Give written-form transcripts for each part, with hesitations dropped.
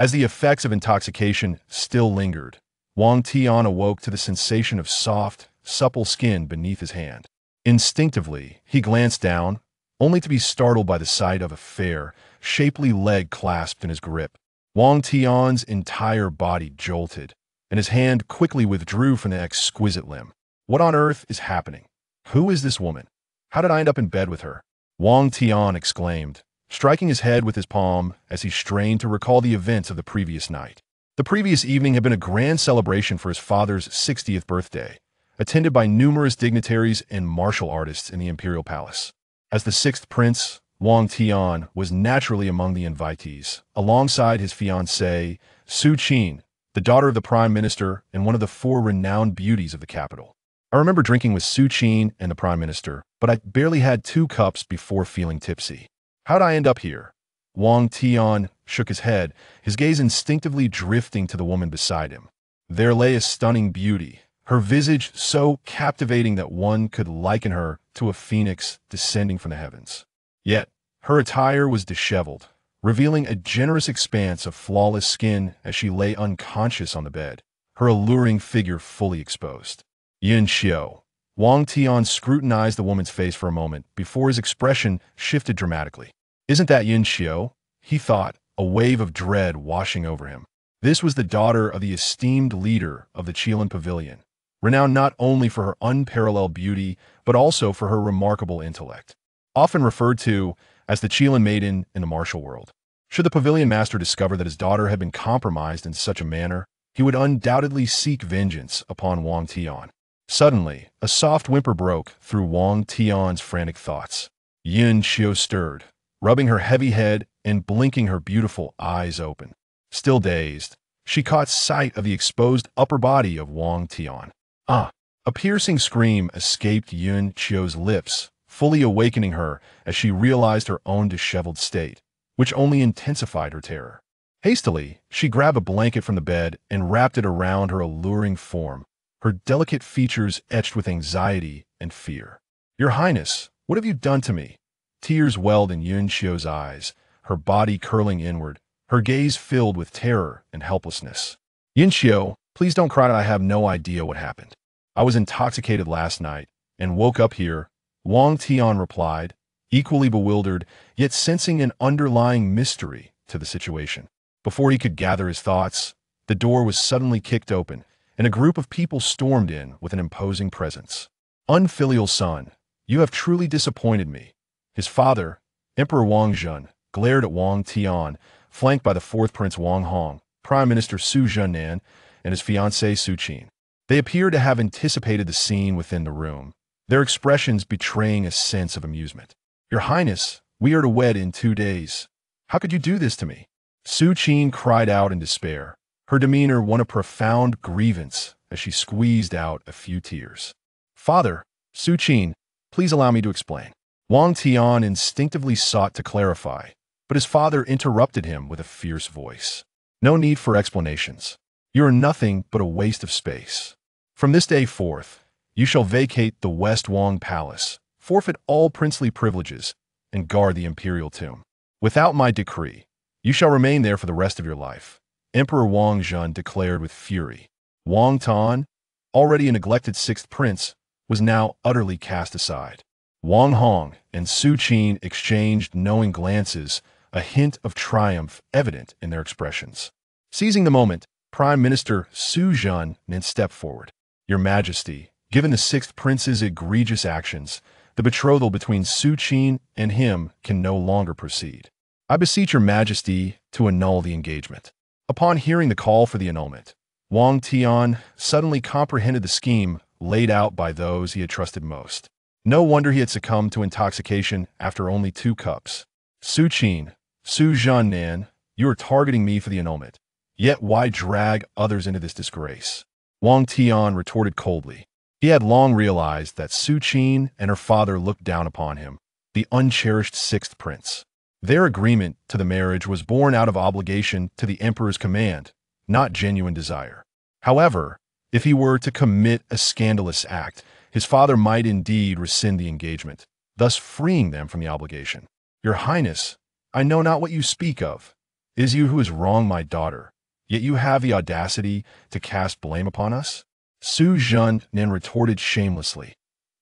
As the effects of intoxication still lingered, Wang Tian awoke to the sensation of soft, supple skin beneath his hand. Instinctively, he glanced down, only to be startled by the sight of a fair, shapely leg clasped in his grip. Wang Tian's entire body jolted, and his hand quickly withdrew from the exquisite limb. What on earth is happening? Who is this woman? How did I end up in bed with her? Wang Tian exclaimed, striking his head with his palm as he strained to recall the events of the previous night. The previous evening had been a grand celebration for his father's 60th birthday, attended by numerous dignitaries and martial artists in the imperial palace. As the sixth prince, Wang Tian was naturally among the invitees, alongside his fiancée, Zhuxian, the daughter of the prime minister and one of the four renowned beauties of the capital. I remember drinking with Zhuxian and the prime minister, but I barely had 2 cups before feeling tipsy. How'd I end up here? Wang Tian shook his head, his gaze instinctively drifting to the woman beside him. There lay a stunning beauty, her visage so captivating that one could liken her to a phoenix descending from the heavens. Yet, her attire was disheveled, revealing a generous expanse of flawless skin as she lay unconscious on the bed, her alluring figure fully exposed. Yin Xiu. Wang Tian scrutinized the woman's face for a moment before his expression shifted dramatically. Isn't that Yin Xiu? He thought, a wave of dread washing over him. This was the daughter of the esteemed leader of the Qilin pavilion, renowned not only for her unparalleled beauty, but also for her remarkable intellect. Often referred to as the Qilin maiden in the martial world. Should the pavilion master discover that his daughter had been compromised in such a manner, he would undoubtedly seek vengeance upon Wang Tian. Suddenly, a soft whimper broke through Wang Tian's frantic thoughts. Yin Xiu stirred, rubbing her heavy head and blinking her beautiful eyes open. Still dazed, she caught sight of the exposed upper body of Wang Tian. Ah! A piercing scream escaped Yin Xiu's lips, fully awakening her as she realized her own disheveled state, which only intensified her terror. Hastily, she grabbed a blanket from the bed and wrapped it around her alluring form, her delicate features etched with anxiety and fear. Your Highness, what have you done to me? Tears welled in Yin Xiu's eyes, her body curling inward, her gaze filled with terror and helplessness. Yin Xiu, please don't cry. I have no idea what happened. I was intoxicated last night and woke up here, Wang Tian replied, equally bewildered, yet sensing an underlying mystery to the situation. Before he could gather his thoughts, the door was suddenly kicked open, and a group of people stormed in with an imposing presence. Unfilial son, you have truly disappointed me. His father, Emperor Wang Zhen, glared at Wang Tian, flanked by the fourth prince Wang Hong, Prime Minister Su Zhennan, and his fiancée Zhuxian. They appeared to have anticipated the scene within the room, their expressions betraying a sense of amusement. Your Highness, we are to wed in 2 days. How could you do this to me? Zhuxian cried out in despair, her demeanor one of profound grievance as she squeezed out a few tears. Father, Zhuxian, please allow me to explain. Wang Tian instinctively sought to clarify, but his father interrupted him with a fierce voice. No need for explanations. You are nothing but a waste of space. From this day forth, you shall vacate the West Wang Palace, forfeit all princely privileges, and guard the imperial tomb. Without my decree, you shall remain there for the rest of your life, Emperor Wang Zhen declared with fury. Wang Tian, already a neglected sixth prince, was now utterly cast aside. Wang Hong and Zhuxian exchanged knowing glances, a hint of triumph evident in their expressions. Seizing the moment, Prime Minister Su Zhennan stepped forward. Your Majesty, given the sixth prince's egregious actions, the betrothal between Zhuxian and him can no longer proceed. I beseech your Majesty to annul the engagement. Upon hearing the call for the annulment, Wang Tian suddenly comprehended the scheme laid out by those he had trusted most. No wonder he had succumbed to intoxication after only 2 cups. Zhuxian, Su Zhennan, you are targeting me for the annulment. Yet why drag others into this disgrace? Wang Tian retorted coldly. He had long realized that Zhuxian and her father looked down upon him, the uncherished sixth prince. Their agreement to the marriage was born out of obligation to the emperor's command, not genuine desire. However, if he were to commit a scandalous act, his father might indeed rescind the engagement, thus freeing them from the obligation. Your Highness, I know not what you speak of. is you who has wronged my daughter, yet you have the audacity to cast blame upon us? Zhuxian retorted shamelessly.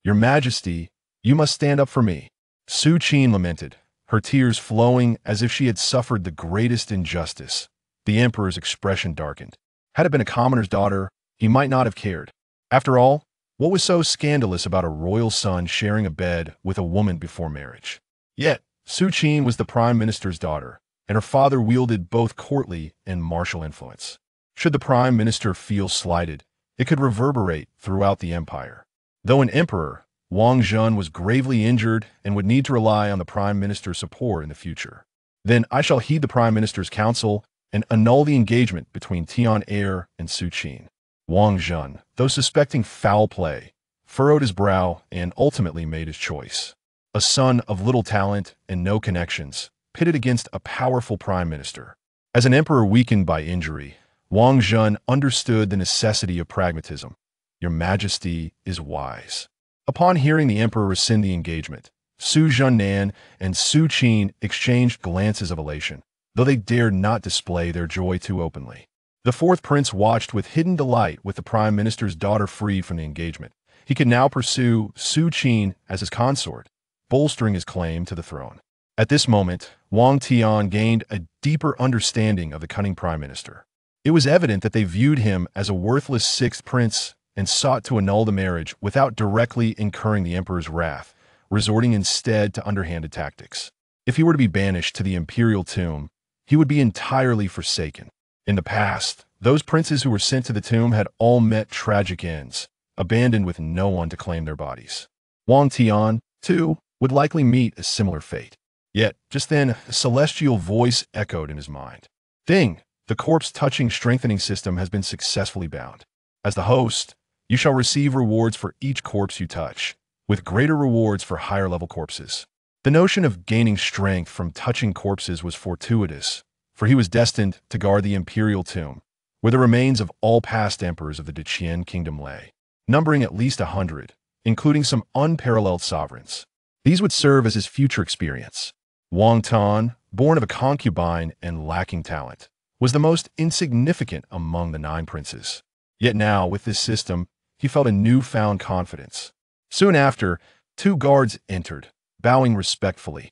Your Majesty, you must stand up for me. Qilin lamented, her tears flowing as if she had suffered the greatest injustice. The emperor's expression darkened. Had it been a commoner's daughter, he might not have cared. After all, what was so scandalous about a royal son sharing a bed with a woman before marriage? Yet, Qilin was the prime minister's daughter, and her father wielded both courtly and martial influence. Should the prime minister feel slighted, it could reverberate throughout the empire. Though an emperor, Wang Tian was gravely injured and would need to rely on the prime minister's support in the future. Then I shall heed the prime minister's counsel and annul the engagement between Tian heir and Qilin. Wang Tian, though suspecting foul play, furrowed his brow and ultimately made his choice. A son of little talent and no connections, pitted against a powerful prime minister. As an emperor weakened by injury, Wang Tian understood the necessity of pragmatism. Your Majesty is wise. Upon hearing the emperor rescind the engagement, Zhuxian and Qilin exchanged glances of elation, though they dared not display their joy too openly. The fourth prince watched with hidden delight with the prime minister's daughter freed from the engagement. He could now pursue Qilin as his consort, bolstering his claim to the throne. At this moment, Wang Tian gained a deeper understanding of the cunning prime minister. It was evident that they viewed him as a worthless sixth prince and sought to annul the marriage without directly incurring the emperor's wrath, resorting instead to underhanded tactics. If he were to be banished to the imperial tomb, he would be entirely forsaken. In the past, those princes who were sent to the tomb had all met tragic ends, abandoned with no one to claim their bodies. Wang Tian, too, would likely meet a similar fate. Yet, just then, a celestial voice echoed in his mind. Ding! The corpse-touching strengthening system has been successfully bound. As the host, you shall receive rewards for each corpse you touch, with greater rewards for higher-level corpses. The notion of gaining strength from touching corpses was fortuitous, for he was destined to guard the imperial tomb, where the remains of all past emperors of the Zhuxian kingdom lay, numbering at least 100, including some unparalleled sovereigns. These would serve as his future experience. Wang Tian, born of a concubine and lacking talent, was the most insignificant among the 9 princes. Yet now, with this system, he felt a newfound confidence. Soon after, 2 guards entered, bowing respectfully.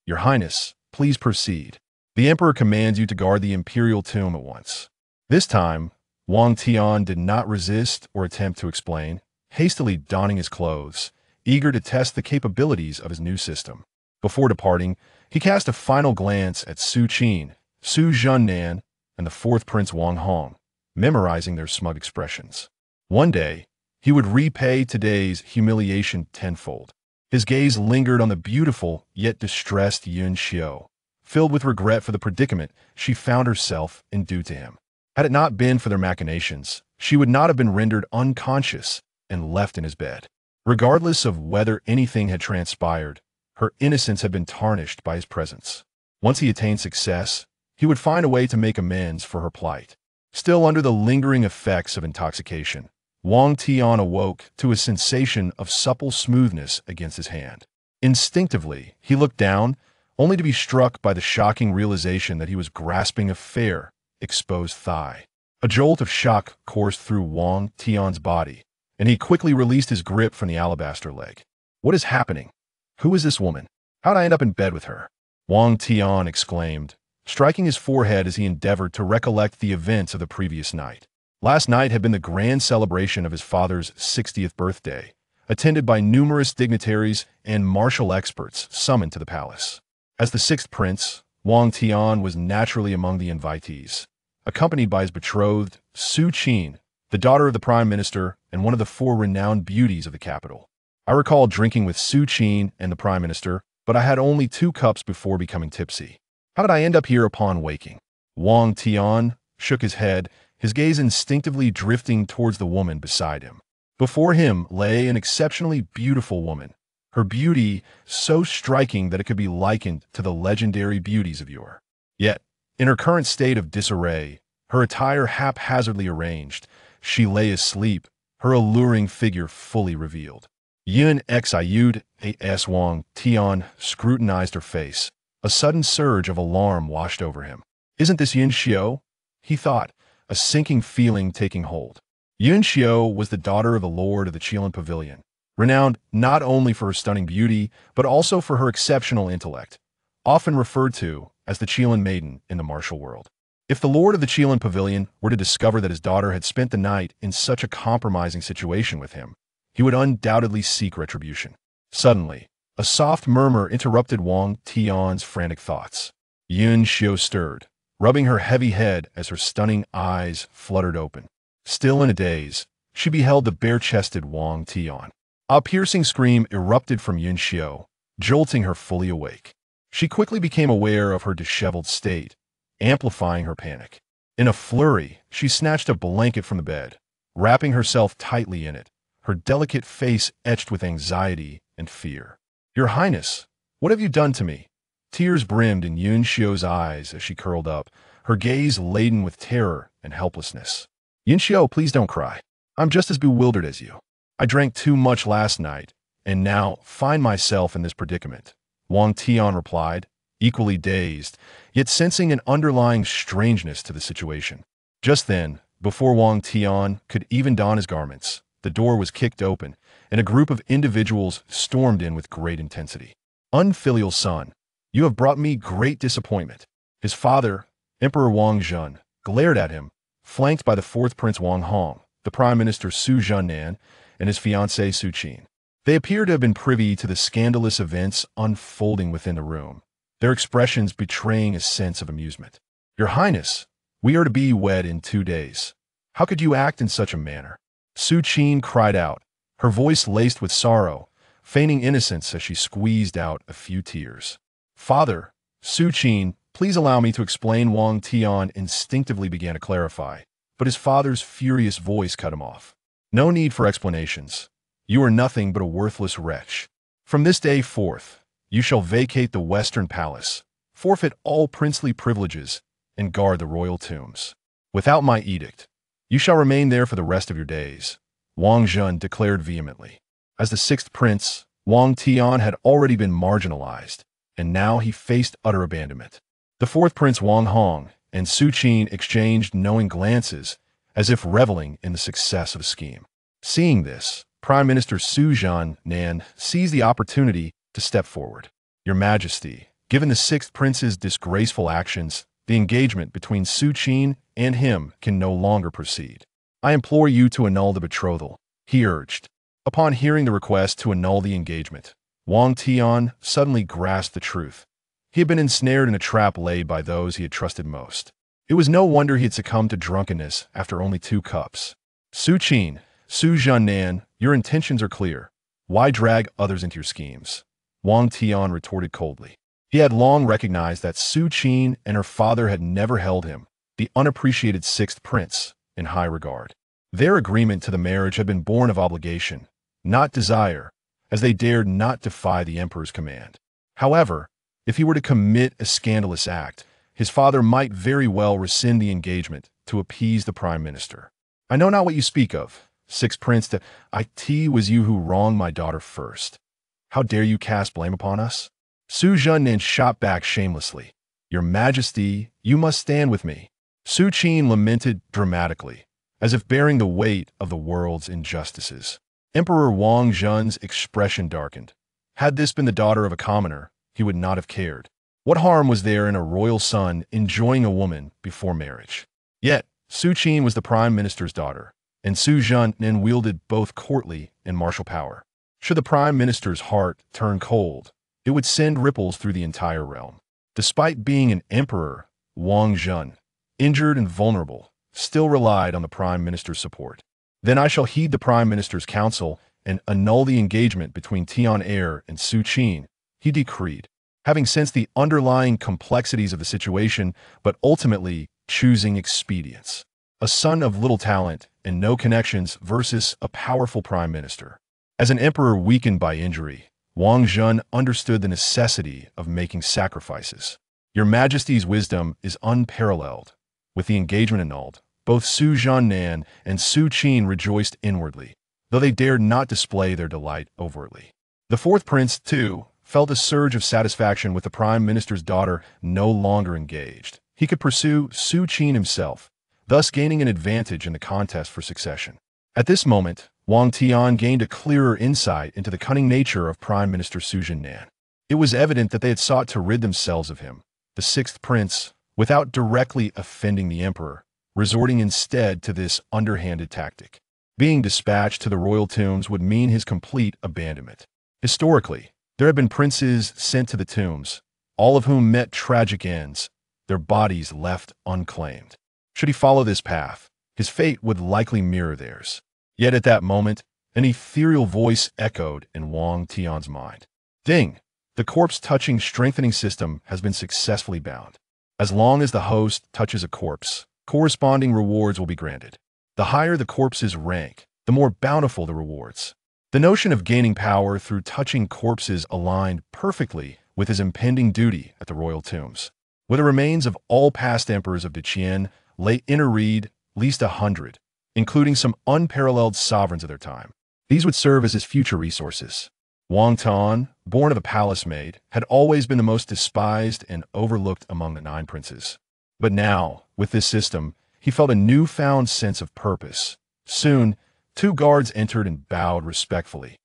Your Highness, please proceed. The emperor commands you to guard the imperial tomb at once. This time, Wang Tian did not resist or attempt to explain, hastily donning his clothes, eager to test the capabilities of his new system. Before departing, he cast a final glance at Qilin, Zhuxian, and the fourth prince Wang Hong, memorizing their smug expressions. One day, he would repay today's humiliation tenfold. His gaze lingered on the beautiful yet distressed Yun Xiu, filled with regret for the predicament she found herself in due to him. Had it not been for their machinations, she would not have been rendered unconscious and left in his bed. Regardless of whether anything had transpired, her innocence had been tarnished by his presence. Once he attained success, he would find a way to make amends for her plight. Still under the lingering effects of intoxication, Wang Tian awoke to a sensation of supple smoothness against his hand. Instinctively, he looked down, only to be struck by the shocking realization that he was grasping a fair, exposed thigh. A jolt of shock coursed through Wang Tian's body, and he quickly released his grip from the alabaster leg. What is happening? Who is this woman? How'd I end up in bed with her? Wang Tian exclaimed, striking his forehead as he endeavored to recollect the events of the previous night. Last night had been the grand celebration of his father's 60th birthday, attended by numerous dignitaries and martial experts summoned to the palace. As the 6th prince, Wang Tian was naturally among the invitees, accompanied by his betrothed, Qilin, the daughter of the prime minister and one of the 4 renowned beauties of the capital. I recall drinking with Qilin and the prime minister, but I had only 2 cups before becoming tipsy. How did I end up here upon waking? Wang Tian shook his head, his gaze instinctively drifting towards the woman beside him. Before him lay an exceptionally beautiful woman, her beauty so striking that it could be likened to the legendary beauties of yore. Yet, in her current state of disarray, her attire haphazardly arranged, she lay asleep, her alluring figure fully revealed. Yun Xiud as Wang Tian scrutinized her face. A sudden surge of alarm washed over him. Isn't this Yin Xiao? He thought, a sinking feeling taking hold. Yin Xiao was the daughter of the lord of the Qilin pavilion, renowned not only for her stunning beauty, but also for her exceptional intellect, often referred to as the Qilin maiden in the martial world. If the lord of the Qilin pavilion were to discover that his daughter had spent the night in such a compromising situation with him, he would undoubtedly seek retribution. Suddenly, a soft murmur interrupted Wang Tian's frantic thoughts. Yin Xiao stirred, rubbing her heavy head as her stunning eyes fluttered open. Still in a daze, she beheld the bare-chested Wang Tian. A piercing scream erupted from Yin Xiao, jolting her fully awake. She quickly became aware of her disheveled state, amplifying her panic. In a flurry, she snatched a blanket from the bed, wrapping herself tightly in it, her delicate face etched with anxiety and fear. "Your Highness, what have you done to me?" Tears brimmed in Yin Xiao's eyes as she curled up, her gaze laden with terror and helplessness. "Yin Xiao, please don't cry. I'm just as bewildered as you. I drank too much last night, and now find myself in this predicament," Wang Tian replied, equally dazed, yet sensing an underlying strangeness to the situation. Just then, before Wang Tian could even don his garments, the door was kicked open, and a group of individuals stormed in with great intensity. "Unfilial son, you have brought me great disappointment." His father, Emperor Wang Zhun, glared at him, flanked by the fourth Prince Wang Hong, the Prime Minister Su Zhuxian, and his fiancée Qilin. They appear to have been privy to the scandalous events unfolding within the room, their expressions betraying a sense of amusement. "Your Highness, we are to be wed in 2 days. How could you act in such a manner?" Qilin cried out, her voice laced with sorrow, feigning innocence as she squeezed out a few tears. "Father, Qilin, please allow me to explain." Wang Tian instinctively began to clarify, but his father's furious voice cut him off. "No need for explanations. You are nothing but a worthless wretch. From this day forth, you shall vacate the Western Palace, forfeit all princely privileges, and guard the royal tombs. Without my edict, you shall remain there for the rest of your days," Wang Zhun declared vehemently. As the sixth prince, Wang Tian had already been marginalized, and now he faced utter abandonment. The fourth prince Wang Hong and Qilin exchanged knowing glances, as if reveling in the success of a scheme. Seeing this, Prime Minister Su Zhuxian seized the opportunity to step forward. "Your Majesty, given the sixth prince's disgraceful actions, the engagement between Qilin and him can no longer proceed. I implore you to annul the betrothal," he urged. Upon hearing the request to annul the engagement, Wang Tian suddenly grasped the truth. He had been ensnared in a trap laid by those he had trusted most. It was no wonder he had succumbed to drunkenness after only 2 cups. "Qilin, Su Zhuxian, your intentions are clear. Why drag others into your schemes?" Wang Tian retorted coldly. He had long recognized that Qilin and her father had never held him, the unappreciated sixth prince, in high regard. Their agreement to the marriage had been born of obligation, not desire, as they dared not defy the emperor's command. However, if he were to commit a scandalous act, his father might very well rescind the engagement to appease the prime minister. "I know not what you speak of, sixth prince, that it was you who wronged my daughter first. How dare you cast blame upon us?" Su Zhuxian shot back shamelessly. "Your Majesty, you must stand with me." Qilin lamented dramatically, as if bearing the weight of the world's injustices. Emperor Wang Zhun's expression darkened. Had this been the daughter of a commoner, he would not have cared. What harm was there in a royal son enjoying a woman before marriage? Yet, Qilin was the prime minister's daughter, and Su Zhuxian wielded both courtly and martial power. Should the prime minister's heart turn cold, it would send ripples through the entire realm. Despite being an emperor, Wang Zhun, injured and vulnerable, still relied on the prime minister's support. "Then I shall heed the prime minister's counsel and annul the engagement between Tian heir and Qilin," he decreed, having sensed the underlying complexities of the situation, but ultimately choosing expedience. A son of little talent and no connections versus a powerful prime minister. As an emperor weakened by injury, Wang Zhun understood the necessity of making sacrifices. "Your Majesty's wisdom is unparalleled." With the engagement annulled, both Su Zhuxian and Qilin rejoiced inwardly, though they dared not display their delight overtly. The fourth prince, too, felt a surge of satisfaction with the prime minister's daughter no longer engaged. he could pursue Zhuxian himself, thus gaining an advantage in the contest for succession. At this moment, Wang Tian gained a clearer insight into the cunning nature of Prime Minister Zhuxian. It was evident that they had sought to rid themselves of him, the sixth prince, without directly offending the emperor, resorting instead to this underhanded tactic. Being dispatched to the royal tombs would mean his complete abandonment. Historically, there had been princes sent to the tombs, all of whom met tragic ends, their bodies left unclaimed. Should he follow this path, his fate would likely mirror theirs. Yet at that moment, an ethereal voice echoed in Wang Tian's mind. Ding! The corpse-touching strengthening system has been successfully bound. As long as the host touches a corpse, corresponding rewards will be granted. The higher the corpse's rank, the more bountiful the rewards. The notion of gaining power through touching corpses aligned perfectly with his impending duty at the royal tombs, where the remains of all past emperors of Zhuxian lay interred, at least 100, including some unparalleled sovereigns of their time. These would serve as his future resources. Wang Tian, born of a palace maid, had always been the most despised and overlooked among the 9 princes. But now, with this system, he felt a newfound sense of purpose. Soon, 2 guards entered and bowed respectfully.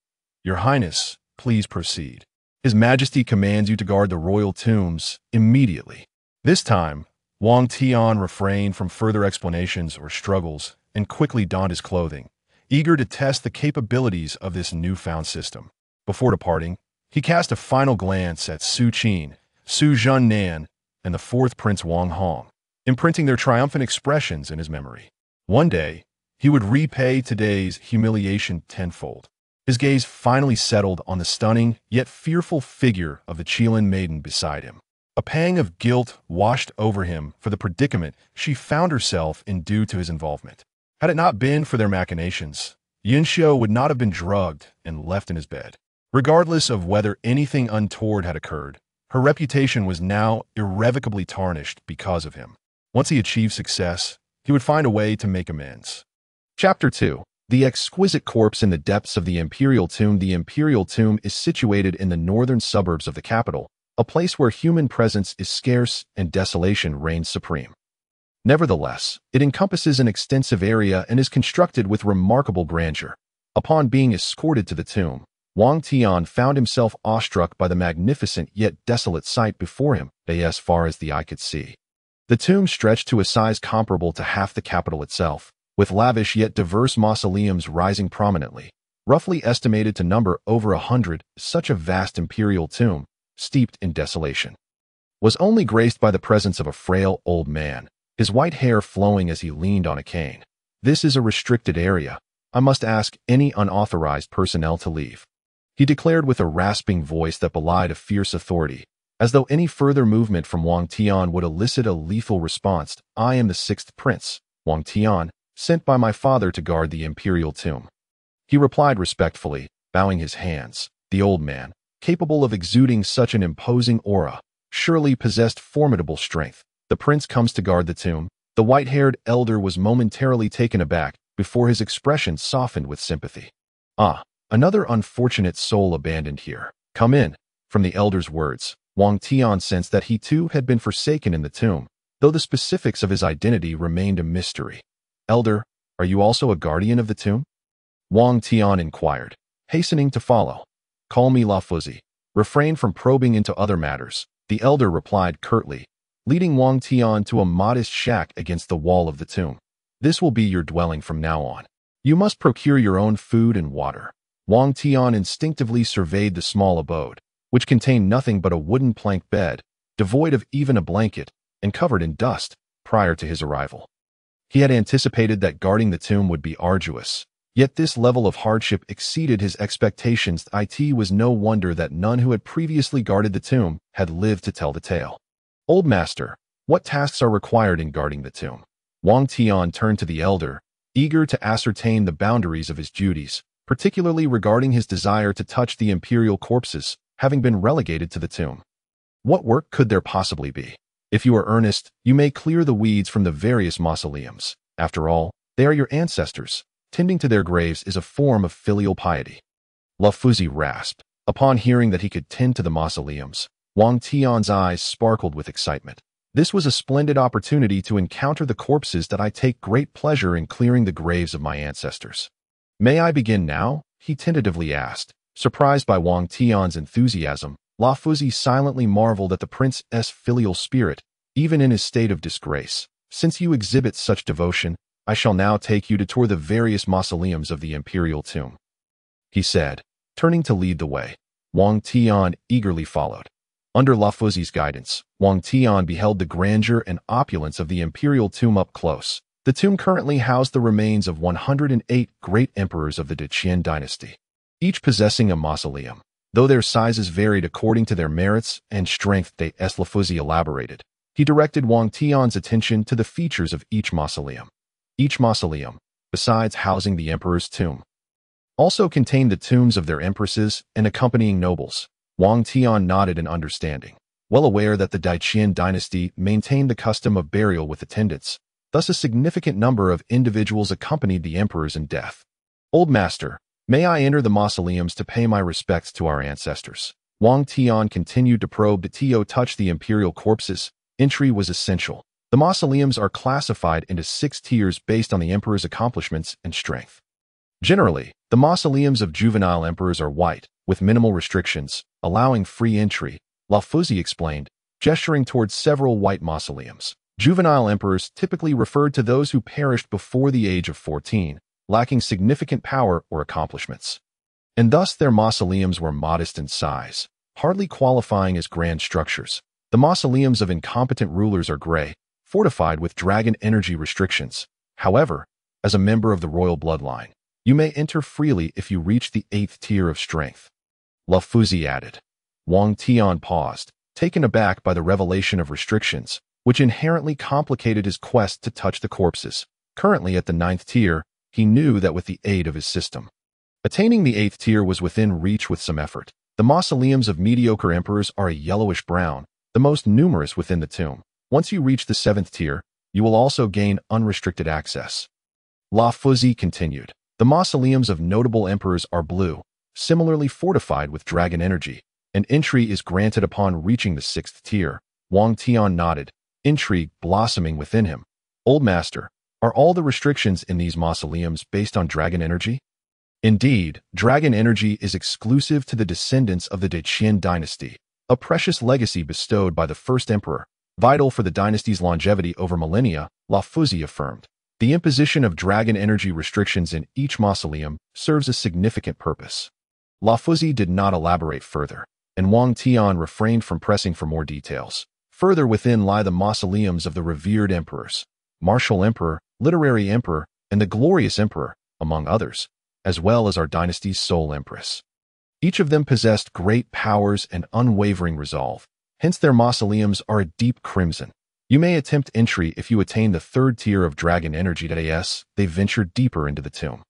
Your Highness, please proceed. His Majesty commands you to guard the royal tombs immediately. This time, Wang Tian refrained from further explanations or struggles and quickly donned his clothing, eager to test the capabilities of this newfound system. Before departing, he cast a final glance at Zhuxian, Zhuxian, and the 4th Prince Wang Hong, imprinting their triumphant expressions in his memory. One day, he would repay today's humiliation tenfold. His gaze finally settled on the stunning yet fearful figure of the Qilin maiden beside him. A pang of guilt washed over him for the predicament she found herself in due to his involvement. Had it not been for their machinations, Yunxiu would not have been drugged and left in his bed. Regardless of whether anything untoward had occurred, her reputation was now irrevocably tarnished because of him. Once he achieved success, he would find a way to make amends. Chapter 2. The exquisite corpse in the depths of the imperial tomb. The imperial tomb is situated in the northern suburbs of the capital, a place where human presence is scarce and desolation reigns supreme. Nevertheless, it encompasses an extensive area and is constructed with remarkable grandeur. Upon being escorted to the tomb, Wang Tian found himself awestruck by the magnificent yet desolate sight before him, as far as the eye could see. The tomb stretched to a size comparable to half the capital itself, with lavish yet diverse mausoleums rising prominently, roughly estimated to number over 100. Such a vast imperial tomb, steeped in desolation, was only graced by the presence of a frail old man, his white hair flowing as he leaned on a cane. This is a restricted area. I must ask any unauthorized personnel to leave, he declared with a rasping voice that belied a fierce authority, as though any further movement from Wang Tian would elicit a lethal response. I am the 6th prince, Wang Tian, sent by my father to guard the imperial tomb. He replied respectfully, bowing his hands. The old man, capable of exuding such an imposing aura, surely possessed formidable strength. The prince comes to guard the tomb. The white-haired elder was momentarily taken aback before his expression softened with sympathy. Ah, another unfortunate soul abandoned here. Come in. From the elder's words, Wang Tian sensed that he too had been forsaken in the tomb, though the specifics of his identity remained a mystery. Elder, are you also a guardian of the tomb? Wang Tian inquired, hastening to follow. Call me Lafuzi. Refrain from probing into other matters, the elder replied curtly, leading Wang Tian to a modest shack against the wall of the tomb. This will be your dwelling from now on. You must procure your own food and water. Wang Tian instinctively surveyed the small abode, which contained nothing but a wooden plank bed, devoid of even a blanket, and covered in dust, prior to his arrival. He had anticipated that guarding the tomb would be arduous, yet this level of hardship exceeded his expectations. It was no wonder that none who had previously guarded the tomb had lived to tell the tale. Old master, what tasks are required in guarding the tomb? Wang Tian turned to the elder, eager to ascertain the boundaries of his duties, particularly regarding his desire to touch the imperial corpses, having been relegated to the tomb. What work could there possibly be? If you are earnest, you may clear the weeds from the various mausoleums. After all, they are your ancestors. Tending to their graves is a form of filial piety. Lafuzi rasped. Upon hearing that he could tend to the mausoleums, Wang Tian's eyes sparkled with excitement. This was a splendid opportunity to encounter the corpses that I take great pleasure in clearing the graves of my ancestors. May I begin now? He tentatively asked. Surprised by Wang Tian's enthusiasm, Lafuzi silently marveled at the prince's filial spirit, even in his state of disgrace. Since you exhibit such devotion, I shall now take you to tour the various mausoleums of the imperial tomb, he said, turning to lead the way. Wang Tian eagerly followed. Under Lafuzi's guidance, Wang Tian beheld the grandeur and opulence of the imperial tomb up close. The tomb currently housed the remains of 108 great emperors of the Qilin dynasty, each possessing a mausoleum, though their sizes varied according to their merits and strength. Lafuzi elaborated. He directed Wang Tian's attention to the features of each mausoleum. Each mausoleum, besides housing the emperor's tomb, also contained the tombs of their empresses and accompanying nobles. Wang Tian nodded in understanding, well aware that the Qilin dynasty maintained the custom of burial with attendants. Thus a significant number of individuals accompanied the emperors in death. Old master, may I enter the mausoleums to pay my respects to our ancestors? Wang Tian continued to probe. Touch the imperial corpses. Entry was essential. The mausoleums are classified into 6 tiers based on the emperor's accomplishments and strength. Generally, the mausoleums of juvenile emperors are white, with minimal restrictions, allowing free entry, Lafuzi explained, gesturing towards several white mausoleums. Juvenile emperors typically referred to those who perished before the age of 14, lacking significant power or accomplishments. And thus their mausoleums were modest in size, hardly qualifying as grand structures. The mausoleums of incompetent rulers are gray, fortified with dragon energy restrictions. However, as a member of the royal bloodline, you may enter freely if you reach the 8th tier of strength, Lafuzi added. Wang Tian paused, taken aback by the revelation of restrictions, which inherently complicated his quest to touch the corpses. Currently at the 9th tier, he knew that with the aid of his system, attaining the 8th tier was within reach with some effort. The mausoleums of mediocre emperors are a yellowish-brown, the most numerous within the tomb. Once you reach the 7th tier, you will also gain unrestricted access. Lafuzi continued. The mausoleums of notable emperors are blue, similarly fortified with dragon energy, and entry is granted upon reaching the 6th tier. Wang Tian nodded, intrigue blossoming within him. Old master, are all the restrictions in these mausoleums based on dragon energy? Indeed, dragon energy is exclusive to the descendants of the Qilin dynasty, a precious legacy bestowed by the first emperor, vital for the dynasty's longevity over millennia, Lafuzi affirmed. The imposition of dragon energy restrictions in each mausoleum serves a significant purpose. Lafuzi did not elaborate further, and Wang Tian refrained from pressing for more details. Further within lie the mausoleums of the revered emperors, martial emperor, literary emperor, and the glorious emperor, among others, as well as our dynasty's sole empress. Each of them possessed great powers and unwavering resolve, hence their mausoleums are a deep crimson. You may attempt entry if you attain the 3rd tier of dragon energy. As they ventured deeper into the tomb,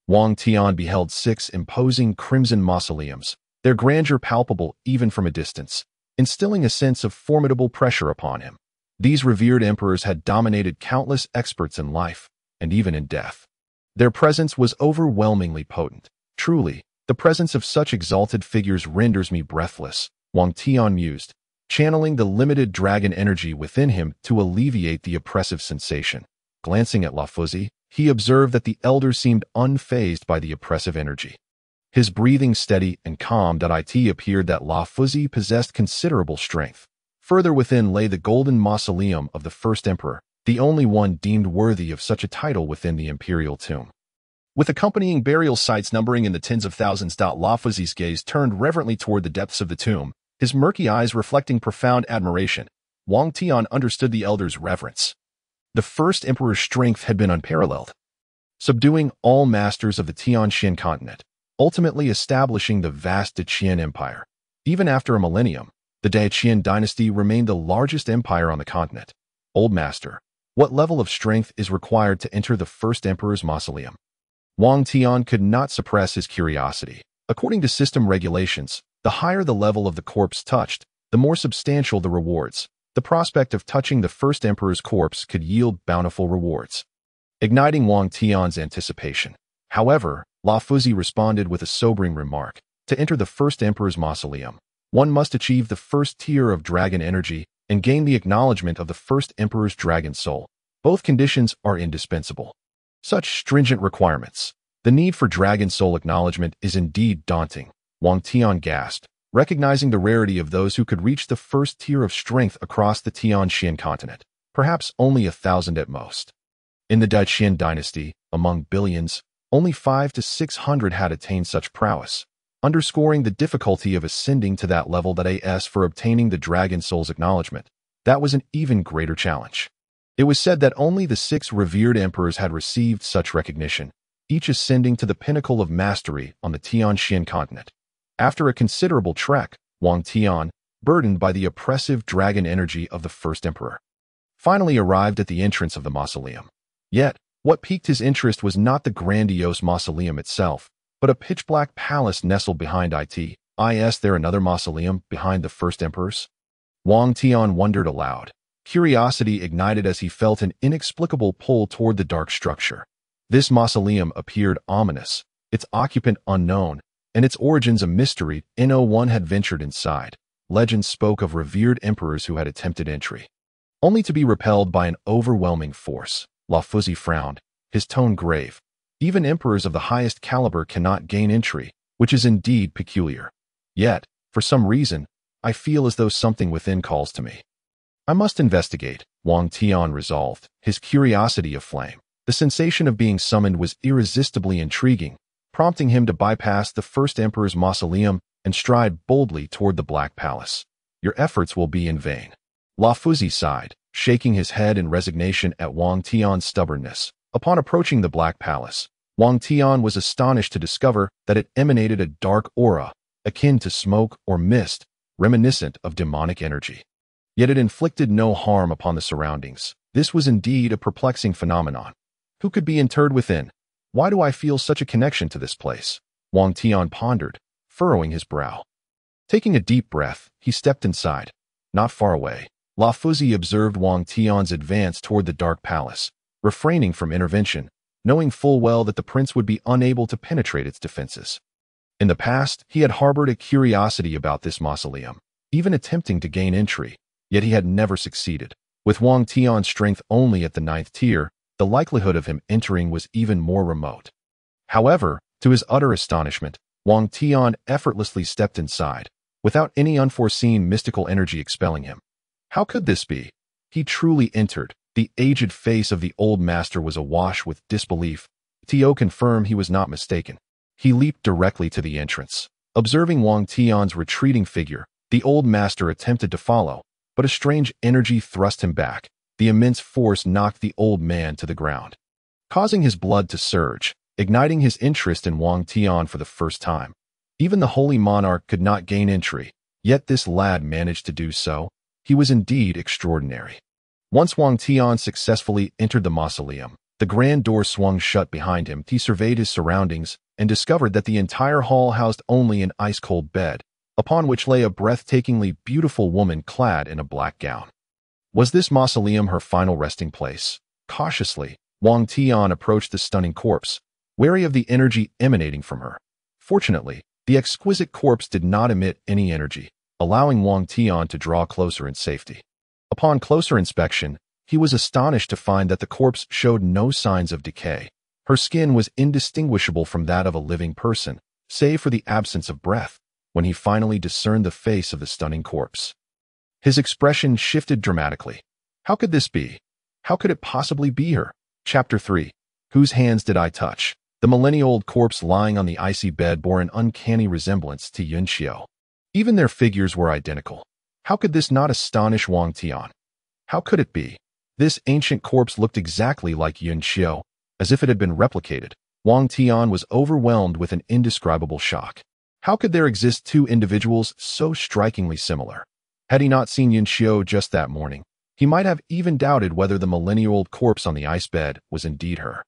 Wang Tian beheld 6 imposing crimson mausoleums, their grandeur palpable even from a distance, instilling a sense of formidable pressure upon him. These revered emperors had dominated countless experts in life, and even in death. Their presence was overwhelmingly potent. Truly, the presence of such exalted figures renders me breathless, Wang Tian mused, channeling the limited dragon energy within him to alleviate the oppressive sensation. Glancing at Lafuzi, he observed that the elder seemed unfazed by the oppressive energy. His breathing steady and calm. It appeared that Lafuzi possessed considerable strength. Further within lay the golden mausoleum of the first emperor, the only one deemed worthy of such a title within the imperial tomb. With accompanying burial sites numbering in the tens of thousands, Lafuzi's gaze turned reverently toward the depths of the tomb, his murky eyes reflecting profound admiration. Wang Tian understood the elder's reverence. The first emperor's strength had been unparalleled, subduing all masters of the Tianxian continent, ultimately establishing the vast Qilin Empire. Even after a millennium, the Qilin dynasty remained the largest empire on the continent. Old master, what level of strength is required to enter the first emperor's mausoleum? Wang Tian could not suppress his curiosity. According to system regulations, the higher the level of the corpse touched, the more substantial the rewards. The prospect of touching the first emperor's corpse could yield bountiful rewards, igniting Wang Tian's anticipation. However, Lafuzi responded with a sobering remark. To enter the first emperor's mausoleum, one must achieve the 1st tier of dragon energy, and gain the acknowledgement of the first emperor's dragon soul. Both conditions are indispensable. Such stringent requirements. The need for dragon soul acknowledgement is indeed daunting, Wang Tian gasped, recognizing the rarity of those who could reach the first tier of strength across the Tianxian continent, perhaps only 1,000 at most. In the Zhuxian dynasty, among billions, only 500 to 600 had attained such prowess, underscoring the difficulty of ascending to that level. That as for obtaining the dragon soul's acknowledgement, that was an even greater challenge. It was said that only the 6 revered emperors had received such recognition, each ascending to the pinnacle of mastery on the Tianxian continent. After a considerable trek, Wang Tian, burdened by the oppressive dragon energy of the first emperor, finally arrived at the entrance of the mausoleum. Yet, what piqued his interest was not the grandiose mausoleum itself, but a pitch-black palace nestled behind it. Is there another mausoleum behind the first emperor's? Wang Tian wondered aloud. Curiosity ignited as he felt an inexplicable pull toward the dark structure. This mausoleum appeared ominous, its occupant unknown, and its origins a mystery. No one had ventured inside. Legends spoke of revered emperors who had attempted entry, only to be repelled by an overwhelming force. Lafuzi frowned, his tone grave. Even emperors of the highest caliber cannot gain entry, which is indeed peculiar. Yet, for some reason, I feel as though something within calls to me. I must investigate, Wang Tian resolved, his curiosity aflame. The sensation of being summoned was irresistibly intriguing, prompting him to bypass the first emperor's mausoleum and stride boldly toward the Black Palace. Your efforts will be in vain. Lafuzi sighed, shaking his head in resignation at Wang Tian's stubbornness. Upon approaching the Black Palace, Wang Tian was astonished to discover that it emanated a dark aura, akin to smoke or mist, reminiscent of demonic energy. Yet it inflicted no harm upon the surroundings. This was indeed a perplexing phenomenon. Who could be interred within? Why do I feel such a connection to this place? Wang Tian pondered, furrowing his brow. Taking a deep breath, he stepped inside. Not far away, Lafuzi observed Wang Tian's advance toward the dark palace, refraining from intervention, knowing full well that the prince would be unable to penetrate its defenses. In the past, he had harbored a curiosity about this mausoleum, even attempting to gain entry, yet he had never succeeded. With Wang Tian's strength only at the 9th tier, the likelihood of him entering was even more remote. However, to his utter astonishment, Wang Tian effortlessly stepped inside, without any unforeseen mystical energy expelling him. How could this be? He truly entered. The aged face of the old master was awash with disbelief. Tio confirmed he was not mistaken. He leaped directly to the entrance. Observing Wang Tian's retreating figure, the old master attempted to follow, but a strange energy thrust him back. The immense force knocked the old man to the ground, causing his blood to surge, igniting his interest in Wang Tian for the first time. Even the holy monarch could not gain entry, yet this lad managed to do so. He was indeed extraordinary. Once Wang Tian successfully entered the mausoleum, the grand door swung shut behind him. He surveyed his surroundings and discovered that the entire hall housed only an ice-cold bed, upon which lay a breathtakingly beautiful woman clad in a black gown. Was this mausoleum her final resting place? Cautiously, Wang Tian approached the stunning corpse, wary of the energy emanating from her. Fortunately, the exquisite corpse did not emit any energy, allowing Wang Tian to draw closer in safety. Upon closer inspection, he was astonished to find that the corpse showed no signs of decay. Her skin was indistinguishable from that of a living person, save for the absence of breath. When he finally discerned the face of the stunning corpse, his expression shifted dramatically. How could this be? How could it possibly be her? Chapter 3. Whose hands did I touch? The millennia-old corpse lying on the icy bed bore an uncanny resemblance to Yunxiu. Even their figures were identical. How could this not astonish Wang Tian? How could it be? This ancient corpse looked exactly like Yunxiu, as if it had been replicated. Wang Tian was overwhelmed with an indescribable shock. How could there exist two individuals so strikingly similar? Had he not seen Yunxiu just that morning, he might have even doubted whether the millennia-old corpse on the ice bed was indeed her.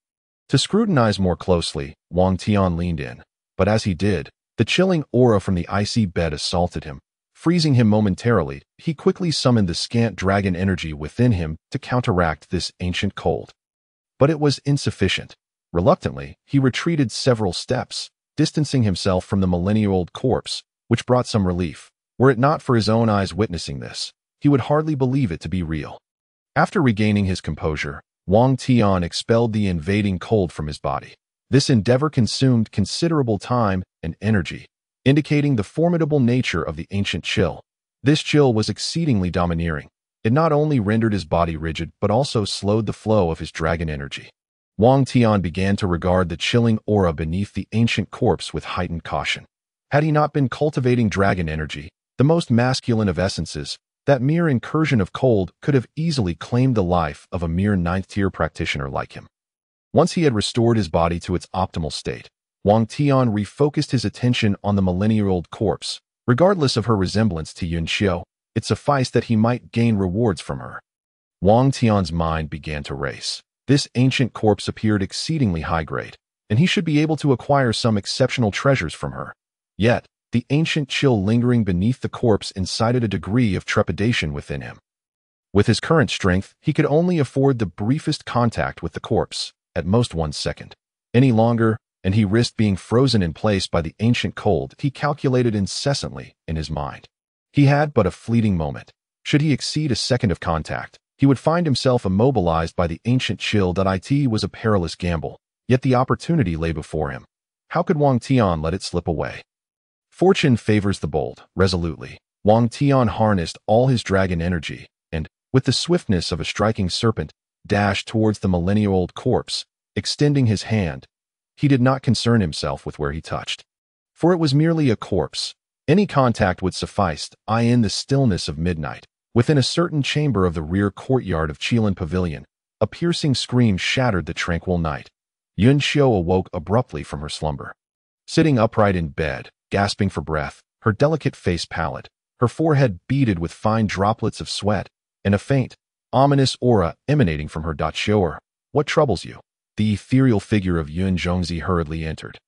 To scrutinize more closely, Wang Tian leaned in, but as he did, the chilling aura from the icy bed assaulted him, freezing him momentarily. He quickly summoned the scant dragon energy within him to counteract this ancient cold. But it was insufficient. Reluctantly, he retreated several steps, distancing himself from the millennia-old corpse, which brought some relief. Were it not for his own eyes witnessing this, he would hardly believe it to be real. After regaining his composure, Wang Tian expelled the invading cold from his body. This endeavor consumed considerable time and energy, indicating the formidable nature of the ancient chill. This chill was exceedingly domineering. It not only rendered his body rigid but also slowed the flow of his dragon energy. Wang Tian began to regard the chilling aura beneath the ancient corpse with heightened caution. Had he not been cultivating dragon energy, the most masculine of essences, that mere incursion of cold could have easily claimed the life of a mere ninth-tier practitioner like him. Once he had restored his body to its optimal state, Wang Tian refocused his attention on the millennia-old corpse. Regardless of her resemblance to Yun Xiu, it sufficed that he might gain rewards from her. Wang Tian's mind began to race. This ancient corpse appeared exceedingly high-grade, and he should be able to acquire some exceptional treasures from her. Yet, the ancient chill lingering beneath the corpse incited a degree of trepidation within him. With his current strength, he could only afford the briefest contact with the corpse, at most 1 second. Any longer, and he risked being frozen in place by the ancient cold he calculated incessantly in his mind. He had but a fleeting moment. Should he exceed a second of contact, he would find himself immobilized by the ancient chill. It was a perilous gamble, yet the opportunity lay before him. How could Wang Tian let it slip away? Fortune favors the bold. Resolutely, Wang Tian harnessed all his dragon energy and, with the swiftness of a striking serpent, dashed towards the millennia-old corpse, extending his hand. He did not concern himself with where he touched, for it was merely a corpse. Any contact would suffice. In the stillness of midnight, within a certain chamber of the rear courtyard of Qilin Pavilion, a piercing scream shattered the tranquil night. Yun Xiu awoke abruptly from her slumber. Sitting upright in bed, gasping for breath, her delicate face pallid, her forehead beaded with fine droplets of sweat, and a faint, ominous aura emanating from her. Sure, what troubles you? The ethereal figure of Yun Zhongzi hurriedly entered.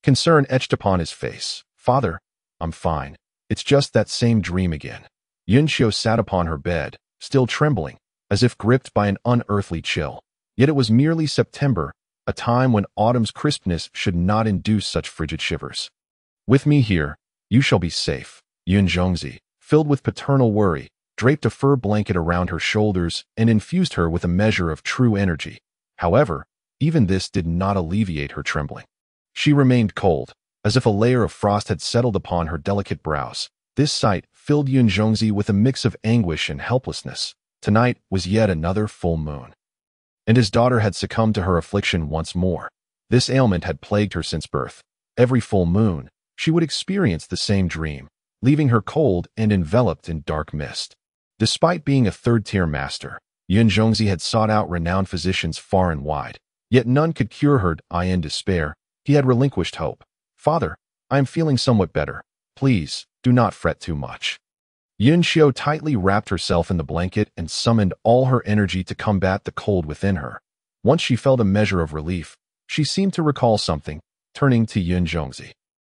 Concern etched upon his face. Father, I'm fine. It's just that same dream again. Yun Xiu sat upon her bed, still trembling, as if gripped by an unearthly chill. Yet it was merely September, a time when autumn's crispness should not induce such frigid shivers. With me here, you shall be safe. Yun Zhongzi, filled with paternal worry, draped a fur blanket around her shoulders and infused her with a measure of true energy. However, even this did not alleviate her trembling. She remained cold, as if a layer of frost had settled upon her delicate brows. This sight filled Yun Zhongzi with a mix of anguish and helplessness. Tonight was yet another full moon, and his daughter had succumbed to her affliction once more. This ailment had plagued her since birth. Every full moon, she would experience the same dream, leaving her cold and enveloped in dark mist. Despite being a third-tier master, Yun Zhongzi had sought out renowned physicians far and wide. Yet none could cure her. In despair, he had relinquished hope. Father, I am feeling somewhat better. Please, do not fret too much. Yun Xiu tightly wrapped herself in the blanket and summoned all her energy to combat the cold within her. Once she felt a measure of relief, she seemed to recall something, turning to Yun Zhongzi.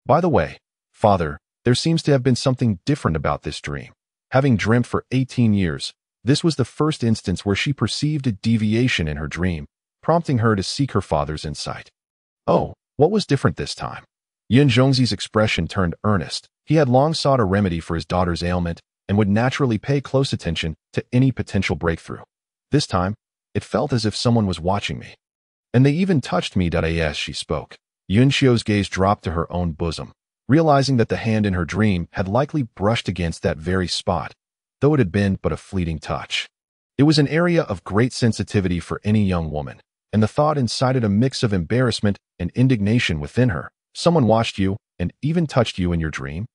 By the way, Father, there seems to have been something different about this dream. Having dreamt for 18 years, this was the first instance where she perceived a deviation in her dream, prompting her to seek her father's insight. Oh, what was different this time? Yun Zhongzi's expression turned earnest. He had long sought a remedy for his daughter's ailment and would naturally pay close attention to any potential breakthrough. This time, it felt as if someone was watching me. And they even touched me. As she spoke, Yun Xiu's gaze dropped to her own bosom, realizing that the hand in her dream had likely brushed against that very spot, though it had been but a fleeting touch. It was an area of great sensitivity for any young woman, and the thought incited a mix of embarrassment and indignation within her. Someone watched you and even touched you in your dream?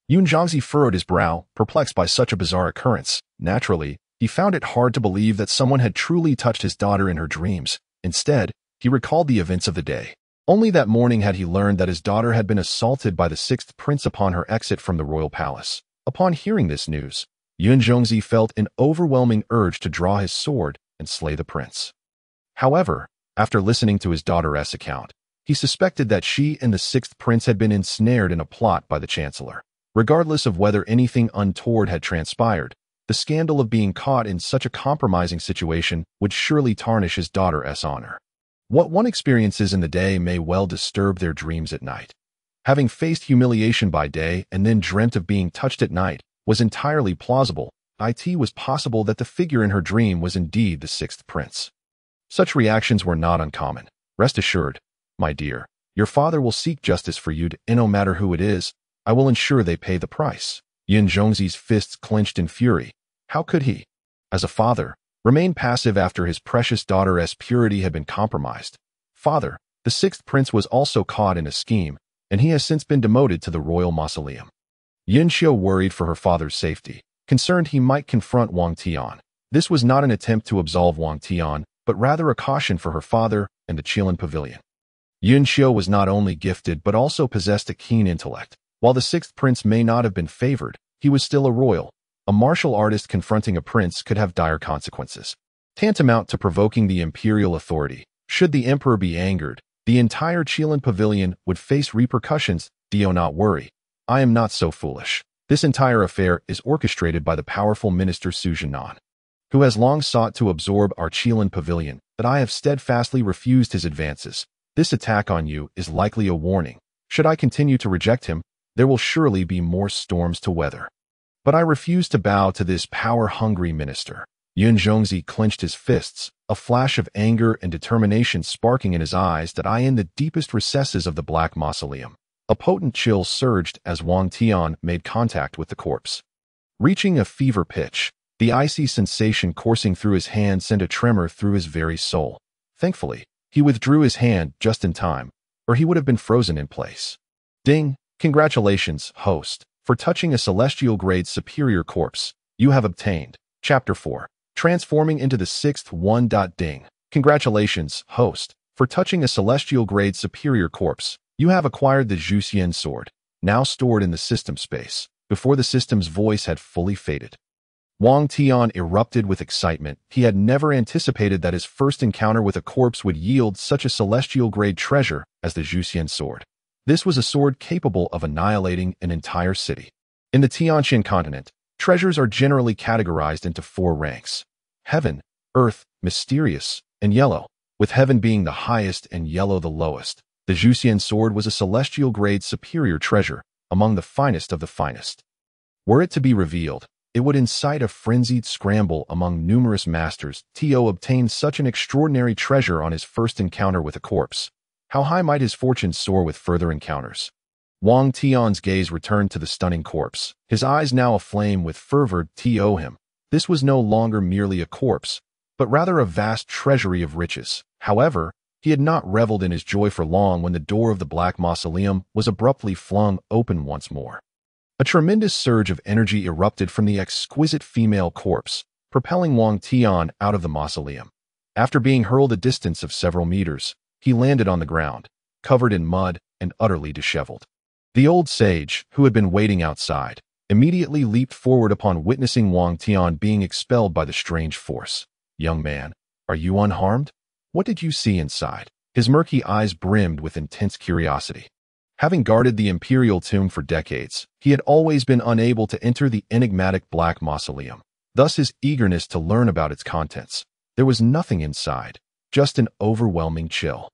Yun Zhongzi furrowed his brow, perplexed by such a bizarre occurrence. Naturally, he found it hard to believe that someone had truly touched his daughter in her dreams. Instead, he recalled the events of the day. Only that morning had he learned that his daughter had been assaulted by the sixth prince upon her exit from the royal palace. Upon hearing this news, Yun Zhongzi felt an overwhelming urge to draw his sword and slay the prince. However, after listening to his daughter's account, he suspected that she and the sixth prince had been ensnared in a plot by the chancellor. Regardless of whether anything untoward had transpired, the scandal of being caught in such a compromising situation would surely tarnish his daughter's honor. What one experiences in the day may well disturb their dreams at night. Having faced humiliation by day and then dreamt of being touched at night was entirely plausible, it was possible that the figure in her dream was indeed the sixth prince. Such reactions were not uncommon. Rest assured, my dear, your father will seek justice for you, and no matter who it is, I will ensure they pay the price. Yin Zhongzi's fists clenched in fury. How could he, as a father, remain passive after his precious daughter's purity had been compromised? Father, the sixth prince was also caught in a scheme, and he has since been demoted to the royal mausoleum. Yin Xiu worried for her father's safety, concerned he might confront Wang Tian. This was not an attempt to absolve Wang Tian, but rather a caution for her father and the Qilin pavilion. Yin Xiu was not only gifted but also possessed a keen intellect. While the sixth prince may not have been favored, he was still a royal. A martial artist confronting a prince could have dire consequences, tantamount to provoking the imperial authority. Should the emperor be angered, the entire Qilin pavilion would face repercussions. Do not worry. I am not so foolish. This entire affair is orchestrated by the powerful minister Zhuxian, who has long sought to absorb our Qilin pavilion, but I have steadfastly refused his advances. This attack on you is likely a warning. Should I continue to reject him, there will surely be more storms to weather. But I refuse to bow to this power-hungry minister. Yin Zhongzi clenched his fists, a flash of anger and determination sparking in his eyes that in the deepest recesses of the black mausoleum. A potent chill surged as Wang Tian made contact with the corpse. Reaching a fever pitch, the icy sensation coursing through his hand sent a tremor through his very soul. Thankfully, he withdrew his hand just in time, or he would have been frozen in place. Ding! Congratulations, host, for touching a celestial-grade superior corpse. You have obtained. Chapter 4. Transforming into the sixth one. Ding! Congratulations, host, for touching a celestial-grade superior corpse. You have acquired the Zhuxian sword, now stored in the system space, before the system's voice had fully faded. Wang Tian erupted with excitement. He had never anticipated that his first encounter with a corpse would yield such a celestial-grade treasure as the Zhuxian sword. This was a sword capable of annihilating an entire city. In the Tianqian continent, treasures are generally categorized into 4 ranks: heaven, earth, mysterious, and yellow, with heaven being the highest and yellow the lowest. The Zhuxian sword was a celestial-grade superior treasure, among the finest of the finest. Were it to be revealed, it would incite a frenzied scramble among numerous masters. To obtain such an extraordinary treasure on his first encounter with a corpse. How high might his fortunes soar with further encounters? Wang Tian's gaze returned to the stunning corpse, his eyes now aflame with fervor. To him, this was no longer merely a corpse, but rather a vast treasury of riches. However, he had not reveled in his joy for long when the door of the black mausoleum was abruptly flung open once more. A tremendous surge of energy erupted from the exquisite female corpse, propelling Wang Tian out of the mausoleum. After being hurled a distance of several meters, he landed on the ground, covered in mud and utterly disheveled. The old sage, who had been waiting outside, immediately leaped forward upon witnessing Wang Tian being expelled by the strange force. "Young man, are you unharmed? What did you see inside?" His murky eyes brimmed with intense curiosity. Having guarded the imperial tomb for decades, he had always been unable to enter the enigmatic black mausoleum. Thus his eagerness to learn about its contents. There was nothing inside, just an overwhelming chill.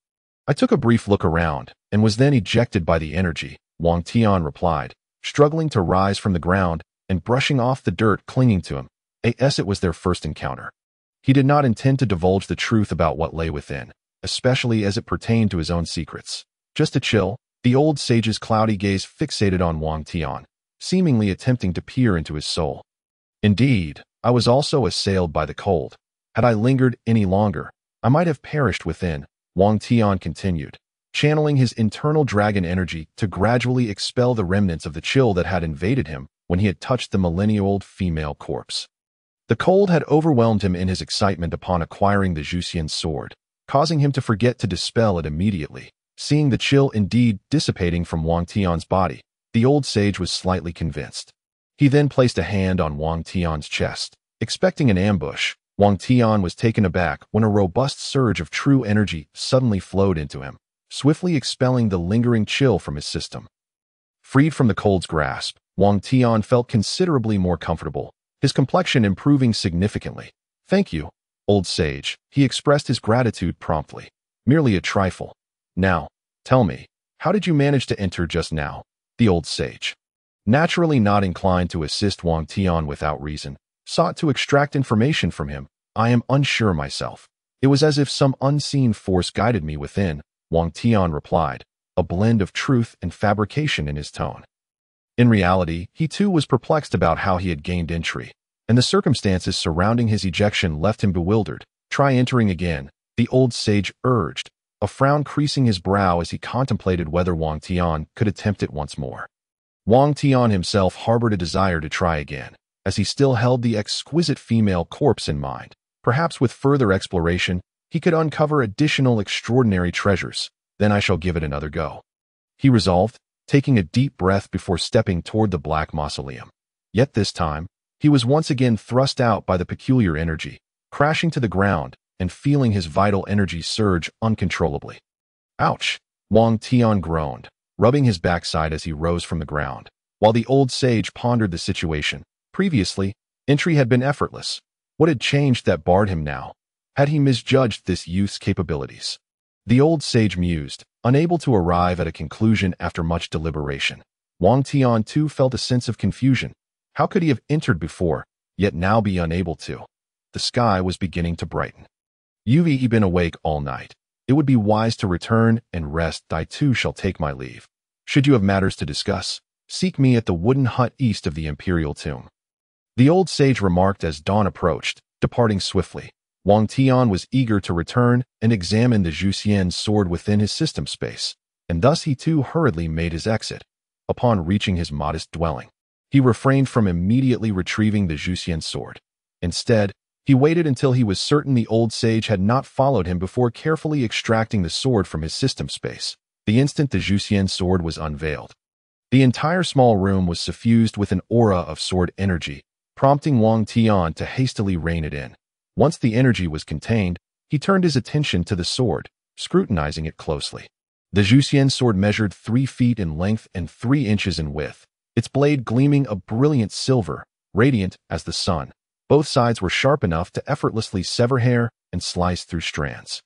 "I took a brief look around, and was then ejected by the energy," Wang Tian replied, struggling to rise from the ground and brushing off the dirt clinging to him. As it was their first encounter. He did not intend to divulge the truth about what lay within, especially as it pertained to his own secrets. Just a chill. The old sage's cloudy gaze fixated on Wang Tian, seemingly attempting to peer into his soul. "Indeed, I was also assailed by the cold. Had I lingered any longer, I might have perished within," Wang Tian continued, channeling his internal dragon energy to gradually expel the remnants of the chill that had invaded him when he had touched the millennia-old female corpse. The cold had overwhelmed him in his excitement upon acquiring the Zhuxian sword, causing him to forget to dispel it immediately. Seeing the chill indeed dissipating from Wang Tian's body, the old sage was slightly convinced. He then placed a hand on Wang Tian's chest. Expecting an ambush, Wang Tian was taken aback when a robust surge of true energy suddenly flowed into him, swiftly expelling the lingering chill from his system. Freed from the cold's grasp, Wang Tian felt considerably more comfortable, his complexion improving significantly. "Thank you, old sage," he expressed his gratitude promptly. "Merely a trifle. Now, tell me, how did you manage to enter just now?" The old sage, naturally not inclined to assist Wang Tian without reason, sought to extract information from him. I am unsure myself. It was as if some unseen force guided me within, Wang Tian replied, a blend of truth and fabrication in his tone. In reality, he too was perplexed about how he had gained entry, and the circumstances surrounding his ejection left him bewildered. Try entering again, the old sage urged, a frown creasing his brow as he contemplated whether Wang Tian could attempt it once more. Wang Tian himself harbored a desire to try again, as he still held the exquisite female corpse in mind. Perhaps with further exploration, he could uncover additional extraordinary treasures. Then I shall give it another go, he resolved, taking a deep breath before stepping toward the black mausoleum. Yet this time, he was once again thrust out by the peculiar energy, crashing to the ground and feeling his vital energy surge uncontrollably. Ouch! Wang Tian groaned, rubbing his backside as he rose from the ground, while the old sage pondered the situation. Previously, entry had been effortless. What had changed that barred him now? Had he misjudged this youth's capabilities? The old sage mused, unable to arrive at a conclusion after much deliberation. Wang Tian too felt a sense of confusion. How could he have entered before, yet now be unable to? The sky was beginning to brighten. You've been awake all night. It would be wise to return and rest. I too shall take my leave. Should you have matters to discuss, seek me at the wooden hut east of the imperial tomb, the old sage remarked as dawn approached, departing swiftly. Wang Tian was eager to return and examine the Zhuxian sword within his system space, and thus he too hurriedly made his exit. Upon reaching his modest dwelling, he refrained from immediately retrieving the Zhuxian sword. Instead, he waited until he was certain the old sage had not followed him before carefully extracting the sword from his system space. The instant the Zhuxian sword was unveiled, the entire small room was suffused with an aura of sword energy, prompting Wang Tian to hastily rein it in. Once the energy was contained, he turned his attention to the sword, scrutinizing it closely. The Zhuxian sword measured 3 feet in length and 3 inches in width, its blade gleaming a brilliant silver, radiant as the sun. Both sides were sharp enough to effortlessly sever hair and slice through strands.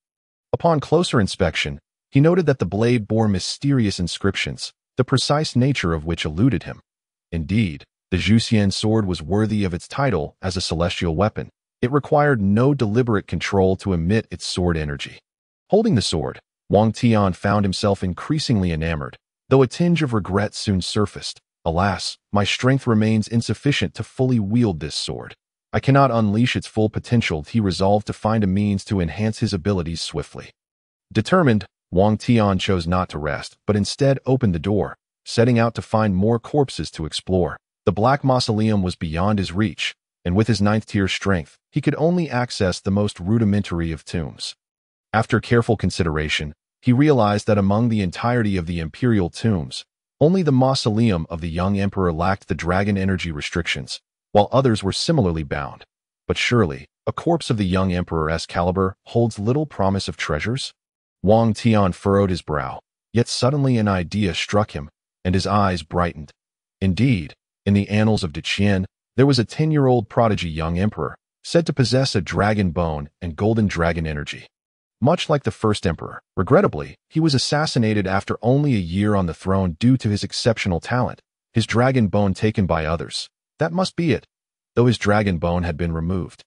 Upon closer inspection, he noted that the blade bore mysterious inscriptions, the precise nature of which eluded him. Indeed, the Zhuxian sword was worthy of its title as a celestial weapon. It required no deliberate control to emit its sword energy. Holding the sword, Wang Tian found himself increasingly enamored, though a tinge of regret soon surfaced. Alas, my strength remains insufficient to fully wield this sword. I cannot unleash its full potential. He resolved to find a means to enhance his abilities swiftly. Determined, Wang Tian chose not to rest, but instead opened the door, setting out to find more corpses to explore. The black mausoleum was beyond his reach, and with his 9th-tier strength, he could only access the most rudimentary of tombs. After careful consideration, he realized that among the entirety of the imperial tombs, only the mausoleum of the young emperor lacked the dragon energy restrictions, while others were similarly bound. But surely, a corpse of the young emperor's caliber holds little promise of treasures? Wang Tian furrowed his brow, yet suddenly an idea struck him, and his eyes brightened. Indeed, in the annals of Qilin, there was a 10-year-old prodigy young emperor, said to possess a dragon bone and golden dragon energy. Much like the first emperor, regrettably, he was assassinated after only a year on the throne due to his exceptional talent, his dragon bone taken by others. That must be it, though his dragon bone had been removed.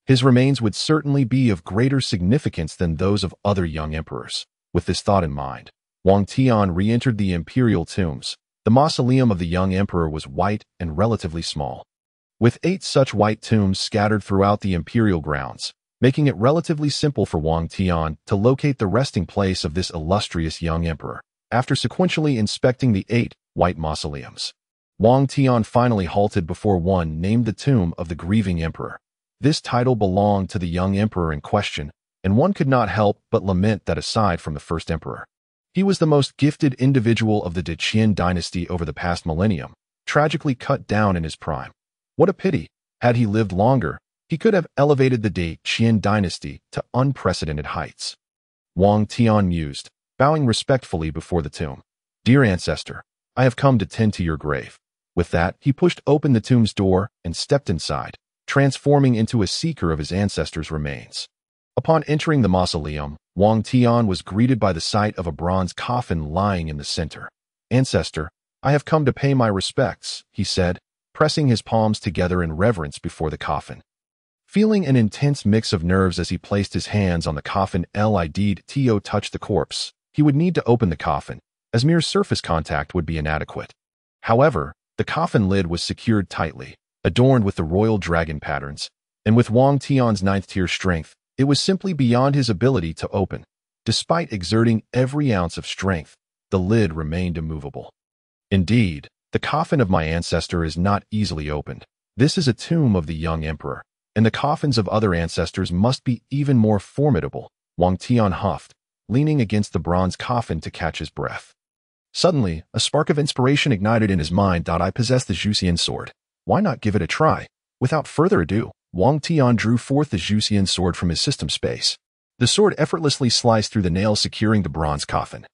His remains would certainly be of greater significance than those of other young emperors. With this thought in mind, Wang Tian re-entered the imperial tombs. The mausoleum of the young emperor was white and relatively small, with 8 such white tombs scattered throughout the imperial grounds, making it relatively simple for Wang Tian to locate the resting place of this illustrious young emperor. After sequentially inspecting the 8 white mausoleums, Wang Tian finally halted before one named the Tomb of the Grieving Emperor. This title belonged to the young emperor in question, and one could not help but lament that aside from the first emperor, he was the most gifted individual of the Qilin dynasty over the past millennium, tragically cut down in his prime. What a pity! Had he lived longer, he could have elevated the Qilin dynasty to unprecedented heights. Wang Tian mused, bowing respectfully before the tomb. Dear ancestor, I have come to tend to your grave. With that, he pushed open the tomb's door and stepped inside, transforming into a seeker of his ancestors' remains. Upon entering the mausoleum, Wang Tian was greeted by the sight of a bronze coffin lying in the center. Ancestor, I have come to pay my respects, he said, pressing his palms together in reverence before the coffin. Feeling an intense mix of nerves as he placed his hands on the coffin, to touch the corpse. He would need to open the coffin, as mere surface contact would be inadequate. However, the coffin lid was secured tightly, adorned with the royal dragon patterns, and with Wang Tian's 9th-tier strength, it was simply beyond his ability to open. Despite exerting every ounce of strength, the lid remained immovable. Indeed, the coffin of my ancestor is not easily opened. This is a tomb of the young emperor, and the coffins of other ancestors must be even more formidable, Wang Tian huffed, leaning against the bronze coffin to catch his breath. Suddenly, a spark of inspiration ignited in his mind. I possess the Zhuxian sword. Why not give it a try? Without further ado, Wang Tian drew forth the Zhuxian sword from his system space. The sword effortlessly sliced through the nails securing the bronze coffin,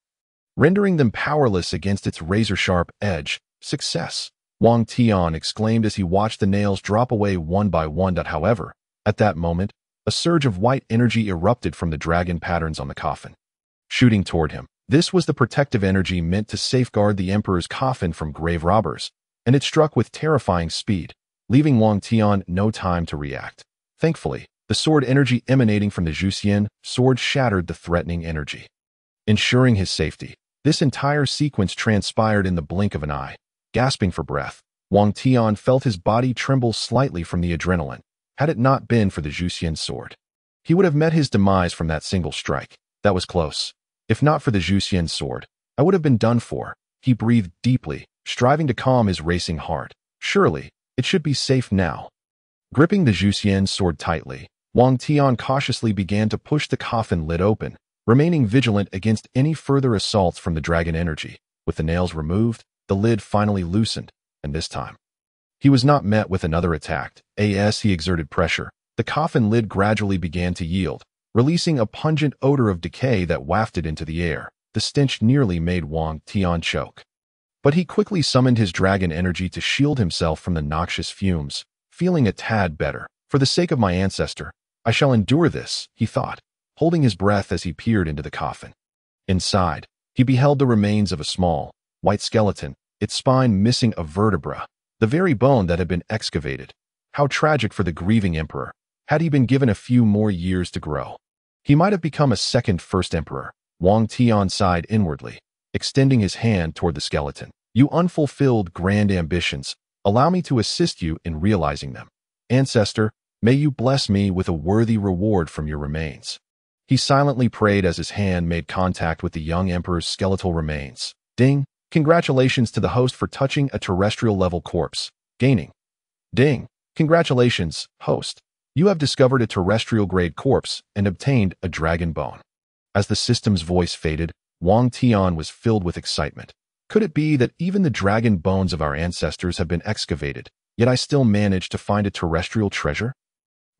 rendering them powerless against its razor-sharp edge. Success! Wang Tian exclaimed as he watched the nails drop away one by one. However, at that moment, a surge of white energy erupted from the dragon patterns on the coffin, shooting toward him. This was the protective energy meant to safeguard the emperor's coffin from grave robbers, and it struck with terrifying speed, leaving Wang Tian no time to react. Thankfully, the sword energy emanating from the Zhuxian sword shattered the threatening energy, ensuring his safety. This entire sequence transpired in the blink of an eye. Gasping for breath, Wang Tian felt his body tremble slightly from the adrenaline. Had it not been for the Zhuxian sword, he would have met his demise from that single strike. That was close. If not for the Zhuxian sword, I would have been done for. He breathed deeply, striving to calm his racing heart. Surely, it should be safe now. Gripping the Zhuxian sword tightly, Wang Tian cautiously began to push the coffin lid open, remaining vigilant against any further assaults from the dragon energy. With the nails removed, the lid finally loosened, and this time, he was not met with another attack. As he exerted pressure, the coffin lid gradually began to yield, releasing a pungent odor of decay that wafted into the air. The stench nearly made Wang Tian choke. But he quickly summoned his dragon energy to shield himself from the noxious fumes, feeling a tad better. For the sake of my ancestor, I shall endure this, he thought, holding his breath as he peered into the coffin. Inside, he beheld the remains of a small, white skeleton, its spine missing a vertebra, the very bone that had been excavated. How tragic for the grieving emperor. Had he been given a few more years to grow, he might have become a second first emperor. Wang Tian sighed inwardly, extending his hand toward the skeleton. You unfulfilled grand ambitions, allow me to assist you in realizing them. Ancestor, may you bless me with a worthy reward from your remains. He silently prayed as his hand made contact with the young emperor's skeletal remains. Ding! Congratulations to the host for touching a terrestrial-level corpse. Gaining. Ding! Congratulations, host. You have discovered a terrestrial-grade corpse and obtained a dragon bone. As the system's voice faded, Wang Tian was filled with excitement. Could it be that even the dragon bones of our ancestors have been excavated, yet I still managed to find a terrestrial treasure?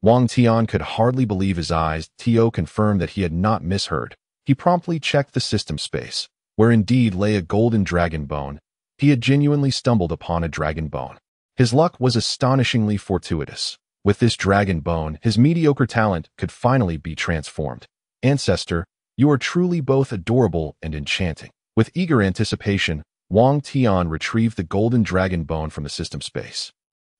Wang Tian could hardly believe his eyes. To confirm that he had not misheard, he promptly checked the system space, where indeed lay a golden dragon bone. He had genuinely stumbled upon a dragon bone. His luck was astonishingly fortuitous. With this dragon bone, his mediocre talent could finally be transformed. Ancestor, you are truly both adorable and enchanting. With eager anticipation, Wang Tian retrieved the golden dragon bone from the system space.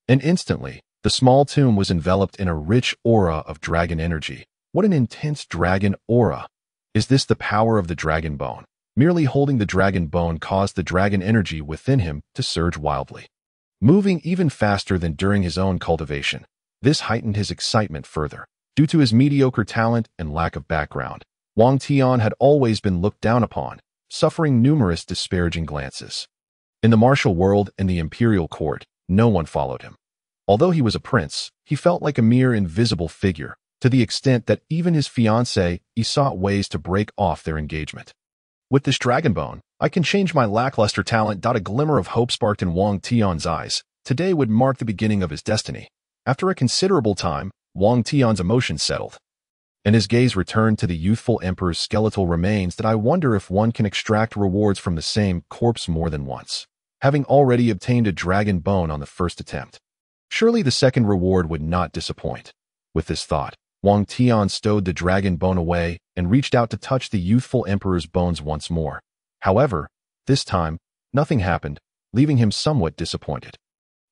And instantly, the small tomb was enveloped in a rich aura of dragon energy. What an intense dragon aura! Is this the power of the dragon bone? Merely holding the dragon bone caused the dragon energy within him to surge wildly, moving even faster than during his own cultivation. This heightened his excitement further. Due to his mediocre talent and lack of background, Wang Tian had always been looked down upon, suffering numerous disparaging glances. In the martial world and the imperial court, no one followed him. Although he was a prince, he felt like a mere invisible figure, to the extent that even his fiancée sought ways to break off their engagement. With this dragon bone, I can change my lackluster talent. A glimmer of hope sparked in Wang Tian's eyes. Today would mark the beginning of his destiny. After a considerable time, Wang Tian's emotions settled, and his gaze returned to the youthful emperor's skeletal remains. I wonder if one can extract rewards from the same corpse more than once. Having already obtained a dragon bone on the first attempt, surely the second reward would not disappoint. With this thought, Wang Tian stowed the dragon bone away and reached out to touch the youthful emperor's bones once more. However, this time, nothing happened, leaving him somewhat disappointed.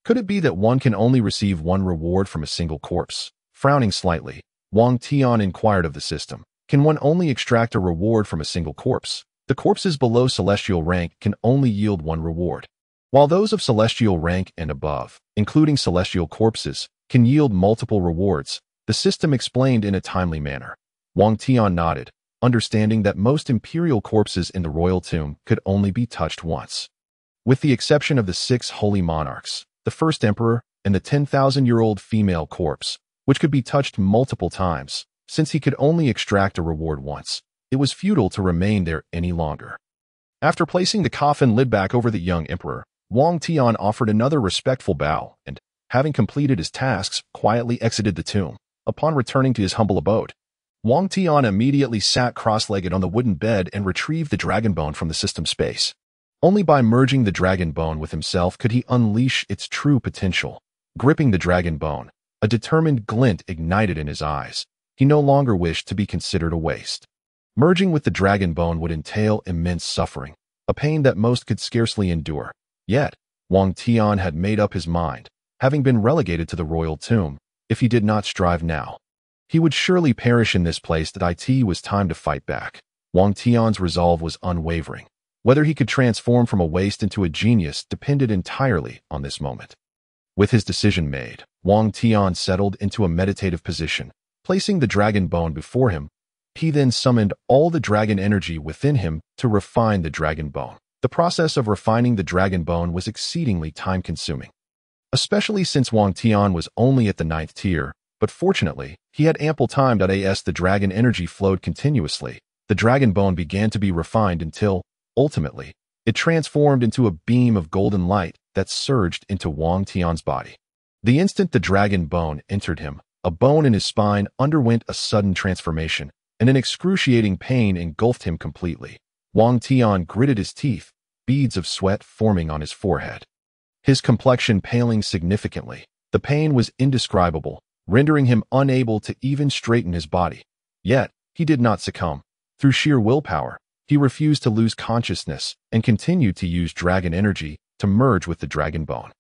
Could it be that one can only receive one reward from a single corpse? Frowning slightly, Wang Tian inquired of the system. Can one only extract a reward from a single corpse? The corpses below celestial rank can only yield one reward, while those of celestial rank and above, including celestial corpses, can yield multiple rewards, the system explained in a timely manner. Wang Tian nodded, understanding that most imperial corpses in the royal tomb could only be touched once. With the exception of the 6 holy monarchs, the first emperor, and the 10,000-year-old female corpse, which could be touched multiple times, since he could only extract a reward once, it was futile to remain there any longer. After placing the coffin lid back over the young emperor, Wang Tian offered another respectful bow and, having completed his tasks, quietly exited the tomb. Upon returning to his humble abode, Wang Tian immediately sat cross-legged on the wooden bed and retrieved the dragon bone from the system space. Only by merging the dragon bone with himself could he unleash its true potential. Gripping the dragon bone, a determined glint ignited in his eyes. He no longer wished to be considered a waste. Merging with the dragon bone would entail immense suffering, a pain that most could scarcely endure. Yet, Wang Tian had made up his mind, having been relegated to the royal tomb. If he did not strive now, he would surely perish in this place. That it was time to fight back. Wang Tian's resolve was unwavering. Whether he could transform from a waste into a genius depended entirely on this moment. With his decision made, Wang Tian settled into a meditative position. Placing the dragon bone before him, he then summoned all the dragon energy within him to refine the dragon bone. The process of refining the dragon bone was exceedingly time-consuming, especially since Wang Tian was only at the 9th tier, but fortunately, he had ample time. As the dragon energy flowed continuously, the dragon bone began to be refined until, ultimately, it transformed into a beam of golden light that surged into Wang Tian's body. The instant the dragon bone entered him, a bone in his spine underwent a sudden transformation, and an excruciating pain engulfed him completely. Wang Tian gritted his teeth, beads of sweat forming on his forehead. His complexion paling significantly. The pain was indescribable, rendering him unable to even straighten his body. Yet, he did not succumb. Through sheer willpower, he refused to lose consciousness and continued to use dragon energy to merge with the dragon bone.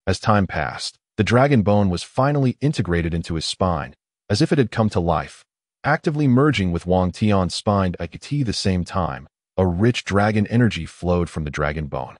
As time passed, the dragon bone was finally integrated into his spine, as if it had come to life, actively merging with Wang Tian's spine at the same time. A rich dragon energy flowed from the dragon bone,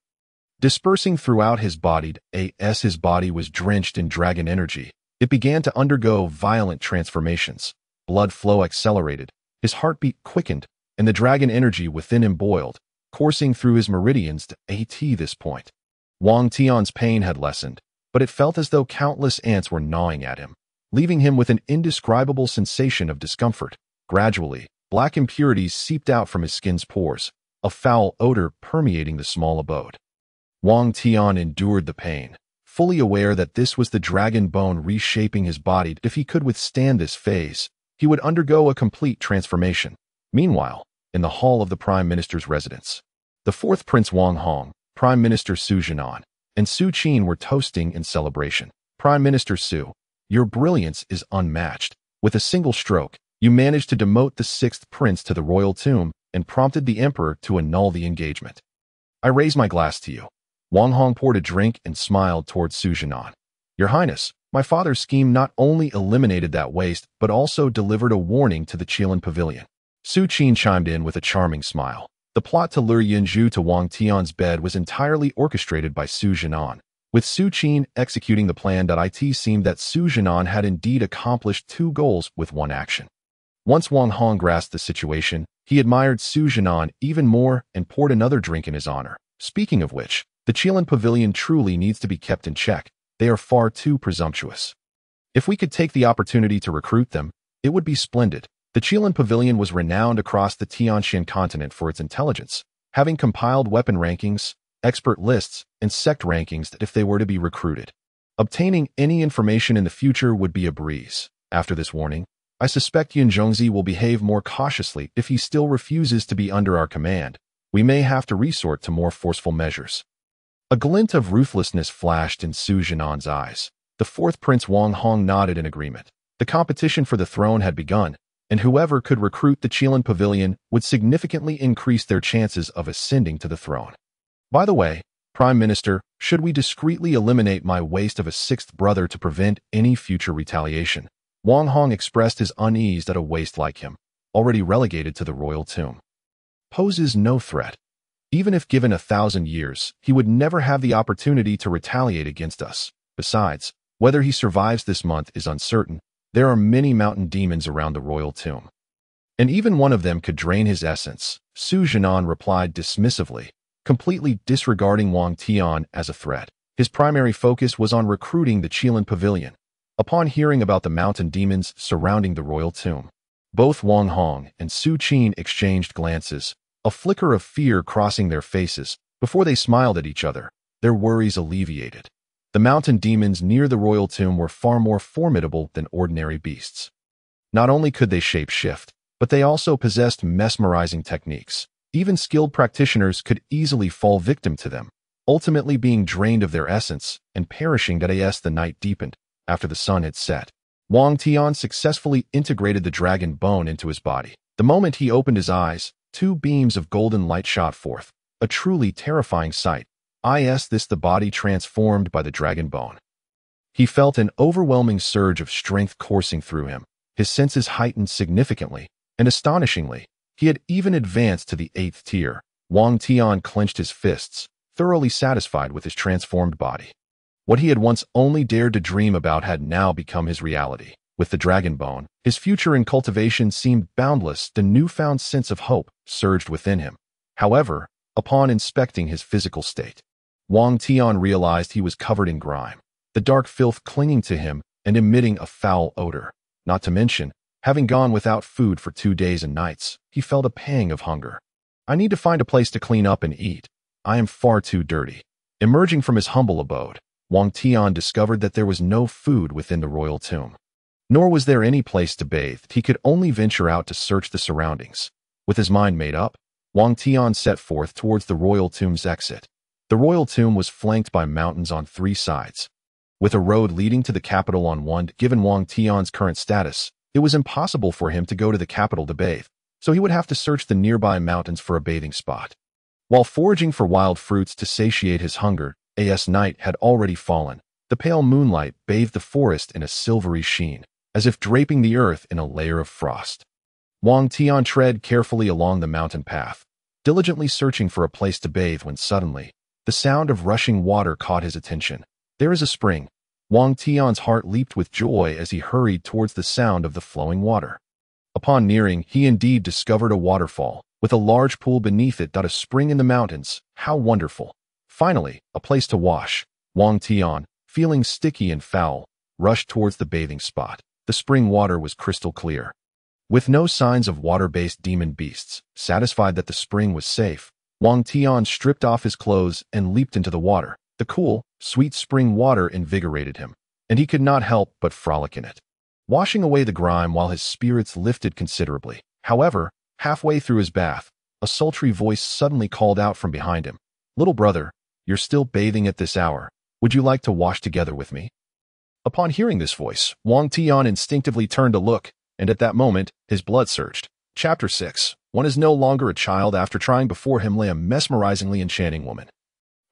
dispersing throughout his body. As his body was drenched in dragon energy, it began to undergo violent transformations. Blood flow accelerated, his heartbeat quickened, and the dragon energy within him boiled, coursing through his meridians. At this point, Wang Tian's pain had lessened, but it felt as though countless ants were gnawing at him, leaving him with an indescribable sensation of discomfort. Gradually, black impurities seeped out from his skin's pores, a foul odor permeating the small abode. Wang Tian endured the pain, fully aware that this was the dragon bone reshaping his body. If he could withstand this phase, he would undergo a complete transformation. Meanwhile, in the hall of the Prime Minister's residence, the 4th Prince Wang Hong, Prime Minister Zhuxian, and Su Qin were toasting in celebration. Prime Minister Su, your brilliance is unmatched. With a single stroke, you managed to demote the 6th prince to the royal tomb and prompted the emperor to annul the engagement. I raise my glass to you. Wang Hong poured a drink and smiled towards Zhuxian. Your Highness, my father's scheme not only eliminated that waste, but also delivered a warning to the Qilin pavilion. Su Qin chimed in with a charming smile. The plot to lure Yinzhu to Wang Tian's bed was entirely orchestrated by Zhuxian. With Su Qin executing the plan, it seemed that Zhuxian had indeed accomplished 2 goals with one action. Once Wang Hong grasped the situation, he admired Zhuxian even more and poured another drink in his honor. Speaking of which, the Qilin pavilion truly needs to be kept in check. They are far too presumptuous. If we could take the opportunity to recruit them, it would be splendid. The Qilin pavilion was renowned across the Tianxian continent for its intelligence, having compiled weapon rankings, expert lists, and sect rankings that if they were to be recruited, obtaining any information in the future would be a breeze. After this warning, I suspect Yunzhongzi will behave more cautiously. If he still refuses to be under our command, we may have to resort to more forceful measures. A glint of ruthlessness flashed in Zhuxian's eyes. The 4th Prince Wang Hong nodded in agreement. The competition for the throne had begun, and whoever could recruit the Qilin pavilion would significantly increase their chances of ascending to the throne. By the way, Prime Minister, Should we discreetly eliminate my waste of a sixth brother to prevent any future retaliation? Wang Hong expressed his unease that a waste like him, already relegated to the royal tomb, poses no threat. Even if given 1,000 years, he would never have the opportunity to retaliate against us. Besides, whether he survives this month is uncertain. There are many mountain demons around the royal tomb, and even one of them could drain his essence. Zhuxian replied dismissively, completely disregarding Wang Tian as a threat. His primary focus was on recruiting the Qilin pavilion. Upon hearing about the mountain demons surrounding the royal tomb, both Wang Hong and Zhuxian exchanged glances, a flicker of fear crossing their faces. Before they smiled at each other, their worries alleviated. The mountain demons near the royal tomb were far more formidable than ordinary beasts. Not only could they shape-shift, but they also possessed mesmerizing techniques. Even skilled practitioners could easily fall victim to them, ultimately being drained of their essence and perishing as the night deepened. After the sun had set, Wang Tian successfully integrated the dragon bone into his body. The moment he opened his eyes, 2 beams of golden light shot forth, a truly terrifying sight. The body transformed by the dragon bone. He felt an overwhelming surge of strength coursing through him. His senses heightened significantly, and astonishingly, he had even advanced to the 8th tier. Wang Tian clenched his fists, thoroughly satisfied with his transformed body. What he had once only dared to dream about had now become his reality. With the dragon bone, his future in cultivation seemed boundless. The newfound sense of hope surged within him. However, upon inspecting his physical state, Wang Tian realized he was covered in grime, the dark filth clinging to him and emitting a foul odor. Not to mention, having gone without food for 2 days and nights, he felt a pang of hunger. I need to find a place to clean up and eat. I am far too dirty. Emerging from his humble abode, Wang Tian discovered that there was no food within the royal tomb. Nor was there any place to bathe. He could only venture out to search the surroundings. With his mind made up, Wang Tian set forth towards the royal tomb's exit. The royal tomb was flanked by mountains on 3 sides. With a road leading to the capital on one, given Wang Tian's current status, it was impossible for him to go to the capital to bathe, so he would have to search the nearby mountains for a bathing spot. While foraging for wild fruits to satiate his hunger, night had already fallen. The pale moonlight bathed the forest in a silvery sheen, as if draping the earth in a layer of frost. Wang Tian tread carefully along the mountain path, diligently searching for a place to bathe when suddenly, the sound of rushing water caught his attention. There is a spring. Wang Tian's heart leaped with joy as he hurried towards the sound of the flowing water. Upon nearing, he indeed discovered a waterfall, with a large pool beneath it. A spring in the mountains. How wonderful. Finally, a place to wash. Wang Tian, feeling sticky and foul, rushed towards the bathing spot. The spring water was crystal clear, with no signs of water-based demon beasts. Satisfied that the spring was safe, Wang Tian stripped off his clothes and leaped into the water. The cool, sweet spring water invigorated him, and he could not help but frolic in it, washing away the grime while his spirits lifted considerably. However, halfway through his bath, a sultry voice suddenly called out from behind him, "Little brother, you're still bathing at this hour. Would you like to wash together with me?" Upon hearing this voice, Wang Tian instinctively turned to look, and at that moment, his blood surged. Chapter 6. One is no longer a child. After trying before him lay a mesmerizingly enchanting woman.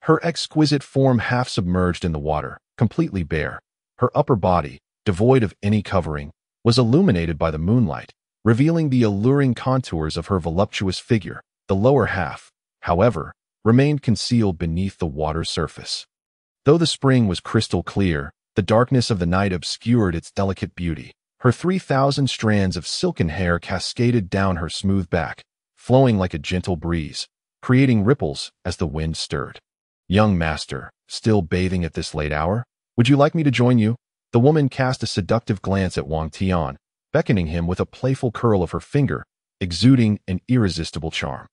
Her exquisite form half submerged in the water, completely bare. Her upper body, devoid of any covering, was illuminated by the moonlight, revealing the alluring contours of her voluptuous figure. The lower half, however, remained concealed beneath the water's surface. Though the spring was crystal clear, the darkness of the night obscured its delicate beauty. Her 3,000 strands of silken hair cascaded down her smooth back, flowing like a gentle breeze, creating ripples as the wind stirred. "Young master, still bathing at this late hour? Would you like me to join you?" The woman cast a seductive glance at Wang Tian, beckoning him with a playful curl of her finger, exuding an irresistible charm.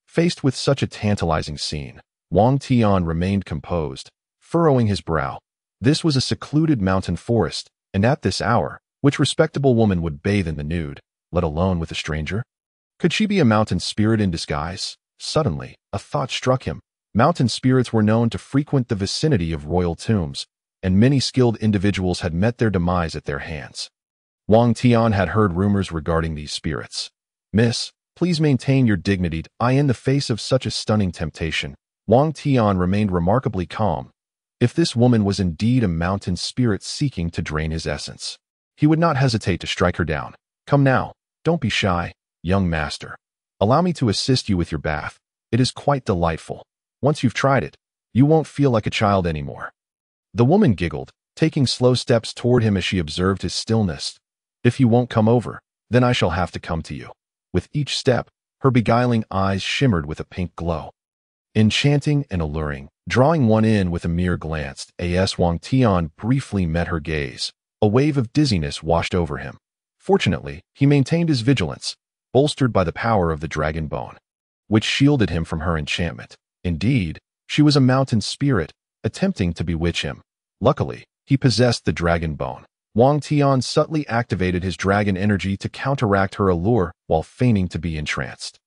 Faced with such a tantalizing scene, Wang Tian remained composed, furrowing his brow. This was a secluded mountain forest, and at this hour, which respectable woman would bathe in the nude, let alone with a stranger? Could she be a mountain spirit in disguise? Suddenly, a thought struck him. Mountain spirits were known to frequent the vicinity of royal tombs, and many skilled individuals had met their demise at their hands. Wang Tian had heard rumors regarding these spirits. "Miss, please maintain your dignity. In the face of such a stunning temptation, Wang Tian remained remarkably calm. If this woman was indeed a mountain spirit seeking to drain his essence, he would not hesitate to strike her down. Come now, don't be shy, young master. Allow me to assist you with your bath. It is quite delightful. Once you've tried it, you won't feel like a child anymore. The woman giggled, taking slow steps toward him as she observed his stillness. If you won't come over, then I shall have to come to you. With each step, her beguiling eyes shimmered with a pink glow. Enchanting and alluring, drawing one in with a mere glance, as Wang Tian briefly met her gaze. A wave of dizziness washed over him. Fortunately, he maintained his vigilance, bolstered by the power of the dragon bone, which shielded him from her enchantment. Indeed, she was a mountain spirit, attempting to bewitch him. Luckily, he possessed the dragon bone. Wang Tian subtly activated his dragon energy to counteract her allure while feigning to be entranced.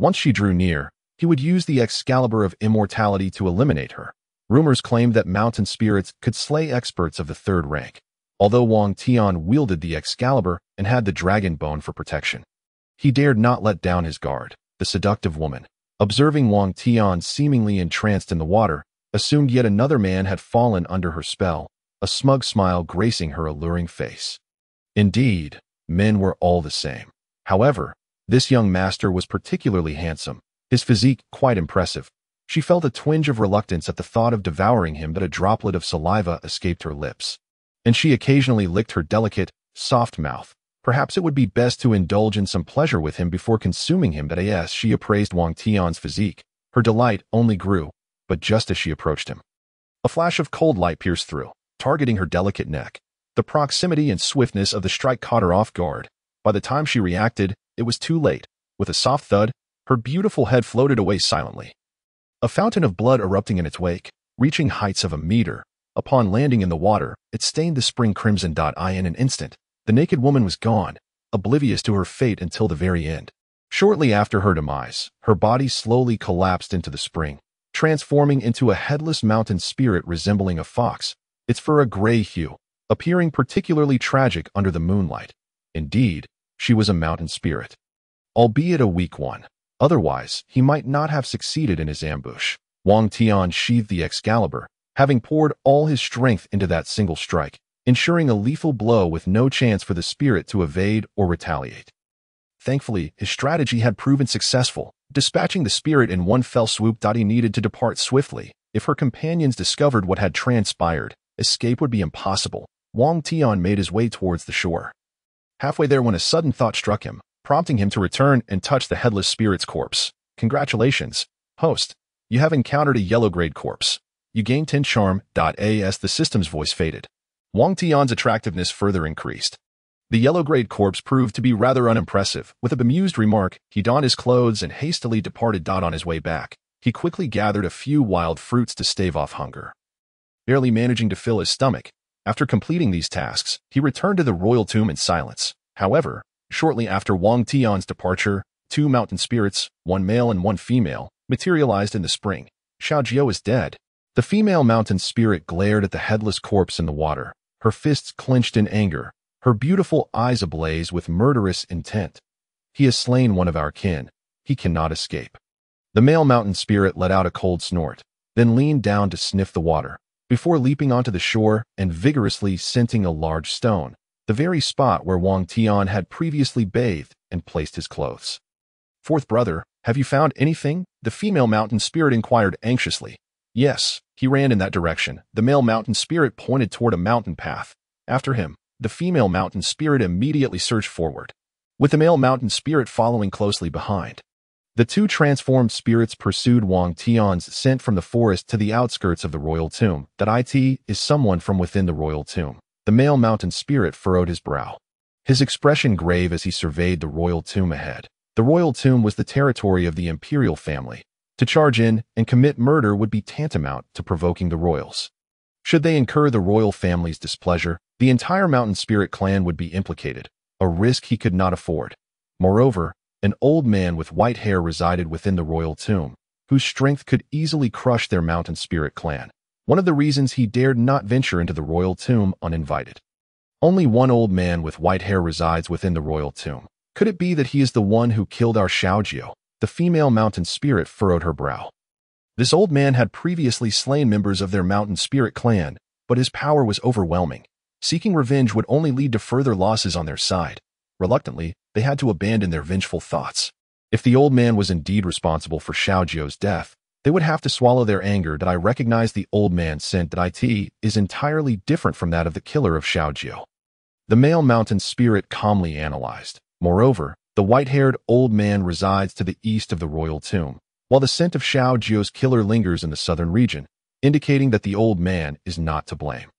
Once she drew near, he would use the Excalibur of immortality to eliminate her. Rumors claimed that mountain spirits could slay experts of the third rank, although Wang Tian wielded the Excalibur and had the dragon bone for protection. He dared not let down his guard. The seductive woman, observing Wang Tian seemingly entranced in the water, assumed yet another man had fallen under her spell, a smug smile gracing her alluring face. Indeed, men were all the same. However, this young master was particularly handsome, his physique quite impressive. She felt a twinge of reluctance at the thought of devouring him, but a droplet of saliva escaped her lips, and she occasionally licked her delicate, soft mouth. Perhaps it would be best to indulge in some pleasure with him before consuming him, but as she appraised Wang Tian's physique, her delight only grew. But just as she approached him, a flash of cold light pierced through, targeting her delicate neck. The proximity and swiftness of the strike caught her off guard. By the time she reacted, it was too late. With a soft thud, her beautiful head floated away silently, a fountain of blood erupting in its wake, reaching heights of a meter. Upon landing in the water, it stained the spring crimson. In an instant, the naked woman was gone, oblivious to her fate until the very end. Shortly after her demise, her body slowly collapsed into the spring, transforming into a headless mountain spirit resembling a fox, its fur a gray hue, appearing particularly tragic under the moonlight. Indeed, she was a mountain spirit, albeit a weak one. Otherwise, he might not have succeeded in his ambush. Wang Tian sheathed the Excalibur, having poured all his strength into that single strike, ensuring a lethal blow with no chance for the spirit to evade or retaliate. Thankfully, his strategy had proven successful, dispatching the spirit in one fell swoop. He needed to depart swiftly. If her companions discovered what had transpired, escape would be impossible. Wang Tian made his way towards the shore. Halfway there when a sudden thought struck him, prompting him to return and touch the headless spirit's corpse. Congratulations, host. You have encountered a yellow-grade corpse. You gain 10 charm. As the system's voice faded, Wang Tian's attractiveness further increased. The yellow-grade corpse proved to be rather unimpressive. With a bemused remark, he donned his clothes and hastily departed. On his way back, he quickly gathered a few wild fruits to stave off hunger. Barely managing to fill his stomach, after completing these tasks, he returned to the royal tomb in silence. However, shortly after Wang Tian's departure, 2 mountain spirits, one male and one female, materialized in the spring. Xiaojiu is dead. The female mountain spirit glared at the headless corpse in the water, her fists clenched in anger, her beautiful eyes ablaze with murderous intent. He has slain one of our kin. He cannot escape. The male mountain spirit let out a cold snort, then leaned down to sniff the water, before leaping onto the shore and vigorously scenting a large stone, the very spot where Wang Tian had previously bathed and placed his clothes. Fourth brother, have you found anything? The female mountain spirit inquired anxiously. Yes, he ran in that direction. The male mountain spirit pointed toward a mountain path. After him, the female mountain spirit immediately surged forward, with the male mountain spirit following closely behind. The 2 transformed spirits pursued Wang Tian's scent from the forest to the outskirts of the royal tomb. It is someone from within the royal tomb. The male mountain spirit furrowed his brow, his expression grave as he surveyed the royal tomb ahead. The royal tomb was the territory of the imperial family. To charge in and commit murder would be tantamount to provoking the royals. Should they incur the royal family's displeasure, the entire mountain spirit clan would be implicated, a risk he could not afford. Moreover, an old man with white hair resided within the royal tomb, whose strength could easily crush their mountain spirit clan. One of the reasons he dared not venture into the royal tomb uninvited. Only one old man with white hair resides within the royal tomb. Could it be that he is the one who killed our Xiaojiu? The female mountain spirit furrowed her brow. This old man had previously slain members of their mountain spirit clan, but his power was overwhelming. Seeking revenge would only lead to further losses on their side. Reluctantly, they had to abandon their vengeful thoughts. If the old man was indeed responsible for Xiaojiu's death, they would have to swallow their anger. Did I recognize the old man's scent? That it is entirely different from that of the killer of Xiaojiu. The male mountain spirit calmly analyzed. Moreover, the white-haired old man resides to the east of the royal tomb, while the scent of Xiaojiu's killer lingers in the southern region, indicating that the old man is not to blame.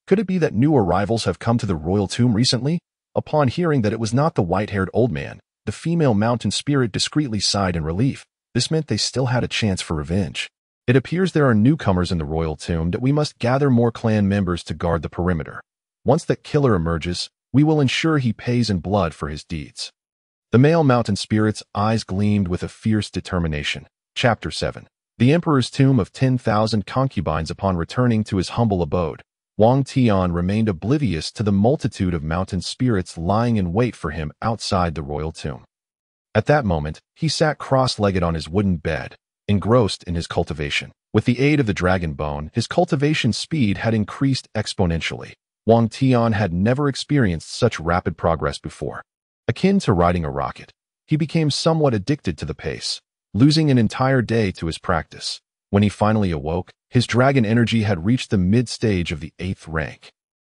Could it be that new arrivals have come to the royal tomb recently? Upon hearing that it was not the white-haired old man, the female mountain spirit discreetly sighed in relief. This meant they still had a chance for revenge. It appears there are newcomers in the royal tomb, that we must gather more clan members to guard the perimeter. Once that killer emerges, we will ensure he pays in blood for his deeds. The male mountain spirit's eyes gleamed with a fierce determination. Chapter 7. The Emperor's Tomb of 10,000 Concubines. Upon returning to his humble abode, Wang Tian remained oblivious to the multitude of mountain spirits lying in wait for him outside the royal tomb. At that moment, he sat cross-legged on his wooden bed, engrossed in his cultivation. With the aid of the dragon bone, his cultivation speed had increased exponentially. Wang Tian had never experienced such rapid progress before. Akin to riding a rocket, he became somewhat addicted to the pace, losing an entire day to his practice. When he finally awoke, his dragon energy had reached the mid-stage of the 8th rank.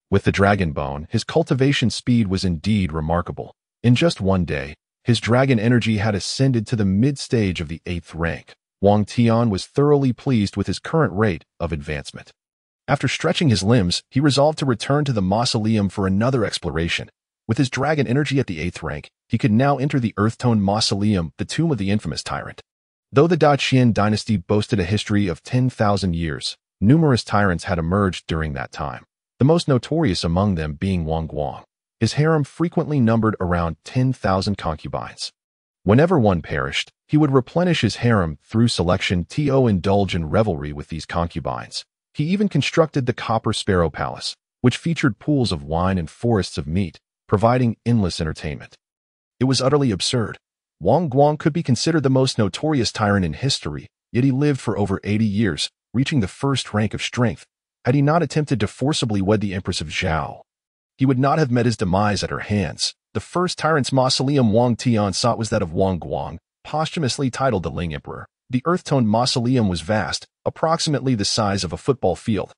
With the dragon bone, his cultivation speed was indeed remarkable. In just one day, his dragon energy had ascended to the mid-stage of the 8th rank. Wang Tian was thoroughly pleased with his current rate of advancement. After stretching his limbs, he resolved to return to the mausoleum for another exploration. With his dragon energy at the 8th rank, he could now enter the earth-toned mausoleum, the tomb of the infamous tyrant. Though the Zhuxian dynasty boasted a history of 10,000 years, numerous tyrants had emerged during that time, the most notorious among them being Wang Guang. His harem frequently numbered around 10,000 concubines. Whenever one perished, he would replenish his harem through selection to indulge in revelry with these concubines. He even constructed the Copper Sparrow Palace, which featured pools of wine and forests of meat, providing endless entertainment. It was utterly absurd. Wang Guang could be considered the most notorious tyrant in history, yet he lived for over 80 years, reaching the 1st rank of strength. Had he not attempted to forcibly wed the Empress of Zhao, he would not have met his demise at her hands. The first tyrant's mausoleum Wang Tian sought was that of Wang Guang, posthumously titled the Ling Emperor. The earth-toned mausoleum was vast, approximately the size of a football field,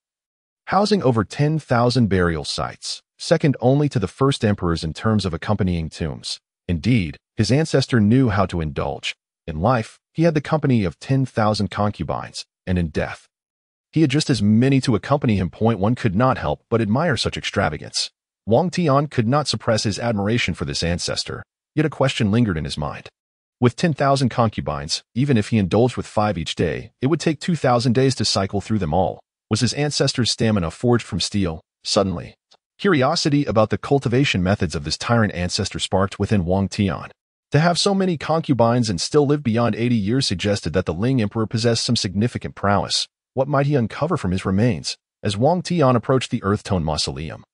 housing over 10,000 burial sites, second only to the first emperors in terms of accompanying tombs. Indeed, his ancestor knew how to indulge. In life, he had the company of 10,000 concubines, and in death, he had just as many to accompany him. One could not help but admire such extravagance. Wang Tian could not suppress his admiration for this ancestor, yet a question lingered in his mind. With 10,000 concubines, even if he indulged with 5 each day, it would take 2,000 days to cycle through them all. Was his ancestor's stamina forged from steel? Suddenly, curiosity about the cultivation methods of this tyrant ancestor sparked within Wang Tian. To have so many concubines and still live beyond 80 years suggested that the Ling Emperor possessed some significant prowess. What might he uncover from his remains? As Wang Tian approached the earth-toned mausoleum,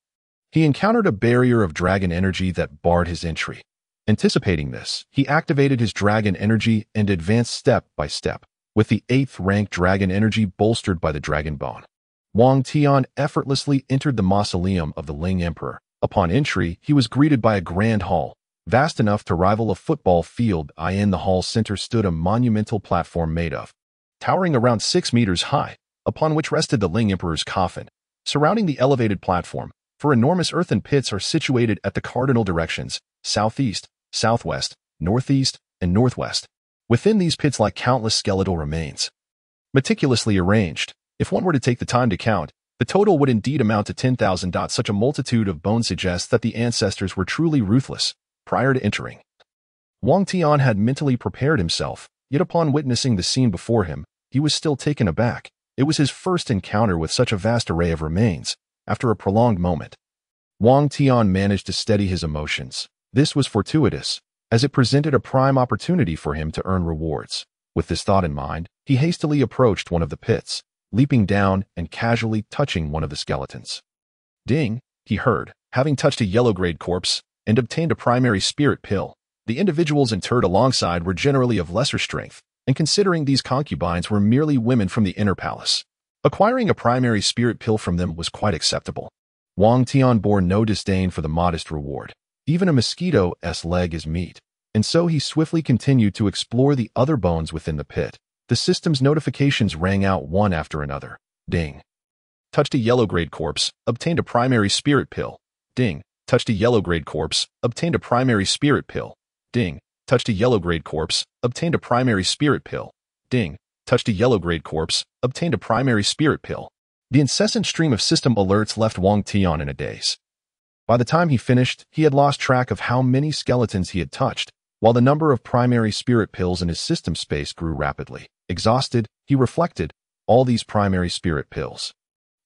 he encountered a barrier of dragon energy that barred his entry. Anticipating this, he activated his dragon energy and advanced step by step, with the 8th rank dragon energy bolstered by the dragon bone. Wang Tian effortlessly entered the mausoleum of the Ling Emperor. Upon entry, he was greeted by a grand hall, vast enough to rival a football field. In the hall's center stood a monumental platform made of, towering around 6 meters high, upon which rested the Ling Emperor's coffin. Surrounding the elevated platform, 4 enormous earthen pits are situated at the cardinal directions: southeast, southwest, northeast, and northwest. Within these pits lie countless skeletal remains, meticulously arranged. If one were to take the time to count, the total would indeed amount to 10,000. Such a multitude of bones suggests that the ancestors were truly ruthless. Prior to entering, Wang Tian had mentally prepared himself, yet upon witnessing the scene before him, he was still taken aback. It was his first encounter with such a vast array of remains. After a prolonged moment, Wang Tian managed to steady his emotions. This was fortuitous, as it presented a prime opportunity for him to earn rewards. With this thought in mind, he hastily approached one of the pits, leaping down and casually touching one of the skeletons. Ding, he heard, having touched a yellow-grade corpse and obtained a primary spirit pill. The individuals interred alongside were generally of lesser strength, and considering these concubines were merely women from the inner palace, acquiring a primary spirit pill from them was quite acceptable. Wang Tian bore no disdain for the modest reward. Even a mosquito's leg is meat. And so he swiftly continued to explore the other bones within the pit. The system's notifications rang out one after another. Ding. Touched a yellow-grade corpse, obtained a primary spirit pill. Ding. Touched a yellow-grade corpse, obtained a primary spirit pill. Ding. Touched a yellow-grade corpse, obtained a primary spirit pill. Ding. Touched a yellow-grade corpse, obtained a primary spirit pill. The incessant stream of system alerts left Wang Tian in a daze. By the time he finished, he had lost track of how many skeletons he had touched, while the number of primary spirit pills in his system space grew rapidly. Exhausted, he reflected, all these primary spirit pills.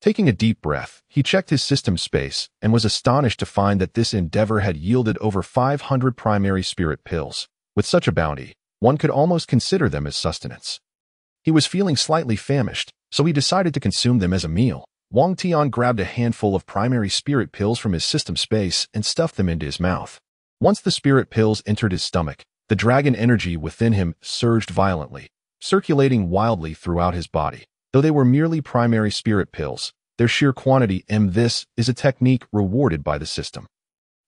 Taking a deep breath, he checked his system space and was astonished to find that this endeavor had yielded over 500 primary spirit pills. With such a bounty, one could almost consider them as sustenance. He was feeling slightly famished, so he decided to consume them as a meal. Wang Tian grabbed a handful of primary spirit pills from his system space and stuffed them into his mouth. Once the spirit pills entered his stomach, the dragon energy within him surged violently, circulating wildly throughout his body. Though they were merely primary spirit pills, their sheer quantity this is a technique rewarded by the system.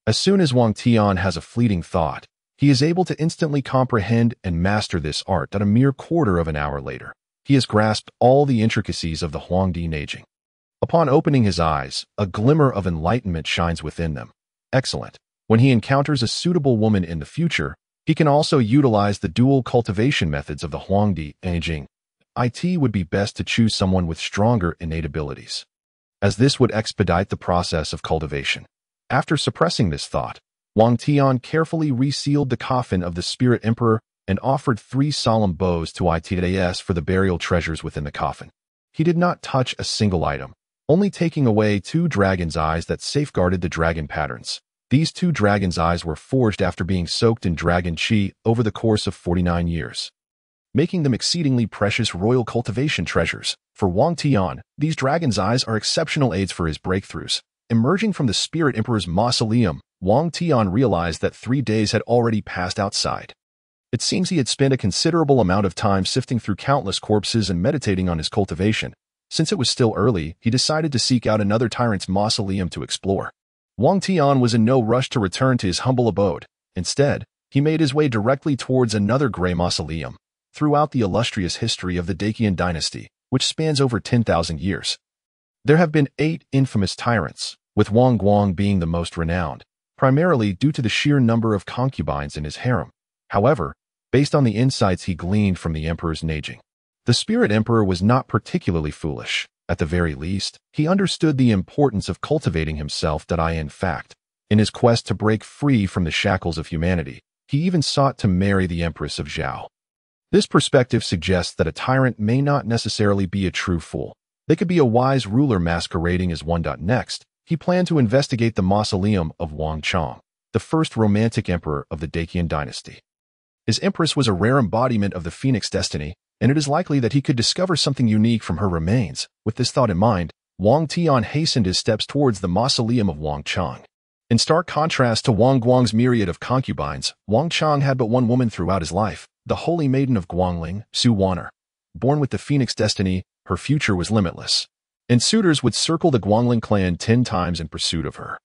As soon as Wang Tian has a fleeting thought, he is able to instantly comprehend and master this art that a mere quarter of an hour later, he has grasped all the intricacies of the Huangdi Neijing. Upon opening his eyes, a glimmer of enlightenment shines within them. Excellent. When he encounters a suitable woman in the future, he can also utilize the dual cultivation methods of the Huangdi Neijing. It would be best to choose someone with stronger innate abilities, as this would expedite the process of cultivation. After suppressing this thought, Wang Tian carefully resealed the coffin of the Spirit Emperor and offered 3 solemn bows to Its for the burial treasures within the coffin. He did not touch a single item, only taking away 2 dragon's eyes that safeguarded the dragon patterns. These 2 dragon's eyes were forged after being soaked in dragon qi over the course of 49 years, making them exceedingly precious royal cultivation treasures. For Wang Tian, these dragon's eyes are exceptional aids for his breakthroughs. Emerging from the Spirit Emperor's mausoleum, Wang Tian realized that 3 days had already passed outside. It seems he had spent a considerable amount of time sifting through countless corpses and meditating on his cultivation. Since it was still early, he decided to seek out another tyrant's mausoleum to explore. Wang Tian was in no rush to return to his humble abode. Instead, he made his way directly towards another gray mausoleum. Throughout the illustrious history of the Decayed dynasty, which spans over 10,000 years, there have been 8 infamous tyrants, with Wang Guang being the most renowned, primarily due to the sheer number of concubines in his harem. However, based on the insights he gleaned from the emperor's Neijing, the Spirit Emperor was not particularly foolish. At the very least, he understood the importance of cultivating himself. In fact, in his quest to break free from the shackles of humanity, he even sought to marry the Empress of Zhao. This perspective suggests that a tyrant may not necessarily be a true fool. They could be a wise ruler masquerading as one. Next, he planned to investigate the mausoleum of Wang Chong, the first romantic emperor of the Decayed dynasty. His Empress was a rare embodiment of the Phoenix destiny, and it is likely that he could discover something unique from her remains. With this thought in mind, Wang Tian hastened his steps towards the mausoleum of Wang Chong. In stark contrast to Wang Guang's myriad of concubines, Wang Chong had but one woman throughout his life, the holy maiden of Guangling, Su Waner. Born with the Phoenix destiny, her future was limitless, and suitors would circle the Guangling clan 10 times in pursuit of her.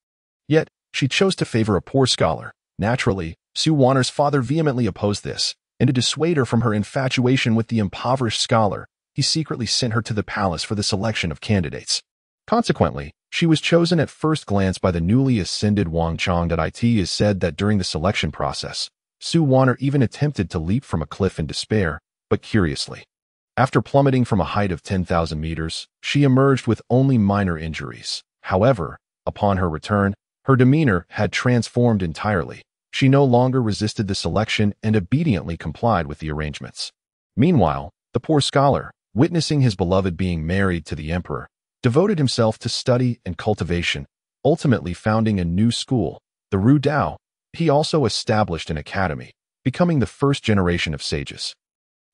Yet, she chose to favor a poor scholar. Naturally, Su Waner's father vehemently opposed this, and to dissuade her from her infatuation with the impoverished scholar, he secretly sent her to the palace for the selection of candidates. Consequently, she was chosen at first glance by the newly ascended Wang Chong. It is said that during the selection process, Su Waner even attempted to leap from a cliff in despair, but curiously, after plummeting from a height of 10,000 meters, she emerged with only minor injuries. However, upon her return, her demeanor had transformed entirely. She no longer resisted the selection and obediently complied with the arrangements. Meanwhile, the poor scholar, witnessing his beloved being married to the emperor, devoted himself to study and cultivation, ultimately founding a new school, the Ru Dao. He also established an academy, becoming the first generation of sages.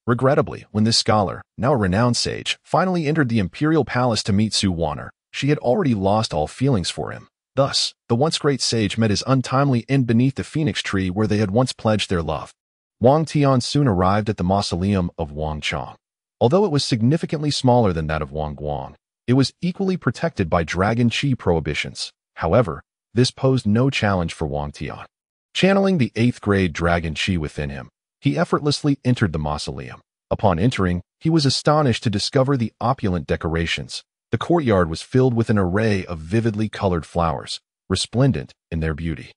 Regrettably, when this scholar, now a renowned sage, finally entered the imperial palace to meet Su Waner, she had already lost all feelings for him. Thus, the once great sage met his untimely end beneath the phoenix tree where they had once pledged their love. Wang Tian soon arrived at the mausoleum of Wang Chang. Although it was significantly smaller than that of Wang Guang, it was equally protected by dragon qi prohibitions. However, this posed no challenge for Wang Tian. Channeling the 8th grade dragon qi within him, he effortlessly entered the mausoleum. Upon entering, he was astonished to discover the opulent decorations. The courtyard was filled with an array of vividly colored flowers, resplendent in their beauty.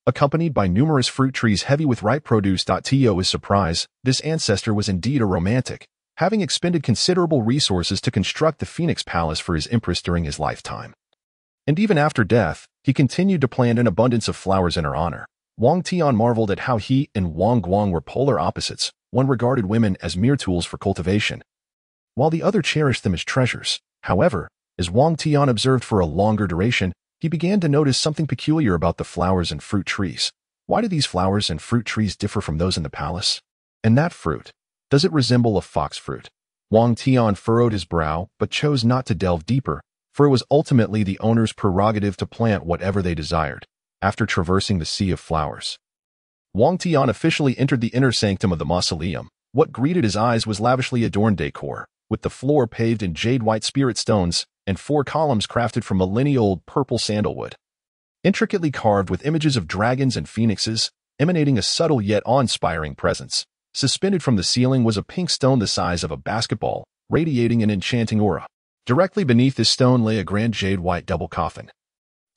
Accompanied by numerous fruit trees heavy with ripe produce. To his surprise, this ancestor was indeed a romantic, having expended considerable resources to construct the Phoenix Palace for his Empress during his lifetime. And even after death, he continued to plant an abundance of flowers in her honor. Wang Tian marveled at how he and Wang Guang were polar opposites. One regarded women as mere tools for cultivation, while the other cherished them as treasures. However, as Wang Tian observed for a longer duration, he began to notice something peculiar about the flowers and fruit trees. Why do these flowers and fruit trees differ from those in the palace? And that fruit, does it resemble a fox fruit? Wang Tian furrowed his brow, but chose not to delve deeper, for it was ultimately the owner's prerogative to plant whatever they desired. After traversing the sea of flowers, Wang Tian officially entered the inner sanctum of the mausoleum. What greeted his eyes was lavishly adorned decor, with the floor paved in jade-white spirit stones and 4 columns crafted from millennia-old purple sandalwood, intricately carved with images of dragons and phoenixes, emanating a subtle yet awe-inspiring presence. Suspended from the ceiling was a pink stone the size of a basketball, radiating an enchanting aura. Directly beneath this stone lay a grand jade-white double coffin,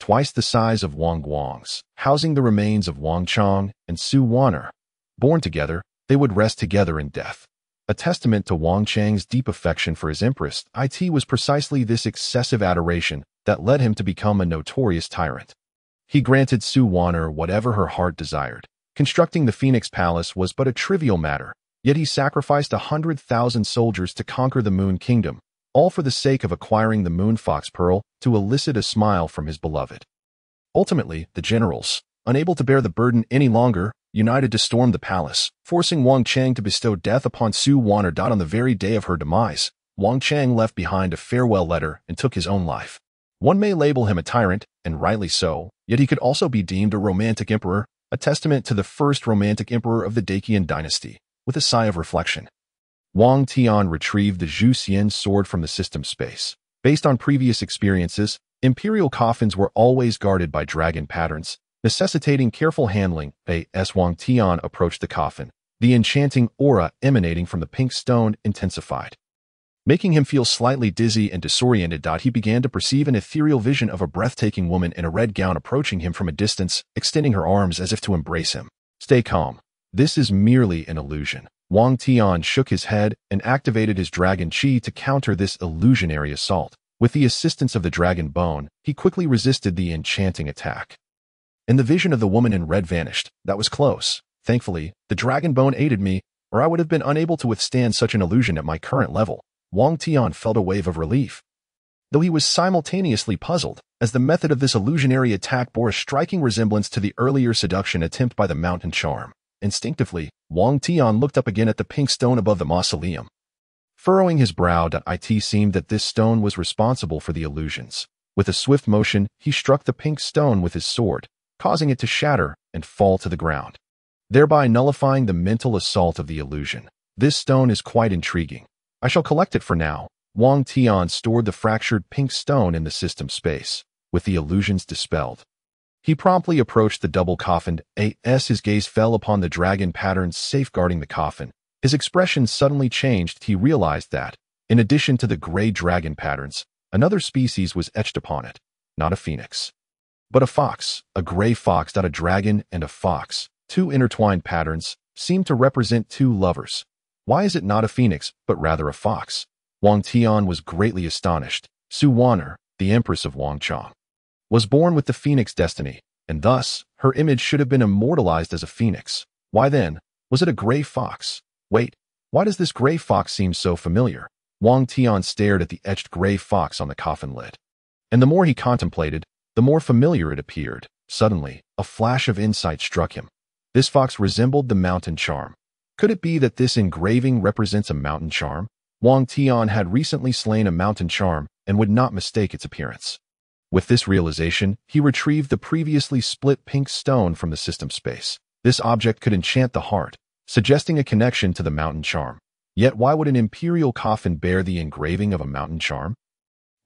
twice the size of Wang Guang's, housing the remains of Wang Chang and Su Wan'er. Born together, they would rest together in death. A testament to Wang Chang's deep affection for his Empress, it was precisely this excessive adoration that led him to become a notorious tyrant. He granted Su Wan'er whatever her heart desired. Constructing the Phoenix Palace was but a trivial matter, yet he sacrificed 100,000 soldiers to conquer the Moon Kingdom, all for the sake of acquiring the Moon Fox Pearl to elicit a smile from his beloved. Ultimately, the generals, unable to bear the burden any longer, united to storm the palace, forcing Wang Chang to bestow death upon Su Wan'er. On the very day of her demise, Wang Chang left behind a farewell letter and took his own life. One may label him a tyrant, and rightly so, yet he could also be deemed a romantic emperor, a testament to the first romantic emperor of the Decayed dynasty. With a sigh of reflection, Wang Tian retrieved the Zhuxian sword from the system space. Based on previous experiences, imperial coffins were always guarded by dragon patterns, necessitating careful handling. As Wang Tian approached the coffin, the enchanting aura emanating from the pink stone intensified, making him feel slightly dizzy and disoriented. He began to perceive an ethereal vision of a breathtaking woman in a red gown approaching him from a distance, extending her arms as if to embrace him. Stay calm. This is merely an illusion. Wang Tian shook his head and activated his dragon qi to counter this illusionary assault. With the assistance of the dragon bone, he quickly resisted the enchanting attack, and the vision of the woman in red vanished. That was close. Thankfully, the dragon bone aided me, or I would have been unable to withstand such an illusion at my current level. Wang Tian felt a wave of relief, though he was simultaneously puzzled, as the method of this illusionary attack bore a striking resemblance to the earlier seduction attempt by the mountain charm. Instinctively, Wang Tian looked up again at the pink stone above the mausoleum. Furrowing his brow, it seemed that this stone was responsible for the illusions. With a swift motion, he struck the pink stone with his sword, causing it to shatter and fall to the ground, thereby nullifying the mental assault of the illusion. This stone is quite intriguing. I shall collect it for now. Wang Tian stored the fractured pink stone in the system space. With the illusions dispelled, he promptly approached the double coffin. As his gaze fell upon the dragon patterns safeguarding the coffin, his expression suddenly changed. He realized that, in addition to the gray dragon patterns, another species was etched upon it. Not a phoenix, but a fox. A gray fox. A dragon and a fox, 2 intertwined patterns, seemed to represent 2 lovers. Why is it not a phoenix, but rather a fox? Wang Tian was greatly astonished. Su Wan'er, the Empress of Wang Chang, was born with the phoenix destiny, and thus, her image should have been immortalized as a phoenix. Why then, was it a gray fox? Wait, why does this gray fox seem so familiar? Wang Tian stared at the etched gray fox on the coffin lid, and the more he contemplated, the more familiar it appeared. Suddenly, a flash of insight struck him. This fox resembled the mountain charm. Could it be that this engraving represents a mountain charm? Wang Tian had recently slain a mountain charm and would not mistake its appearance. With this realization, he retrieved the previously split pink stone from the system space. This object could enchant the heart, suggesting a connection to the mountain charm. Yet why would an imperial coffin bear the engraving of a mountain charm?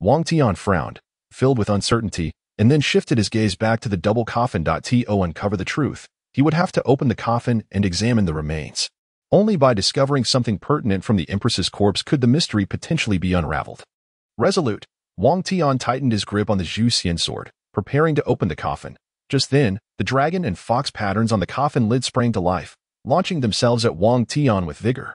Wang Tian frowned, filled with uncertainty, and then shifted his gaze back to the double coffin. To uncover the truth, he would have to open the coffin and examine the remains. Only by discovering something pertinent from the Empress's corpse could the mystery potentially be unraveled. Resolute, Wang Tian tightened his grip on the Zhuxian sword, preparing to open the coffin. Just then, the dragon and fox patterns on the coffin lid sprang to life, launching themselves at Wang Tian with vigor.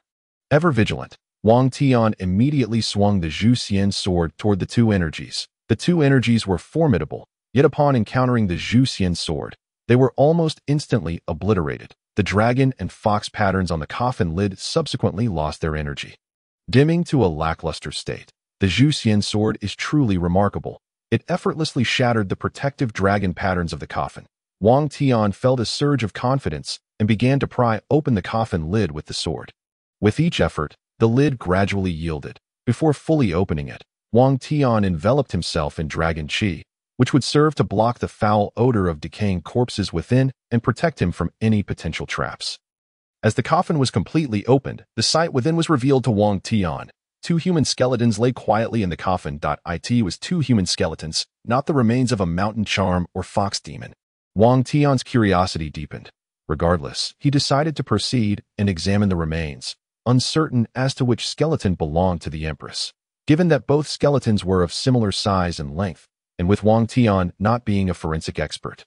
Ever vigilant, Wang Tian immediately swung the Zhuxian sword toward the two energies. The two energies were formidable, yet upon encountering the Zhuxian sword, they were almost instantly obliterated. The dragon and fox patterns on the coffin lid subsequently lost their energy, dimming to a lackluster state. The Zhuxian sword is truly remarkable. It effortlessly shattered the protective dragon patterns of the coffin. Wang Tian felt a surge of confidence and began to pry open the coffin lid with the sword. With each effort, the lid gradually yielded. Before fully opening it, Wang Tian enveloped himself in dragon qi, which would serve to block the foul odor of decaying corpses within and protect him from any potential traps. As the coffin was completely opened, the sight within was revealed to Wang Tian. Two human skeletons lay quietly in the coffin. It was two human skeletons, not the remains of a mountain charm or fox demon. Wang Tian's curiosity deepened. Regardless, he decided to proceed and examine the remains, uncertain as to which skeleton belonged to the Empress. Given that both skeletons were of similar size and length, and with Wang Tian not being a forensic expert,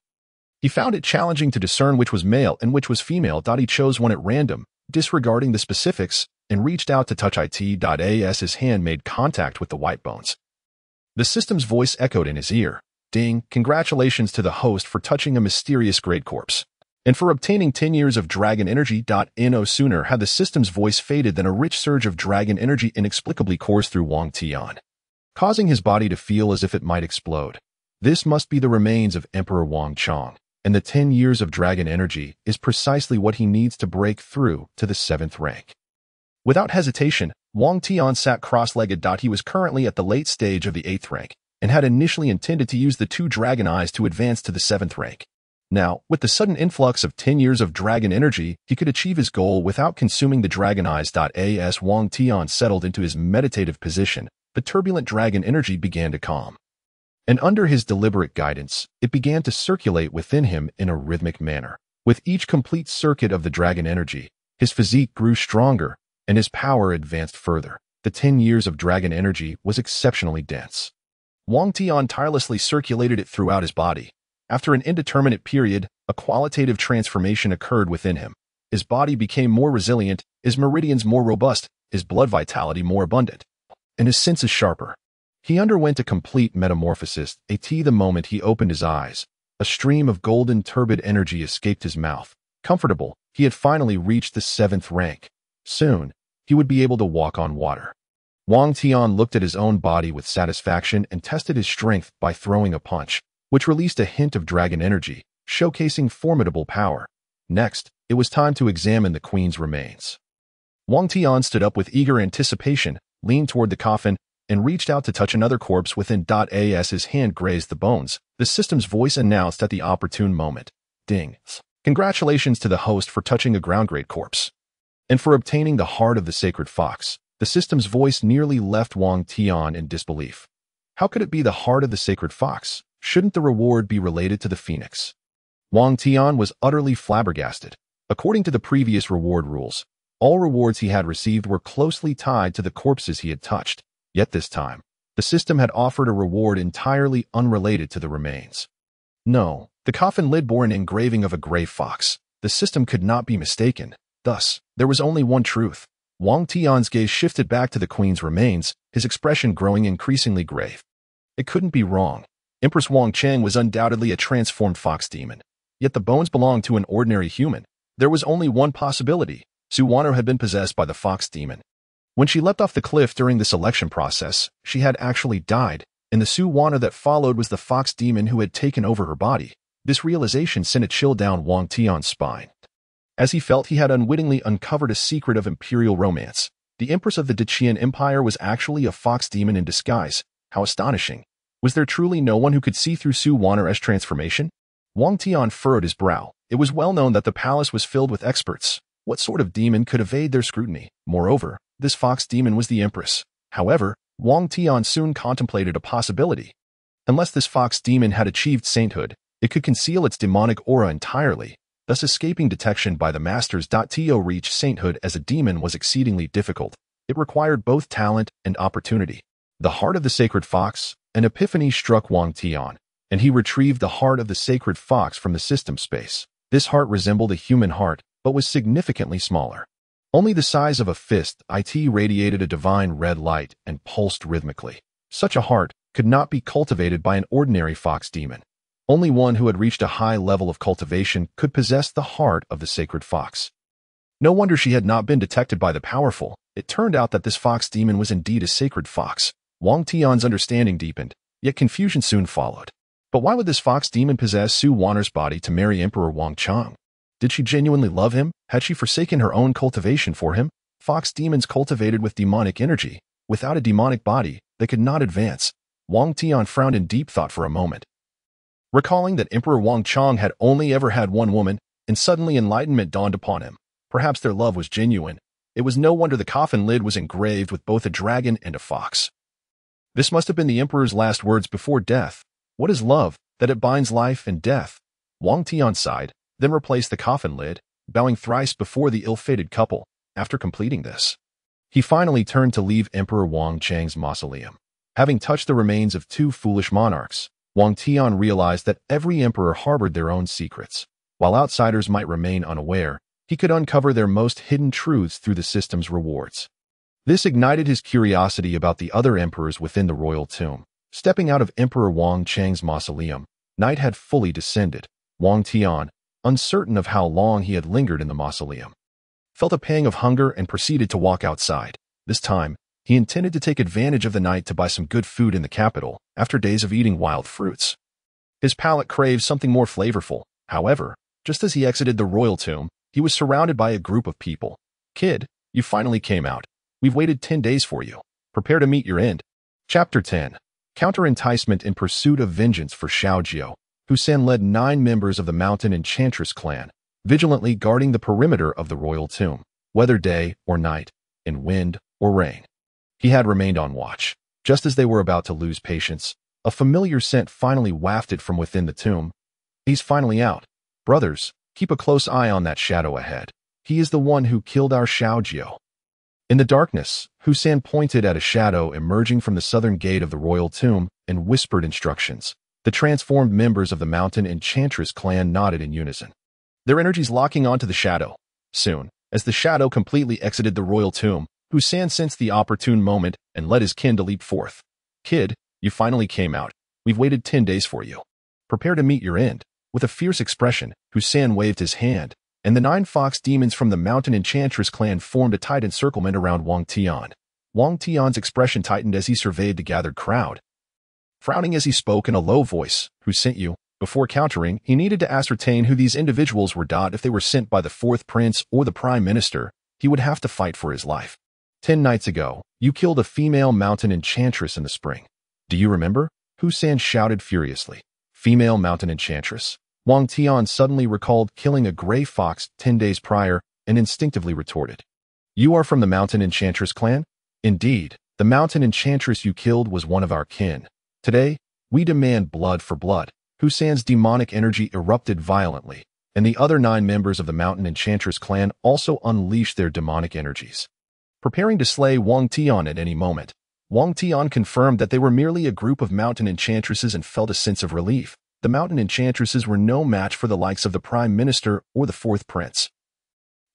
he found it challenging to discern which was male and which was female. He chose one at random, disregarding the specifics, and reached out to touch it. As his hand made contact with the white bones, the system's voice echoed in his ear. Ding, congratulations to the host for touching a mysterious great corpse, and for obtaining 10 years of dragon energy. No sooner had the system's voice faded than a rich surge of dragon energy inexplicably coursed through Wang Tian, causing his body to feel as if it might explode. This must be the remains of Emperor Wang Chong, and the 10 years of dragon energy is precisely what he needs to break through to the 7th rank. Without hesitation, Wang Tian sat cross-legged. He was currently at the late stage of the 8th rank, and had initially intended to use the 2 dragon eyes to advance to the 7th rank. Now, with the sudden influx of 10 years of dragon energy, he could achieve his goal without consuming the dragon eyes. As Wang Tian settled into his meditative position, the turbulent dragon energy began to calm. And under his deliberate guidance, it began to circulate within him in a rhythmic manner. With each complete circuit of the dragon energy, his physique grew stronger, and his power advanced further. The 10 years of dragon energy was exceptionally dense. Wang Tian tirelessly circulated it throughout his body. After an indeterminate period, a qualitative transformation occurred within him. His body became more resilient, his meridians more robust, his blood vitality more abundant, and his senses sharper. He underwent a complete metamorphosis. The moment he opened his eyes, a stream of golden turbid energy escaped his mouth. Comfortable, he had finally reached the 7th rank. Soon, he would be able to walk on water. Wang Tian looked at his own body with satisfaction and tested his strength by throwing a punch, which released a hint of dragon energy, showcasing formidable power. Next, it was time to examine the queen's remains. Wang Tian stood up with eager anticipation, leaned toward the coffin, and reached out to touch another corpse within. As his hand grazed the bones, the system's voice announced at the opportune moment. Ding. Congratulations to the host for touching a ground-grade corpse, and for obtaining the heart of the sacred fox. The system's voice nearly left Wang Tian in disbelief. How could it be the heart of the sacred fox? Shouldn't the reward be related to the phoenix? Wang Tian was utterly flabbergasted. According to the previous reward rules, all rewards he had received were closely tied to the corpses he had touched. Yet this time, the system had offered a reward entirely unrelated to the remains. No, the coffin lid bore an engraving of a gray fox. The system could not be mistaken. Thus, there was only one truth. Wang Tian's gaze shifted back to the queen's remains, his expression growing increasingly grave. It couldn't be wrong. Empress Wang Cheng was undoubtedly a transformed fox demon. Yet the bones belonged to an ordinary human. There was only one possibility. Su Wanner had been possessed by the fox demon. When she leapt off the cliff during the selection process, she had actually died, and the Su Wanner that followed was the fox demon who had taken over her body. This realization sent a chill down Wang Tian's spine, as he felt he had unwittingly uncovered a secret of imperial romance. The Empress of the Zhuxian Empire was actually a fox demon in disguise. How astonishing. Was there truly no one who could see through Su Wanner's transformation? Wang Tian furrowed his brow. It was well known that the palace was filled with experts, What sort of demon could evade their scrutiny? Moreover, this fox demon was the Empress. However, Wang Tian soon contemplated a possibility. Unless this fox demon had achieved sainthood, it could conceal its demonic aura entirely, thus escaping detection by the masters. To reach sainthood as a demon was exceedingly difficult. It required both talent and opportunity. The heart of the sacred fox. An epiphany struck Wang Tian, and he retrieved the heart of the sacred fox from the system space. This heart resembled a human heart, but was significantly smaller. Only the size of a fist. It radiated a divine red light and pulsed rhythmically. Such a heart could not be cultivated by an ordinary fox demon. Only one who had reached a high level of cultivation could possess the heart of the sacred fox. No wonder she had not been detected by the powerful. It turned out that this fox demon was indeed a sacred fox. Wang Tian's understanding deepened, yet confusion soon followed. But why would this fox demon possess Su Wan'er's body to marry Emperor Wang Chang? Did she genuinely love him? Had she forsaken her own cultivation for him? Fox demons cultivated with demonic energy. Without a demonic body, they could not advance. Wang Tian frowned in deep thought for a moment. Recalling that Emperor Wang Chang had only ever had one woman, and suddenly enlightenment dawned upon him. Perhaps their love was genuine. It was no wonder the coffin lid was engraved with both a dragon and a fox. This must have been the emperor's last words before death. What is love, that it binds life and death? Wang Tian sighed, then replaced the coffin lid, bowing thrice before the ill-fated couple. After completing this, he finally turned to leave Emperor Wang Chang's mausoleum. Having touched the remains of two foolish monarchs, Wang Tian realized that every emperor harbored their own secrets. While outsiders might remain unaware, he could uncover their most hidden truths through the system's rewards. This ignited his curiosity about the other emperors within the royal tomb. Stepping out of Emperor Wang Chang's mausoleum, night had fully descended. Wang Tian, uncertain of how long he had lingered in the mausoleum, felt a pang of hunger and proceeded to walk outside. This time, he intended to take advantage of the night to buy some good food in the capital after days of eating wild fruits. His palate craved something more flavorful. However, just as he exited the royal tomb, he was surrounded by a group of people. "Kid, you finally came out. We've waited 10 days for you. Prepare to meet your end." Chapter 10. Counter-enticement in pursuit of vengeance for Xiaojiu. Zhuxian led 9 members of the Mountain Enchantress clan, vigilantly guarding the perimeter of the royal tomb, whether day or night, in wind or rain. He had remained on watch. Just as they were about to lose patience, a familiar scent finally wafted from within the tomb. "He's finally out. Brothers, keep a close eye on that shadow ahead. He is the one who killed our Xiaojiu." In the darkness, Zhuxian pointed at a shadow emerging from the southern gate of the royal tomb and whispered instructions. The transformed members of the Mountain Enchantress clan nodded in unison, their energies locking onto the shadow. Soon, as the shadow completely exited the royal tomb, Zhuxian sensed the opportune moment and led his kin to leap forth. "Kid, you finally came out. We've waited 10 days for you. Prepare to meet your end." With a fierce expression, Zhuxian waved his hand, and the 9 fox demons from the Mountain Enchantress clan formed a tight encirclement around Wang Tian. Wang Tian's expression tightened as he surveyed the gathered crowd. Frowning as he spoke in a low voice, "Who sent you?" Before countering, he needed to ascertain who these individuals were. If they were sent by the 4th prince or the prime minister, he would have to fight for his life. 10 nights ago, you killed a female Mountain Enchantress in the spring. Do you remember?" Zhuxian shouted furiously. Female Mountain Enchantress. Wang Tian suddenly recalled killing a gray fox 10 days prior and instinctively retorted. "You are from the Mountain Enchantress clan?" "Indeed, the Mountain Enchantress you killed was one of our kin. Today, we demand blood for blood." Zhuxian's demonic energy erupted violently, and the other 9 members of the Mountain Enchantress clan also unleashed their demonic energies, preparing to slay Wang Tian at any moment. Wang Tian confirmed that they were merely a group of Mountain Enchantresses and felt a sense of relief. The Mountain Enchantresses were no match for the likes of the Prime Minister or the 4th Prince.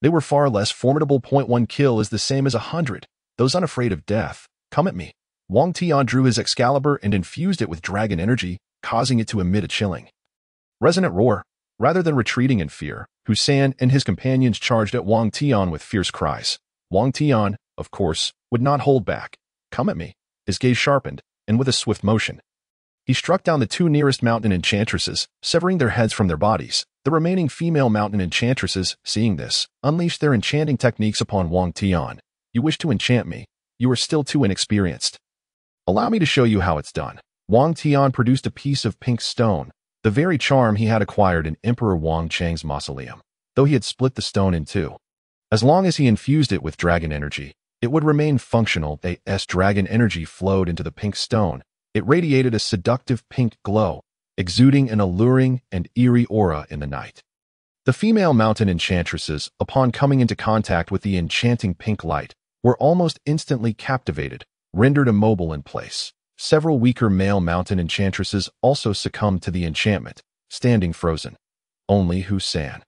They were far less formidable. 1 kill is the same as 100. Those unafraid of death. "Come at me." Wang Tian drew his Excalibur and infused it with dragon energy, causing it to emit a chilling, resonant roar. Rather than retreating in fear, Zhuxian and his companions charged at Wang Tian with fierce cries. Wang Tian, of course, would not hold back. "Come at me." His gaze sharpened, and with a swift motion, he struck down the 2 nearest Mountain Enchantresses, severing their heads from their bodies. The remaining female Mountain Enchantresses, seeing this, unleashed their enchanting techniques upon Wang Tian. "You wish to enchant me? You are still too inexperienced. Allow me to show you how it's done." Wang Tian produced a piece of pink stone, the very charm he had acquired in Emperor Wang Chang's mausoleum, though he had split the stone in 2. As long as he infused it with dragon energy, it would remain functional. As dragon energy flowed into the pink stone, it radiated a seductive pink glow, exuding an alluring and eerie aura in the night. The female mountain enchantresses, upon coming into contact with the enchanting pink light, were almost instantly captivated, rendered immobile in place. Several weaker male mountain enchantresses also succumbed to the enchantment, standing frozen. Only Zhuxian,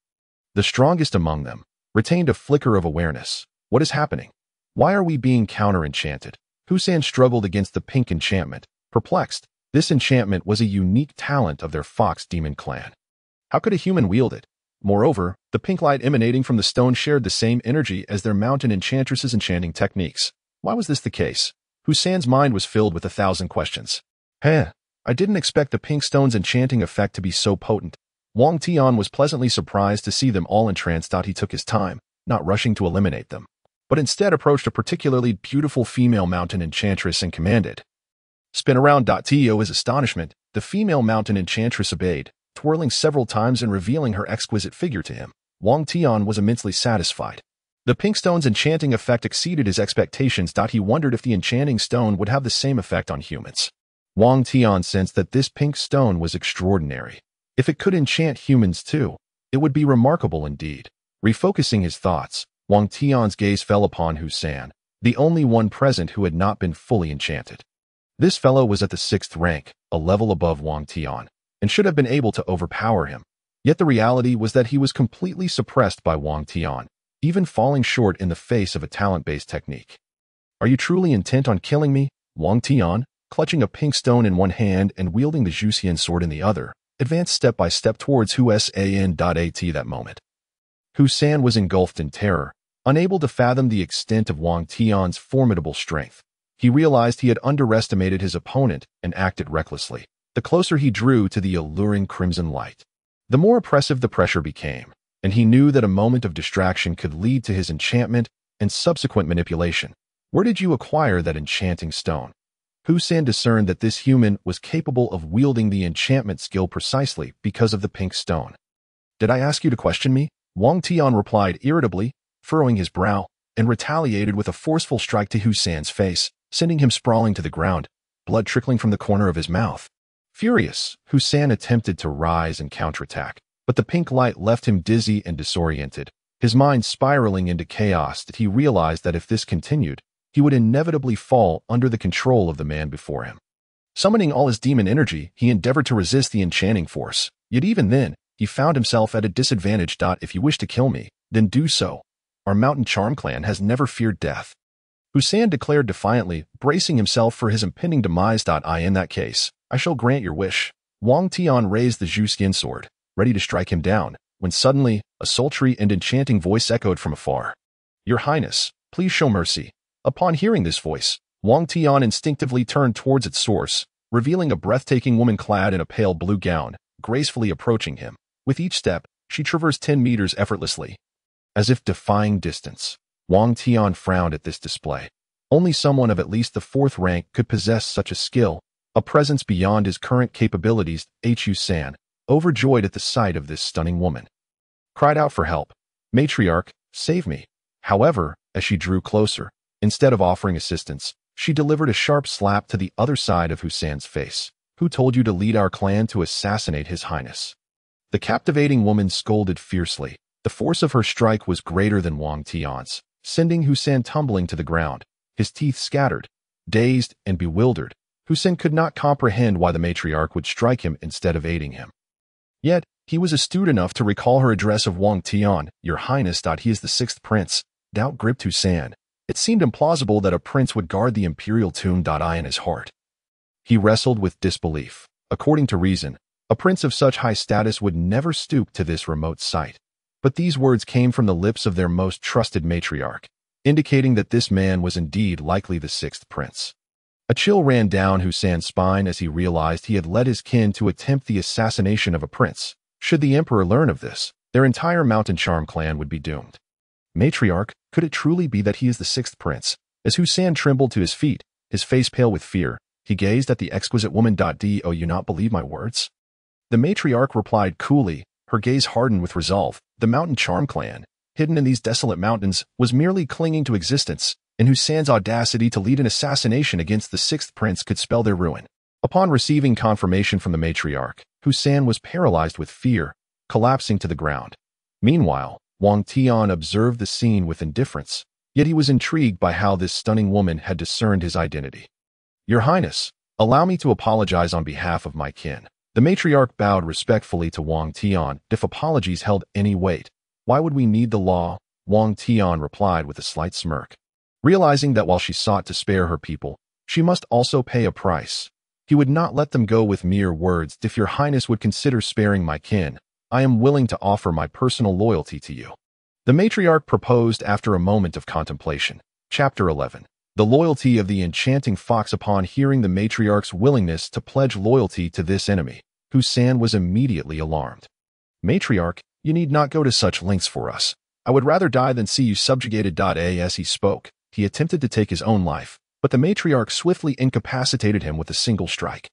the strongest among them, retained a flicker of awareness. What is happening? Why are we being counter-enchanted? Zhuxian struggled against the pink enchantment, perplexed. This enchantment was a unique talent of their fox demon clan. How could a human wield it? Moreover, the pink light emanating from the stone shared the same energy as their mountain enchantress's enchanting techniques. Why was this the case? Zhuxian's mind was filled with 1,000 questions. I didn't expect the pink stone's enchanting effect to be so potent. Wang Tian was pleasantly surprised to see them all entranced. He took his time, not rushing to eliminate them, but instead approached a particularly beautiful female mountain enchantress and commanded, "Spin around." To his astonishment, the female mountain enchantress obeyed, twirling several times and revealing her exquisite figure to him. Wang Tian was immensely satisfied. The pink stone's enchanting effect exceeded his expectations. He wondered if the enchanting stone would have the same effect on humans. Wang Tian sensed that this pink stone was extraordinary. If it could enchant humans too, it would be remarkable indeed. Refocusing his thoughts, Wang Tian's gaze fell upon Zhuxian, the only one present who had not been fully enchanted. This fellow was at the 6th rank, a level above Wang Tian, and should have been able to overpower him. Yet the reality was that he was completely suppressed by Wang Tian, even falling short in the face of a talent-based technique. "Are you truly intent on killing me?" Wang Tian, clutching a pink stone in one hand and wielding the Zhuxian sword in the other, advanced step by step towards Zhuxian. At that moment, Zhuxian was engulfed in terror, unable to fathom the extent of Wang Tian's formidable strength. He realized he had underestimated his opponent and acted recklessly. The closer he drew to the alluring crimson light, the more oppressive the pressure became, and he knew that a moment of distraction could lead to his enchantment and subsequent manipulation. "Where did you acquire that enchanting stone?" Zhuxian discerned that this human was capable of wielding the enchantment skill precisely because of the pink stone. "Did I ask you to question me?" Wang Tian replied irritably, furrowing his brow, and retaliated with a forceful strike to Zhuxian's face, sending him sprawling to the ground, blood trickling from the corner of his mouth. Furious, Zhuxian attempted to rise and counterattack, but the pink light left him dizzy and disoriented, his mind spiraling into chaos. He realized that if this continued, he would inevitably fall under the control of the man before him. Summoning all his demon energy, he endeavored to resist the enchanting force. Yet even then, he found himself at a disadvantage. "If you wish to kill me, then do so. Our mountain charm clan has never feared death," Zhuxian declared defiantly, bracing himself for his impending demise. "In that case, I shall grant your wish." Wang Tian raised the Zhuxian sword, ready to strike him down, when suddenly, a sultry and enchanting voice echoed from afar. "Your Highness, please show mercy." Upon hearing this voice, Wang Tian instinctively turned towards its source, revealing a breathtaking woman clad in a pale blue gown, gracefully approaching him. With each step, she traversed 10 meters effortlessly. As if defying distance, Wang Tian frowned at this display. Only someone of at least the 4th rank could possess such a skill, a presence beyond his current capabilities. Zhuxian, overjoyed at the sight of this stunning woman, cried out for help. "Matriarch, save me." However, as she drew closer, instead of offering assistance, she delivered a sharp slap to the other side of Zhuxian's face. "Who told you to lead our clan to assassinate His Highness?" The captivating woman scolded fiercely. The force of her strike was greater than Wang Tian's, sending Zhuxian tumbling to the ground, his teeth scattered. Dazed and bewildered, Zhuxian could not comprehend why the matriarch would strike him instead of aiding him. Yet, he was astute enough to recall her address of Wang Tian, "Your Highness." He is the 6th prince. Doubt gripped Zhuxian. It seemed implausible that a prince would guard the imperial tomb. In his heart, he wrestled with disbelief. According to reason, a prince of such high status would never stoop to this remote site. But these words came from the lips of their most trusted matriarch, indicating that this man was indeed likely the 6th prince. A chill ran down Zhuxian's spine as he realized he had led his kin to attempt the assassination of a prince. Should the emperor learn of this, their entire mountain charm clan would be doomed. Matriarch, could it truly be that he is the 6th prince? As Zhuxian trembled to his feet, his face pale with fear, he gazed at the exquisite woman. Do you not believe my words?" The matriarch replied coolly, her gaze hardened with resolve. "The mountain charm clan, hidden in these desolate mountains, was merely clinging to existence, and Hussein's audacity to lead an assassination against the sixth prince could spell their ruin. Upon receiving confirmation from the matriarch, Zhuxian was paralyzed with fear, collapsing to the ground. Meanwhile, Wang Tian observed the scene with indifference, yet he was intrigued by how this stunning woman had discerned his identity. "Your Highness, allow me to apologize on behalf of my kin." The matriarch bowed respectfully to Wang Tian. "If apologies held any weight, why would we need the law?" Wang Tian replied with a slight smirk. Realizing that while she sought to spare her people, she must also pay a price, he would not let them go with mere words. "If your Highness would consider sparing my kin, I am willing to offer my personal loyalty to you." The matriarch proposed after a moment of contemplation. Chapter 11. The loyalty of the enchanting fox. Upon hearing the matriarch's willingness to pledge loyalty to this enemy, Hussien was immediately alarmed. "Matriarch, you need not go to such lengths for us. I would rather die than see you subjugated." As he spoke, he attempted to take his own life, but the matriarch swiftly incapacitated him with a single strike.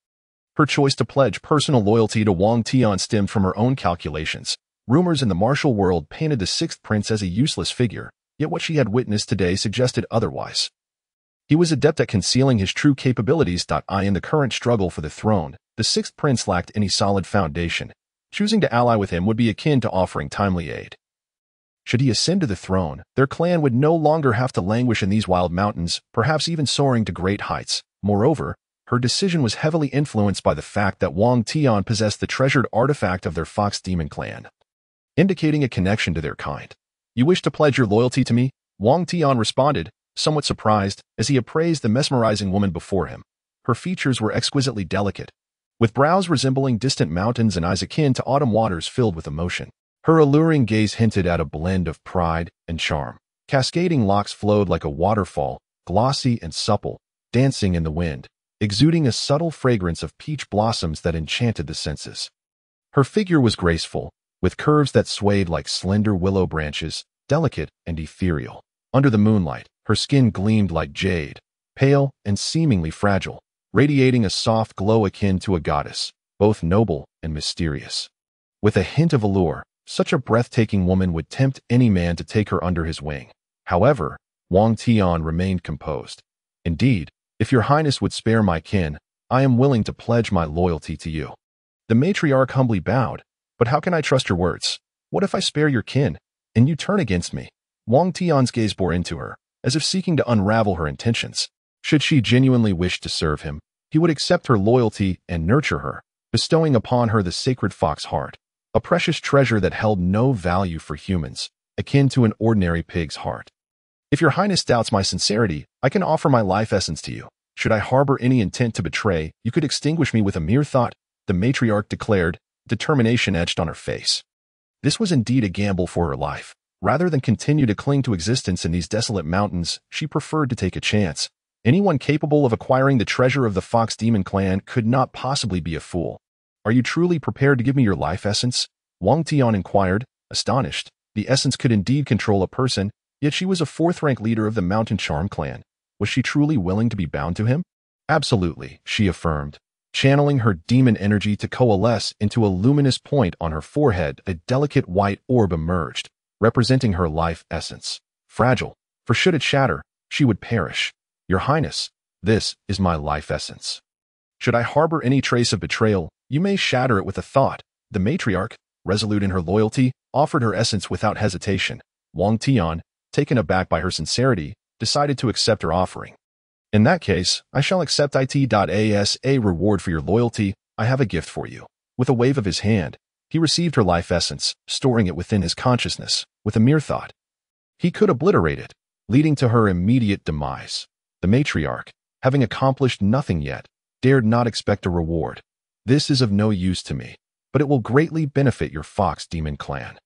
Her choice to pledge personal loyalty to Wang Tian stemmed from her own calculations. Rumors in the martial world painted the sixth prince as a useless figure, yet what she had witnessed today suggested otherwise. He was adept at concealing his true capabilities. In the current struggle for the throne, the sixth prince lacked any solid foundation. Choosing to ally with him would be akin to offering timely aid. Should he ascend to the throne, their clan would no longer have to languish in these wild mountains, perhaps even soaring to great heights. Moreover, her decision was heavily influenced by the fact that Wang Tian possessed the treasured artifact of their fox demon clan, indicating a connection to their kind. "You wish to pledge your loyalty to me?" Wang Tian responded, somewhat surprised, as he appraised the mesmerizing woman before him. Her features were exquisitely delicate, with brows resembling distant mountains and eyes akin to autumn waters filled with emotion. Her alluring gaze hinted at a blend of pride and charm. Cascading locks flowed like a waterfall, glossy and supple, dancing in the wind, exuding a subtle fragrance of peach blossoms that enchanted the senses. Her figure was graceful, with curves that swayed like slender willow branches, delicate and ethereal. Under the moonlight, her skin gleamed like jade, pale and seemingly fragile, radiating a soft glow akin to a goddess, both noble and mysterious. With a hint of allure, such a breathtaking woman would tempt any man to take her under his wing. However, Wang Tian remained composed. "Indeed, if your Highness would spare my kin, I am willing to pledge my loyalty to you." The matriarch humbly bowed. "But how can I trust your words? What if I spare your kin, and you turn against me?" Wang Tian's gaze bore into her, as if seeking to unravel her intentions. Should she genuinely wish to serve him, he would accept her loyalty and nurture her, bestowing upon her the sacred fox heart, a precious treasure that held no value for humans, akin to an ordinary pig's heart. "If your Highness doubts my sincerity, I can offer my life essence to you. Should I harbor any intent to betray, you could extinguish me with a mere thought," the matriarch declared, determination etched on her face. This was indeed a gamble for her life. Rather than continue to cling to existence in these desolate mountains, she preferred to take a chance. Anyone capable of acquiring the treasure of the Fox Demon clan could not possibly be a fool. "Are you truly prepared to give me your life essence?" Wang Tian inquired, astonished. The essence could indeed control a person, yet she was a fourth-rank leader of the Mountain Charm clan. Was she truly willing to be bound to him? "Absolutely," she affirmed, channeling her demon energy to coalesce into a luminous point on her forehead. A delicate white orb emerged, representing her life essence. Fragile, for should it shatter, she would perish. "Your Highness, this is my life essence. Should I harbor any trace of betrayal, you may shatter it with a thought." The matriarch, resolute in her loyalty, offered her essence without hesitation. Wang Tian, taken aback by her sincerity, decided to accept her offering. "In that case, I shall accept it. As a reward for your loyalty, I have a gift for you." With a wave of his hand, he received her life essence, storing it within his consciousness. With a mere thought, he could obliterate it, leading to her immediate demise. The matriarch, having accomplished nothing yet, dared not expect a reward. "This is of no use to me, but it will greatly benefit your Fox Demon clan,"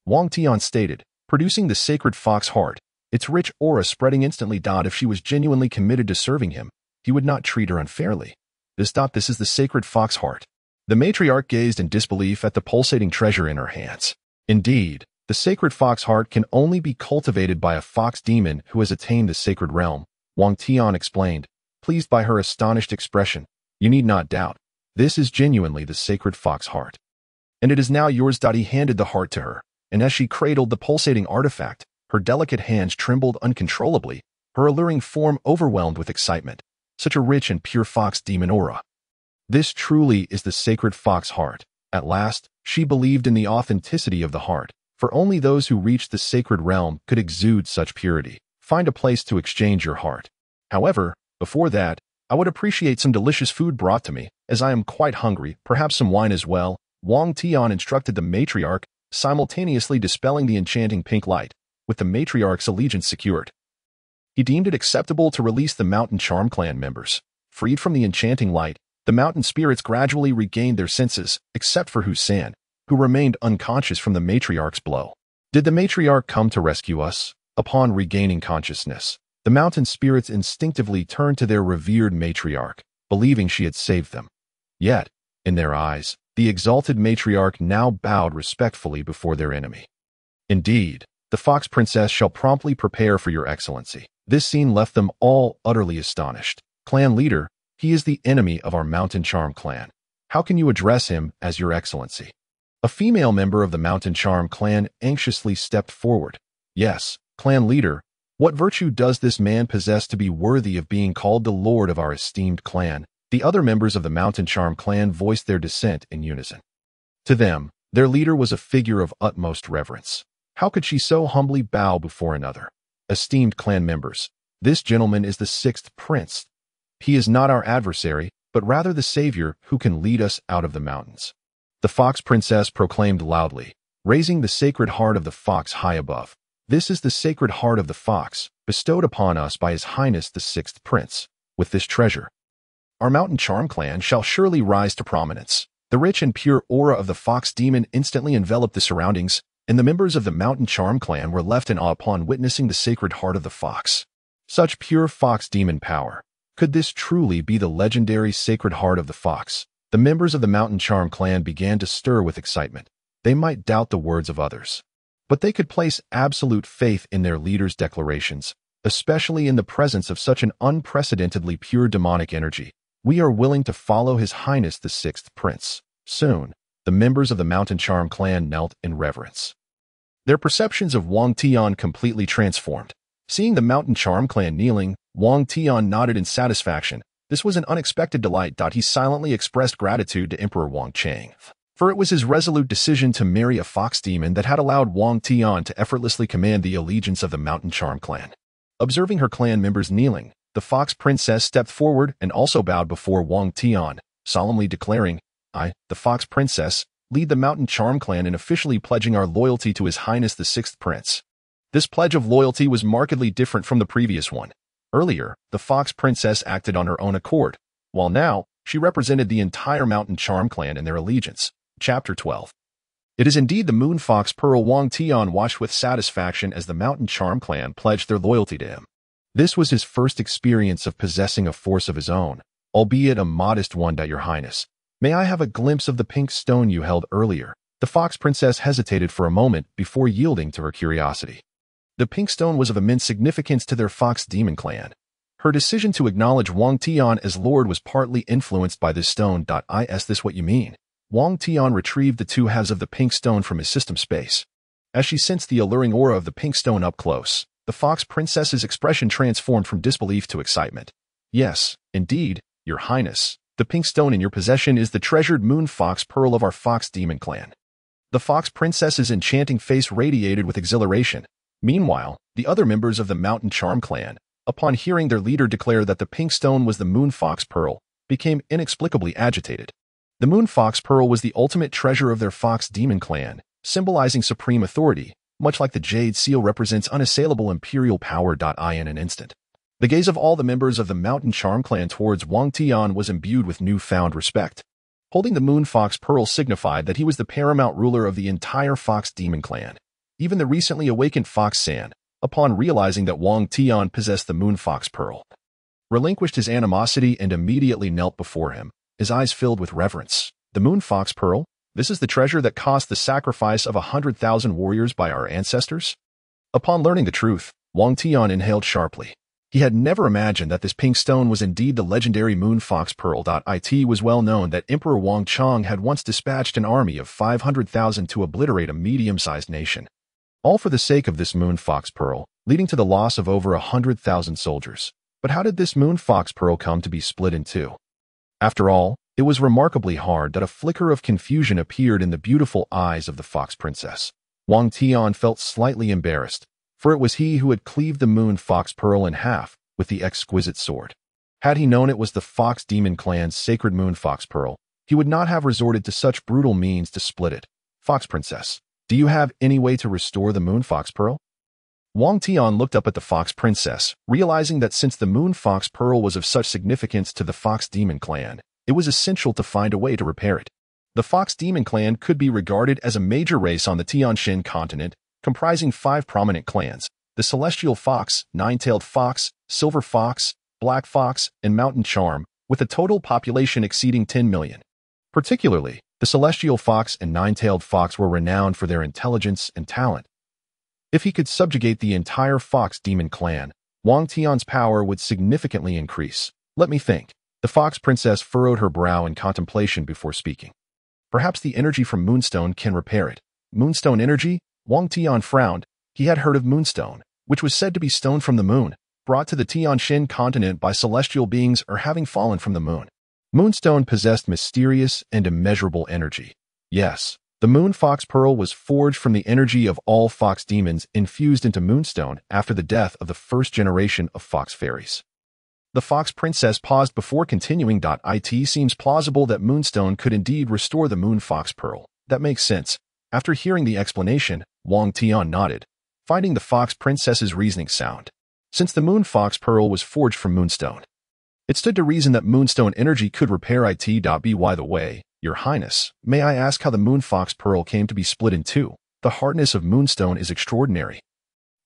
Wang Tian stated, producing the sacred fox heart, its rich aura spreading instantly. If she was genuinely committed to serving him, he would not treat her unfairly. This is the sacred fox heart." The matriarch gazed in disbelief at the pulsating treasure in her hands. Indeed, the sacred fox heart can only be cultivated by a fox demon who has attained the sacred realm, Wang Tian explained, pleased by her astonished expression. "You need not doubt. This is genuinely the sacred fox heart, and it is now yours." He handed the heart to her, and as she cradled the pulsating artifact, her delicate hands trembled uncontrollably, her alluring form overwhelmed with excitement. Such a rich and pure fox demon aura. This truly is the sacred fox heart. At last, she believed in the authenticity of the heart, for only those who reached the sacred realm could exude such purity. Find a place to exchange your heart. However, before that, I would appreciate some delicious food brought to me, as I am quite hungry, perhaps some wine as well. Wang Tian instructed the matriarch, simultaneously dispelling the enchanting pink light, with the matriarch's allegiance secured. He deemed it acceptable to release the Mountain Charm clan members. Freed from the enchanting light, the mountain spirits gradually regained their senses, except for Zhuxian, who remained unconscious from the matriarch's blow. Did the matriarch come to rescue us? Upon regaining consciousness, the mountain spirits instinctively turned to their revered matriarch, believing she had saved them. Yet, in their eyes, the exalted matriarch now bowed respectfully before their enemy. Indeed, the Fox Princess shall promptly prepare for your excellency. This scene left them all utterly astonished. Clan leader, he is the enemy of our Mountain Charm clan. How can you address him as your excellency? A female member of the Mountain Charm clan anxiously stepped forward. Yes, clan leader, what virtue does this man possess to be worthy of being called the lord of our esteemed clan? The other members of the Mountain Charm clan voiced their dissent in unison. To them, their leader was a figure of utmost reverence. How could she so humbly bow before another? Esteemed clan members, this gentleman is the sixth prince. He is not our adversary, but rather the savior who can lead us out of the mountains. The Fox Princess proclaimed loudly, raising the sacred heart of the fox high above. This is the sacred heart of the fox, bestowed upon us by His Highness the sixth prince. With this treasure, our Mountain Charm clan shall surely rise to prominence. The rich and pure aura of the fox demon instantly enveloped the surroundings, and the members of the Mountain Charm clan were left in awe upon witnessing the sacred heart of the fox. Such pure fox demon power. Could this truly be the legendary sacred heart of the fox? The members of the Mountain Charm clan began to stir with excitement. They might doubt the words of others, but they could place absolute faith in their leader's declarations, especially in the presence of such an unprecedentedly pure demonic energy. We are willing to follow His Highness the sixth prince. Soon, the members of the Mountain Charm clan knelt in reverence. Their perceptions of Wang Tian completely transformed. Seeing the Mountain Charm clan kneeling, Wang Tian nodded in satisfaction. This was an unexpected delight. He silently expressed gratitude to Emperor Wang Tian, for it was his resolute decision to marry a fox demon that had allowed Wang Tian to effortlessly command the allegiance of the Mountain Charm clan. Observing her clan members kneeling, the Fox Princess stepped forward and also bowed before Wang Tian, solemnly declaring, I, the Fox Princess, lead the Mountain Charm clan in officially pledging our loyalty to His Highness the sixth prince. This pledge of loyalty was markedly different from the previous one. Earlier, the Fox Princess acted on her own accord, while now, she represented the entire Mountain Charm clan in their allegiance. Chapter 12. It is indeed the Moon Fox Pearl. Wang Tian watched with satisfaction as the Mountain Charm clan pledged their loyalty to him. This was his first experience of possessing a force of his own, albeit a modest one, Your Highness. May I have a glimpse of the pink stone you held earlier? The Fox Princess hesitated for a moment before yielding to her curiosity. The pink stone was of immense significance to their fox demon clan. Her decision to acknowledge Wang Tian as lord was partly influenced by this stone. Is this what you mean? Wang Tian retrieved the two halves of the pink stone from his system space. As she sensed the alluring aura of the pink stone up close, the Fox Princess's expression transformed from disbelief to excitement. Yes, indeed, Your Highness, the pink stone in your possession is the treasured Moon Fox Pearl of our fox demon clan. The Fox Princess's enchanting face radiated with exhilaration. Meanwhile, the other members of the Mountain Charm clan, upon hearing their leader declare that the pink stone was the Moon Fox Pearl, became inexplicably agitated. The Moon Fox Pearl was the ultimate treasure of their fox demon clan, symbolizing supreme authority, much like the jade seal represents unassailable imperial power. In an instant, the gaze of all the members of the Mountain Charm clan towards Wang Tian was imbued with newfound respect. Holding the Moon Fox Pearl signified that he was the paramount ruler of the entire fox demon clan. Even the recently awakened Fox San, upon realizing that Wang Tian possessed the Moon Fox Pearl, relinquished his animosity and immediately knelt before him, his eyes filled with reverence. The Moon Fox Pearl? This is the treasure that cost the sacrifice of 100,000 warriors by our ancestors? Upon learning the truth, Wang Tian inhaled sharply. He had never imagined that this pink stone was indeed the legendary moon fox pearl. It was well known that Emperor Wang Tian had once dispatched an army of 500,000 to obliterate a medium-sized nation, all for the sake of this moon fox pearl, leading to the loss of over 100,000 soldiers. But how did this moon fox pearl come to be split in two? After all, it was remarkably hard that a flicker of confusion appeared in the beautiful eyes of the fox princess. Wang Tian felt slightly embarrassed, for it was he who had cleaved the moon fox pearl in half with the exquisite sword. Had he known it was the fox demon clan's sacred moon fox pearl, he would not have resorted to such brutal means to split it. Fox princess, do you have any way to restore the moon fox pearl? Wang Tian looked up at the fox princess, realizing that since the moon fox pearl was of such significance to the fox demon clan, it was essential to find a way to repair it. The fox demon clan could be regarded as a major race on the Zhuxian continent, comprising 5 prominent clans: the celestial fox, nine-tailed fox, silver fox, black fox, and mountain charm, with a total population exceeding 10 million. Particularly, the celestial fox and nine-tailed fox were renowned for their intelligence and talent. If he could subjugate the entire fox demon clan, Wang Tian's power would significantly increase. Let me think. The fox princess furrowed her brow in contemplation before speaking. Perhaps the energy from moonstone can repair it. Moonstone energy? Wang Tian frowned. He had heard of moonstone, which was said to be stone from the moon, brought to the Zhuxian continent by celestial beings or having fallen from the moon. Moonstone possessed mysterious and immeasurable energy. Yes, the moon fox pearl was forged from the energy of all fox demons infused into moonstone after the death of the first generation of fox fairies. The fox princess paused before continuing. It seems plausible that moonstone could indeed restore the moon fox pearl. That makes sense. After hearing the explanation, Wang Tian nodded, finding the fox princess's reasoning sound. Since the moon fox pearl was forged from moonstone, it stood to reason that moonstone energy could repair it. By the way, Your Highness, may I ask how the moon fox pearl came to be split in two? The hardness of moonstone is extraordinary.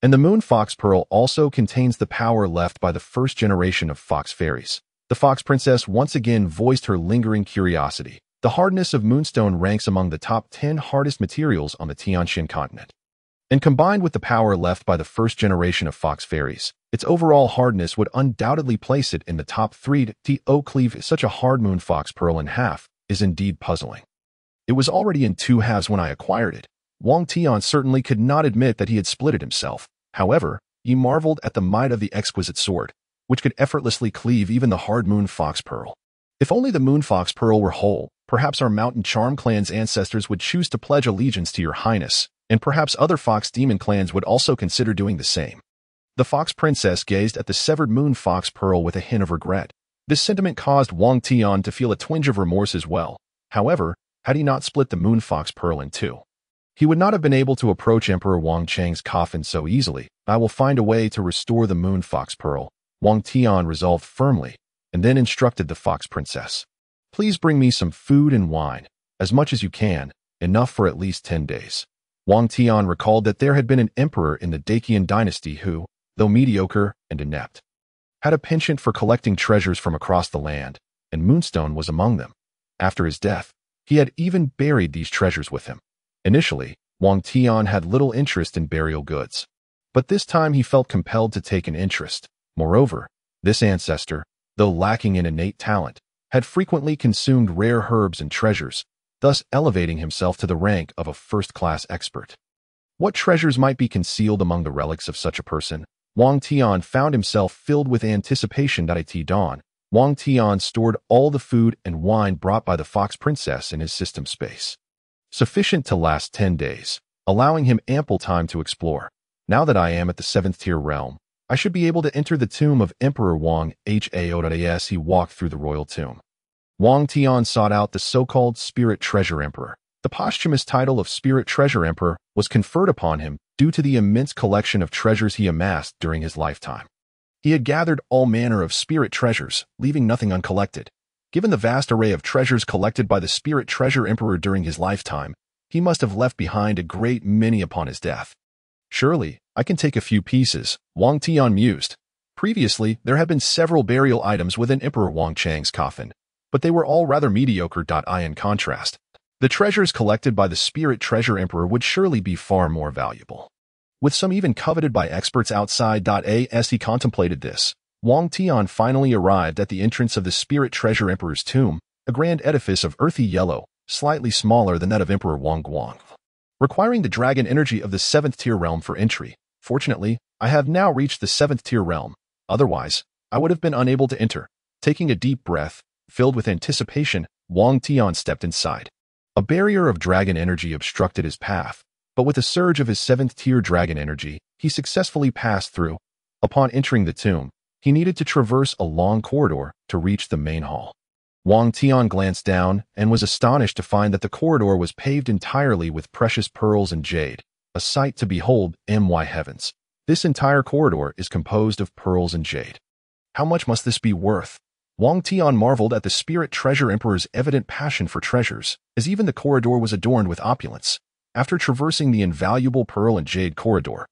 And the moon fox pearl also contains the power left by the first generation of fox fairies. The fox princess once again voiced her lingering curiosity. The hardness of moonstone ranks among the top 10 hardest materials on the Zhuxian continent. And combined with the power left by the first generation of fox fairies, its overall hardness would undoubtedly place it in the top 3. To cleave such a hard moon fox pearl in half is indeed puzzling. It was already in 2 halves when I acquired it. Wang Tian certainly could not admit that he had split it himself. However, he marveled at the might of the exquisite sword, which could effortlessly cleave even the hard moon fox pearl. If only the moon fox pearl were whole, perhaps our mountain charm clan's ancestors would choose to pledge allegiance to Your Highness, and perhaps other fox demon clans would also consider doing the same. The fox princess gazed at the severed moon fox pearl with a hint of regret. This sentiment caused Wang Tian to feel a twinge of remorse as well. However, had he not split the moon fox pearl in 2, he would not have been able to approach Emperor Wang Chang's coffin so easily. I will find a way to restore the moon fox pearl, Wang Tian resolved firmly, and then instructed the fox princess. Please bring me some food and wine, as much as you can, enough for at least 10 days. Wang Tian recalled that there had been an emperor in the Decayed dynasty who, though mediocre and inept, had a penchant for collecting treasures from across the land, and moonstone was among them. After his death, he had even buried these treasures with him. Initially, Wang Tian had little interest in burial goods, but this time he felt compelled to take an interest. Moreover, this ancestor, though lacking in innate talent, had frequently consumed rare herbs and treasures, thus elevating himself to the rank of a first-class expert. What treasures might be concealed among the relics of such a person? Wang Tian found himself filled with anticipation. At dawn, Wang Tian stored all the food and wine brought by the fox princess in his system space, sufficient to last 10 days, allowing him ample time to explore. Now that I am at the 7th tier realm, I should be able to enter the tomb of Emperor Wang Hao. As he walked through the royal tomb, Wang Tian sought out the so-called Spirit Treasure Emperor. The posthumous title of Spirit Treasure Emperor was conferred upon him due to the immense collection of treasures he amassed during his lifetime. He had gathered all manner of spirit treasures, leaving nothing uncollected. Given the vast array of treasures collected by the Spirit Treasure Emperor during his lifetime, he must have left behind a great many upon his death. Surely, I can take a few pieces, Wang Tian mused. Previously, there had been several burial items within Emperor Wang Chang's coffin, but they were all rather mediocre. In contrast, the treasures collected by the Spirit Treasure Emperor would surely be far more valuable, with some even coveted by experts outside. As he contemplated this, Wang Tian finally arrived at the entrance of the Spirit Treasure Emperor's tomb, a grand edifice of earthy yellow, slightly smaller than that of Emperor Wang Guang, requiring the dragon energy of the 7th tier realm for entry. Fortunately, I have now reached the 7th tier realm. Otherwise, I would have been unable to enter. Taking a deep breath, filled with anticipation, Wang Tian stepped inside. A barrier of dragon energy obstructed his path, but with a surge of his 7th tier dragon energy, he successfully passed through. Upon entering the tomb, he needed to traverse a long corridor to reach the main hall. Wang Tian glanced down and was astonished to find that the corridor was paved entirely with precious pearls and jade, a sight to behold. My heavens! This entire corridor is composed of pearls and jade. How much must this be worth? Wang Tian marveled at the Spirit Treasure Emperor's evident passion for treasures, as even the corridor was adorned with opulence. After traversing the invaluable pearl and jade corridor,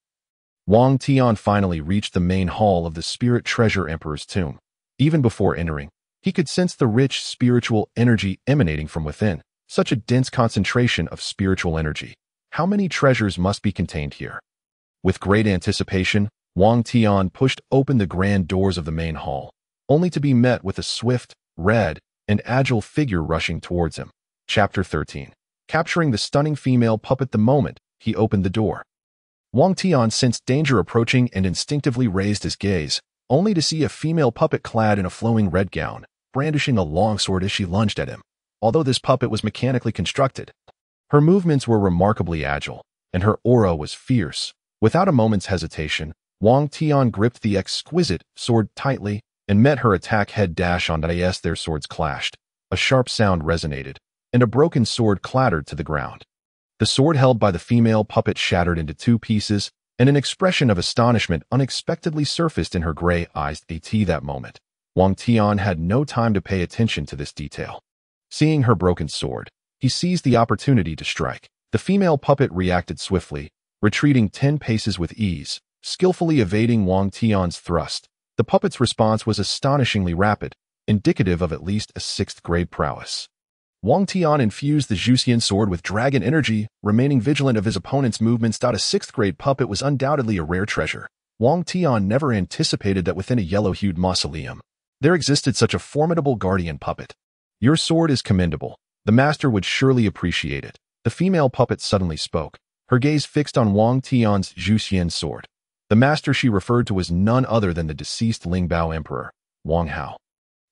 Wang Tian finally reached the main hall of the Spirit Treasure Emperor's tomb. Even before entering, he could sense the rich spiritual energy emanating from within, such a dense concentration of spiritual energy. How many treasures must be contained here? With great anticipation, Wang Tian pushed open the grand doors of the main hall, only to be met with a swift, red, and agile figure rushing towards him. Chapter 13. Capturing the stunning female puppet. The moment he opened the door, Wang Tian sensed danger approaching and instinctively raised his gaze, only to see a female puppet clad in a flowing red gown, brandishing a long sword as she lunged at him. Although this puppet was mechanically constructed, her movements were remarkably agile, and her aura was fierce. Without a moment's hesitation, Wang Tian gripped the exquisite sword tightly and met her attack head dash on. As their swords clashed, a sharp sound resonated, and a broken sword clattered to the ground. The sword held by the female puppet shattered into 2 pieces, and an expression of astonishment unexpectedly surfaced in her gray eyes. At that moment, Wang Tian had no time to pay attention to this detail. Seeing her broken sword, he seized the opportunity to strike. The female puppet reacted swiftly, retreating 10 paces with ease, skillfully evading Wang Tian's thrust. The puppet's response was astonishingly rapid, indicative of at least a 6th grade prowess. Wang Tian infused the Zhuxian sword with dragon energy, remaining vigilant of his opponent's movements. A 6th grade puppet was undoubtedly a rare treasure. Wang Tian never anticipated that within a yellow-hued mausoleum, there existed such a formidable guardian puppet. Your sword is commendable. The master would surely appreciate it. The female puppet suddenly spoke, her gaze fixed on Wang Tian's Zhuxian sword. The master she referred to was none other than the deceased Lingbao Emperor, Wang Hao.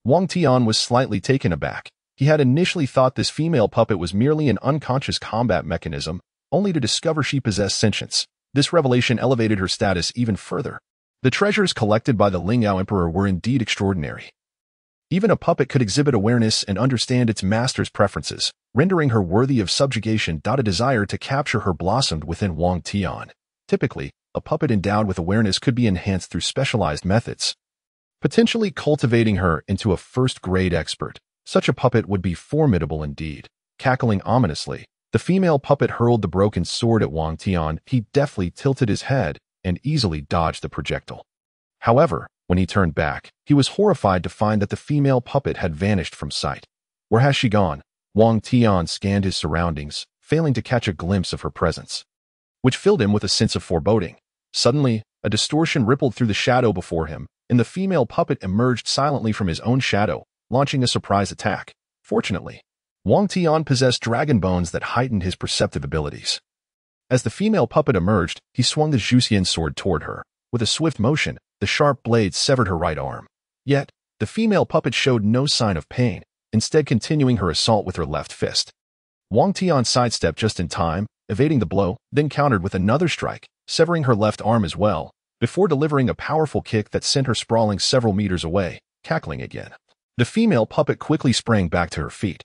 Wang Tian was slightly taken aback. He had initially thought this female puppet was merely an unconscious combat mechanism, only to discover she possessed sentience. This revelation elevated her status even further. The treasures collected by the Lingbao Emperor were indeed extraordinary. Even a puppet could exhibit awareness and understand its master's preferences, rendering her worthy of subjugation. A desire to capture her blossomed within Wang Tian. Typically, a puppet endowed with awareness could be enhanced through specialized methods, potentially cultivating her into a 1st grade expert. Such a puppet would be formidable indeed. Cackling ominously, the female puppet hurled the broken sword at Wang Tian. He deftly tilted his head and easily dodged the projectile. However, when he turned back, he was horrified to find that the female puppet had vanished from sight. Where has she gone? Wang Tian scanned his surroundings, failing to catch a glimpse of her presence, which filled him with a sense of foreboding. Suddenly, a distortion rippled through the shadow before him, and the female puppet emerged silently from his own shadow, launching a surprise attack. Fortunately, Wang Tian possessed dragon bones that heightened his perceptive abilities. As the female puppet emerged, he swung the Zhuxian sword toward her. With a swift motion, the sharp blade severed her right arm. Yet, the female puppet showed no sign of pain, instead continuing her assault with her left fist. Wang Tian sidestepped just in time, evading the blow, then countered with another strike, severing her left arm as well, before delivering a powerful kick that sent her sprawling several meters away, cackling again. The female puppet quickly sprang back to her feet,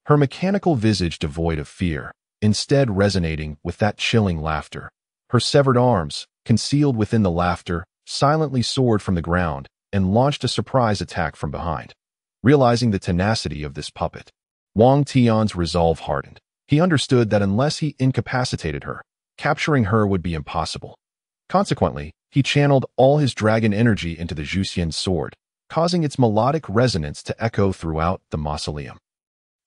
her mechanical visage devoid of fear, instead resonating with that chilling laughter. Her severed arms, concealed within the laughter, silently soared from the ground and launched a surprise attack from behind. Realizing the tenacity of this puppet, Wang Tian's resolve hardened. He understood that unless he incapacitated her, capturing her would be impossible. Consequently, he channeled all his dragon energy into the Zhuxian sword, causing its melodic resonance to echo throughout the mausoleum.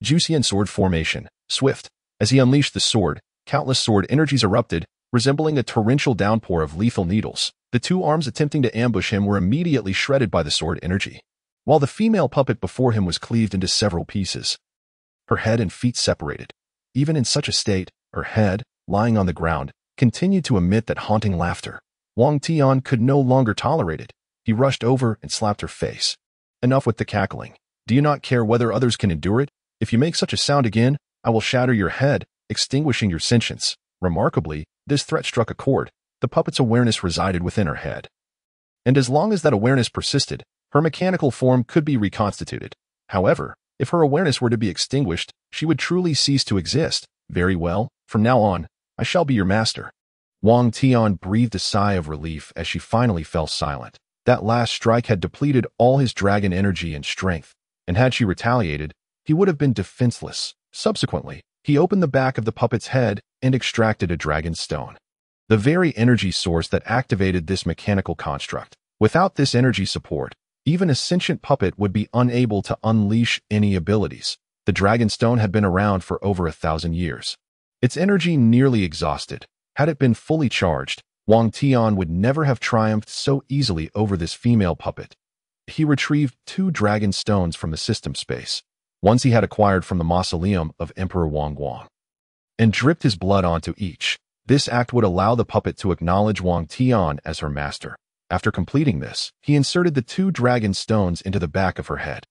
Zhuxian sword formation, swift. As he unleashed the sword, countless sword energies erupted, resembling a torrential downpour of lethal needles. The two arms attempting to ambush him were immediately shredded by the sword energy, while the female puppet before him was cleaved into several pieces. Her head and feet separated. Even in such a state, her head, lying on the ground, continued to emit that haunting laughter. Wang Tian could no longer tolerate it. He rushed over and slapped her face. Enough with the cackling. Do you not care whether others can endure it? If you make such a sound again, I will shatter your head, extinguishing your sentience. Remarkably, this threat struck a chord. The puppet's awareness resided within her head. And as long as that awareness persisted, her mechanical form could be reconstituted. However, if her awareness were to be extinguished, she would truly cease to exist. Very well, from now on, I shall be your master. Wang Tian breathed a sigh of relief as she finally fell silent. That last strike had depleted all his dragon energy and strength, and had she retaliated, he would have been defenseless. Subsequently, he opened the back of the puppet's head and extracted a dragon stone, the very energy source that activated this mechanical construct. Without this energy support, even a sentient puppet would be unable to unleash any abilities. The dragon stone had been around for over 1,000 years. Its energy nearly exhausted. Had it been fully charged, Wang Tian would never have triumphed so easily over this female puppet. He retrieved 2 dragon stones from the system space, ones he had acquired from the mausoleum of Emperor Wang, and dripped his blood onto each. This act would allow the puppet to acknowledge Wang Tian as her master. After completing this, he inserted the 2 dragon stones into the back of her head.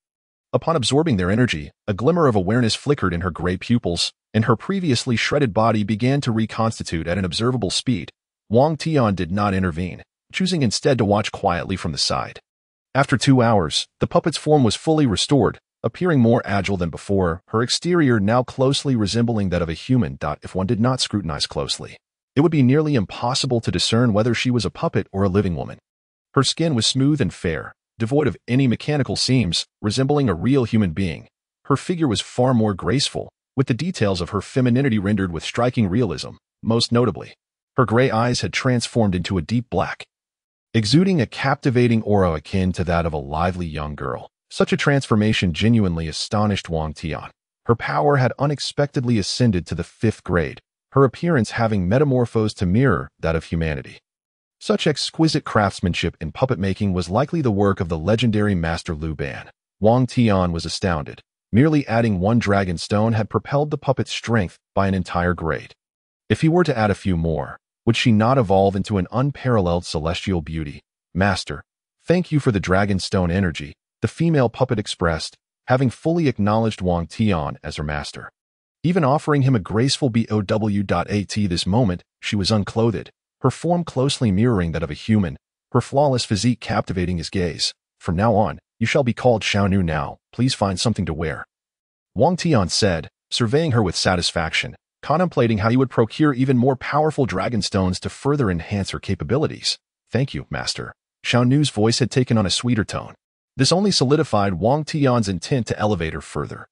Upon absorbing their energy, a glimmer of awareness flickered in her gray pupils, and her previously shredded body began to reconstitute at an observable speed. Wang Tian did not intervene, choosing instead to watch quietly from the side. After 2 hours, the puppet's form was fully restored, appearing more agile than before, her exterior now closely resembling that of a human. If one did not scrutinize closely, it would be nearly impossible to discern whether she was a puppet or a living woman. Her skin was smooth and fair, devoid of any mechanical seams, resembling a real human being. Her figure was far more graceful, with the details of her femininity rendered with striking realism. Most notably, her gray eyes had transformed into a deep black, exuding a captivating aura akin to that of a lively young girl. Such a transformation genuinely astonished Wang Tian. Her power had unexpectedly ascended to the 5th grade, her appearance having metamorphosed to mirror that of humanity. Such exquisite craftsmanship in puppet making was likely the work of the legendary master Liu Ban. Wang Tian was astounded. Merely adding 1 dragon stone had propelled the puppet's strength by an entire grade. If he were to add a few more, would she not evolve into an unparalleled celestial beauty? Master, thank you for the dragon stone energy, the female puppet expressed, having fully acknowledged Wang Tian as her master. Even offering him a graceful bow. This moment, she was unclothed, her form closely mirroring that of a human, her flawless physique captivating his gaze. From now on, you shall be called Xiaonu now. Please find something to wear. Wang Tian said, surveying her with satisfaction, contemplating how he would procure even more powerful dragon stones to further enhance her capabilities. Thank you, master. Xiaonu's voice had taken on a sweeter tone. This only solidified Wang Tian's intent to elevate her further.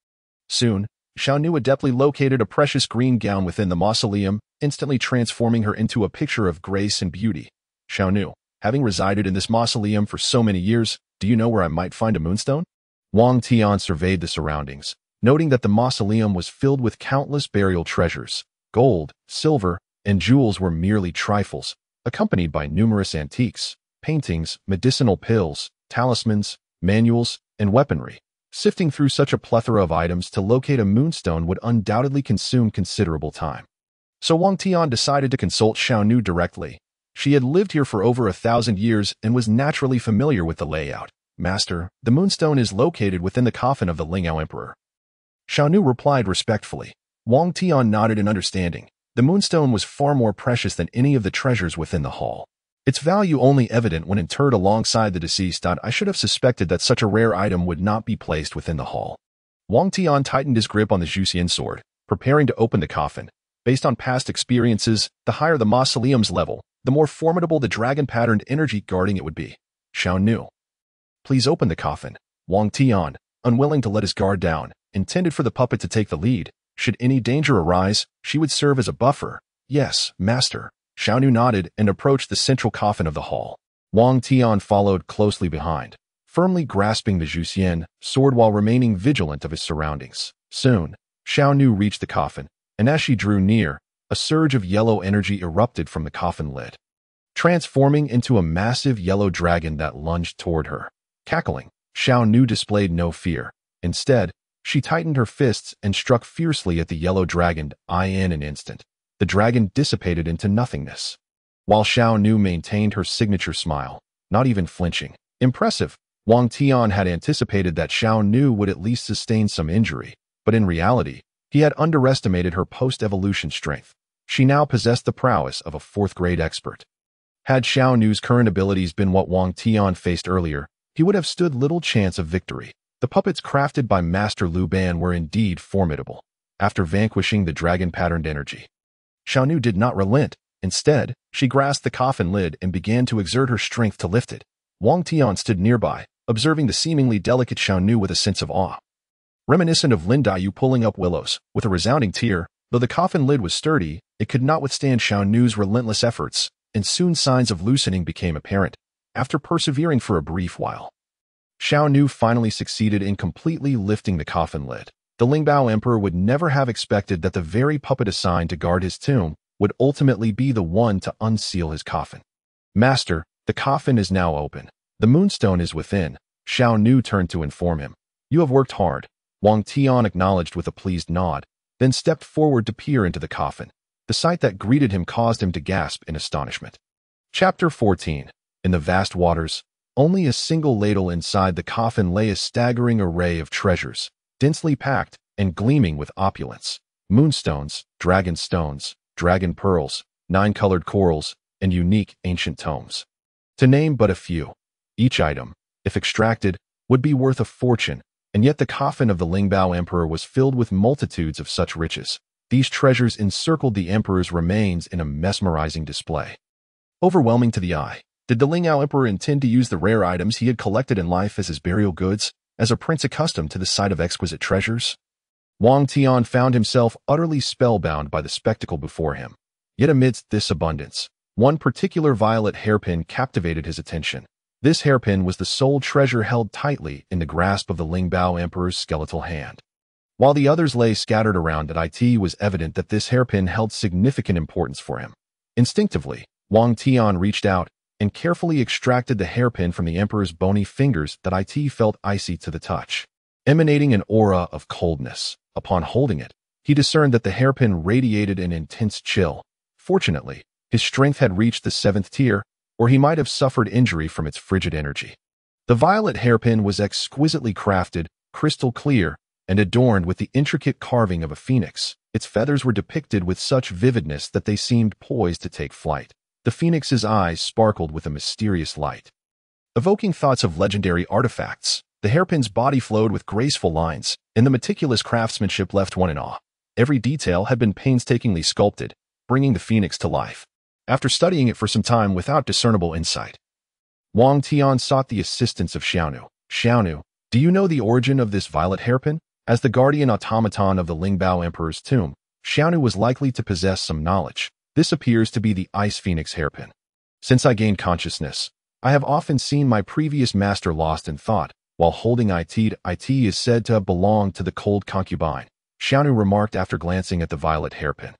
Soon, Xiaonu adeptly located a precious green gown within the mausoleum, instantly transforming her into a picture of grace and beauty. Xiaonu, having resided in this mausoleum for so many years, do you know where I might find a moonstone? Wang Tian surveyed the surroundings, noting that the mausoleum was filled with countless burial treasures. Gold, silver, and jewels were merely trifles, accompanied by numerous antiques, paintings, medicinal pills, talismans, manuals, and weaponry. Sifting through such a plethora of items to locate a moonstone would undoubtedly consume considerable time. So Wang Tian decided to consult Xiaonu directly. She had lived here for over 1,000 years and was naturally familiar with the layout. Master, the moonstone is located within the coffin of the Lingyao Emperor. Xiaonu replied respectfully. Wang Tian nodded in understanding. The moonstone was far more precious than any of the treasures within the hall. Its value only evident when interred alongside the deceased. I should have suspected that such a rare item would not be placed within the hall. Wang Tian tightened his grip on the Zhuxian sword, preparing to open the coffin. Based on past experiences, the higher the mausoleum's level, the more formidable the dragon-patterned energy guarding it would be. Xiaonu, please open the coffin. Wang Tian, unwilling to let his guard down, intended for the puppet to take the lead. Should any danger arise, she would serve as a buffer. Yes, master. Xiaonu nodded and approached the central coffin of the hall. Wang Tian followed closely behind, firmly grasping the Zhuxian sword while remaining vigilant of his surroundings. Soon, Xiaonu reached the coffin, and as she drew near, a surge of yellow energy erupted from the coffin lid, transforming into a massive yellow dragon that lunged toward her. Cackling, Xiao Nu displayed no fear. Instead, she tightened her fists and struck fiercely at the yellow dragon. In an instant, the dragon dissipated into nothingness, while Xiao Nu maintained her signature smile, not even flinching. Impressive. Wang Tian had anticipated that Xiao Nu would at least sustain some injury, but in reality, he had underestimated her post-evolution strength. She now possessed the prowess of a fourth-grade expert. Had Xiao Nu's current abilities been what Wang Tian faced earlier, he would have stood little chance of victory. The puppets crafted by Master Lu Ban were indeed formidable. After vanquishing the dragon-patterned energy, Xiao Nu did not relent. Instead, she grasped the coffin lid and began to exert her strength to lift it. Wang Tian stood nearby, observing the seemingly delicate Xiao Nu with a sense of awe. Reminiscent of Lin Daiyu pulling up willows, with a resounding tear, though the coffin lid was sturdy, it could not withstand Xiao Nu's relentless efforts, and soon signs of loosening became apparent. After persevering for a brief while, Xiao Nu finally succeeded in completely lifting the coffin lid. The Lingbao Emperor would never have expected that the very puppet assigned to guard his tomb would ultimately be the one to unseal his coffin. Master, the coffin is now open. The moonstone is within. Xiao Nu turned to inform him. You have worked hard. Wang Tian acknowledged with a pleased nod, then stepped forward to peer into the coffin. The sight that greeted him caused him to gasp in astonishment. Chapter 14. In the vast waters, only a single ladle inside the coffin lay a staggering array of treasures, densely packed and gleaming with opulence. Moonstones, dragon stones, dragon pearls, 9-colored corals, and unique ancient tomes. To name but a few. Each item, if extracted, would be worth a fortune, and yet the coffin of the Lingbao Emperor was filled with multitudes of such riches. These treasures encircled the Emperor's remains in a mesmerizing display. Overwhelming to the eye, did the Lingbao Emperor intend to use the rare items he had collected in life as his burial goods, as a prince accustomed to the sight of exquisite treasures? Wang Tian found himself utterly spellbound by the spectacle before him. Yet amidst this abundance, one particular violet hairpin captivated his attention. This hairpin was the sole treasure held tightly in the grasp of the Lingbao Emperor's skeletal hand. While the others lay scattered around, it was evident that this hairpin held significant importance for him. Instinctively, Wang Tian reached out and carefully extracted the hairpin from the Emperor's bony fingers that felt icy to the touch, emanating an aura of coldness. Upon holding it, he discerned that the hairpin radiated an intense chill. Fortunately, his strength had reached the 7th tier, or he might have suffered injury from its frigid energy. The violet hairpin was exquisitely crafted, crystal clear, and adorned with the intricate carving of a phoenix. Its feathers were depicted with such vividness that they seemed poised to take flight. The phoenix's eyes sparkled with a mysterious light, evoking thoughts of legendary artifacts. The hairpin's body flowed with graceful lines, and the meticulous craftsmanship left one in awe. Every detail had been painstakingly sculpted, bringing the phoenix to life. After studying it for some time without discernible insight, Wang Tian sought the assistance of Xiao Nu. Xiao Nu, do you know the origin of this violet hairpin? As the guardian automaton of the Lingbao Emperor's tomb, Xiao Nu was likely to possess some knowledge. This appears to be the ice phoenix hairpin. Since I gained consciousness, I have often seen my previous master lost in thought, while holding it is said to have belonged to the cold concubine, Xiao Nu remarked after glancing at the violet hairpin.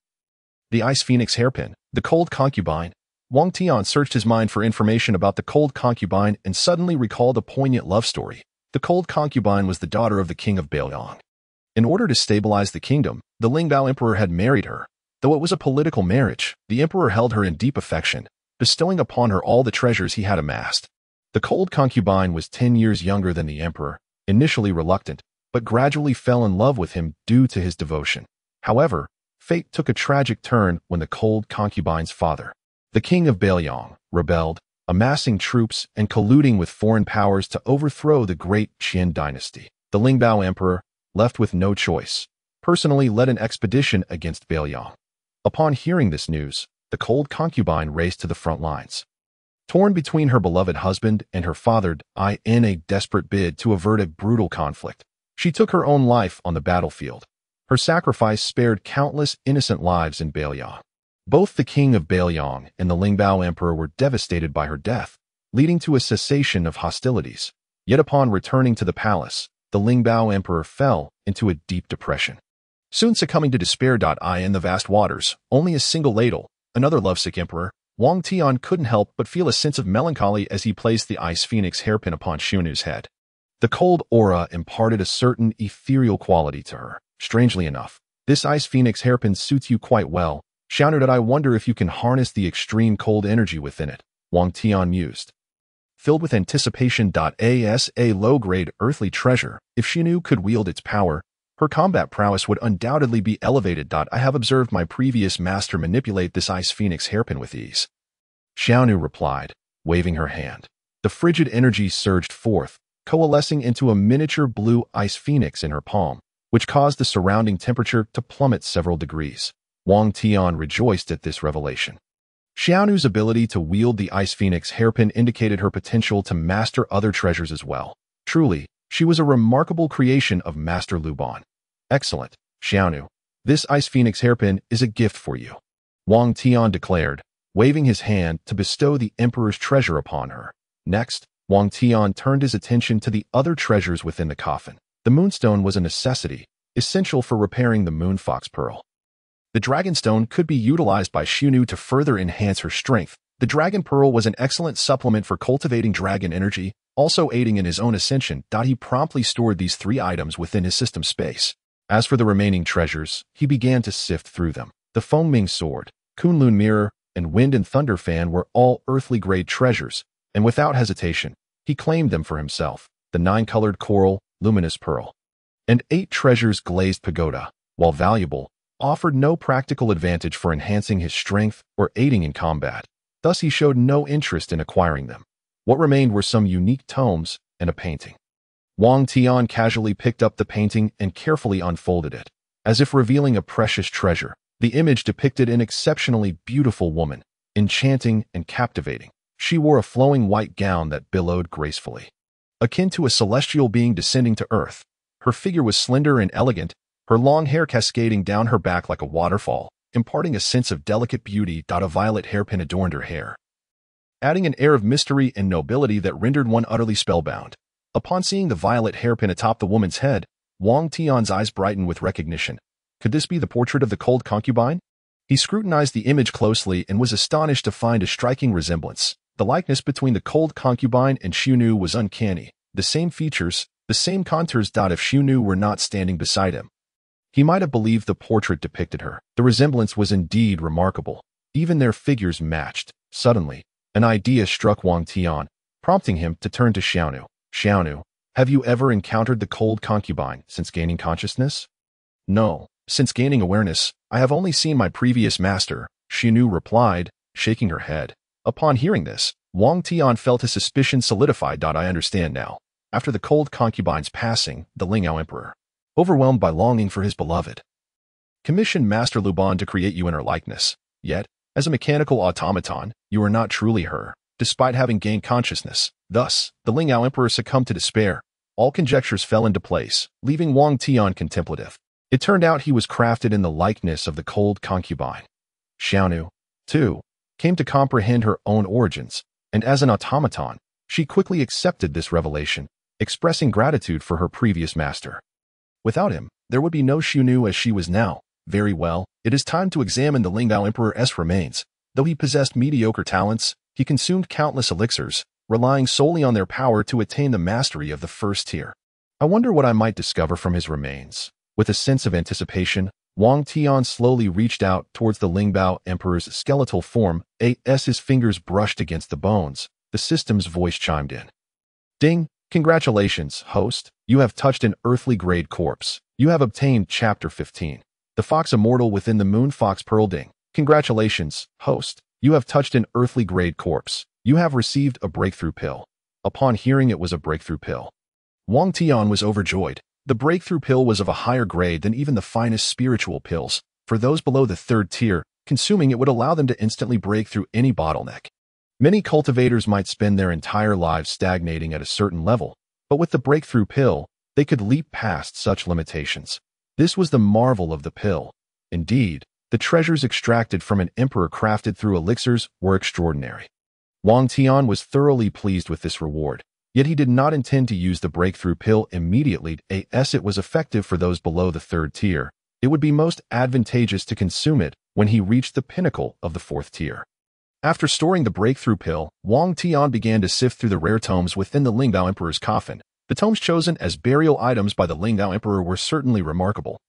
The ice phoenix hairpin, the cold concubine. Wang Tian searched his mind for information about the cold concubine and suddenly recalled a poignant love story. The cold concubine was the daughter of the king of Beiliang. In order to stabilize the kingdom, the Lingbao Emperor had married her. Though it was a political marriage, the emperor held her in deep affection, bestowing upon her all the treasures he had amassed. The cold concubine was 10 years younger than the emperor, initially reluctant, but gradually fell in love with him due to his devotion. However, fate took a tragic turn when the cold concubine's father, the king of Beiliang, rebelled, amassing troops and colluding with foreign powers to overthrow the great Qin dynasty. The Lingbao Emperor, left with no choice, personally led an expedition against Beiliang. Upon hearing this news, the cold concubine raced to the front lines. Torn between her beloved husband and her father, in a desperate bid to avert a brutal conflict, she took her own life on the battlefield. Her sacrifice spared countless innocent lives in Beiliang. Both the king of Beiliang and the Lingbao Emperor were devastated by her death, leading to a cessation of hostilities. Yet upon returning to the palace, the Lingbao Emperor fell into a deep depression. Soon succumbing to despair. In the vast waters, only a single ladle, another lovesick emperor, Wang Tian couldn't help but feel a sense of melancholy as he placed the ice phoenix hairpin upon Xiaonu's head. The cold aura imparted a certain ethereal quality to her. Strangely enough, this ice phoenix hairpin suits you quite well, Xiaonu. I wonder if you can harness the extreme cold energy within it, Wang Tian mused. Filled with anticipation. As a low-grade earthly treasure, if Xiaonu could wield its power, her combat prowess would undoubtedly be elevated. I have observed my previous master manipulate this ice phoenix hairpin with ease, Xiaonu replied, waving her hand. The frigid energy surged forth, coalescing into a miniature blue ice phoenix in her palm, which caused the surrounding temperature to plummet several degrees. Wang Tian rejoiced at this revelation. Xiaonu's ability to wield the ice phoenix hairpin indicated her potential to master other treasures as well. Truly, she was a remarkable creation of Master Lu Ban. Excellent, Xiaonu. This ice phoenix hairpin is a gift for you, Wang Tian declared, waving his hand to bestow the emperor's treasure upon her. Next, Wang Tian turned his attention to the other treasures within the coffin. The moonstone was a necessity, essential for repairing the moonfox pearl. The dragonstone could be utilized by Xiaonu to further enhance her strength. The dragon pearl was an excellent supplement for cultivating dragon energy, also aiding in his own ascension. He promptly stored these 3 items within his system space. As for the remaining treasures, he began to sift through them. The Fengming sword, Kunlun mirror, and wind and thunder fan were all earthly-grade treasures, and without hesitation, he claimed them for himself. The 9-colored coral, luminous pearl, and 8 treasures glazed pagoda, while valuable, offered no practical advantage for enhancing his strength or aiding in combat. Thus he showed no interest in acquiring them. What remained were some unique tomes and a painting. Wang Tian casually picked up the painting and carefully unfolded it. As if revealing a precious treasure, the image depicted an exceptionally beautiful woman, enchanting and captivating. She wore a flowing white gown that billowed gracefully, akin to a celestial being descending to earth. Her figure was slender and elegant, her long hair cascading down her back like a waterfall, imparting a sense of delicate beauty. A violet hairpin adorned her hair, adding an air of mystery and nobility that rendered one utterly spellbound. Upon seeing the violet hairpin atop the woman's head, Wang Tian's eyes brightened with recognition. Could this be the portrait of the cold concubine? He scrutinized the image closely and was astonished to find a striking resemblance. The likeness between the cold concubine and Xiaonu was uncanny. The same features, the same contours. If Xiaonu were not standing beside him, he might have believed the portrait depicted her. The resemblance was indeed remarkable. Even their figures matched. Suddenly, an idea struck Wang Tian, prompting him to turn to Xiaonu. Xiaonu, have you ever encountered the cold concubine since gaining consciousness? No, since gaining awareness, I have only seen my previous master, Xiaonu replied, shaking her head. Upon hearing this, Wang Tian felt his suspicion solidified. I understand now. After the cold concubine's passing, the Lingyao Emperor, overwhelmed by longing for his beloved, commissioned Master Lu Ban to create you in her likeness. Yet, as a mechanical automaton, you are not truly her, despite having gained consciousness. Thus, the Lingyao Emperor succumbed to despair. All conjectures fell into place, leaving Wang Tian contemplative. It turned out he was crafted in the likeness of the cold concubine. Xiaonu, too, came to comprehend her own origins, and as an automaton, she quickly accepted this revelation, expressing gratitude for her previous master. Without him, there would be no Xiaonu as she was now. Very well, it is time to examine the Lingyao Emperor's remains. Though he possessed mediocre talents, he consumed countless elixirs, relying solely on their power to attain the mastery of the first tier. I wonder what I might discover from his remains. With a sense of anticipation, Wang Tian slowly reached out towards the Lingyao Emperor's skeletal form. As his fingers brushed against the bones, the system's voice chimed in. Ding! Congratulations, host. You have touched an earthly-grade corpse. You have obtained Chapter 15. The Fox Immortal within the Moon Fox Pearl. Ding! Congratulations, host. You have touched an earthly-grade corpse. You have received a breakthrough pill. Upon hearing it was a breakthrough pill, Wang Tian was overjoyed. The breakthrough pill was of a higher grade than even the finest spiritual pills. For those below the 3rd tier, consuming it would allow them to instantly break through any bottleneck. Many cultivators might spend their entire lives stagnating at a certain level, but with the breakthrough pill, they could leap past such limitations. This was the marvel of the pill. Indeed, the treasures extracted from an emperor crafted through elixirs were extraordinary. Wang Tian was thoroughly pleased with this reward, yet he did not intend to use the breakthrough pill immediately as it was effective for those below the 3rd tier. It would be most advantageous to consume it when he reached the pinnacle of the 4th tier. After storing the breakthrough pill, Wang Tian began to sift through the rare tomes within the Lingdao Emperor's coffin. The tomes chosen as burial items by the Lingdao Emperor were certainly remarkable.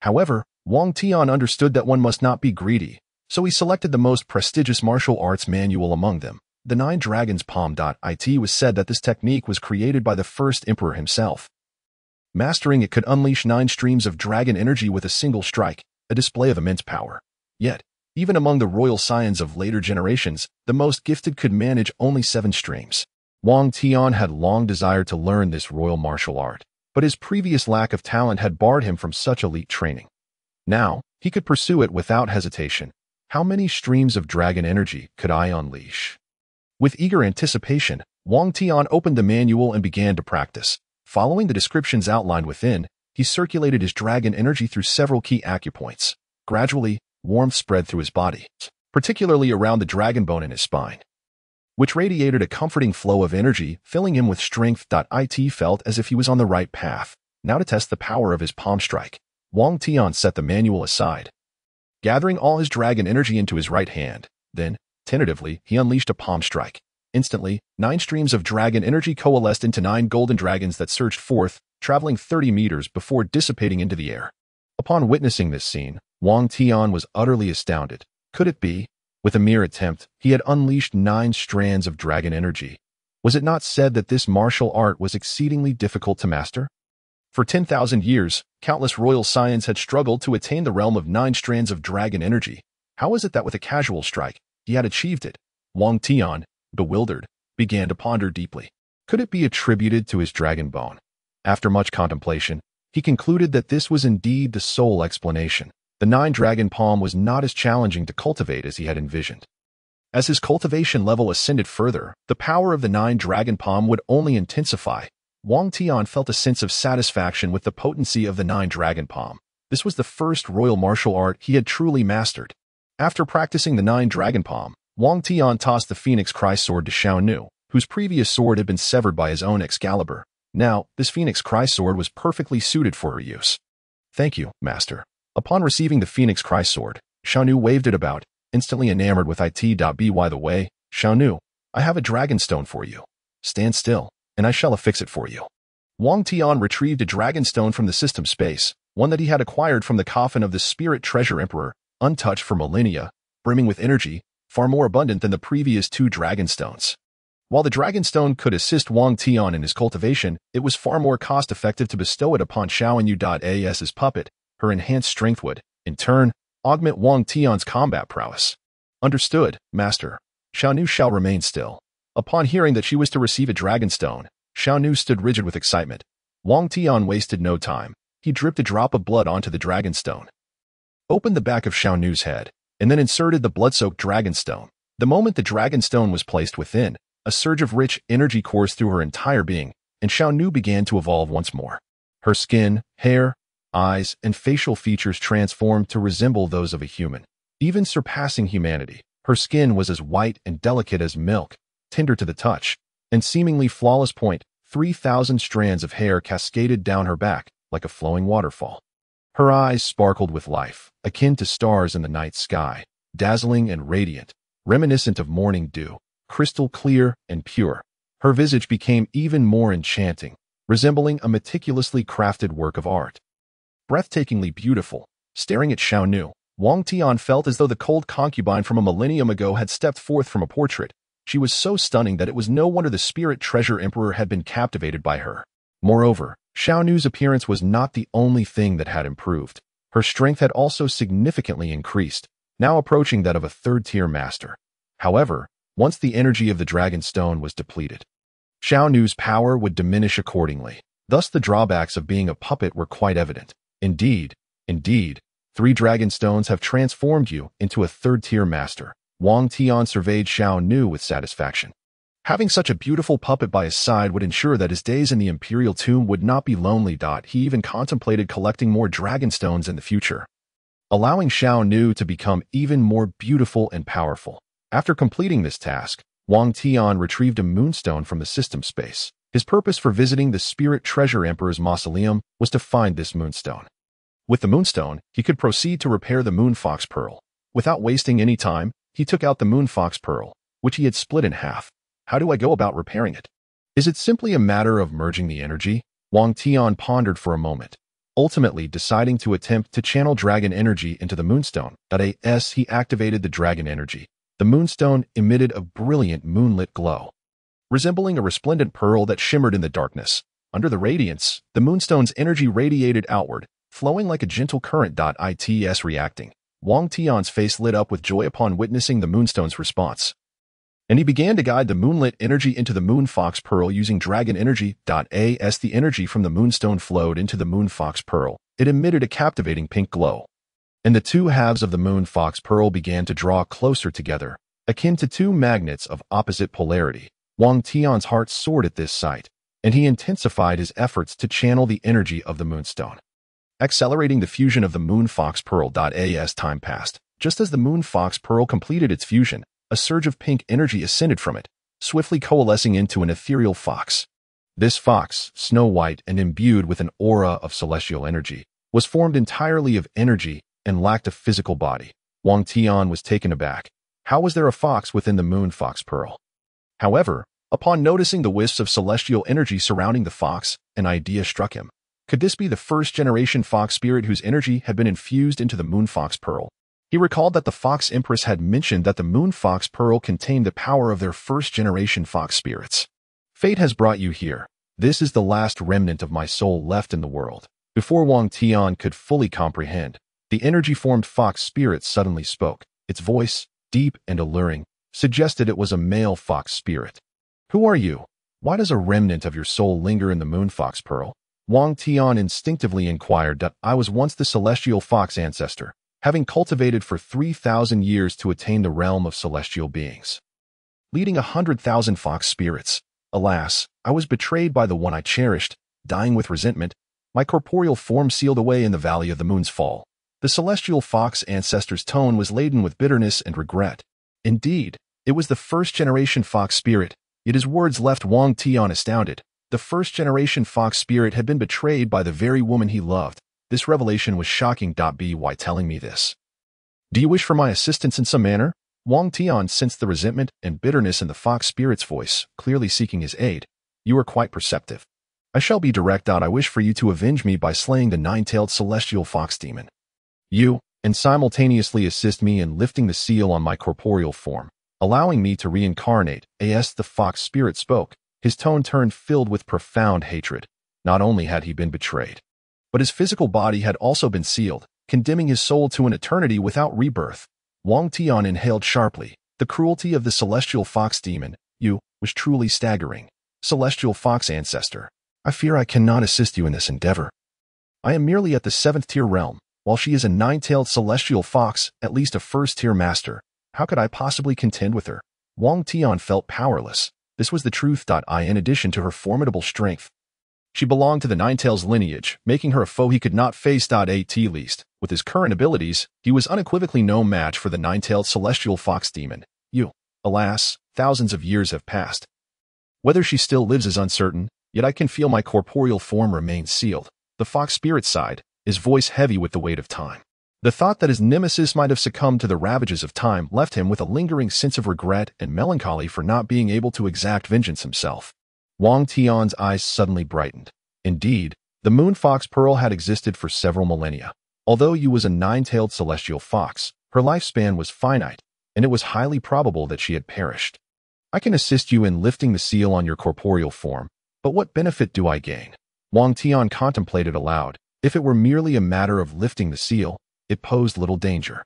However, Wang Tian understood that one must not be greedy, so he selected the most prestigious martial arts manual among them. The 9 Dragons Palm. It was said that this technique was created by the first emperor himself. Mastering it could unleash 9 streams of dragon energy with a single strike, a display of immense power. Yet, even among the royal scions of later generations, the most gifted could manage only 7 streams. Wang Tian had long desired to learn this royal martial art, but his previous lack of talent had barred him from such elite training. Now, he could pursue it without hesitation. How many streams of dragon energy could I unleash? With eager anticipation, Wang Tian opened the manual and began to practice. Following the descriptions outlined within, he circulated his dragon energy through several key acupoints. Gradually, warmth spread through his body, particularly around the dragon bone in his spine, which radiated a comforting flow of energy, filling him with strength. It felt as if he was on the right path. Now to test the power of his palm strike, Wang Tian set the manual aside, gathering all his dragon energy into his right hand. Then, tentatively, he unleashed a palm strike. Instantly, 9 streams of dragon energy coalesced into 9 golden dragons that surged forth, traveling 30 meters before dissipating into the air. Upon witnessing this scene, Wang Tian was utterly astounded. Could it be? With a mere attempt, he had unleashed 9 strands of dragon energy. Was it not said that this martial art was exceedingly difficult to master? For 10,000 years, countless royal scions had struggled to attain the realm of 9 strands of dragon energy. How is it that with a casual strike, he had achieved it? Wang Tian, bewildered, began to ponder deeply. Could it be attributed to his dragon bone? After much contemplation, he concluded that this was indeed the sole explanation. The 9 dragon palm was not as challenging to cultivate as he had envisioned. As his cultivation level ascended further, the power of the 9 dragon palm would only intensify. Wang Tian felt a sense of satisfaction with the potency of the 9 dragon palm. This was the first royal martial art he had truly mastered. After practicing the 9 dragon palm, Wang Tian tossed the Phoenix Cry sword to Xiaonu, whose previous sword had been severed by his own Excalibur. Now, this Phoenix Cry sword was perfectly suited for her use. Thank you, master. Upon receiving the Phoenix Cry sword, Xiaonu waved it about, instantly enamored with it. By the way, Xiaonu, I have a dragon stone for you. Stand still, and I shall affix it for you. Wang Tian retrieved a dragon stone from the system space, one that he had acquired from the coffin of the Spirit Treasure Emperor, untouched for millennia, brimming with energy, far more abundant than the previous 2 dragon stones. While the dragon stone could assist Wang Tian in his cultivation, it was far more cost-effective to bestow it upon Xiaonu.As's puppet. Her enhanced strength would, in turn, augment Wang Tian's combat prowess. Understood, master. Xiaonu shall remain still. Upon hearing that she was to receive a dragon stone, Xiaonu stood rigid with excitement. Wang Tian wasted no time. He dripped a drop of blood onto the dragon stone, opened the back of Xiaonu's head, and then inserted the blood-soaked dragon stone. The moment the dragon stone was placed within, a surge of rich energy coursed through her entire being, and Xiaonu began to evolve once more. Her skin, hair, eyes, and facial features transformed to resemble those of a human, even surpassing humanity. Her skin was as white and delicate as milk, tender to the touch, and seemingly flawless. 3,000 strands of hair cascaded down her back like a flowing waterfall. Her eyes sparkled with life, akin to stars in the night sky, dazzling and radiant, reminiscent of morning dew, crystal clear and pure. Her visage became even more enchanting, resembling a meticulously crafted work of art. Breathtakingly beautiful, staring at Xiaonu, Wang Tian felt as though the cold concubine from a millennium ago had stepped forth from a portrait. She was so stunning that it was no wonder the Spirit Treasure Emperor had been captivated by her. Moreover, Xiaonu's appearance was not the only thing that had improved. Her strength had also significantly increased, now approaching that of a 3rd-tier master. However, once the energy of the dragon stone was depleted, Xiaonu's power would diminish accordingly. Thus the drawbacks of being a puppet were quite evident. Indeed, 3 dragon stones have transformed you into a 3rd-tier master. Wang Tian surveyed Xiaonu with satisfaction. Having such a beautiful puppet by his side would ensure that his days in the imperial tomb would not be lonely. He even contemplated collecting more dragon stones in the future, allowing Xiaonu to become even more beautiful and powerful. After completing this task, Wang Tian retrieved a moonstone from the system space. His purpose for visiting the Spirit Treasure Emperor's mausoleum was to find this moonstone. With the moonstone, he could proceed to repair the moon fox pearl. Without wasting any time, he took out the moon fox pearl, which he had split in half. How do I go about repairing it? Is it simply a matter of merging the energy? Wang Tian pondered for a moment, ultimately deciding to attempt to channel dragon energy into the moonstone. As he activated the dragon energy, the moonstone emitted a brilliant moonlit glow, resembling a resplendent pearl that shimmered in the darkness. Under the radiance, the moonstone's energy radiated outward, flowing like a gentle current. Its reacting. Wang Tian's face lit up with joy upon witnessing the moonstone's response, and he began to guide the moonlit energy into the moon fox pearl using dragon energy. As the energy from the moonstone flowed into the moon fox pearl, it emitted a captivating pink glow, and the two halves of the moon fox pearl began to draw closer together, akin to two magnets of opposite polarity. Wang Tian's heart soared at this sight, and he intensified his efforts to channel the energy of the moonstone, accelerating the fusion of the moon fox pearl. As time passed, just as the moon fox pearl completed its fusion, a surge of pink energy ascended from it, swiftly coalescing into an ethereal fox. This fox, snow white and imbued with an aura of celestial energy, was formed entirely of energy and lacked a physical body. Wang Tian was taken aback. How was there a fox within the moon fox pearl? However, upon noticing the wisps of celestial energy surrounding the fox, an idea struck him. Could this be the first-generation fox spirit whose energy had been infused into the moon fox pearl? He recalled that the fox Empress had mentioned that the moon fox pearl contained the power of their first-generation fox spirits. Fate has brought you here. This is the last remnant of my soul left in the world. Before Wang Tian could fully comprehend, the energy-formed fox spirit suddenly spoke. Its voice, deep and alluring, suggested it was a male fox spirit. Who are you? Why does a remnant of your soul linger in the moon fox pearl? Wang Tian instinctively inquired. I was once the celestial fox ancestor, having cultivated for 3,000 years to attain the realm of celestial beings, leading 100,000 fox spirits. Alas, I was betrayed by the one I cherished, dying with resentment, my corporeal form sealed away in the valley of the moon's fall. The celestial fox ancestor's tone was laden with bitterness and regret. Indeed, it was the first-generation fox spirit, yet his words left Wang Tian astounded. The first-generation fox spirit had been betrayed by the very woman he loved. This revelation was shocking. Why telling me this? Do you wish for my assistance in some manner? Wang Tian sensed the resentment and bitterness in the fox spirit's voice, clearly seeking his aid. You are quite perceptive. I shall be direct. I wish for you to avenge me by slaying the nine-tailed celestial fox demon. And simultaneously assist me in lifting the seal on my corporeal form, allowing me to reincarnate. As the fox spirit spoke, his tone turned filled with profound hatred. Not only had he been betrayed, but his physical body had also been sealed, condemning his soul to an eternity without rebirth. Wang Tian inhaled sharply. The cruelty of the celestial fox demon, was truly staggering. Celestial fox ancestor, I fear I cannot assist you in this endeavor. I am merely at the 7th-tier realm, while she is a 9-tailed celestial fox, at least a 1st-tier master. How could I possibly contend with her? Wang Tian felt powerless. This was the truth. In addition to her formidable strength, she belonged to the Ninetails lineage, making her a foe he could not face. At least, with his current abilities, he was unequivocally no match for the nine-tailed celestial fox demon. Alas, thousands of years have passed. Whether she still lives is uncertain, yet I can feel my corporeal form remain sealed. The fox spirit sighed, his voice heavy with the weight of time. The thought that his nemesis might have succumbed to the ravages of time left him with a lingering sense of regret and melancholy for not being able to exact vengeance himself. Wang Tian's eyes suddenly brightened. Indeed, the moon fox pearl had existed for several millennia. Although Yu was a 9-tailed celestial fox, her lifespan was finite, and it was highly probable that she had perished. I can assist you in lifting the seal on your corporeal form, but what benefit do I gain? Wang Tian contemplated aloud. If it were merely a matter of lifting the seal, it posed little danger.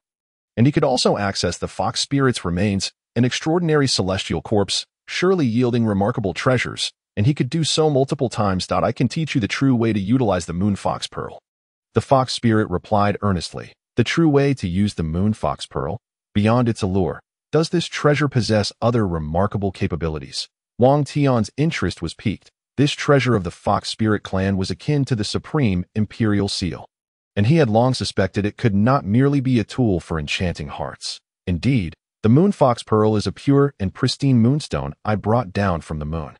And he could also access the fox spirit's remains, an extraordinary celestial corpse, surely yielding remarkable treasures, and he could do so multiple times. I can teach you the true way to utilize the moon fox pearl. The fox spirit replied earnestly. The true way to use the moon fox pearl? Beyond its allure, does this treasure possess other remarkable capabilities? Wang Tian's interest was piqued. This treasure of the fox spirit clan was akin to the supreme imperial seal, and he had long suspected it could not merely be a tool for enchanting hearts. Indeed, the moon fox pearl is a pure and pristine moonstone I brought down from the moon.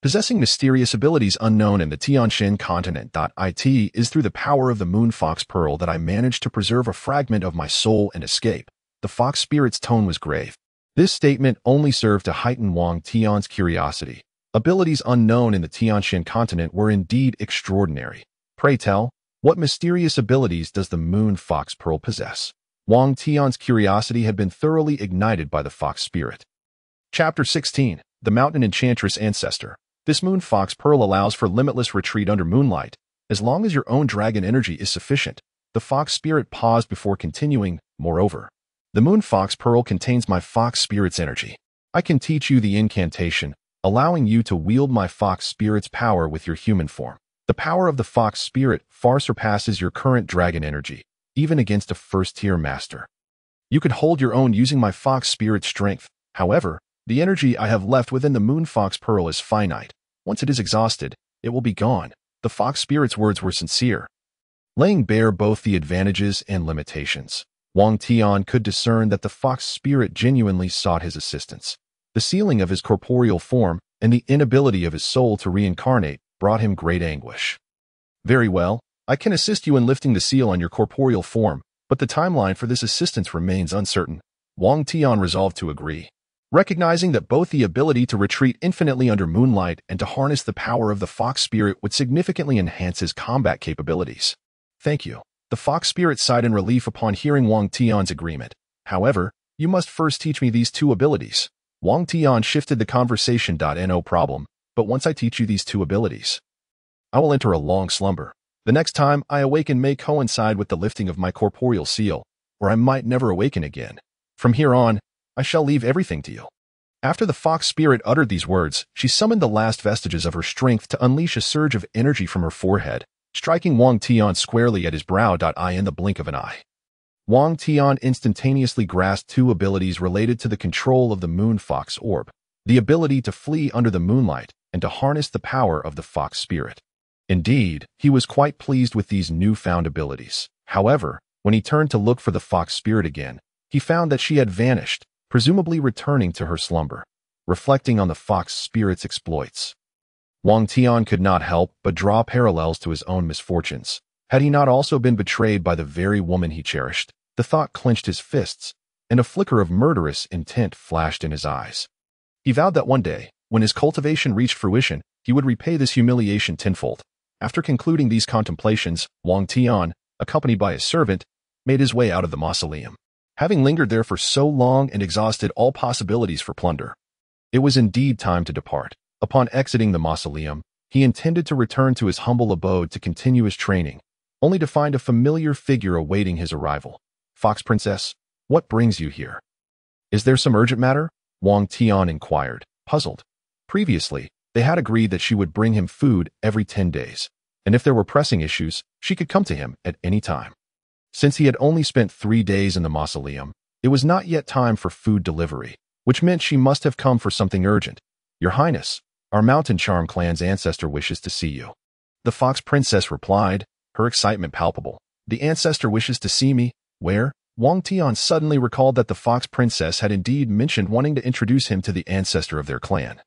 Possessing mysterious abilities unknown in the Tianxin continent. It is through the power of the Moon Fox Pearl that I managed to preserve a fragment of my soul and escape. The fox spirit's tone was grave. This statement only served to heighten Wang Tian's curiosity. Abilities unknown in the Tianxin continent were indeed extraordinary. Pray tell, what mysterious abilities does the Moon Fox Pearl possess? Wang Tian's curiosity had been thoroughly ignited by the fox spirit. Chapter 16. The Mountain Enchantress Ancestor. This Moon Fox Pearl allows for limitless retreat under moonlight, as long as your own dragon energy is sufficient. The fox spirit paused before continuing. Moreover, the Moon Fox Pearl contains my fox spirit's energy. I can teach you the incantation, allowing you to wield my fox spirit's power with your human form. The power of the fox spirit far surpasses your current dragon energy, even against a first-tier master. You could hold your own using my fox spirit's strength. However, the energy I have left within the Moon Fox Pearl is finite. Once it is exhausted, it will be gone. The fox spirit's words were sincere, laying bare both the advantages and limitations. Wang Tian could discern that the fox spirit genuinely sought his assistance. The sealing of his corporeal form and the inability of his soul to reincarnate brought him great anguish. Very well, I can assist you in lifting the seal on your corporeal form, but the timeline for this assistance remains uncertain. Wang Tian resolved to agree. Recognizing that both the ability to retreat infinitely under moonlight and to harness the power of the fox spirit would significantly enhance his combat capabilities. Thank you. The fox spirit sighed in relief upon hearing Wang Tian's agreement. However, you must first teach me these two abilities. Wang Tian shifted the conversation. No problem, but once I teach you these two abilities, I will enter a long slumber. The next time I awaken may coincide with the lifting of my corporeal seal, or I might never awaken again. From here on, I shall leave everything to you. After the fox spirit uttered these words, she summoned the last vestiges of her strength to unleash a surge of energy from her forehead, striking Wang Tian squarely at his brow. In the blink of an eye, Wang Tian instantaneously grasped two abilities related to the control of the Moon Fox Orb, the ability to flee under the moonlight and to harness the power of the fox spirit. Indeed, he was quite pleased with these newfound abilities. However, when he turned to look for the fox spirit again, he found that she had vanished, presumably returning to her slumber. Reflecting on the fox spirit's exploits, Wang Tian could not help but draw parallels to his own misfortunes. Had he not also been betrayed by the very woman he cherished? The thought clenched his fists, and a flicker of murderous intent flashed in his eyes. He vowed that one day, when his cultivation reached fruition, he would repay this humiliation tenfold. After concluding these contemplations, Wang Tian, accompanied by his servant, made his way out of the mausoleum. Having lingered there for so long and exhausted all possibilities for plunder, it was indeed time to depart. Upon exiting the mausoleum, he intended to return to his humble abode to continue his training, only to find a familiar figure awaiting his arrival. Fox Princess, what brings you here? Is there some urgent matter? Wang Tian inquired, puzzled. Previously, they had agreed that she would bring him food every 10 days, and if there were pressing issues, she could come to him at any time. Since he had only spent 3 days in the mausoleum, it was not yet time for food delivery, which meant she must have come for something urgent. Your Highness, our Mountain Charm clan's ancestor wishes to see you. The Fox Princess replied, her excitement palpable. The ancestor wishes to see me? Where? Wang Tian suddenly recalled that the Fox Princess had indeed mentioned wanting to introduce him to the ancestor of their clan.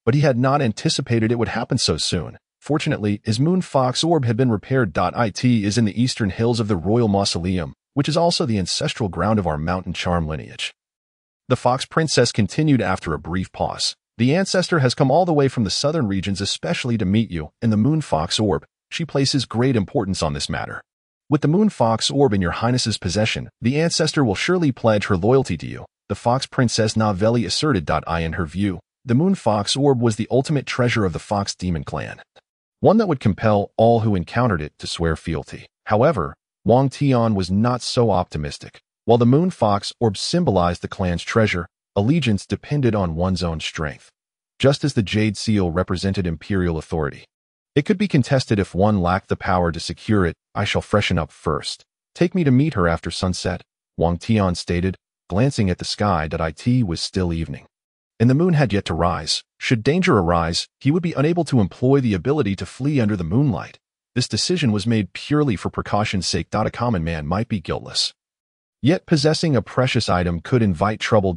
But he had not anticipated it would happen so soon. Fortunately, his Moon Fox Orb had been repaired. It is in the eastern hills of the Royal Mausoleum, which is also the ancestral ground of our Mountain Charm lineage. The Fox Princess continued after a brief pause. The ancestor has come all the way from the southern regions especially to meet you in the Moon Fox Orb. She places great importance on this matter. With the Moon Fox Orb in your Highness's possession, the ancestor will surely pledge her loyalty to you, the Fox Princess Novelli asserted. In her view, the Moon Fox Orb was the ultimate treasure of the Fox Demon clan, one that would compel all who encountered it to swear fealty. However, Wang Tian was not so optimistic. While the Moon Fox Orb symbolized the clan's treasure, allegiance depended on one's own strength. Just as the Jade Seal represented imperial authority, it could be contested if one lacked the power to secure it. I shall freshen up first. Take me to meet her after sunset, Wang Tian stated, glancing at the sky. It was still evening, and the moon had yet to rise. Should danger arise, he would be unable to employ the ability to flee under the moonlight. This decision was made purely for precaution's sake. A common man might be guiltless, yet possessing a precious item could invite trouble.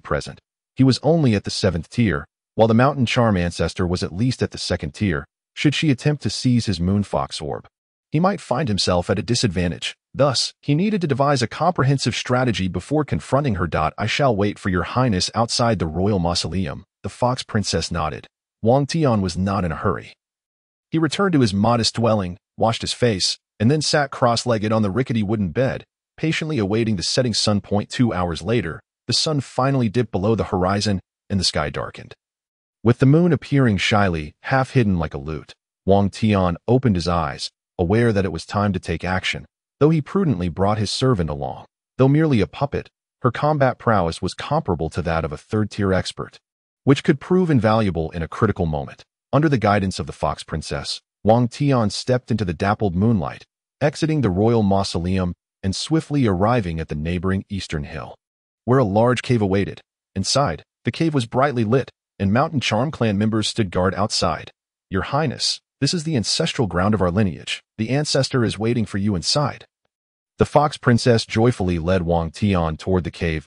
Present, he was only at the 7th tier, while the mountain charm ancestor was at least at the second tier. Should she attempt to seize his moon fox orb, he might find himself at a disadvantage. Thus, he needed to devise a comprehensive strategy before confronting her. I shall wait for your highness outside the royal mausoleum. The fox princess nodded. Wang Tian was not in a hurry. He returned to his modest dwelling, washed his face, and then sat cross-legged on the rickety wooden bed, patiently awaiting the setting sun. 2 hours later, the sun finally dipped below the horizon, and the sky darkened. With the moon appearing shyly, half hidden like a lute, Wang Tian opened his eyes, aware that it was time to take action, though he prudently brought his servant along. Though merely a puppet, her combat prowess was comparable to that of a third-tier expert, which could prove invaluable in a critical moment. Under the guidance of the fox princess, Wang Tian stepped into the dappled moonlight, exiting the royal mausoleum and swiftly arriving at the neighboring eastern hill, where a large cave awaited. Inside, the cave was brightly lit, and Mountain Charm clan members stood guard outside. Your Highness, this is the ancestral ground of our lineage. The ancestor is waiting for you inside. The fox princess joyfully led Wang Tian toward the cave.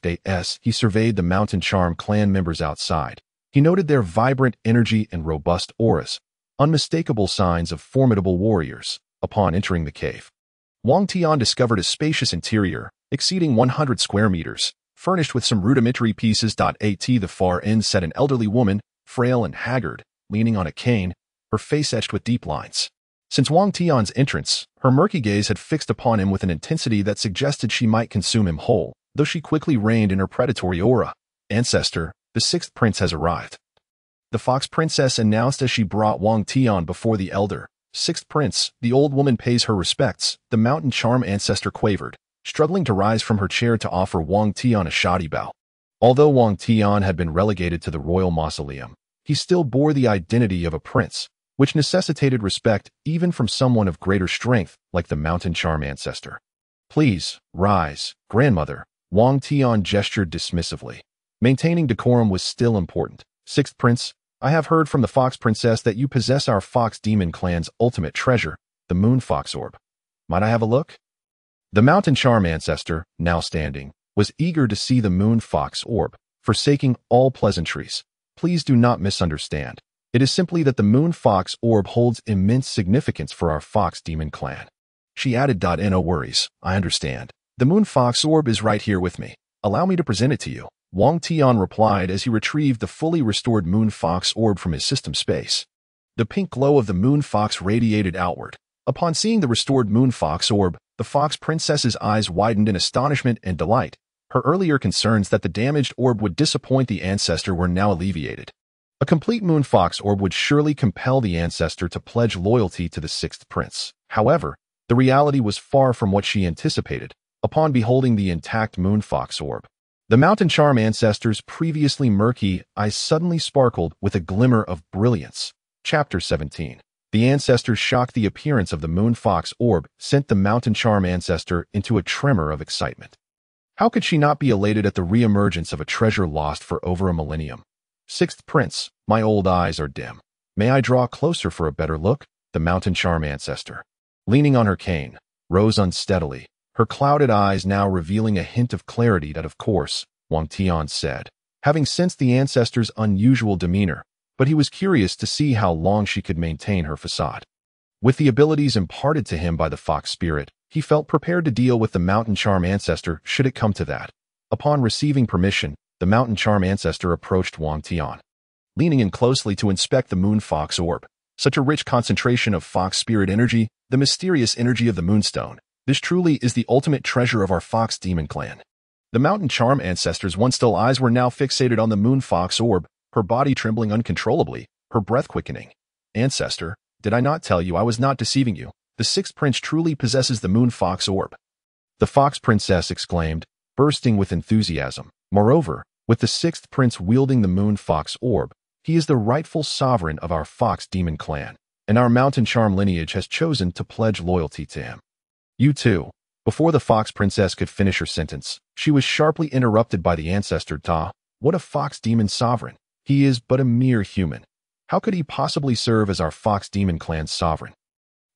He surveyed the Mountain Charm clan members outside. He noted their vibrant energy and robust auras, unmistakable signs of formidable warriors. Upon entering the cave, Wang Tian discovered a spacious interior, exceeding 100 square meters, furnished with some rudimentary pieces. At the far end sat an elderly woman, frail and haggard, leaning on a cane, her face etched with deep lines. Since Wang Tian's entrance, her murky gaze had fixed upon him with an intensity that suggested she might consume him whole, though she quickly reined in her predatory aura. Ancestor, the sixth prince has arrived, the fox princess announced as she brought Wang Tian before the elder. Sixth prince, the old woman pays her respects. The mountain charm ancestor quavered, struggling to rise from her chair to offer Wang Tian a shoddy bow. Although Wang Tian had been relegated to the royal mausoleum, he still bore the identity of a prince, which necessitated respect even from someone of greater strength like the mountain charm ancestor. Please, rise, grandmother, Wang Tian gestured dismissively. Maintaining decorum was still important. Sixth prince, I have heard from the fox princess that you possess our fox demon clan's ultimate treasure, the moon fox orb. Might I have a look? The mountain charm ancestor, now standing, was eager to see the moon fox orb, forsaking all pleasantries. Please do not misunderstand. It is simply that the moon fox orb holds immense significance for our fox demon clan. She added. No worries, I understand. The moon fox orb is right here with me. Allow me to present it to you. Wang Tian replied as he retrieved the fully restored moon fox orb from his system space. The pink glow of the moon fox radiated outward. Upon seeing the restored moon fox orb, the fox princess's eyes widened in astonishment and delight. Her earlier concerns that the damaged orb would disappoint the ancestor were now alleviated. A complete moon fox orb would surely compel the ancestor to pledge loyalty to the sixth prince. However, the reality was far from what she anticipated. Upon beholding the intact moon fox orb, the mountain charm ancestor's previously murky eyes suddenly sparkled with a glimmer of brilliance. Chapter 17. The ancestor's shock. The appearance of the moon fox orb sent the mountain charm ancestor into a tremor of excitement. How could she not be elated at the re-emergence of a treasure lost for over a millennium? Sixth prince, my old eyes are dim. May I draw closer for a better look? The mountain charm ancestor, leaning on her cane, rose unsteadily, her clouded eyes now revealing a hint of clarity. That of course, Wang Tian said, having sensed the ancestor's unusual demeanor, but he was curious to see how long she could maintain her facade. With the abilities imparted to him by the fox spirit, he felt prepared to deal with the mountain charm ancestor should it come to that. Upon receiving permission, the mountain charm ancestor approached Wang Tian, leaning in closely to inspect the moon fox orb. Such a rich concentration of fox spirit energy, the mysterious energy of the moonstone. This truly is the ultimate treasure of our fox demon clan. The mountain charm ancestor's once still eyes were now fixated on the moon fox orb, her body trembling uncontrollably, her breath quickening. Ancestor, did I not tell you I was not deceiving you? The sixth prince truly possesses the moon fox orb. The fox princess exclaimed, bursting with enthusiasm. Moreover, with the sixth prince wielding the moon fox orb, he is the rightful sovereign of our fox demon clan, and our mountain charm lineage has chosen to pledge loyalty to him. You too. Before the fox princess could finish her sentence, she was sharply interrupted by the ancestor. What a fox demon sovereign. He is but a mere human. How could he possibly serve as our fox demon clan's sovereign?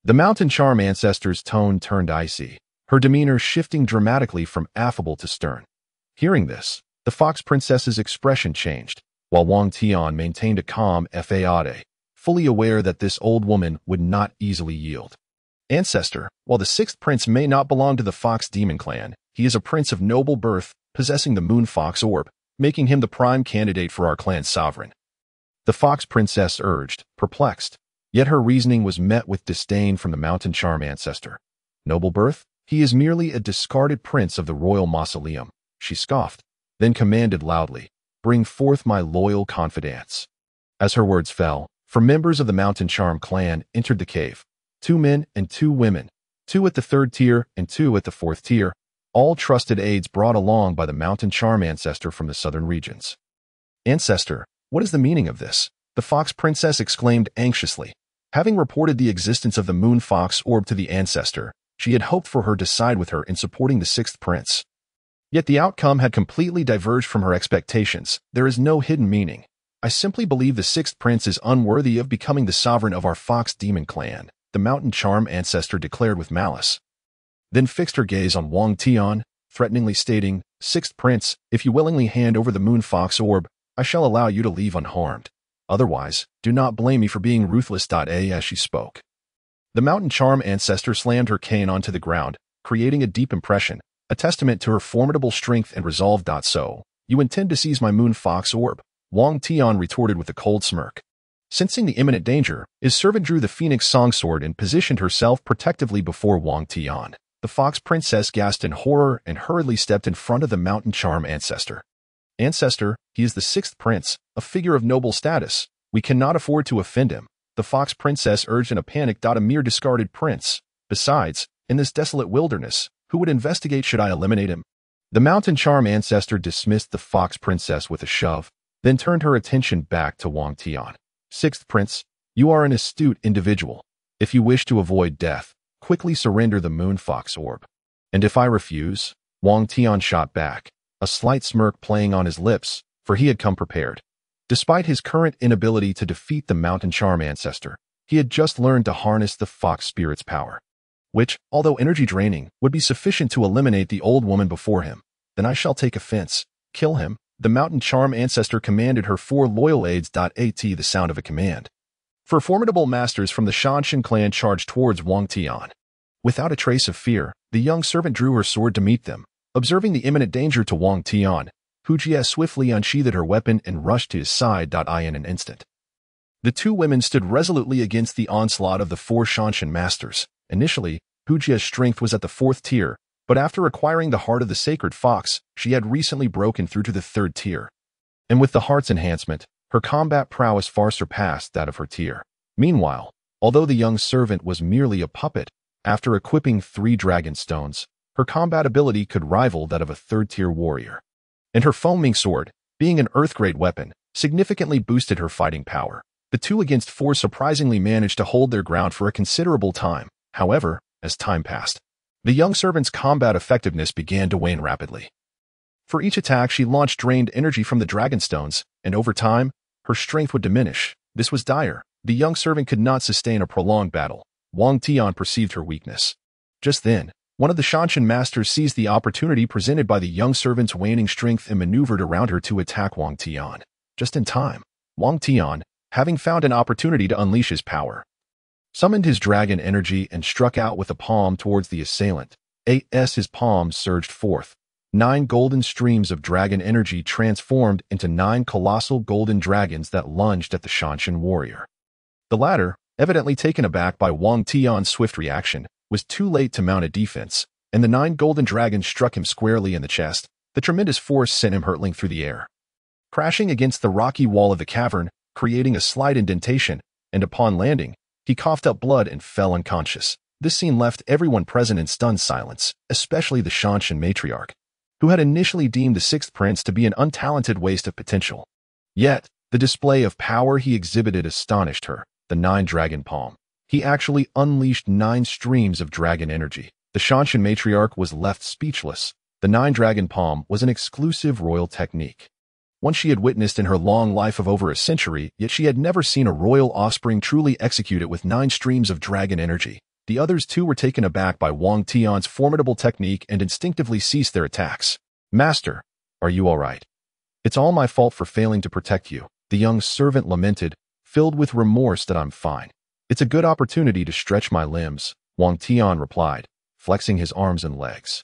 The mountain charm ancestor's tone turned icy, her demeanor shifting dramatically from affable to stern. Hearing this, the fox princess's expression changed. while Wang Tian maintained a calm facade, fully aware that this old woman would not easily yield. Ancestor, while the sixth prince may not belong to the Fox Demon clan, he is a prince of noble birth, possessing the Moon Fox Orb, making him the prime candidate for our clan's sovereign. The Fox Princess urged, perplexed, yet her reasoning was met with disdain from the Mountain Charm ancestor. Noble birth? He is merely a discarded prince of the royal mausoleum, she scoffed, then commanded loudly, bring forth my loyal confidants. As her words fell, 4 members of the Mountain Charm clan entered the cave, 2 men and 2 women, 2 at the 3rd tier and 2 at the 4th tier, all trusted aides brought along by the Mountain Charm ancestor from the southern regions. Ancestor, what is the meaning of this? The Fox Princess exclaimed anxiously. Having reported the existence of the Moon Fox Orb to the ancestor, she had hoped for her to side with her in supporting the 6th prince. Yet the outcome had completely diverged from her expectations. There is no hidden meaning. I simply believe the 6th prince is unworthy of becoming the sovereign of our Fox Demon clan, the Mountain Charm ancestor declared with malice. Then fixed her gaze on Wang Tian, threateningly stating, 6th prince, if you willingly hand over the Moon Fox Orb, I shall allow you to leave unharmed. Otherwise, do not blame me for being ruthless. As she spoke, the Mountain Charm ancestor slammed her cane onto the ground, creating a deep impression, a testament to her formidable strength and resolve. So, you intend to seize my Moon Fox Orb? Wang Tian retorted with a cold smirk. Sensing the imminent danger, his servant drew the Phoenix Song Sword and positioned herself protectively before Wang Tian. The Fox Princess gasped in horror and hurriedly stepped in front of the Mountain Charm ancestor. Ancestor, he is the 6th prince, a figure of noble status. We cannot afford to offend him, the Fox Princess urged in a panic. A mere discarded prince. Besides, in this desolate wilderness, who would investigate should I eliminate him? The Mountain Charm ancestor dismissed the Fox Princess with a shove, then turned her attention back to Wang Tian. 6th prince, you are an astute individual. If you wish to avoid death, quickly surrender the Moon Fox Orb. And if I refuse? Wang Tian shot back, a slight smirk playing on his lips, for he had come prepared. Despite his current inability to defeat the Mountain Charm ancestor, he had just learned to harness the Fox Spirit's power, which, although energy-draining, would be sufficient to eliminate the old woman before him. Then I shall take offense. Kill him. The Mountain Charm ancestor commanded her 4 loyal aides. At the sound of a command, 4 formidable masters from the Zhuxian clan charged towards Wang Tian. Without a trace of fear, the young servant drew her sword to meet them. Observing the imminent danger to Wang Tian, Hujie swiftly unsheathed her weapon and rushed to his side. In an instant, the 2 women stood resolutely against the onslaught of the 4 Zhuxian masters. Initially, Hujie's strength was at the 4th tier, but after acquiring the heart of the sacred fox, she had recently broken through to the 3rd tier. And with the heart's enhancement, her combat prowess far surpassed that of her tier. Meanwhile, although the young servant was merely a puppet, after equipping 3 dragon stones, her combat ability could rival that of a 3rd-tier warrior. And her foaming sword, being an earth-grade weapon, significantly boosted her fighting power. The 2 against 4 surprisingly managed to hold their ground for a considerable time. However, as time passed, the young servant's combat effectiveness began to wane rapidly. For each attack, she launched drained energy from the dragon stones, and over time, her strength would diminish. This was dire. The young servant could not sustain a prolonged battle. Wang Tian perceived her weakness. Just then, one of the Zhuxian masters seized the opportunity presented by the young servant's waning strength and maneuvered around her to attack Wang Tian. Just in time, Wang Tian, having found an opportunity to unleash his power, summoned his dragon energy and struck out with a palm towards the assailant. As his palm surged forth, 9 golden streams of dragon energy transformed into 9 colossal golden dragons that lunged at the Zhuxian warrior. The latter, evidently taken aback by Wang Tian's swift reaction, was too late to mount a defense, and the 9 golden dragons struck him squarely in the chest. The tremendous force sent him hurtling through the air, crashing against the rocky wall of the cavern, creating a slight indentation, and upon landing, he coughed up blood and fell unconscious. This scene left everyone present in stunned silence, especially the Zhuxian matriarch, who had initially deemed the 6th prince to be an untalented waste of potential. Yet, the display of power he exhibited astonished her. The 9 dragon palm. He actually unleashed 9 streams of dragon energy. The Zhuxian matriarch was left speechless. The 9 dragon palm was an exclusive royal technique, one she had witnessed in her long life of over a century, yet she had never seen a royal offspring truly execute it with 9 streams of dragon energy. The others too were taken aback by Wang Tian's formidable technique and instinctively ceased their attacks. Master, are you all right? It's all my fault for failing to protect you, the young servant lamented, filled with remorse that I'm fine. It's a good opportunity to stretch my limbs, Wang Tian replied, flexing his arms and legs.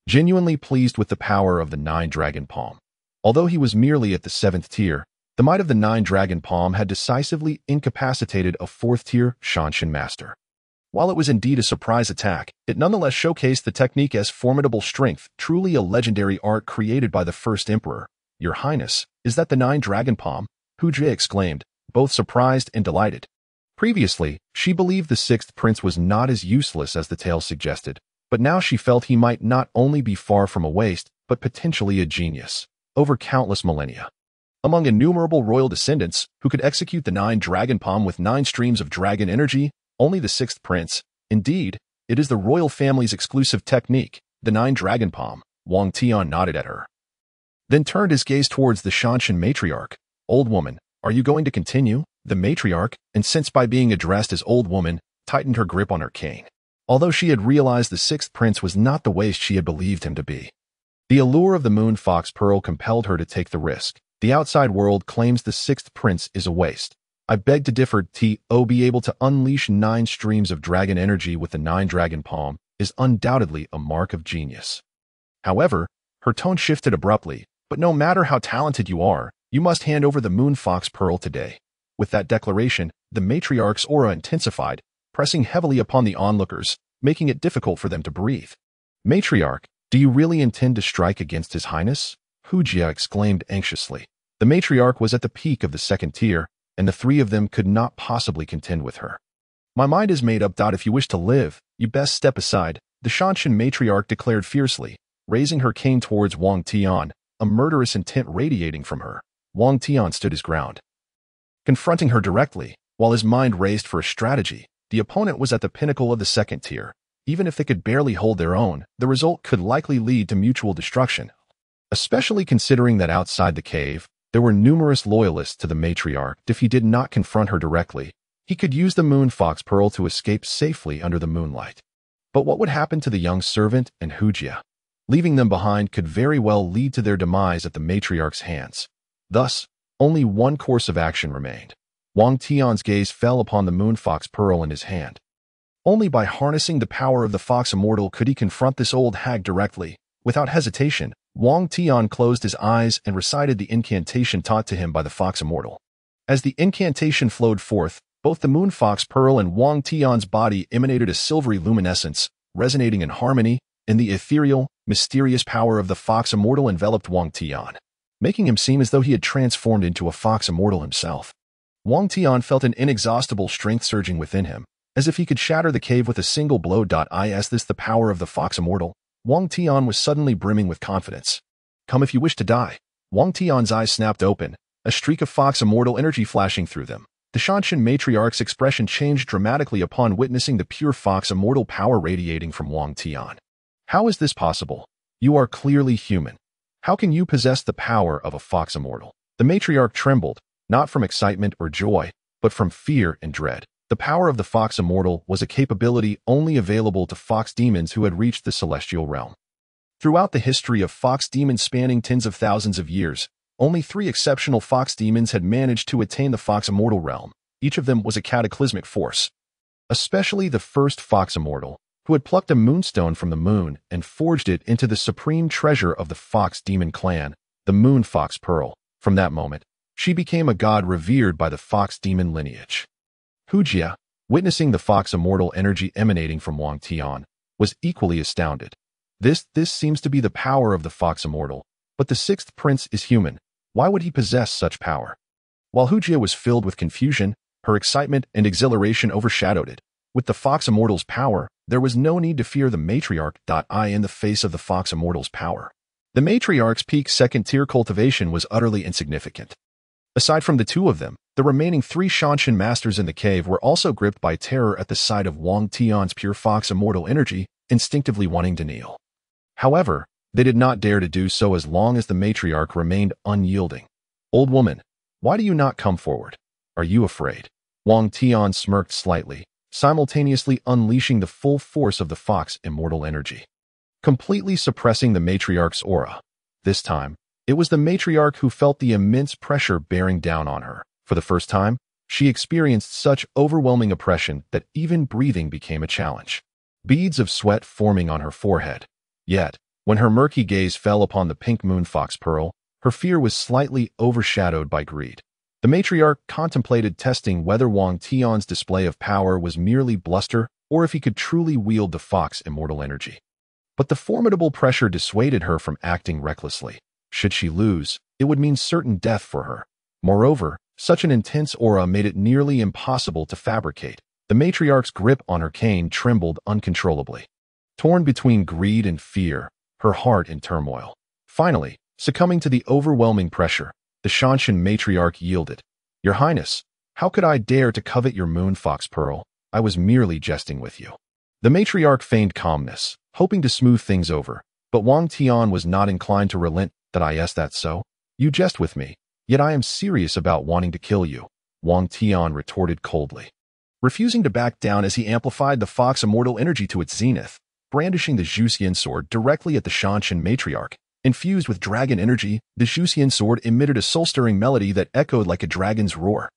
Genuinely pleased with the power of the 9-dragon palm. Although he was merely at the 7th tier, the might of the 9-dragon palm had decisively incapacitated a 4th-tier Zhuxian master. While it was indeed a surprise attack, it nonetheless showcased the technique as formidable strength, truly a legendary art created by the first emperor. Your Highness, is that the 9-dragon palm? Hu Jie exclaimed, both surprised and delighted. Previously, she believed the 6th prince was not as useless as the tale suggested, but now she felt he might not only be far from a waste, but potentially a genius, over countless millennia. Among innumerable royal descendants who could execute the 9-dragon palm with 9 streams of dragon energy, only the 6th prince. Indeed, it is the royal family's exclusive technique, the 9-dragon palm. Wang Tian nodded at her, then turned his gaze towards the Zhuxian matriarch. Old woman, are you going to continue? The matriarch, incensed by being addressed as old woman, tightened her grip on her cane. Although she had realized the 6th prince was not the waste she had believed him to be. The allure of the moon fox pearl compelled her to take the risk. The outside world claims the 6th prince is a waste. I beg to differ. To be able to unleash 9 streams of dragon energy with the 9-dragon palm is undoubtedly a mark of genius. However, her tone shifted abruptly. But no matter how talented you are, you must hand over the moon fox pearl today. With that declaration, the matriarch's aura intensified, pressing heavily upon the onlookers, making it difficult for them to breathe. Matriarch, do you really intend to strike against His Highness? Hu Jie exclaimed anxiously. The matriarch was at the peak of the 2nd tier, and the 3 of them could not possibly contend with her. My mind is made up. If you wish to live, you best step aside, the Zhuxian matriarch declared fiercely, raising her cane towards Wang Tian, a murderous intent radiating from her. Wang Tian stood his ground, confronting her directly, while his mind raced for a strategy. The opponent was at the pinnacle of the 2nd tier. Even if they could barely hold their own, the result could likely lead to mutual destruction, especially considering that outside the cave, there were numerous loyalists to the matriarch. If he did not confront her directly, he could use the moon fox pearl to escape safely under the moonlight. But what would happen to the young servant and Hu Jie? Leaving them behind could very well lead to their demise at the matriarch's hands. Thus, only one course of action remained. Wang Tian's gaze fell upon the moon fox pearl in his hand. Only by harnessing the power of the fox immortal could he confront this old hag directly. Without hesitation, Wang Tian closed his eyes and recited the incantation taught to him by the fox immortal. As the incantation flowed forth, both the moon fox pearl and Wang Tian's body emanated a silvery luminescence, resonating in harmony, and the ethereal, mysterious power of the fox immortal enveloped Wang Tian, making him seem as though he had transformed into a fox immortal himself. Wang Tian felt an inexhaustible strength surging within him, as if he could shatter the cave with a single blow. Is this the power of the fox immortal? Wang Tian was suddenly brimming with confidence. Come if you wish to die. Wang Tian's eyes snapped open, a streak of fox immortal energy flashing through them. The Zhuxian matriarch's expression changed dramatically upon witnessing the pure fox immortal power radiating from Wang Tian. How is this possible? You are clearly human. How can you possess the power of a fox immortal? The matriarch trembled, not from excitement or joy, but from fear and dread. The power of the fox immortal was a capability only available to fox demons who had reached the celestial realm. Throughout the history of fox demons spanning tens of thousands of years, only 3 exceptional fox demons had managed to attain the fox immortal realm. Each of them was a cataclysmic force. Especially the first fox immortal, who had plucked a moonstone from the moon and forged it into the supreme treasure of the fox demon clan, the moon fox pearl. From that moment, she became a god revered by the fox demon lineage. Hu Jie, witnessing the fox immortal energy emanating from Wang Tian, was equally astounded. This seems to be the power of the fox immortal, but the 6th prince is human. Why would he possess such power? While Hu Jie was filled with confusion, her excitement and exhilaration overshadowed it. With the fox immortal's power, there was no need to fear the matriarch. In the face of the fox immortal's power, the matriarch's peak 2nd tier cultivation was utterly insignificant. Aside from the 2 of them, the remaining 3 Zhuxian masters in the cave were also gripped by terror at the sight of Wang Tian's pure fox immortal energy, instinctively wanting to kneel. However, they did not dare to do so as long as the matriarch remained unyielding. Old woman, why do you not come forward? Are you afraid? Wang Tian smirked slightly, simultaneously unleashing the full force of the fox immortal energy, completely suppressing the matriarch's aura. This time, It was the matriarch who felt the immense pressure bearing down on her. For the first time, she experienced such overwhelming oppression that even breathing became a challenge. Beads of sweat forming on her forehead. Yet, when her murky gaze fell upon the pink moon fox pearl, her fear was slightly overshadowed by greed. The matriarch contemplated testing whether Wang Tian's display of power was merely bluster or if he could truly wield the fox immortal energy. But the formidable pressure dissuaded her from acting recklessly. Should she lose, it would mean certain death for her. Moreover, such an intense aura made it nearly impossible to fabricate. The matriarch's grip on her cane trembled uncontrollably. Torn between greed and fear, her heart in turmoil. Finally, succumbing to the overwhelming pressure, the Zhuxian matriarch yielded. "Your Highness, how could I dare to covet your moon fox pearl? I was merely jesting with you." The matriarch feigned calmness, hoping to smooth things over, but Wang Tian was not inclined to relent. "Yes, that's so. You jest with me, yet I am serious about wanting to kill you," Wang Tian retorted coldly, refusing to back down as he amplified the fox immortal energy to its zenith, brandishing the Zhuxian sword directly at the Zhuxian matriarch. Infused with dragon energy, the Zhuxian sword emitted a soul-stirring melody that echoed like a dragon's roar.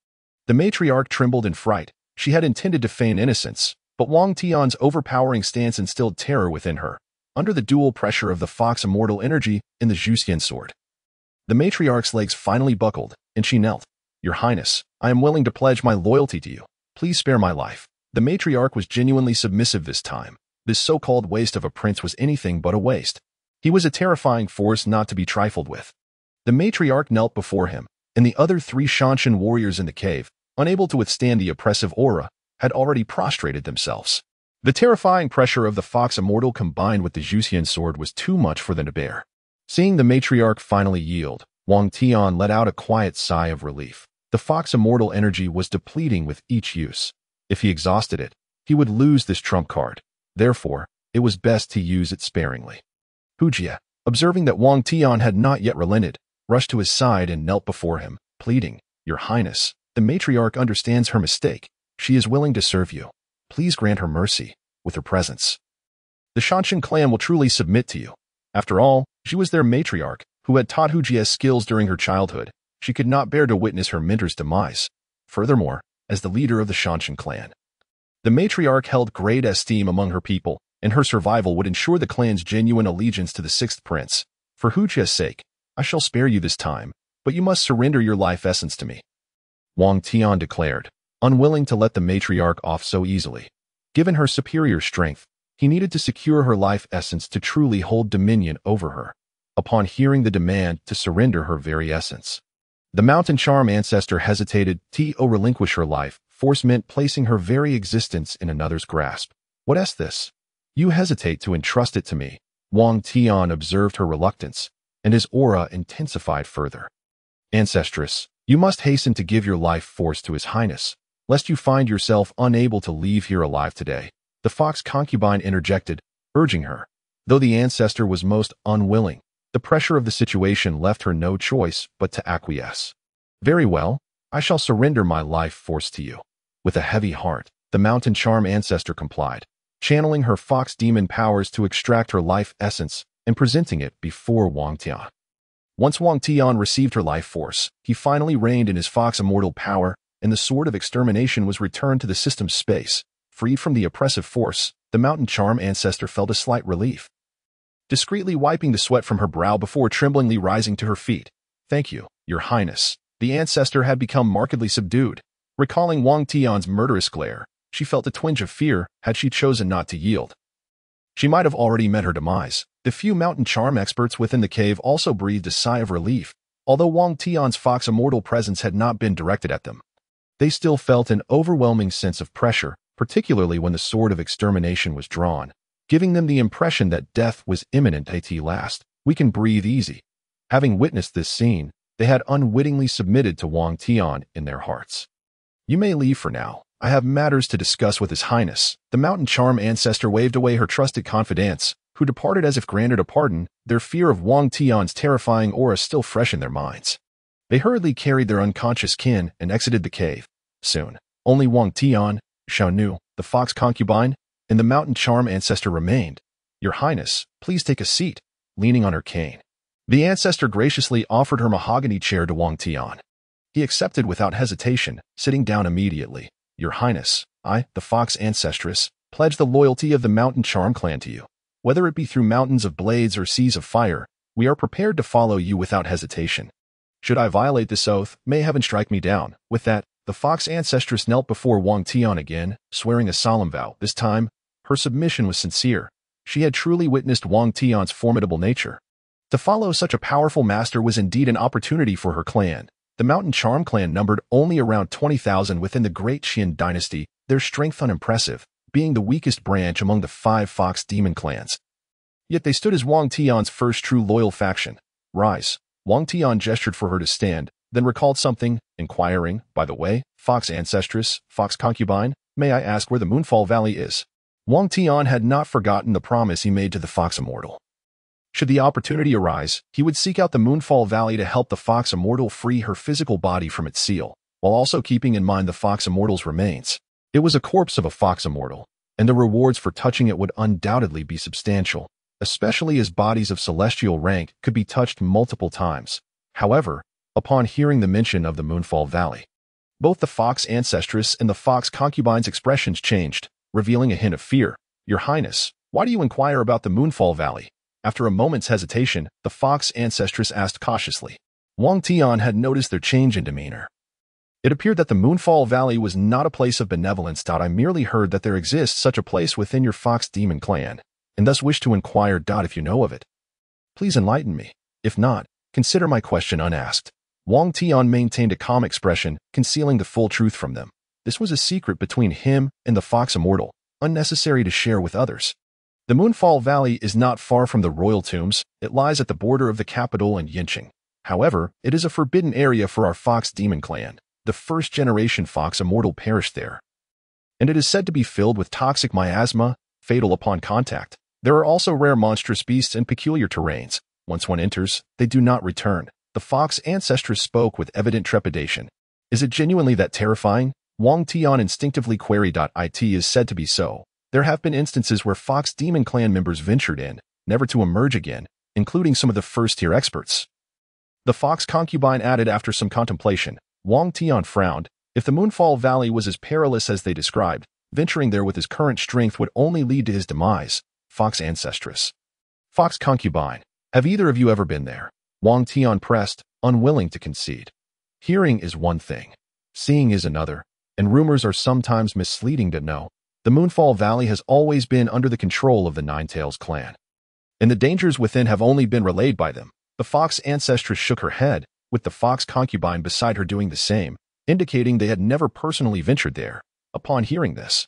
The matriarch trembled in fright. She had intended to feign innocence, but Wang Tian's overpowering stance instilled terror within her, under the dual pressure of the fox immortal energy and the Zhuxian sword. The matriarch's legs finally buckled, and she knelt. "Your Highness, I am willing to pledge my loyalty to you. Please spare my life." The matriarch was genuinely submissive this time. This so-called waste of a prince was anything but a waste. He was a terrifying force not to be trifled with. The matriarch knelt before him, and the other 3 Zhuxian warriors in the cave, unable to withstand the oppressive aura, had already prostrated themselves. The terrifying pressure of the fox immortal combined with the Zhuxian sword was too much for them to bear. Seeing the matriarch finally yield, Wang Tian let out a quiet sigh of relief. The fox immortal energy was depleting with each use. If he exhausted it, he would lose this trump card. Therefore, it was best to use it sparingly. Hujia, observing that Wang Tian had not yet relented, rushed to his side and knelt before him, pleading, "Your Highness, the matriarch understands her mistake. She is willing to serve you. Please grant her mercy with her presence. The Zhuxian clan will truly submit to you." After all, she was their matriarch, who had taught Hujia skills during her childhood. She could not bear to witness her mentor's demise. Furthermore, as the leader of the Zhuxian clan, the matriarch held great esteem among her people, and her survival would ensure the clan's genuine allegiance to the 6th prince. "For Hujia's sake, I shall spare you this time, but you must surrender your life essence to me," Wang Tian declared, unwilling to let the matriarch off so easily. Given her superior strength, he needed to secure her life essence to truly hold dominion over her. Upon hearing the demand to surrender her very essence, the mountain charm ancestor hesitated. To relinquish her life force meant placing her very existence in another's grasp. "What is this? You hesitate to entrust it to me." Wang Tian observed her reluctance, and his aura intensified further. "Ancestress, you must hasten to give your life force to His Highness, lest you find yourself unable to leave here alive today," the fox concubine interjected, urging her. Though the ancestor was most unwilling, the pressure of the situation left her no choice but to acquiesce. "Very well, I shall surrender my life force to you." With a heavy heart, the mountain charm ancestor complied, channeling her fox demon powers to extract her life essence and presenting it before Wang Tian. Once Wang Tian received her life force, he finally reigned in his fox immortal power, and the sword of extermination was returned to the system's space. Freed from the oppressive force, the mountain charm ancestor felt a slight relief, discreetly wiping the sweat from her brow before tremblingly rising to her feet. "Thank you, Your Highness." The ancestor had become markedly subdued. Recalling Wang Tian's murderous glare, she felt a twinge of fear. Had she chosen not to yield, she might have already met her demise. The few mountain charm experts within the cave also breathed a sigh of relief. Although Wang Tian's fox immortal presence had not been directed at them, they still felt an overwhelming sense of pressure, particularly when the sword of extermination was drawn, giving them the impression that death was imminent. At last, we can breathe easy. Having witnessed this scene, they had unwittingly submitted to Wang Tian in their hearts. "You may leave for now. I have matters to discuss with His Highness." The mountain charm ancestor waved away her trusted confidants, who departed as if granted a pardon, their fear of Wang Tian's terrifying aura still fresh in their minds. They hurriedly carried their unconscious kin and exited the cave. Soon, only Wang Tian, Xiaonu, the fox concubine, and the mountain charm ancestor remained. "Your Highness, please take a seat," leaning on her cane. The ancestor graciously offered her mahogany chair to Wang Tian. He accepted without hesitation, sitting down immediately. Your Highness, I, the Fox Ancestress, pledge the loyalty of the Mountain Charm clan to you. Whether it be through mountains of blades or seas of fire, we are prepared to follow you without hesitation. Should I violate this oath, may heaven strike me down. With that, the Fox Ancestress knelt before Wang Tian again, swearing a solemn vow. This time, her submission was sincere. She had truly witnessed Wang Tian's formidable nature. To follow such a powerful master was indeed an opportunity for her clan. The Mountain Charm clan numbered only around 20,000 within the Great Qilin dynasty, their strength unimpressive, being the weakest branch among the 5 Fox demon clans. Yet they stood as Wang Tian's first true loyal faction. Rise. Wang Tian gestured for her to stand, then recalled something, inquiring, by the way, Fox Ancestress, Fox Concubine, may I ask where the Moonfall Valley is? Wang Tian had not forgotten the promise he made to the Fox Immortal. Should the opportunity arise, he would seek out the Moonfall Valley to help the Fox Immortal free her physical body from its seal, while also keeping in mind the Fox Immortal's remains. It was a corpse of a Fox Immortal, and the rewards for touching it would undoubtedly be substantial, especially as bodies of celestial rank could be touched multiple times. However, upon hearing the mention of the Moonfall Valley, both the Fox Ancestress and the Fox Concubine's expressions changed, revealing a hint of fear. Your Highness, why do you inquire about the Moonfall Valley? After a moment's hesitation, the Fox Ancestress asked cautiously. Wang Tian had noticed their change in demeanor. It appeared that the Moonfall Valley was not a place of benevolence. I merely heard that there exists such a place within your Fox Demon clan, and thus wish to inquire. If you know of it, please enlighten me. If not, consider my question unasked. Wang Tian maintained a calm expression, concealing the full truth from them. This was a secret between him and the Fox Immortal, unnecessary to share with others. The Moonfall Valley is not far from the royal tombs. It lies at the border of the capital and Yinqing. However, it is a forbidden area for our Fox Demon clan. The first-generation Fox Immortal perished there, and it is said to be filled with toxic miasma, fatal upon contact. There are also rare monstrous beasts and peculiar terrains. Once one enters, they do not return. The Fox Ancestress spoke with evident trepidation. Is it genuinely that terrifying? Wang Tian instinctively queried. It is said to be so. There have been instances where Fox Demon clan members ventured in, never to emerge again, including some of the first-tier experts. The Fox Concubine added after some contemplation. Wang Tian frowned. If the Moonfall Valley was as perilous as they described, venturing there with his current strength would only lead to his demise. Fox Ancestress. Fox Concubine. Have either of you ever been there? Wang Tian pressed, unwilling to concede. Hearing is one thing. Seeing is another, and rumors are sometimes misleading. No. The Moonfall Valley has always been under the control of the Ninetails clan, and the dangers within have only been relayed by them. The Fox Ancestress shook her head, with the Fox Concubine beside her doing the same, indicating they had never personally ventured there. Upon hearing this,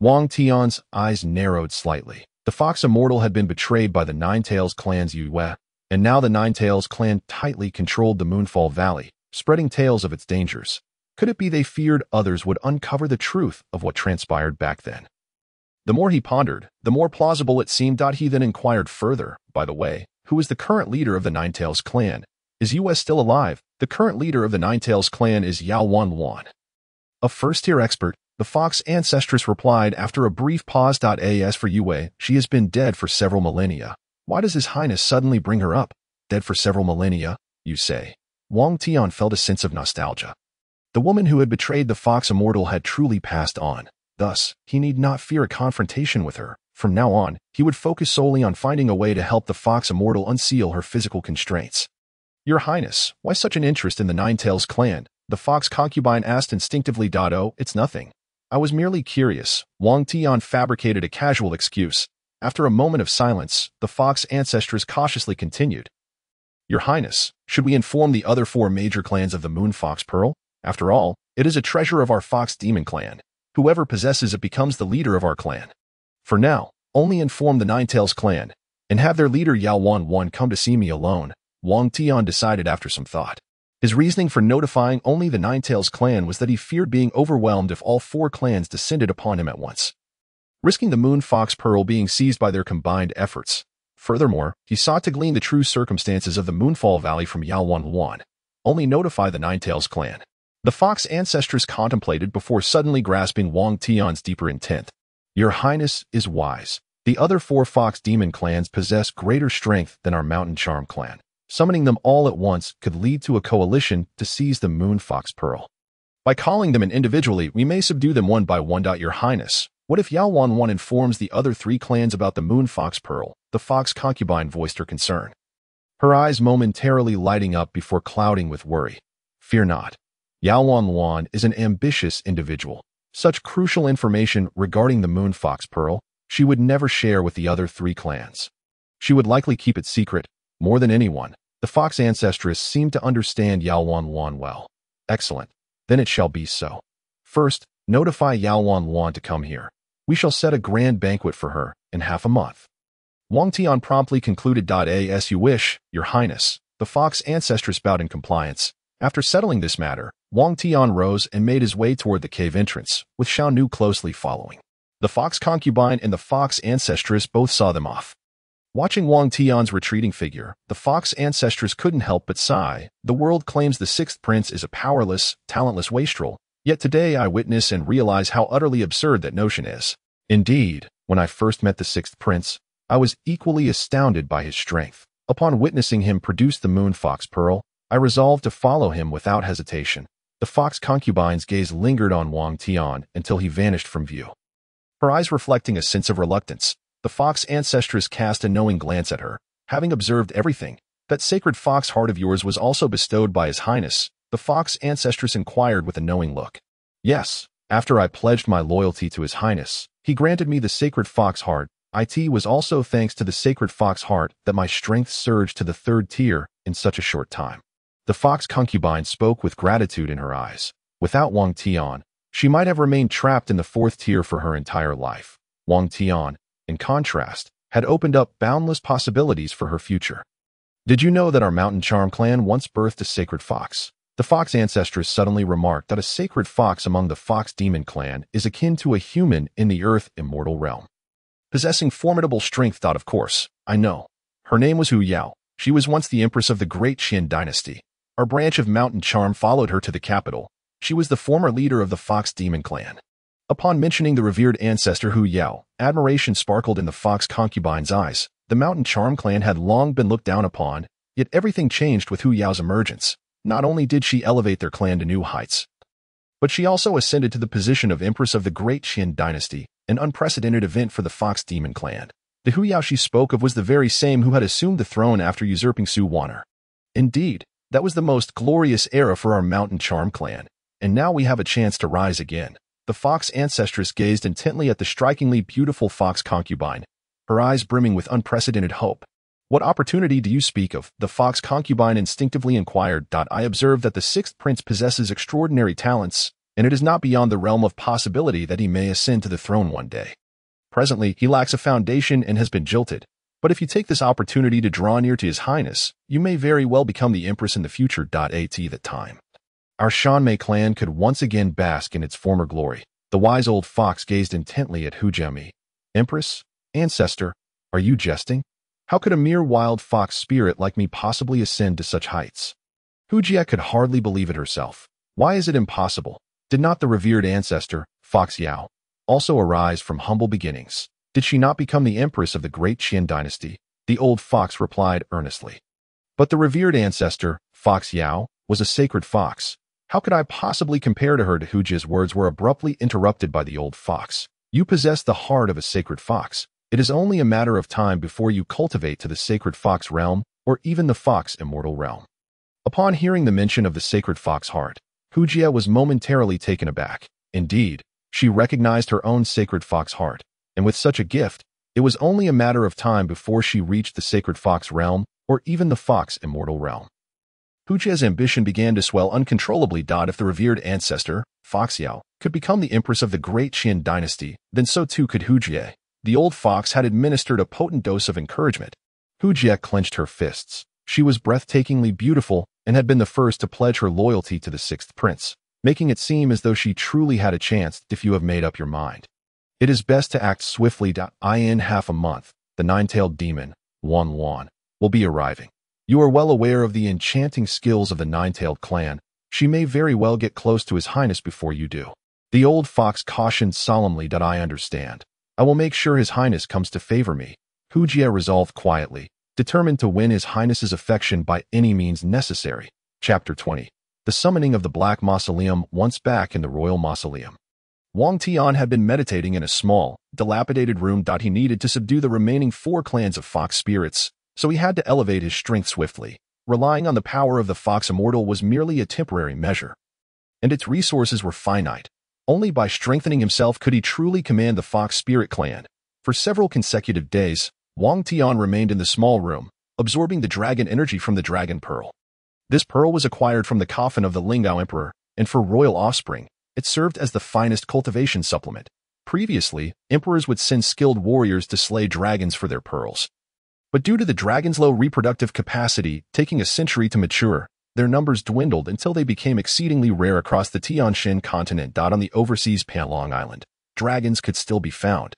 Wang Tian's eyes narrowed slightly. The Fox Immortal had been betrayed by the Ninetails clan's Yue, and now the Ninetails clan tightly controlled the Moonfall Valley, spreading tales of its dangers. Could it be they feared others would uncover the truth of what transpired back then? The more he pondered, the more plausible it seemed. He then inquired further, by the way, who is the current leader of the Ninetails clan? Is Yue still alive? The current leader of the Ninetails clan is Yao Wan. A first-tier expert, the Fox Ancestress replied after a brief pause. As for Yue, she has been dead for several millennia. Why does His Highness suddenly bring her up? Dead for several millennia, you say? Wang Tian felt a sense of nostalgia. The woman who had betrayed the Fox Immortal had truly passed on. Thus, he need not fear a confrontation with her. From now on, he would focus solely on finding a way to help the Fox Immortal unseal her physical constraints. Your Highness, why such an interest in the Ninetails clan? The Fox Concubine asked instinctively. Oh, it's nothing. I was merely curious. Wang Tian fabricated a casual excuse. After a moment of silence, the Fox Ancestress cautiously continued. Your Highness, should we inform the other 4 major clans of the Moon Fox Pearl? After all, it is a treasure of our Fox Demon clan. Whoever possesses it becomes the leader of our clan. For now, only inform the Ninetails clan, and have their leader Yao Wan come to see me alone. Wang Tian decided after some thought. His reasoning for notifying only the Ninetails clan was that he feared being overwhelmed if all 4 clans descended upon him at once, risking the Moon Fox Pearl being seized by their combined efforts. Furthermore, he sought to glean the true circumstances of the Moonfall Valley from Yao Wan. Only notify the Ninetails clan. The Fox Ancestress contemplated before suddenly grasping Wang Tian's deeper intent. Your Highness is wise. The other 4 Fox Demon clans possess greater strength than our Mountain Charm clan. Summoning them all at once could lead to a coalition to seize the Moon Fox Pearl. By calling them in individually, we may subdue them one by one. Your Highness, what if Yao Wan informs the other 3 clans about the Moon Fox Pearl? The fox concubine voiced her concern, her eyes momentarily lighting up before clouding with worry. Fear not. Yao Wan is an ambitious individual. Such crucial information regarding the Moon Fox Pearl, she would never share with the other 3 clans. She would likely keep it secret. More than anyone, the fox ancestress seemed to understand Yao Wan well. Excellent. Then it shall be so. First, notify Yao Wan to come here. We shall set a grand banquet for her in half a month. Wang Tian promptly concluded. As you wish, Your Highness. The fox ancestress bowed in compliance. After settling this matter, Wang Tian rose and made his way toward the cave entrance, with Xiao Nu closely following. The fox concubine and the fox ancestress both saw them off. Watching Wang Tian's retreating figure, the fox ancestress couldn't help but sigh. The world claims the 6th prince is a powerless, talentless wastrel, yet today I witness and realize how utterly absurd that notion is. Indeed, when I first met the 6th prince, I was equally astounded by his strength. Upon witnessing him produce the Moon Fox Pearl, I resolved to follow him without hesitation. The fox concubine's gaze lingered on Wang Tian until he vanished from view. Her eyes reflecting a sense of reluctance, the fox ancestress cast a knowing glance at her. Having observed everything, that sacred fox heart of yours was also bestowed by His Highness, the fox ancestress inquired with a knowing look. Yes, after I pledged my loyalty to His Highness, he granted me the sacred fox heart. It was also thanks to the sacred fox heart that my strength surged to the 3rd tier in such a short time. The fox concubine spoke with gratitude in her eyes. Without Wang Tian, she might have remained trapped in the 4th tier for her entire life. Wang Tian, in contrast, had opened up boundless possibilities for her future. Did you know that our Mountain Charm clan once birthed a sacred fox? The fox ancestress suddenly remarked that a sacred fox among the fox demon clan is akin to a human in the earth immortal realm. Possessing formidable strength. Of course, I know. Her name was Hu Yao. She was once the Empress of the Great Qin dynasty. Our branch of Mountain Charm followed her to the capital. She was the former leader of the fox demon clan. Upon mentioning the revered ancestor Hu Yao, admiration sparkled in the fox concubine's eyes. The Mountain Charm clan had long been looked down upon, yet everything changed with Hu Yao's emergence. Not only did she elevate their clan to new heights, but she also ascended to the position of Empress of the Great Qin dynasty, an unprecedented event for the fox demon clan. The Hu Yao she spoke of was the very same who had assumed the throne after usurping Su Wan'er. Indeed, that was the most glorious era for our Mountain Charm clan, and now we have a chance to rise again. The fox ancestress gazed intently at the strikingly beautiful fox concubine, her eyes brimming with unprecedented hope. What opportunity do you speak of? The fox concubine instinctively inquired. I observe that the 6th prince possesses extraordinary talents, and it is not beyond the realm of possibility that he may ascend to the throne one day. Presently, he lacks a foundation and has been jilted. But if you take this opportunity to draw near to His Highness, you may very well become the Empress in the future. At that time, our Shanmei clan could once again bask in its former glory. The wise old fox gazed intently at Hu Jiami. Empress? Ancestor? Are you jesting? How could a mere wild fox spirit like me possibly ascend to such heights? Hu Jia could hardly believe it herself. Why is it impossible? Did not the revered ancestor, Fox Yao, also arise from humble beginnings? Did she not become the Empress of the Great Qin dynasty? The old fox replied earnestly. But the revered ancestor, Fox Yao, was a sacred fox. How could I possibly compare to her? Hu Jia's words were abruptly interrupted by the old fox. You possess the heart of a sacred fox. It is only a matter of time before you cultivate to the sacred fox realm, or even the fox immortal realm. Upon hearing the mention of the sacred fox heart, Hu Jia was momentarily taken aback. Indeed, she recognized her own sacred fox heart, and with such a gift, it was only a matter of time before she reached the sacred fox realm, or even the fox immortal realm. Hu Jia's ambition began to swell uncontrollably. If the revered ancestor, Fox Yao, could become the Empress of the Great Qin dynasty, then so too could Hu Jia. The old fox had administered a potent dose of encouragement. Hu Jia clenched her fists. She was breathtakingly beautiful and had been the first to pledge her loyalty to the 6th prince, making it seem as though she truly had a chance if you have made up your mind. It is best to act swiftly. In half a month, the 9-tailed demon, Wan, will be arriving. You are well aware of the enchanting skills of the 9-tailed clan. She may very well get close to His Highness before you do. The old fox cautioned solemnly. I understand. I will make sure His Highness comes to favor me. Hu Jia resolved quietly. determined to win His Highness's affection by any means necessary. Chapter 20. The Summoning of the Black Mausoleum. Once back in the royal mausoleum, Wang Tian had been meditating in a small, dilapidated room. He needed to subdue the remaining 4 clans of fox spirits, so he had to elevate his strength swiftly. Relying on the power of the fox immortal was merely a temporary measure, and its resources were finite. Only by strengthening himself could he truly command the fox spirit clan. For several consecutive days, Wang Tian remained in the small room, absorbing the dragon energy from the dragon pearl. This pearl was acquired from the coffin of the Lingao emperor, and for royal offspring, it served as the finest cultivation supplement. Previously, emperors would send skilled warriors to slay dragons for their pearls. But due to the dragon's low reproductive capacity, taking a century to mature, their numbers dwindled until they became exceedingly rare across the Tianshan continent. On the overseas Panlong Island, dragons could still be found,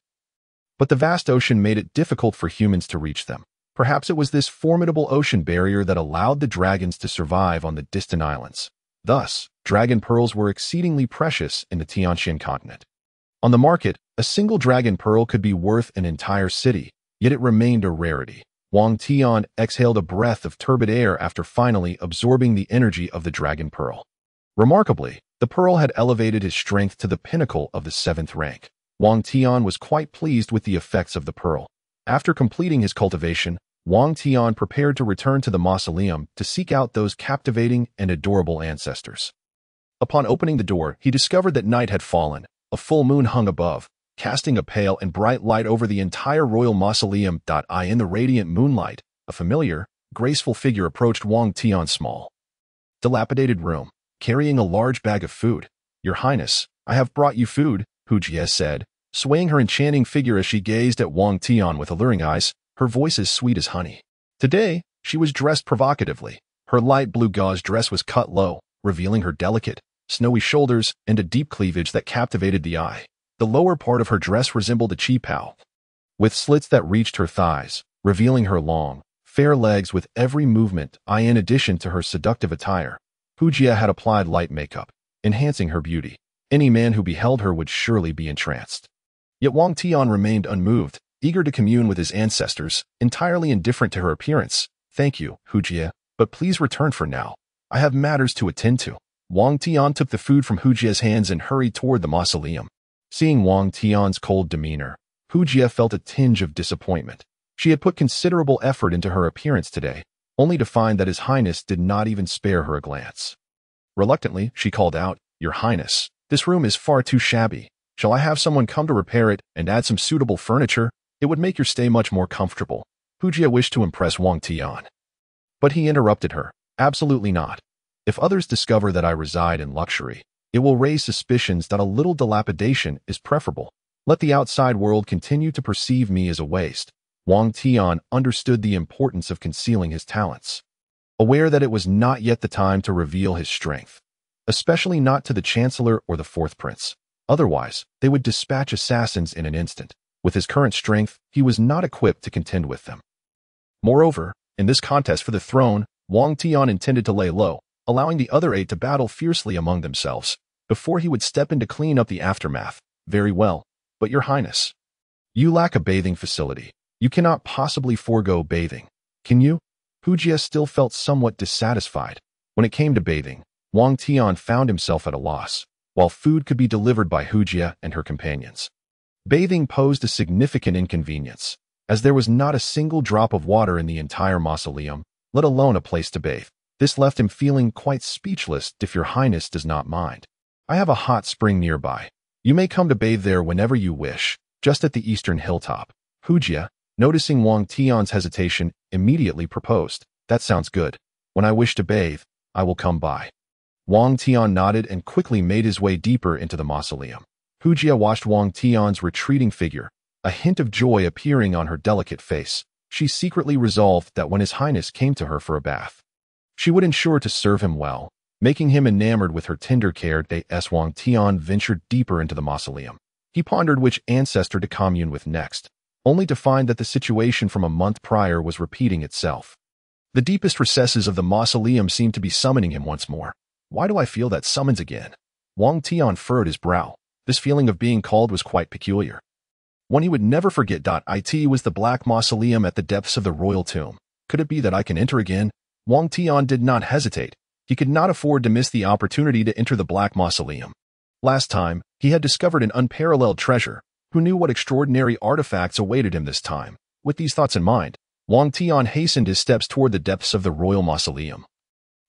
but the vast ocean made it difficult for humans to reach them. Perhaps it was this formidable ocean barrier that allowed the dragons to survive on the distant islands. Thus, dragon pearls were exceedingly precious in the Tianshan continent. On the market, a single dragon pearl could be worth an entire city, yet it remained a rarity. Wang Tian exhaled a breath of turbid air after finally absorbing the energy of the dragon pearl. Remarkably, the pearl had elevated his strength to the pinnacle of the 7th rank. Wang Tian was quite pleased with the effects of the pearl. After completing his cultivation, Wang Tian prepared to return to the mausoleum to seek out those captivating and adorable ancestors. Upon opening the door, he discovered that night had fallen. A full moon hung above, casting a pale and bright light over the entire royal mausoleum. In the radiant moonlight, a familiar, graceful figure approached Wang Tian's small, dilapidated room, carrying a large bag of food. "Your Highness, I have brought you food," Hujie said, swaying her enchanting figure as she gazed at Wang Tian with alluring eyes, her voice as sweet as honey. Today, she was dressed provocatively. Her light blue gauze dress was cut low, revealing her delicate, snowy shoulders and a deep cleavage that captivated the eye. The lower part of her dress resembled a qipao, with slits that reached her thighs, revealing her long, fair legs with every movement. In addition to her seductive attire, Hujie had applied light makeup, enhancing her beauty. Any man who beheld her would surely be entranced. Yet Wang Tian remained unmoved, eager to commune with his ancestors, entirely indifferent to her appearance. "Thank you, Hujie, but please return for now. I have matters to attend to." Wang Tian took the food from Hujie's hands and hurried toward the mausoleum. Seeing Wang Tian's cold demeanor, Hujie felt a tinge of disappointment. She had put considerable effort into her appearance today, only to find that His Highness did not even spare her a glance. Reluctantly, she called out, "Your Highness, this room is far too shabby. Shall I have someone come to repair it and add some suitable furniture? It would make your stay much more comfortable." Hujie wished to impress Wang Tian, but he interrupted her. "Absolutely not. If others discover that I reside in luxury, it will raise suspicions that a little dilapidation is preferable. Let the outside world continue to perceive me as a waste." Wang Tian understood the importance of concealing his talents, aware that it was not yet the time to reveal his strength, especially not to the Chancellor or the 4th Prince. Otherwise, they would dispatch assassins in an instant. With his current strength, he was not equipped to contend with them. Moreover, in this contest for the throne, Wang Tian intended to lay low, allowing the other 8 to battle fiercely among themselves, before he would step in to clean up the aftermath. "Very well, but Your Highness, you lack a bathing facility. You cannot possibly forego bathing, can you?" Hujie still felt somewhat dissatisfied. When it came to bathing, Wang Tian found himself at a loss, while food could be delivered by Hujie and her companions. Bathing posed a significant inconvenience, as there was not a single drop of water in the entire mausoleum, let alone a place to bathe. This left him feeling quite speechless. "If Your Highness does not mind, I have a hot spring nearby. You may come to bathe there whenever you wish, just at the eastern hilltop." Hujie, noticing Wang Tian's hesitation, immediately proposed, "That sounds good. When I wish to bathe, I will come by." Wang Tian nodded and quickly made his way deeper into the mausoleum. Hujie watched Wang Tian's retreating figure, a hint of joy appearing on her delicate face. She secretly resolved that when His Highness came to her for a bath, she would ensure to serve him well, making him enamored with her tender care. As Wang Tian ventured deeper into the mausoleum, he pondered which ancestor to commune with next, only to find that the situation from a month prior was repeating itself. The deepest recesses of the mausoleum seemed to be summoning him once more. "Why do I feel that summons again?" Wang Tian furrowed his brow. This feeling of being called was quite peculiar. One he would never forget. It was the black mausoleum at the depths of the royal tomb. Could it be that I can enter again? Wang Tian did not hesitate. He could not afford to miss the opportunity to enter the Black Mausoleum. Last time, he had discovered an unparalleled treasure. Who knew what extraordinary artifacts awaited him this time? With these thoughts in mind, Wang Tian hastened his steps toward the depths of the royal mausoleum.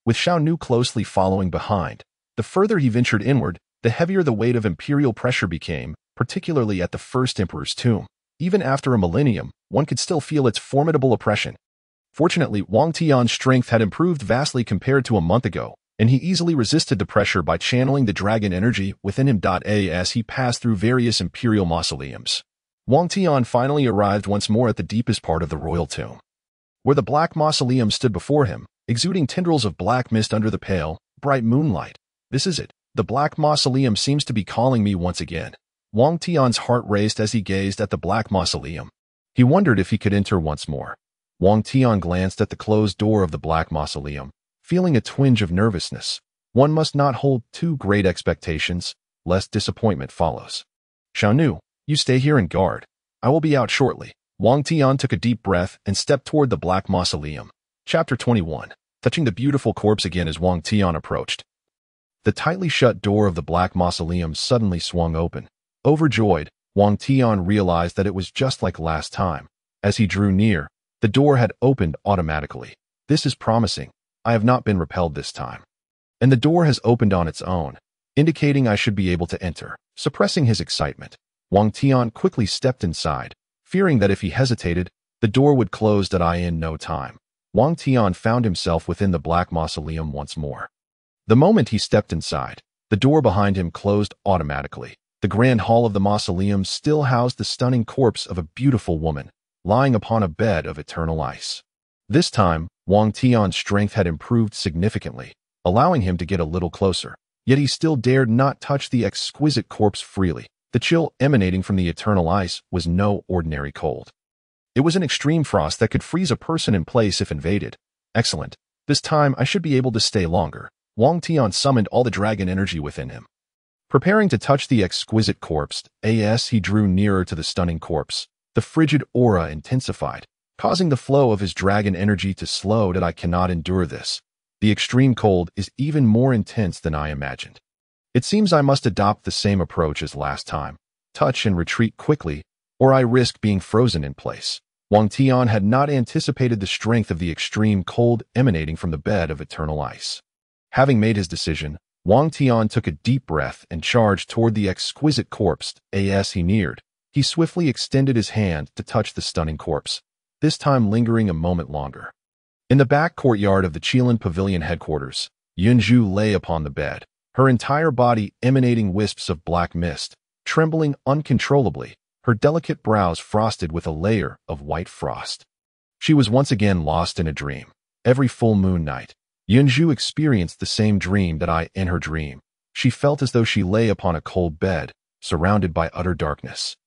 With Xiao Nu closely following behind, the further he ventured inward, the heavier the weight of imperial pressure became, particularly at the first emperor's tomb. Even after a millennium, one could still feel its formidable oppression. Fortunately, Wang Tian's strength had improved vastly compared to a month ago, and he easily resisted the pressure by channeling the dragon energy within him. As he passed through various imperial mausoleums, Wang Tian finally arrived once more at the deepest part of the royal tomb, where the Black Mausoleum stood before him, exuding tendrils of black mist under the pale, bright moonlight. This is it. The Black Mausoleum seems to be calling me once again. Wang Tian's heart raced as he gazed at the Black Mausoleum. He wondered if he could enter once more. Wang Tian glanced at the closed door of the Black Mausoleum, feeling a twinge of nervousness. One must not hold too great expectations, lest disappointment follows. Xiao Nu, you stay here and guard. I will be out shortly. Wang Tian took a deep breath and stepped toward the Black Mausoleum. Chapter 21. Touching the beautiful corpse again as Wang Tian approached. The tightly shut door of the Black Mausoleum suddenly swung open. Overjoyed, Wang Tian realized that it was just like last time. As he drew near, the door had opened automatically. This is promising. I have not been repelled this time. And the door has opened on its own, indicating I should be able to enter. Suppressing his excitement, Wang Tian quickly stepped inside, fearing that if he hesitated, the door would close in no time. Wang Tian found himself within the Black Mausoleum once more. The moment he stepped inside, the door behind him closed automatically. The grand hall of the mausoleum still housed the stunning corpse of a beautiful woman, lying upon a bed of eternal ice. This time, Wang Tian's strength had improved significantly, allowing him to get a little closer. Yet he still dared not touch the exquisite corpse freely. The chill emanating from the eternal ice was no ordinary cold. It was an extreme frost that could freeze a person in place if invaded. Excellent. This time I should be able to stay longer. Wang Tian summoned all the dragon energy within him. Preparing to touch the exquisite corpse, he drew nearer to the stunning corpse. The frigid aura intensified, causing the flow of his dragon energy to slow. I cannot endure this. The extreme cold is even more intense than I imagined. It seems I must adopt the same approach as last time. Touch and retreat quickly, or I risk being frozen in place. Wang Tian had not anticipated the strength of the extreme cold emanating from the bed of eternal ice. Having made his decision, Wang Tian took a deep breath and charged toward the exquisite corpse. As he neared, he swiftly extended his hand to touch the stunning corpse, this time lingering a moment longer. In the back courtyard of the Qilin pavilion headquarters, Yunju lay upon the bed, her entire body emanating wisps of black mist, trembling uncontrollably, her delicate brows frosted with a layer of white frost. She was once again lost in a dream. Every full moon night, Yunju experienced the same dream in her dream. She felt as though she lay upon a cold bed, surrounded by utter darkness,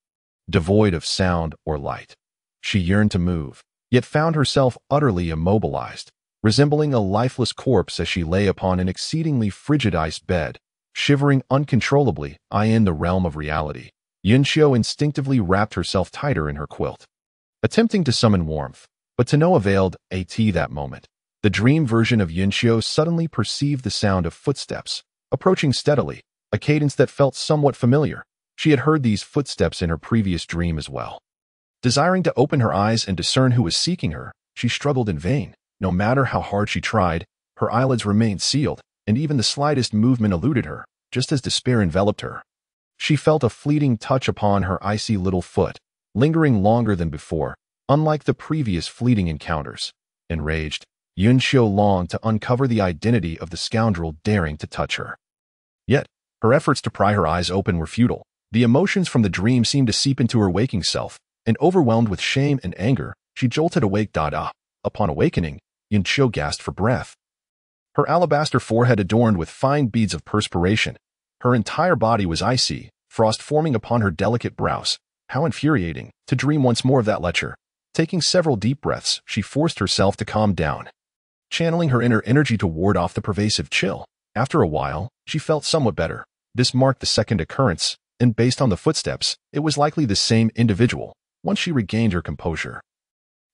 devoid of sound or light. She yearned to move, yet found herself utterly immobilized, resembling a lifeless corpse as she lay upon an exceedingly frigid ice bed, shivering uncontrollably. In the realm of reality, Yunxiu instinctively wrapped herself tighter in her quilt, attempting to summon warmth, but to no avail. That moment, the dream version of Yunxiu suddenly perceived the sound of footsteps, approaching steadily, a cadence that felt somewhat familiar. She had heard these footsteps in her previous dream as well. Desiring to open her eyes and discern who was seeking her, she struggled in vain. No matter how hard she tried, her eyelids remained sealed, and even the slightest movement eluded her, just as despair enveloped her. She felt a fleeting touch upon her icy little foot, lingering longer than before, unlike the previous fleeting encounters. Enraged, Yunxiu longed to uncover the identity of the scoundrel daring to touch her. Yet, her efforts to pry her eyes open were futile. The emotions from the dream seemed to seep into her waking self, and overwhelmed with shame and anger, she jolted awake. Upon awakening, Yunxiu gasped for breath. Her alabaster forehead adorned with fine beads of perspiration. Her entire body was icy, frost forming upon her delicate brows. How infuriating, to dream once more of that lecture. Taking several deep breaths, she forced herself to calm down, channeling her inner energy to ward off the pervasive chill. After a while, she felt somewhat better. This marked the second occurrence, and based on the footsteps, it was likely the same individual. Once she regained her composure,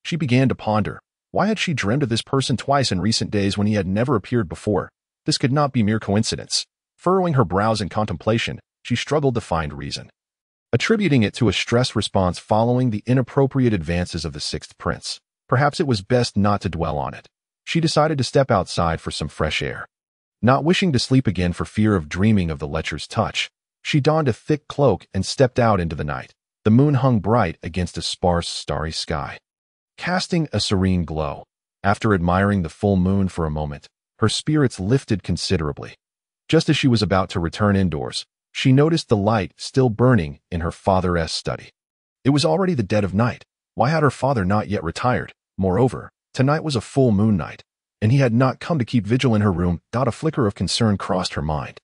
she began to ponder. Why had she dreamed of this person twice in recent days when he had never appeared before? This could not be mere coincidence. Furrowing her brows in contemplation, she struggled to find reason, attributing it to a stress response following the inappropriate advances of the sixth prince. Perhaps it was best not to dwell on it. She decided to step outside for some fresh air. Not wishing to sleep again for fear of dreaming of the lecher's touch, she donned a thick cloak and stepped out into the night. The moon hung bright against a sparse, starry sky, casting a serene glow. After admiring the full moon for a moment, her spirits lifted considerably. Just as she was about to return indoors, she noticed the light still burning in her father's study. It was already the dead of night. Why had her father not yet retired? Moreover, tonight was a full moon night, and he had not come to keep vigil in her room. A flicker of concern crossed her mind.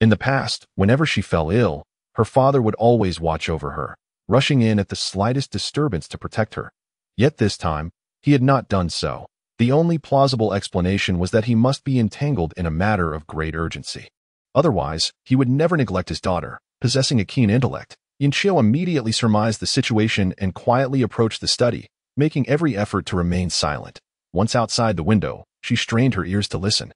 In the past, whenever she fell ill, her father would always watch over her, rushing in at the slightest disturbance to protect her. Yet this time, he had not done so. The only plausible explanation was that he must be entangled in a matter of great urgency. Otherwise, he would never neglect his daughter. Possessing a keen intellect, Yinqiu immediately surmised the situation and quietly approached the study, making every effort to remain silent. Once outside the window, she strained her ears to listen,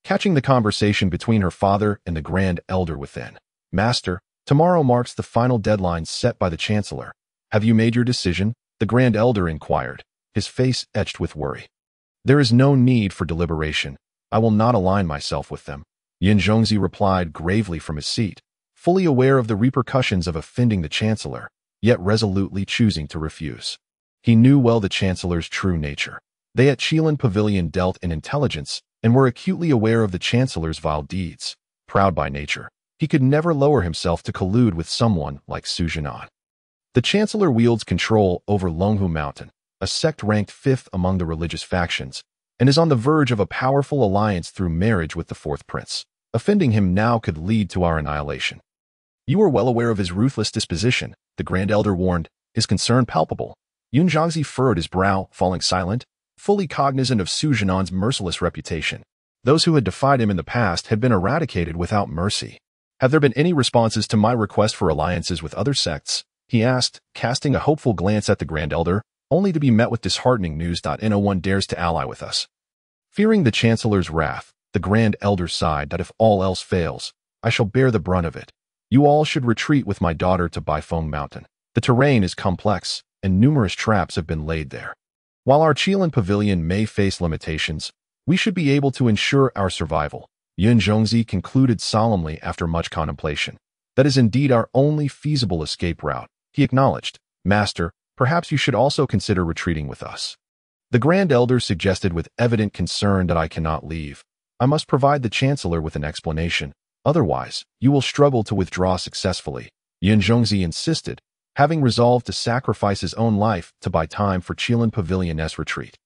catching the conversation between her father and the Grand Elder within. "Master, tomorrow marks the final deadline set by the Chancellor. Have you made your decision?" the Grand Elder inquired, his face etched with worry. "There is no need for deliberation. I will not align myself with them," Yin Zhongzi replied gravely from his seat, fully aware of the repercussions of offending the Chancellor, yet resolutely choosing to refuse. He knew well the Chancellor's true nature. They at Qilin Pavilion dealt in intelligence and were acutely aware of the Chancellor's vile deeds. Proud by nature, he could never lower himself to collude with someone like Zhuxian. The Chancellor wields control over Longhu Mountain, a sect ranked 5th among the religious factions, and is on the verge of a powerful alliance through marriage with the 4th prince. Offending him now could lead to our annihilation. "You are well aware of his ruthless disposition," the Grand Elder warned, his concern palpable. Yun Zhongzi furrowed his brow, falling silent, fully cognizant of Zhuxian's merciless reputation. Those who had defied him in the past had been eradicated without mercy. "Have there been any responses to my request for alliances with other sects?" he asked, casting a hopeful glance at the Grand Elder, only to be met with disheartening news. "No one dares to ally with us." Fearing the Chancellor's wrath, the Grand Elder sighed that if all else fails, I shall bear the brunt of it. You all should retreat with my daughter to Baifeng Mountain. The terrain is complex, and numerous traps have been laid there. While our Qilin Pavilion may face limitations, we should be able to ensure our survival. Yun Zhongzi concluded solemnly after much contemplation. That is indeed our only feasible escape route, he acknowledged. "Master, perhaps you should also consider retreating with us." The Grand Elder suggested with evident concern that I cannot leave. I must provide the Chancellor with an explanation. Otherwise, you will struggle to withdraw successfully, Yun Zhongzi insisted, having resolved to sacrifice his own life to buy time for Qilin Pavilion's retreat.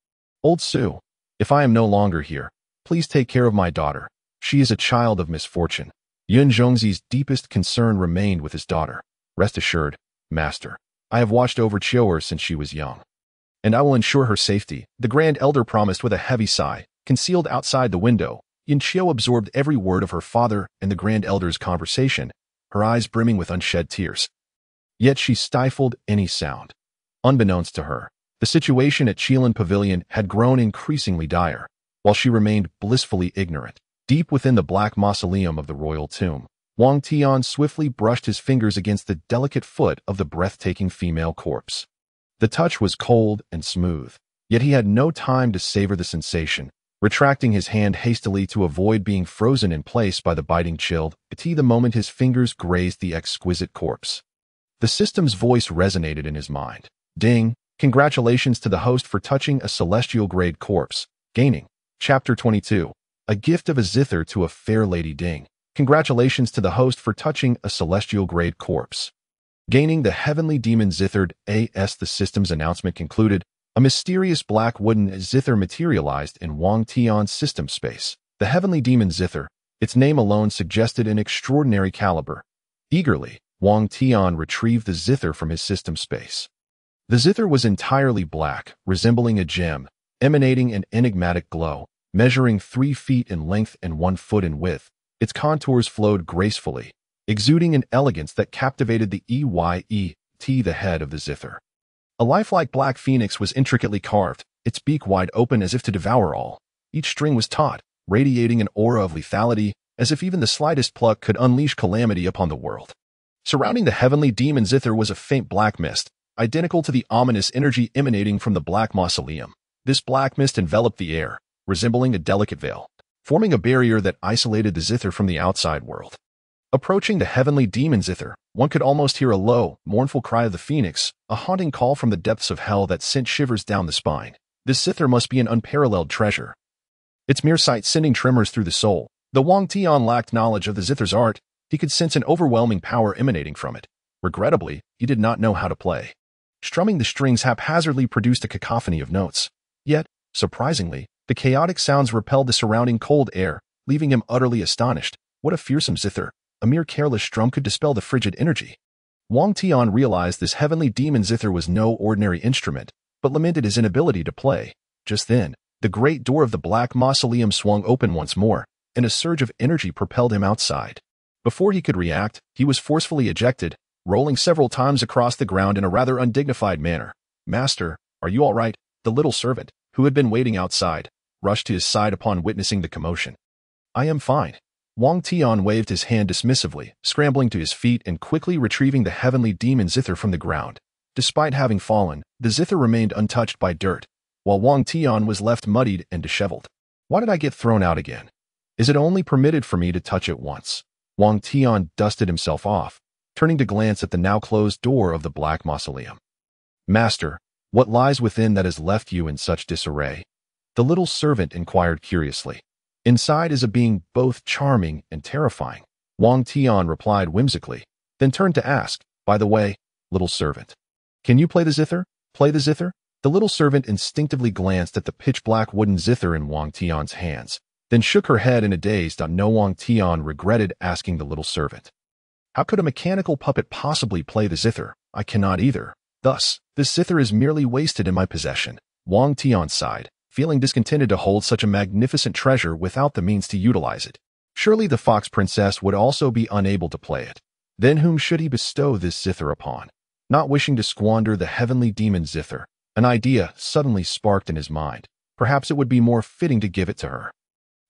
"Old Su, if I am no longer here, please take care of my daughter. She is a child of misfortune." Yun Zhongzi's deepest concern remained with his daughter. "Rest assured, Master, I have watched over Qiu'er since she was young, and I will ensure her safety," the Grand Elder promised with a heavy sigh. Concealed outside the window, Yinqiu absorbed every word of her father and the Grand Elder's conversation, her eyes brimming with unshed tears. Yet she stifled any sound. Unbeknownst to her, the situation at Qilin Pavilion had grown increasingly dire, while she remained blissfully ignorant. Deep within the black mausoleum of the royal tomb, Wang Tian swiftly brushed his fingers against the delicate foot of the breathtaking female corpse. The touch was cold and smooth, yet he had no time to savor the sensation, retracting his hand hastily to avoid being frozen in place by the biting chill the moment his fingers grazed the exquisite corpse. The system's voice resonated in his mind. "Ding, congratulations to the host for touching a celestial-grade corpse. Gaining." Chapter 22. A gift of a zither to a fair lady. Ding. Congratulations to the host for touching a celestial-grade corpse. Gaining the heavenly demon zither. As the system's announcement concluded, a mysterious black wooden zither materialized in Wang Tian's system space. The heavenly demon zither, its name alone suggested an extraordinary caliber. Eagerly, Wang Tian retrieved the zither from his system space. The zither was entirely black, resembling a gem, emanating an enigmatic glow. Measuring 3 feet in length and 1 foot in width, its contours flowed gracefully, exuding an elegance that captivated the the head of the zither. A lifelike black phoenix was intricately carved, its beak wide open as if to devour all. Each string was taut, radiating an aura of lethality, as if even the slightest pluck could unleash calamity upon the world. Surrounding the heavenly demon zither was a faint black mist, identical to the ominous energy emanating from the black mausoleum. This black mist enveloped the air, resembling a delicate veil, forming a barrier that isolated the zither from the outside world. Approaching the heavenly demon zither, one could almost hear a low, mournful cry of the phoenix, a haunting call from the depths of hell that sent shivers down the spine. This zither must be an unparalleled treasure. Its mere sight sending tremors through the soul. Though Wang Tian lacked knowledge of the zither's art, he could sense an overwhelming power emanating from it. Regrettably, he did not know how to play. Strumming the strings haphazardly produced a cacophony of notes. Yet, surprisingly, the chaotic sounds repelled the surrounding cold air, leaving him utterly astonished. What a fearsome zither! A mere careless strum could dispel the frigid energy. Wang Tian realized this heavenly demon zither was no ordinary instrument, but lamented his inability to play. Just then, the great door of the black mausoleum swung open once more, and a surge of energy propelled him outside. Before he could react, he was forcefully ejected, rolling several times across the ground in a rather undignified manner. "Master, are you all right?" The little servant, who had been waiting outside, rushed to his side upon witnessing the commotion. "I am fine." Wang Tian waved his hand dismissively, scrambling to his feet and quickly retrieving the heavenly demon zither from the ground. Despite having fallen, the zither remained untouched by dirt, while Wang Tian was left muddied and disheveled. "Why did I get thrown out again? Is it only permitted for me to touch it once?" Wang Tian dusted himself off, turning to glance at the now closed door of the black mausoleum. "Master, what lies within that has left you in such disarray?" The little servant inquired curiously. "Inside is a being both charming and terrifying," Wang Tian replied whimsically, then turned to ask, "By the way, little servant, can you play the zither?" "Play the zither?" The little servant instinctively glanced at the pitch-black wooden zither in Wang Tian's hands, then shook her head in a daze. No, Wang Tian regretted asking the little servant. "How could a mechanical puppet possibly play the zither? I cannot either. Thus, this zither is merely wasted in my possession." Wang Tian sighed, feeling discontented to hold such a magnificent treasure without the means to utilize it. Surely the fox princess would also be unable to play it. Then whom should he bestow this zither upon? Not wishing to squander the heavenly demon zither, an idea suddenly sparked in his mind. Perhaps it would be more fitting to give it to her.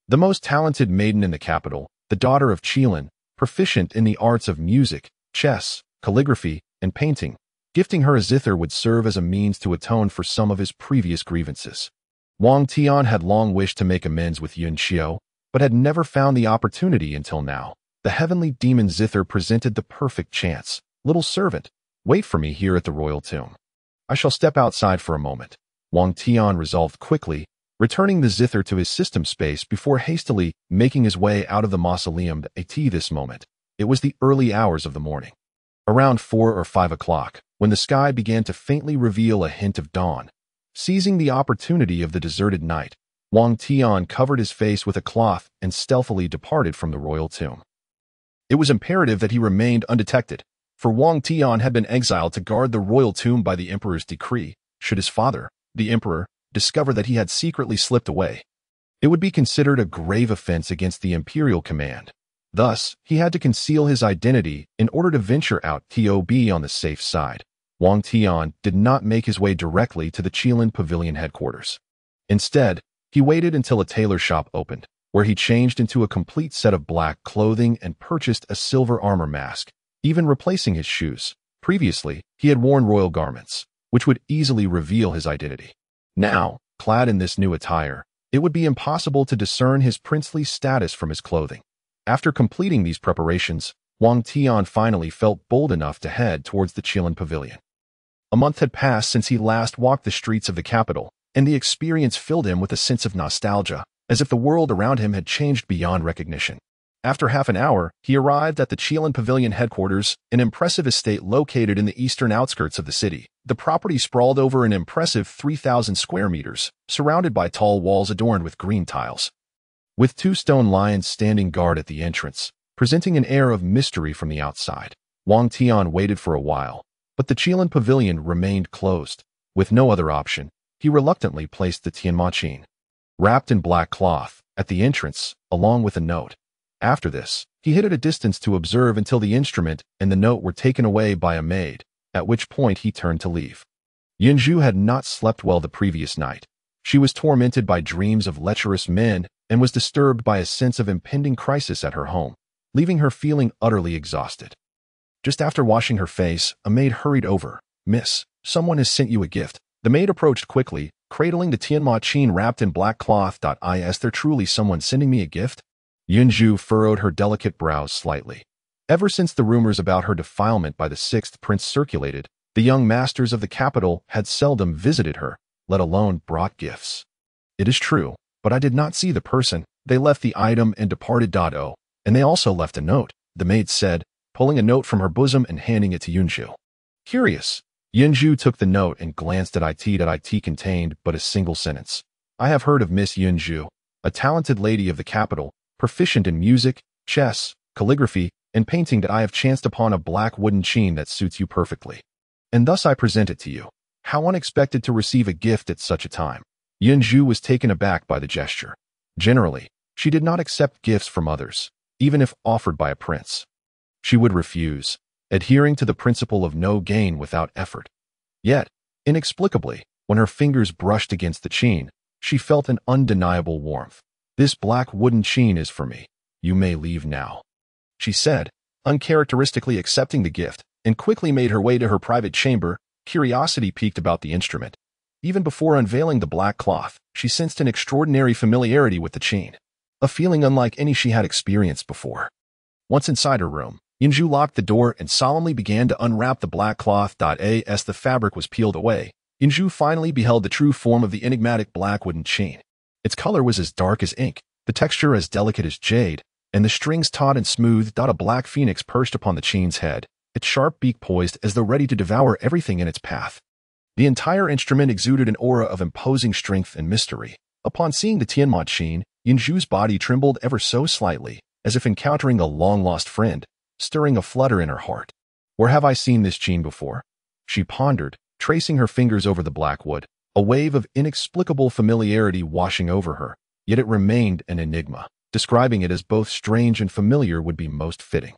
The most talented maiden in the capital, the daughter of Qilin, proficient in the arts of music, chess, calligraphy, and painting, gifting her a zither would serve as a means to atone for some of his previous grievances. Wang Tian had long wished to make amends with Yun Xiu, but had never found the opportunity until now. The heavenly demon zither presented the perfect chance. "Little servant, wait for me here at the royal tomb. I shall step outside for a moment." Wang Tian resolved quickly, returning the zither to his system space before hastily making his way out of the mausoleum at this moment. It was the early hours of the morning. Around 4 or 5 o'clock, when the sky began to faintly reveal a hint of dawn. Seizing the opportunity of the deserted night, Wang Tian covered his face with a cloth and stealthily departed from the royal tomb. It was imperative that he remained undetected, for Wang Tian had been exiled to guard the royal tomb by the emperor's decree. Should his father, the emperor, discover that he had secretly slipped away, it would be considered a grave offense against the imperial command. Thus, he had to conceal his identity in order to venture out to be on the safe side. Wang Tian did not make his way directly to the Qilin pavilion headquarters. Instead, he waited until a tailor shop opened, where he changed into a complete set of black clothing and purchased a silver armor mask, even replacing his shoes. Previously, he had worn royal garments, which would easily reveal his identity. Now, clad in this new attire, it would be impossible to discern his princely status from his clothing. After completing these preparations, Wang Tian finally felt bold enough to head towards the Qilin pavilion. A month had passed since he last walked the streets of the capital, and the experience filled him with a sense of nostalgia, as if the world around him had changed beyond recognition. After half an hour, he arrived at the Qilin pavilion headquarters, an impressive estate located in the eastern outskirts of the city. The property sprawled over an impressive 3,000 square meters, surrounded by tall walls adorned with green tiles. With 2 stone lions standing guard at the entrance, presenting an air of mystery from the outside, Wang Tian waited for a while, but the Qilin pavilion remained closed. With no other option, he reluctantly placed the tianmaqin, wrapped in black cloth, at the entrance, along with a note. After this, he hid at a distance to observe until the instrument and the note were taken away by a maid, at which point he turned to leave. Yunju had not slept well the previous night. She was tormented by dreams of lecherous men and was disturbed by a sense of impending crisis at her home, leaving her feeling utterly exhausted. Just after washing her face, a maid hurried over. "Miss, someone has sent you a gift." The maid approached quickly, cradling the tianma qin wrapped in black cloth. Is there truly someone sending me a gift? Yunju furrowed her delicate brows slightly. Ever since the rumors about her defilement by the sixth prince circulated, the young masters of the capital had seldom visited her, let alone brought gifts. "It is true, but I did not see the person. They left the item and departed. And they also left a note," the maid said, pulling a note from her bosom and handing it to Yunju. Curious, Yunju took the note and glanced at it. It contained but a single sentence. "I have heard of Miss Yunju, a talented lady of the capital, proficient in music, chess, calligraphy, and painting. I have chanced upon a black wooden chain that suits you perfectly. And thus I present it to you." How unexpected to receive a gift at such a time. Yunju was taken aback by the gesture. Generally, she did not accept gifts from others, even if offered by a prince. She would refuse, adhering to the principle of no gain without effort. Yet, inexplicably, when her fingers brushed against the chain, she felt an undeniable warmth. "This black wooden chain is for me. You may leave now," she said, uncharacteristically accepting the gift, and quickly made her way to her private chamber. Curiosity piqued about the instrument. Even before unveiling the black cloth, she sensed an extraordinary familiarity with the chain, a feeling unlike any she had experienced before. Once inside her room, Yunju locked the door and solemnly began to unwrap the black cloth. As the fabric was peeled away, Yunju finally beheld the true form of the enigmatic black wooden chain. Its color was as dark as ink, the texture as delicate as jade, and the strings taut and smooth. A black phoenix perched upon the chain's head, its sharp beak poised as though ready to devour everything in its path. The entire instrument exuded an aura of imposing strength and mystery. Upon seeing the tianma qin, Yunju's body trembled ever so slightly, as if encountering a long-lost friend, stirring a flutter in her heart. "Where have I seen this qin before?" she pondered, tracing her fingers over the black wood, a wave of inexplicable familiarity washing over her, yet it remained an enigma. Describing it as both strange and familiar would be most fitting.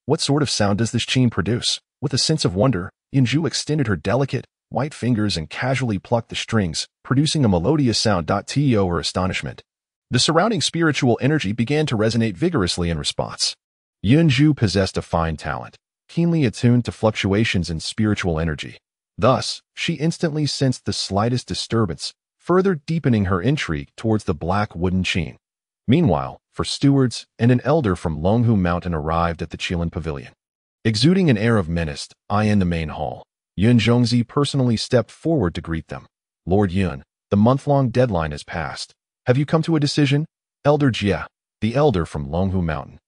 "What sort of sound does this qin produce?" With a sense of wonder, Yunju extended her delicate, white fingers and casually plucked the strings, producing a melodious sound. To her astonishment, the surrounding spiritual energy began to resonate vigorously in response. Yunju possessed a fine talent, keenly attuned to fluctuations in spiritual energy. Thus, she instantly sensed the slightest disturbance, further deepening her intrigue towards the black wooden qin. Meanwhile, for stewards and an elder from Longhu Mountain arrived at the Qilin pavilion. Exuding an air of menace, in the main hall, Yun Zhongzi personally stepped forward to greet them. "Lord Yun, the month-long deadline has passed. Have you come to a decision?" Elder Jie, the elder from Longhu Mountain,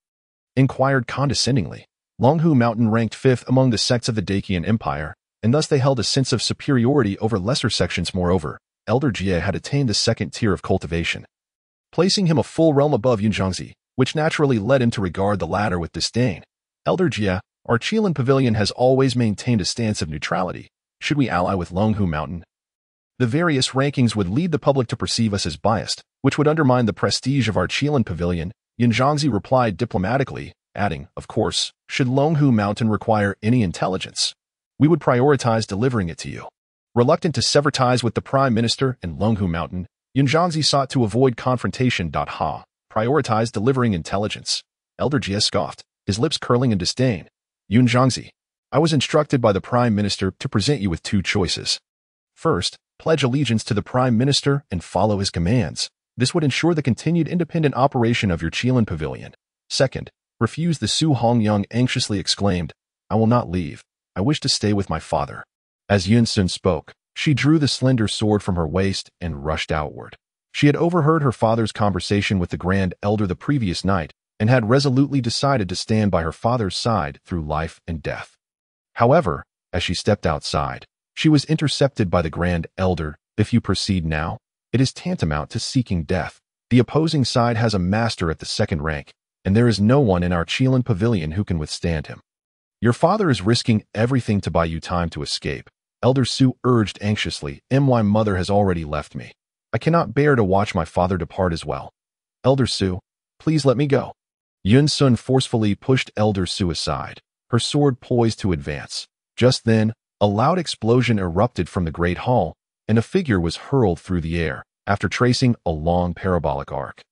inquired condescendingly. Longhu Mountain ranked 5th among the sects of the Decayed Empire, and thus they held a sense of superiority over lesser sections. Moreover, Elder Jie had attained the 2nd tier of cultivation, placing him a full realm above Yun Zhongzi, which naturally led him to regard the latter with disdain. "Elder Jie, our Qilin pavilion has always maintained a stance of neutrality. Should we ally with Longhu Mountain, the various rankings would lead the public to perceive us as biased, which would undermine the prestige of our Qilin pavilion." Yun Zhongzi replied diplomatically, adding, "Of course, should Longhu Mountain require any intelligence, we would prioritize delivering it to you." Reluctant to sever ties with the Prime Minister in Longhu Mountain, Yun Zhongzi sought to avoid confrontation. Prioritize delivering intelligence. Elder Jie scoffed, his lips curling in disdain. "Yun Zhongzi, I was instructed by the Prime Minister to present you with 2 choices. First, pledge allegiance to the Prime Minister and follow his commands. This would ensure the continued independent operation of your Qilin pavilion. Second, refuse." The Su Hongyang anxiously exclaimed, "I will not leave. I wish to stay with my father." As Yun Sun spoke, she drew the slender sword from her waist and rushed outward. She had overheard her father's conversation with the Grand Elder the previous night and had resolutely decided to stand by her father's side through life and death. However, as she stepped outside, she was intercepted by the Grand Elder. "If you proceed now, it is tantamount to seeking death. The opposing side has a master at the 2nd rank, and there is no one in our Qilin pavilion who can withstand him. Your father is risking everything to buy you time to escape." Elder Su urged anxiously, "My mother has already left me. I cannot bear to watch my father depart as well. Elder Su, please let me go." Yun Sun forcefully pushed Elder Su aside, her sword poised to advance. Just then, A loud explosion erupted from the great hall, and a figure was hurled through the air, after tracing a long parabolic arc.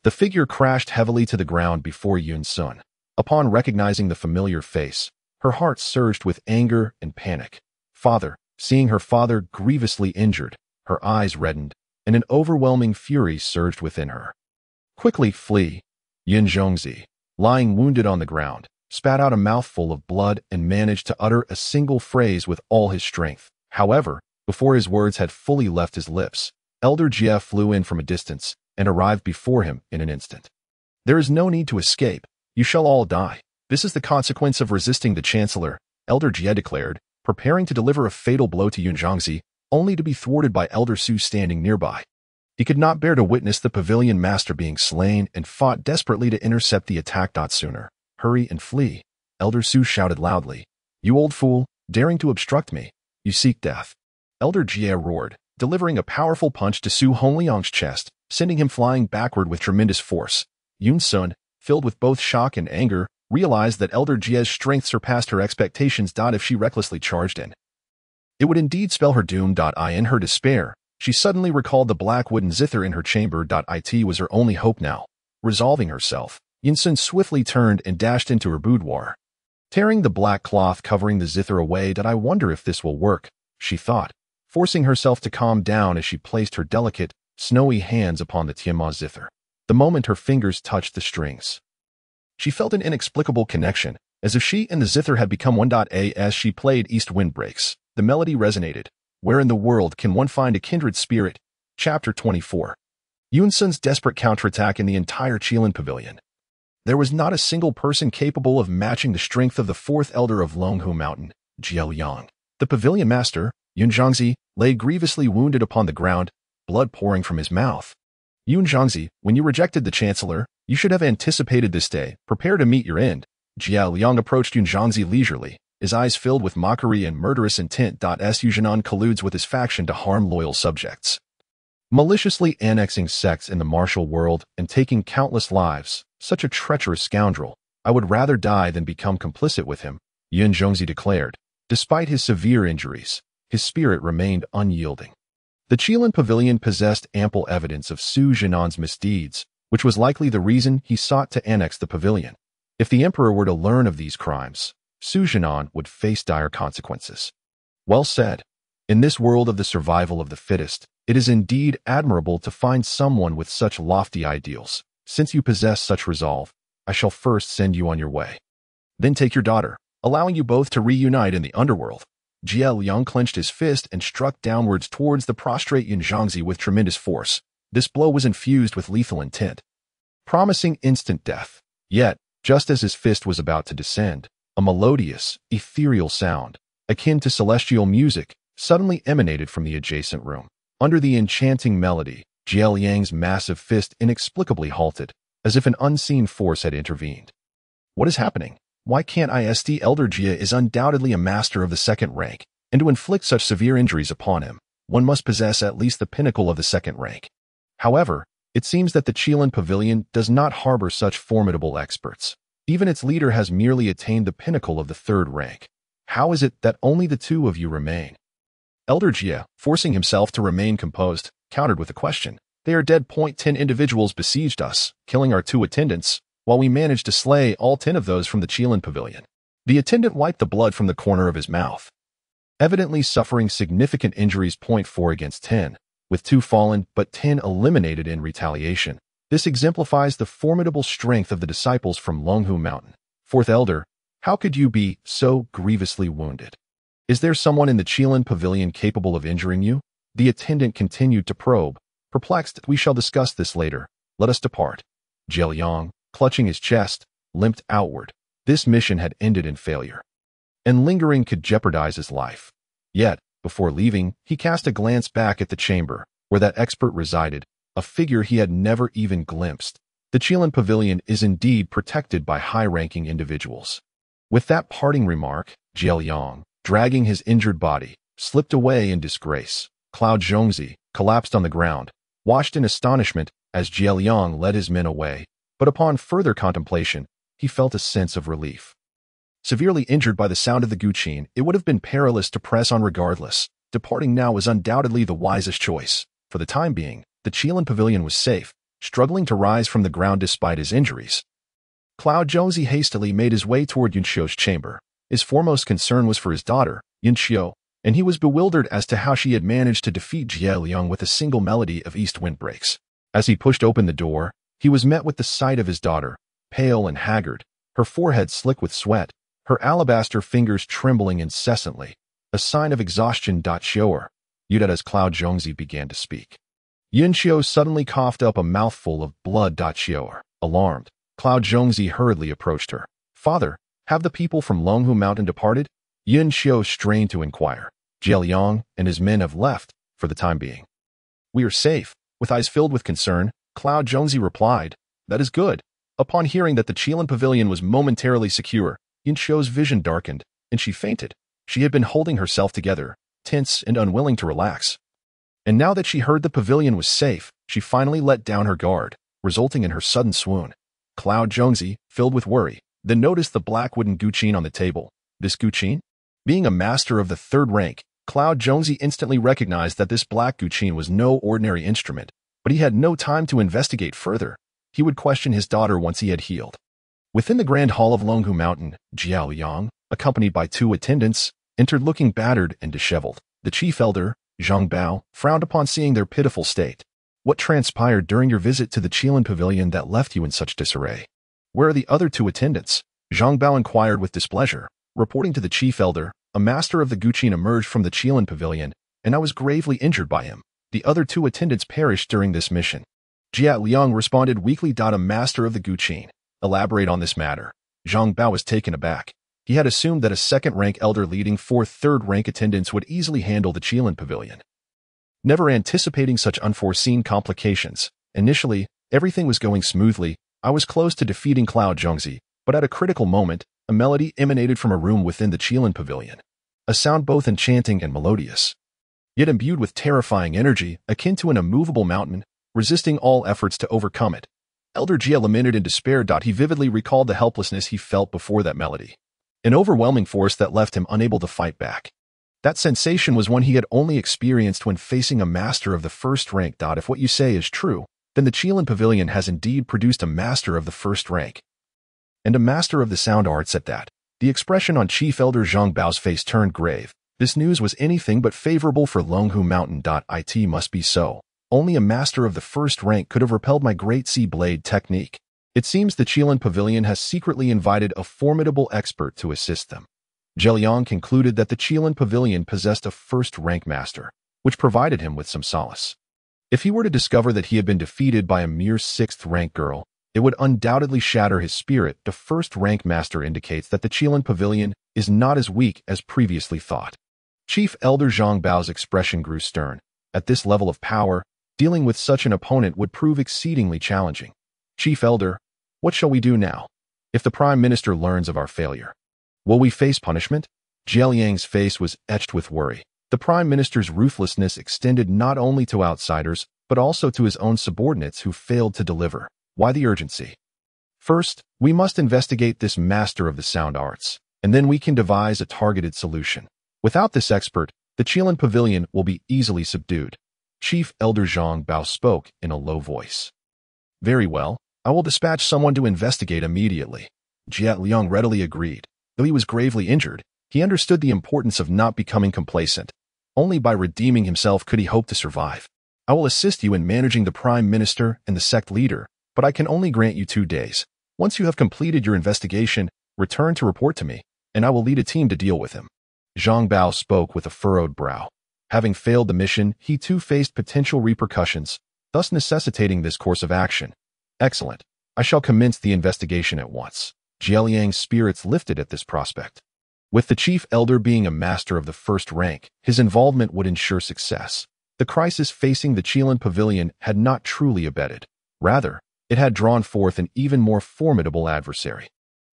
The figure crashed heavily to the ground before Yun Sun. Upon recognizing the familiar face, her heart surged with anger and panic. Seeing her father grievously injured, her eyes reddened, and an overwhelming fury surged within her. Quickly flee! Yun Zhongzi, lying wounded on the ground, spat out a mouthful of blood and managed to utter a single phrase with all his strength. However, before his words had fully left his lips, Elder Jie flew in from a distance and arrived before him in an instant. There is no need to escape. You shall all die. This is the consequence of resisting the Chancellor, Elder Jie declared, preparing to deliver a fatal blow to Yun Zhongzi, only to be thwarted by Elder Su standing nearby. He could not bear to witness the pavilion master being slain and fought desperately to intercept the attack. Sooner, hurry and flee. Elder Su shouted loudly. You old fool, daring to obstruct me. You seek death. Elder Jie roared, delivering a powerful punch to Su Hongliang's chest, sending him flying backward with tremendous force. Yun Sun, filled with both shock and anger, realized that Elder Jie's strength surpassed her expectations. If she recklessly charged in, it would indeed spell her doom. In her despair, she suddenly recalled the black wooden zither in her chamber. It was her only hope now. Resolving herself, Yun Sun swiftly turned and dashed into her boudoir. Tearing the black cloth covering the zither away. I wonder if this will work, she thought, forcing herself to calm down as she placed her delicate, snowy hands upon the Tianma zither. The moment her fingers touched the strings, she felt an inexplicable connection, as if she and the zither had become one. As she played East Wind Breaks, the melody resonated. Where in the world can one find a kindred spirit? Chapter 24. Yun Sun's desperate counterattack in the entire Qilin pavilion. There was not a single person capable of matching the strength of the fourth elder of Longhu Mountain, Jiao Yang. The pavilion master, Yun Zhongzi, lay grievously wounded upon the ground, blood pouring from his mouth. Yun Zhongzi, when you rejected the Chancellor, you should have anticipated this day. Prepare to meet your end. Jiao Yang approached Yun Zhongzi leisurely, his eyes filled with mockery and murderous intent. Zhuxian colludes with his faction to harm loyal subjects, maliciously annexing sects in the martial world and taking countless lives. Such a treacherous scoundrel. I would rather die than become complicit with him, Yun Zhongzi declared. Despite his severe injuries, his spirit remained unyielding. The Qilin pavilion possessed ample evidence of Su Zhanan's misdeeds, which was likely the reason he sought to annex the pavilion. If the emperor were to learn of these crimes, Su Zhanan would face dire consequences. Well said. In this world of the survival of the fittest, it is indeed admirable to find someone with such lofty ideals. Since you possess such resolve, I shall first send you on your way. Then take your daughter, allowing you both to reunite in the underworld. Jie Liang clenched his fist and struck downwards towards the prostrate Yun Zhongzi with tremendous force. This blow was infused with lethal intent, promising instant death. Yet, just as his fist was about to descend, a melodious, ethereal sound, akin to celestial music, suddenly emanated from the adjacent room. Under the enchanting melody, Jie Liang's massive fist inexplicably halted, as if an unseen force had intervened. What is happening? Why can't ISD? Elder Jie is undoubtedly a master of the second rank, and to inflict such severe injuries upon him, one must possess at least the pinnacle of the second rank. However, it seems that the Qilin Pavilion does not harbor such formidable experts. Even its leader has merely attained the pinnacle of the third rank. How is it that only the two of you remain? Elder Jie, forcing himself to remain composed, countered with a question. They are dead. 10 individuals besieged us, killing our 2 attendants, while we managed to slay all 10 of those from the Qilin Pavilion. The attendant wiped the blood from the corner of his mouth, evidently suffering significant injuries. 4 against 10, with 2 fallen but 10 eliminated in retaliation. This exemplifies the formidable strength of the disciples from Longhu Mountain. Fourth Elder, how could you be so grievously wounded? Is there someone in the Qilin Pavilion capable of injuring you? The attendant continued to probe. Perplexed, we shall discuss this later. Let us depart. Jie Liang, clutching his chest, limped outward. This mission had ended in failure, and lingering could jeopardize his life. Yet, before leaving, he cast a glance back at the chamber, where that expert resided, a figure he had never even glimpsed. The Qilin Pavilion is indeed protected by high-ranking individuals. With that parting remark, Jie Liang, dragging his injured body, slipped away in disgrace. Cloud Zhongzi collapsed on the ground, watched in astonishment as Jie Liang led his men away, but upon further contemplation, he felt a sense of relief. Severely injured by the sound of the Qilin, it would have been perilous to press on regardless. Departing now was undoubtedly the wisest choice. For the time being, the Qilin pavilion was safe, struggling to rise from the ground despite his injuries. Cloud Jonesy hastily made his way toward Yunxiu's chamber. His foremost concern was for his daughter, Yunxiu, and he was bewildered as to how she had managed to defeat Jie Liang with a single melody of east wind breaks. As he pushed open the door, he was met with the sight of his daughter, pale and haggard, her forehead slick with sweat, her alabaster fingers trembling incessantly, a sign of exhaustion. Xiu'er, Yudad as Cloud Jonesy began to speak. Yunxiu suddenly coughed up a mouthful of blood. Xiu'er, alarmed, Cloud Jonesy hurriedly approached her. Father, have the people from Longhu Mountain departed? Yunxiu strained to inquire. Jie Liang and his men have left, for the time being. We are safe. With eyes filled with concern, Cloud Jonesy replied, That is good. Upon hearing that the Qilin pavilion was momentarily secure, Yunxiu's vision darkened, and she fainted. She had been holding herself together, tense and unwilling to relax. And now that she heard the pavilion was safe, she finally let down her guard, resulting in her sudden swoon. Cloud Jonesy, filled with worry, then noticed the black wooden Qilin on the table. This Qilin? Being a master of the third rank, Cloud Jonesy instantly recognized that this black Qilin was no ordinary instrument, but he had no time to investigate further. He would question his daughter once he had healed. Within the grand hall of Longhu Mountain, Jie Liang, accompanied by 2 attendants, entered looking battered and disheveled. The chief elder, Zhang Bao, frowned upon seeing their pitiful state. What transpired during your visit to the Qilin pavilion that left you in such disarray? Where are the other 2 attendants? Zhang Bao inquired with displeasure. Reporting to the chief elder, a master of the Qilin emerged from the Qilin pavilion, and I was gravely injured by him. The other 2 attendants perished during this mission. Jie Liang responded weakly. A master of the Qilin. Elaborate on this matter. Zhang Bao was taken aback. He had assumed that a second-rank elder leading 4 third-rank attendants would easily handle the Qilin pavilion. Never anticipating such unforeseen complications, initially, everything was going smoothly. I was close to defeating Cloud Jonesy, but at a critical moment, a melody emanated from a room within the Qilin pavilion. A sound both enchanting and melodious, yet imbued with terrifying energy, akin to an immovable mountain, resisting all efforts to overcome it. Elder Jie lamented in despair. He vividly recalled the helplessness he felt before that melody. An overwhelming force that left him unable to fight back. That sensation was one he had only experienced when facing a master of the first rank. If what you say is true, then the Qilin pavilion has indeed produced a master of the first rank. And a master of the sound arts at that. The expression on Chief Elder Zhang Bao's face turned grave. This news was anything but favorable for Longhu Mountain. It must be so. Only a master of the first rank could have repelled my great sea blade technique. It seems the Qilin pavilion has secretly invited a formidable expert to assist them. Jie Liang concluded that the Qilin pavilion possessed a first-rank master, which provided him with some solace. If he were to discover that he had been defeated by a mere 6th-rank girl, it would undoubtedly shatter his spirit. The first-rank master indicates that the Qilin pavilion is not as weak as previously thought. Chief Elder Zhang Bao's expression grew stern. At this level of power, dealing with such an opponent would prove exceedingly challenging. Chief Elder, what shall we do now? If the Prime Minister learns of our failure, will we face punishment? Jie Liang's face was etched with worry. The Prime Minister's ruthlessness extended not only to outsiders, but also to his own subordinates who failed to deliver. Why the urgency? First, we must investigate this master of the sound arts, and then we can devise a targeted solution. Without this expert, the Qilin pavilion will be easily subdued. Chief Elder Zhang Bao spoke in a low voice. Very well, I will dispatch someone to investigate immediately. Jie Liang readily agreed. Though he was gravely injured, he understood the importance of not becoming complacent. Only by redeeming himself could he hope to survive. I will assist you in managing the Prime Minister and the sect leader, but I can only grant you 2 days. Once you have completed your investigation, return to report to me, and I will lead a team to deal with him. Zhang Bao spoke with a furrowed brow. Having failed the mission, he too faced potential repercussions, thus necessitating this course of action. Excellent. I shall commence the investigation at once. Jie Liang's spirits lifted at this prospect. With the chief elder being a master of the first rank, his involvement would ensure success. The crisis facing the Qilin pavilion had not truly abated. Rather, it had drawn forth an even more formidable adversary.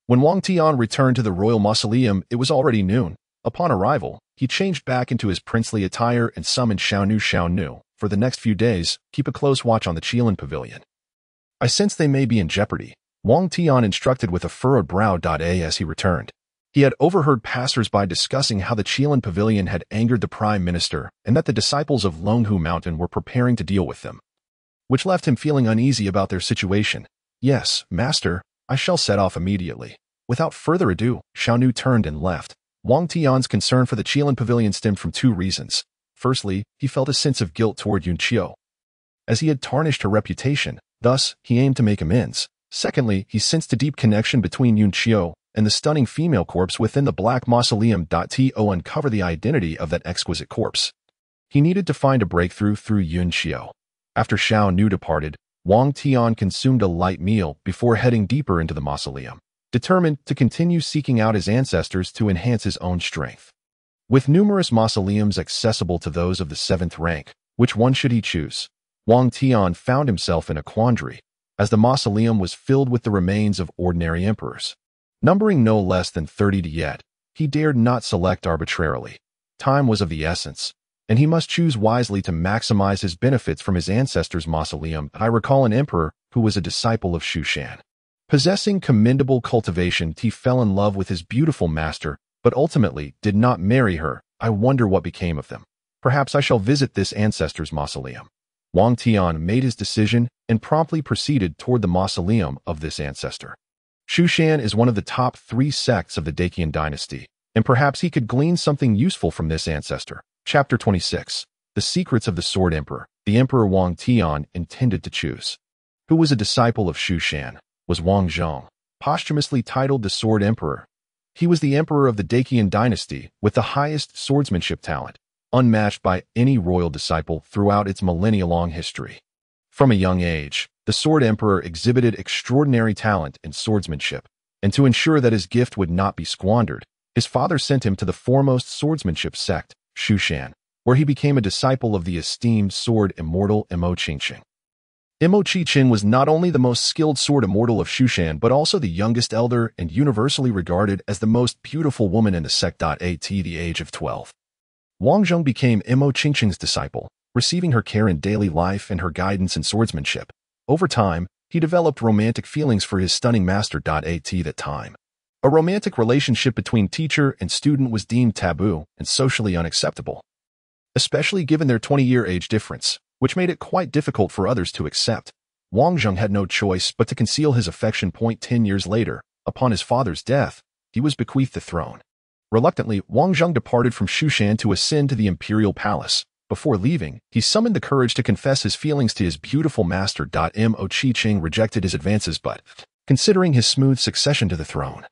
When Wang Tian returned to the royal mausoleum, it was already noon. Upon arrival, he changed back into his princely attire and summoned Xiaonu. For the next few days, keep a close watch on the Qilin pavilion. I sense they may be in jeopardy, Wang Tian instructed with a furrowed brow. As he returned, He had overheard passers-by discussing how the Qilin pavilion had angered the prime minister and that the disciples of Longhu Mountain were preparing to deal with them, which left him feeling uneasy about their situation. "Yes, master, I shall set off immediately." Without further ado, Xiaonu turned and left. Wang Tian's concern for the Qilin pavilion stemmed from two reasons. Firstly, he felt a sense of guilt toward Yunqiu, as he had tarnished her reputation. Thus, he aimed to make amends. Secondly, he sensed a deep connection between Yunqiu and the stunning female corpse within the Black Mausoleum. To uncover the identity of that exquisite corpse, he needed to find a breakthrough through Yunqiu. After Xiaonu departed, Wang Tian consumed a light meal before heading deeper into the mausoleum, determined to continue seeking out his ancestors to enhance his own strength. With numerous mausoleums accessible to those of the 7th rank, which one should he choose? Wang Tian found himself in a quandary, as the mausoleum was filled with the remains of ordinary emperors, numbering no less than 30 yet. He dared not select arbitrarily. Time was of the essence, and he must choose wisely to maximize his benefits from his ancestors' mausoleum. I recall an emperor who was a disciple of Zhuxian. Possessing commendable cultivation, he fell in love with his beautiful master, but ultimately did not marry her. I wonder what became of them. Perhaps I shall visit this ancestor's mausoleum. Wang Tian made his decision and promptly proceeded toward the mausoleum of this ancestor. Zhuxian is one of the top 3 sects of the Decayed dynasty, and perhaps he could glean something useful from this ancestor. Chapter 26. The Secrets of the Sword Emperor. The Emperor Wang Tian intended to choose, who was a disciple of Zhuxian, was Wang Zhong, posthumously titled the Sword Emperor. He was the emperor of the Decayed dynasty with the highest swordsmanship talent, unmatched by any royal disciple throughout its millennia-long history. From a young age, the Sword Emperor exhibited extraordinary talent in swordsmanship, and to ensure that his gift would not be squandered, his father sent him to the foremost swordsmanship sect, Zhuxian, where he became a disciple of the esteemed sword immortal Qilin. Qilin was not only the most skilled sword immortal of Zhuxian but also the youngest elder and universally regarded as the most beautiful woman in the sect. At the age of 12, Wang Zhong became Qilin's disciple, receiving her care in daily life and her guidance in swordsmanship. Over time, he developed romantic feelings for his stunning master. At that time, a romantic relationship between teacher and student was deemed taboo and socially unacceptable, especially given their 20-year age difference, which made it quite difficult for others to accept. Wang Zhong had no choice but to conceal his affection. 10 years later, upon his father's death, he was bequeathed the throne. Reluctantly, Wang Zhong departed from Zhuxian to ascend to the imperial palace. Before leaving, he summoned the courage to confess his feelings to his beautiful master. Qilin rejected his advances but, considering his smooth succession to the throne,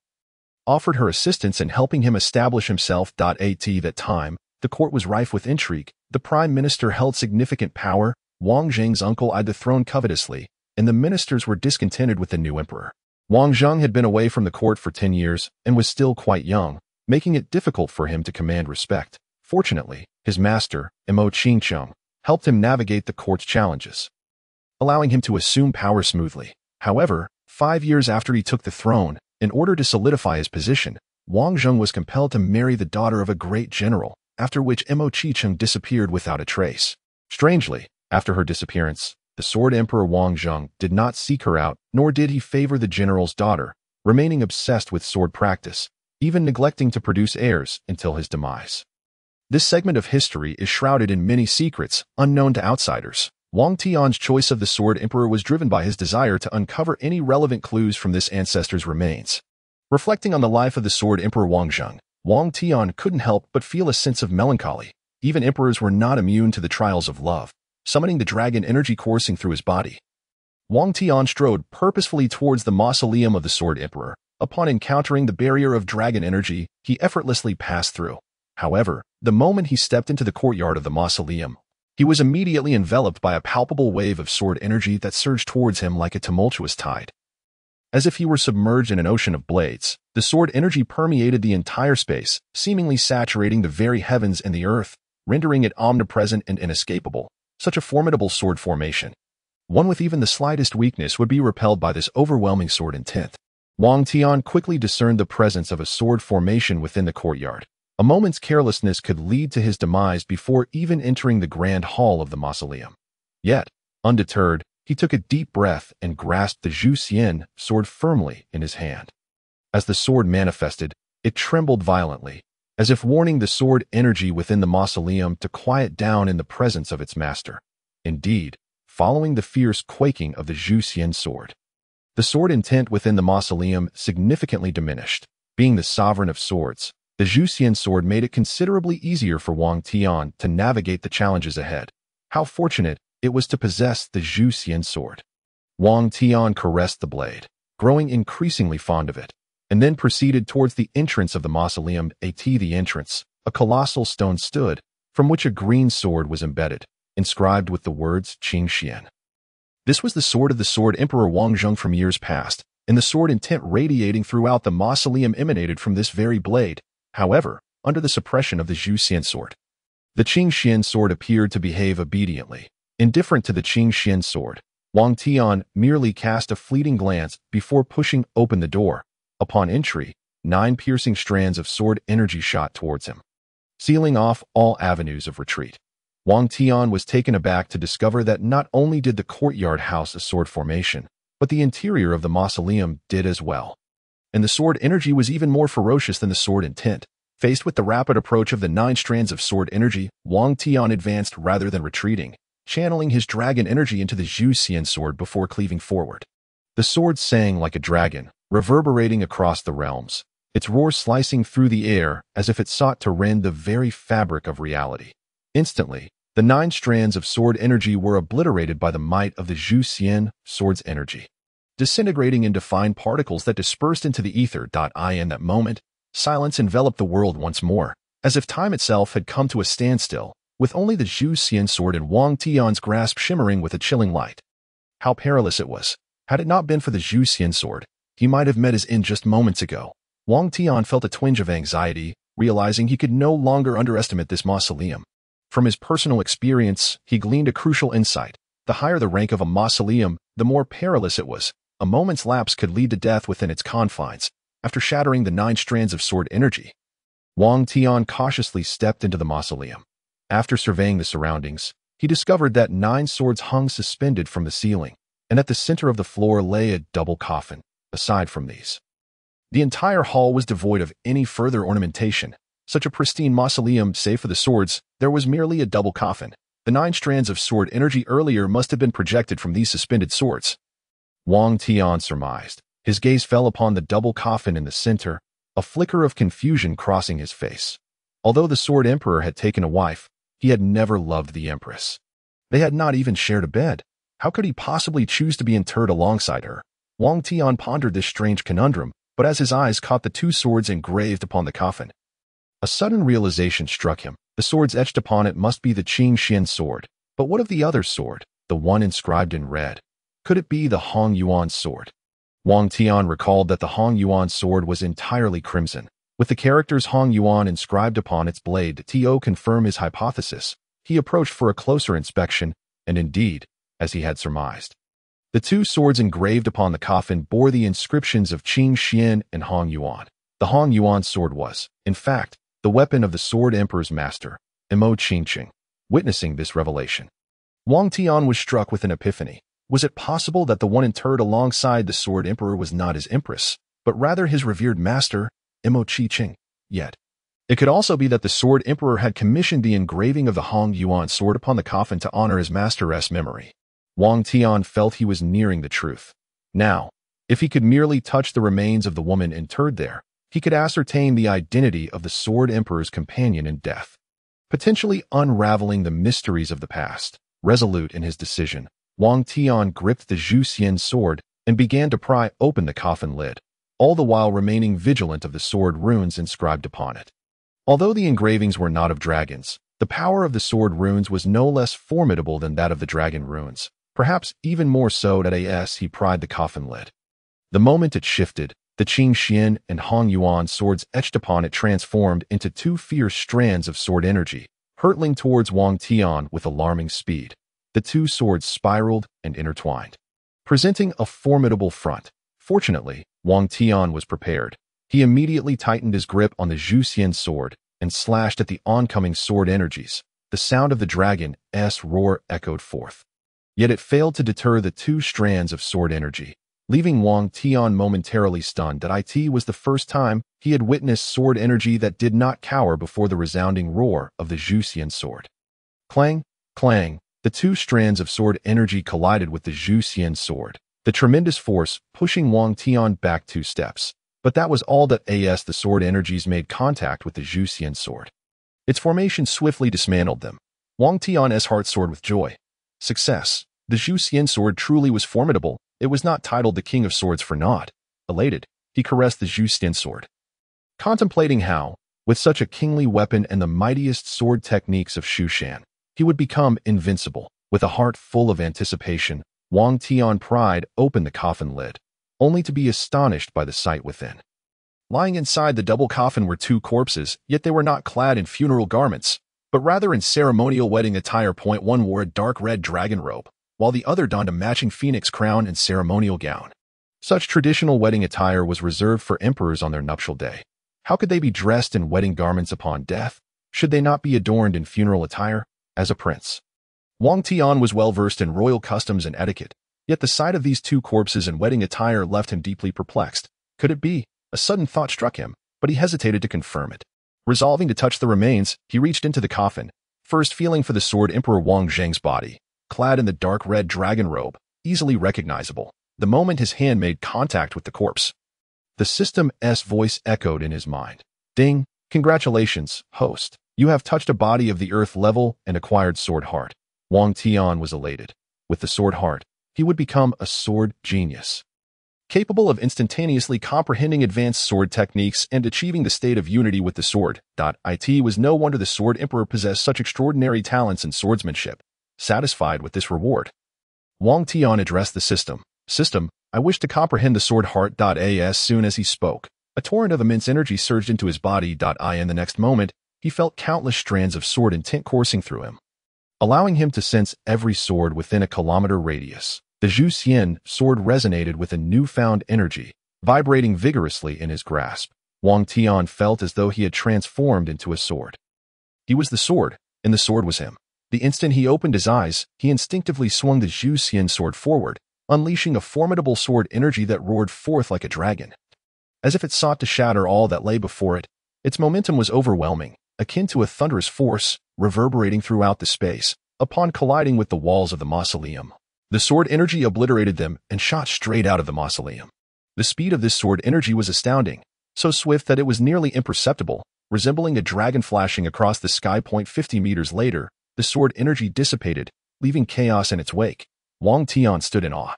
offered her assistance in helping him establish himself. At that time, the court was rife with intrigue. The prime minister held significant power, Wang Zheng's uncle eyed the throne covetously, and the ministers were discontented with the new emperor. Wang Zhong had been away from the court for 10 years and was still quite young, making it difficult for him to command respect. Fortunately, his master, Qilin, helped him navigate the court's challenges, allowing him to assume power smoothly. However, 5 years after he took the throne, in order to solidify his position, Wang Zhong was compelled to marry the daughter of a great general, after which Qilin disappeared without a trace. Strangely, after her disappearance, the Sword Emperor Wang Zhong did not seek her out, nor did he favor the general's daughter, remaining obsessed with sword practice, even neglecting to produce heirs until his demise. This segment of history is shrouded in many secrets unknown to outsiders. Wang Tian's choice of the Sword Emperor was driven by his desire to uncover any relevant clues from this ancestor's remains. Reflecting on the life of the Sword Emperor Wang Zhong, Wang Tian couldn't help but feel a sense of melancholy. Even emperors were not immune to the trials of love, summoning the dragon energy coursing through his body. Wang Tian strode purposefully towards the mausoleum of the Sword Emperor. Upon encountering the barrier of dragon energy, he effortlessly passed through. However, the moment he stepped into the courtyard of the mausoleum, he was immediately enveloped by a palpable wave of sword energy that surged towards him like a tumultuous tide. As if he were submerged in an ocean of blades, the sword energy permeated the entire space, seemingly saturating the very heavens and the earth, rendering it omnipresent and inescapable. Such a formidable sword formation. One with even the slightest weakness would be repelled by this overwhelming sword intent. Wang Tian quickly discerned the presence of a sword formation within the courtyard. A moment's carelessness could lead to his demise before even entering the grand hall of the mausoleum. Yet, undeterred, he took a deep breath and grasped the Zhuxian sword firmly in his hand. As the sword manifested, It trembled violently, as if warning the sword energy within the mausoleum to quiet down in the presence of its master. Indeed, following the fierce quaking of the Zhuxian sword, the sword intent within the mausoleum significantly diminished. Being the sovereign of swords, the Zhuxian sword made it considerably easier for Wang Tian to navigate the challenges ahead. How fortunate it was to possess the Zhuxian sword. Wang Tian caressed the blade, growing increasingly fond of it, and then proceeded towards the entrance of the mausoleum. At the entrance, a colossal stone stood, from which a green sword was embedded, inscribed with the words Qilin. This was the sword of the Sword Emperor Wang Zheng from years past, and the sword intent radiating throughout the mausoleum emanated from this very blade. However, under the suppression of the Zhuxian sword, the Qilin sword appeared to behave obediently. Indifferent to the Qilin sword, Wang Tian merely cast a fleeting glance before pushing open the door. Upon entry, 9 piercing strands of sword energy shot towards him, sealing off all avenues of retreat. Wang Tian was taken aback to discover that not only did the courtyard house a sword formation, but the interior of the mausoleum did as well. And the sword energy was even more ferocious than the sword intent. Faced with the rapid approach of the 9 strands of sword energy, Wang Tian advanced rather than retreating, channeling his dragon energy into the Zhuxian sword before cleaving forward. The sword sang like a dragon, reverberating across the realms, its roar slicing through the air as if it sought to rend the very fabric of reality. Instantly, the 9 strands of sword energy were obliterated by the might of the Zhuxian sword's energy, disintegrating into fine particles that dispersed into the ether. In that moment, silence enveloped the world once more, as if time itself had come to a standstill, with only the Zhuxian sword in Wang Tian's grasp shimmering with a chilling light. How perilous it was! Had it not been for the Zhuxian sword, he might have met his end just moments ago. Wang Tian felt a twinge of anxiety, realizing he could no longer underestimate this mausoleum. From his personal experience, he gleaned a crucial insight. The higher the rank of a mausoleum, the more perilous it was. A moment's lapse could lead to death within its confines. After shattering the 9 strands of sword energy, Wang Tian cautiously stepped into the mausoleum. After surveying the surroundings, he discovered that 9 swords hung suspended from the ceiling, and at the center of the floor lay a double coffin. Aside from these, the entire hall was devoid of any further ornamentation. Such a pristine mausoleum, save for the swords, there was merely a double coffin. The 9 strands of sword energy earlier must have been projected from these suspended swords, Wang Tian surmised. His gaze fell upon the double coffin in the center, a flicker of confusion crossing his face. Although the Sword Emperor had taken a wife, he had never loved the Empress. They had not even shared a bed. How could he possibly choose to be interred alongside her? Wang Tian pondered this strange conundrum, but as his eyes caught the 2 swords engraved upon the coffin, a sudden realization struck him. The swords etched upon it must be the Qilin sword. But what of the other sword, the one inscribed in red? Could it be the Hong Yuan sword? Wang Tian recalled that the Hong Yuan sword was entirely crimson, with the characters Hong Yuan inscribed upon its blade. To confirm his hypothesis, he approached for a closer inspection, and indeed, as he had surmised, the 2 swords engraved upon the coffin bore the inscriptions of Qilin and Hong Yuan. The Hong Yuan sword was, in fact, the weapon of the Sword Emperor's master, Qilin. Witnessing this revelation, Wang Tian was struck with an epiphany. Was it possible that the one interred alongside the Sword Emperor was not his Empress, but rather his revered master, Qilin? Yet, it could also be that the Sword Emperor had commissioned the engraving of the Hong Yuan sword upon the coffin to honor his master's memory. Wang Tian felt he was nearing the truth. Now, if he could merely touch the remains of the woman interred there, he could ascertain the identity of the Sword Emperor's companion in death, potentially unraveling the mysteries of the past. Resolute in his decision, Wang Tian gripped the Zhuxian sword and began to pry open the coffin lid, all the while remaining vigilant of the sword runes inscribed upon it. Although the engravings were not of dragons, the power of the sword runes was no less formidable than that of the dragon runes, perhaps even more so. As he pried the coffin lid, the moment it shifted, the Qilin and Hong Yuan swords etched upon it transformed into 2 fierce strands of sword energy, hurtling towards Wang Tian with alarming speed. The 2 swords spiraled and intertwined, presenting a formidable front. Fortunately, Wang Tian was prepared. He immediately tightened his grip on the Zhuxian sword and slashed at the oncoming sword energies. The sound of the dragon's roar echoed forth. Yet it failed to deter the 2 strands of sword energy. leaving Wang Tian momentarily stunned that it was the first time he had witnessed sword energy that did not cower before the resounding roar of the Zhuxian sword. Clang, clang, the two strands of sword energy collided with the Zhuxian sword, the tremendous force pushing Wang Tian back 2 steps. But that was all that the sword energies made contact with the Zhuxian sword. Its formation swiftly dismantled them. Wang Tian's heart soared with joy. Success. The Zhuxian sword truly was formidable. It was not titled the King of Swords for naught. Elated, he caressed the Zhuxian sword, contemplating how, with such a kingly weapon and the mightiest sword techniques of Zhuxian, he would become invincible. With a heart full of anticipation, Wang Tian pried open the coffin lid, only to be astonished by the sight within. Lying inside the double coffin were 2 corpses, yet they were not clad in funeral garments, but rather in ceremonial wedding attire. One wore a dark red dragon robe, while the other donned a matching phoenix crown and ceremonial gown. Such traditional wedding attire was reserved for emperors on their nuptial day. How could they be dressed in wedding garments upon death? Should they not be adorned in funeral attire, as a prince? Wang Tian was well versed in royal customs and etiquette, yet the sight of these 2 corpses in wedding attire left him deeply perplexed. Could it be? A sudden thought struck him, but he hesitated to confirm it. Resolving to touch the remains, he reached into the coffin, first feeling for the sword Emperor Wang Zheng's body, clad in the dark red dragon robe, easily recognizable, the moment his hand made contact with the corpse. The system's voice echoed in his mind. Ding! Congratulations, host. You have touched a body of the earth level and acquired sword heart. Wang Tian was elated. With the sword heart, he would become a sword genius, capable of instantaneously comprehending advanced sword techniques and achieving the state of unity with the sword. It was no wonder the sword emperor possessed such extraordinary talents in swordsmanship. Satisfied with this reward, Wang Tian addressed the system. System, I wish to comprehend the sword heart. As soon as he spoke, a torrent of immense energy surged into his body. In the next moment, he felt countless strands of sword intent coursing through him, allowing him to sense every sword within a kilometer radius. The Zhuxian sword resonated with a newfound energy, vibrating vigorously in his grasp. Wang Tian felt as though he had transformed into a sword. He was the sword, and the sword was him. The instant he opened his eyes, he instinctively swung the Zhuxian sword forward, unleashing a formidable sword energy that roared forth like a dragon. As if it sought to shatter all that lay before it, its momentum was overwhelming, akin to a thunderous force, reverberating throughout the space. Upon colliding with the walls of the mausoleum, the sword energy obliterated them and shot straight out of the mausoleum. The speed of this sword energy was astounding, so swift that it was nearly imperceptible, resembling a dragon flashing across the sky. 50 meters later, the sword energy dissipated, leaving chaos in its wake. Wang Tian stood in awe,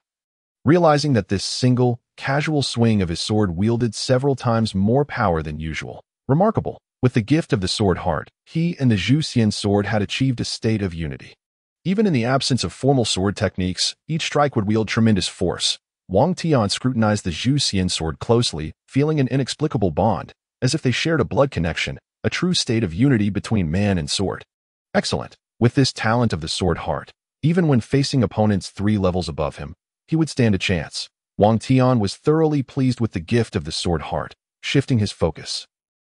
realizing that this single, casual swing of his sword wielded several times more power than usual. Remarkable. With the gift of the sword heart, he and the Zhuxian sword had achieved a state of unity. Even in the absence of formal sword techniques, each strike would wield tremendous force. Wang Tian scrutinized the Zhuxian sword closely, feeling an inexplicable bond, as if they shared a blood connection, a true state of unity between man and sword. Excellent. With this talent of the sword heart, even when facing opponents 3 levels above him, he would stand a chance. Wang Tian was thoroughly pleased with the gift of the sword heart, shifting his focus.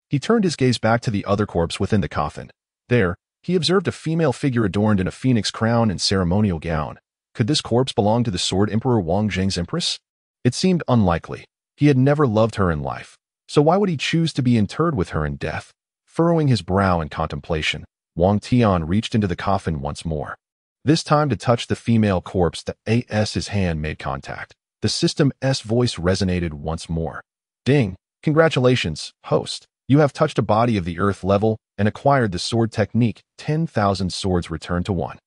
He turned his gaze back to the other corpse within the coffin. There, he observed a female figure adorned in a phoenix crown and ceremonial gown. Could this corpse belong to the sword emperor Wang Zheng's empress? It seemed unlikely. He had never loved her in life, so why would he choose to be interred with her in death? Furrowing his brow in contemplation, Wang Tian reached into the coffin once more, this time to touch the female corpse. His hand made contact. The system's voice resonated once more. Ding! Congratulations, host. You have touched a body of the earth level and acquired the sword technique. 10,000 swords returned to 1.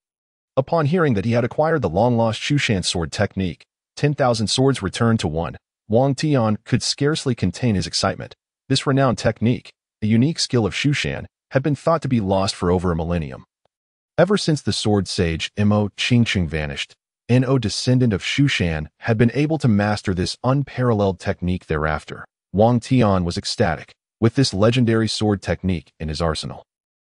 Upon hearing that he had acquired the long-lost Zhuxian sword technique, 10,000 swords returned to 1, Wang Tian could scarcely contain his excitement. This renowned technique, a unique skill of Zhuxian, had been thought to be lost for over a millennium. Ever since the sword sage Qilin vanished, no descendant of Zhuxian had been able to master this unparalleled technique thereafter. Wang Tian was ecstatic. With this legendary sword technique in his arsenal,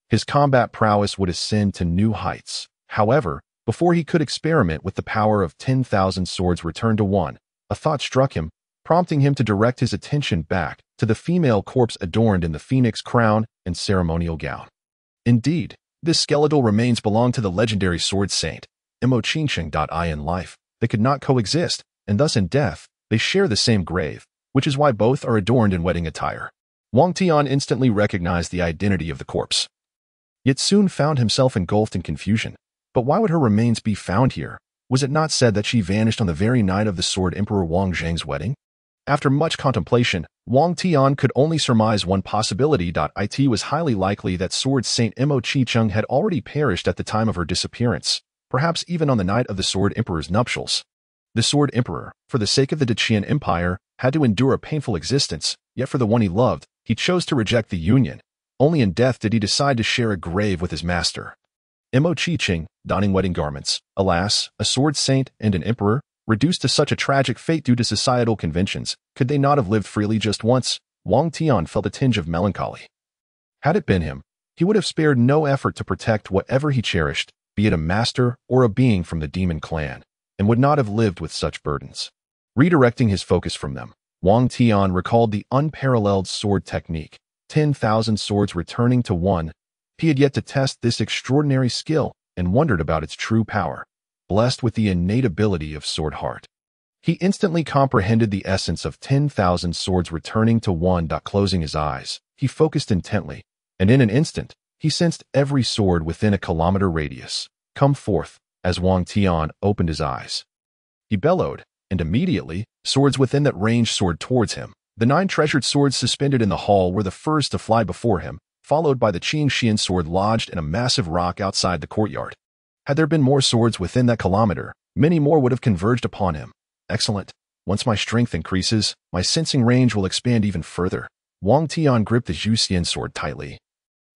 his combat prowess would ascend to new heights. However, before he could experiment with the power of 10,000 swords returned to 1, a thought struck him, prompting him to direct his attention back to the female corpse adorned in the phoenix crown and ceremonial gown. Indeed, this skeletal remains belonged to the legendary sword saint, Qilin. In life, they could not coexist, and thus in death, They share the same grave, which is why both are adorned in wedding attire. Wang Tian instantly recognized the identity of the corpse, yet soon found himself engulfed in confusion. But why would her remains be found here? Was it not said that she vanished on the very night of the Sword Emperor Wang Zheng's wedding? After much contemplation, Wang Tian could only surmise one possibility. It was highly likely that Sword Saint Mo Qicheng had already perished at the time of her disappearance, perhaps even on the night of the Sword Emperor's nuptials. The Sword Emperor, for the sake of the Zhuxian Empire, had to endure a painful existence, yet for the one he loved, he chose to reject the union. Only in death did he decide to share a grave with his master. Mo Qicheng, donning wedding garments, alas, a sword saint and an emperor, reduced to such a tragic fate due to societal conventions, could they not have lived freely just once? Wang Tian felt a tinge of melancholy. Had it been him, he would have spared no effort to protect whatever he cherished, be it a master or a being from the demon clan, and would not have lived with such burdens. Redirecting his focus from them, Wang Tian recalled the unparalleled sword technique, 10,000 swords returning to one. He had yet to test this extraordinary skill and wondered about its true power, blessed with the innate ability of sword heart. He instantly comprehended the essence of 10,000 swords returning to one. Closing his eyes, he focused intently, and in an instant, he sensed every sword within a kilometer radius come forth. As Wang Tian opened his eyes, he bellowed, and immediately, swords within that range soared towards him. The 9 treasured swords suspended in the hall were the first to fly before him, followed by the Zhuxian sword lodged in a massive rock outside the courtyard. Had there been more swords within that kilometer, many more would have converged upon him. Excellent. Once my strength increases, my sensing range will expand even further. Wang Tian gripped the Zhuxian sword tightly,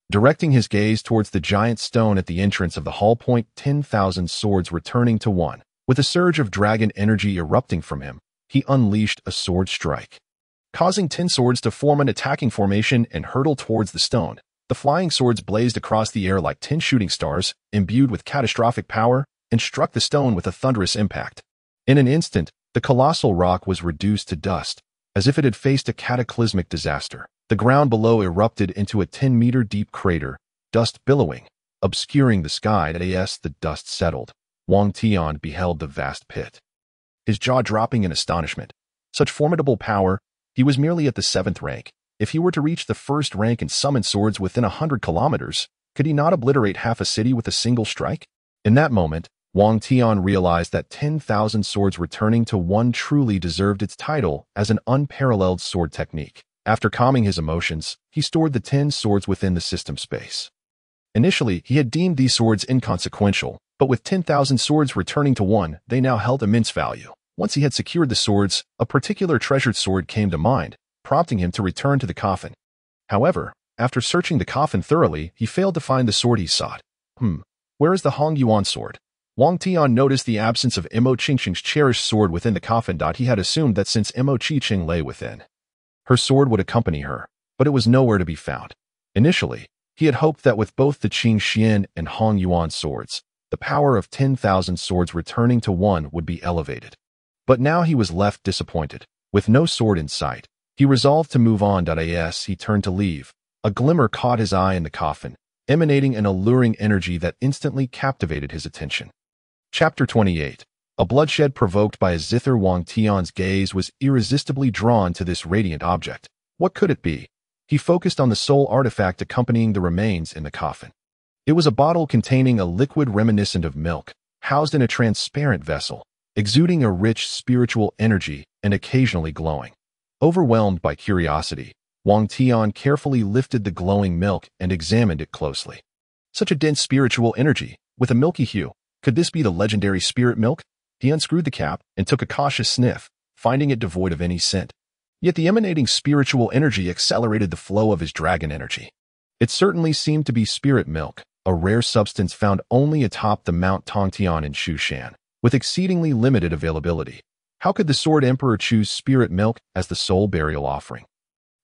directing his gaze towards the giant stone at the entrance of the hall. 10,000 swords returning to one. With a surge of dragon energy erupting from him, he unleashed a sword strike, causing 10 swords to form an attacking formation and hurtle towards the stone. The flying swords blazed across the air like 10 shooting stars, imbued with catastrophic power, and struck the stone with a thunderous impact. In an instant, the colossal rock was reduced to dust, as if it had faced a cataclysmic disaster. The ground below erupted into a 10-meter-deep crater, dust billowing, obscuring the sky. As the dust settled, Wang Tian beheld the vast pit, his jaw dropping in astonishment. Such formidable power! He was merely at the 7th rank. If he were to reach the 1st rank and summon swords within 100 kilometers, could he not obliterate half a city with a single strike? In that moment, Wang Tian realized that 10,000 swords returning to one truly deserved its title as an unparalleled sword technique. After calming his emotions, he stored the 10 swords within the system space. Initially, he had deemed these swords inconsequential, but with 10,000 swords returning to one, they now held immense value. Once he had secured the swords, a particular treasured sword came to mind, prompting him to return to the coffin. However, after searching the coffin thoroughly, he failed to find the sword he sought. Where is the Hong Yuan sword? Wang Tian noticed the absence of Mo Qicheng's cherished sword within the coffin. He had assumed that since Mo Qicheng lay within, her sword would accompany her, but it was nowhere to be found. Initially, he had hoped that with both the Zhuxian and Hong Yuan swords, the power of 10,000 swords returning to one would be elevated. But now he was left disappointed. With no sword in sight, he resolved to move on. As he turned to leave, a glimmer caught his eye in the coffin, emanating an alluring energy that instantly captivated his attention. Chapter 28. A bloodshed provoked by a zither. Wang Tian's gaze was irresistibly drawn to this radiant object. What could it be? He focused on the sole artifact accompanying the remains in the coffin. It was a bottle containing a liquid reminiscent of milk, housed in a transparent vessel, exuding a rich spiritual energy and occasionally glowing. Overwhelmed by curiosity, Wang Tian carefully lifted the glowing milk and examined it closely. Such a dense spiritual energy, with a milky hue. Could this be the legendary spirit milk? He unscrewed the cap and took a cautious sniff, finding it devoid of any scent. Yet the emanating spiritual energy accelerated the flow of his dragon energy. It certainly seemed to be spirit milk, a rare substance found only atop the Mount Tongtian in Zhuxian, with exceedingly limited availability. How could the Sword Emperor choose spirit milk as the sole burial offering?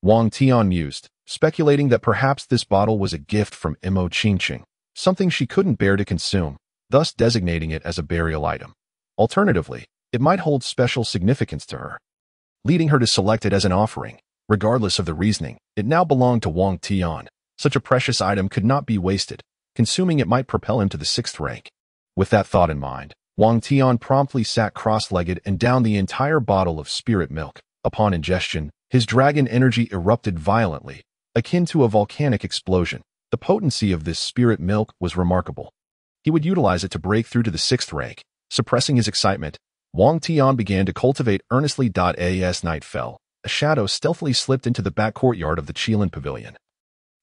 Wang Tian mused, speculating that perhaps this bottle was a gift from Mo Qicheng, something she couldn't bear to consume, thus designating it as a burial item. Alternatively, it might hold special significance to her, leading her to select it as an offering. Regardless of the reasoning, it now belonged to Wang Tian. Such a precious item could not be wasted. Consuming it might propel him to the 6th rank. With that thought in mind, Wang Tian promptly sat cross-legged and downed the entire bottle of spirit milk. Upon ingestion, his dragon energy erupted violently, akin to a volcanic explosion. The potency of this spirit milk was remarkable. He would utilize it to break through to the 6th rank. Suppressing his excitement, Wang Tian began to cultivate earnestly. As night fell, a shadow stealthily slipped into the back courtyard of the Qilin pavilion.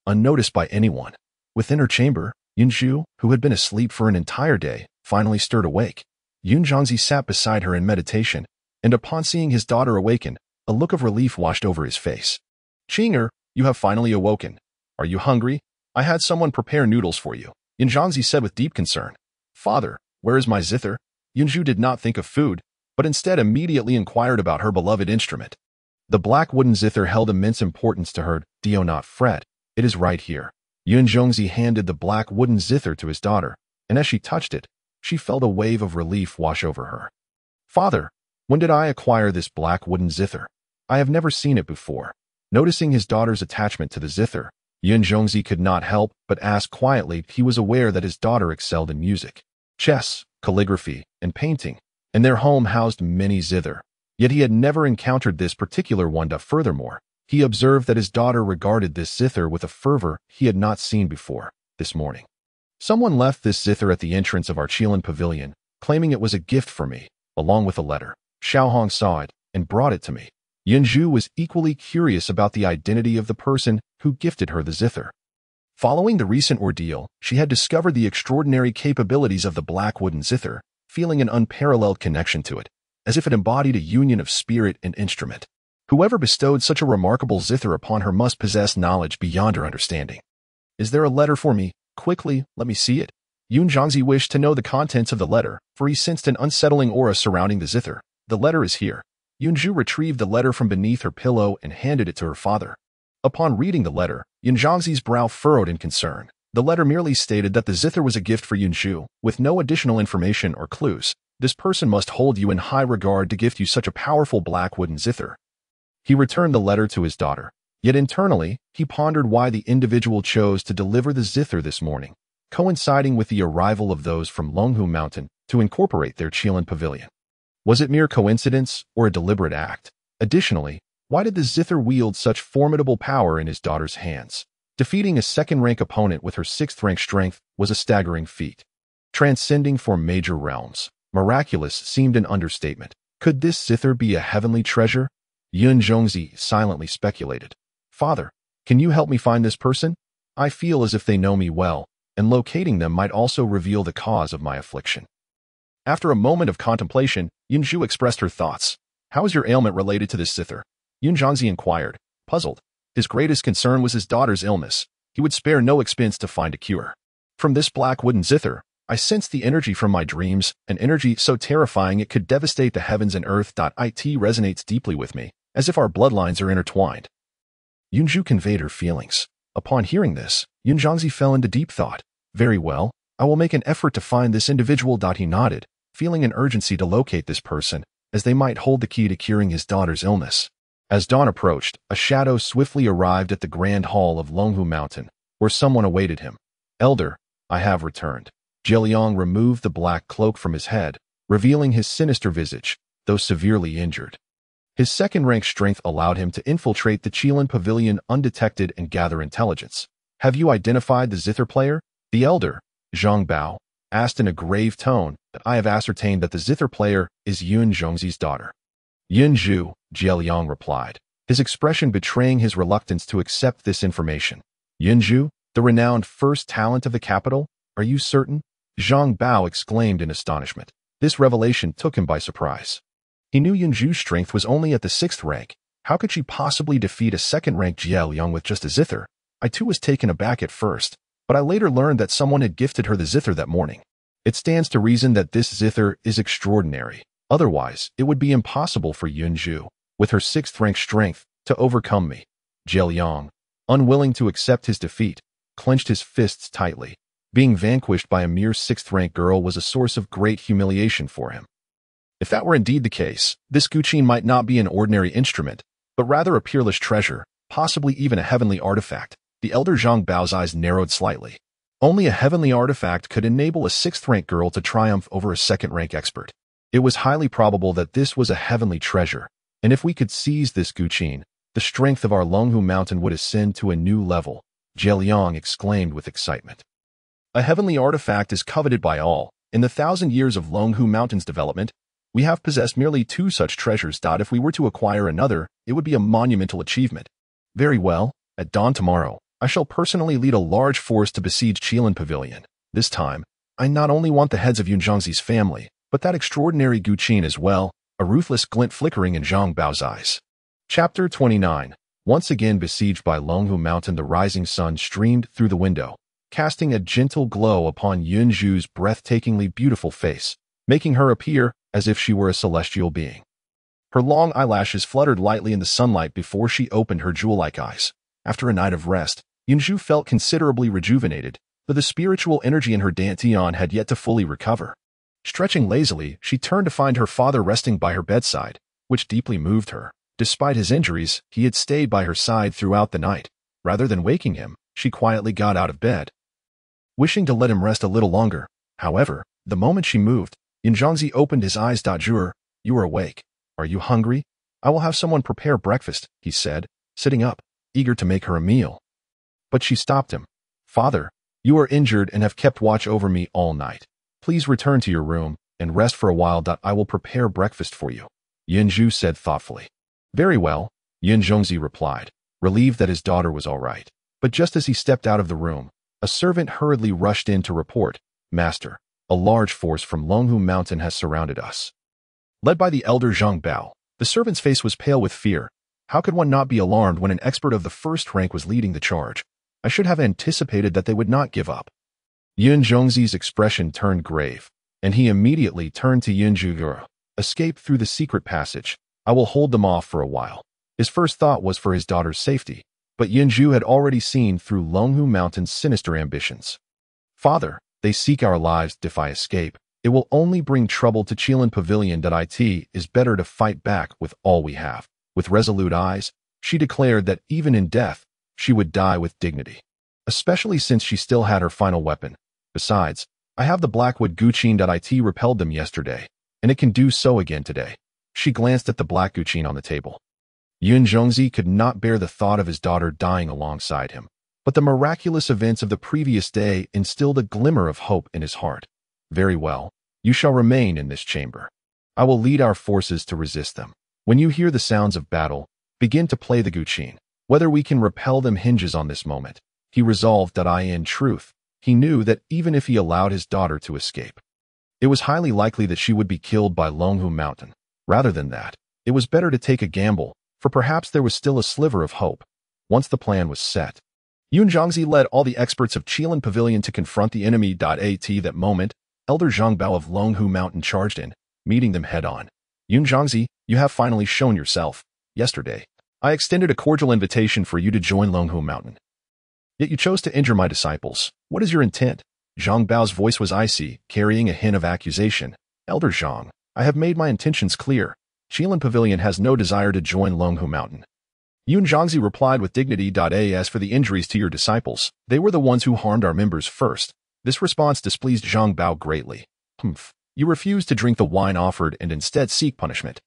Unnoticed by anyone, within her chamber, Yunzhu, who had been asleep for an entire day, finally stirred awake. Yun Zhongzi sat beside her in meditation, and upon seeing his daughter awaken, a look of relief washed over his face. "Qing'er, you have finally awoken. Are you hungry? I had someone prepare noodles for you," Yun Zhongzi said with deep concern. "Father, where is my zither?" Yunzhu did not think of food, but instead immediately inquired about her beloved instrument. The black wooden zither held immense importance to her. "Do not fret. It is right here." Yun Zhongzi handed the black wooden zither to his daughter, and as she touched it, she felt a wave of relief wash over her. "Father, when did I acquire this black wooden zither? I have never seen it before." Noticing his daughter's attachment to the zither, Yun Zhongzi could not help but ask quietly. He was aware that his daughter excelled in music, chess, calligraphy, and painting, and their home housed many zither. Yet he had never encountered this particular one. Furthermore, he observed that his daughter regarded this zither with a fervor he had not seen before. This morning, someone left this zither at the entrance of our Qilin pavilion, claiming it was a gift for me, along with a letter. Xiaohong saw it and brought it to me. Yunzhu was equally curious about the identity of the person who gifted her the zither. Following the recent ordeal, she had discovered the extraordinary capabilities of the black wooden zither, feeling an unparalleled connection to it, as if it embodied a union of spirit and instrument. Whoever bestowed such a remarkable zither upon her must possess knowledge beyond her understanding. "Is there a letter for me? Quickly, let me see it." Yun Zhongzi wished to know the contents of the letter, for he sensed an unsettling aura surrounding the zither. "The letter is here." Yunzhu retrieved the letter from beneath her pillow and handed it to her father. Upon reading the letter, Yun Zhongzi's brow furrowed in concern. The letter merely stated that the zither was a gift for Yunzhu, with no additional information or clues. This person must hold you in high regard to gift you such a powerful black wooden zither. He returned the letter to his daughter. Yet internally, he pondered why the individual chose to deliver the zither this morning, coinciding with the arrival of those from Longhu Mountain to incorporate their Qilin pavilion. Was it mere coincidence or a deliberate act? Additionally, why did the zither wield such formidable power in his daughter's hands? Defeating a 2nd-rank opponent with her 6th-rank strength was a staggering feat. Transcending for major realms. Miraculous seemed an understatement. Could this zither be a heavenly treasure? Yun Zhongzi silently speculated. "Father, can you help me find this person? I feel as if they know me well, and locating them might also reveal the cause of my affliction." After a moment of contemplation, Yunzhu expressed her thoughts. "How is your ailment related to this zither?" Yun Zhongzi inquired, puzzled. His greatest concern was his daughter's illness. He would spare no expense to find a cure. "From this black wooden zither, I sensed the energy from my dreams, an energy so terrifying it could devastate the heavens and earth. It resonates deeply with me, as if our bloodlines are intertwined." Yunzhu conveyed her feelings. Upon hearing this, Yun Zhongzi fell into deep thought. "Very well, I will make an effort to find this individual." He nodded, feeling an urgency to locate this person, as they might hold the key to curing his daughter's illness. As dawn approached, a shadow swiftly arrived at the grand hall of Longhu Mountain, where someone awaited him. "Elder, I have returned." Zhiliang removed the black cloak from his head, revealing his sinister visage, though severely injured. His 2nd-rank strength allowed him to infiltrate the Qilin pavilion undetected and gather intelligence. "Have you identified the zither player?" The elder, Zhang Bao, asked in a grave tone. "That I have ascertained that the zither player is Yun Zhongzi's daughter." "Yunzhu," Zhiliang replied, his expression betraying his reluctance to accept this information. "Yunzhu, the renowned first talent of the capital? Are you certain?" Zhang Bao exclaimed in astonishment. This revelation took him by surprise. He knew Yunzhu's strength was only at the 6th rank. How could she possibly defeat a 2nd-rank Zhiliang with just a zither? I too was taken aback at first, but I later learned that someone had gifted her the zither that morning. It stands to reason that this zither is extraordinary. Otherwise, it would be impossible for Yunzhu, with her 6th-rank strength, to overcome me. Zhiliang, unwilling to accept his defeat, clenched his fists tightly. Being vanquished by a mere 6th-rank girl was a source of great humiliation for him. If that were indeed the case, this Qilin might not be an ordinary instrument, but rather a peerless treasure, possibly even a heavenly artifact. The elder Zhang Bao's eyes narrowed slightly. Only a heavenly artifact could enable a 6th-rank girl to triumph over a 2nd-rank expert. It was highly probable that this was a heavenly treasure, and if we could seize this Qilin, the strength of our Longhu Mountain would ascend to a new level, Zhuxian exclaimed with excitement. A heavenly artifact is coveted by all. In the 1,000 years of Longhu Mountain's development, we have possessed merely 2 such treasures. If we were to acquire another, it would be a monumental achievement. Very well, at dawn tomorrow, I shall personally lead a large force to besiege Qilin Pavilion. This time, I not only want the heads of Yunzhangzi's family, but that extraordinary Qilin as well, a ruthless glint flickering in Zhang Bao's eyes. Chapter 29. Once again besieged by Longhu Mountain, the rising sun streamed through the window, casting a gentle glow upon Yunzhu's breathtakingly beautiful face, making her appear as if she were a celestial being. Her long eyelashes fluttered lightly in the sunlight before she opened her jewel-like eyes. After a night of rest, Yunzhu felt considerably rejuvenated, but the spiritual energy in her dantian had yet to fully recover. Stretching lazily, she turned to find her father resting by her bedside, which deeply moved her. Despite his injuries, he had stayed by her side throughout the night. Rather than waking him, she quietly got out of bed, wishing to let him rest a little longer. However, the moment she moved, Yunzhangzi opened his eyes. "Zhu, you are awake. Are you hungry? I will have someone prepare breakfast," he said, sitting up, eager to make her a meal. But she stopped him. "Father, you are injured and have kept watch over me all night. Please return to your room and rest for a while. I will prepare breakfast for you," Yunzhu said thoughtfully. "Very well," Yunzhangzi replied, relieved that his daughter was all right. But just as he stepped out of the room, a servant hurriedly rushed in to report, "Master, a large force from Longhu Mountain has surrounded us." Led by the elder Zhang Bao, the servant's face was pale with fear. How could one not be alarmed when an expert of the 1st rank was leading the charge? I should have anticipated that they would not give up. Yunzhangzi's expression turned grave, and he immediately turned to Yunzhu. "Escape through the secret passage. I will hold them off for a while." His first thought was for his daughter's safety, but Yunzhu had already seen through Longhu Mountain's sinister ambitions. "Father, they seek our lives. If I escape, it will only bring trouble to Qilin Pavilion. It is better to fight back with all we have." With resolute eyes, she declared that even in death, she would die with dignity, especially since she still had her final weapon. "Besides, I have the Blackwood Qilin. It repelled them yesterday, and it can do so again today." She glanced at the black Qilin on the table. Yunzhangzi could not bear the thought of his daughter dying alongside him, but the miraculous events of the previous day instilled a glimmer of hope in his heart. "Very well, you shall remain in this chamber. I will lead our forces to resist them. When you hear the sounds of battle, begin to play the Qilin. Whether we can repel them hinges on this moment." He resolved that in truth, he knew that even if he allowed his daughter to escape, it was highly likely that she would be killed by Longhu Mountain. Rather than that, it was better to take a gamble, for perhaps there was still a sliver of hope. Once the plan was set, Yunzhangzi led all the experts of Qilin Pavilion to confront the enemy. At that moment, Elder Zhang Bao of Longhu Mountain charged in, meeting them head-on. "Yunzhangzi, you have finally shown yourself. Yesterday, I extended a cordial invitation for you to join Longhu Mountain. Yet you chose to injure my disciples. What is your intent?" Zhang Bao's voice was icy, carrying a hint of accusation. "Elder Zhang, I have made my intentions clear. Qilin Pavilion has no desire to join Longhu Mountain." Yunzhangzi replied with dignity. "As for the injuries to your disciples, they were the ones who harmed our members first." This response displeased Zhang Bao greatly. "Humph. You refuse to drink the wine offered and instead seek punishment.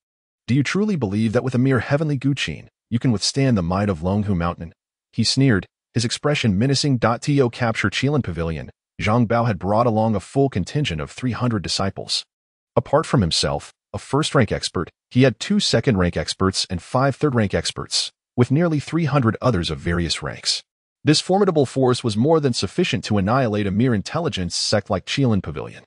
Do you truly believe that with a mere heavenly Qilin, you can withstand the might of Longhu Mountain?" He sneered, his expression menacing. To capture Qilin Pavilion, Zhang Bao had brought along a full contingent of 300 disciples. Apart from himself, a 1st-rank expert, he had 2 2nd-rank experts and 5 3rd-rank experts, with nearly 300 others of various ranks. This formidable force was more than sufficient to annihilate a mere intelligence sect like Qilin Pavilion.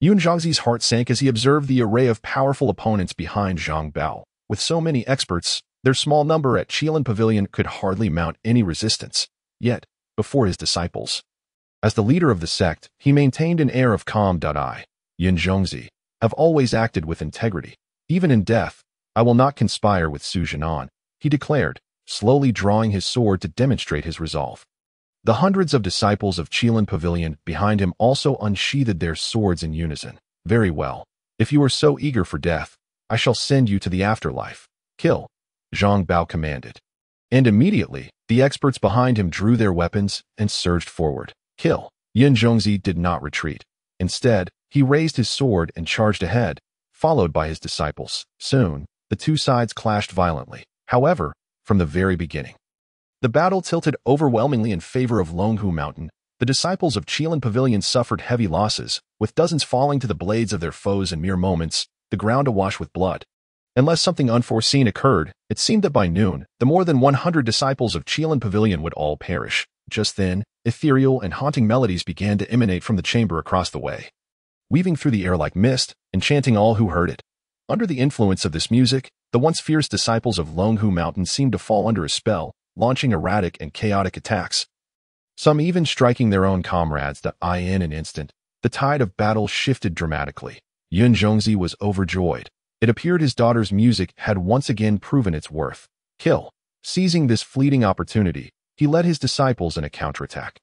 Yunzhangzi's heart sank as he observed the array of powerful opponents behind Zhang Bao. With so many experts, their small number at Qilin Pavilion could hardly mount any resistance. Yet, before his disciples, as the leader of the sect, he maintained an air of calm. Yunzhangzi have always acted with integrity. Even in death, I will not conspire with Su Jianan, he declared, slowly drawing his sword to demonstrate his resolve. The hundreds of disciples of Qilin Pavilion behind him also unsheathed their swords in unison. "Very well. If you are so eager for death, I shall send you to the afterlife. Kill," Zhang Bao commanded. And immediately, the experts behind him drew their weapons and surged forward. "Kill," Yin Zhongzi did not retreat. Instead, he raised his sword and charged ahead, followed by his disciples. Soon, the two sides clashed violently. However, from the very beginning, the battle tilted overwhelmingly in favor of Longhu Mountain. The disciples of Qilin Pavilion suffered heavy losses, with dozens falling to the blades of their foes in mere moments, the ground awash with blood. Unless something unforeseen occurred, it seemed that by noon, the more than 100 disciples of Qilin Pavilion would all perish. Just then, ethereal and haunting melodies began to emanate from the chamber across the way, weaving through the air like mist, enchanting all who heard it. Under the influence of this music, the once fierce disciples of Longhu Mountain seemed to fall under a spell, launching erratic and chaotic attacks, some even striking their own comrades. In an instant, the tide of battle shifted dramatically. Yin Zhongzi was overjoyed. It appeared his daughter's music had once again proven its worth. Seizing this fleeting opportunity, he led his disciples in a counterattack,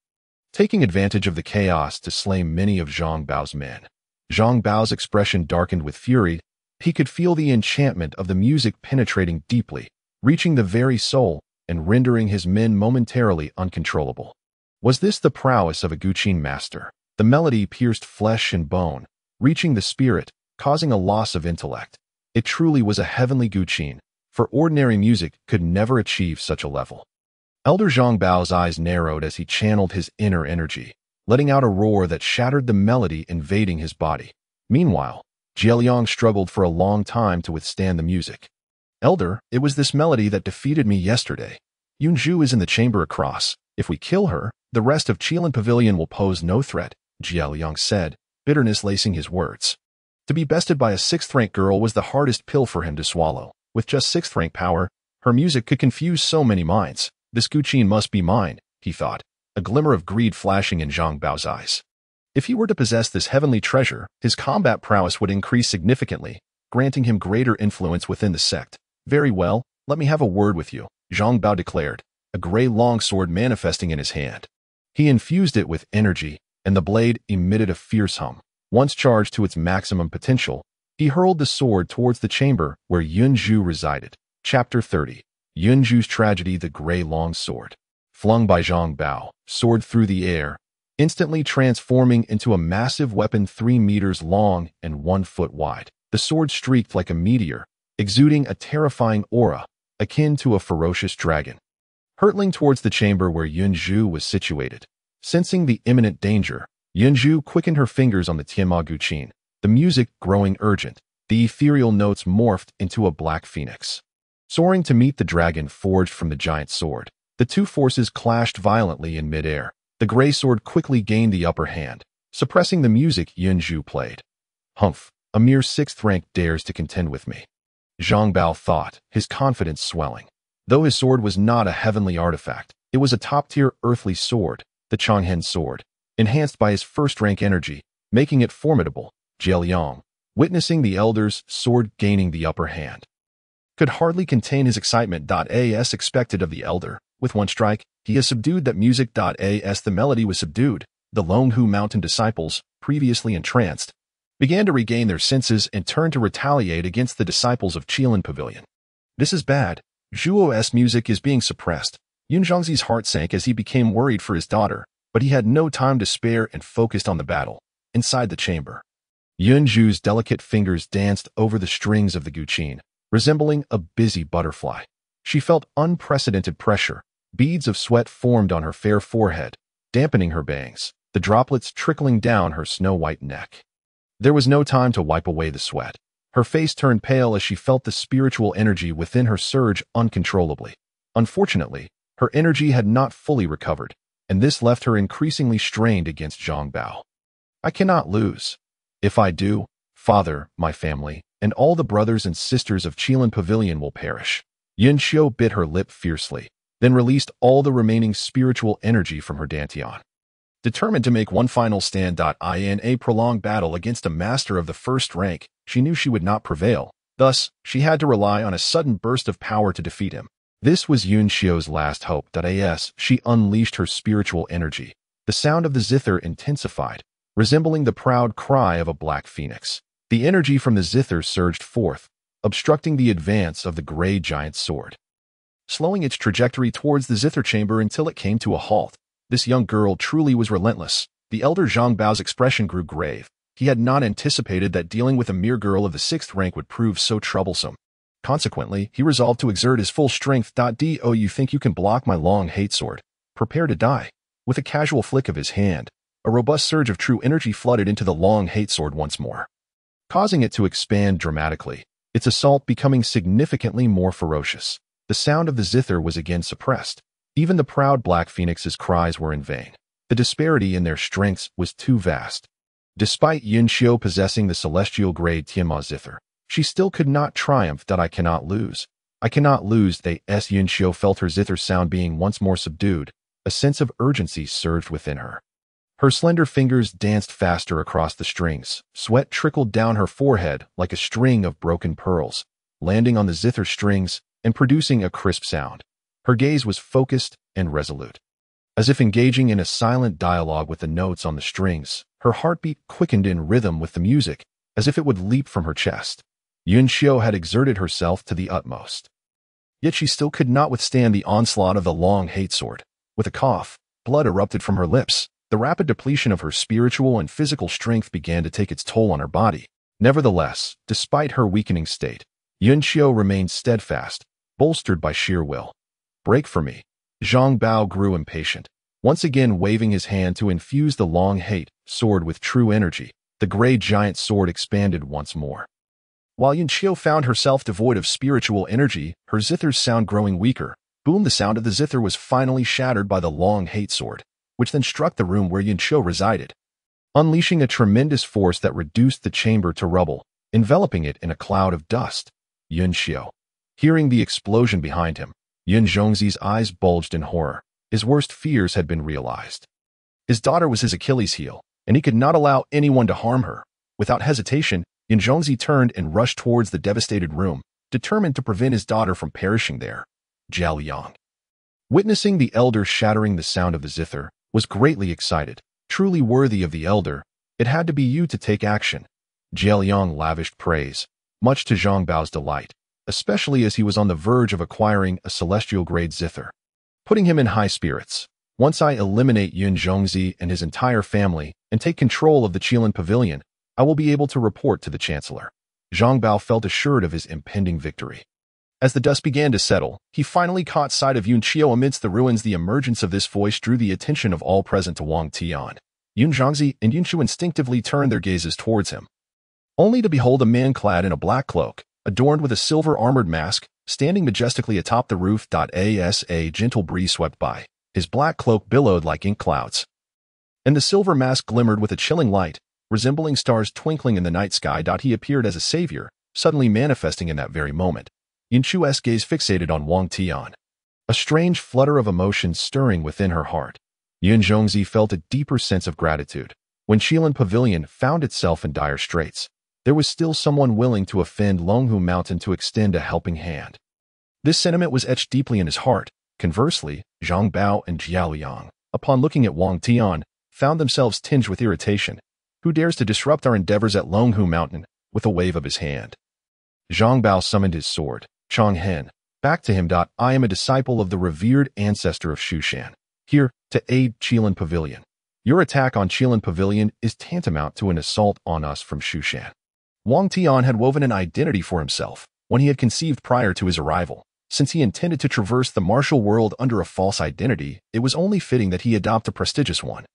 taking advantage of the chaos to slay many of Zhang Bao's men. Zhang Bao's expression darkened with fury. He could feel the enchantment of the music penetrating deeply, reaching the very soul, and rendering his men momentarily uncontrollable. Was this the prowess of a Zhuxian master? The melody pierced flesh and bone, reaching the spirit, causing a loss of intellect. It truly was a heavenly Zhuxian, for ordinary music could never achieve such a level. Elder Zhang Bao's eyes narrowed as he channeled his inner energy, letting out a roar that shattered the melody invading his body. Meanwhile, Jieliang struggled for a long time to withstand the music. Elder, it was this melody that defeated me yesterday. Yunzhu is in the chamber across. If we kill her, the rest of Qilin Pavilion will pose no threat, Jieliang said, bitterness lacing his words. To be bested by a 6th-rank girl was the hardest pill for him to swallow. With just 6th-rank power, her music could confuse so many minds. This Zhuxian must be mine, he thought, a glimmer of greed flashing in Zhang Bao's eyes. If he were to possess this heavenly treasure, his combat prowess would increase significantly, granting him greater influence within the sect. Very well, let me have a word with you, Zhang Bao declared, a gray longsword manifesting in his hand. He infused it with energy, and the blade emitted a fierce hum. Once charged to its maximum potential, he hurled the sword towards the chamber where Yunzhu resided. Chapter 30. Yunzhu's Tragedy. The Gray Longsword. Flung by Zhang Bao, soared through the air, instantly transforming into a massive weapon 3 meters long and 1 foot wide. The sword streaked like a meteor, exuding a terrifying aura, akin to a ferocious dragon. Hurtling towards the chamber where Yunzhu was situated. Sensing the imminent danger, Yunzhu quickened her fingers on the Tianma Zhuxian, the music growing urgent. The ethereal notes morphed into a black phoenix, soaring to meet the dragon forged from the giant sword. The two forces clashed violently in midair. The gray sword quickly gained the upper hand, suppressing the music Yunzhu played. Humph, a mere 6th rank dares to contend with me, Zhang Bao thought, his confidence swelling. Though his sword was not a heavenly artifact, it was a top-tier earthly sword, the Changhen sword, enhanced by his 1st-rank energy, making it formidable. Jieliang, witnessing the elder's sword gaining the upper hand, could hardly contain his excitement. As expected of the elder, with one strike, he has subdued that music. As the melody was subdued, the Longhu Mountain disciples, previously entranced, began to regain their senses and turned to retaliate against the disciples of Qilin Pavilion. This is bad. Zhuo's music is being suppressed. Yin Zhongzi's heart sank as he became worried for his daughter, but he had no time to spare and focused on the battle. Inside the chamber, Yunzhu's delicate fingers danced over the strings of the Zhuxian, resembling a busy butterfly. She felt unprecedented pressure. Beads of sweat formed on her fair forehead, dampening her bangs, the droplets trickling down her snow-white neck. There was no time to wipe away the sweat. Her face turned pale as she felt the spiritual energy within her surge uncontrollably. Unfortunately, her energy had not fully recovered, and this left her increasingly strained against Zhang Bao. I cannot lose. If I do, father, my family, and all the brothers and sisters of Qilin Pavilion will perish. Yin Xiu bit her lip fiercely, then released all the remaining spiritual energy from her dantian. Determined to make one final stand. In a prolonged battle against a master of the 1st rank, she knew she would not prevail. Thus, she had to rely on a sudden burst of power to defeat him. This was Yun Xiu's last hope. As she unleashed her spiritual energy, the sound of the zither intensified, resembling the proud cry of a black phoenix. The energy from the zither surged forth, obstructing the advance of the gray giant sword, slowing its trajectory towards the zither chamber until it came to a halt. This young girl truly was relentless. The elder Zhang Bao's expression grew grave. He had not anticipated that dealing with a mere girl of the 6th rank would prove so troublesome. Consequently, he resolved to exert his full strength. Do you think you can block my long hate sword? Prepare to die. With a casual flick of his hand, a robust surge of true energy flooded into the long hate sword once more, causing it to expand dramatically, its assault becoming significantly more ferocious. The sound of the zither was again suppressed. Even the proud Black Phoenix's cries were in vain. The disparity in their strengths was too vast. Despite Yunqiu possessing the celestial grade Tianma zither, she still could not triumph. I cannot lose. I cannot lose. Yunqiu felt her zither sound being once more subdued. A sense of urgency surged within her. Her slender fingers danced faster across the strings. Sweat trickled down her forehead like a string of broken pearls, landing on the zither strings and producing a crisp sound. Her gaze was focused and resolute, as if engaging in a silent dialogue with the notes on the strings. Her heartbeat quickened in rhythm with the music, as if it would leap from her chest. Yunqiu had exerted herself to the utmost, yet she still could not withstand the onslaught of the long hate sword. With a cough, blood erupted from her lips. The rapid depletion of her spiritual and physical strength began to take its toll on her body. Nevertheless, despite her weakening state, Yunqiu remained steadfast, bolstered by sheer will. Break for me. Zhang Bao grew impatient, once again waving his hand to infuse the long hate sword with true energy. The gray giant sword expanded once more. While Yunqiu found herself devoid of spiritual energy, her zither's sound growing weaker. Boom! The sound of the zither was finally shattered by the long hate sword, which then struck the room where Yunqiu resided, unleashing a tremendous force that reduced the chamber to rubble, enveloping it in a cloud of dust. Yunqiu, hearing the explosion behind him, Yun Zhongzi's eyes bulged in horror. His worst fears had been realized. His daughter was his Achilles heel, and he could not allow anyone to harm her. Without hesitation, Yun Zhongzi turned and rushed towards the devastated room, determined to prevent his daughter from perishing there. Zhao Yang, witnessing the elder shattering the sound of the zither, was greatly excited. Truly worthy of the elder, it had to be you to take action. Zhao Yang lavished praise, much to Zhang Bao's delight, especially as he was on the verge of acquiring a celestial grade zither, putting him in high spirits. Once I eliminate Yun Zhongzi and his entire family and take control of the Qilin Pavilion, I will be able to report to the Chancellor. Zhang Bao felt assured of his impending victory. As the dust began to settle, he finally caught sight of Yunqiu amidst the ruins. The emergence of this voice drew the attention of all present to Wang Tian. Yun Zhongzi and Yunqiu instinctively turned their gazes towards him, only to behold a man clad in a black cloak, adorned with a silver armored mask, standing majestically atop the roof. As a gentle breeze swept by, his black cloak billowed like ink clouds, and the silver mask glimmered with a chilling light, resembling stars twinkling in the night sky. He appeared as a savior, suddenly manifesting in that very moment. Yunqiu's gaze fixated on Wang Tian, a strange flutter of emotion stirring within her heart. Yun Zhongzi felt a deeper sense of gratitude. When Qilin Pavilion found itself in dire straits, there was still someone willing to offend Longhu Mountain to extend a helping hand. This sentiment was etched deeply in his heart. Conversely, Zhang Bao and Zhao Yang, upon looking at Wang Tian, found themselves tinged with irritation. Who dares to disrupt our endeavors at Longhu Mountain? With a wave of his hand, Zhang Bao summoned his sword. Chong Hen, back to him. I am a disciple of the revered ancestor of Zhuxian, here to aid Qilin Pavilion. Your attack on Qilin Pavilion is tantamount to an assault on us from Zhuxian. Wang Tian had woven an identity for himself when he had conceived prior to his arrival. Since he intended to traverse the martial world under a false identity, it was only fitting that he adopt a prestigious one.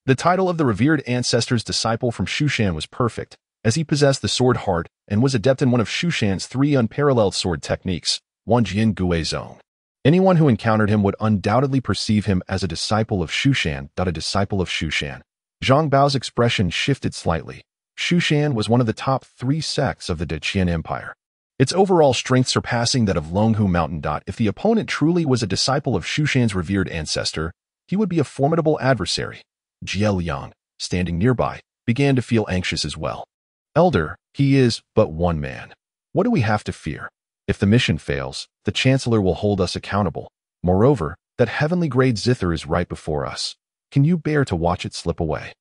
The title of the revered ancestor's disciple from Zhuxian was perfect, as he possessed the sword heart and was adept in one of Zhuxian's 3 unparalleled sword techniques, Wanjian Gue Zong. Anyone who encountered him would undoubtedly perceive him as a disciple of Zhuxian. A disciple of Zhuxian. Zhang Bao's expression shifted slightly. Zhuxian was one of the top 3 sects of the Deqian Empire, its overall strength surpassing that of Longhu Mountain. If the opponent truly was a disciple of Zhuxian's revered ancestor, he would be a formidable adversary. Zhao Yang, standing nearby, began to feel anxious as well. Elder, he is but one man. What do we have to fear? If the mission fails, the Chancellor will hold us accountable. Moreover, that heavenly grade zither is right before us. Can you bear to watch it slip away?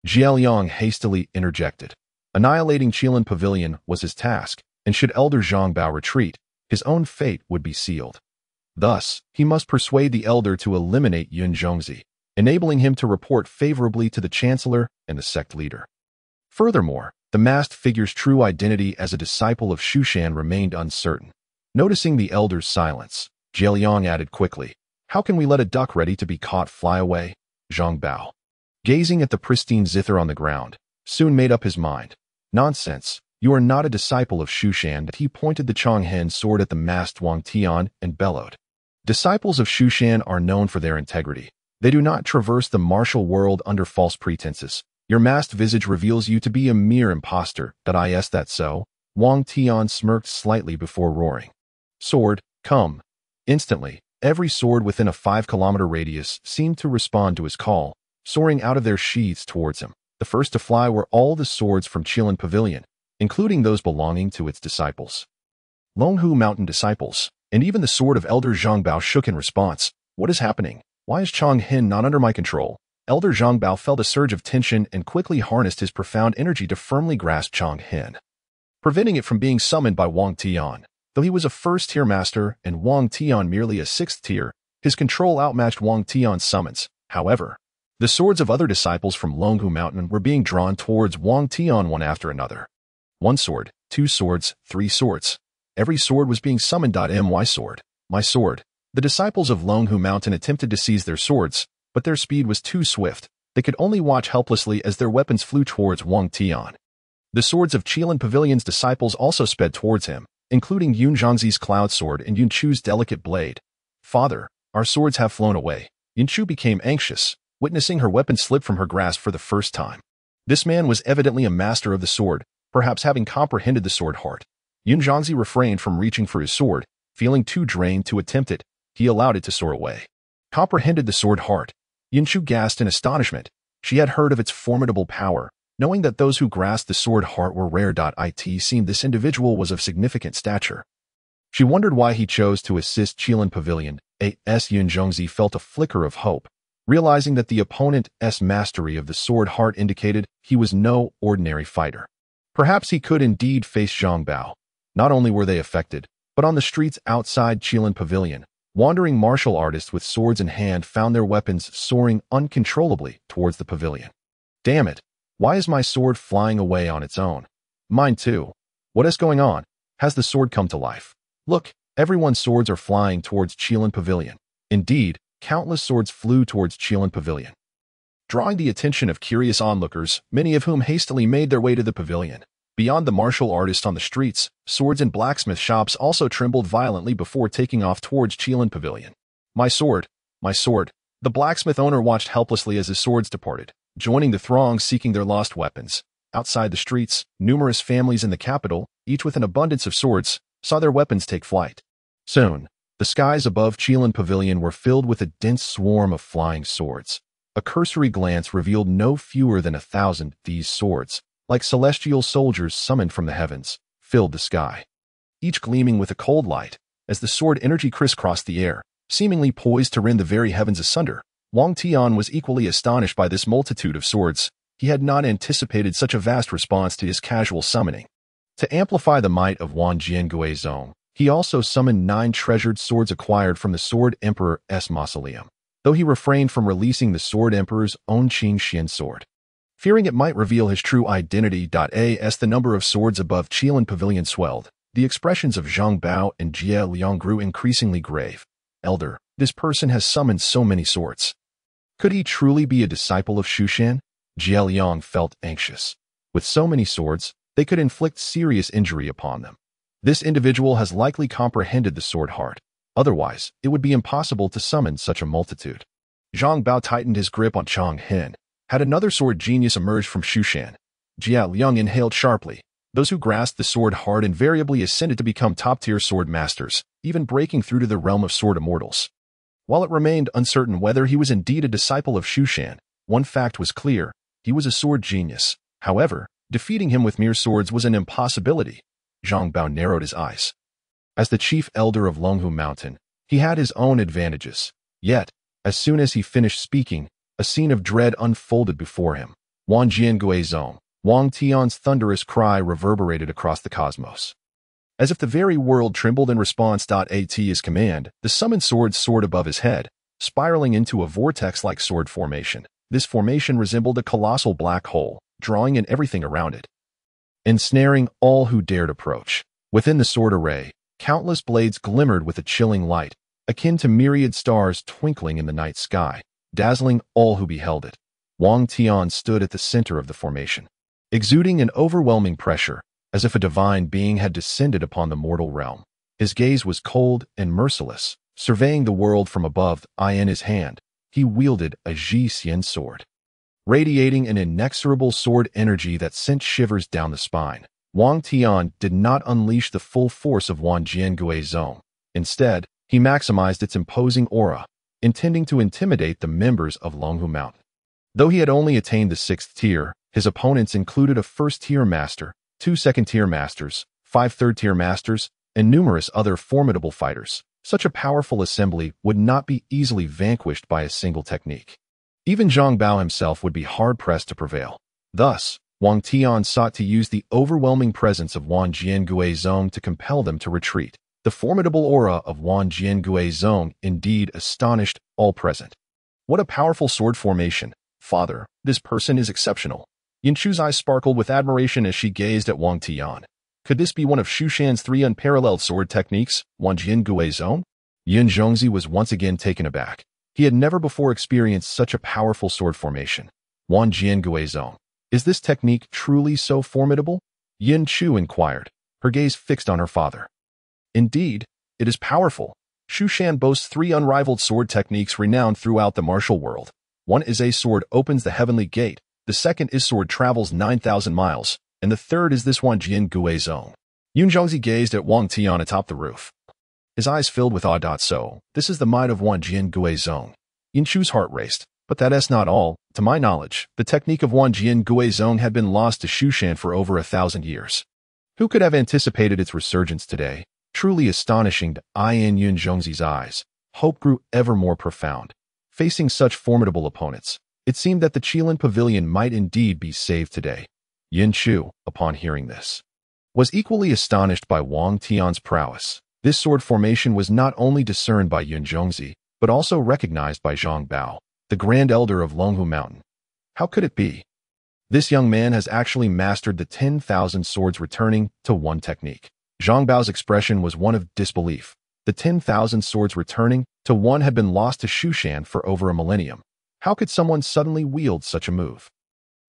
Zhao Yang hastily interjected. Annihilating Qilin Pavilion was his task, and should Elder Zhang Bao retreat, his own fate would be sealed. Thus, he must persuade the Elder to eliminate Yun Zhongzi. enabling him to report favorably to the chancellor and the sect leader. Furthermore, the masked figure's true identity as a disciple of Zhuxian remained uncertain. Noticing the elder's silence, Zhuxian added quickly, "How can we let a duck ready to be caught fly away?" Zhang Bao, gazing at the pristine zither on the ground, soon made up his mind. "Nonsense, you are not a disciple of Zhuxian." He pointed the Chonghen sword at the masked Wang Tian and bellowed. Disciples of Zhuxian are known for their integrity. They do not traverse the martial world under false pretenses. Your masked visage reveals you to be a mere impostor. Is that so? Wang Tian smirked slightly before roaring. "Sword, come." Instantly, every sword within a 5-kilometer radius seemed to respond to his call, soaring out of their sheaths towards him. The first to fly were all the swords from Qilin Pavilion, including those belonging to its disciples. Longhu Mountain disciples, and even the sword of Elder Zhang Bao shook in response. "What is happening? Why is Chonghen not under my control?" Elder Zhang Bao felt a surge of tension and quickly harnessed his profound energy to firmly grasp Chonghen, preventing it from being summoned by Wang Tian. Though he was a first-tier master and Wang Tian merely a 6th tier, his control outmatched Wang Tian's summons. However, the swords of other disciples from Longhu Mountain were being drawn towards Wang Tian one after another. 1 sword, 2 swords, 3 swords. Every sword was being summoned. My sword, my sword. The disciples of Longhu Mountain attempted to seize their swords, but their speed was too swift. They could only watch helplessly as their weapons flew towards Wang Tian. The swords of Qilin Pavilion's disciples also sped towards him, including Yun Zhangzi's cloud sword and Yun Chu's delicate blade. "Father, our swords have flown away." Yun Chu became anxious, witnessing her weapon slip from her grasp for the first time. This man was evidently a master of the sword, perhaps having comprehended the sword heart. Yun Zhangzi refrained from reaching for his sword, feeling too drained to attempt it. He allowed it to soar away. Comprehended the sword heart. Yun Chu gasped in astonishment. She had heard of its formidable power, knowing that those who grasped the sword heart were rare. It seemed this individual was of significant stature. She wondered why he chose to assist Qilin Pavilion. Yun Zhangzi felt a flicker of hope, realizing that the opponent's mastery of the sword heart indicated he was no ordinary fighter. Perhaps he could indeed face Zhang Bao. Not only were they affected, but on the streets outside Qilin Pavilion, wandering martial artists with swords in hand found their weapons soaring uncontrollably towards the pavilion. "Damn it! Why is my sword flying away on its own? Mine too. What is going on? Has the sword come to life? Look, everyone's swords are flying towards Qilin Pavilion." Indeed, countless swords flew towards Qilin Pavilion, drawing the attention of curious onlookers, many of whom hastily made their way to the pavilion. Beyond the martial artists on the streets, swords and blacksmith shops also trembled violently before taking off towards Qilin Pavilion. My sword! My sword!" The blacksmith owner watched helplessly as his swords departed, joining the throng seeking their lost weapons. Outside the streets, numerous families in the capital, each with an abundance of swords, saw their weapons take flight. Soon, the skies above Qilin Pavilion were filled with a dense swarm of flying swords. A cursory glance revealed no fewer than 1,000. These swords, like celestial soldiers summoned from the heavens, filled the sky, each gleaming with a cold light, as the sword energy crisscrossed the air, seemingly poised to rend the very heavens asunder. Wang Tian was equally astonished by this multitude of swords. He had not anticipated such a vast response to his casual summoning. To amplify the might of Wan Jiangui Zong, he also summoned 9 treasured swords acquired from the Sword Emperor's mausoleum, though he refrained from releasing the Sword Emperor's own Qing Xian sword, fearing it might reveal his true identity. As the number of swords above Qilin Pavilion swelled, the expressions of Zhang Bao and Jie Liang grew increasingly grave. "Elder, this person has summoned so many swords. Could he truly be a disciple of Zhuxian?" Jie Liang felt anxious. With so many swords, they could inflict serious injury upon them. This individual has likely comprehended the sword heart. Otherwise, it would be impossible to summon such a multitude. Zhang Bao tightened his grip on Chonghen. Had another sword genius emerged from Zhuxian? Jie Liang inhaled sharply. Those who grasped the sword hard invariably ascended to become top-tier sword masters, even breaking through to the realm of sword immortals. While it remained uncertain whether he was indeed a disciple of Zhuxian, one fact was clear: he was a sword genius. However, defeating him with mere swords was an impossibility. Zhang Bao narrowed his eyes. As the chief elder of Longhu Mountain, he had his own advantages. Yet, as soon as he finished speaking, a scene of dread unfolded before him. Wan Jiangui Zong, Wang Tian's thunderous cry reverberated across the cosmos. As if the very world trembled in response. At his command, the summoned swords soared above his head, spiraling into a vortex-like sword formation. This formation resembled a colossal black hole, drawing in everything around it, ensnaring all who dared approach. Within the sword array, countless blades glimmered with a chilling light, akin to myriad stars twinkling in the night sky, dazzling all who beheld it. Wang Tian stood at the center of the formation, exuding an overwhelming pressure, as if a divine being had descended upon the mortal realm. His gaze was cold and merciless, surveying the world from above. In his hand, he wielded a Zhuxian sword, radiating an inexorable sword energy that sent shivers down the spine. Wang Tian did not unleash the full force of Wan Jiangui's zone. Instead, he maximized its imposing aura, intending to intimidate the members of Longhu Mountain. Though he had only attained the 6th tier, his opponents included a 1st-tier master, 2 2nd-tier masters, 5 3rd-tier masters, and numerous other formidable fighters. Such a powerful assembly would not be easily vanquished by a single technique. Even Zhang Bao himself would be hard-pressed to prevail. Thus, Wang Tian sought to use the overwhelming presence of Wan Jiangui's zone to compel them to retreat. The formidable aura of Wan Jiangui's zone indeed astonished all present. What a powerful sword formation! Father, this person is exceptional. Yin Chu's eyes sparkled with admiration as she gazed at Wang Tian. Could this be one of Zhuxian's 3 unparalleled sword techniques, Wan Jiangui's zone? Yin Zhongzi was once again taken aback. He had never before experienced such a powerful sword formation. Wan Jiangui's zone. Is this technique truly so formidable? Yin Chu inquired, her gaze fixed on her father. Indeed, it is powerful. Zhuxian boasts 3 unrivaled sword techniques renowned throughout the martial world. One is a sword opens the heavenly gate, the second is sword travels 9,000 miles, and the third is this Wan Jiangui's zone. Yun Zhongzi gazed at Wang Tian atop the roof, his eyes filled with awe. So, this is the might of Wan Jiangui's zone. Yin Chu's heart raced, but that is not all. To my knowledge, the technique of Wan Jiangui's zone had been lost to Zhuxian for over 1,000 years. Who could have anticipated its resurgence today? Truly astonishing. In Yun Zhongzi's eyes, hope grew ever more profound. Facing such formidable opponents, it seemed that the Qilin Pavilion might indeed be saved today. Yin Chu, upon hearing this, was equally astonished by Wang Tian's prowess. This sword formation was not only discerned by Yun Zhongzi, but also recognized by Zhang Bao, the Grand Elder of Longhu Mountain. How could it be? This young man has actually mastered the 10,000 swords returning to one technique. Zhang Bao's expression was one of disbelief. The 10,000 swords returning to one had been lost to Zhuxian for over a millennium. How could someone suddenly wield such a move?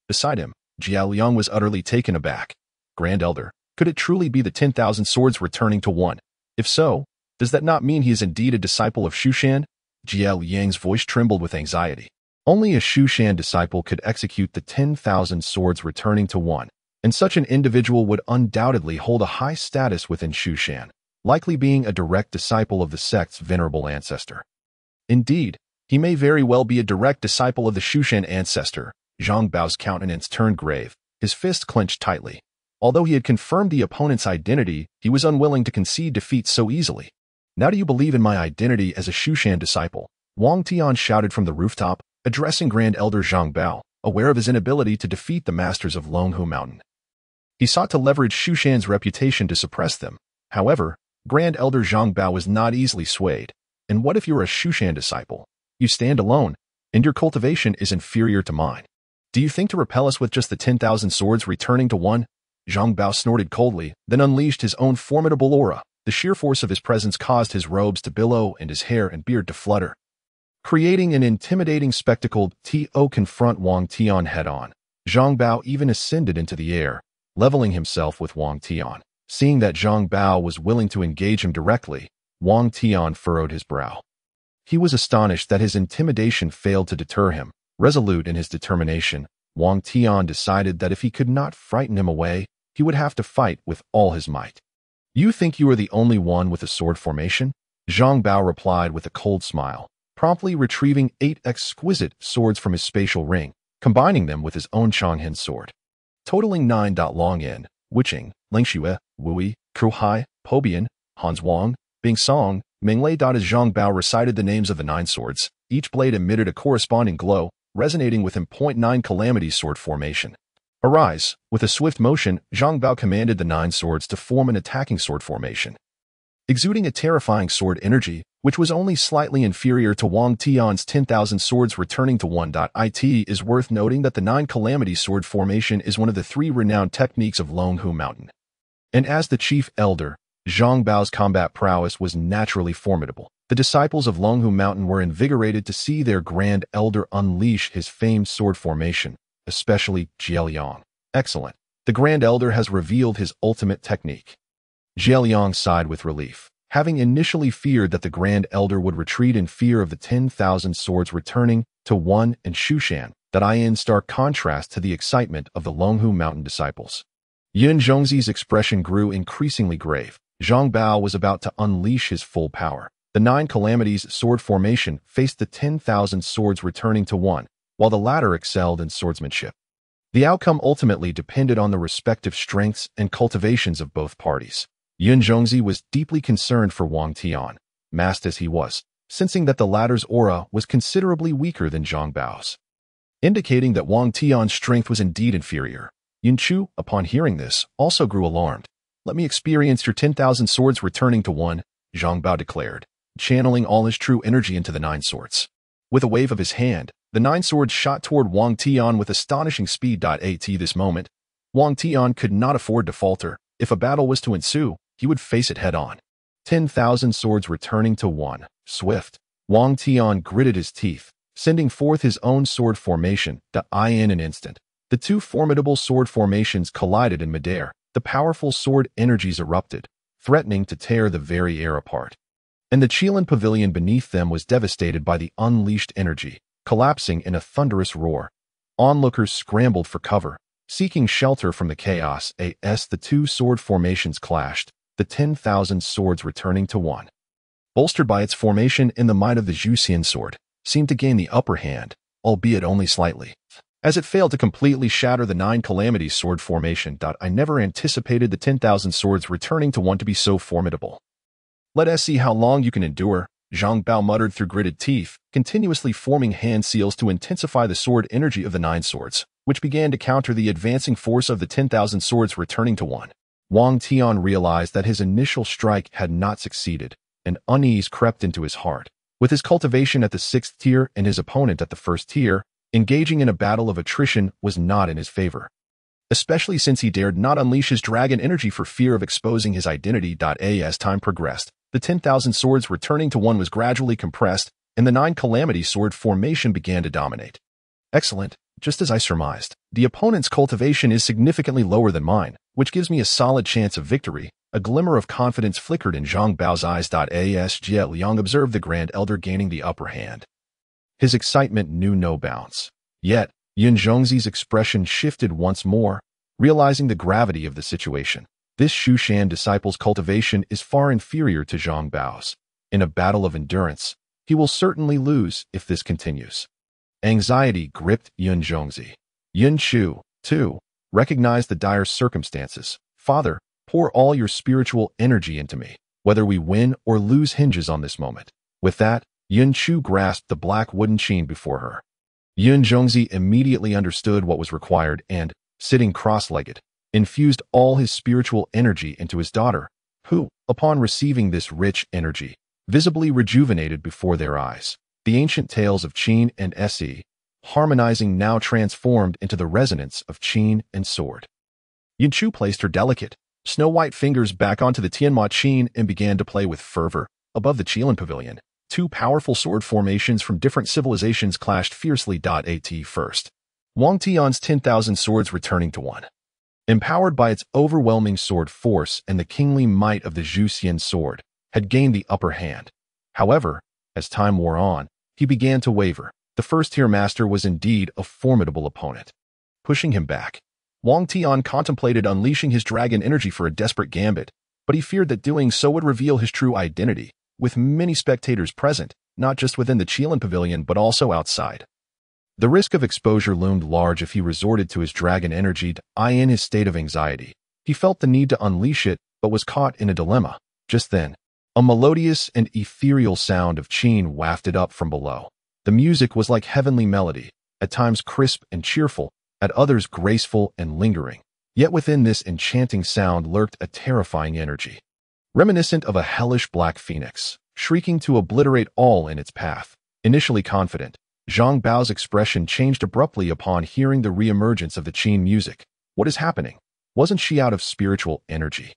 Beside him, Jia Liang was utterly taken aback. Grand Elder, could it truly be the 10,000 swords returning to one? If so, does that not mean he is indeed a disciple of Zhuxian? Jia Liang's voice trembled with anxiety. Only a Zhuxian disciple could execute the 10,000 swords returning to one, and such an individual would undoubtedly hold a high status within Zhuxian, likely being a direct disciple of the sect's venerable ancestor. Indeed, he may very well be a direct disciple of the Zhuxian ancestor. Zhang Bao's countenance turned grave, his fist clenched tightly. Although he had confirmed the opponent's identity, he was unwilling to concede defeat so easily. Now do you believe in my identity as a Zhuxian disciple? Wang Tian shouted from the rooftop, addressing Grand Elder Zhang Bao, aware of his inability to defeat the masters of Longhu Mountain. He sought to leverage Zhuxian's reputation to suppress them. However, Grand Elder Zhang Bao was not easily swayed. And what if you're a Zhuxian disciple? You stand alone, and your cultivation is inferior to mine. Do you think to repel us with just the 10,000 swords returning to one? Zhang Bao snorted coldly, then unleashed his own formidable aura. The sheer force of his presence caused his robes to billow and his hair and beard to flutter, creating an intimidating spectacle. To confront Wang Tian head-on, Zhang Bao even ascended into the air, leveling himself with Wang Tian. Seeing that Zhang Bao was willing to engage him directly, Wang Tian furrowed his brow. He was astonished that his intimidation failed to deter him. Resolute in his determination, Wang Tian decided that if he could not frighten him away, he would have to fight with all his might. You think you are the only one with a sword formation? Zhang Bao replied with a cold smile, promptly retrieving 8 exquisite swords from his spatial ring, combining them with his own Changhen sword. Totaling 9. Long Yin, Wiching, Lingxue, Wui, Kruhai, Pobian, Hans Wang, Bing Song, Minglei. As Zhang Bao recited the names of the 9 swords, each blade emitted a corresponding glow, resonating with him. 9 Calamity sword formation. Arise. With a swift motion, Zhang Bao commanded the 9 swords to form an attacking sword formation. exuding a terrifying sword energy, which was only slightly inferior to Wang Tian's 10,000 swords returning to 1. It is worth noting that the 9 Calamity sword formation is one of the 3 renowned techniques of Longhu Mountain. And as the chief elder, Zhang Bao's combat prowess was naturally formidable. The disciples of Longhu Mountain were invigorated to see their grand elder unleash his famed sword formation, especially Qilin. Excellent. The grand elder has revealed his ultimate technique. Qilin sighed with relief, having initially feared that the grand elder would retreat in fear of the 10,000 swords returning to 1 and Zhuxian, that in stark contrast to the excitement of the Longhu Mountain disciples. Yun Zhongzi's expression grew increasingly grave. Zhang Bao was about to unleash his full power. The 9 Calamities sword formation faced the 10,000 swords returning to 1, while the latter excelled in swordsmanship. The outcome ultimately depended on the respective strengths and cultivations of both parties. Yun Zhongzi was deeply concerned for Wang Tian, masked as he was, sensing that the latter's aura was considerably weaker than Zhang Bao's, indicating that Wang Tian's strength was indeed inferior. Yun Chu, upon hearing this, also grew alarmed. "Let me experience your 10,000 swords returning to 1, Zhang Bao declared, channeling all his true energy into the 9 swords. With a wave of his hand, the 9 swords shot toward Wang Tian with astonishing speed. At this moment, Wang Tian could not afford to falter. If a battle was to ensue, he would face it head-on. 10,000 swords returning to 1. Swift. Wang Tian gritted his teeth, sending forth his own sword formation. In an instant, the 2 formidable sword formations collided in midair. The powerful sword energies erupted, threatening to tear the very air apart. And the Qilin pavilion beneath them was devastated by the unleashed energy, collapsing in a thunderous roar. Onlookers scrambled for cover, seeking shelter from the chaos. As the 2 sword formations clashed, the 10,000 swords returning to 1, bolstered by its formation in the might of the Zhuxian sword, seemed to gain the upper hand, albeit only slightly, as it failed to completely shatter the 9 Calamities sword formation. I never anticipated the 10,000 swords returning to 1 to be so formidable. Let us see how long you can endure, Zhang Bao muttered through gritted teeth, continuously forming hand seals to intensify the sword energy of the 9 swords, which began to counter the advancing force of the 10,000 swords returning to 1. Wang Tian realized that his initial strike had not succeeded, and unease crept into his heart. With his cultivation at the 6th tier and his opponent at the 1st tier, engaging in a battle of attrition was not in his favor, especially since he dared not unleash his dragon energy for fear of exposing his identity. As time progressed, the 10,000 swords returning to 1 was gradually compressed, and the 9 Calamity sword formation began to dominate. Excellent, just as I surmised. The opponent's cultivation is significantly lower than mine, which gives me a solid chance of victory. A glimmer of confidence flickered in Zhang Bao's eyes. As Jie Liang observed the Grand Elder gaining the upper hand, his excitement knew no bounds. Yet, Yun Zhongzi's expression shifted once more, realizing the gravity of the situation. This Zhuxian disciple's cultivation is far inferior to Zhang Bao's. In a battle of endurance, he will certainly lose if this continues. Anxiety gripped Yun Zhongzi. Yun Chu, too, recognized the dire circumstances. "Father, pour all your spiritual energy into me. Whether we win or lose hinges on this moment." With that, Yun Chu grasped the black wooden chain before her. Yun Zhongzi immediately understood what was required and, sitting cross-legged, infused all his spiritual energy into his daughter, who, upon receiving this rich energy, visibly rejuvenated before their eyes. The ancient tales of Qin and Se, harmonizing now transformed into the resonance of Qin and sword. Yun Chu placed her delicate, snow-white fingers back onto the Tianma Qin and began to play with fervor. Above the Qilin pavilion, 2 powerful sword formations from different civilizations clashed fiercely. At first, Wang Tian's 10,000 swords returning to 1. Empowered by its overwhelming sword force and the kingly might of the Zhuxian sword, had gained the upper hand. However, as time wore on, he began to waver. The 1st-tier master was indeed a formidable opponent. Pushing him back, Wang Tian contemplated unleashing his dragon energy for a desperate gambit, but he feared that doing so would reveal his true identity, with many spectators present, not just within the Qilin pavilion but also outside. The risk of exposure loomed large if he resorted to his dragon energy. In his state of anxiety, he felt the need to unleash it, but was caught in a dilemma. Just then, a melodious and ethereal sound of Qin wafted up from below. The music was like heavenly melody, at times crisp and cheerful, at others graceful and lingering. Yet within this enchanting sound lurked a terrifying energy. reminiscent of a hellish black phoenix, shrieking to obliterate all in its path. Initially confident, Zhang Bao's expression changed abruptly upon hearing the re-emergence of the Qin music. What is happening? Wasn't she out of spiritual energy?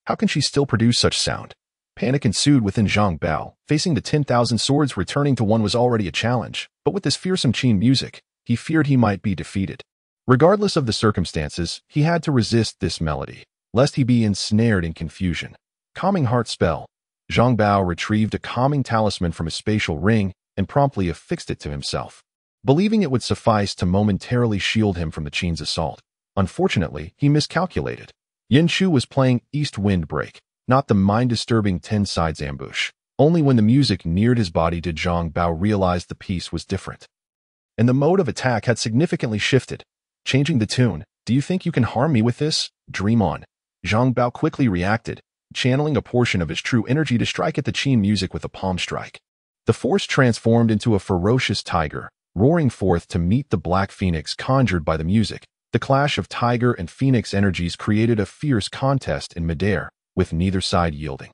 How can she still produce such sound? Panic ensued within Zhang Bao. Facing the 10,000 swords returning to one was already a challenge, but with this fearsome Qin music, he feared he might be defeated. Regardless of the circumstances, he had to resist this melody, lest he be ensnared in confusion. Calming heart spell. Zhang Bao retrieved a calming talisman from his spatial ring and promptly affixed it to himself, believing it would suffice to momentarily shield him from the Qin's assault. Unfortunately, he miscalculated. Yin Chu was playing East Wind Break, not the mind-disturbing 10 Sides ambush. Only when the music neared his body did Zhang Bao realize the piece was different. And the mode of attack had significantly shifted, changing the tune. Do you think you can harm me with this? Dream on. Zhang Bao quickly reacted, channeling a portion of his true energy to strike at the Qin music with a palm strike. The force transformed into a ferocious tiger, roaring forth to meet the black phoenix conjured by the music. The clash of tiger and phoenix energies created a fierce contest in midair, with neither side yielding.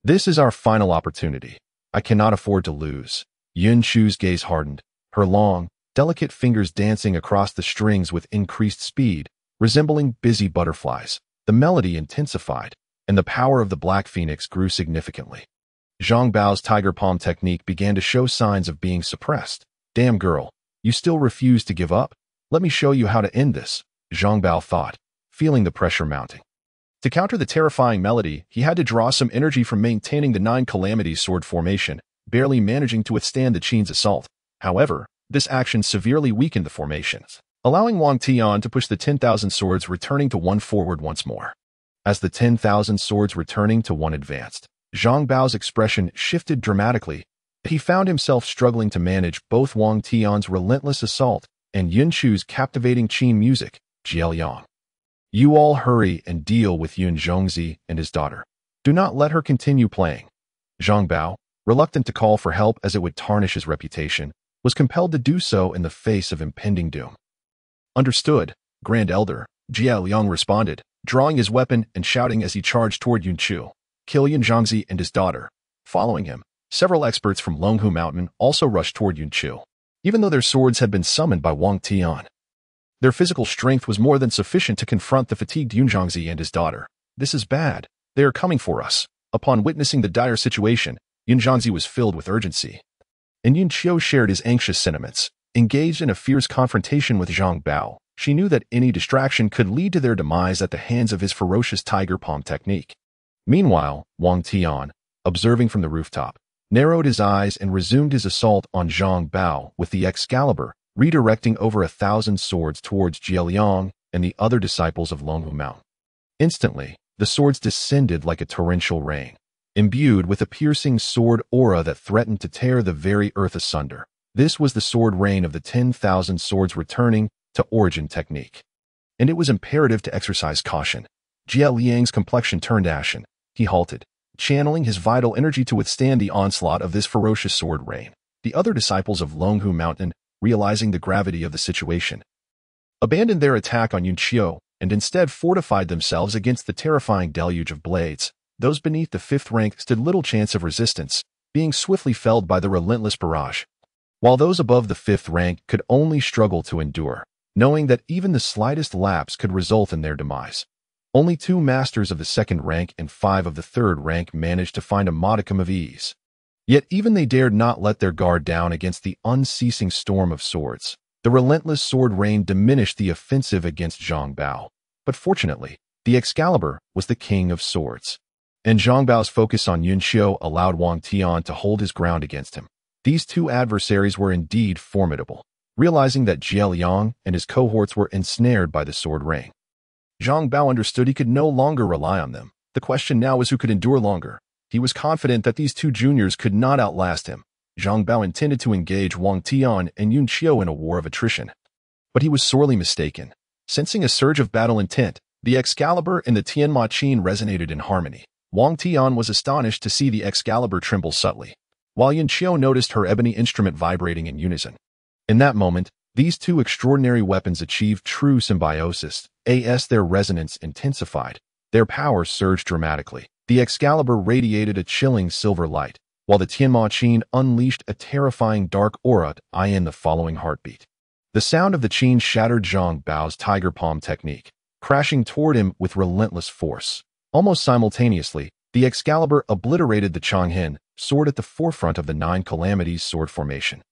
This is our final opportunity. I cannot afford to lose. Yun Chu's gaze hardened, her long, delicate fingers dancing across the strings with increased speed, resembling busy butterflies. The melody intensified, and the power of the black phoenix grew significantly. Zhang Bao's tiger palm technique began to show signs of being suppressed. Damn girl, you still refuse to give up? Let me show you how to end this, Zhang Bao thought, feeling the pressure mounting. To counter the terrifying melody, he had to draw some energy from maintaining the 9 calamities sword formation, barely managing to withstand the Qin's assault. However, this action severely weakened the formations, allowing Wang Tian to push the 10,000 swords returning to one forward once more. As the 10,000 swords returning to one advanced, Zhang Bao's expression shifted dramatically. He found himself struggling to manage both Wang Tian's relentless assault and Yun Chu's captivating Qin music. Jieliang. You all hurry and deal with Yun Zhongzi and his daughter. Do not let her continue playing. Zhang Bao, reluctant to call for help as it would tarnish his reputation, was compelled to do so in the face of impending doom. Understood, Grand Elder, Jieliang responded, drawing his weapon and shouting as he charged toward Yun Chu. Kill Yun Zhongzi and his daughter. Following him, several experts from Longhu Mountain also rushed toward Yun Chu, even though their swords had been summoned by Wang Tian. Their physical strength was more than sufficient to confront the fatigued Yun Zhongzi and his daughter. This is bad. They are coming for us. Upon witnessing the dire situation, Yun Zhongzi was filled with urgency. And Yun Qiu shared his anxious sentiments. Engaged in a fierce confrontation with Zhang Bao, she knew that any distraction could lead to their demise at the hands of his ferocious tiger palm technique. Meanwhile, Wang Tian, observing from the rooftop, narrowed his eyes and resumed his assault on Zhang Bao with the Excalibur, redirecting over 1,000 swords towards Jieliang and the other disciples of Longhu Mountain. Instantly, the swords descended like a torrential rain, imbued with a piercing sword aura that threatened to tear the very earth asunder. This was the sword rain of the 10,000 swords returning to origin technique. And it was imperative to exercise caution. Jie Liang's complexion turned ashen. He halted, channeling his vital energy to withstand the onslaught of this ferocious sword rain. The other disciples of Longhu Mountain, realizing the gravity of the situation, abandoned their attack on Yun Qiu and instead fortified themselves against the terrifying deluge of blades. Those beneath the 5th rank stood little chance of resistance, being swiftly felled by the relentless barrage, while those above the 5th rank could only struggle to endure, knowing that even the slightest lapse could result in their demise. Only 2 masters of the 2nd rank and 5 of the 3rd rank managed to find a modicum of ease. Yet even they dared not let their guard down against the unceasing storm of swords. The relentless sword rain diminished the offensive against Zhang Bao. But fortunately, the Excalibur was the king of swords, and Zhang Bao's focus on Yun Qiu allowed Wang Tian to hold his ground against him. These 2 adversaries were indeed formidable. Realizing that Jieliang and his cohorts were ensnared by the sword rain, Zhang Bao understood he could no longer rely on them. The question now was who could endure longer. He was confident that these 2 juniors could not outlast him. Zhang Bao intended to engage Wang Tian and Yun Qiu in a war of attrition. But he was sorely mistaken. Sensing a surge of battle intent, the Excalibur and the Tianma Qin resonated in harmony. Wang Tian was astonished to see the Excalibur tremble subtly, while Yun Qiu noticed her ebony instrument vibrating in unison. In that moment, these 2 extraordinary weapons achieved true symbiosis. As their resonance intensified, their power surged dramatically. The Excalibur radiated a chilling silver light, while the Tianma Qin unleashed a terrifying dark aura in the following heartbeat. The sound of the Qin shattered Zhang Bao's tiger palm technique, crashing toward him with relentless force. Almost simultaneously, the Excalibur obliterated the Changhen sword at the forefront of the Nine Calamities sword formation,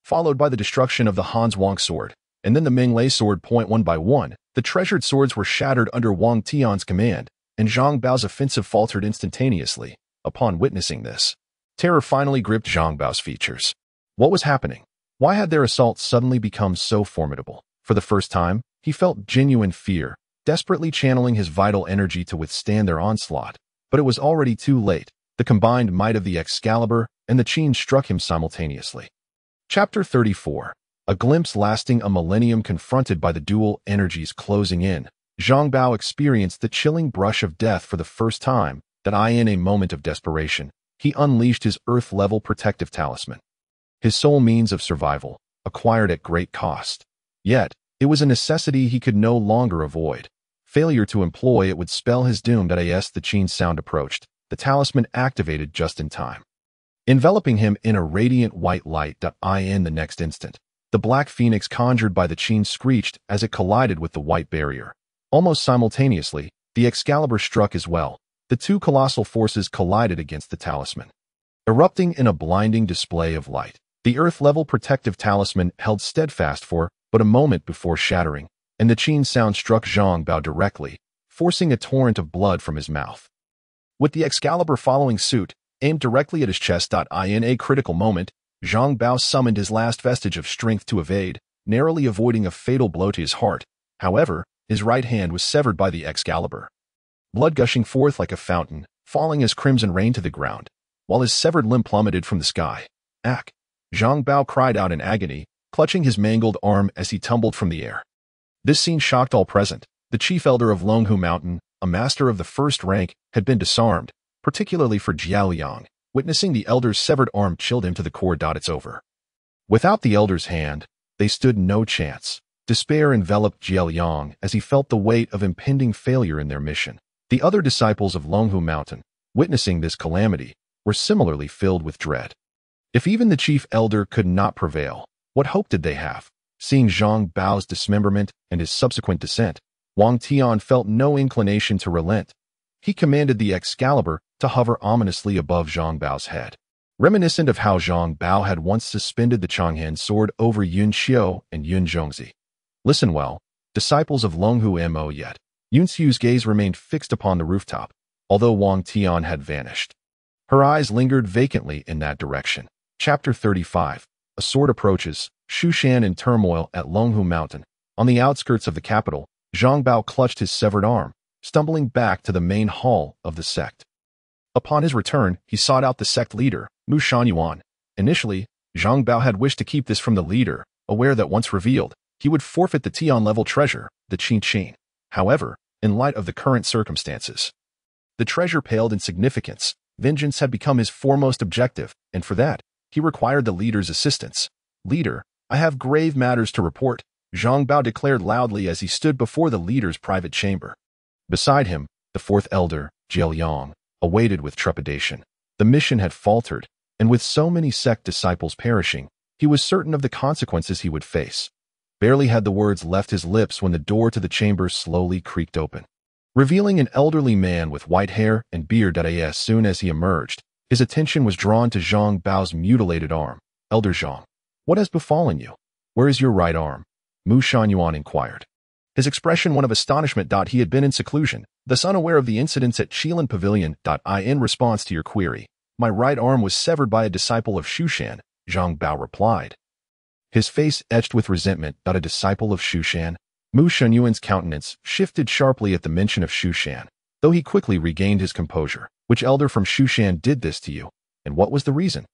followed by the destruction of the Han Zhuang sword, and then the Ming Lei sword. One by one, the treasured swords were shattered under Wang Tian's command, and Zhang Bao's offensive faltered instantaneously. Upon witnessing this, terror finally gripped Zhang Bao's features. What was happening? Why had their assault suddenly become so formidable? For the first time, he felt genuine fear, desperately channeling his vital energy to withstand their onslaught. But it was already too late. The combined might of the Excalibur and the Qin struck him simultaneously. Chapter 34. A glimpse lasting a millennium. Confronted by the dual energies closing in, Zhang Bao experienced the chilling brush of death for the first time. In a moment of desperation, he unleashed his Earth-level protective talisman, his sole means of survival, acquired at great cost. Yet, it was a necessity he could no longer avoid. Failure to employ it would spell his doom. As the Qin sound approached, the talisman activated just in time, enveloping him in a radiant white light. In the next instant, the black phoenix conjured by the Qin screeched as it collided with the white barrier. Almost simultaneously, the Excalibur struck as well. The two colossal forces collided against the talisman, erupting in a blinding display of light. The Earth-level protective talisman held steadfast for but a moment before shattering, and the Qin sound struck Zhang Bao directly, forcing a torrent of blood from his mouth. With the Excalibur following suit, aimed directly at his chest. In a critical moment, Zhang Bao summoned his last vestige of strength to evade, narrowly avoiding a fatal blow to his heart. However, his right hand was severed by the Excalibur, blood gushing forth like a fountain, falling as crimson rain to the ground, while his severed limb plummeted from the sky. Ack! Zhang Bao cried out in agony, clutching his mangled arm as he tumbled from the air. This scene shocked all present. The chief elder of Longhu Mountain, a master of the first rank, had been disarmed, particularly for Jiaoliang. Witnessing the elder's severed arm chilled him to the core. It's over. Without the elder's hand, they stood no chance. Despair enveloped Jiaoliang as he felt the weight of impending failure in their mission. The other disciples of Longhu Mountain, witnessing this calamity, were similarly filled with dread. If even the chief elder could not prevail, what hope did they have? Seeing Zhang Bao's dismemberment and his subsequent descent, Wang Tian felt no inclination to relent. He commanded the Excalibur to hover ominously above Zhang Bao's head, reminiscent of how Zhang Bao had once suspended the Changhen sword over Yun Xiu and Yun Zhongzi. Listen well, disciples of Longhu Mo. Yet Yun Xiu's gaze remained fixed upon the rooftop, although Wang Tian had vanished. Her eyes lingered vacantly in that direction. Chapter 35. A sword approaches. Zhuxian in turmoil at Longhu Mountain. On the outskirts of the capital, Zhang Bao clutched his severed arm, stumbling back to the main hall of the sect. Upon his return, he sought out the sect leader, Mu Shangyuan. Initially, Zhang Bao had wished to keep this from the leader, aware that once revealed, he would forfeit the Tian-level treasure, the Qin. However, in light of the current circumstances, the treasure paled in significance. Vengeance had become his foremost objective, and for that, he required the leader's assistance. Leader, I have grave matters to report, Zhang Bao declared loudly as he stood before the leader's private chamber. Beside him, the fourth elder, Jiaoliang, awaited with trepidation. The mission had faltered, and with so many sect disciples perishing, he was certain of the consequences he would face. Barely had the words left his lips when the door to the chamber slowly creaked open, revealing an elderly man with white hair and beard. As soon as he emerged, his attention was drawn to Zhang Bao's mutilated arm. Elder Zhang, what has befallen you? Where is your right arm? Mu Shangyuan inquired, his expression one of astonishment. He had been in seclusion, thus unaware of the incidents at Qilin Pavilion. In response to your query, my right arm was severed by a disciple of Zhuxian, Zhang Bao replied, his face etched with resentment. A disciple of Zhuxian? Mu Shangyuan's countenance shifted sharply at the mention of Zhuxian, though he quickly regained his composure. Which elder from Zhuxian did this to you, and what was the reason?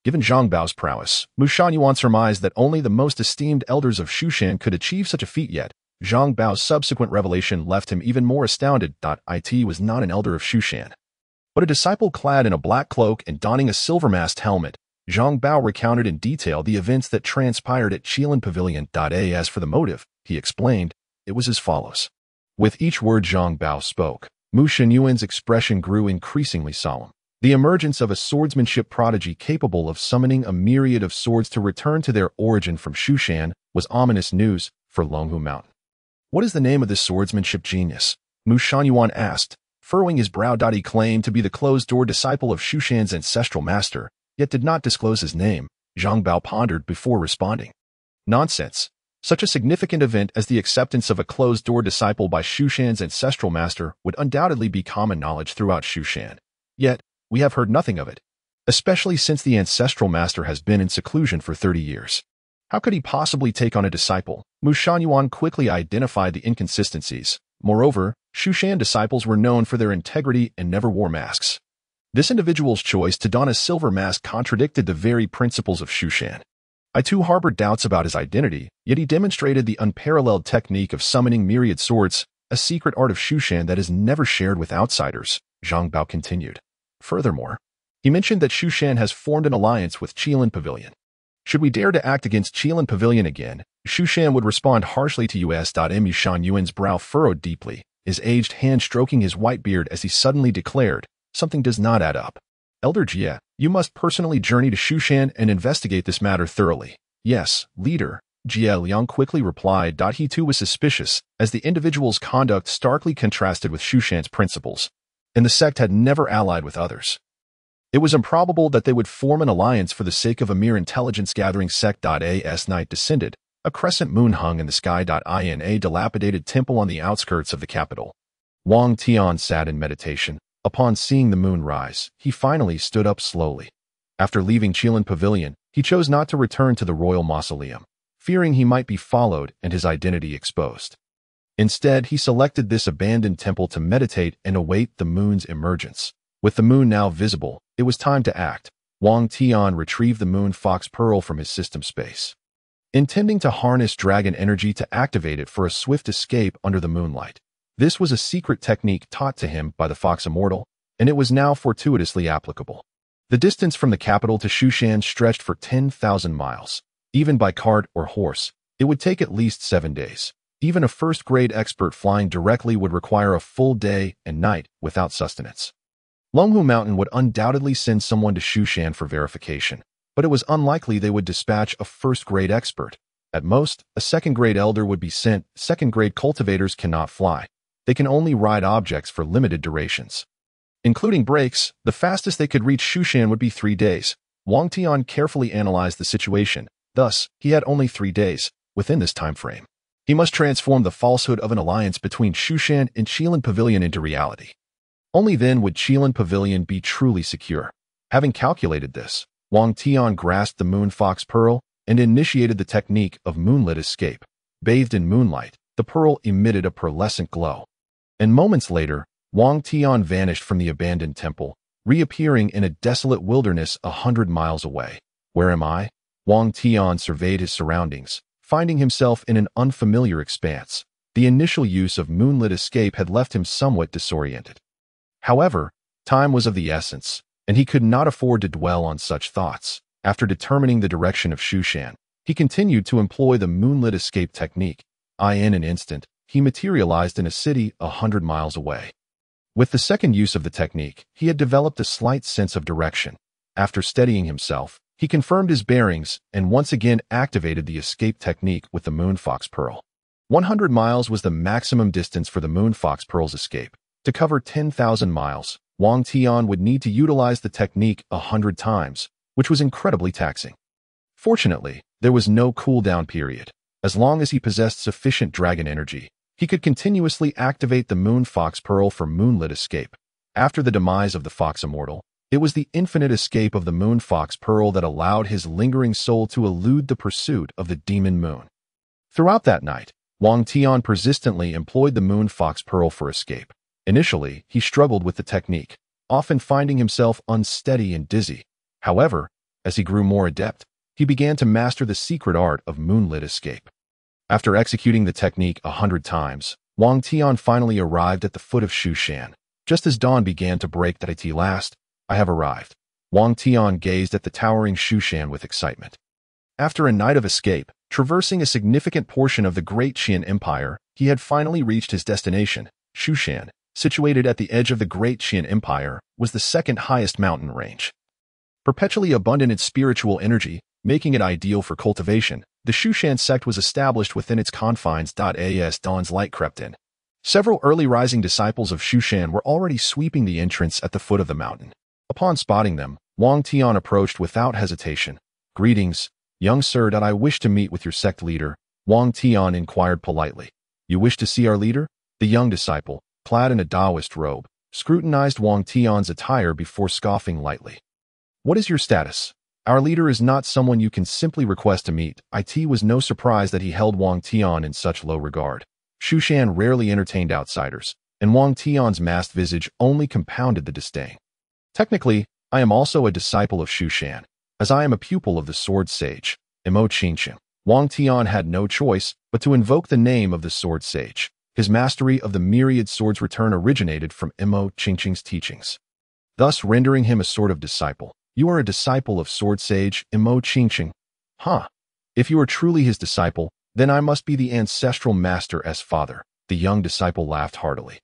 Given Zhang Bao's prowess, Mu Shangyuan surmised that only the most esteemed elders of Zhuxian could achieve such a feat. Yet Zhang Bao's subsequent revelation left him even more astounded. It was not an elder of Zhuxian, but a disciple clad in a black cloak and donning a silver-masked helmet. Zhang Bao recounted in detail the events that transpired at Qilin Pavilion. As for the motive, he explained, it was as follows. With each word Zhang Bao spoke, Mu Shenyuan's expression grew increasingly solemn. The emergence of a swordsmanship prodigy capable of summoning a myriad of swords to return to their origin from Zhuxian was ominous news for Longhu Mountain. What is the name of this swordsmanship genius? Mu Shenyuan asked, furrowing his brow. He claimed to be the closed-door disciple of Zhuxian's ancestral master, yet did not disclose his name. Zhang Bao pondered before responding. Nonsense. Such a significant event as the acceptance of a closed-door disciple by Zhuxian's ancestral master would undoubtedly be common knowledge throughout Zhuxian. Yet, we have heard nothing of it, especially since the ancestral master has been in seclusion for 30 years. How could he possibly take on a disciple? Mu Shenyuan quickly identified the inconsistencies. Moreover, Zhuxian disciples were known for their integrity and never wore masks. This individual's choice to don a silver mask contradicted the very principles of Zhuxian. I too harbored doubts about his identity, yet he demonstrated the unparalleled technique of summoning myriad swords, a secret art of Zhuxian that is never shared with outsiders, Zhang Bao continued. Furthermore, he mentioned that Zhuxian has formed an alliance with Qilin Pavilion. Should we dare to act against Qilin Pavilion again, Zhuxian would respond harshly to us. Mu Shenyuan's brow furrowed deeply, his aged hand stroking his white beard as he suddenly declared, something does not add up. Elder Jie, you must personally journey to Zhuxian and investigate this matter thoroughly. Yes, leader, Jie Liang quickly replied. He too was suspicious, as the individual's conduct starkly contrasted with Zhuxian's principles, and the sect had never allied with others. It was improbable that they would form an alliance for the sake of a mere intelligence-gathering sect. As night descended, a crescent moon hung in the sky. In a dilapidated temple on the outskirts of the capital, Wang Tian sat in meditation. Upon seeing the moon rise, he finally stood up slowly. After leaving Qilin Pavilion, he chose not to return to the royal mausoleum, fearing he might be followed and his identity exposed. Instead, he selected this abandoned temple to meditate and await the moon's emergence. With the moon now visible, it was time to act. Wang Tian retrieved the moon fox pearl from his system space, intending to harness dragon energy to activate it for a swift escape under the moonlight. This was a secret technique taught to him by the fox immortal, and it was now fortuitously applicable. The distance from the capital to Zhuxian stretched for 10,000 miles. Even by cart or horse, it would take at least 7 days. Even a first-grade expert flying directly would require a full day and night without sustenance. Longhu Mountain would undoubtedly send someone to Zhuxian for verification, but it was unlikely they would dispatch a first-grade expert. At most, a second-grade elder would be sent. Second-grade cultivators cannot fly. They can only ride objects for limited durations. Including breaks, the fastest they could reach Zhuxian would be 3 days. Wang Tian carefully analyzed the situation. Thus, he had only 3 days. Within this time frame, he must transform the falsehood of an alliance between Zhuxian and Qilin Pavilion into reality. Only then would Qilin Pavilion be truly secure. Having calculated this, Wang Tian grasped the moon fox pearl and initiated the technique of moonlit escape. Bathed in moonlight, the pearl emitted a pearlescent glow. And moments later, Wang Tian vanished from the abandoned temple, reappearing in a desolate wilderness 100 miles away. Where am I? Wang Tian surveyed his surroundings, finding himself in an unfamiliar expanse. The initial use of moonlit escape had left him somewhat disoriented. However, time was of the essence, and he could not afford to dwell on such thoughts. After determining the direction of Zhuxian, he continued to employ the moonlit escape technique. In an instant, he materialized in a city 100 miles away. With the second use of the technique, he had developed a slight sense of direction. After steadying himself, he confirmed his bearings and once again activated the escape technique with the moon fox pearl. 100 miles was the maximum distance for the moon fox pearl's escape. To cover 10,000 miles, Wang Tian would need to utilize the technique 100 times, which was incredibly taxing. Fortunately, there was no cooldown period. As long as he possessed sufficient dragon energy, he could continuously activate the moon fox pearl for moonlit escape. After the demise of the fox immortal, it was the infinite escape of the moon fox pearl that allowed his lingering soul to elude the pursuit of the demon moon. Throughout that night, Wang Tian persistently employed the moon fox pearl for escape. Initially, he struggled with the technique, often finding himself unsteady and dizzy. However, as he grew more adept, he began to master the secret art of moonlit escape. After executing the technique 100 times, Wang Tian finally arrived at the foot of Zhuxian. Just as dawn began to break. At last, I have arrived. Wang Tian gazed at the towering Zhuxian with excitement. After a night of escape, traversing a significant portion of the great Qian Empire, he had finally reached his destination, Zhuxian. situated at the edge of the Great Qin Empire, was the second highest mountain range. Perpetually abundant in spiritual energy, making it ideal for cultivation, the Zhuxian sect was established within its confines. As dawn's light crept in, several early rising disciples of Zhuxian were already sweeping the entrance at the foot of the mountain. Upon spotting them, Wang Tian approached without hesitation. "Greetings, young sir. I wish to meet with your sect leader," Wang Tian inquired politely. "You wish to see our leader?" The young disciple, clad in a Taoist robe, scrutinized Wang Tian's attire before scoffing lightly. "What is your status? Our leader is not someone you can simply request to meet." It was no surprise that he held Wang Tian in such low regard. Zhuxian rarely entertained outsiders, and Wang Tian's masked visage only compounded the disdain. "Technically, I am also a disciple of Zhuxian, as I am a pupil of the sword sage, immortal." Wang Tian had no choice but to invoke the name of the sword sage. His mastery of the myriad swords return originated from immortal's teachings, thus rendering him a sort of disciple. "You are a disciple of sword sage immortal? Huh. If you are truly his disciple, then I must be the ancestral master's father." The young disciple laughed heartily,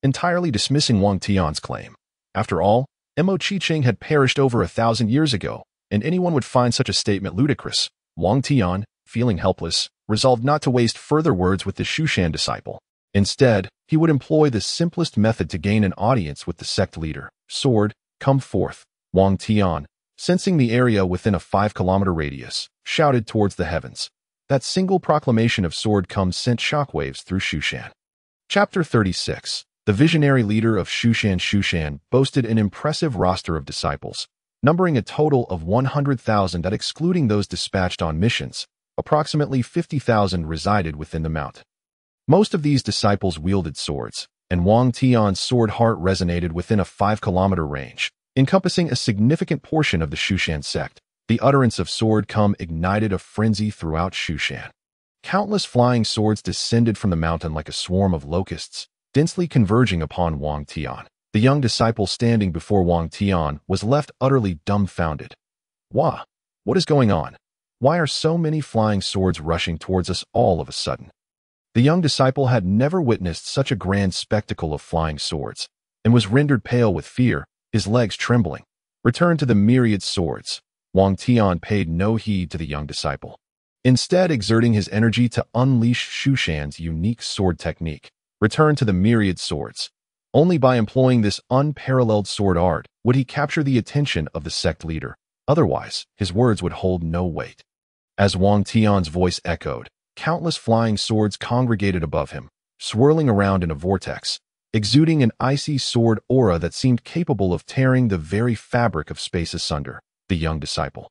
entirely dismissing Wang Tian's claim. After all, immortal had perished over 1,000 years ago, and anyone would find such a statement ludicrous. Wang Tian, feeling helpless, resolved not to waste further words with the Zhuxian disciple. Instead, he would employ the simplest method to gain an audience with the sect leader. "Sword, come forth." Wang Tian, sensing the area within a 5-kilometer radius, shouted towards the heavens. That single proclamation of sword come sent shockwaves through Zhuxian. Chapter 36. The visionary leader of Zhuxian. Zhuxian boasted an impressive roster of disciples, numbering a total of 100,000 that excluding those dispatched on missions. Approximately 50,000 resided within the mountain. Most of these disciples wielded swords, and Wang Tian's sword heart resonated within a 5-kilometer range, encompassing a significant portion of the Zhuxian sect. The utterance of sword come ignited a frenzy throughout Zhuxian. Countless flying swords descended from the mountain like a swarm of locusts, densely converging upon Wang Tian. The young disciple standing before Wang Tian was left utterly dumbfounded. "What is going on? Why are so many flying swords rushing towards us all of a sudden?" The young disciple had never witnessed such a grand spectacle of flying swords, and was rendered pale with fear, his legs trembling. "Return to the myriad swords." Wang Tian paid no heed to the young disciple, instead exerting his energy to unleash Zhuxian's unique sword technique. Return to the myriad swords. Only by employing this unparalleled sword art would he capture the attention of the sect leader. Otherwise, his words would hold no weight. As Wang Tian's voice echoed, countless flying swords congregated above him, swirling around in a vortex, exuding an icy sword aura that seemed capable of tearing the very fabric of space asunder. The young disciple,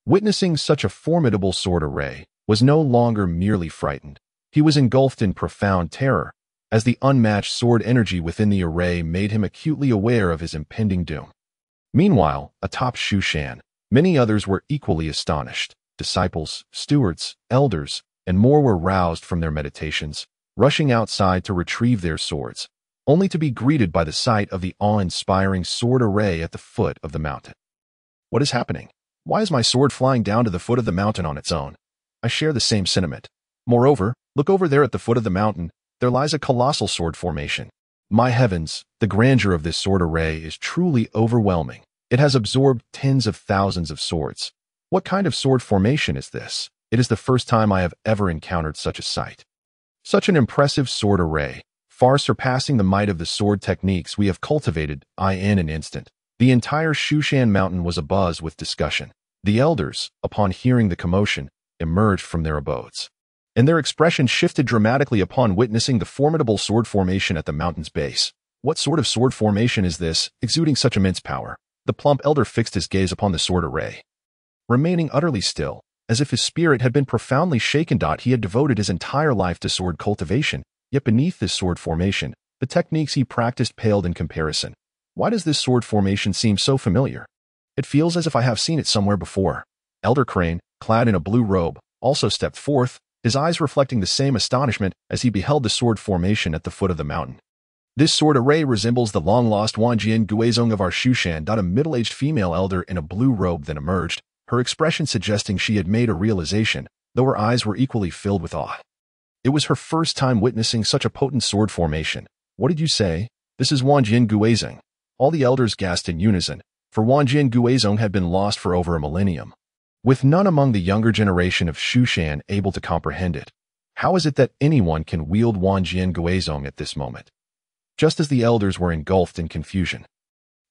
witnessing such a formidable sword array, was no longer merely frightened. He was engulfed in profound terror, as the unmatched sword energy within the array made him acutely aware of his impending doom. Meanwhile, atop Zhuxian, many others were equally astonished. Disciples, stewards, elders, and more were roused from their meditations, rushing outside to retrieve their swords, only to be greeted by the sight of the awe-inspiring sword array at the foot of the mountain. "What is happening? Why is my sword flying down to the foot of the mountain on its own?" I share the same sentiment. Moreover, look over there at the foot of the mountain. There lies a colossal sword formation. My heavens, the grandeur of this sword array is truly overwhelming. It has absorbed tens of thousands of swords. What kind of sword formation is this? It is the first time I have ever encountered such a sight. Such an impressive sword array, far surpassing the might of the sword techniques we have cultivated, in an instant. The entire Zhuxian mountain was abuzz with discussion. The elders, upon hearing the commotion, emerged from their abodes, and their expression shifted dramatically upon witnessing the formidable sword formation at the mountain's base. "What sort of sword formation is this, exuding such immense power?" The plump elder fixed his gaze upon the sword array, remaining utterly still, as if his spirit had been profoundly shaken. He had devoted his entire life to sword cultivation, yet beneath this sword formation, the techniques he practiced paled in comparison. "Why does this sword formation seem so familiar? It feels as if I have seen it somewhere before." Elder Crane, clad in a blue robe, also stepped forth, his eyes reflecting the same astonishment as he beheld the sword formation at the foot of the mountain. "This sword array resembles the long-lost Wanjian Guizong of our Zhuxian." A middle-aged female elder in a blue robe then emerged, her expression suggesting she had made a realization, though her eyes were equally filled with awe. It was her first time witnessing such a potent sword formation. "What did you say?" This is Wang Tian Guizhong. All the elders gasped in unison, for Wang Tian Guizhong had been lost for over a millennium, with none among the younger generation of Zhuxian able to comprehend it. How is it that anyone can wield Wang Tian Guizhong at this moment? Just as the elders were engulfed in confusion,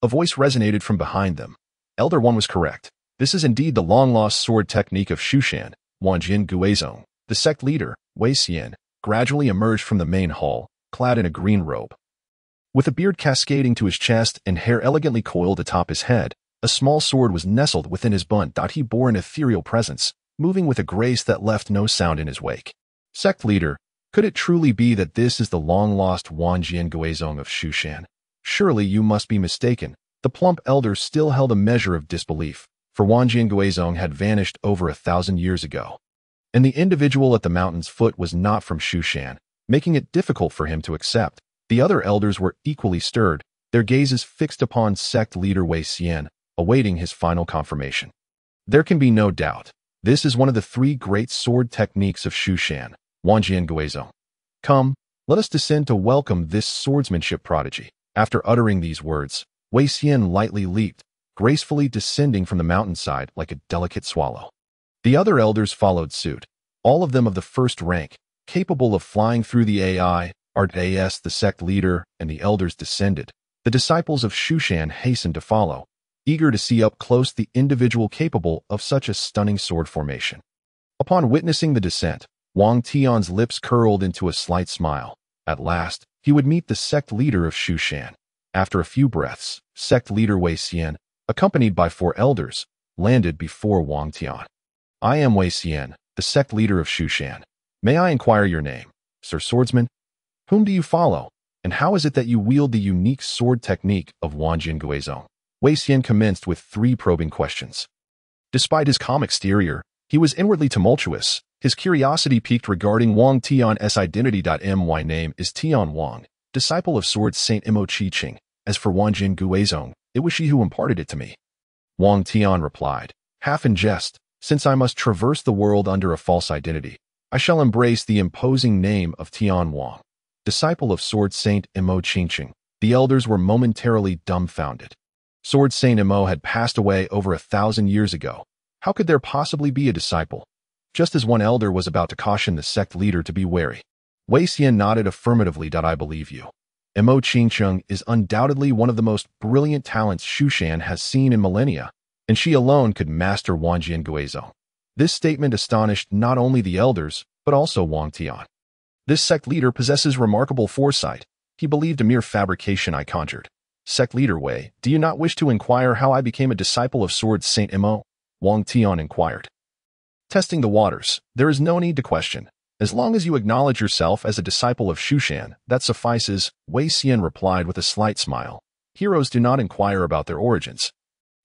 a voice resonated from behind them. Elder One was correct. This is indeed the long-lost sword technique of Zhuxian. Wang Tian Guizhong, the sect leader, Wei Xian, gradually emerged from the main hall, clad in a green robe. With a beard cascading to his chest and hair elegantly coiled atop his head, a small sword was nestled within his bun. He bore an ethereal presence, moving with a grace that left no sound in his wake. Sect leader, could it truly be that this is the long-lost Wang Tian Guizhong of Zhuxian? Surely you must be mistaken. The plump elder still held a measure of disbelief, for Wang Tian Guizhong had vanished over 1,000 years ago. And the individual at the mountain's foot was not from Zhuxian, making it difficult for him to accept. The other elders were equally stirred, their gazes fixed upon sect leader Wei Xian, awaiting his final confirmation. There can be no doubt. This is one of the three great sword techniques of Zhuxian, Wang Tian Guizhong. Come, let us descend to welcome this swordsmanship prodigy. After uttering these words, Wei Xian lightly leaped, gracefully descending from the mountainside like a delicate swallow. The other elders followed suit, all of them of the first rank, capable of flying through the AI. The sect leader and the elders descended. The disciples of Zhuxian hastened to follow, eager to see up close the individual capable of such a stunning sword formation. Upon witnessing the descent, Wang Tian's lips curled into a slight smile. At last, he would meet the sect leader of Zhuxian. After a few breaths, sect leader Wei Xian, accompanied by 4 elders, landed before Wang Tian. I am Wei Xian, the sect leader of Zhuxian. May I inquire your name, Sir Swordsman? Whom do you follow, and how is it that you wield the unique sword technique of Wang Tian Guizhong? Wei Xian commenced with 3 probing questions. Despite his calm exterior, he was inwardly tumultuous. His curiosity piqued regarding Wang Tian's identity. My name is Tian Wang, disciple of sword Saint Qilin. As for Wang Tian Guizhong, it was she who imparted it to me. Wang Tian replied, half in jest, since I must traverse the world under a false identity, I shall embrace the imposing name of Tian Wang, disciple of Sword Saint Qilin. The elders were momentarily dumbfounded. Sword Saint Imo had passed away over 1,000 years ago. How could there possibly be a disciple? Just as one elder was about to caution the sect leader to be wary, Wei Xian nodded affirmatively. I believe you. Qilin is undoubtedly one of the most brilliant talents Zhuxian has seen in millennia, and she alone could master Wang Tian Guizhong. This statement astonished not only the elders, but also Wang Tian. This sect leader possesses remarkable foresight. He believed a mere fabrication I conjured. Sect leader Wei, do you not wish to inquire how I became a disciple of Sword Saint Imo? Wang Tian inquired. Testing the waters, there is no need to question. As long as you acknowledge yourself as a disciple of Zhuxian, that suffices, Wei Xian replied with a slight smile. Heroes do not inquire about their origins.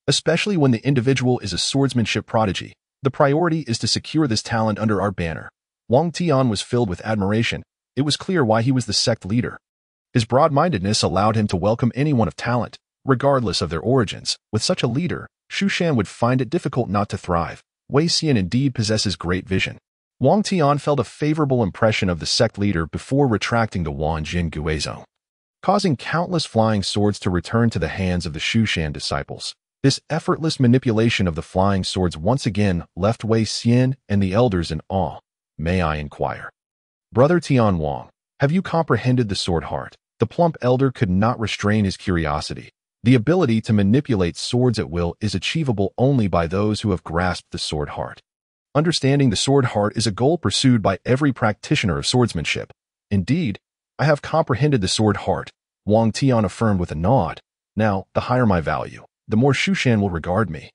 Especially when the individual is a swordsmanship prodigy, the priority is to secure this talent under our banner. Wang Tian was filled with admiration. It was clear why he was the sect leader. His broad-mindedness allowed him to welcome anyone of talent, regardless of their origins. With such a leader, Zhuxian would find it difficult not to thrive. Wei Xian indeed possesses great vision. Wang Tian felt a favorable impression of the sect leader before retracting to Wang Tian Guizhong, causing countless flying swords to return to the hands of the Zhuxian disciples. This effortless manipulation of the flying swords once again left Wei Xian and the elders in awe. May I inquire? Brother Tian Wang, have you comprehended the sword heart? The plump elder could not restrain his curiosity. The ability to manipulate swords at will is achievable only by those who have grasped the sword heart. Understanding the sword heart is a goal pursued by every practitioner of swordsmanship. Indeed, I have comprehended the sword heart, Wang Tian affirmed with a nod. Now, the higher my value, the more Zhuxian will regard me.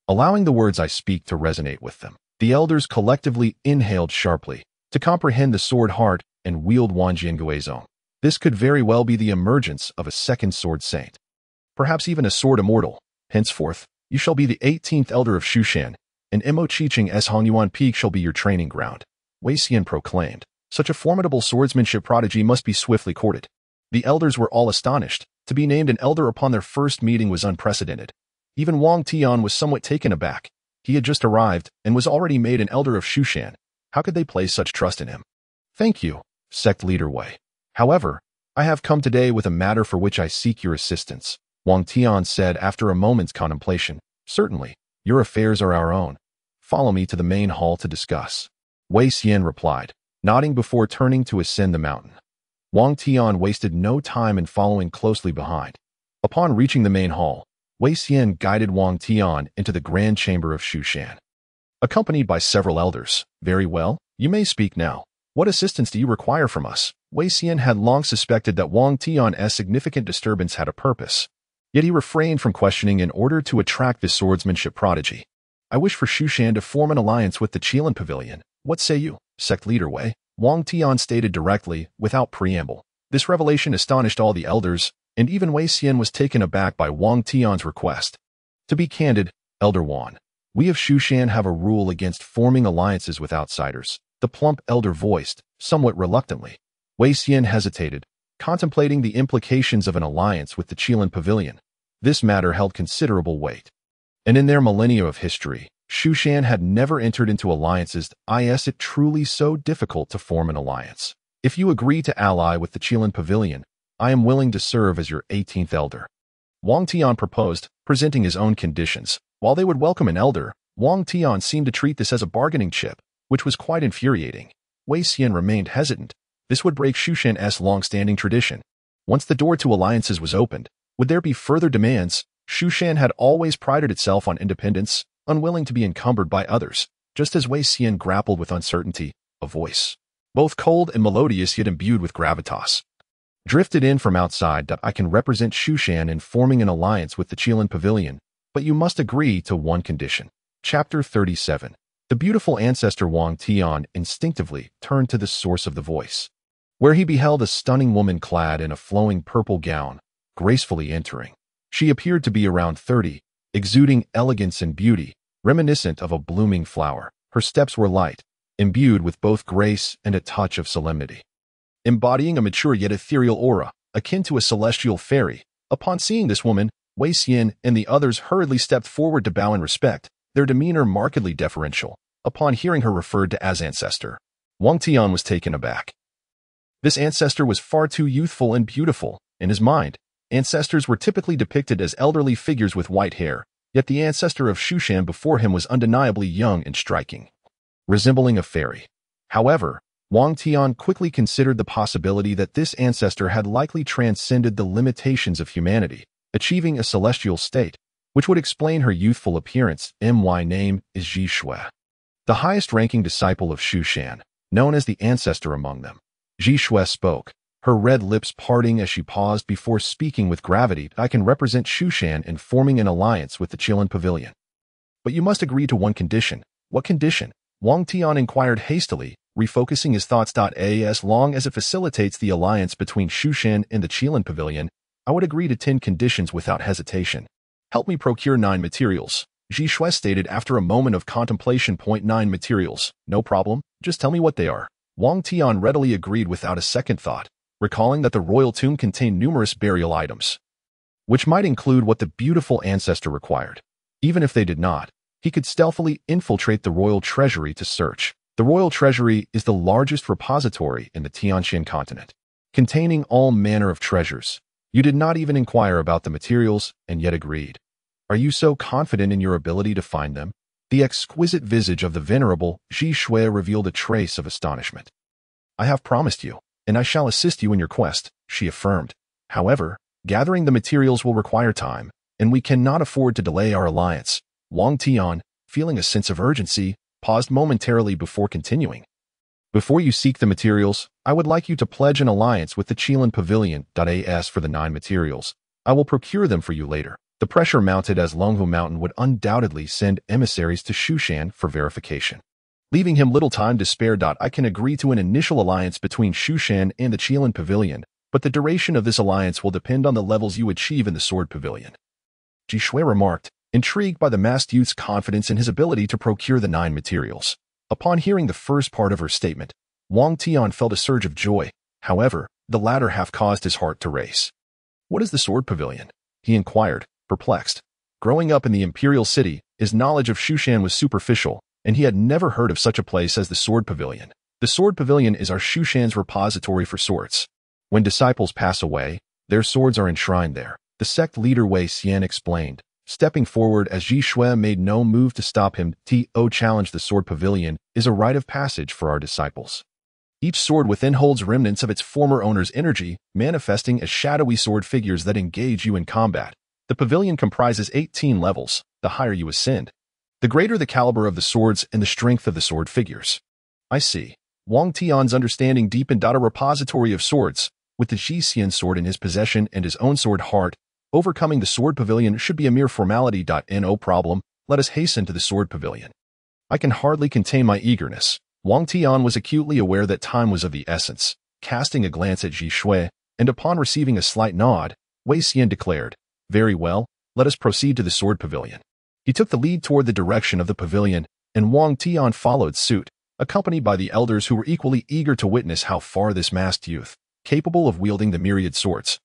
Allowing the words I speak to resonate with them, the elders collectively inhaled sharply to comprehend the sword heart and wield Wang Tian Guizhong. This could very well be the emergence of a second sword saint, perhaps even a sword immortal. Henceforth, you shall be the 18th elder of Zhuxian, and Qiling's Hongyuan Peak shall be your training ground. Wei Xian proclaimed. Such a formidable swordsmanship prodigy must be swiftly courted. The elders were all astonished. To be named an elder upon their first meeting was unprecedented. Even Wang Tian was somewhat taken aback. He had just arrived and was already made an elder of Zhuxian. How could they place such trust in him? Thank you, sect leader Wei. However, I have come today with a matter for which I seek your assistance, Wang Tian said after a moment's contemplation. Certainly, your affairs are our own. Follow me to the main hall to discuss. Wei Xian replied, nodding before turning to ascend the mountain. Wang Tian wasted no time in following closely behind. Upon reaching the main hall, Wei Xian guided Wang Tian into the grand chamber of Zhuxian. Accompanied by several elders. Very well, you may speak now. What assistance do you require from us? Wei Xian had long suspected that Wang Tian's significant disturbance had a purpose. Yet he refrained from questioning in order to attract this swordsmanship prodigy. I wish for Zhuxian to form an alliance with the Qilin Pavilion. What say you, sect leader Wei? Wang Tian stated directly, without preamble. This revelation astonished all the elders, and even Wei Xian was taken aback by Wang Tian's request. To be candid, Elder Wan, we of Zhuxian have a rule against forming alliances with outsiders, the plump elder voiced, somewhat reluctantly. Wei Xian hesitated, contemplating the implications of an alliance with the Qilin Pavilion. This matter held considerable weight. And in their millennia of history, Zhuxian had never entered into alliances. Is it truly so difficult to form an alliance? If you agree to ally with the Qilin Pavilion, I am willing to serve as your 18th elder. Wang Tian proposed, presenting his own conditions. While they would welcome an elder, Wang Tian seemed to treat this as a bargaining chip, which was quite infuriating. Wei Xian remained hesitant. This would break Zhuxian's long-standing tradition. Once the door to alliances was opened, would there be further demands? Zhuxian had always prided itself on independence, unwilling to be encumbered by others. Just as Wei Xian grappled with uncertainty, a voice, both cold and melodious yet imbued with gravitas, drifted in from outside. I can represent Zhuxian in forming an alliance with the Qilin Pavilion, but you must agree to one condition. Chapter 37. The beautiful ancestor Wang Tian instinctively turned to the source of the voice, where he beheld a stunning woman clad in a flowing purple gown, gracefully entering. She appeared to be around 30, exuding elegance and beauty, reminiscent of a blooming flower. Her steps were light, imbued with both grace and a touch of solemnity, embodying a mature yet ethereal aura, akin to a celestial fairy. Upon seeing this woman, Wei Xian and the others hurriedly stepped forward to bow in respect, their demeanor markedly deferential. Upon hearing her referred to as ancestor, Wang Tian was taken aback. This ancestor was far too youthful and beautiful. In his mind, ancestors were typically depicted as elderly figures with white hair, yet the ancestor of Zhuxian before him was undeniably young and striking, resembling a fairy. However, Wang Tian quickly considered the possibility that this ancestor had likely transcended the limitations of humanity, achieving a celestial state, which would explain her youthful appearance. My name is Zhuxian, the highest-ranking disciple of Zhuxian, known as the ancestor among them. Zhuxian spoke, her red lips parting as she paused before speaking with gravity. I can represent Zhuxian in forming an alliance with the Qilin Pavilion. But you must agree to one condition. What condition? Wang Tian inquired hastily, refocusing his thoughts. As long as it facilitates the alliance between Zhuxian and the Qilin Pavilion, I would agree to 10 conditions without hesitation. Help me procure 9 materials, Zhuxian stated after a moment of contemplation. 9 materials, no problem, just tell me what they are. Wang Tian readily agreed without a second thought, recalling that the royal tomb contained numerous burial items, which might include what the beautiful ancestor required. Even if they did not, he could stealthily infiltrate the royal treasury to search. The royal treasury is the largest repository in the Tianxian continent, containing all manner of treasures. You did not even inquire about the materials, and yet agreed. Are you so confident in your ability to find them? The exquisite visage of the venerable Zhuxian revealed a trace of astonishment. I have promised you, and I shall assist you in your quest, she affirmed. However, gathering the materials will require time, and we cannot afford to delay our alliance. Wang Tian, feeling a sense of urgency, paused momentarily before continuing. Before you seek the materials, I would like you to pledge an alliance with the Qilin Pavilion. As for the 9 materials, I will procure them for you later. The pressure mounted as Longhu Mountain would undoubtedly send emissaries to Zhuxian for verification, leaving him little time to spare. I can agree to an initial alliance between Zhuxian and the Qilin Pavilion, but the duration of this alliance will depend on the levels you achieve in the Sword Pavilion. Zhuxian remarked, intrigued by the masked youth's confidence in his ability to procure the 9 materials. Upon hearing the first part of her statement, Wang Tian felt a surge of joy. However, the latter half caused his heart to race. What is the Sword Pavilion? He inquired, perplexed. Growing up in the imperial city, his knowledge of Zhuxian was superficial, and he had never heard of such a place as the Sword Pavilion. The Sword Pavilion is our Zhuxian's repository for swords. When disciples pass away, their swords are enshrined there, the sect leader Wei Xian explained, stepping forward as Ji Shui made no move to stop him. To challenge the sword pavilion is a rite of passage for our disciples. Each sword within holds remnants of its former owner's energy, manifesting as shadowy sword figures that engage you in combat. The pavilion comprises 18 levels. The higher you ascend, the greater the caliber of the swords and the strength of the sword figures. I see. Wang Tian's understanding deepened. A repository of swords, with the Zhuxian sword in his possession and his own sword heart. Overcoming the sword pavilion should be a mere formality. No problem. Let us hasten to the sword pavilion. I can hardly contain my eagerness. Wang Tian was acutely aware that time was of the essence. Casting a glance at Ji Shui, and upon receiving a slight nod, Wei Xian declared, "Very well, let us proceed to the sword pavilion." He took the lead toward the direction of the pavilion, and Wang Tian followed suit, accompanied by the elders who were equally eager to witness how far this masked youth, capable of wielding the myriad swords,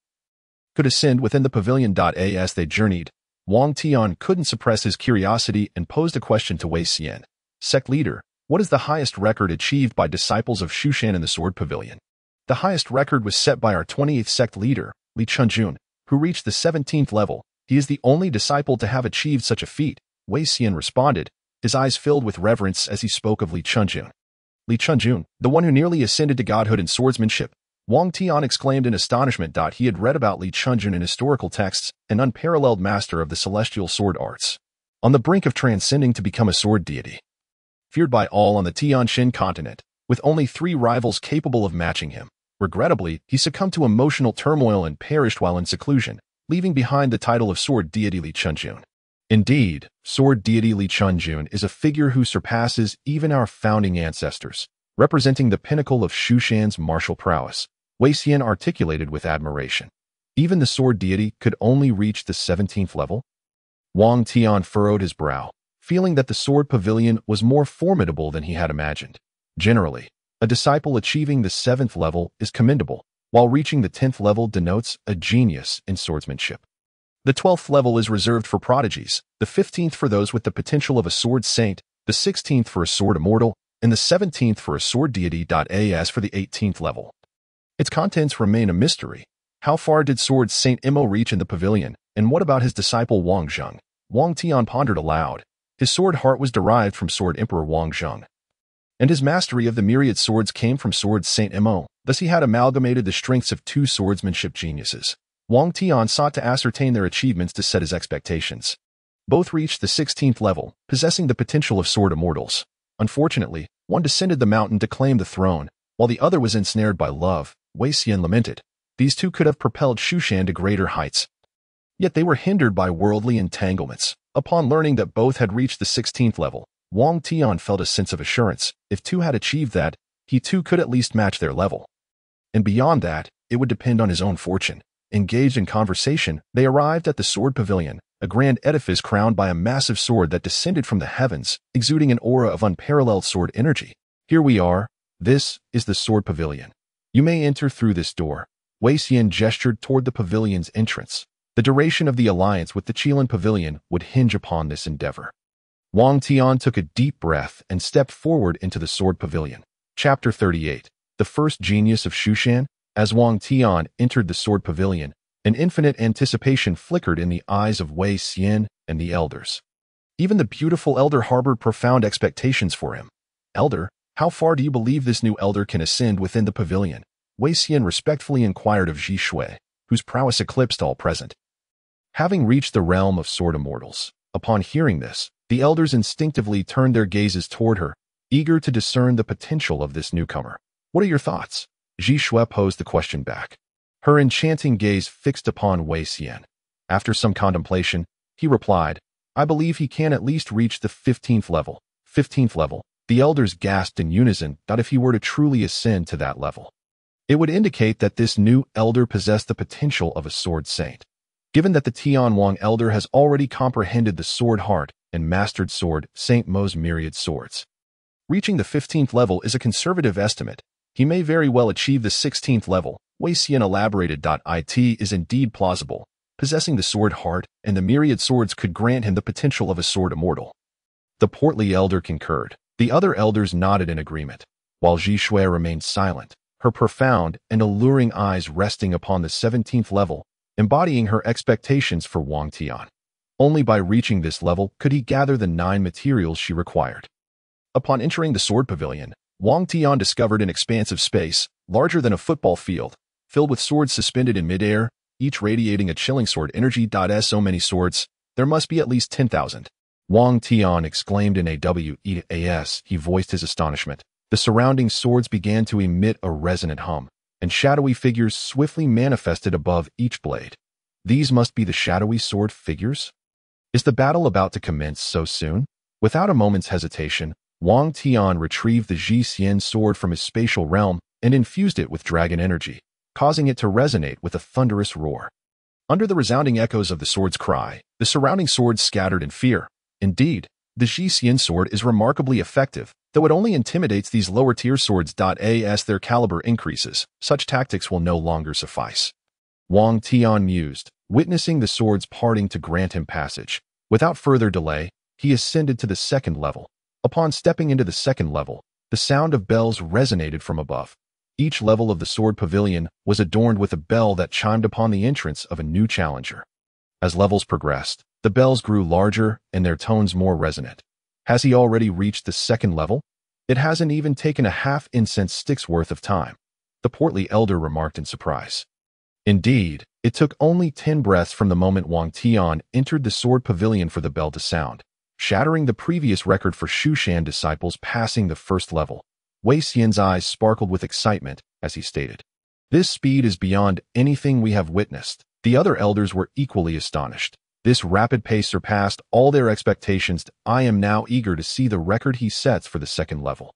could ascend within the pavilion. As they journeyed, Wang Tian couldn't suppress his curiosity and posed a question to Wei Xian. "Sect leader, what is the highest record achieved by disciples of Zhuxian in the sword pavilion?" "The highest record was set by our 28th sect leader, Li Chunjun, who reached the 17th level. He is the only disciple to have achieved such a feat," Wei Xian responded, his eyes filled with reverence as he spoke of Li Chunjun. "Li Chunjun, the one who nearly ascended to godhood in swordsmanship," Wang Tian exclaimed in astonishment. He had read about Li Chunjun in historical texts, an unparalleled master of the celestial sword arts, on the brink of transcending to become a sword deity. Feared by all on the Tianxin continent, with only 3 rivals capable of matching him. Regrettably, he succumbed to emotional turmoil and perished while in seclusion, leaving behind the title of sword deity Li Chunjun. Indeed, sword deity Li Chunjun is a figure who surpasses even our founding ancestors, representing the pinnacle of Zhuxian's martial prowess, Wei Xian articulated with admiration. Even the sword deity could only reach the 17th level? Wang Tian furrowed his brow, feeling that the sword pavilion was more formidable than he had imagined. Generally, a disciple achieving the 7th level is commendable, while reaching the 10th level denotes a genius in swordsmanship. The 12th level is reserved for prodigies, the 15th for those with the potential of a sword saint, the 16th for a sword immortal, and the 17th for a sword deity. As for the 18th level, its contents remain a mystery. How far did sword Saint Imo reach in the pavilion, and what about his disciple Wang Zheng? Wang Tian pondered aloud. His sword heart was derived from sword Emperor Wang Zheng, and his mastery of the myriad swords came from sword Saint Imo. Thus he had amalgamated the strengths of 2 swordsmanship geniuses. Wang Tian sought to ascertain their achievements to set his expectations. Both reached the 16th level, possessing the potential of sword immortals. Unfortunately, one descended the mountain to claim the throne, while the other was ensnared by love, Wei Xian lamented. These 2 could have propelled Zhuxian to greater heights. Yet they were hindered by worldly entanglements. Upon learning that both had reached the 16th level, Wang Tian felt a sense of assurance. If 2 had achieved that, he too could at least match their level. And beyond that, it would depend on his own fortune. Engaged in conversation, they arrived at the sword pavilion, a grand edifice crowned by a massive sword that descended from the heavens, exuding an aura of unparalleled sword energy. "Here we are. This is the sword pavilion. You may enter through this door." Wei Xian gestured toward the pavilion's entrance. The duration of the alliance with the Qilin pavilion would hinge upon this endeavor. Wang Tian took a deep breath and stepped forward into the sword pavilion. Chapter 38. The First Genius of Zhuxian. As Wang Tian entered the sword pavilion, an infinite anticipation flickered in the eyes of Wei Xian and the elders. Even the beautiful elder harbored profound expectations for him. "Elder, how far do you believe this new elder can ascend within the pavilion?" Wei Xian respectfully inquired of Ji Shui, whose prowess eclipsed all present. Having reached the realm of sword immortals, upon hearing this, the elders instinctively turned their gazes toward her, eager to discern the potential of this newcomer. "What are your thoughts?" Ji Shui posed the question back, her enchanting gaze fixed upon Wei Xian. After some contemplation, he replied, "I believe he can at least reach the 15th level." 15th level. The elders gasped in unison that if he were to truly ascend to that level, it would indicate that this new elder possessed the potential of a sword saint. Given that the Tianwang elder has already comprehended the sword heart and mastered sword Saint Mo's myriad swords, reaching the 15th level is a conservative estimate. He may very well achieve the 16th level. Wei Xian elaborated. It is indeed plausible. Possessing the sword heart and the myriad swords could grant him the potential of a sword immortal. The portly elder concurred. The other elders nodded in agreement, while Ji Shui remained silent, her profound and alluring eyes resting upon the 17th level, embodying her expectations for Wang Tian. Only by reaching this level could he gather the 9 materials she required. Upon entering the sword pavilion, Wang Tian discovered an expansive space, larger than a football field, filled with swords suspended in midair, each radiating a chilling sword energy. So many swords, there must be at least 10,000. Wang Tian exclaimed in a "Weas." He voiced his astonishment. The surrounding swords began to emit a resonant hum, and shadowy figures swiftly manifested above each blade. These must be the shadowy sword figures? Is the battle about to commence so soon? Without a moment's hesitation, Wang Tian retrieved the Zhuxian sword from his spatial realm and infused it with dragon energy, causing it to resonate with a thunderous roar. Under the resounding echoes of the sword's cry, the surrounding swords scattered in fear. Indeed, the Zhuxian sword is remarkably effective, though it only intimidates these lower-tier swords. As their caliber increases, such tactics will no longer suffice. Wang Tian mused, witnessing the swords parting to grant him passage. Without further delay, he ascended to the 2nd level. Upon stepping into the 2nd level, the sound of bells resonated from above. Each level of the sword pavilion was adorned with a bell that chimed upon the entrance of a new challenger. As levels progressed, the bells grew larger and their tones more resonant. Has he already reached the 2nd level? It hasn't even taken a half incense stick's worth of time, the portly elder remarked in surprise. Indeed, it took only 10 breaths from the moment Wang Tian entered the sword pavilion for the bell to sound, shattering the previous record for Zhuxian disciples passing the 1st level. Wei Xian's eyes sparkled with excitement as he stated, "This speed is beyond anything we have witnessed." The other elders were equally astonished. This rapid pace surpassed all their expectations. I am now eager to see the record he sets for the 2nd level.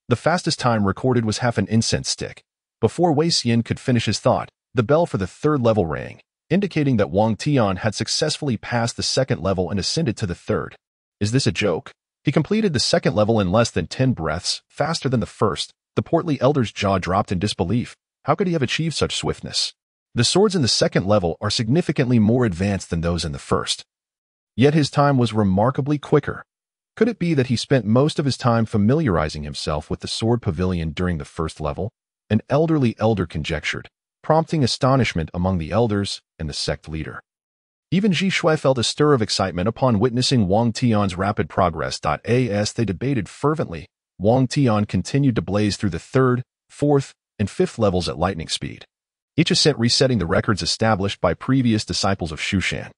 The fastest time recorded was half an incense stick. Before Wei Xian could finish his thought, the bell for the 3rd level rang, indicating that Wang Tian had successfully passed the 2nd level and ascended to the 3rd. Is this a joke? He completed the 2nd level in less than 10 breaths, faster than the 1st. The portly elder's jaw dropped in disbelief. How could he have achieved such swiftness? The swords in the 2nd level are significantly more advanced than those in the 1st. Yet his time was remarkably quicker. Could it be that he spent most of his time familiarizing himself with the sword pavilion during the 1st level? An elderly elder conjectured, prompting astonishment among the elders and the sect leader. Even Ji Shui felt a stir of excitement upon witnessing Wang Tian's rapid progress. As they debated fervently, Wang Tian continued to blaze through the 3rd, 4th, and 5th levels at lightning speed, each ascent resetting the records established by previous disciples of Zhuxian.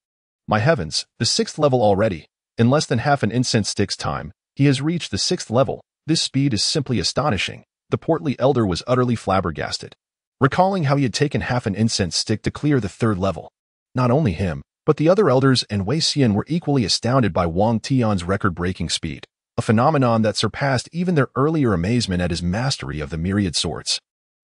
My heavens, the 6th level already! In less than half an incense stick's time, he has reached the 6th level. This speed is simply astonishing. The portly elder was utterly flabbergasted, recalling how he had taken half an incense stick to clear the 3rd level. Not only him, but the other elders and Wei Xian were equally astounded by Wang Tian's record-breaking speed, a phenomenon that surpassed even their earlier amazement at his mastery of the myriad swords.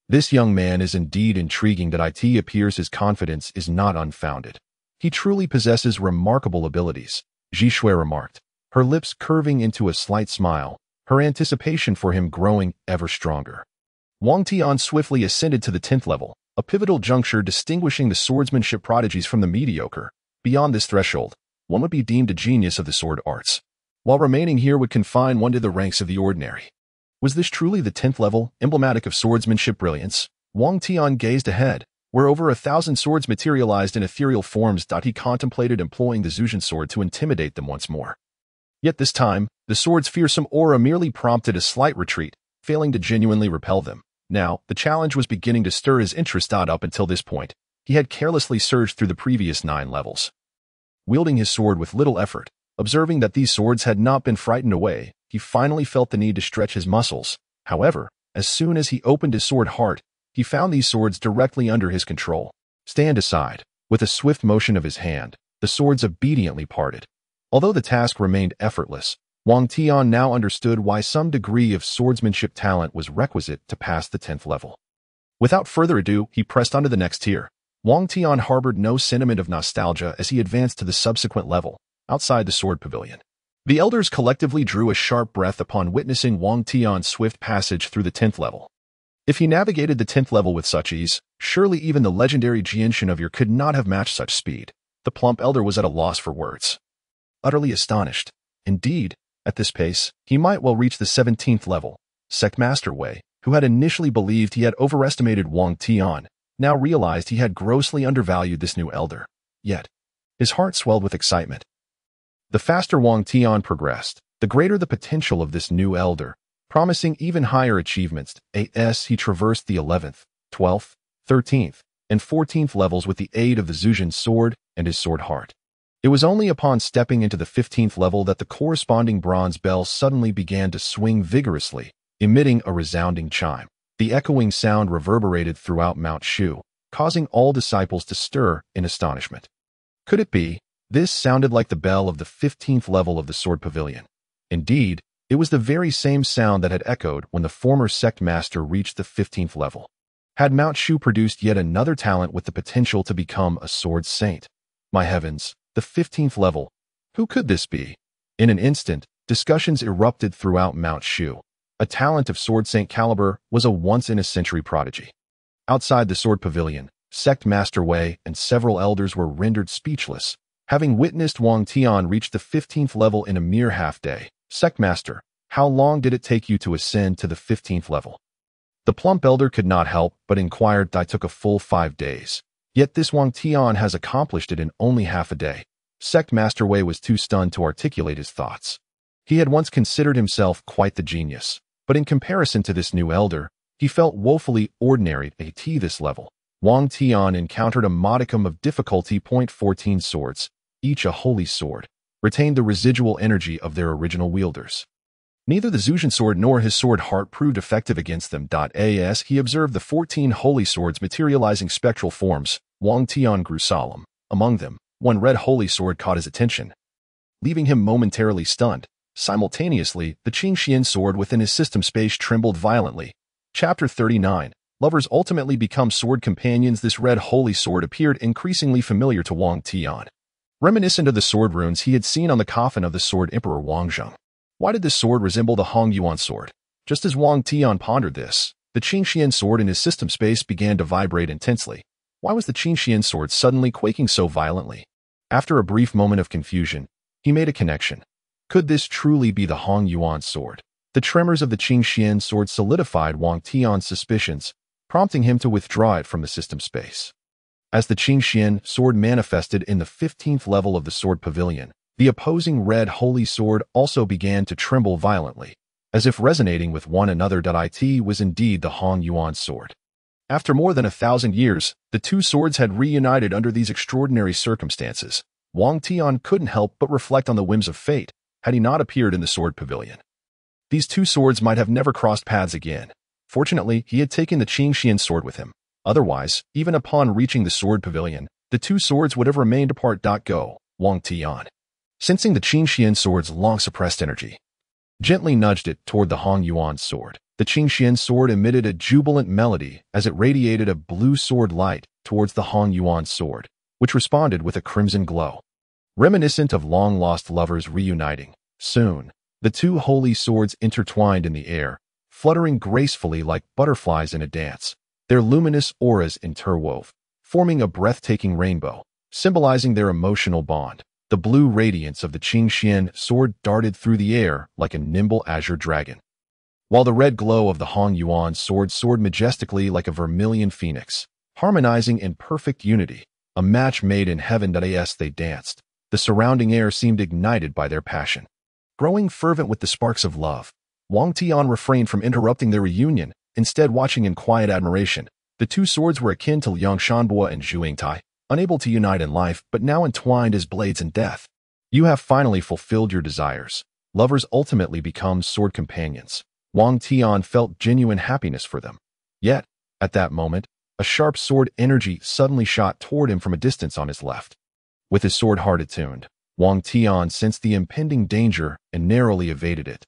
This young man is indeed intriguing. It appears his confidence is not unfounded. He truly possesses remarkable abilities, Ji Shui remarked, her lips curving into a slight smile, her anticipation for him growing ever stronger. Wang Tian swiftly ascended to the 10th level, a pivotal juncture distinguishing the swordsmanship prodigies from the mediocre. Beyond this threshold, one would be deemed a genius of the sword arts, while remaining here would confine one to the ranks of the ordinary. Was this truly the 10th level, emblematic of swordsmanship brilliance? Wang Tian gazed ahead, where over 1,000 swords materialized in ethereal forms. He contemplated employing the Zhuxian sword to intimidate them once more. Yet this time, the sword's fearsome aura merely prompted a slight retreat, failing to genuinely repel them. Now, the challenge was beginning to stir his interest. Up until this point, he had carelessly surged through the previous 9 levels, wielding his sword with little effort. Observing that these swords had not been frightened away, he finally felt the need to stretch his muscles. However, as soon as he opened his sword heart, he found these swords directly under his control. Stand aside. With a swift motion of his hand, the swords obediently parted. Although the task remained effortless, Wang Tian now understood why some degree of swordsmanship talent was requisite to pass the 10th level. Without further ado, he pressed on to the next tier. Wang Tian harbored no sentiment of nostalgia as he advanced to the subsequent level, outside the sword pavilion. The elders collectively drew a sharp breath upon witnessing Wang Tian's swift passage through the 10th level. If he navigated the 10th level with such ease, surely even the legendary Jianshan of yore could not have matched such speed. The plump elder was at a loss for words, utterly astonished. Indeed, at this pace, he might well reach the 17th level. Sect Master Wei, who had initially believed he had overestimated Wang Tian, now realized he had grossly undervalued this new elder. Yet, his heart swelled with excitement. The faster Wang Tian progressed, the greater the potential of this new elder, promising even higher achievements. As he traversed the 11th, 12th, 13th, and 14th levels with the aid of the Zhuxian sword and his sword heart. It was only upon stepping into the 15th level that the corresponding bronze bell suddenly began to swing vigorously, emitting a resounding chime. The echoing sound reverberated throughout Mount Shu, causing all disciples to stir in astonishment. Could it be? This sounded like the bell of the 15th level of the Sword Pavilion. Indeed, it was the very same sound that had echoed when the former sect master reached the 15th level. Had Mount Shu produced yet another talent with the potential to become a sword saint? My heavens, the 15th level. Who could this be? In an instant, discussions erupted throughout Mount Shu. A talent of sword saint caliber was a once-in-a-century prodigy. Outside the Sword Pavilion, Sect Master Wei and several elders were rendered speechless, having witnessed Wang Tian reach the 15th level in a mere half-day. Sect Master, how long did it take you to ascend to the 15th level? The plump elder could not help but inquired. I took a full 5 days. Yet this Wang Tian has accomplished it in only half a day. Sect Master Wei was too stunned to articulate his thoughts. He had once considered himself quite the genius, but in comparison to this new elder, he felt woefully ordinary at this level. Wang Tian encountered a modicum of difficulty. 14 swords, each a holy sword, retained the residual energy of their original wielders. Neither the Zhuxian sword nor his sword heart proved effective against them. As he observed the 14 holy swords materializing spectral forms, Wang Tian grew solemn. Among them, one red holy sword caught his attention, leaving him momentarily stunned. Simultaneously, the Qilin sword within his system space trembled violently. Chapter 39. Lovers ultimately become sword companions. This red holy sword appeared increasingly familiar to Wang Tian, reminiscent of the sword runes he had seen on the coffin of the sword Emperor Wang Zheng. Why did this sword resemble the Hong Yuan sword? Just as Wang Tian pondered this, the Qilin sword in his system space began to vibrate intensely. Why was the Qilin sword suddenly quaking so violently? After a brief moment of confusion, he made a connection. Could this truly be the Hong Yuan sword? The tremors of the Qilin sword solidified Wang Tian's suspicions, prompting him to withdraw it from the system space. As the Qilin sword manifested in the 15th level of the Sword Pavilion, the opposing red holy sword also began to tremble violently, as if resonating with one another. It was indeed the Hong Yuan sword. After more than 1,000 years, the two swords had reunited under these extraordinary circumstances. Wang Tian couldn't help but reflect on the whims of fate, had he not appeared in the Sword Pavilion. These two swords might have never crossed paths again. Fortunately, he had taken the Qilin sword with him. Otherwise, even upon reaching the Sword Pavilion, the two swords would have remained apart. Go, Wang Tian, sensing the Qilin sword's long-suppressed energy, gently nudged it toward the Hong Yuan sword. The Qilin sword emitted a jubilant melody as it radiated a blue sword light towards the Hong Yuan sword, which responded with a crimson glow, reminiscent of long-lost lovers reuniting. Soon, the two holy swords intertwined in the air, fluttering gracefully like butterflies in a dance, their luminous auras interwove, forming a breathtaking rainbow, symbolizing their emotional bond. The blue radiance of the Qilin sword darted through the air like a nimble azure dragon, while the red glow of the Hong Yuan sword soared majestically like a vermilion phoenix, harmonizing in perfect unity, a match made in heaven. As they danced, the surrounding air seemed ignited by their passion. Growing fervent with the sparks of love, Wang Tian refrained from interrupting their reunion, instead watching in quiet admiration. The two swords were akin to Liang Shanbo and Zhu Yingtai, unable to unite in life but now entwined as blades in death. You have finally fulfilled your desires. Lovers ultimately become sword companions. Wang Tian felt genuine happiness for them. Yet, at that moment, a sharp sword energy suddenly shot toward him from a distance on his left. With his sword heart attuned, Wang Tian sensed the impending danger and narrowly evaded it.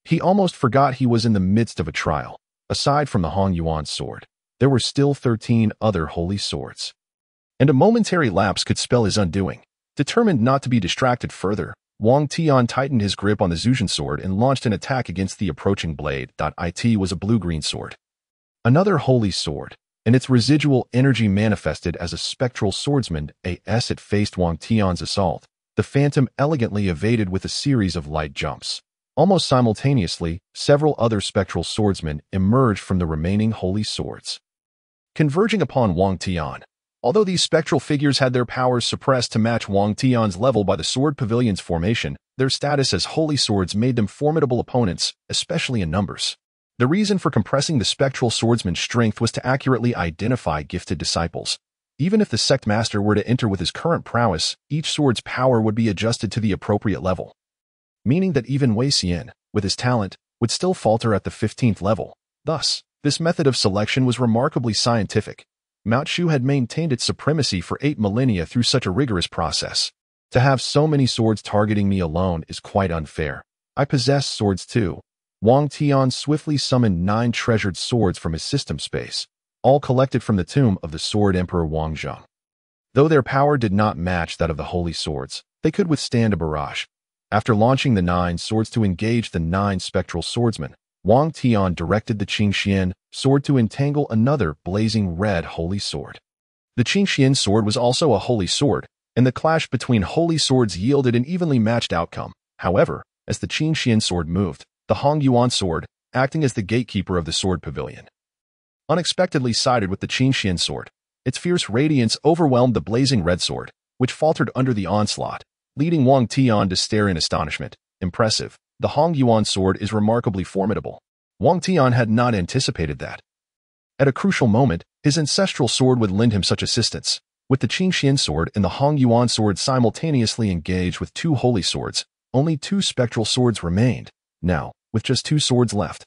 He almost forgot he was in the midst of a trial. Aside from the Hong Yuan sword, there were still 13 other holy swords, and a momentary lapse could spell his undoing. Determined not to be distracted further, Wang Tian tightened his grip on the Zhuxian sword and launched an attack against the approaching blade. It was a blue-green sword, another holy sword, and its residual energy manifested as a spectral swordsman. As it faced Wang Tian's assault, the phantom elegantly evaded with a series of light jumps, Almost simultaneously, several other spectral swordsmen emerged from the remaining holy swords, converging upon Wang Tian. Although these spectral figures had their powers suppressed to match Wang Tian's level by the Sword Pavilion's formation, their status as holy swords made them formidable opponents, especially in numbers. The reason for compressing the spectral swordsman's strength was to accurately identify gifted disciples. Even if the sect master were to enter with his current prowess, each sword's power would be adjusted to the appropriate level, meaning that even Wei Xian, with his talent, would still falter at the 15th level. Thus, this method of selection was remarkably scientific. Mount Shu had maintained its supremacy for 8 millennia through such a rigorous process. To have so many swords targeting me alone is quite unfair. I possess swords too. Wang Tian swiftly summoned 9 treasured swords from his system space, all collected from the tomb of the Sword Emperor Wang Zheng. Though their power did not match that of the holy swords, they could withstand a barrage. After launching the 9 swords to engage the 9 spectral swordsmen, Wang Tian directed the Zhuxian sword to entangle another blazing red holy sword. The Zhuxian sword was also a holy sword, and the clash between holy swords yielded an evenly matched outcome. However, as the Zhuxian sword moved, the Hongyuan sword, acting as the gatekeeper of the sword pavilion, unexpectedly sided with the Zhuxian sword. Its fierce radiance overwhelmed the blazing red sword, which faltered under the onslaught, leading Wang Tian to stare in astonishment. Impressive. The Hongyuan sword is remarkably formidable. Wang Tian had not anticipated that. At a crucial moment, his ancestral sword would lend him such assistance. With the Zhuxian sword and the Hongyuan sword simultaneously engaged with 2 holy swords, only 2 spectral swords remained. Now, with just 2 swords left,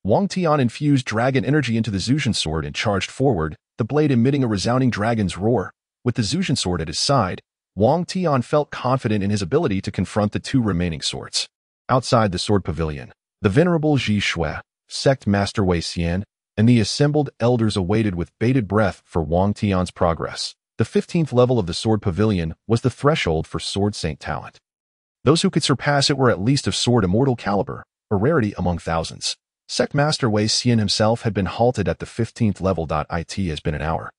Wang Tian infused dragon energy into the Zhuxian sword and charged forward, the blade emitting a resounding dragon's roar. With the Zhuxian sword at his side, Wang Tian felt confident in his ability to confront the 2 remaining swords. Outside the sword pavilion, the venerable Zhi Shui, sect master Wei Xian, and the assembled elders awaited with bated breath for Wang Tian's progress. The 15th level of the sword pavilion was the threshold for sword saint talent. Those who could surpass it were at least of sword immortal caliber, a rarity among thousands. Sect master Wei Xian himself had been halted at the 15th level. It has been an hour.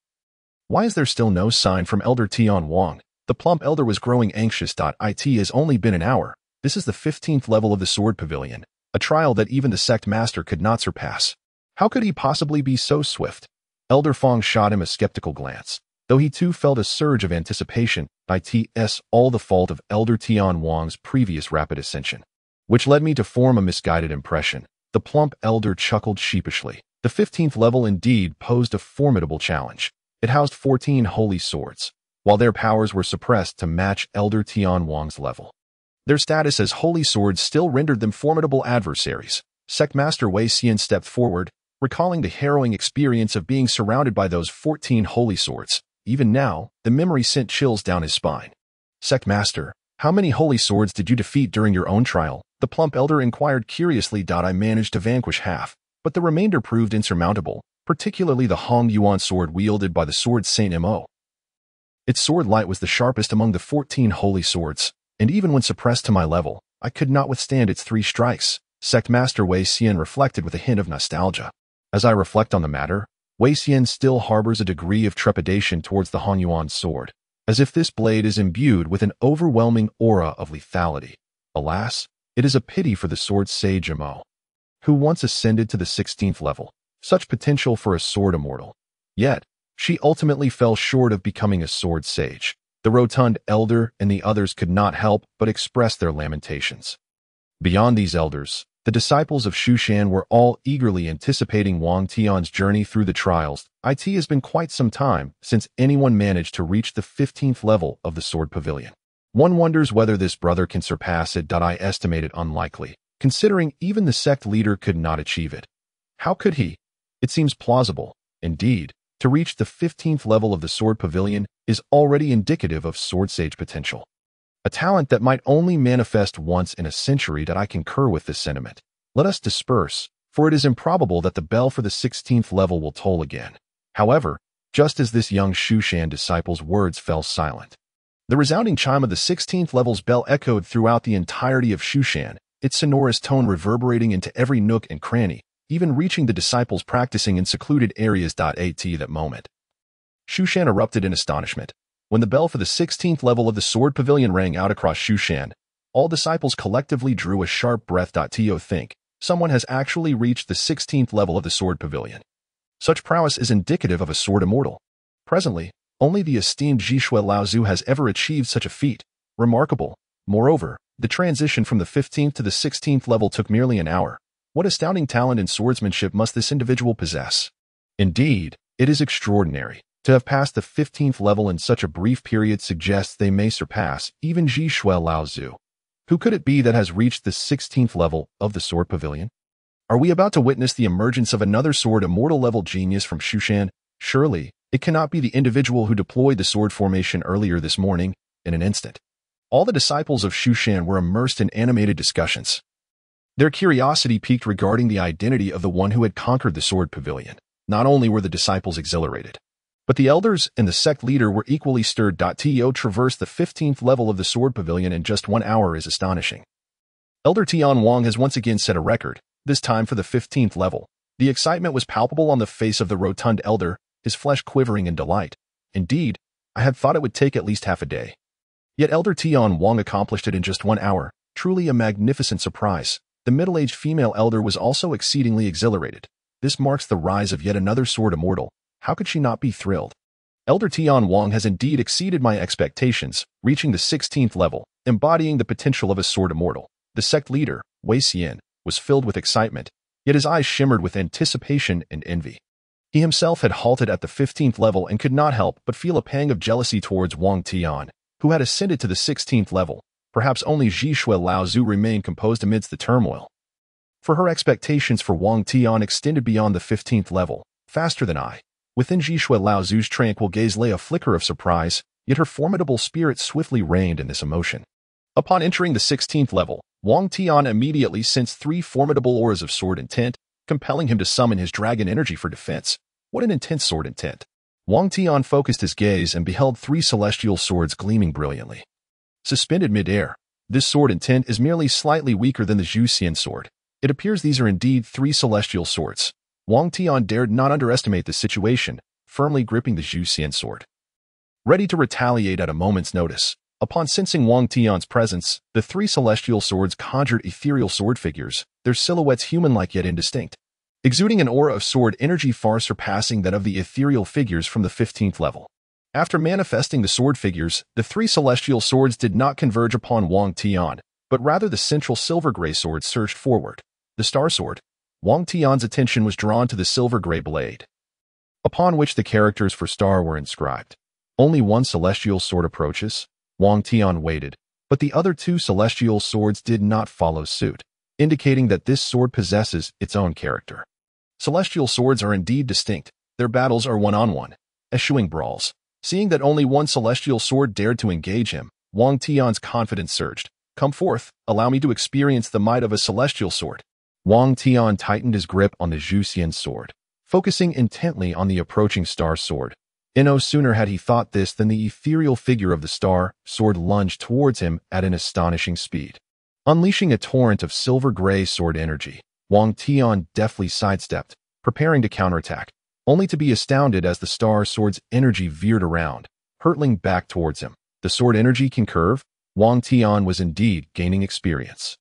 Why is there still no sign from Elder Tian Wang? The plump elder was growing anxious. It has only been an hour. This is the 15th level of the sword pavilion, a trial that even the sect master could not surpass. How could he possibly be so swift? Elder Fong shot him a skeptical glance. Though he too felt a surge of anticipation, it's all the fault of Elder Tian Wang's previous rapid ascension, which led me to form a misguided impression. The plump elder chuckled sheepishly. The 15th level indeed posed a formidable challenge. It housed 14 holy swords, while their powers were suppressed to match Elder Tian Wang's level. Their status as holy swords still rendered them formidable adversaries. Sect Master Wei Xian stepped forward, recalling the harrowing experience of being surrounded by those 14 holy swords. Even now, the memory sent chills down his spine. Sect Master, how many holy swords did you defeat during your own trial? The plump elder inquired curiously. I managed to vanquish half, but the remainder proved insurmountable, particularly the Hongyuan sword wielded by the sword Saint Mo. Its sword light was the sharpest among the 14 holy swords, and even when suppressed to my level, I could not withstand its 3 strikes. Sect Master Wei Xian reflected with a hint of nostalgia. As I reflect on the matter, Wei Xian still harbors a degree of trepidation towards the Hongyuan sword, as if this blade is imbued with an overwhelming aura of lethality. Alas, it is a pity for the sword sage Mo, who once ascended to the 16th level. Such potential for a sword immortal. Yet, she ultimately fell short of becoming a sword sage. The rotund elder and the others could not help but express their lamentations. Beyond these elders, the disciples of Zhuxian were all eagerly anticipating Wang Tian's journey through the trials. It has been quite some time since anyone managed to reach the 15th level of the sword pavilion. One wonders whether this brother can surpass it. I estimate it unlikely, considering even the sect leader could not achieve it. How could he? It seems plausible. Indeed, to reach the 15th level of the sword pavilion is already indicative of sword sage potential. A talent that might only manifest once in a century. I concur with this sentiment. Let us disperse, for it is improbable that the bell for the 16th level will toll again. However, just as this young Zhuxian disciple's words fell silent, the resounding chime of the 16th level's bell echoed throughout the entirety of Zhuxian, its sonorous tone reverberating into every nook and cranny, even reaching the disciples practicing in secluded areas. At that moment, Zhuxian erupted in astonishment. When the bell for the 16th level of the sword pavilion rang out across Zhuxian, All disciples collectively drew a sharp breath. To think, someone has actually reached the 16th level of the sword pavilion. Such prowess is indicative of a sword immortal. Presently, only the esteemed Zhuxian Laozu has ever achieved such a feat. Remarkable. Moreover, the transition from the 15th to the 16th level took merely an hour. What astounding talent in swordsmanship must this individual possess? Indeed, it is extraordinary. To have passed the 15th level in such a brief period suggests they may surpass even Zhuxian Laozu. Who could it be that has reached the 16th level of the sword pavilion? Are we about to witness the emergence of another sword immortal level genius from Zhuxian? Surely, it cannot be the individual who deployed the sword formation earlier this morning. In an instant, all the disciples of Zhuxian were immersed in animated discussions. Their curiosity piqued regarding the identity of the one who had conquered the sword pavilion. Not only were the disciples exhilarated, but the elders and the sect leader were equally stirred. To traverse the 15th level of the sword pavilion in just 1 hour is astonishing. Elder Tian Wang has once again set a record, this time for the 15th level. The excitement was palpable on the face of the rotund elder, his flesh quivering in delight. Indeed, I had thought it would take at least half a day. Yet Elder Tian Wang accomplished it in just 1 hour, truly a magnificent surprise. The middle-aged female elder was also exceedingly exhilarated. This marks the rise of yet another sword immortal. How could she not be thrilled? Elder Tian Wang has indeed exceeded my expectations, reaching the 16th level, embodying the potential of a sword immortal. The sect leader, Wang Tian, was filled with excitement, yet his eyes shimmered with anticipation and envy. He himself had halted at the 15th level and could not help but feel a pang of jealousy towards Wang Tian, who had ascended to the 16th level. Perhaps only Zhuxian Laozu remained composed amidst the turmoil. For her expectations for Wang Tian extended beyond the 15th level, faster than I. Within Zhuxian Laozu's tranquil gaze lay a flicker of surprise, yet her formidable spirit swiftly reigned in this emotion. Upon entering the 16th level, Wang Tian immediately sensed 3 formidable auras of sword intent, compelling him to summon his dragon energy for defense. What an intense sword intent! Wang Tian focused his gaze and beheld 3 celestial swords gleaming brilliantly. Suspended mid-air, this sword intent is merely slightly weaker than the Zhuxian sword. It appears these are indeed 3 celestial swords. Wang Tian dared not underestimate the situation, firmly gripping the Zhuxian sword. Ready to retaliate at a moment's notice, upon sensing Wang Tian's presence, the 3 celestial swords conjured ethereal sword figures, their silhouettes human-like yet indistinct, exuding an aura of sword energy far surpassing that of the ethereal figures from the 15th level. After manifesting the sword figures, the 3 celestial swords did not converge upon Wang Tian, but rather the central silver-gray sword surged forward. The star sword. Wang Tian's attention was drawn to the silver-gray blade, upon which the characters for star were inscribed. Only one celestial sword approaches. Wang Tian waited, but the other 2 celestial swords did not follow suit, indicating that this sword possesses its own character. Celestial swords are indeed distinct. Their battles are one-on-one, eschewing brawls. Seeing that only one celestial sword dared to engage him, Wang Tian's confidence surged. Come forth, allow me to experience the might of a celestial sword. Wang Tian tightened his grip on the Zhuxian sword, focusing intently on the approaching star sword. No sooner had he thought this than the ethereal figure of the star sword lunged towards him at an astonishing speed. Unleashing a torrent of silver-gray sword energy, Wang Tian deftly sidestepped, preparing to counterattack, only to be astounded as the star sword's energy veered around, hurtling back towards him. The sword energy can curve? Wang Tian was indeed gaining experience.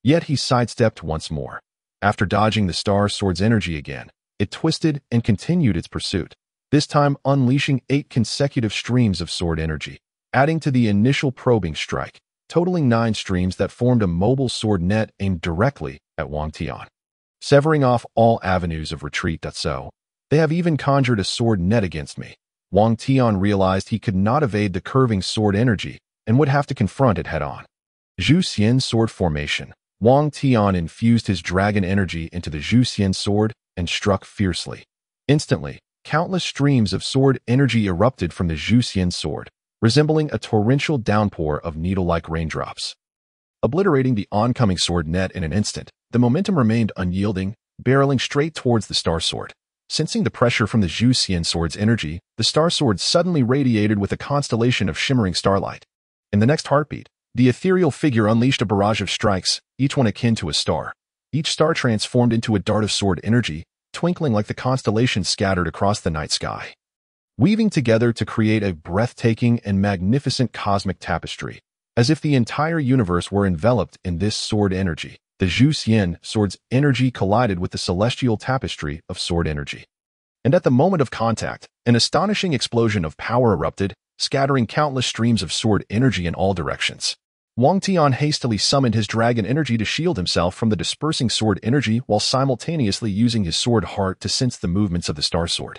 Yet he sidestepped once more. After dodging the star sword's energy again, it twisted and continued its pursuit, this time unleashing 8 consecutive streams of sword energy, adding to the initial probing strike, totaling 9 streams that formed a mobile sword net aimed directly at Wang Tian, severing off all avenues of retreat. So, they have even conjured a sword net against me. Wang Tian realized he could not evade the curving sword energy and would have to confront it head-on. Zhuxian sword formation. Wang Tian infused his dragon energy into the Zhuxian sword and struck fiercely. Instantly, countless streams of sword energy erupted from the Zhuxian sword, resembling a torrential downpour of needle-like raindrops. Obliterating the oncoming sword net in an instant, the momentum remained unyielding, barreling straight towards the star sword. Sensing the pressure from the Zhuxian sword's energy, the star sword suddenly radiated with a constellation of shimmering starlight. In the next heartbeat, the ethereal figure unleashed a barrage of strikes, each one akin to a star. Each star transformed into a dart of sword energy, twinkling like the constellations scattered across the night sky, weaving together to create a breathtaking and magnificent cosmic tapestry. as if the entire universe were enveloped in this sword energy. The Zhuxian sword's energy collided with the celestial tapestry of sword energy. And at the moment of contact, an astonishing explosion of power erupted, scattering countless streams of sword energy in all directions. Wang Tian hastily summoned his dragon energy to shield himself from the dispersing sword energy while simultaneously using his sword heart to sense the movements of the star sword.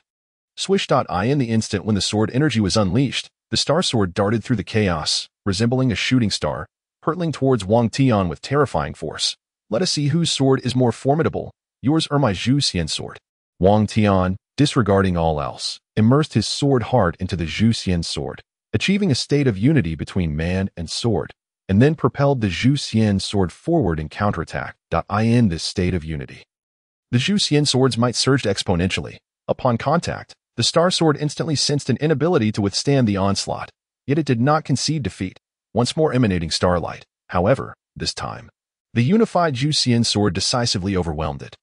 Swish. In the instant when the sword energy was unleashed, the star sword darted through the chaos, resembling a shooting star, hurtling towards Wang Tian with terrifying force. Let us see whose sword is more formidable, yours or my Zhuxian sword. Wang Tian, disregarding all else, immersed his sword heart into the Zhuxian sword, achieving a state of unity between man and sword, and then propelled the Zhuxian sword forward in counterattack. In this state of unity, the Zhuxian sword's might surged exponentially. Upon contact, the star sword instantly sensed an inability to withstand the onslaught, yet it did not concede defeat, once more emanating starlight. However, this time, the unified Zhuxian sword decisively overwhelmed it.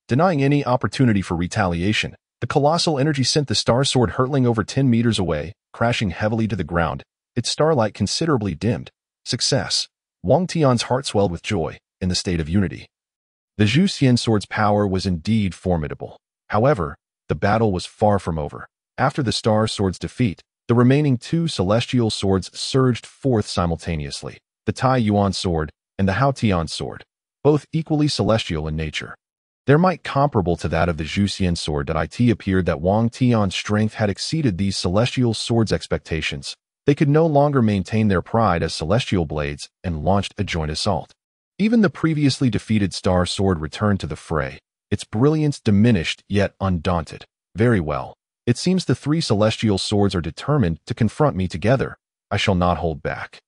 Denying any opportunity for retaliation, the colossal energy sent the star sword hurtling over 10 meters away, crashing heavily to the ground, its starlight considerably dimmed. Success. Wang Tian's heart swelled with joy, in the state of unity. The Zhuxian sword's power was indeed formidable. However, the battle was far from over. After the star sword's defeat, the remaining two celestial swords surged forth simultaneously, the Tai Yuan sword and the Hao Tian sword, both equally celestial in nature. Their might comparable to that of the Zhuxian sword. It appeared that Wang Tian's strength had exceeded these celestial swords' expectations. They could no longer maintain their pride as celestial blades and launched a joint assault. Even the previously defeated star sword returned to the fray, its brilliance diminished yet undaunted. Very well. It seems the three celestial swords are determined to confront me together. I shall not hold back.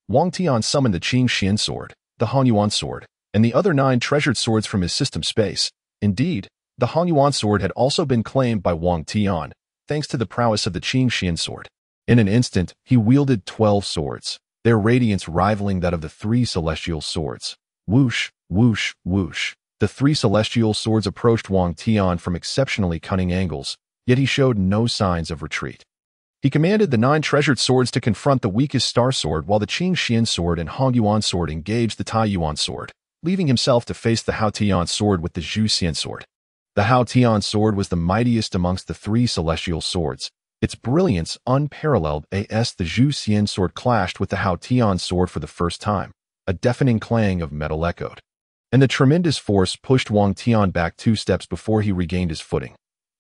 Wang Tian summoned the Qingxian sword, the Hanyuan sword, and the other 9 treasured swords from his system space. Indeed, the Hanyuan sword had also been claimed by Wang Tian, thanks to the prowess of the Qingxian sword. In an instant, he wielded 12 swords, their radiance rivaling that of the 3 celestial swords. Whoosh, whoosh, whoosh. The 3 celestial swords approached Wang Tian from exceptionally cunning angles, yet he showed no signs of retreat. He commanded the 9 treasured swords to confront the weakest star sword while the Qingxian sword and Hongyuan sword engaged the Tai Yuan sword, leaving himself to face the Hao Tian sword with the Zhuxian sword. The Hao Tian sword was the mightiest amongst the 3 celestial swords, its brilliance unparalleled. The Zhuxian sword clashed with the Hao Tian sword for the first time. A deafening clang of metal echoed, and the tremendous force pushed Wang Tian back 2 steps before he regained his footing.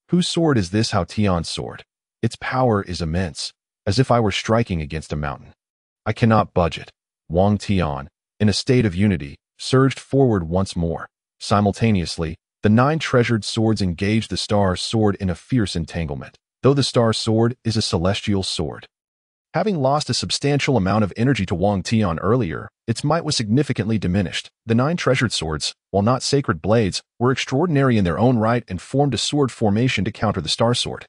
Whose sword is this Hao Tian sword? Its power is immense, as if I were striking against a mountain. I cannot budge it. Wang Tian, in a state of unity, surged forward once more. Simultaneously, the 9 treasured swords engaged the star sword in a fierce entanglement, though the star sword is a celestial sword. Having lost a substantial amount of energy to Wang Tian earlier, its might was significantly diminished. The 9 treasured swords, while not sacred blades, were extraordinary in their own right and formed a sword formation to counter the star sword,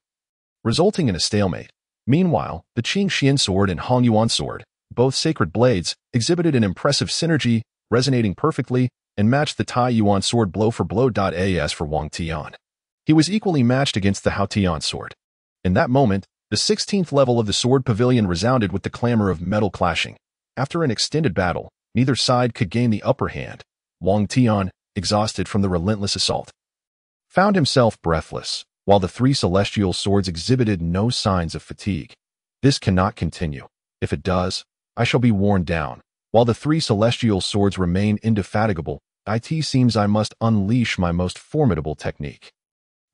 resulting in a stalemate. Meanwhile, the Qingxian sword and Hongyuan sword, both sacred blades, exhibited an impressive synergy, resonating perfectly, and matched the Tai Yuan sword blow for blow. As for Wang Tian, he was equally matched against the Hao Tian sword. In that moment, the 16th level of the sword pavilion resounded with the clamor of metal clashing. After an extended battle, neither side could gain the upper hand. Wang Tian, exhausted from the relentless assault, found himself breathless, while the 3 celestial swords exhibited no signs of fatigue. This cannot continue. If it does, I shall be worn down. While the 3 celestial swords remain indefatigable, it seems I must unleash my most formidable technique.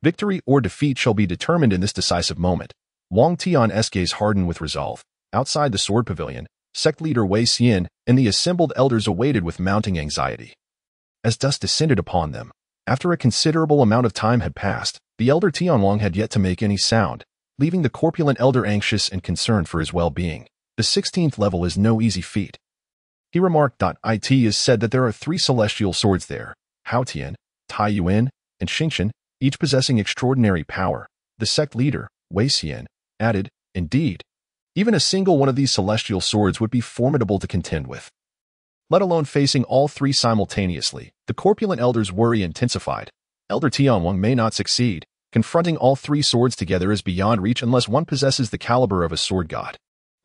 Victory or defeat shall be determined in this decisive moment. Wang Tian's gaze hardened with resolve. Outside the sword pavilion, sect leader Wei Xian and the assembled elders awaited with mounting anxiety. As dusk descended upon them, after a considerable amount of time had passed, the elder Tianwang had yet to make any sound, leaving the corpulent elder anxious and concerned for his well-being. The 16th level is no easy feat, he remarked. It is said that there are 3 celestial swords there, Hao Tian, Tai Yuan, and Xingqian, each possessing extraordinary power. The sect leader, Wei Xian, added, indeed, even a single one of these celestial swords would be formidable to contend with, let alone facing all 3 simultaneously. The corpulent elder's worry intensified. Elder Tianwang may not succeed. Confronting all 3 swords together is beyond reach unless one possesses the caliber of a sword god.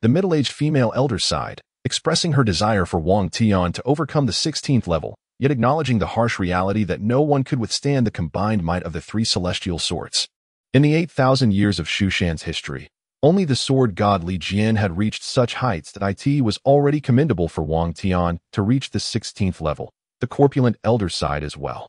The middle-aged female elder sighed. expressing her desire for Wang Tian to overcome the 16th level, yet acknowledging the harsh reality that no one could withstand the combined might of the three celestial swords. In the 8,000 years of Zhuxian's history, only the sword god Li Jian had reached such heights that it was already commendable for Wang Tian to reach the 16th level, the corpulent elder side as well.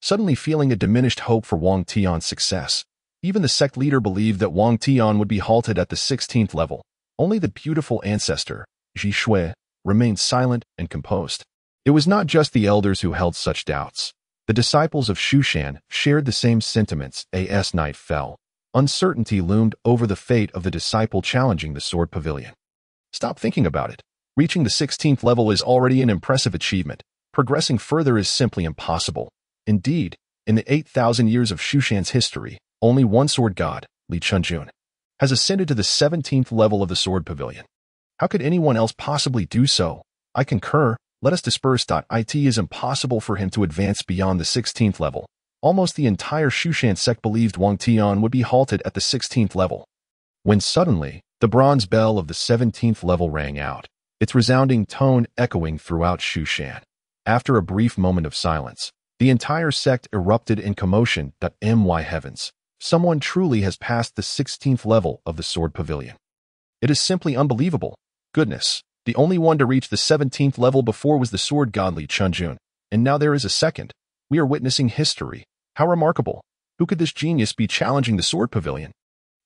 Suddenly feeling a diminished hope for Wang Tian's success, even the sect leader believed that Wang Tian would be halted at the 16th level. Only the beautiful ancestor, Zhi Shui, remained silent and composed. It was not just the elders who held such doubts. The disciples of Zhuxian shared the same sentiments as night fell. Uncertainty loomed over the fate of the disciple challenging the sword pavilion. Stop thinking about it. Reaching the 16th level is already an impressive achievement. Progressing further is simply impossible. Indeed, in the 8,000 years of Zhuxian's history, only one sword god, Li Chunjun, has ascended to the 17th level of the sword pavilion. How could anyone else possibly do so? I concur. Let us disperse. It is impossible for him to advance beyond the 16th level. Almost the entire Zhuxian sect believed Wang Tian would be halted at the 16th level. When suddenly, the bronze bell of the 17th level rang out, its resounding tone echoing throughout Zhuxian. After a brief moment of silence, the entire sect erupted in commotion. My heavens, someone truly has passed the 16th level of the sword pavilion. It is simply unbelievable. Goodness, the only one to reach the 17th level before was the sword god Li Chunjun, and now there is a second. We are witnessing history. How remarkable! Who could this genius be challenging the sword pavilion?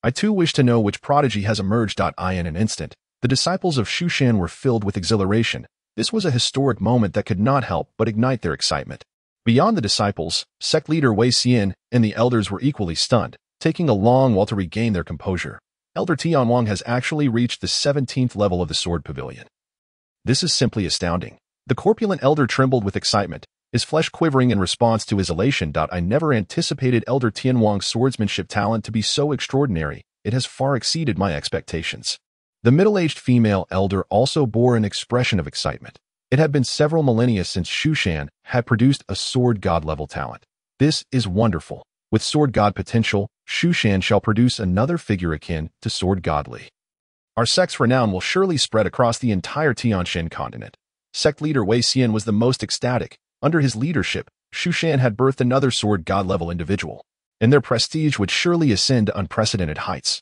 I too wish to know which prodigy has emerged. In an instant, the disciples of Zhuxian were filled with exhilaration. This was a historic moment that could not help but ignite their excitement. Beyond the disciples, sect leader Wei Xian and the elders were equally stunned, taking a long while to regain their composure. Elder Tianwang has actually reached the 17th level of the sword pavilion. This is simply astounding. The corpulent elder trembled with excitement, his flesh quivering in response to his elation. I never anticipated Elder Tianwang's swordsmanship talent to be so extraordinary. It has far exceeded my expectations. The middle-aged female elder also bore an expression of excitement. It had been several millennia since Zhuxian had produced a sword god-level talent. This is wonderful. With sword god potential, Zhuxian shall produce another figure akin to sword god Li. Our sect's renown will surely spread across the entire Tianshan continent. Sect leader Wei Xian was the most ecstatic. Under his leadership, Zhuxian had birthed another sword god-level individual, and their prestige would surely ascend to unprecedented heights,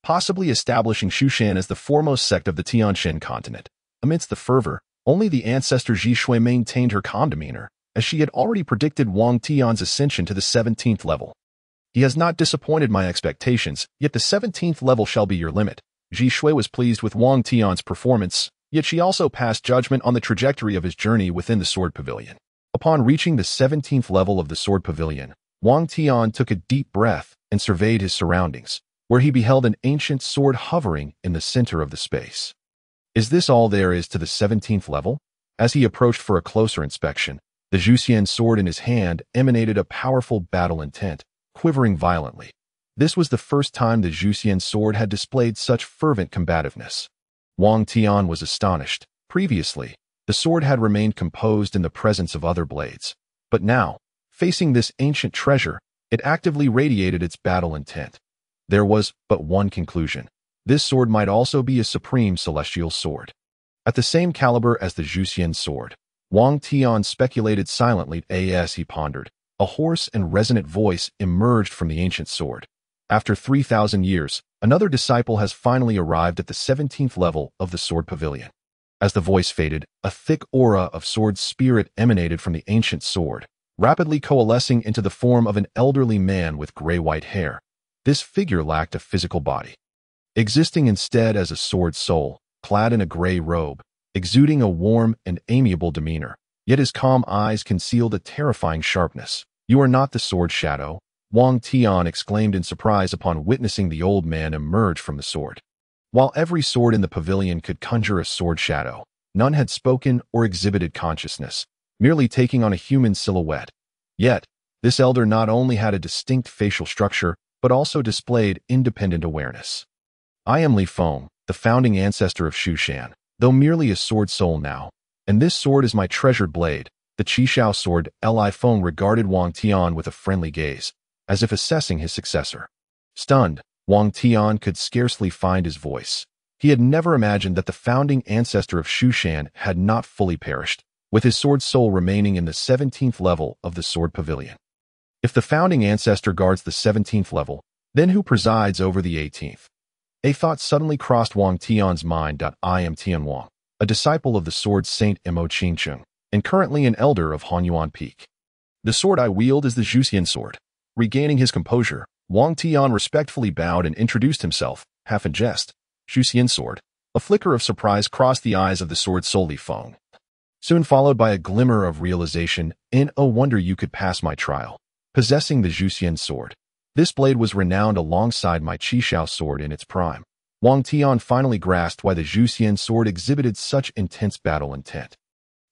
possibly establishing Zhuxian as the foremost sect of the Tianshan continent. Amidst the fervor, only the ancestor Zhi Shui maintained her calm demeanor, as she had already predicted Wang Tian's ascension to the 17th level. He has not disappointed my expectations, yet the 17th level shall be your limit. Zhi Shui was pleased with Wang Tian's performance, yet she also passed judgment on the trajectory of his journey within the sword pavilion. Upon reaching the 17th level of the sword pavilion, Wang Tian took a deep breath and surveyed his surroundings, where he beheld an ancient sword hovering in the center of the space. Is this all there is to the 17th level? As he approached for a closer inspection, the Zhuxian sword in his hand emanated a powerful battle intent, quivering violently. This was the first time the Zhuxian sword had displayed such fervent combativeness. Wang Tian was astonished. Previously, the sword had remained composed in the presence of other blades, but now, facing this ancient treasure, it actively radiated its battle intent. There was but one conclusion. This sword might also be a supreme celestial sword. At the same caliber as the Zhuxian sword, Wang Tian speculated silently as he pondered. A hoarse and resonant voice emerged from the ancient sword. After 3,000 years, another disciple has finally arrived at the 17th level of the sword pavilion. As the voice faded, a thick aura of sword spirit emanated from the ancient sword, rapidly coalescing into the form of an elderly man with gray-white hair. This figure lacked a physical body, existing instead as a sword soul, clad in a gray robe, exuding a warm and amiable demeanor. Yet his calm eyes concealed a terrifying sharpness. "You are not the sword shadow," Wang Tian exclaimed in surprise upon witnessing the old man emerge from the sword. While every sword in the pavilion could conjure a sword shadow, none had spoken or exhibited consciousness, merely taking on a human silhouette. Yet, this elder not only had a distinct facial structure, but also displayed independent awareness. "I am Li Feng, the founding ancestor of Zhuxian, though merely a sword soul now, and this sword is my treasured blade, the Qishao sword." Li Feng regarded Wang Tian with a friendly gaze, as if assessing his successor. Stunned, Wang Tian could scarcely find his voice. He had never imagined that the founding ancestor of Zhuxian had not fully perished, with his sword soul remaining in the 17th level of the sword pavilion. If the founding ancestor guards the 17th level, then who presides over the 18th? A thought suddenly crossed Wang Tian's mind. I am Tian Wang, a disciple of the sword saint Mo Qingcheng, and currently an elder of Hanyuan Peak. The sword I wield is the Zhuxian sword. Regaining his composure, Wang Tian respectfully bowed and introduced himself, half in jest. Zhuxian sword. A flicker of surprise crossed the eyes of the sword soul Li Feng, soon followed by a glimmer of realization. Oh wonder you could pass my trial. Possessing the Zhuxian sword. This blade was renowned alongside my Qishao sword in its prime. Wang Tian finally grasped why the Zhuxian sword exhibited such intense battle intent.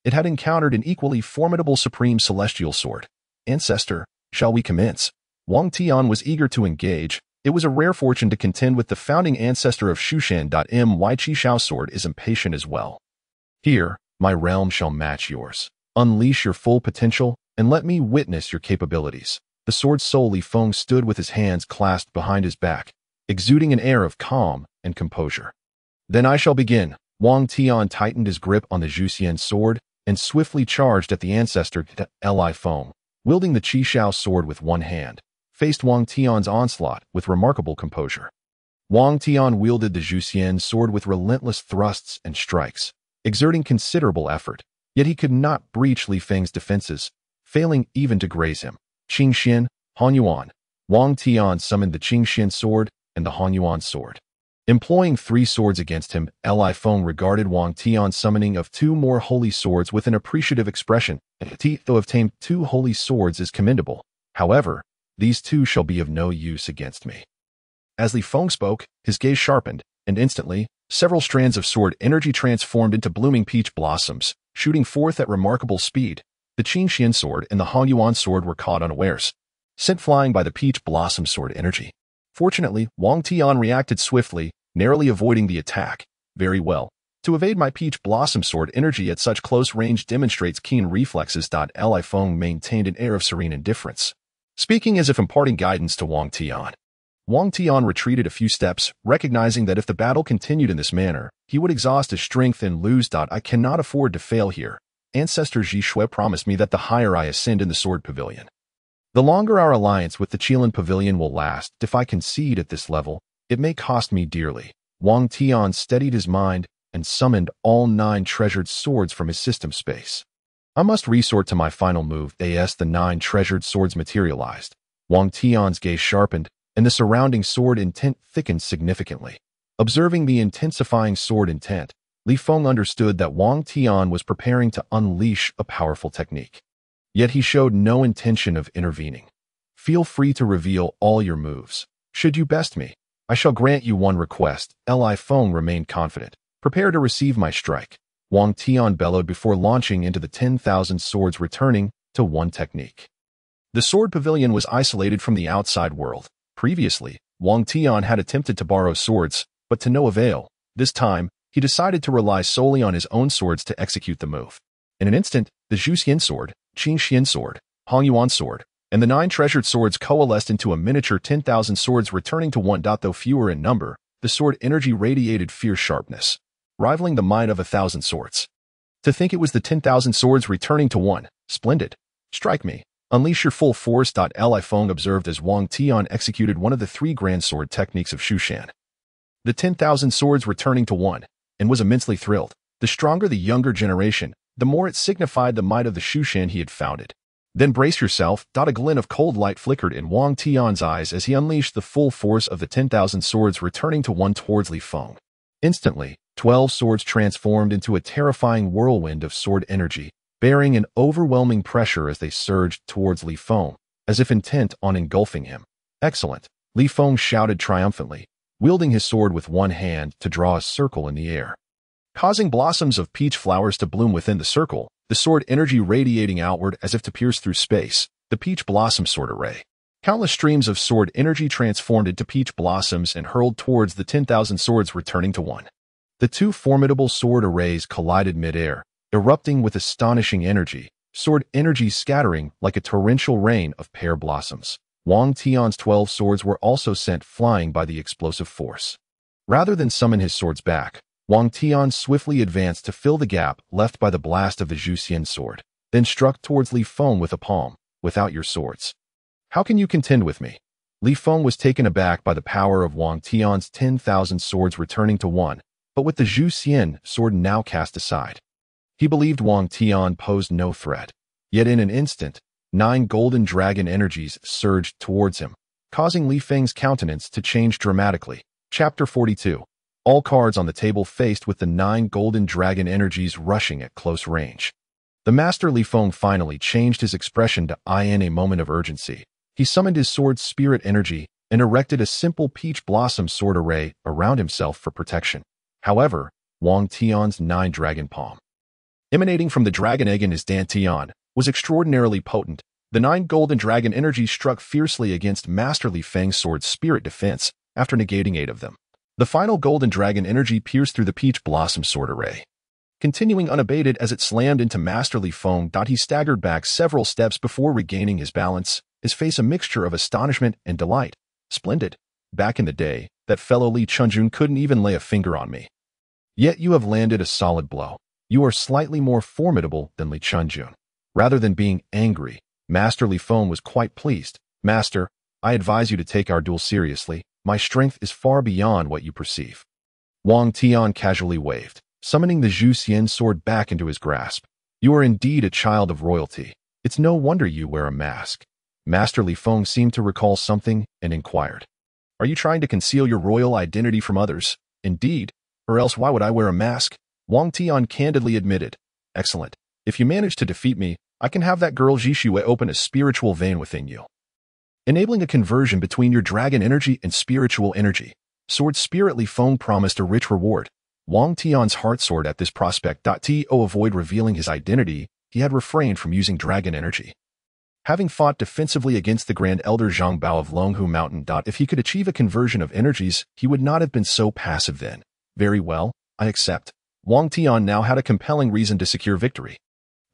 It had encountered an equally formidable supreme celestial sword. Ancestor, shall we commence? Wang Tian was eager to engage. It was a rare fortune to contend with the founding ancestor of Zhuxian. My Qishao sword is impatient as well. Here, my realm shall match yours. Unleash your full potential, and let me witness your capabilities. The sword soul Li Feng stood with his hands clasped behind his back, exuding an air of calm and composure. Then I shall begin. Wang Tian tightened his grip on the Zhuxian sword and swiftly charged at the ancestor. Li Feng, wielding the Qishao sword with one hand, faced Wang Tian's onslaught with remarkable composure. Wang Tian wielded the Zhuxian sword with relentless thrusts and strikes, exerting considerable effort, yet he could not breach Li Feng's defenses, failing even to graze him. Qingxian, Hanyuan. Wang Tian summoned the Qingxian sword and the Hanyuan sword. Employing 3 swords against him, Li Feng regarded Wang Tian's summoning of 2 more holy swords with an appreciative expression. Though have tamed 2 holy swords is commendable. However, these 2 shall be of no use against me. As Li Feng spoke, his gaze sharpened, and instantly, several strands of sword energy transformed into blooming peach blossoms, shooting forth at remarkable speed. The Qingxian sword and the Hanyuan sword were caught unawares, sent flying by the peach blossom sword energy. Fortunately, Wang Tian reacted swiftly, narrowly avoiding the attack. Very well. To evade my peach blossom sword energy at such close range demonstrates keen reflexes. Li Feng maintained an air of serene indifference, speaking as if imparting guidance to Wang Tian. Wang Tian retreated a few steps, recognizing that if the battle continued in this manner, he would exhaust his strength and lose. I cannot afford to fail here. Ancestor Ji Shui promised me that the higher I ascend in the sword pavilion, the longer our alliance with the Qilin pavilion will last. If I concede at this level, it may cost me dearly. Wang Tian steadied his mind and summoned all 9 treasured swords from his system space. I must resort to my final move. As the 9 treasured swords materialized, Wang Tian's gaze sharpened, and the surrounding sword intent thickened significantly. Observing the intensifying sword intent, Li Feng understood that Wang Tian was preparing to unleash a powerful technique. Yet he showed no intention of intervening. Feel free to reveal all your moves. Should you best me, I shall grant you one request. Li Feng remained confident. Prepare to receive my strike. Wang Tian bellowed before launching into the 10,000 swords, returning to one technique. The sword pavilion was isolated from the outside world. Previously, Wang Tian had attempted to borrow swords, but to no avail. This time, he decided to rely solely on his own swords to execute the move. In an instant, the Zhuxian sword, Qingxian sword, Hanyuan sword, and the 9 treasured swords coalesced into a miniature 10,000 swords, returning to one. Though fewer in number, the sword energy radiated fierce sharpness, rivaling the might of 1,000 swords. To think it was the 10,000 swords returning to one. Splendid. Strike me. Unleash your full force. Li Feng observed as Wang Tian executed one of the 3 grand sword techniques of Zhuxian. The 10,000 swords returning to one, and was immensely thrilled. The stronger the younger generation, the more it signified the might of the Zhuxian he had founded. Then brace yourself. A glint of cold light flickered in Wang Tian's eyes as he unleashed the full force of the 10,000 swords returning to one towards Li Feng. Instantly, 12 swords transformed into a terrifying whirlwind of sword energy, bearing an overwhelming pressure as they surged towards Li Feng, as if intent on engulfing him. Excellent, Li Feng shouted triumphantly, wielding his sword with one hand to draw a circle in the air, causing blossoms of peach flowers to bloom within the circle, the sword energy radiating outward as if to pierce through space. The peach blossom sword array. Countless streams of sword energy transformed into peach blossoms and hurled towards the 10,000 swords returning to one. The 2 formidable sword arrays collided mid-air, erupting with astonishing energy, sword energy scattering like a torrential rain of pear blossoms. Wang Tian's 12 swords were also sent flying by the explosive force. Rather than summon his swords back, Wang Tian swiftly advanced to fill the gap left by the blast of the Zhuxian sword, then struck towards Li Feng with a palm. Without your swords, how can you contend with me? Li Feng was taken aback by the power of Wang Tian's 10,000 swords returning to one, but with the Zhuxian sword now cast aside. He believed Wang Tian posed no threat. Yet in an instant, 9 golden dragon energies surged towards him, causing Li Feng's countenance to change dramatically. Chapter 42. All cards on the table faced with the 9 golden dragon energies rushing at close range. The master Li Feng finally changed his expression to in a moment of urgency. He summoned his sword's spirit energy and erected a simple peach blossom sword array around himself for protection. However, Wang Tian's 9 dragon palm, emanating from the dragon egg in his dantian, was extraordinarily potent. The 9 golden dragon energies struck fiercely against Master Li Feng's sword's spirit defense after negating 8 of them. The final golden dragon energy pierced through the peach blossom sword array, continuing unabated as it slammed into Master Li Feng. He staggered back several steps before regaining his balance, his face a mixture of astonishment and delight. Splendid. Back in the day, that fellow Li Chunjun couldn't even lay a finger on me. Yet you have landed a solid blow. You are slightly more formidable than Li Chunjun. Rather than being angry, Master Li Feng was quite pleased. Master, I advise you to take our duel seriously. My strength is far beyond what you perceive. Wang Tian casually waved, summoning the Zhuxian sword back into his grasp. You are indeed a child of royalty. It's no wonder you wear a mask. Master Li Feng seemed to recall something and inquired. Are you trying to conceal your royal identity from others? Indeed, or else why would I wear a mask? Wang Tian candidly admitted. Excellent. If you manage to defeat me, I can have that girl Zhixue open a spiritual vein within you, enabling a conversion between your dragon energy and spiritual energy. Sword Spirit Li Feng promised a rich reward. Wang Tian's heart soared at this prospect. To avoid revealing his identity, he had refrained from using dragon energy, having fought defensively against the Grand Elder Zhang Bao of Longhu Mountain. If he could achieve a conversion of energies, he would not have been so passive then. Very well, I accept. Wang Tian now had a compelling reason to secure victory.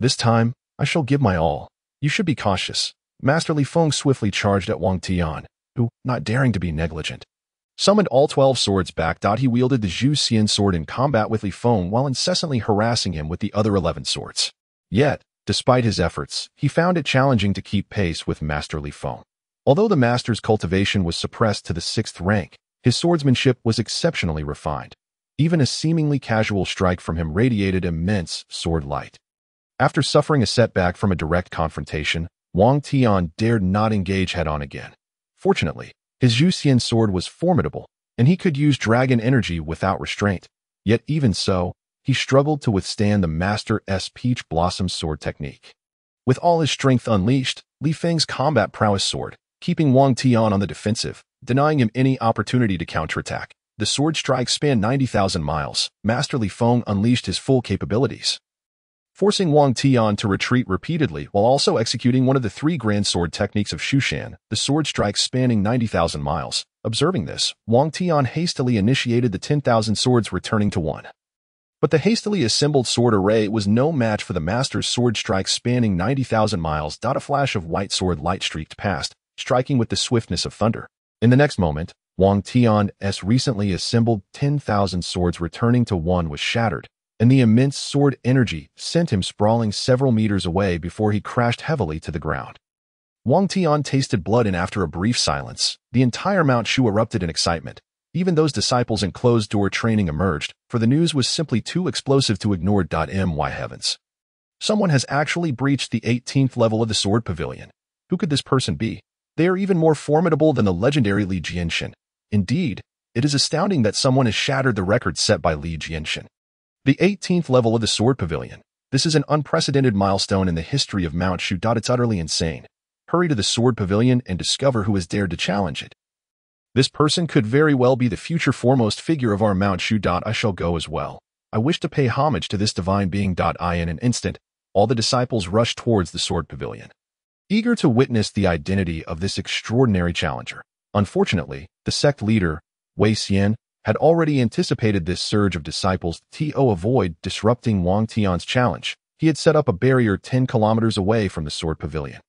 This time, I shall give my all. You should be cautious. Master Li Feng swiftly charged at Wang Tian, who, not daring to be negligent, summoned all 12 swords back. He wielded the Zhuxian sword in combat with Li Feng while incessantly harassing him with the other 11 swords. Yet, despite his efforts, he found it challenging to keep pace with Master Li Feng. Although the master's cultivation was suppressed to the 6th rank, his swordsmanship was exceptionally refined. Even a seemingly casual strike from him radiated immense sword light. After suffering a setback from a direct confrontation, Wang Tian dared not engage head-on again. Fortunately, his Zhuxian sword was formidable, and he could use dragon energy without restraint. Yet even so, he struggled to withstand the Master's Peach Blossom sword technique. With all his strength unleashed, Li Feng's combat prowess soared, keeping Wang Tian on the defensive, denying him any opportunity to counterattack. The sword strike spanned 90,000 miles. Master Li Feng unleashed his full capabilities, forcing Wang Tian to retreat repeatedly while also executing one of the 3 grand sword techniques of Zhuxian, the sword strike spanning 90,000 miles. Observing this, Wang Tian hastily initiated the 10,000 swords returning to 1. But the hastily assembled sword array was no match for the master's sword strike spanning 90,000 miles. A flash of white sword light streaked past, striking with the swiftness of thunder. In the next moment, Wang Tian's recently assembled 10,000 swords returning to 1 was shattered, and the immense sword energy sent him sprawling several meters away before he crashed heavily to the ground. Wang Tian tasted blood, and after a brief silence, the entire Mount Shu erupted in excitement. Even those disciples in closed-door training emerged, for the news was simply too explosive to ignore. My heavens. Someone has actually breached the 18th level of the Sword Pavilion. Who could this person be? They are even more formidable than the legendary Li Jianshan. Indeed, it is astounding that someone has shattered the record set by Li Jianshan. The 18th level of the Sword Pavilion. This is an unprecedented milestone in the history of Mount Shu. It's utterly insane. Hurry to the Sword Pavilion and discover who has dared to challenge it. This person could very well be the future foremost figure of our Mount Shu. I shall go as well. I wish to pay homage to this divine being. In an instant, all the disciples rushed towards the Sword Pavilion, eager to witness the identity of this extraordinary challenger. Unfortunately, the sect leader, Wei Xian, had already anticipated this surge of disciples. To avoid disrupting Wang Tian's challenge, he had set up a barrier 10 kilometers away from the Sword Pavilion,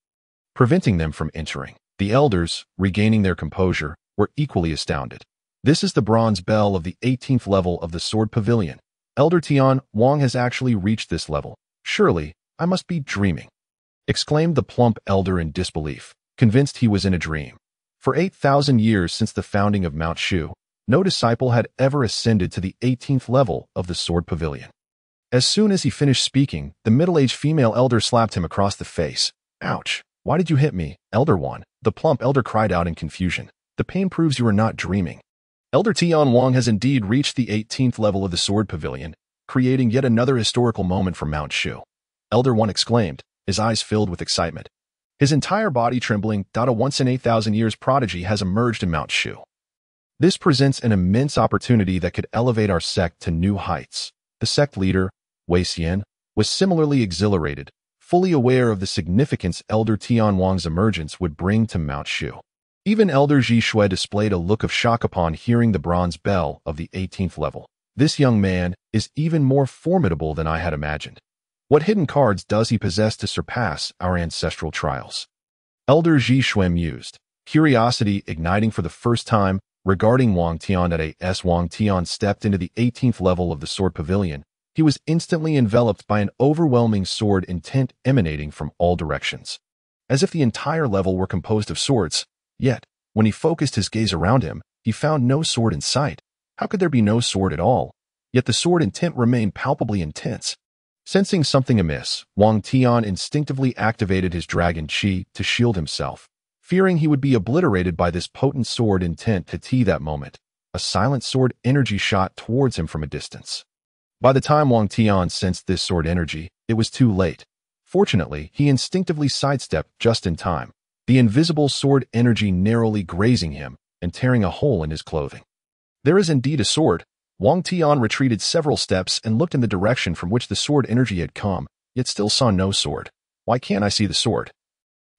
preventing them from entering. The elders, regaining their composure, were equally astounded. This is the bronze bell of the 18th level of the Sword Pavilion. Elder Tian, Wang has actually reached this level. Surely, I must be dreaming, exclaimed the plump elder in disbelief, convinced he was in a dream. For 8,000 years since the founding of Mount Shu, no disciple had ever ascended to the 18th level of the Sword Pavilion. As soon as he finished speaking, the middle-aged female elder slapped him across the face. Ouch! Why did you hit me, Elder One? The plump elder cried out in confusion. The pain proves you are not dreaming. Elder Tian Wang has indeed reached the 18th level of the Sword Pavilion, creating yet another historical moment for Mount Shu. Elder One exclaimed, his eyes filled with excitement. His entire body trembling. A once in 8,000 years prodigy has emerged in Mount Shu. This presents an immense opportunity that could elevate our sect to new heights. The sect leader, Wei Xian, was similarly exhilarated, fully aware of the significance Elder Tian Wang's emergence would bring to Mount Shu. Even Elder Ji Shui displayed a look of shock upon hearing the bronze bell of the 18th level. This young man is even more formidable than I had imagined. What hidden cards does he possess to surpass our ancestral trials? Elder Ji Shui mused, curiosity igniting for the first time regarding Wang Tian. As Wang Tian stepped into the 18th level of the Sword Pavilion, he was instantly enveloped by an overwhelming sword intent emanating from all directions. As if the entire level were composed of swords, yet, when he focused his gaze around him, he found no sword in sight. How could there be no sword at all? Yet the sword intent remained palpably intense. Sensing something amiss, Wang Tian instinctively activated his dragon qi to shield himself, fearing he would be obliterated by this potent sword intent. That moment, a silent sword energy shot towards him from a distance. By the time Wang Tian sensed this sword energy, it was too late. Fortunately, he instinctively sidestepped just in time, the invisible sword energy narrowly grazing him and tearing a hole in his clothing. There is indeed a sword. Wang Tian retreated several steps and looked in the direction from which the sword energy had come, yet still saw no sword. Why can't I see the sword?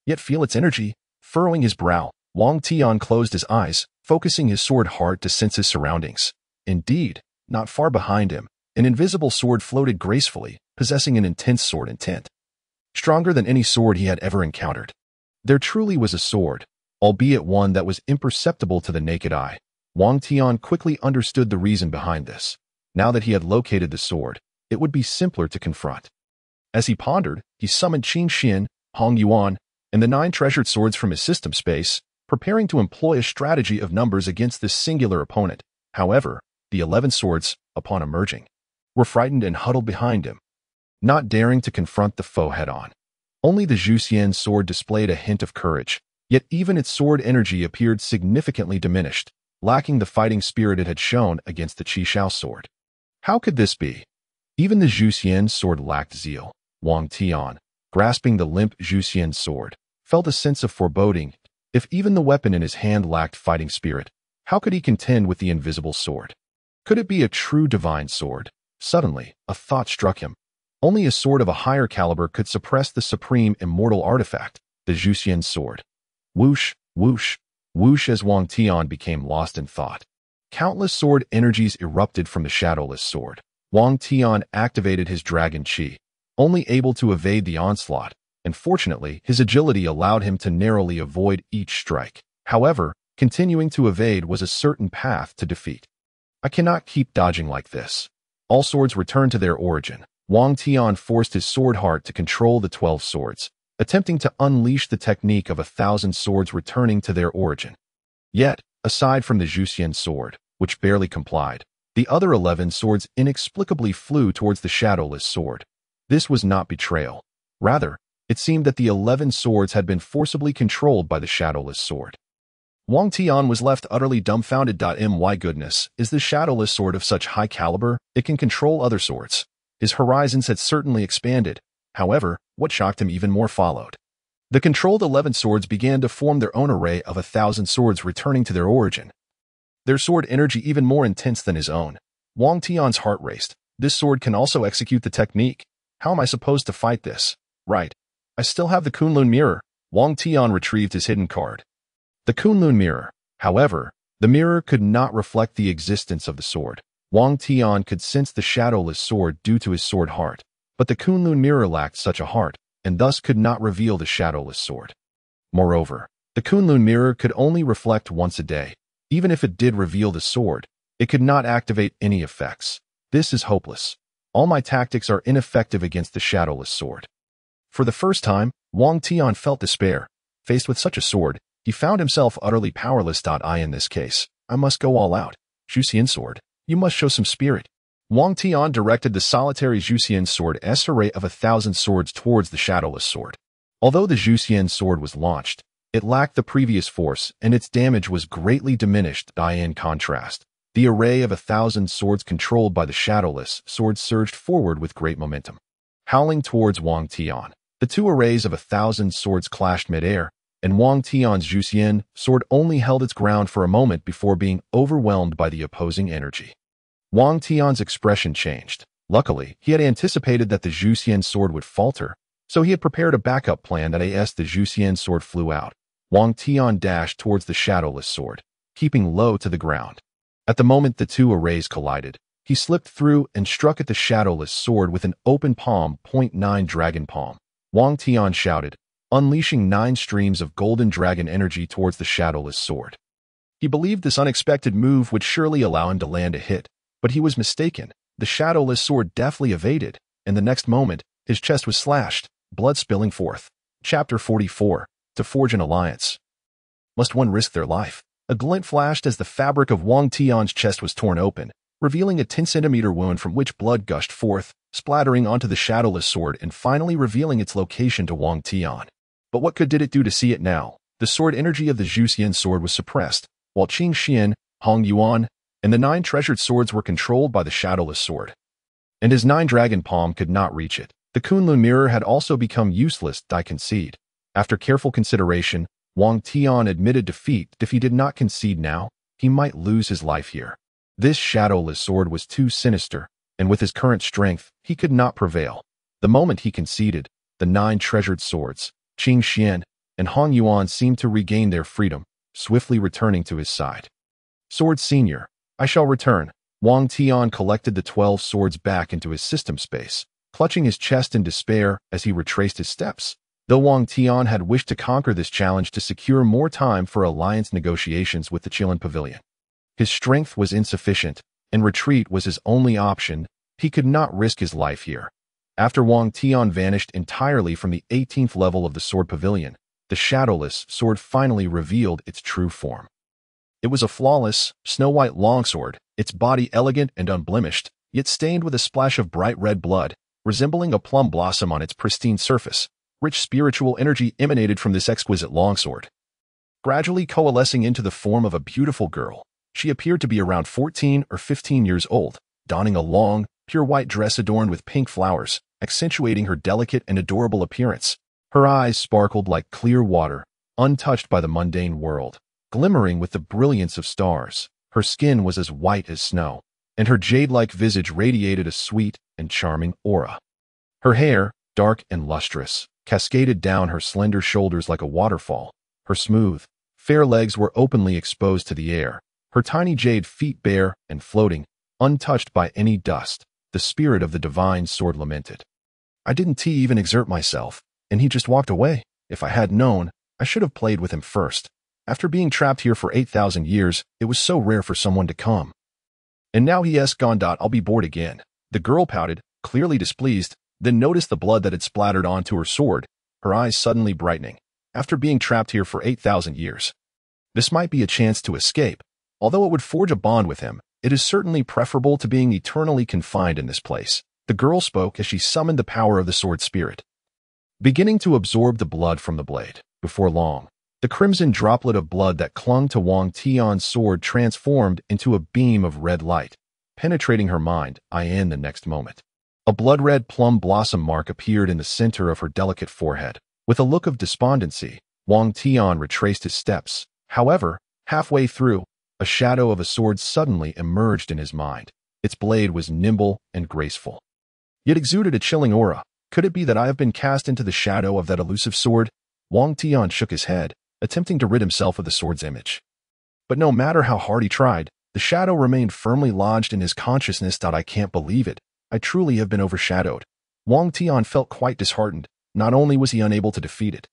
Yet feel its energy. Furrowing his brow, Wang Tian closed his eyes, focusing his sword heart to sense his surroundings. Indeed, not far behind him, an invisible sword floated gracefully, possessing an intense sword intent. Stronger than any sword he had ever encountered. There truly was a sword, albeit one that was imperceptible to the naked eye. Wang Tian quickly understood the reason behind this. Now that he had located the sword, it would be simpler to confront. As he pondered, he summoned Qin Xin, Hong Yuan, and the 9 treasured swords from his system space, preparing to employ a strategy of numbers against this singular opponent. However, the 11 swords, upon emerging, were frightened and huddled behind him, not daring to confront the foe head-on. Only the Zhuxian sword displayed a hint of courage, yet even its sword energy appeared significantly diminished, lacking the fighting spirit it had shown against the Qishao sword. How could this be? Even the Zhuxian sword lacked zeal. Wang Tian, grasping the limp Zhuxian sword, felt a sense of foreboding. If even the weapon in his hand lacked fighting spirit, how could he contend with the invisible sword? Could it be a true divine sword? Suddenly, a thought struck him. Only a sword of a higher caliber could suppress the supreme immortal artifact, the Zhuxian sword. Whoosh, whoosh, whoosh as Wang Tian became lost in thought. Countless sword energies erupted from the shadowless sword. Wang Tian activated his dragon qi, only able to evade the onslaught, and fortunately, his agility allowed him to narrowly avoid each strike. However, continuing to evade was a certain path to defeat. I cannot keep dodging like this. All swords return to their origin. Wang Tian forced his sword heart to control the 12 swords, attempting to unleash the technique of 1,000 swords returning to their origin. Yet, aside from the Zhuxian sword, which barely complied, the other 11 swords inexplicably flew towards the shadowless sword. This was not betrayal. Rather, it seemed that the 11 swords had been forcibly controlled by the shadowless sword. Wang Tian was left utterly dumbfounded. My goodness, is the shadowless sword of such high caliber? It can control other swords. His horizons had certainly expanded. However, what shocked him even more followed. The controlled 11 swords began to form their own array of 1,000 swords returning to their origin. Their sword energy even more intense than his own. Wang Tian's heart raced. This sword can also execute the technique. How am I supposed to fight this? Right. I still have the Qilin mirror. Wang Tian retrieved his hidden card. The Qilin mirror. However, the mirror could not reflect the existence of the sword. Wang Tian could sense the shadowless sword due to his sword heart, but the Qilin mirror lacked such a heart, and thus could not reveal the shadowless sword. Moreover, the Qilin mirror could only reflect once a day. Even if it did reveal the sword, it could not activate any effects. This is hopeless. All my tactics are ineffective against the shadowless sword. For the first time, Wang Tian felt despair. Faced with such a sword, he found himself utterly powerless. In this case, I must go all out. Zhuxian sword, you must show some spirit. Wang Tian directed the solitary Zhuxian sword's array of 1,000 swords towards the shadowless sword. Although the Zhuxian sword was launched, it lacked the previous force and its damage was greatly diminished. In contrast, the array of 1,000 swords controlled by the shadowless sword surged forward with great momentum. Howling towards Wang Tian, the two arrays of 1,000 swords clashed mid-air, and Wang Tian's Zhuxian sword only held its ground for a moment before being overwhelmed by the opposing energy. Wang Tian's expression changed. Luckily, he had anticipated that the Zhuxian sword would falter, so he had prepared a backup plan as the Zhuxian sword flew out. Wang Tian dashed towards the shadowless sword, keeping low to the ground. At the moment the two arrays collided, he slipped through and struck at the shadowless sword with an open palm. 9 Dragon Palm. Wang Tian shouted, unleashing 9 streams of golden dragon energy towards the shadowless sword. He believed this unexpected move would surely allow him to land a hit, but he was mistaken. The shadowless sword deftly evaded, and the next moment, his chest was slashed, blood spilling forth. Chapter 44. To forge an alliance. Must one risk their life? A glint flashed as the fabric of Wang Tian's chest was torn open, revealing a 10-centimeter wound from which blood gushed forth, splattering onto the shadowless sword and finally revealing its location to Wang Tian. But what did it do to see it now? The sword energy of the Zhuxian sword was suppressed, while Qing Xian, Hong Yuan, and the 9 treasured swords were controlled by the shadowless sword. And his 9 dragon palm could not reach it. The Qilin mirror had also become useless. I concede. After careful consideration, Wang Tian admitted defeat. If he did not concede now, he might lose his life here. This shadowless sword was too sinister, and with his current strength, he could not prevail. The moment he conceded, the 9 treasured swords, Qing Xian and Hong Yuan seemed to regain their freedom, swiftly returning to his side. Sword Senior, I shall return. Wang Tian collected the 12 swords back into his system space, clutching his chest in despair as he retraced his steps. Though Wang Tian had wished to conquer this challenge to secure more time for alliance negotiations with the Qilin Pavilion, his strength was insufficient, and retreat was his only option. He could not risk his life here. After Wang Tian vanished entirely from the 18th level of the Sword Pavilion, the shadowless sword finally revealed its true form. It was a flawless, snow-white longsword, its body elegant and unblemished, yet stained with a splash of bright red blood, resembling a plum blossom on its pristine surface. Rich spiritual energy emanated from this exquisite longsword. Gradually coalescing into the form of a beautiful girl, she appeared to be around 14 or 15 years old, donning a long, pure white dress adorned with pink flowers, accentuating her delicate and adorable appearance. Her eyes sparkled like clear water, untouched by the mundane world, glimmering with the brilliance of stars. Her skin was as white as snow, and her jade-like visage radiated a sweet and charming aura. Her hair, dark and lustrous, cascaded down her slender shoulders like a waterfall. Her smooth, fair legs were openly exposed to the air, her tiny jade feet bare and floating, untouched by any dust. The spirit of the divine sword lamented. I didn't even exert myself, and he just walked away. If I had known, I should have played with him first. After being trapped here for 8,000 years, it was so rare for someone to come. And now he's gone. I'll be bored again. The girl pouted, clearly displeased, then noticed the blood that had splattered onto her sword, her eyes suddenly brightening. After being trapped here for 8,000 years, this might be a chance to escape. Although it would forge a bond with him, it is certainly preferable to being eternally confined in this place. The girl spoke as she summoned the power of the sword spirit, beginning to absorb the blood from the blade. Before long, the crimson droplet of blood that clung to Wang Tian's sword transformed into a beam of red light, penetrating her mind. In the next moment, a blood-red plum blossom mark appeared in the center of her delicate forehead. With a look of despondency, Wang Tian retraced his steps. However, halfway through, a shadow of a sword suddenly emerged in his mind. Its blade was nimble and graceful, yet exuded a chilling aura. Could it be that I have been cast into the shadow of that elusive sword? Wang Tian shook his head, attempting to rid himself of the sword's image. But no matter how hard he tried, the shadow remained firmly lodged in his consciousness. I can't believe it. I truly have been overshadowed. Wang Tian felt quite disheartened. Not only was he unable to defeat it,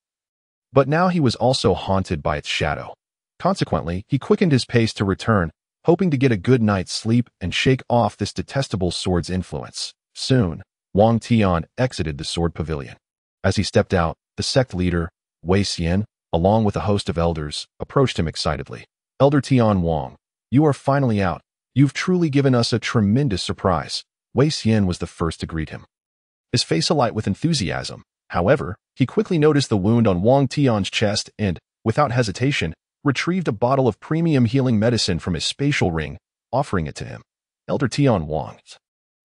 but now he was also haunted by its shadow. Consequently, he quickened his pace to return, hoping to get a good night's sleep and shake off this detestable sword's influence. Soon, Wang Tian exited the sword pavilion. As he stepped out, the sect leader, Wei Xian, along with a host of elders, approached him excitedly. Elder Tian Wang, you are finally out. You've truly given us a tremendous surprise. Wei Xian was the first to greet him, his face alight with enthusiasm. However, he quickly noticed the wound on Wang Tian's chest and, without hesitation, retrieved a bottle of premium healing medicine from his spatial ring, offering it to him. Elder Tian Wang,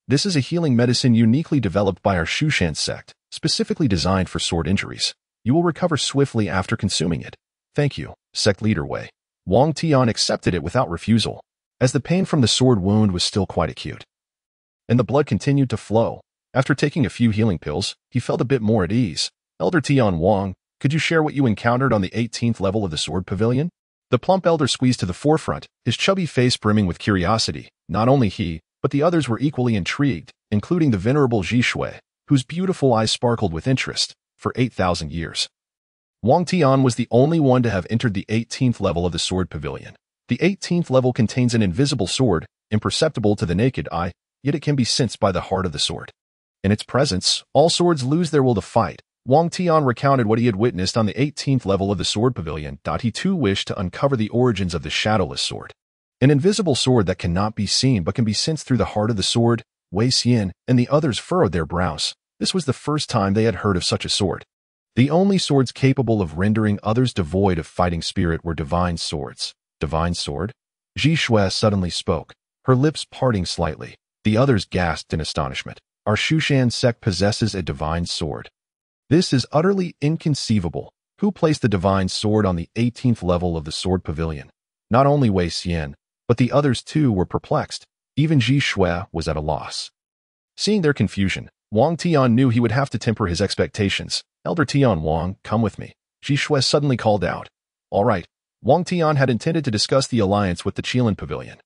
this is a healing medicine uniquely developed by our Zhuxian sect, specifically designed for sword injuries. You will recover swiftly after consuming it. Thank you, sect leader Wei. Wang Tian accepted it without refusal, as the pain from the sword wound was still quite acute, and the blood continued to flow. After taking a few healing pills, he felt a bit more at ease. Elder Tian Wang, could you share what you encountered on the 18th level of the sword pavilion? The plump elder squeezed to the forefront, his chubby face brimming with curiosity. Not only he, but the others were equally intrigued, including the venerable Zhuxian, whose beautiful eyes sparkled with interest. For 8,000 years, Wang Tian was the only one to have entered the 18th level of the sword pavilion. The 18th level contains an invisible sword, imperceptible to the naked eye, yet it can be sensed by the heart of the sword. In its presence, all swords lose their will to fight. Wang Tian recounted what he had witnessed on the 18th level of the sword pavilion. He too wished to uncover the origins of the shadowless sword. An invisible sword that cannot be seen but can be sensed through the heart of the sword. Wei Xian and the others furrowed their brows. This was the first time they had heard of such a sword. The only swords capable of rendering others devoid of fighting spirit were divine swords. Divine sword? Zhuxian suddenly spoke, her lips parting slightly. The others gasped in astonishment. Our Zhuxian sect possesses a divine sword. This is utterly inconceivable. Who placed the divine sword on the 18th level of the sword pavilion? Not only Wei Xian, but the others too were perplexed. Even Zhuxian was at a loss. Seeing their confusion, Wang Tian knew he would have to temper his expectations. Elder Tian Wang, come with me. Zhuxian suddenly called out. All right. Wang Tian had intended to discuss the alliance with the Qilin pavilion.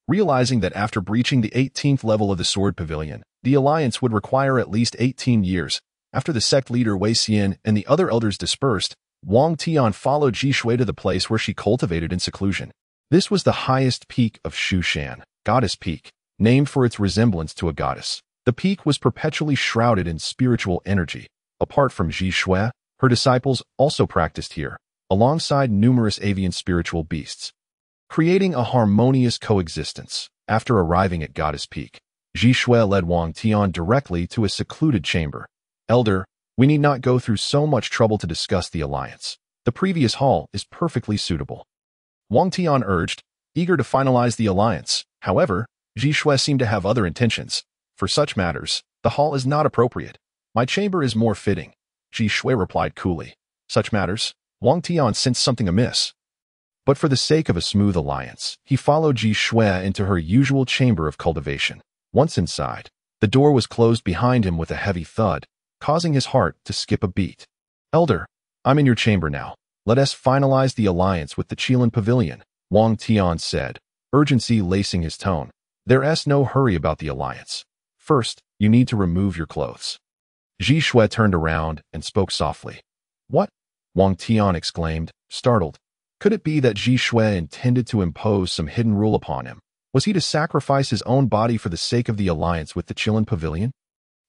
Realizing that after breaching the 18th level of the sword pavilion, the alliance would require at least 18 years. After the sect leader Wei Xian and the other elders dispersed, Wang Tian followed Zhuxian to the place where she cultivated in seclusion. This was the highest peak of Zhuxian, Goddess Peak, named for its resemblance to a goddess. The peak was perpetually shrouded in spiritual energy. Apart from Zhuxian, her disciples also practiced here, alongside numerous avian spiritual beasts, creating a harmonious coexistence. After arriving at Goddess Peak, Zhuxian led Wang Tian directly to a secluded chamber. Elder, we need not go through so much trouble to discuss the alliance. The previous hall is perfectly suitable. Wang Tian urged, eager to finalize the alliance. However, Zhuxian seemed to have other intentions. For such matters, the hall is not appropriate. My chamber is more fitting. Zhuxian replied coolly. Such matters, Wang Tian sensed something amiss. But for the sake of a smooth alliance, he followed Zhuxian into her usual chamber of cultivation. Once inside, the door was closed behind him with a heavy thud, causing his heart to skip a beat. Elder, I'm in your chamber now. Let us finalize the alliance with the Qilin pavilion, Wang Tian said, urgency lacing his tone. There's no hurry about the alliance. First, you need to remove your clothes. Zhuxian turned around and spoke softly. What? Wang Tian exclaimed, startled. Could it be that Zhuxian intended to impose some hidden rule upon him? Was he to sacrifice his own body for the sake of the alliance with the Qilin pavilion?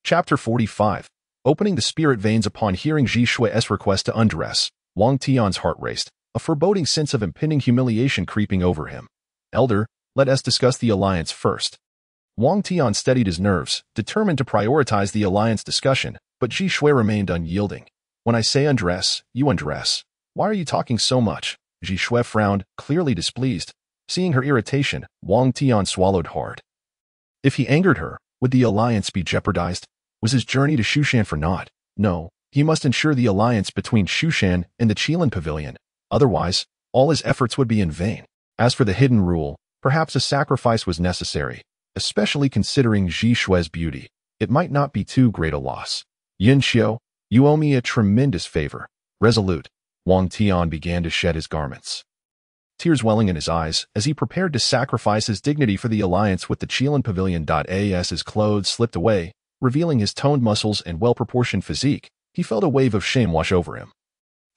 Chapter 45. Opening the spirit veins. Upon hearing Zhuxian's request to undress, Wang Tian's heart raced, a foreboding sense of impending humiliation creeping over him. Elder, let us discuss the alliance first. Wang Tian steadied his nerves, determined to prioritize the alliance discussion, but Zhuxian remained unyielding. When I say undress, you undress. Why are you talking so much? Zhuxian frowned, clearly displeased. Seeing her irritation, Wang Tian swallowed hard. If he angered her, would the alliance be jeopardized? Was his journey to Zhuxian for naught? No, he must ensure the alliance between Zhuxian and the Qilin pavilion. Otherwise, all his efforts would be in vain. As for the hidden rule, perhaps a sacrifice was necessary, especially considering Zhuxian's beauty. It might not be too great a loss. Yin Xiu, you owe me a tremendous favor. Resolute, Wang Tian began to shed his garments, tears welling in his eyes as he prepared to sacrifice his dignity for the alliance with the Qilin pavilion. As his clothes slipped away, revealing his toned muscles and well-proportioned physique, he felt a wave of shame wash over him.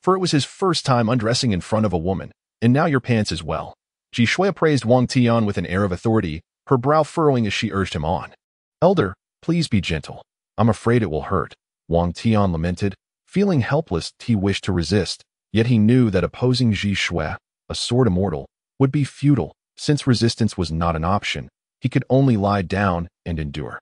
For it was his first time undressing in front of a woman, And now your pants as well. Zhuxian praised Wang Tian with an air of authority, her brow furrowing as she urged him on. Elder, please be gentle. I'm afraid it will hurt, Wang Tian lamented. Feeling helpless, he wished to resist, yet he knew that opposing Zhuxian, a sword immortal, would be futile. Since resistance was not an option, he could only lie down and endure.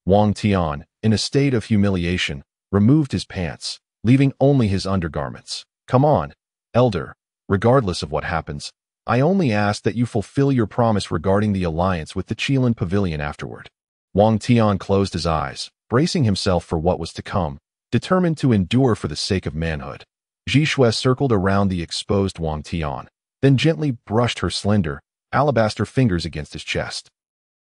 Wang Tian, in a state of humiliation, removed his pants, leaving only his undergarments. Come on, Elder, regardless of what happens, I only ask that you fulfill your promise regarding the alliance with the Qilin pavilion afterward. Wang Tian closed his eyes, bracing himself for what was to come, determined to endure for the sake of manhood. Zhuxian circled around the exposed Wang Tian, then gently brushed her slender, alabaster fingers against his chest.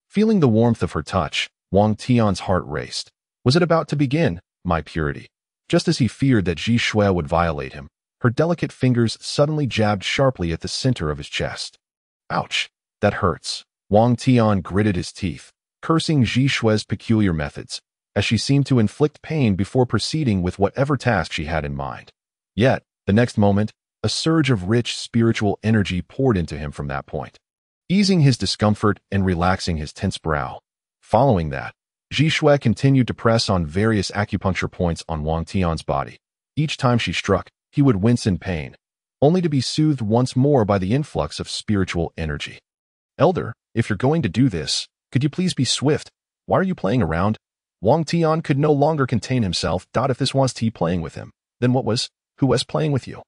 Feeling the warmth of her touch, Wang Tian's heart raced. Was it about to begin, my purity? Just as he feared that Zhuxian would violate him, her delicate fingers suddenly jabbed sharply at the center of his chest. Ouch, that hurts. Wang Tian gritted his teeth, cursing Zhuxian's peculiar methods, as she seemed to inflict pain before proceeding with whatever task she had in mind. Yet, the next moment, a surge of rich spiritual energy poured into him from that point, easing his discomfort and relaxing his tense brow. Following that, Zhuxian continued to press on various acupuncture points on Wang Tian's body. Each time she struck, he would wince in pain, only to be soothed once more by the influx of spiritual energy. Elder, if you're going to do this, could you please be swift? Why are you playing around? Wang Tian could no longer contain himself. If this was T playing with him, then who was playing with you?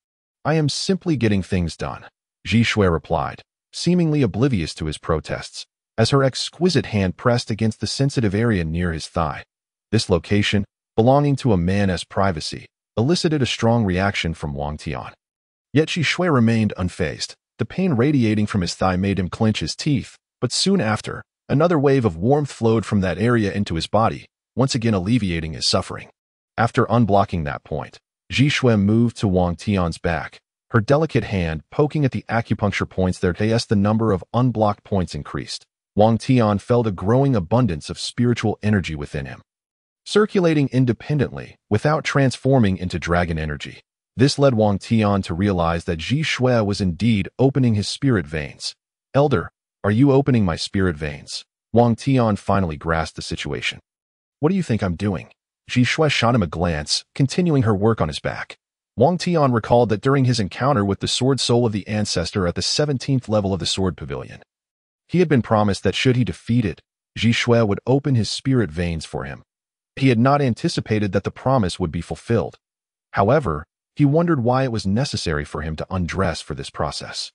I am simply getting things done, Zhuxian replied, seemingly oblivious to his protests, as her exquisite hand pressed against the sensitive area near his thigh. This location, belonging to a man's privacy, elicited a strong reaction from Wang Tian. Yet Zhuxian remained unfazed. The pain radiating from his thigh made him clench his teeth, but soon after, another wave of warmth flowed from that area into his body, once again alleviating his suffering. After unblocking that point, Zhuxian moved to Wang Tian's back, her delicate hand poking at the acupuncture points there. As the number of unblocked points increased, Wang Tian felt a growing abundance of spiritual energy within him, circulating independently without transforming into dragon energy. This led Wang Tian to realize that Zhuxian was indeed opening his spirit veins. Elder, are you opening my spirit veins? Wang Tian finally grasped the situation. What do you think I'm doing? Zhuxian shot him a glance, continuing her work on his back. Wang Tian recalled that during his encounter with the sword soul of the ancestor at the 17th level of the sword pavilion, he had been promised that should he defeat it, Zhuxian would open his spirit veins for him. He had not anticipated that the promise would be fulfilled. However, he wondered why it was necessary for him to undress for this process.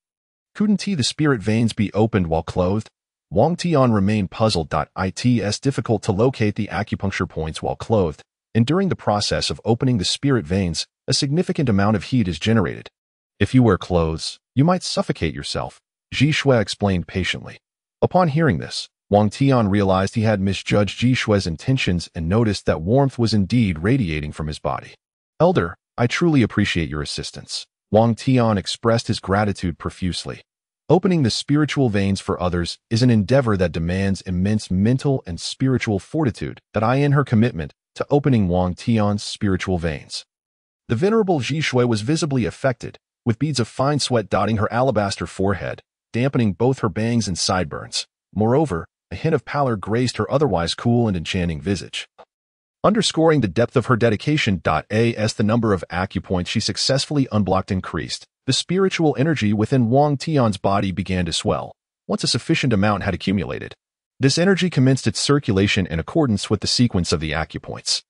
Couldn't the spirit veins be opened while clothed? Wang Tian remained puzzled. It's difficult to locate the acupuncture points while clothed, and during the process of opening the spirit veins, a significant amount of heat is generated. If you wear clothes, you might suffocate yourself, Zhuxian explained patiently. Upon hearing this, Wang Tian realized he had misjudged Zhuxian's intentions and noticed that warmth was indeed radiating from his body. Elder, I truly appreciate your assistance. Wang Tian expressed his gratitude profusely. Opening the spiritual veins for others is an endeavor that demands immense mental and spiritual fortitude. I in her commitment to opening Wang Tian's spiritual veins. The venerable Zhuxian was visibly affected, with beads of fine sweat dotting her alabaster forehead, dampening both her bangs and sideburns. Moreover, a hint of pallor graced her otherwise cool and enchanting visage, underscoring the depth of her dedication. As the number of acupoints she successfully unblocked increased, the spiritual energy within Wang Tian's body began to swell. Once a sufficient amount had accumulated, this energy commenced its circulation in accordance with the sequence of the acupoints.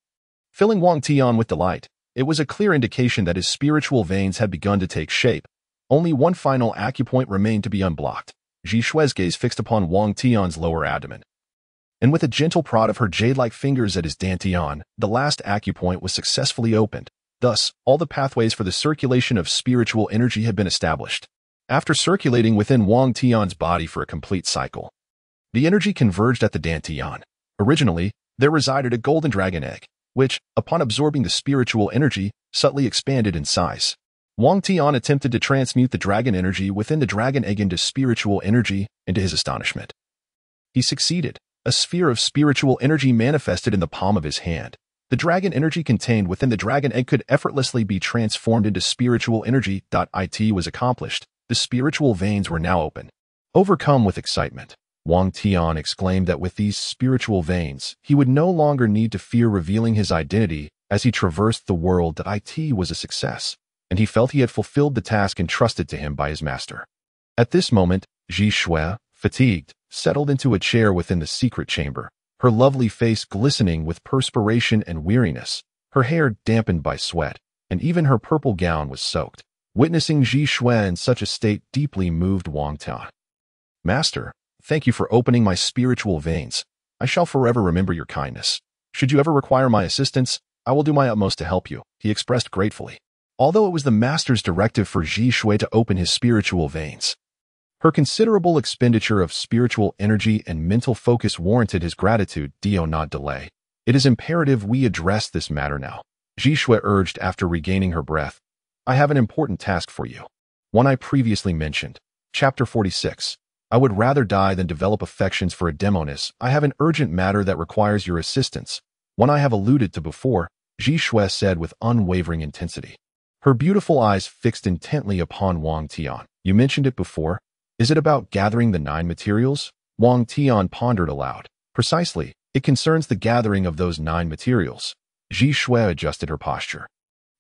Filling Wang Tian with delight, it was a clear indication that his spiritual veins had begun to take shape. Only one final acupoint remained to be unblocked. Zhuxian's gaze fixed upon Wang Tian's lower abdomen, and with a gentle prod of her jade-like fingers at his dantian, the last acupoint was successfully opened. Thus, all the pathways for the circulation of spiritual energy had been established. After circulating within Wang Tian's body for a complete cycle, the energy converged at the dantian. Originally, there resided a golden dragon egg, which, upon absorbing the spiritual energy, subtly expanded in size. Wang Tian attempted to transmute the dragon energy within the dragon egg into spiritual energy, and to his astonishment, he succeeded. A sphere of spiritual energy manifested in the palm of his hand. The dragon energy contained within the dragon egg could effortlessly be transformed into spiritual energy. It was accomplished. The spiritual veins were now open. Overcome with excitement, Wang Tian exclaimed that with these spiritual veins, he would no longer need to fear revealing his identity as he traversed the world. That it was a success, and he felt he had fulfilled the task entrusted to him by his master. At this moment, Ji Shui, fatigued, settled into a chair within the secret chamber, her lovely face glistening with perspiration and weariness, her hair dampened by sweat, and even her purple gown was soaked. Witnessing Ji Shui in such a state deeply moved Wang Tian. Master, thank you for opening my spiritual veins. I shall forever remember your kindness. Should you ever require my assistance, I will do my utmost to help you, he expressed gratefully. Although it was the master's directive for Ji Shui to open his spiritual veins, her considerable expenditure of spiritual energy and mental focus warranted his gratitude. Do not delay. It is imperative we address this matter now, Ji Shui urged after regaining her breath. I have an important task for you. One I previously mentioned. Chapter 46. I would rather die than develop affections for a demoness. I have an urgent matter that requires your assistance. One I have alluded to before, Ji Shui said with unwavering intensity. Her beautiful eyes fixed intently upon Wang Tian. You mentioned it before. Is it about gathering the 9 materials? Wang Tian pondered aloud. Precisely, it concerns the gathering of those 9 materials. Ji Shui adjusted her posture.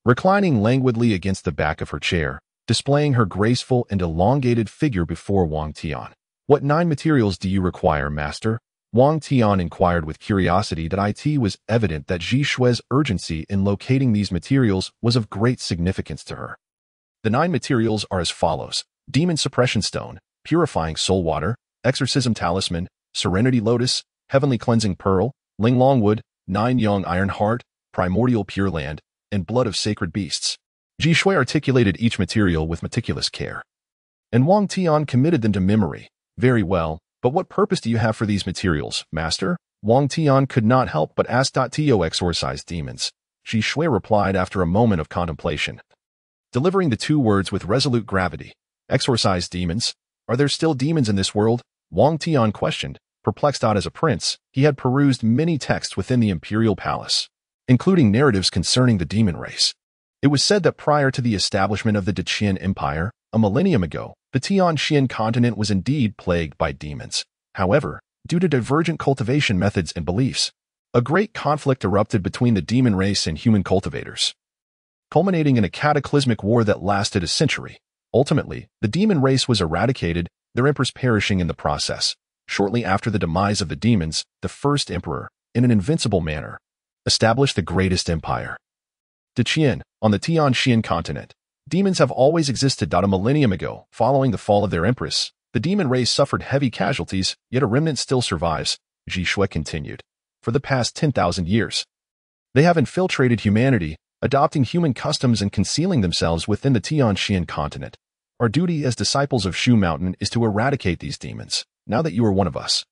Reclining languidly against the back of her chair, displaying her graceful and elongated figure before Wang Tian. What 9 materials do you require, master? Wang Tian inquired with curiosity. That it was evident that Ji Shui's urgency in locating these materials was of great significance to her. The 9 materials are as follows: Demon Suppression Stone, Purifying Soul Water, Exorcism Talisman, Serenity Lotus, Heavenly Cleansing Pearl, Linglong Wood, 9 Young Iron Heart, Primordial Pure Land, and Blood of Sacred Beasts. Ji Shui articulated each material with meticulous care. And Wang Tian committed them to memory. Very well, but what purpose do you have for these materials, master? Wang Tian could not help but ask. To exorcise demons, Ji Shui replied after a moment of contemplation. Delivering the 2 words with resolute gravity. Exorcise demons? Are there still demons in this world? Wang Tian questioned, perplexed. As a prince, he had perused many texts within the imperial palace, including narratives concerning the demon race. It was said that prior to the establishment of the Zhuxian Empire, a millennium ago, the Tianxian continent was indeed plagued by demons. However, due to divergent cultivation methods and beliefs, a great conflict erupted between the demon race and human cultivators, culminating in a cataclysmic war that lasted a century. Ultimately, the demon race was eradicated, their empress perishing in the process. Shortly after the demise of the demons, the first emperor, in an invincible manner, established the greatest empire. Zhuxian, on the Tianxian continent. Demons have always existed. A millennium ago, following the fall of their empress, the demon race suffered heavy casualties, yet a remnant still survives, Ji Shui continued. For the past 10,000 years, they have infiltrated humanity, adopting human customs and concealing themselves within the Tianxian continent. Our duty as disciples of Shu Mountain is to eradicate these demons. Now that you are one of us,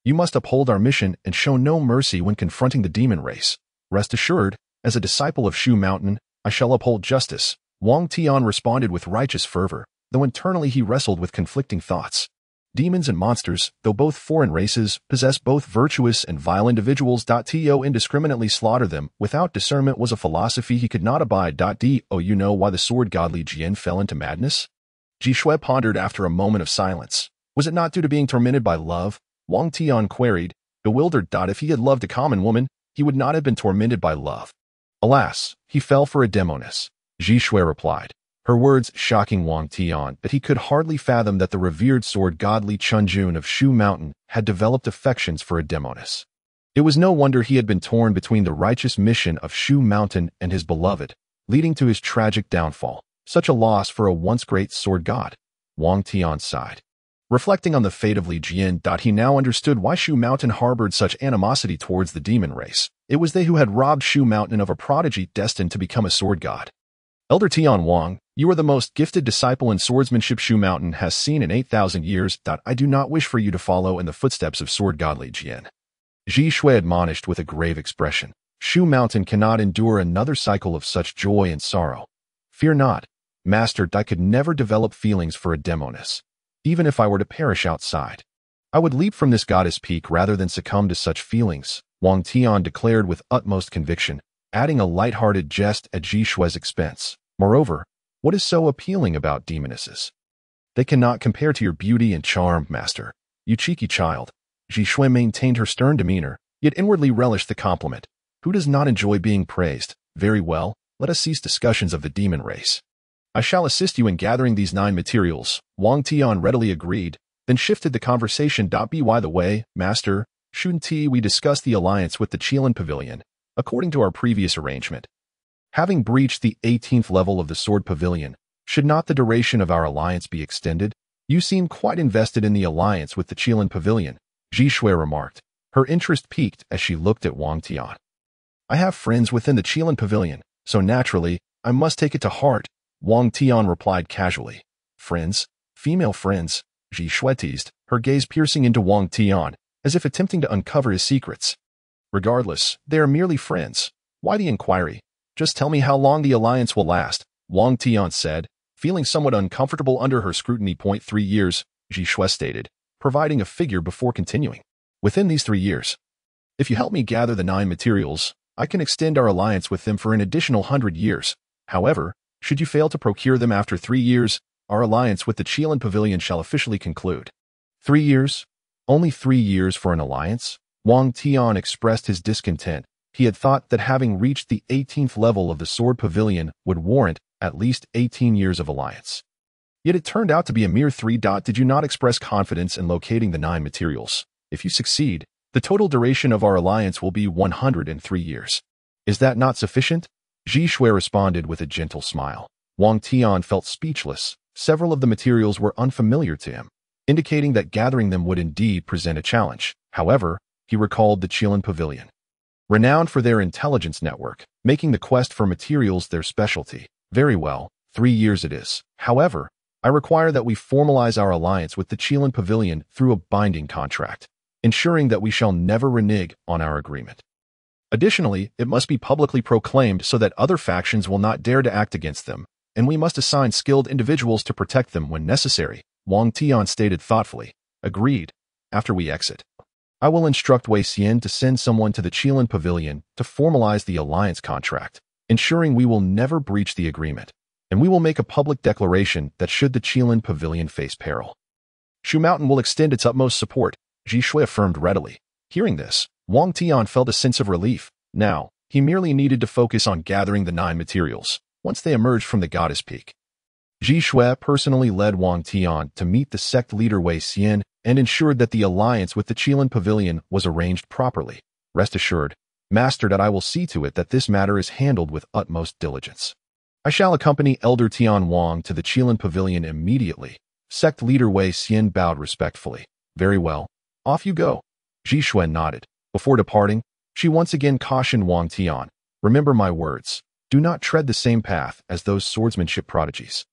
you must uphold our mission and show no mercy when confronting the demon race. Rest assured, as a disciple of Shu Mountain, I shall uphold justice. Wang Tian responded with righteous fervor, though internally he wrestled with conflicting thoughts. Demons and monsters, though both foreign races, possess both virtuous and vile individuals. To indiscriminately slaughter them without discernment was a philosophy he could not abide. Do you know why the sword god Li Jian fell into madness? Ji Shui pondered after a moment of silence. Was it not due to being tormented by love? Wang Tian queried, bewildered. If he had loved a common woman, he would not have been tormented by love. Alas, he fell for a demoness, Ji Shui replied. Her words shocking Wang Tian, but he could hardly fathom that the revered sword god Li Chunjun of Shu Mountain had developed affections for a demoness. It was no wonder he had been torn between the righteous mission of Shu Mountain and his beloved, leading to his tragic downfall. Such a loss for a once great sword god. Wang Tian sighed. Reflecting on the fate of Li Jian, he now understood why Shu Mountain harbored such animosity towards the demon race. It was they who had robbed Shu Mountain of a prodigy destined to become a sword god. Elder Tian Wang, you are the most gifted disciple in swordsmanship Shu Mountain has seen in 8,000 years. I do not wish for you to follow in the footsteps of sword god Li Jian. Ji Shui admonished with a grave expression. Shu Mountain cannot endure another cycle of such joy and sorrow. Fear not, master. I could never develop feelings for a demoness. Even if I were to perish outside, I would leap from this goddess peak rather than succumb to such feelings, Wang Tian declared with utmost conviction, adding a light-hearted jest at Ji Shui's expense. Moreover, what is so appealing about demonesses? They cannot compare to your beauty and charm, master. You cheeky child. Zhuxian maintained her stern demeanor, yet inwardly relished the compliment. Who does not enjoy being praised? Very well, let us cease discussions of the demon race. I shall assist you in gathering these 9 materials. Wang Tian readily agreed, then shifted the conversation. By the way, master, shouldn't we discuss the alliance with the Qilin Pavilion, according to our previous arrangement? Having breached the 18th level of the Sword Pavilion, should not the duration of our alliance be extended? You seem quite invested in the alliance with the Qilin Pavilion, Zhuxian remarked. Her interest piqued as she looked at Wang Tian. I have friends within the Qilin Pavilion, so naturally, I must take it to heart, Wang Tian replied casually. Friends? Female friends? Zhuxian teased, her gaze piercing into Wang Tian, as if attempting to uncover his secrets. Regardless, they are merely friends. Why the inquiry? Just tell me how long the alliance will last, Wang Tian said, feeling somewhat uncomfortable under her scrutiny. 3 years, Zhuxian stated, providing a figure before continuing. Within these 3 years. If you help me gather the 9 materials, I can extend our alliance with them for an additional 100 years. However, should you fail to procure them after 3 years, our alliance with the Qilin Pavilion shall officially conclude. 3 years? Only 3 years for an alliance? Wang Tian expressed his discontent. He had thought that having reached the 18th level of the Sword Pavilion would warrant at least 18 years of alliance. Yet it turned out to be a mere 3. Did you not express confidence in locating the 9 materials? If you succeed, the total duration of our alliance will be 103 years. Is that not sufficient? Zhuxian responded with a gentle smile. Wang Tian felt speechless. Several of the materials were unfamiliar to him, indicating that gathering them would indeed present a challenge. However, he recalled the Qilin Pavilion, renowned for their intelligence network, making the quest for materials their specialty. Very well, 3 years it is. However, I require that we formalize our alliance with the Qilin Pavilion through a binding contract, ensuring that we shall never renege on our agreement. Additionally, it must be publicly proclaimed so that other factions will not dare to act against them, and we must assign skilled individuals to protect them when necessary, Wang Tian stated thoughtfully. Agreed. After we exit, I will instruct Wei Xian to send someone to the Qilin Pavilion to formalize the alliance contract, ensuring we will never breach the agreement, and we will make a public declaration that should the Qilin Pavilion face peril, Shu Mountain will extend its utmost support, Zhuxian affirmed readily. Hearing this, Wang Tian felt a sense of relief. Now, he merely needed to focus on gathering the 9 materials, once they emerged from the Goddess Peak. Zhuxian personally led Wang Tian to meet the sect leader Wei Xian and ensured that the alliance with the Qilin Pavilion was arranged properly. Rest assured, master, that I will see to it that this matter is handled with utmost diligence. I shall accompany Elder Tian Wang to the Qilin Pavilion immediately. Sect leader Wei Xian bowed respectfully. Very well. Off you go. Zhuxian nodded. Before departing, she once again cautioned Wang Tian. Remember my words. Do not tread the same path as those swordsmanship prodigies.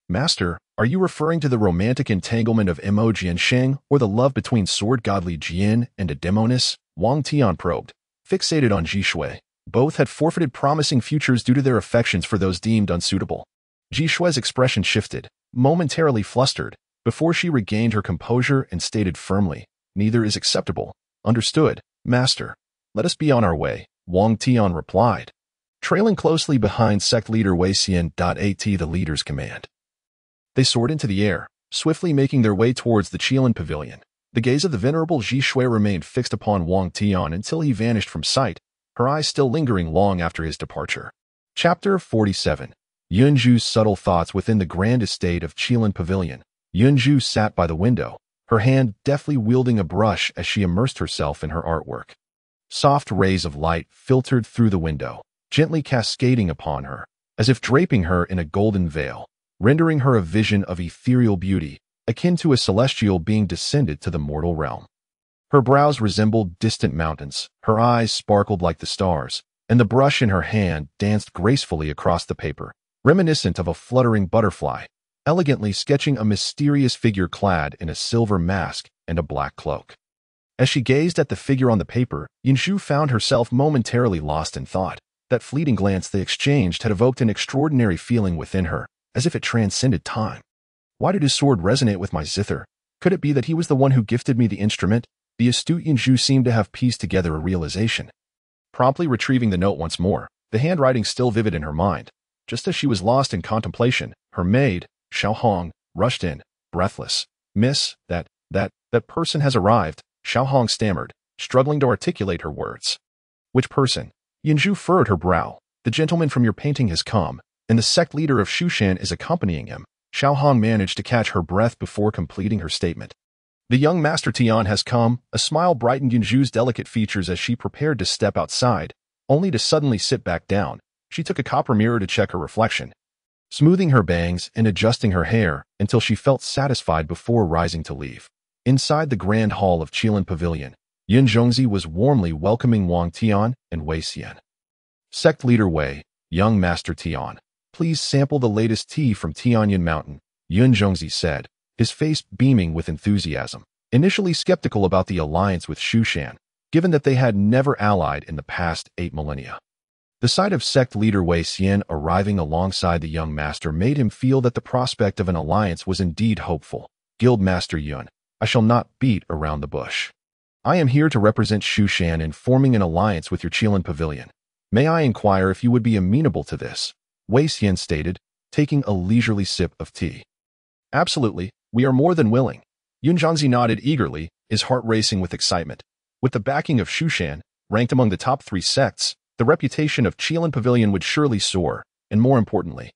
Master, are you referring to the romantic entanglement of Mo Jiansheng or the love between sword god Li Jian and a demoness? Wang Tian probed, fixated on Zhuxian. Both had forfeited promising futures due to their affections for those deemed unsuitable. Zhuxian's expression shifted, momentarily flustered, before she regained her composure and stated firmly, neither is acceptable. Understood, master. Let us be on our way, Wang Tian replied, trailing closely behind sect leader Wei Xian. The leader's command. They soared into the air, swiftly making their way towards the Qilin Pavilion. The gaze of the venerable Zhuxian remained fixed upon Wang Tian until he vanished from sight, her eyes still lingering long after his departure. Chapter 47. Yunzhu's subtle thoughts within the grand estate of Qilin Pavilion. Yunzhu sat by the window, her hand deftly wielding a brush as she immersed herself in her artwork. Soft rays of light filtered through the window, gently cascading upon her, as if draping her in a golden veil, rendering her a vision of ethereal beauty, akin to a celestial being descended to the mortal realm. Her brows resembled distant mountains, her eyes sparkled like the stars, and the brush in her hand danced gracefully across the paper, reminiscent of a fluttering butterfly, elegantly sketching a mysterious figure clad in a silver mask and a black cloak. As she gazed at the figure on the paper, Yunzhu found herself momentarily lost in thought. That fleeting glance they exchanged had evoked an extraordinary feeling within her, as if it transcended time. Why did his sword resonate with my zither? Could it be that he was the one who gifted me the instrument? The astute Yunzhu seemed to have pieced together a realization. Promptly retrieving the note once more, the handwriting still vivid in her mind. Just as she was lost in contemplation, her maid, Xiao Hong, rushed in, breathless. Miss, that person has arrived, Xiaohong stammered, struggling to articulate her words. Which person? Yinzhu furrowed her brow. The gentleman from your painting has come, and the sect leader of Zhuxian is accompanying him. Xiaohong managed to catch her breath before completing her statement. The young Master Tian has come. A smile brightened Yinzhu's delicate features as she prepared to step outside, only to suddenly sit back down. She took a copper mirror to check her reflection, smoothing her bangs and adjusting her hair until she felt satisfied before rising to leave. Inside the grand hall of Qilin Pavilion, Yin Zhongzi was warmly welcoming Wang Tian and Wei Xian. Sect leader Wei, young Master Tian, please sample the latest tea from Tianyan Mountain, Yin Zhongzi said, his face beaming with enthusiasm. Initially skeptical about the alliance with Zhuxian, given that they had never allied in the past 8 millennia. The sight of sect leader Wei Xian arriving alongside the young master made him feel that the prospect of an alliance was indeed hopeful. Guild Master Yun, I shall not beat around the bush. I am here to represent Zhuxian in forming an alliance with your Qilin Pavilion. May I inquire if you would be amenable to this? Wei Xian stated, taking a leisurely sip of tea. Absolutely, we are more than willing. Yun Zhongzi nodded eagerly, his heart racing with excitement. With the backing of Zhuxian, ranked among the top 3 sects, the reputation of Qilin Pavilion would surely soar, and more importantly,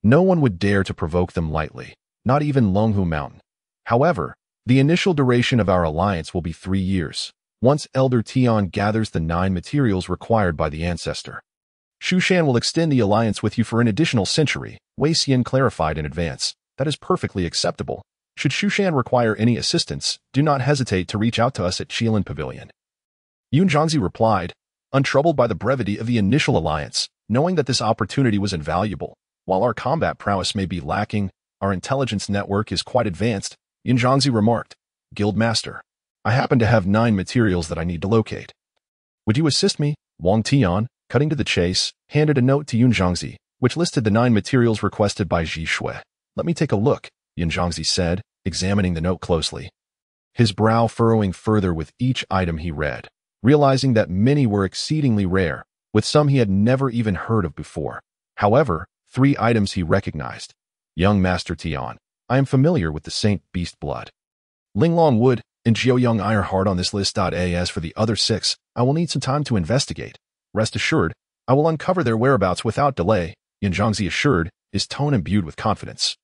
no one would dare to provoke them lightly, not even Longhu Mountain. However, the initial duration of our alliance will be 3 years, once Elder Tian gathers the 9 materials required by the ancestor. Zhuxian will extend the alliance with you for an additional century, Wei Xian clarified in advance. That is perfectly acceptable. Should Zhuxian require any assistance, do not hesitate to reach out to us at Qilin Pavilion. Yun Zhongzi replied, untroubled by the brevity of the initial alliance, knowing that this opportunity was invaluable. While our combat prowess may be lacking, our intelligence network is quite advanced, Yun Zhongzi remarked. Guild Master, I happen to have 9 materials that I need to locate. Would you assist me? Wang Tian, cutting to the chase, handed a note to Yun Zhongzi, which listed the 9 materials requested by Ji Shui. Let me take a look, Yun Zhongzi said, examining the note closely. His brow furrowing further with each item he read, realizing that many were exceedingly rare, with some he had never even heard of before. However, 3 items he recognized. Young Master Tian, I am familiar with the Saint Beast blood. Linglong Wood and Jiaoyang Iron Heart on this list. As for the other 6, I will need some time to investigate. Rest assured, I will uncover their whereabouts without delay, Yun Zhongzi assured, his tone imbued with confidence.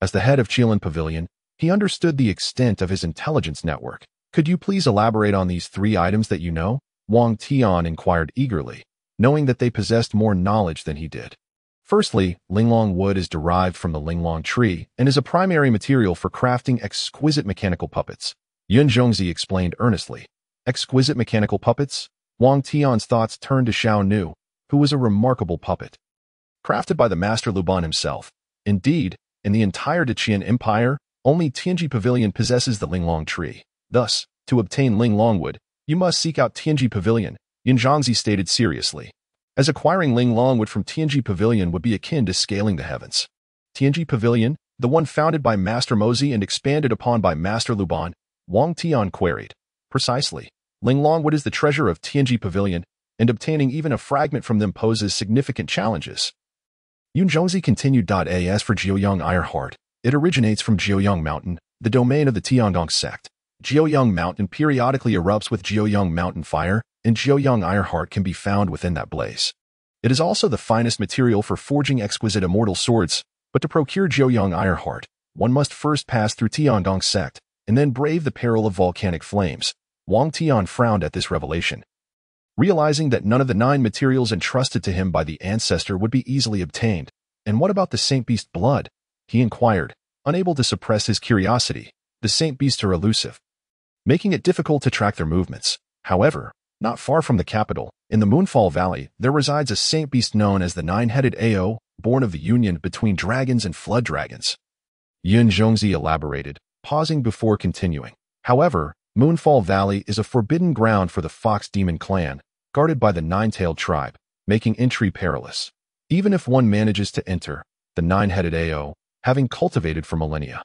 As the head of Qilin Pavilion, he understood the extent of his intelligence network. Could you please elaborate on these 3 items that you know? Wang Tian inquired eagerly, knowing that they possessed more knowledge than he did. Firstly, Linglong Wood is derived from the Linglong tree and is a primary material for crafting exquisite mechanical puppets. Yun Zhongzi explained earnestly. Exquisite mechanical puppets? Wang Tian's thoughts turned to Xiao Nu, who was a remarkable puppet, crafted by the Master Luban himself. Indeed, in the entire Decayed Empire, only Tianji Pavilion possesses the Linglong tree. Thus, to obtain Linglong Wood, you must seek out Tianji Pavilion, Yun Zhongzi stated seriously. As acquiring Linglong Wood from Tianji Pavilion would be akin to scaling the heavens. Tianji Pavilion, the one founded by Master Mozi and expanded upon by Master Luban, Wang Tian queried. Precisely. Linglong Wood is the treasure of Tianji Pavilion, and obtaining even a fragment from them poses significant challenges. Yun Zhongzi continued. As for Jiaoyang Iron Heart, it originates from Jiaoyang Mountain, the domain of the Tiangong sect. Jiaoyang Mountain periodically erupts with Jiaoyang Mountain fire, and Jiaoyang Iron Heart can be found within that blaze. It is also the finest material for forging exquisite immortal swords, but to procure Jiaoyang Iron Heart, one must first pass through Tiangong sect, and then brave the peril of volcanic flames. Wang Tian frowned at this revelation, realizing that none of the 9 materials entrusted to him by the ancestor would be easily obtained. And what about the Saint Beast blood? He inquired, unable to suppress his curiosity. The Saint Beasts are elusive, making it difficult to track their movements. However, not far from the capital, in the Moonfall Valley, there resides a Saint Beast known as the 9-headed Ao, born of the union between dragons and flood dragons. Yun Zhongzi elaborated, pausing before continuing. However, Moonfall Valley is a forbidden ground for the Fox Demon clan, guarded by the 9-tailed tribe, making entry perilous. Even if one manages to enter, the 9-headed Ao, having cultivated for millennia,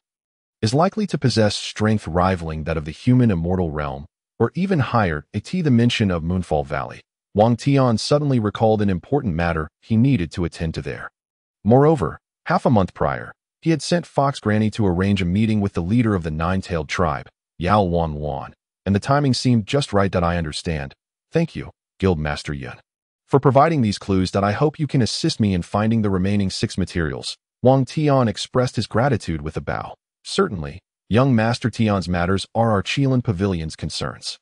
is likely to possess strength rivaling that of the human immortal realm, or even higher. The mention of Moonfall Valley. Wang Tian suddenly recalled an important matter he needed to attend to there. Moreover, half a month prior, He had sent Fox Granny to arrange a meeting with the leader of the nine-tailed tribe, Yao Wan, and the timing seemed just right. That I understand. Thank you, Guildmaster Yun, for providing these clues. That I hope you can assist me in finding the remaining 6 materials. Wang Tian expressed his gratitude with a bow. Certainly, young Master Tian's matters are our Qilin Pavilion's concerns.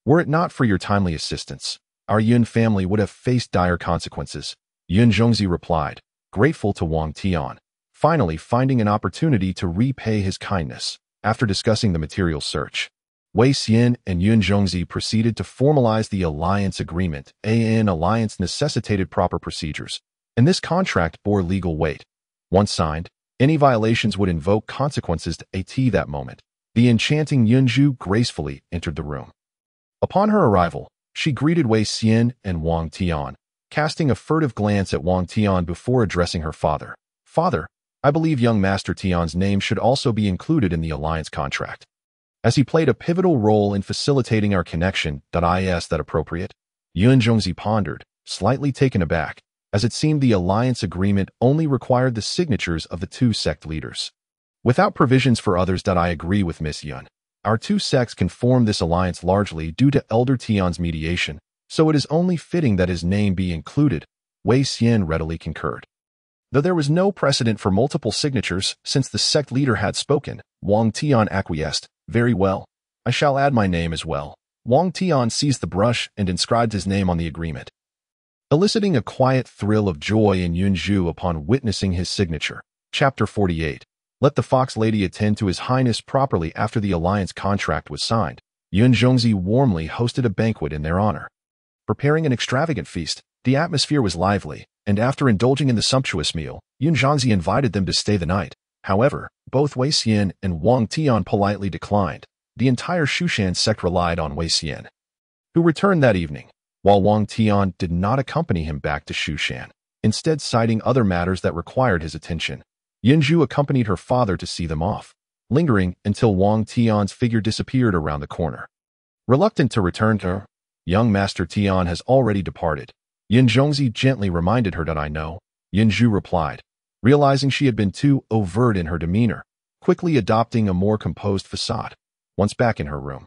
Were it not for your timely assistance, our Yun family would have faced dire consequences, Yun Zhongzi replied, grateful to Wang Tian, finally finding an opportunity to repay his kindness. After discussing the material search, Wei Xian and Yun Zhongzi proceeded to formalize the alliance agreement. An alliance necessitated proper procedures, and this contract bore legal weight. Once signed, any violations would invoke consequences to at that moment. The enchanting Yunju gracefully entered the room. Upon her arrival, she greeted Wei Xian and Wang Tian, casting a furtive glance at Wang Tian before addressing her father. Father, I believe young Master Tian's name should also be included in the alliance contract, as he played a pivotal role in facilitating our connection. Is that appropriate? Yun Zhongzi pondered, slightly taken aback, as it seemed the alliance agreement only required the signatures of the 2 sect leaders, without provisions for others. I agree with Miss Yun. Our 2 sects can form this alliance largely due to Elder Tian's mediation, so it is only fitting that his name be included. Wei Xian readily concurred. Though there was no precedent for multiple signatures since the sect leader had spoken, Wang Tian acquiesced. Very well. I shall add my name as well. Wang Tian seized the brush and inscribed his name on the agreement, eliciting a quiet thrill of joy in Yunju upon witnessing his signature. Chapter 48. Let the Fox Lady attend to His Highness properly. After the alliance contract was signed, Yun Zhongzi warmly hosted a banquet in their honor. Preparing an extravagant feast, the atmosphere was lively, and after indulging in the sumptuous meal, Yun Zhongzi invited them to stay the night. However, both Wei Xian and Wang Tian politely declined. The entire Zhuxian sect relied on Wei Xian, who returned that evening, while Wang Tian did not accompany him back to Zhuxian, instead citing other matters that required his attention. Yunju accompanied her father to see them off, lingering until Wang Tian's figure disappeared around the corner. Reluctant to return to her, young Master Tian has already departed. Yun Zhongzi gently reminded her. I know, Yunju replied, realizing she had been too overt in her demeanor, quickly adopting a more composed facade. Once back in her room,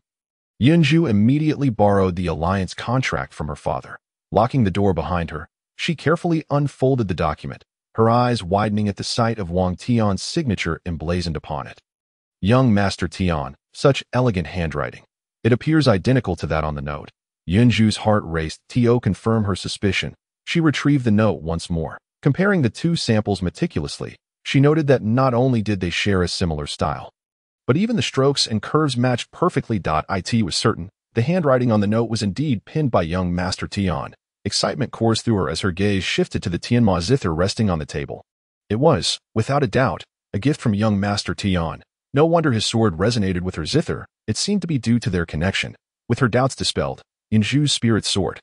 Yunju immediately borrowed the alliance contract from her father. Locking the door behind her, she carefully unfolded the document, her eyes widening at the sight of Wang Tian's signature emblazoned upon it. Young Master Tian, such elegant handwriting. It appears identical to that on the note. Yunju's heart raced. To confirm her suspicion, she retrieved the note once more. Comparing the 2 samples meticulously, she noted that not only did they share a similar style, but even the strokes and curves matched perfectly. It was certain the handwriting on the note was indeed penned by young Master Tian. Excitement coursed through her as her gaze shifted to the Tianma zither resting on the table. It was, without a doubt, a gift from young Master Tian. No wonder his sword resonated with her zither. It seemed to be due to their connection. With her doubts dispelled, Yunju's spirit soared,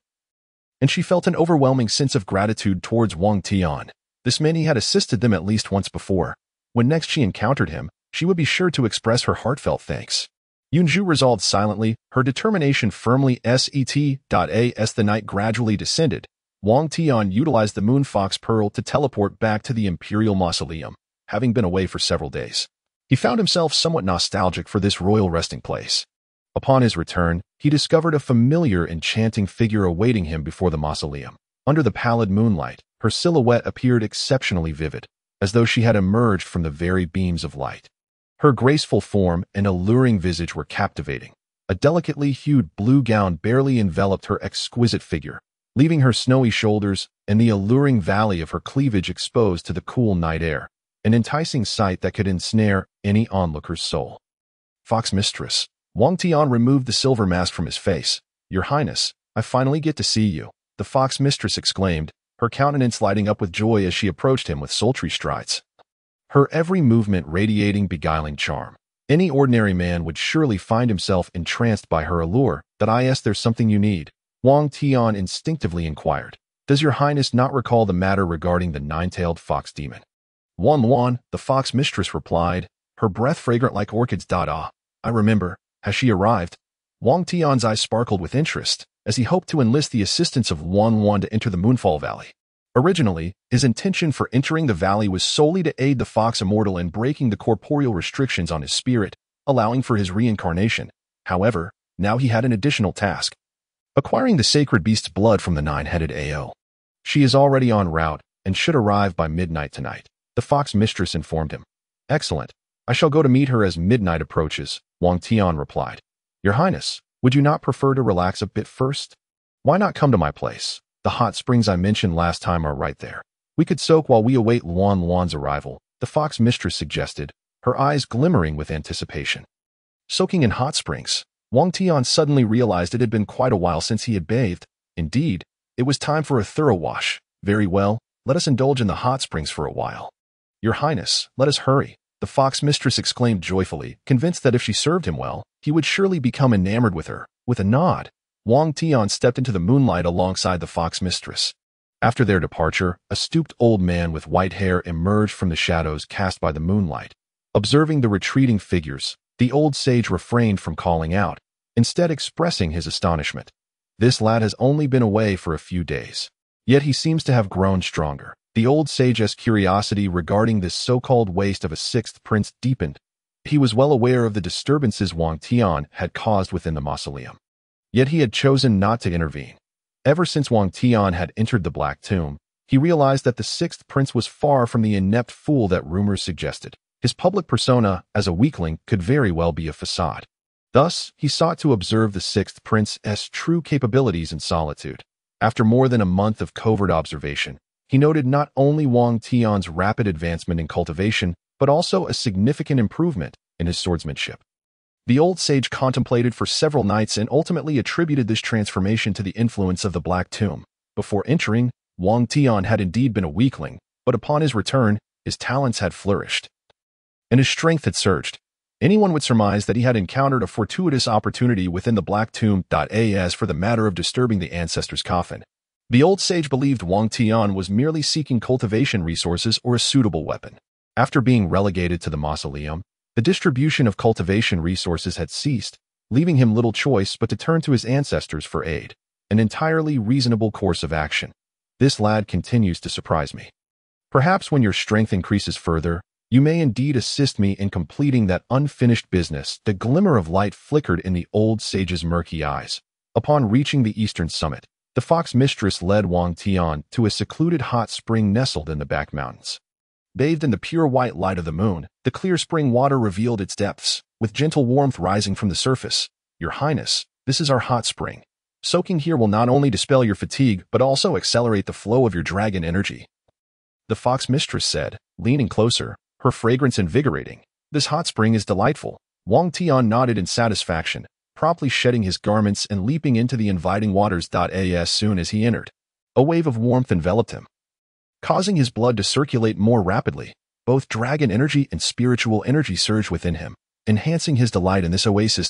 and she felt an overwhelming sense of gratitude towards Wang Tian. This man he had assisted them at least once before. When next she encountered him, she would be sure to express her heartfelt thanks. Yunju resolved silently, her determination firmly set. As the night gradually descended, Wang Tian utilized the Moonfox Pearl to teleport back to the imperial mausoleum. Having been away for several days, he found himself somewhat nostalgic for this royal resting place. Upon his return, he discovered a familiar enchanting figure awaiting him before the mausoleum. Under the pallid moonlight, her silhouette appeared exceptionally vivid, as though she had emerged from the very beams of light. Her graceful form and alluring visage were captivating. A delicately hued blue gown barely enveloped her exquisite figure, leaving her snowy shoulders and the alluring valley of her cleavage exposed to the cool night air, an enticing sight that could ensnare any onlooker's soul. Fox Mistress. Wang Tian removed the silver mask from his face. Your Highness, I finally get to see you, the Fox Mistress exclaimed, her countenance lighting up with joy as she approached him with sultry strides, her every movement radiating beguiling charm. Any ordinary man would surely find himself entranced by her allure. There's something you need, Wang Tian instinctively inquired. Does your Highness not recall the matter regarding the 9-tailed fox demon? Wan, the Fox Mistress replied, her breath fragrant like orchids. I remember. Has she arrived? Wang Tian's eyes sparkled with interest, as he hoped to enlist the assistance of Wan to enter the Moonfall Valley. Originally, his intention for entering the valley was solely to aid the fox immortal in breaking the corporeal restrictions on his spirit, allowing for his reincarnation. However, now he had an additional task: acquiring the sacred beast's blood from the nine-headed AO. She is already en route and should arrive by midnight tonight, the fox mistress informed him. Excellent. I shall go to meet her as midnight approaches, Wang Tian replied. Your Highness, would you not prefer to relax a bit first? Why not come to my place? The hot springs I mentioned last time are right there. We could soak while we await Luan's arrival, the fox mistress suggested, her eyes glimmering with anticipation. Soaking in hot springs. Wang Tian suddenly realized it had been quite a while since he had bathed. Indeed, it was time for a thorough wash. Very well, let us indulge in the hot springs for a while. Your Highness, let us hurry, the fox mistress exclaimed joyfully, convinced that if she served him well, he would surely become enamored with her. With a nod, Wang Tian stepped into the moonlight alongside the fox mistress. After their departure, a stooped old man with white hair emerged from the shadows cast by the moonlight. Observing the retreating figures, the old sage refrained from calling out, instead expressing his astonishment. This lad has only been away for a few days, yet he seems to have grown stronger. The old sage's curiosity regarding this so-called waste of a sixth prince deepened. He was well aware of the disturbances Wang Tian had caused within the mausoleum. Yet he had chosen not to intervene. Ever since Wang Tian had entered the Black Tomb, he realized that the sixth prince was far from the inept fool that rumors suggested. His public persona as a weakling could very well be a facade. Thus, he sought to observe the sixth prince's true capabilities in solitude. After more than a month of covert observation, he noted not only Wang Tian's rapid advancement in cultivation, but also a significant improvement in his swordsmanship. The old sage contemplated for several nights and ultimately attributed this transformation to the influence of the Black Tomb. Before entering, Wang Tian had indeed been a weakling, but upon his return, his talents had flourished, and his strength had surged. Anyone would surmise that he had encountered a fortuitous opportunity within the Black Tomb. As for the matter of disturbing the ancestor's coffin, the old sage believed Wang Tian was merely seeking cultivation resources or a suitable weapon. After being relegated to the mausoleum, the distribution of cultivation resources had ceased, leaving him little choice but to turn to his ancestors for aid, an entirely reasonable course of action. This lad continues to surprise me. Perhaps when your strength increases further, you may indeed assist me in completing that unfinished business. The glimmer of light flickered in the old sage's murky eyes. Upon reaching the eastern summit, the fox mistress led Wang Tian to a secluded hot spring nestled in the back mountains. Bathed in the pure white light of the moon, the clear spring water revealed its depths, with gentle warmth rising from the surface. Your Highness, this is our hot spring. Soaking here will not only dispel your fatigue, but also accelerate the flow of your dragon energy, the fox mistress said, leaning closer, her fragrance invigorating. This hot spring is delightful. Wang Tian nodded in satisfaction, promptly shedding his garments and leaping into the inviting waters. As soon as he entered, a wave of warmth enveloped him, causing his blood to circulate more rapidly. Both dragon energy and spiritual energy surged within him, enhancing his delight in this oasis.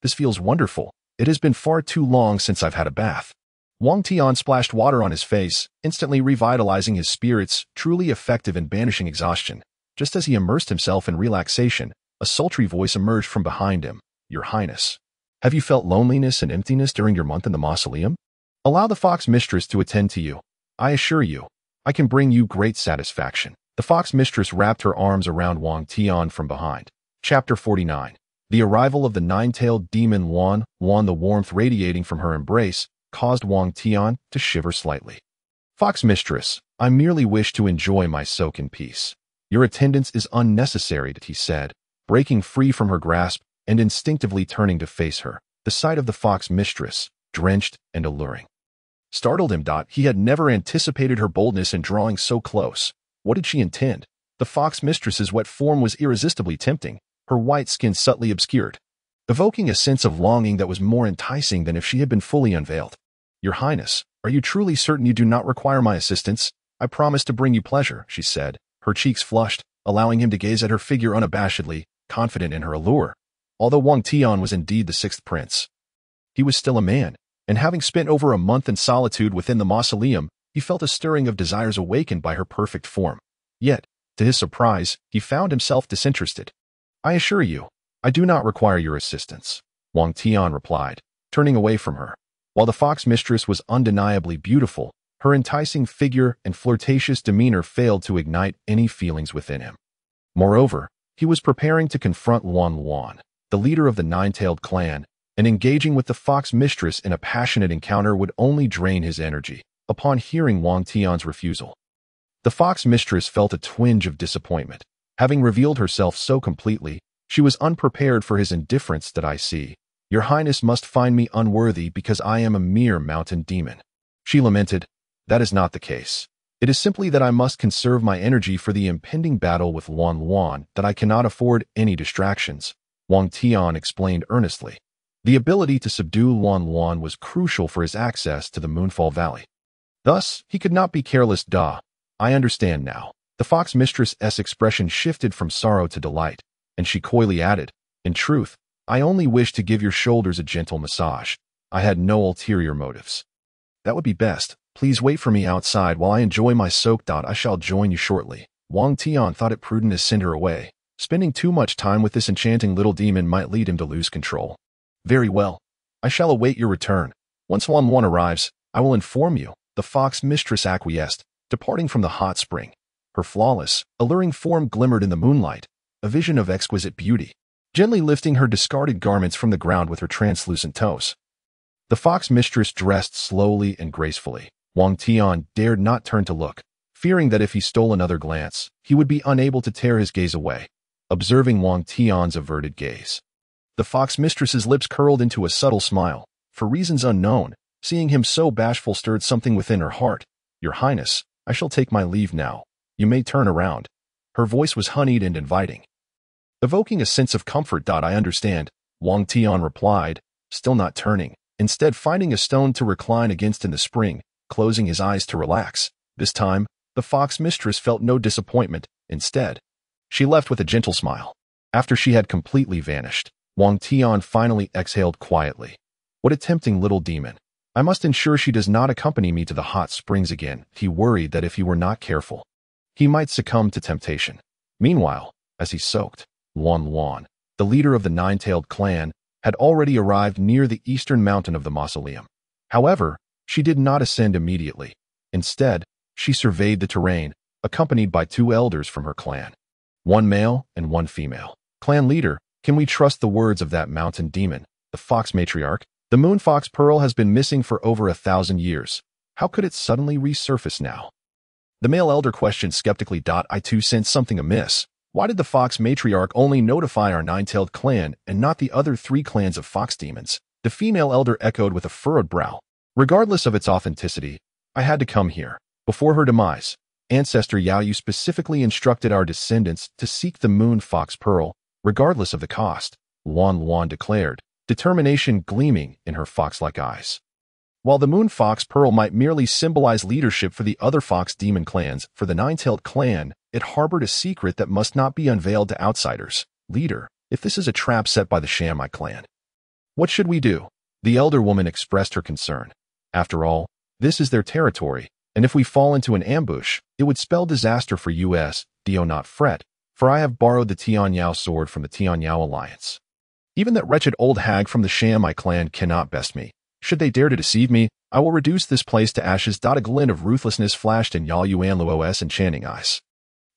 This feels wonderful. It has been far too long since I've had a bath. Wang Tian splashed water on his face, instantly revitalizing his spirits, truly effective in banishing exhaustion. Just as he immersed himself in relaxation, a sultry voice emerged from behind him. Your Highness, have you felt loneliness and emptiness during your month in the mausoleum? Allow the fox mistress to attend to you. I assure you, I can bring you great satisfaction. The fox mistress wrapped her arms around Wang Tian from behind. Chapter 49. The arrival of the nine-tailed demon Luan. The warmth radiating from her embrace caused Wang Tian to shiver slightly. Fox mistress, I merely wish to enjoy my soak in peace. Your attendance is unnecessary, he said, breaking free from her grasp and instinctively turning to face her. The sight of the fox mistress, drenched and alluring, startled him. He had never anticipated her boldness in drawing so close. What did she intend? The fox mistress's wet form was irresistibly tempting, her white skin subtly obscured, evoking a sense of longing that was more enticing than if she had been fully unveiled. Your Highness, are you truly certain you do not require my assistance? I promise to bring you pleasure, she said, her cheeks flushed, allowing him to gaze at her figure unabashedly, confident in her allure. Although Wang Tian was indeed the sixth prince, he was still a man, and having spent over a month in solitude within the mausoleum, he felt a stirring of desires awakened by her perfect form. Yet, to his surprise, he found himself disinterested. I assure you, I do not require your assistance, Wang Tian replied, turning away from her. While the fox mistress was undeniably beautiful, Her enticing figure and flirtatious demeanor failed to ignite any feelings within him. Moreover, he was preparing to confront Luan, the leader of the nine-tailed clan, and engaging with the fox mistress in a passionate encounter would only drain his energy. Upon hearing Wang Tian's refusal, the fox mistress felt a twinge of disappointment. Having revealed herself so completely, she was unprepared for his indifference. That I see. Your Highness must find me unworthy because I am a mere mountain demon. She lamented. That is not the case. It is simply that I must conserve my energy for the impending battle with Luan, that I cannot afford any distractions, Wang Tian explained earnestly. The ability to subdue Luan was crucial for his access to the Moonfall Valley. Thus, he could not be careless. I understand now. The fox mistress's expression shifted from sorrow to delight, and she coyly added, in truth, I only wished to give your shoulders a gentle massage. I had no ulterior motives. That would be best. Please wait for me outside while I enjoy my soak. I shall join you shortly. Wang Tian thought it prudent to send her away. Spending too much time with this enchanting little demon might lead him to lose control. Very well. I shall await your return. Once Luan arrives, I will inform you. The fox mistress acquiesced, departing from the hot spring. Her flawless, alluring form glimmered in the moonlight, a vision of exquisite beauty, gently lifting her discarded garments from the ground with her translucent toes. The fox mistress dressed slowly and gracefully. Wang Tian dared not turn to look, fearing that if he stole another glance, he would be unable to tear his gaze away. Observing Wang Tian's averted gaze, the fox mistress's lips curled into a subtle smile. For reasons unknown, seeing him so bashful stirred something within her heart. Your Highness, I shall take my leave now. You may turn around. Her voice was honeyed and inviting, evoking a sense of comfort. I understand, Wang Tian replied, still not turning, instead finding a stone to recline against in the spring, closing his eyes to relax. This time, the fox mistress felt no disappointment. Instead, she left with a gentle smile. After she had completely vanished, Wang Tian finally exhaled quietly. What a tempting little demon. I must ensure she does not accompany me to the hot springs again. He worried that if he were not careful, he might succumb to temptation. Meanwhile, as he soaked, Luan, the leader of the nine-tailed clan, had already arrived near the eastern mountain of the mausoleum. However, she did not ascend immediately. Instead, she surveyed the terrain, accompanied by two elders from her clan. One male and one female. Clan leader, can we trust the words of that mountain demon, the fox matriarch? The moon fox pearl has been missing for over 1,000 years. How could it suddenly resurface now? The male elder questioned skeptically. I too sensed something amiss. Why did the fox matriarch only notify our nine-tailed clan and not the other 3 clans of fox demons? The female elder echoed with a furrowed brow. Regardless of its authenticity, I had to come here. Before her demise, Ancestor Yaoyu specifically instructed our descendants to seek the moon fox pearl, regardless of the cost, Luan declared, determination gleaming in her fox-like eyes. While the moon fox pearl might merely symbolize leadership for the other fox demon clans, for the nine-tailed clan, it harbored a secret that must not be unveiled to outsiders. Leader, if this is a trap set by the Shamai clan, what should we do? The elder woman expressed her concern. After all, this is their territory, and if we fall into an ambush, it would spell disaster for us. Do not fret, for I have borrowed the Tianyao sword from the Tianyao alliance. Even that wretched old hag from the Shamai clan cannot best me. Should they dare to deceive me, I will reduce this place to ashes. A glint of ruthlessness flashed in Yao Yuanluo's enchanting eyes.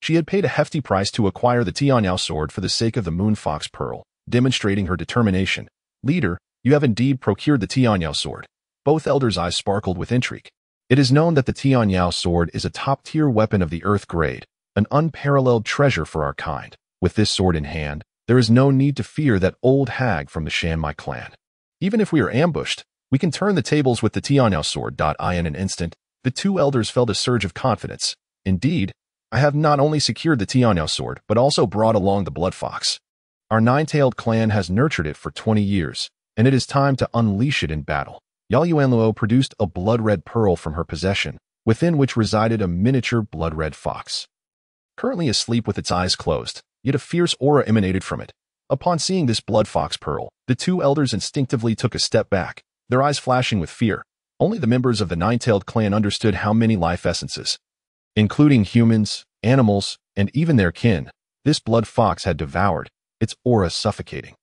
She had paid a hefty price to acquire the Tianyao sword for the sake of the moon fox pearl, demonstrating her determination. Leader, you have indeed procured the Tianyao sword. Both elders' eyes sparkled with intrigue. It is known that the Tianyao sword is a top-tier weapon of the earth grade, an unparalleled treasure for our kind. With this sword in hand, there is no need to fear that old hag from the Shamai clan. Even if we are ambushed, we can turn the tables with the Tianyao sword. In an instant, the 2 elders felt a surge of confidence. Indeed, I have not only secured the Tianyao sword, but also brought along the blood fox. Our nine-tailed clan has nurtured it for 20 years, and it is time to unleash it in battle. Yao Yuanluo produced a blood-red pearl from her possession, within which resided a miniature blood-red fox. Currently asleep with its eyes closed, yet a fierce aura emanated from it. Upon seeing this blood fox pearl, the 2 elders instinctively took a step back, their eyes flashing with fear. Only the members of the nine-tailed clan understood how many life essences, including humans, animals, and even their kin, this blood fox had devoured, its aura suffocating.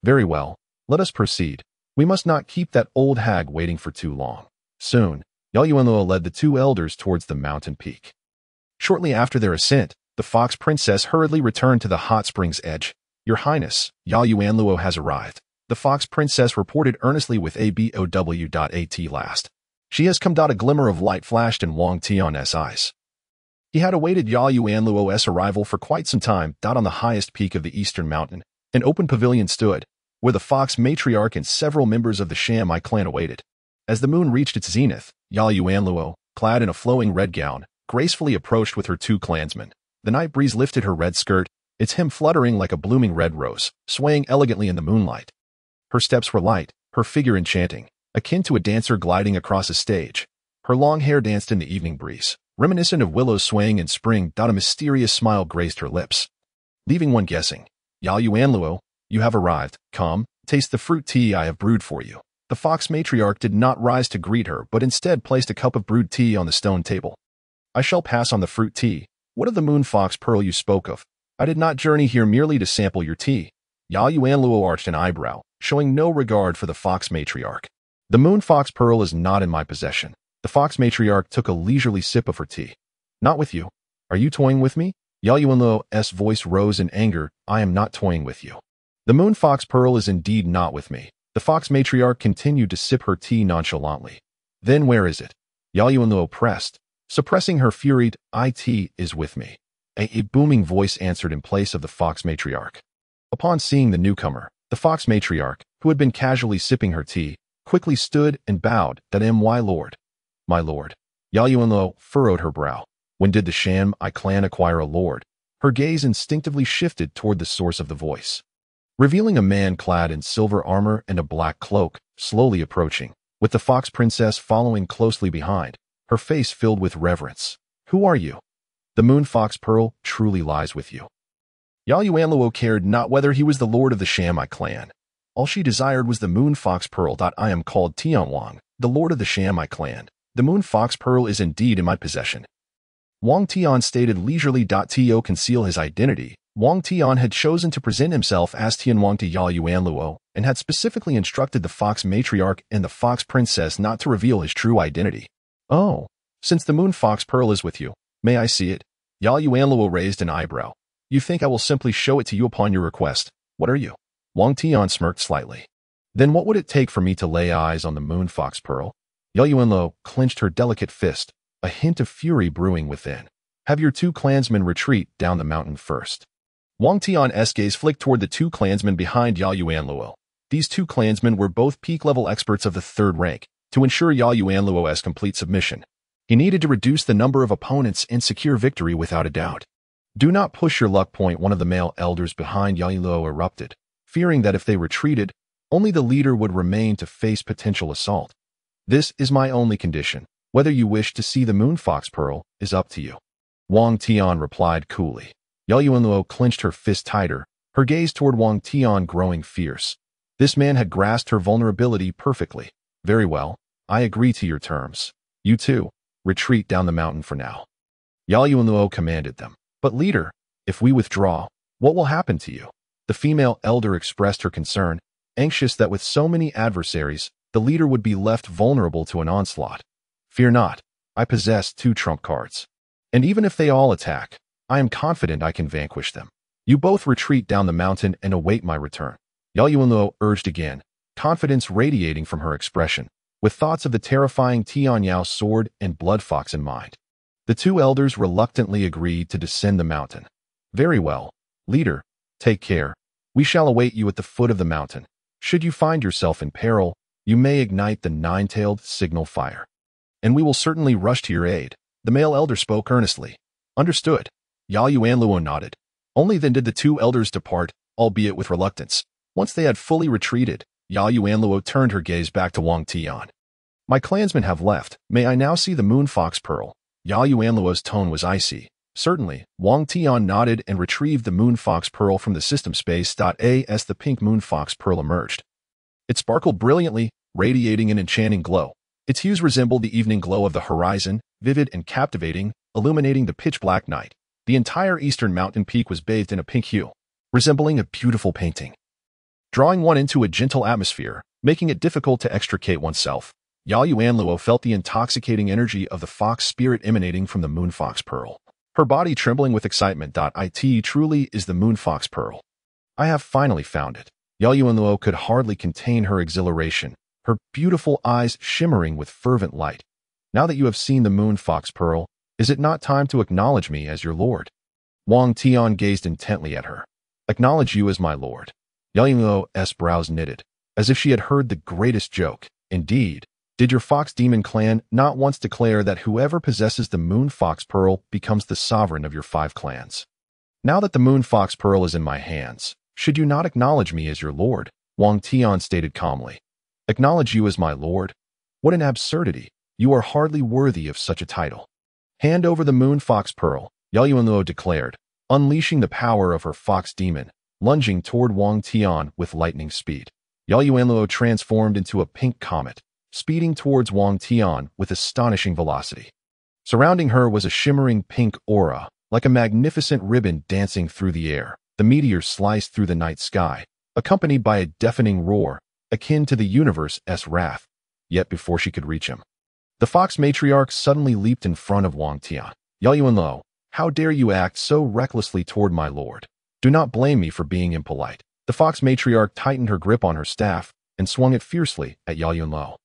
Very well, let us proceed. We must not keep that old hag waiting for too long. Soon, Yaoyuenluo led the two elders towards the mountain peak. Shortly after their ascent, the fox princess hurriedly returned to the hot spring's edge. Your Highness, Yaoyuenluo has arrived. The fox princess reported earnestly with abow.at last. She has come. A glimmer of light flashed in Wang Tian's eyes. He had awaited Yaoyuenluo's arrival for quite some time. On the highest peak of the eastern mountain, an open pavilion stood, where the fox matriarch and several members of the Shamai clan awaited. As the moon reached its zenith, Yaoyuenluo, clad in a flowing red gown, gracefully approached with her two clansmen. The night breeze lifted her red skirt, its hem fluttering like a blooming red rose, swaying elegantly in the moonlight. Her steps were light, her figure enchanting, akin to a dancer gliding across a stage. Her long hair danced in the evening breeze, reminiscent of willows swaying in spring. A mysterious smile graced her lips, leaving one guessing. Yaoyuenluo, you have arrived. Come, taste the fruit tea I have brewed for you. The fox matriarch did not rise to greet her, but instead placed a cup of brewed tea on the stone table. I shall pass on the fruit tea. What of the moon fox pearl you spoke of? I did not journey here merely to sample your tea. Yaoyuenluo arched an eyebrow, showing no regard for the fox matriarch. The moon fox pearl is not in my possession. The fox matriarch took a leisurely sip of her tea. Not with you. Are you toying with me? Yaoyuenluo's voice rose in anger. I am not toying with you. The moon fox pearl is indeed not with me. The fox matriarch continued to sip her tea nonchalantly. Then where is it? Yaoyuenluo pressed, suppressing her fury. It is with me. A booming voice answered in place of the fox matriarch. Upon seeing the newcomer, the fox matriarch, who had been casually sipping her tea, quickly stood and bowed. My lord. My lord. Yaoyuenluo furrowed her brow. When did the Shamai clan acquire a lord? Her gaze instinctively shifted toward the source of the voice, revealing a man clad in silver armor and a black cloak, slowly approaching, with the fox princess following closely behind, her face filled with reverence. Who are you? The moon fox pearl truly lies with you. Yaoyuenluo cared not whether he was the lord of the Shamai clan. All she desired was the moon fox pearl. I am called Tianwang, the lord of the Shamai clan. The moon fox pearl is indeed in my possession. Wang Tian stated leisurely. To conceal his identity, Wang Tian had chosen to present himself as Tianwang to Yaoyuenluo, and had specifically instructed the fox matriarch and the fox princess not to reveal his true identity. Oh, since the moon fox pearl is with you, may I see it? Yaoyuenluo raised an eyebrow. You think I will simply show it to you upon your request? What are you? Wang Tian smirked slightly. Then what would it take for me to lay eyes on the moon fox pearl? Yaoyuenluo clenched her delicate fist, a hint of fury brewing within. Have your two clansmen retreat down the mountain first. Wang Tian's gaze flicked toward the two clansmen behind Yaoyuenluo. These two clansmen were both peak-level experts of the third rank. To ensure Yaoyuenluo's complete submission, he needed to reduce the number of opponents and secure victory without a doubt. Do not push your luck. One of the male elders behind Yaoyuenluo erupted, fearing that if they retreated, only the leader would remain to face potential assault. This is my only condition. Whether you wish to see the moon fox pearl is up to you. Wang Tian replied coolly. Yaoyuenluo clenched her fist tighter, her gaze toward Wang Tian growing fierce. This man had grasped her vulnerability perfectly. Very well, I agree to your terms. You two, retreat down the mountain for now. Yaoyuenluo commanded them. But leader, if we withdraw, what will happen to you? The female elder expressed her concern, anxious that with so many adversaries, the leader would be left vulnerable to an onslaught. Fear not, I possess 2 trump cards. And even if they all attack, I am confident I can vanquish them. You both retreat down the mountain and await my return. Yaoyuenluo urged again, confidence radiating from her expression, with thoughts of the terrifying Tianyao sword and blood fox in mind. The 2 elders reluctantly agreed to descend the mountain. Very well, leader, take care. We shall await you at the foot of the mountain. Should you find yourself in peril, you may ignite the 9-tailed signal fire. And we will certainly rush to your aid. The male elder spoke earnestly. Understood. Yaoyuenluo nodded. Only then did the 2 elders depart, albeit with reluctance. Once they had fully retreated, Yaoyuenluo turned her gaze back to Wang Tian. My clansmen have left. May I now see the moon fox pearl? Yaoyuenluo's tone was icy. Certainly, Wang Tian nodded and retrieved the moon fox pearl from the system space. As the pink moon fox pearl emerged, it sparkled brilliantly, radiating an enchanting glow. Its hues resembled the evening glow of the horizon, vivid and captivating, illuminating the pitch-black night. The entire eastern mountain peak was bathed in a pink hue, resembling a beautiful painting, drawing one into a gentle atmosphere, making it difficult to extricate oneself. Yao Yuanluo felt the intoxicating energy of the fox spirit emanating from the moon fox pearl. Her body trembling with excitement. It truly is the moon fox pearl. I have finally found it. Yao Yuanluo could hardly contain her exhilaration, her beautiful eyes shimmering with fervent light. Now that you have seen the moon fox pearl, is it not time to acknowledge me as your lord? Wang Tian gazed intently at her. Acknowledge you as my lord. Yao Yuanluo's brows knitted, as if she had heard the greatest joke. Indeed, did your fox demon clan not once declare that whoever possesses the moon fox pearl becomes the sovereign of your 5 clans? Now that the moon fox pearl is in my hands, should you not acknowledge me as your lord? Wang Tian stated calmly. Acknowledge you as my lord? What an absurdity. You are hardly worthy of such a title. Hand over the moon fox pearl, Yao Yuanluo declared, unleashing the power of her fox demon, lunging toward Wang Tian with lightning speed. Yao Yuanluo transformed into a pink comet, speeding towards Wang Tian with astonishing velocity. Surrounding her was a shimmering pink aura, like a magnificent ribbon dancing through the air. The meteor sliced through the night sky, accompanied by a deafening roar, akin to the universe's wrath. Yet before she could reach him, the fox matriarch suddenly leaped in front of Wang Tian. Yao Yuanluo, how dare you act so recklessly toward my lord? Do not blame me for being impolite. The fox matriarch tightened her grip on her staff and swung it fiercely at Yao Yuanluo.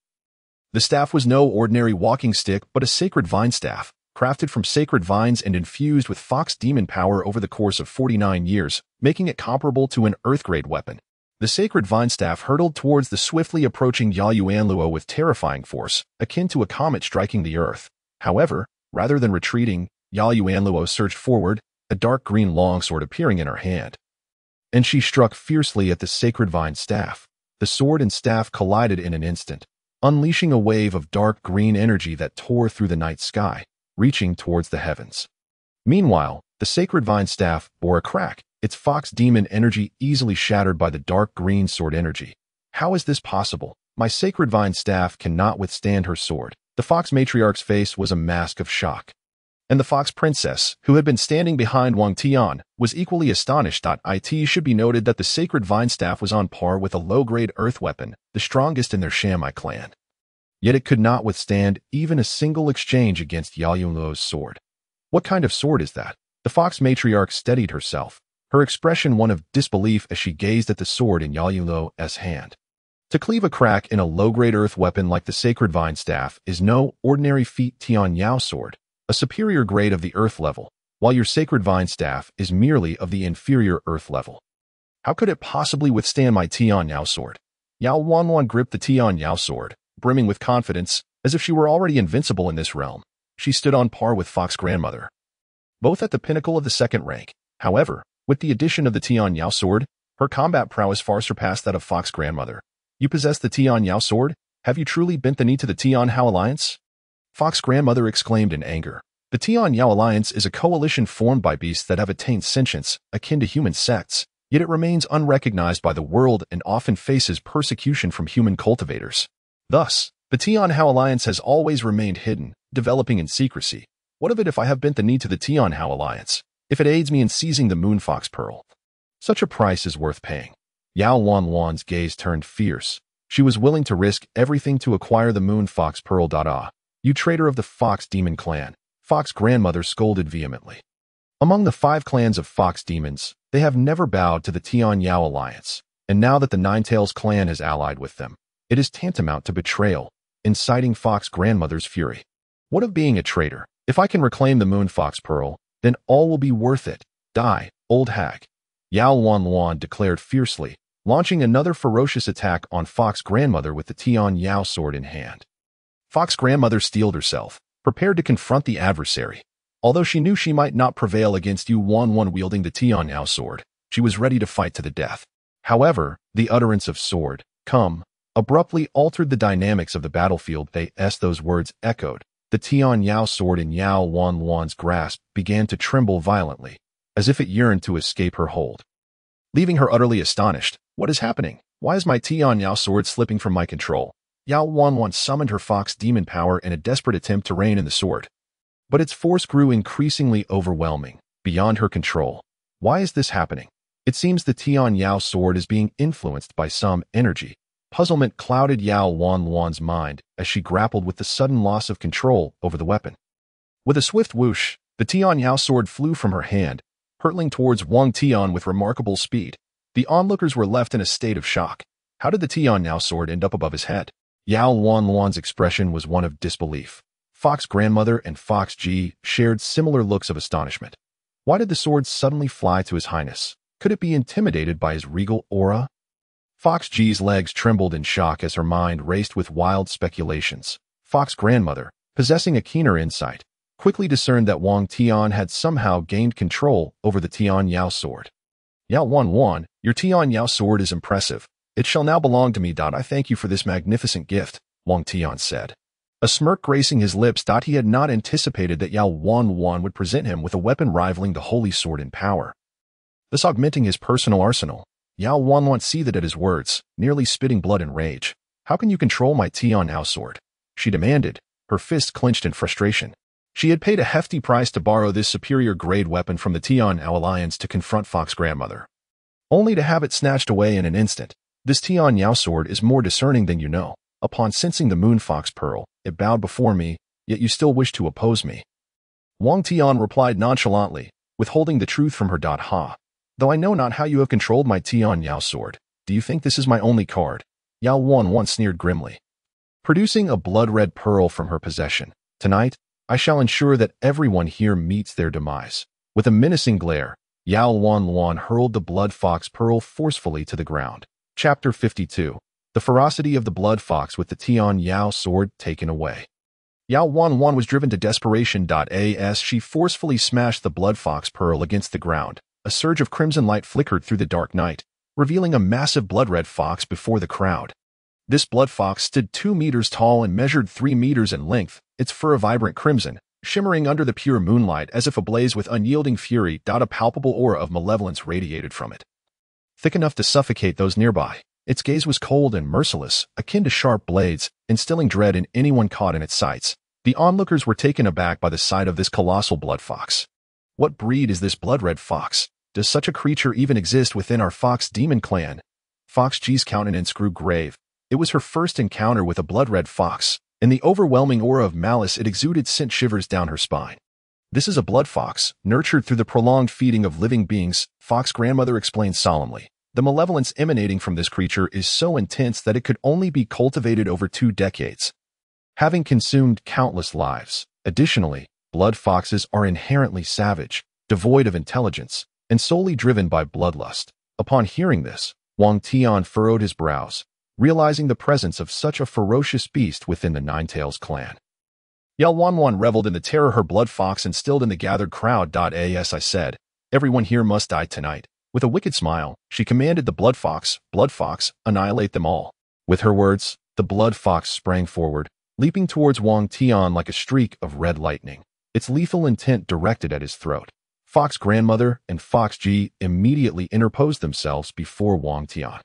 The staff was no ordinary walking stick but a sacred vine staff, crafted from sacred vines and infused with fox demon power over the course of 49 years, making it comparable to an earth-grade weapon. The sacred vine staff hurtled towards the swiftly approaching Yao Yuanluo with terrifying force, akin to a comet striking the earth. However, rather than retreating, Yao Yuanluo surged forward, a dark green longsword appearing in her hand. And she struck fiercely at the sacred vine staff. The sword and staff collided in an instant, unleashing a wave of dark green energy that tore through the night sky, reaching towards the heavens. Meanwhile, the sacred vine staff bore a crack, its fox demon energy easily shattered by the dark green sword energy. How is this possible? My sacred vine staff cannot withstand her sword. The fox matriarch's face was a mask of shock. And the fox princess, who had been standing behind Wang Tian, was equally astonished. It should be noted that the sacred vine staff was on par with a low-grade earth weapon, the strongest in their Shammai clan. Yet it could not withstand even a single exchange against Yao Yuanluo's sword. What kind of sword is that? The fox matriarch steadied herself, her expression one of disbelief as she gazed at the sword in Yao Yuanluo's hand. To cleave a crack in a low-grade earth weapon like the sacred vine staff is no ordinary feat. Tian Yao sword, a superior grade of the earth level, while your sacred vine staff is merely of the inferior earth level. How could it possibly withstand my Tian Yao sword? Yao Yuanluo gripped the Tian Yao sword, brimming with confidence, as if she were already invincible in this realm. She stood on par with Fox Grandmother, both at the pinnacle of the second rank. However, with the addition of the Tian Yao sword, her combat prowess far surpassed that of Fox Grandmother. You possess the Tian Yao sword? Have you truly bent the knee to the Tian Hao alliance? Fox Grandmother exclaimed in anger. The Tian Yao alliance is a coalition formed by beasts that have attained sentience, akin to human sects, yet it remains unrecognized by the world and often faces persecution from human cultivators. Thus, the Tian Hao alliance has always remained hidden, developing in secrecy. What of it if I have bent the knee to the Tian Hao alliance? If it aids me in seizing the moon fox pearl? Such a price is worth paying. Yao Yuanluo's gaze turned fierce. She was willing to risk everything to acquire the moon fox pearl. You traitor of the fox demon clan, Fox Grandmother scolded vehemently. Among the 5 clans of fox demons, they have never bowed to the Tian Yao alliance, and now that the Ninetails clan has allied with them, it is tantamount to betrayal, inciting Fox Grandmother's fury. What of being a traitor? If I can reclaim the moon fox pearl, then all will be worth it. Die, old hag. Yao Yuanluo declared fiercely, launching another ferocious attack on Fox Grandmother with the Tian Yao sword in hand. Fox Grandmother steeled herself, prepared to confront the adversary. Although she knew she might not prevail against Yu Yuanluo wielding the Tian Yao sword, she was ready to fight to the death. However, the utterance of sword, come, abruptly altered the dynamics of the battlefield. As those words echoed, the Tian Yao sword in Yao Yuanluo's grasp began to tremble violently, as if it yearned to escape her hold. Leaving her utterly astonished, what is happening? Why is my Tian Yao sword slipping from my control? Yao Yuanluo summoned her fox demon power in a desperate attempt to rein in the sword. But its force grew increasingly overwhelming, beyond her control. Why is this happening? It seems the Tian Yao sword is being influenced by some energy. Puzzlement clouded Yao Wan's mind as she grappled with the sudden loss of control over the weapon. With a swift whoosh, the Tian Yao sword flew from her hand, hurtling towards Wang Tian with remarkable speed. The onlookers were left in a state of shock. How did the Tian Yao sword end up above his head? Yao Wan's expression was one of disbelief. Fox grandmother and Fox Ji shared similar looks of astonishment. Why did the sword suddenly fly to his highness? Could it be intimidated by his regal aura? Fox Ji's legs trembled in shock as her mind raced with wild speculations. Fox grandmother, possessing a keener insight, quickly discerned that Wang Tian had somehow gained control over the Tian Yao sword. Yao Wan, your Tian Yao sword is impressive. It shall now belong to me. I thank you for this magnificent gift, Wang Tian said. A smirk gracing his lips. He had not anticipated that Yao Wan would present him with a weapon rivaling the holy sword in power, thus augmenting his personal arsenal. Yao Wan seethed at his words, nearly spitting blood in rage. How can you control my Tian Yao sword? She demanded, her fists clenched in frustration. She had paid a hefty price to borrow this superior grade weapon from the Tian Yao alliance to confront Fox grandmother, only to have it snatched away in an instant. This Tian Yao sword is more discerning than you know. Upon sensing the moon fox pearl, it bowed before me, yet you still wish to oppose me. Wang Tian replied nonchalantly, withholding the truth from her. Though I know not how you have controlled my Tian Yao sword, do you think this is my only card? Yao Wan sneered grimly, producing a blood-red pearl from her possession. Tonight, I shall ensure that everyone here meets their demise. With a menacing glare, Yao Wan hurled the blood fox pearl forcefully to the ground. Chapter 52. The ferocity of the blood fox with the Tian Yao sword taken away. Yao Wan was driven to desperation. As she forcefully smashed the blood fox pearl against the ground, a surge of crimson light flickered through the dark night, revealing a massive blood-red fox before the crowd. This blood fox stood 2 meters tall and measured 3 meters in length, its fur a vibrant crimson, shimmering under the pure moonlight as if ablaze with unyielding fury. A palpable aura of malevolence radiated from it, thick enough to suffocate those nearby. Its gaze was cold and merciless, akin to sharp blades, instilling dread in anyone caught in its sights. The onlookers were taken aback by the sight of this colossal blood fox. What breed is this blood-red fox? Does such a creature even exist within our fox demon clan? Fox Ji's countenance grew grave. It was her first encounter with a blood-red fox, and the overwhelming aura of malice it exuded sent shivers down her spine. This is a blood fox, nurtured through the prolonged feeding of living beings, Fox grandmother explained solemnly. The malevolence emanating from this creature is so intense that it could only be cultivated over 2 decades, having consumed countless lives. Additionally, blood foxes are inherently savage, devoid of intelligence, and solely driven by bloodlust. Upon hearing this, Wang Tian furrowed his brows, realizing the presence of such a ferocious beast within the Ninetails clan. Yao Wan reveled in the terror her blood fox instilled in the gathered crowd. As I said, everyone here must die tonight. With a wicked smile, she commanded the blood fox, annihilate them all. With her words, the blood fox sprang forward, leaping towards Wang Tian like a streak of red lightning, its lethal intent directed at his throat. Fox grandmother and Fox Ji immediately interposed themselves before Wang Tian.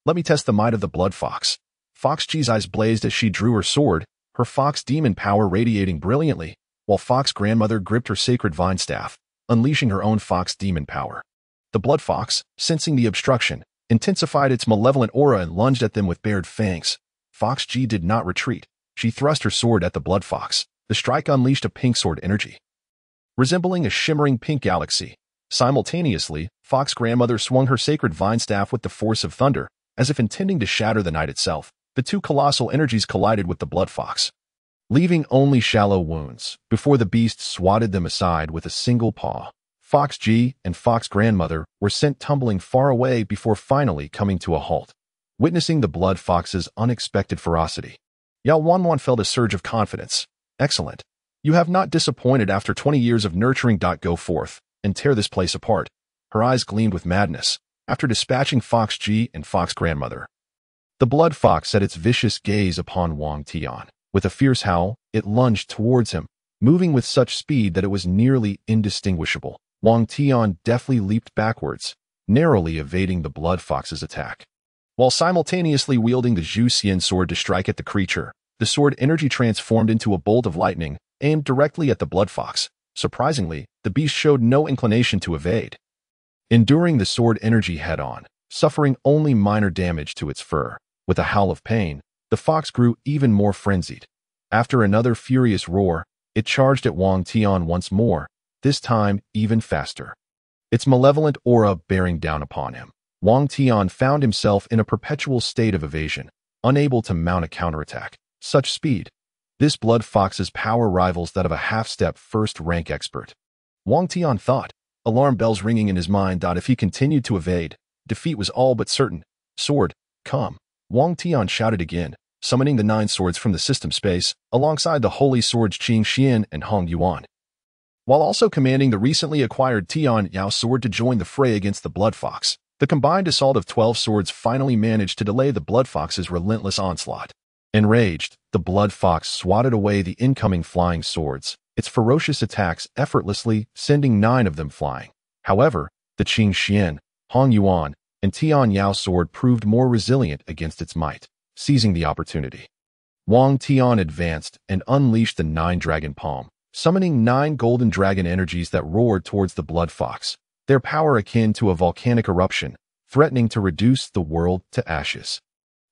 Let me test the might of the blood fox. Fox Ji's eyes blazed as she drew her sword, her fox demon power radiating brilliantly, while Fox grandmother gripped her sacred vine staff, unleashing her own fox demon power. The blood fox, sensing the obstruction, intensified its malevolent aura and lunged at them with bared fangs. Fox Ji did not retreat. She thrust her sword at the blood fox. The strike unleashed a pink sword energy, resembling a shimmering pink galaxy. Simultaneously, Fox grandmother swung her sacred vine staff with the force of thunder, as if intending to shatter the night itself. The 2 colossal energies collided with the blood fox, leaving only shallow wounds, before the beast swatted them aside with a single paw. Fox Ji and Fox grandmother were sent tumbling far away before finally coming to a halt, witnessing the blood fox's unexpected ferocity. Yao Wan felt a surge of confidence. Excellent. You have not disappointed after 20 years of nurturing. Go forth and tear this place apart. Her eyes gleamed with madness. After dispatching Fox Ji and Fox grandmother, the blood fox set its vicious gaze upon Wang Tian. With a fierce howl, it lunged towards him, moving with such speed that it was nearly indistinguishable. Wang Tian deftly leaped backwards, narrowly evading the blood fox's attack, while simultaneously wielding the Zhuxian sword to strike at the creature. The sword energy transformed into a bolt of lightning, aimed directly at the blood fox. Surprisingly, the beast showed no inclination to evade, enduring the sword energy head-on, suffering only minor damage to its fur. With a howl of pain, the fox grew even more frenzied. After another furious roar, it charged at Wang Tian once more, this time even faster. Its malevolent aura bearing down upon him. Wang Tian found himself in a perpetual state of evasion, unable to mount a counterattack. Such speed. This blood fox's power rivals that of a half-step first-rank expert. Wang Tian thought, alarm bells ringing in his mind. If he continued to evade, defeat was all but certain. Sword, come. Wang Tian shouted again, summoning the 9 swords from the system space, alongside the holy swords Zhuxian and Hong Yuan, while also commanding the recently acquired Tian Yao sword to join the fray against the blood fox. The combined assault of 12 swords finally managed to delay the blood fox's relentless onslaught. Enraged, the blood fox swatted away the incoming flying swords, its ferocious attacks effortlessly sending 9 of them flying. However, the Zhuxian, Hong Yuan, and Tian Yao sword proved more resilient against its might, seizing the opportunity. Wang Tian advanced and unleashed the 9 dragon palm, summoning 9 golden dragon energies that roared towards the blood fox, their power akin to a volcanic eruption, threatening to reduce the world to ashes.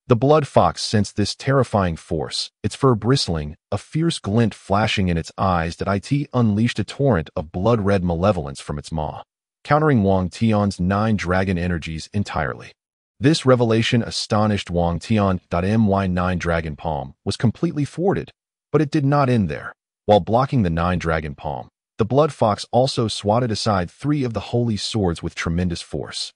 The blood fox sensed this terrifying force, its fur bristling, a fierce glint flashing in its eyes that it unleashed a torrent of blood-red malevolence from its maw, countering Wang Tian's 9 dragon energies entirely. This revelation astonished Wang Tian. My 9 dragon palm was completely thwarted, but it did not end there. While blocking the 9 dragon palm, the blood fox also swatted aside 3 of the holy swords with tremendous force,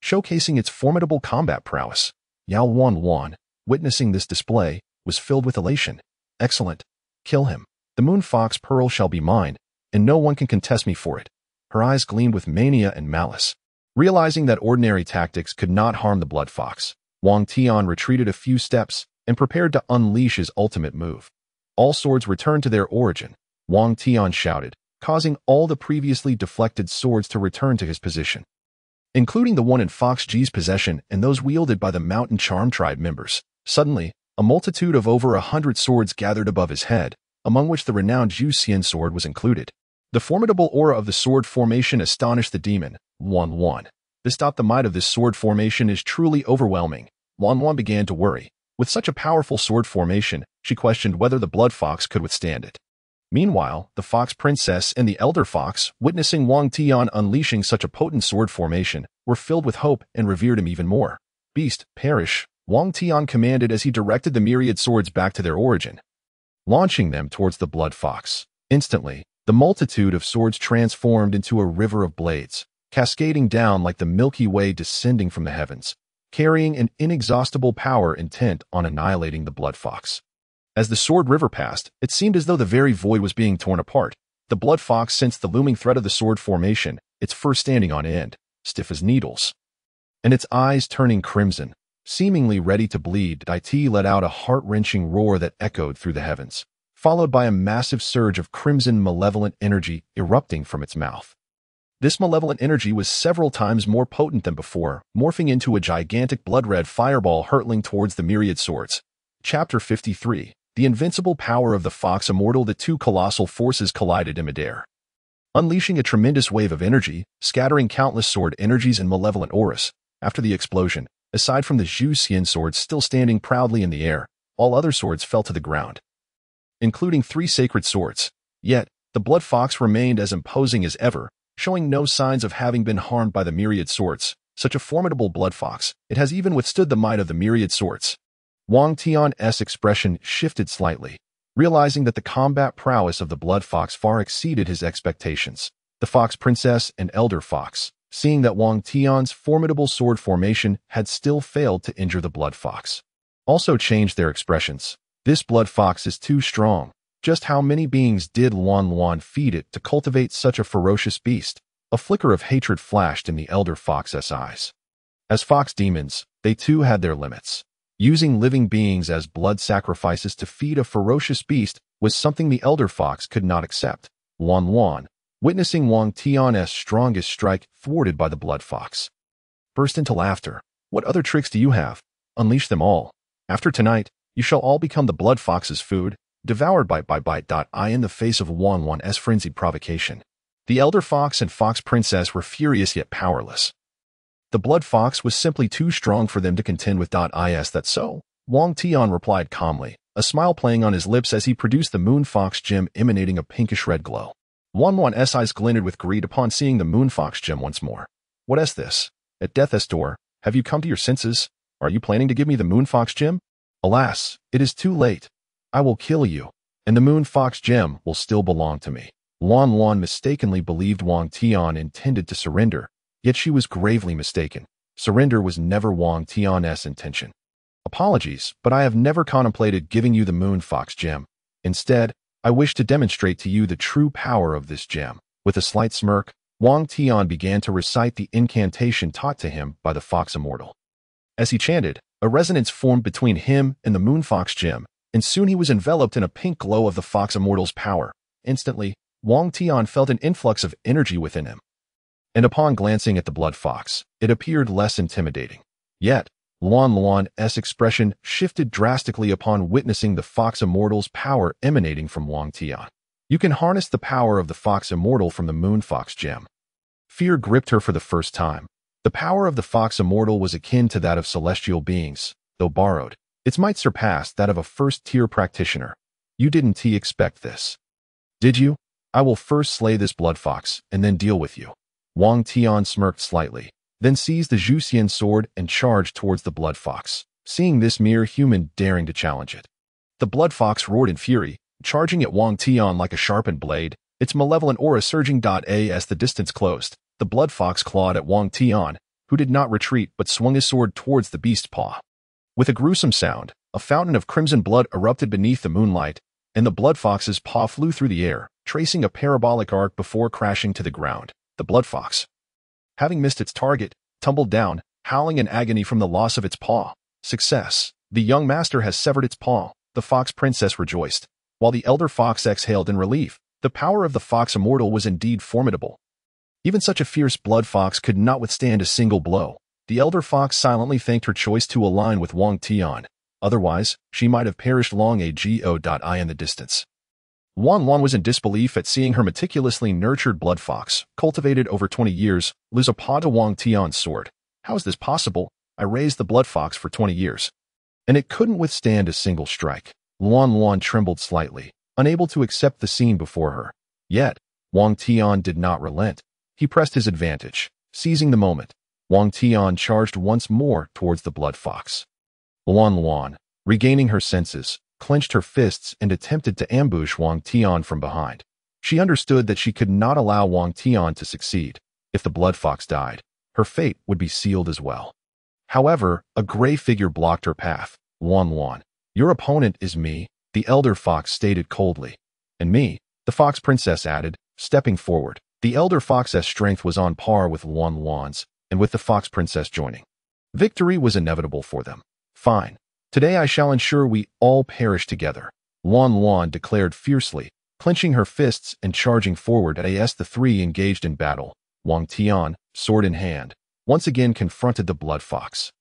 showcasing its formidable combat prowess. Yao Wan, witnessing this display, was filled with elation. Excellent. Kill him. The moon fox pearl shall be mine, and no one can contest me for it. Her eyes gleamed with mania and malice. Realizing that ordinary tactics could not harm the blood fox, Wang Tian retreated a few steps and prepared to unleash his ultimate move. All swords returned to their origin, Wang Tian shouted, causing all the previously deflected swords to return to his position, including the one in Fox G's possession and those wielded by the Mountain Charm Tribe members. Suddenly, a multitude of over 100 swords gathered above his head, among which the renowned Zhuxian sword was included. The formidable aura of the sword formation astonished the demon. Wan. The might of this sword formation is truly overwhelming. Wan began to worry. With such a powerful sword formation, she questioned whether the blood fox could withstand it. Meanwhile, the fox princess and the elder fox, witnessing Wang Tian unleashing such a potent sword formation, were filled with hope and revered him even more. Beast, perish, Wang Tian commanded as he directed the myriad swords back to their origin, launching them towards the blood fox. Instantly, the multitude of swords transformed into a river of blades, cascading down like the Milky Way descending from the heavens, carrying an inexhaustible power intent on annihilating the blood fox. As the sword river passed, it seemed as though the very void was being torn apart. The blood fox sensed the looming threat of the sword formation, its fur standing on end, stiff as needles, and its eyes turning crimson, seemingly ready to bleed. It let out a heart-wrenching roar that echoed through the heavens, followed by a massive surge of crimson malevolent energy erupting from its mouth. This malevolent energy was several times more potent than before, morphing into a gigantic blood-red fireball hurtling towards the myriad swords. Chapter 53. The invincible power of the fox immortal. The 2 colossal forces collided in midair, unleashing a tremendous wave of energy, scattering countless sword energies and malevolent auras. After the explosion, aside from the Zhuxian sword still standing proudly in the air, all other swords fell to the ground, including 3 sacred swords. Yet, the blood fox remained as imposing as ever, showing no signs of having been harmed by the myriad swords. Such a formidable blood fox, it has even withstood the might of the myriad swords. Wang Tian's expression shifted slightly, realizing that the combat prowess of the blood fox far exceeded his expectations. The fox princess and elder fox, seeing that Wang Tian's formidable sword formation had still failed to injure the blood fox, also changed their expressions. This blood fox is too strong. Just how many beings did Wan feed it to cultivate such a ferocious beast? A flicker of hatred flashed in the elder fox's eyes. As fox demons, they too had their limits. Using living beings as blood sacrifices to feed a ferocious beast was something the elder fox could not accept. Wan, witnessing Wang Tian's strongest strike thwarted by the blood fox, burst into laughter. What other tricks do you have? Unleash them all. After tonight, you shall all become the blood fox's food, devoured bite by bite. In the face of Wan's frenzied provocation, the elder fox and fox princess were furious yet powerless. The blood fox was simply too strong for them to contend with. Is that so? Wang Tian replied calmly, a smile playing on his lips as he produced the moon fox gem emanating a pinkish-red glow. Wan's eyes glinted with greed upon seeing the moon fox gem once more. What is this? At death's door, have you come to your senses? Are you planning to give me the moon fox gem? Alas, it is too late. I will kill you, and the moon fox gem will still belong to me. Wan mistakenly believed Wang Tian intended to surrender, yet she was gravely mistaken. Surrender was never Wang Tian's intention. Apologies, but I have never contemplated giving you the moon fox gem. Instead, I wish to demonstrate to you the true power of this gem. With a slight smirk, Wang Tian began to recite the incantation taught to him by the fox immortal. As he chanted, a resonance formed between him and the moon fox gem, and soon he was enveloped in a pink glow of the fox immortal's power. Instantly, Wang Tian felt an influx of energy within him. And upon glancing at the blood fox, it appeared less intimidating. Yet, Wan's expression shifted drastically upon witnessing the fox immortal's power emanating from Wang Tian. You can harness the power of the fox immortal from the moon fox gem. Fear gripped her for the first time. The power of the fox immortal was akin to that of celestial beings, though borrowed. It might surpass that of a first-tier practitioner. You didn't expect this, did you? I will first slay this blood fox and then deal with you. Wang Tian smirked slightly, then seized the Zhuxian sword and charged towards the blood fox, seeing this mere human daring to challenge it. The blood fox roared in fury, charging at Wang Tian like a sharpened blade, its malevolent aura surging. As the distance closed, the blood fox clawed at Wang Tian, who did not retreat but swung his sword towards the beast's paw. With a gruesome sound, a fountain of crimson blood erupted beneath the moonlight, and the blood fox's paw flew through the air, tracing a parabolic arc before crashing to the ground. The blood fox, having missed its target, tumbled down, howling in agony from the loss of its paw. Success! The young master has severed its paw. The fox princess rejoiced, while the elder fox exhaled in relief. The power of the fox immortal was indeed formidable. Even such a fierce blood fox could not withstand a single blow. The elder fox silently thanked her choice to align with Wang Tian. Otherwise, she might have perished long ago. In the distance, Wan was in disbelief at seeing her meticulously nurtured blood fox, cultivated over 20 years, lose a paw to Wang Tian's sword. How is this possible? I raised the blood fox for 20 years, and it couldn't withstand a single strike. Wan trembled slightly, unable to accept the scene before her. Yet, Wang Tian did not relent. He pressed his advantage. Seizing the moment, Wang Tian charged once more towards the blood fox. Wan, regaining her senses, clenched her fists and attempted to ambush Wang Tian from behind. She understood that she could not allow Wang Tian to succeed. If the blood fox died, her fate would be sealed as well. However, a gray figure blocked her path. Wan, your opponent is me, the elder fox stated coldly. And me, the fox princess added, stepping forward. The elder fox's strength was on par with Wan's, and with the fox princess joining, victory was inevitable for them. Fine. Today I shall ensure we all perish together, Wan declared fiercely, clenching her fists and charging forward as the three engaged in battle. Wang Tian, sword in hand, once again confronted the blood fox.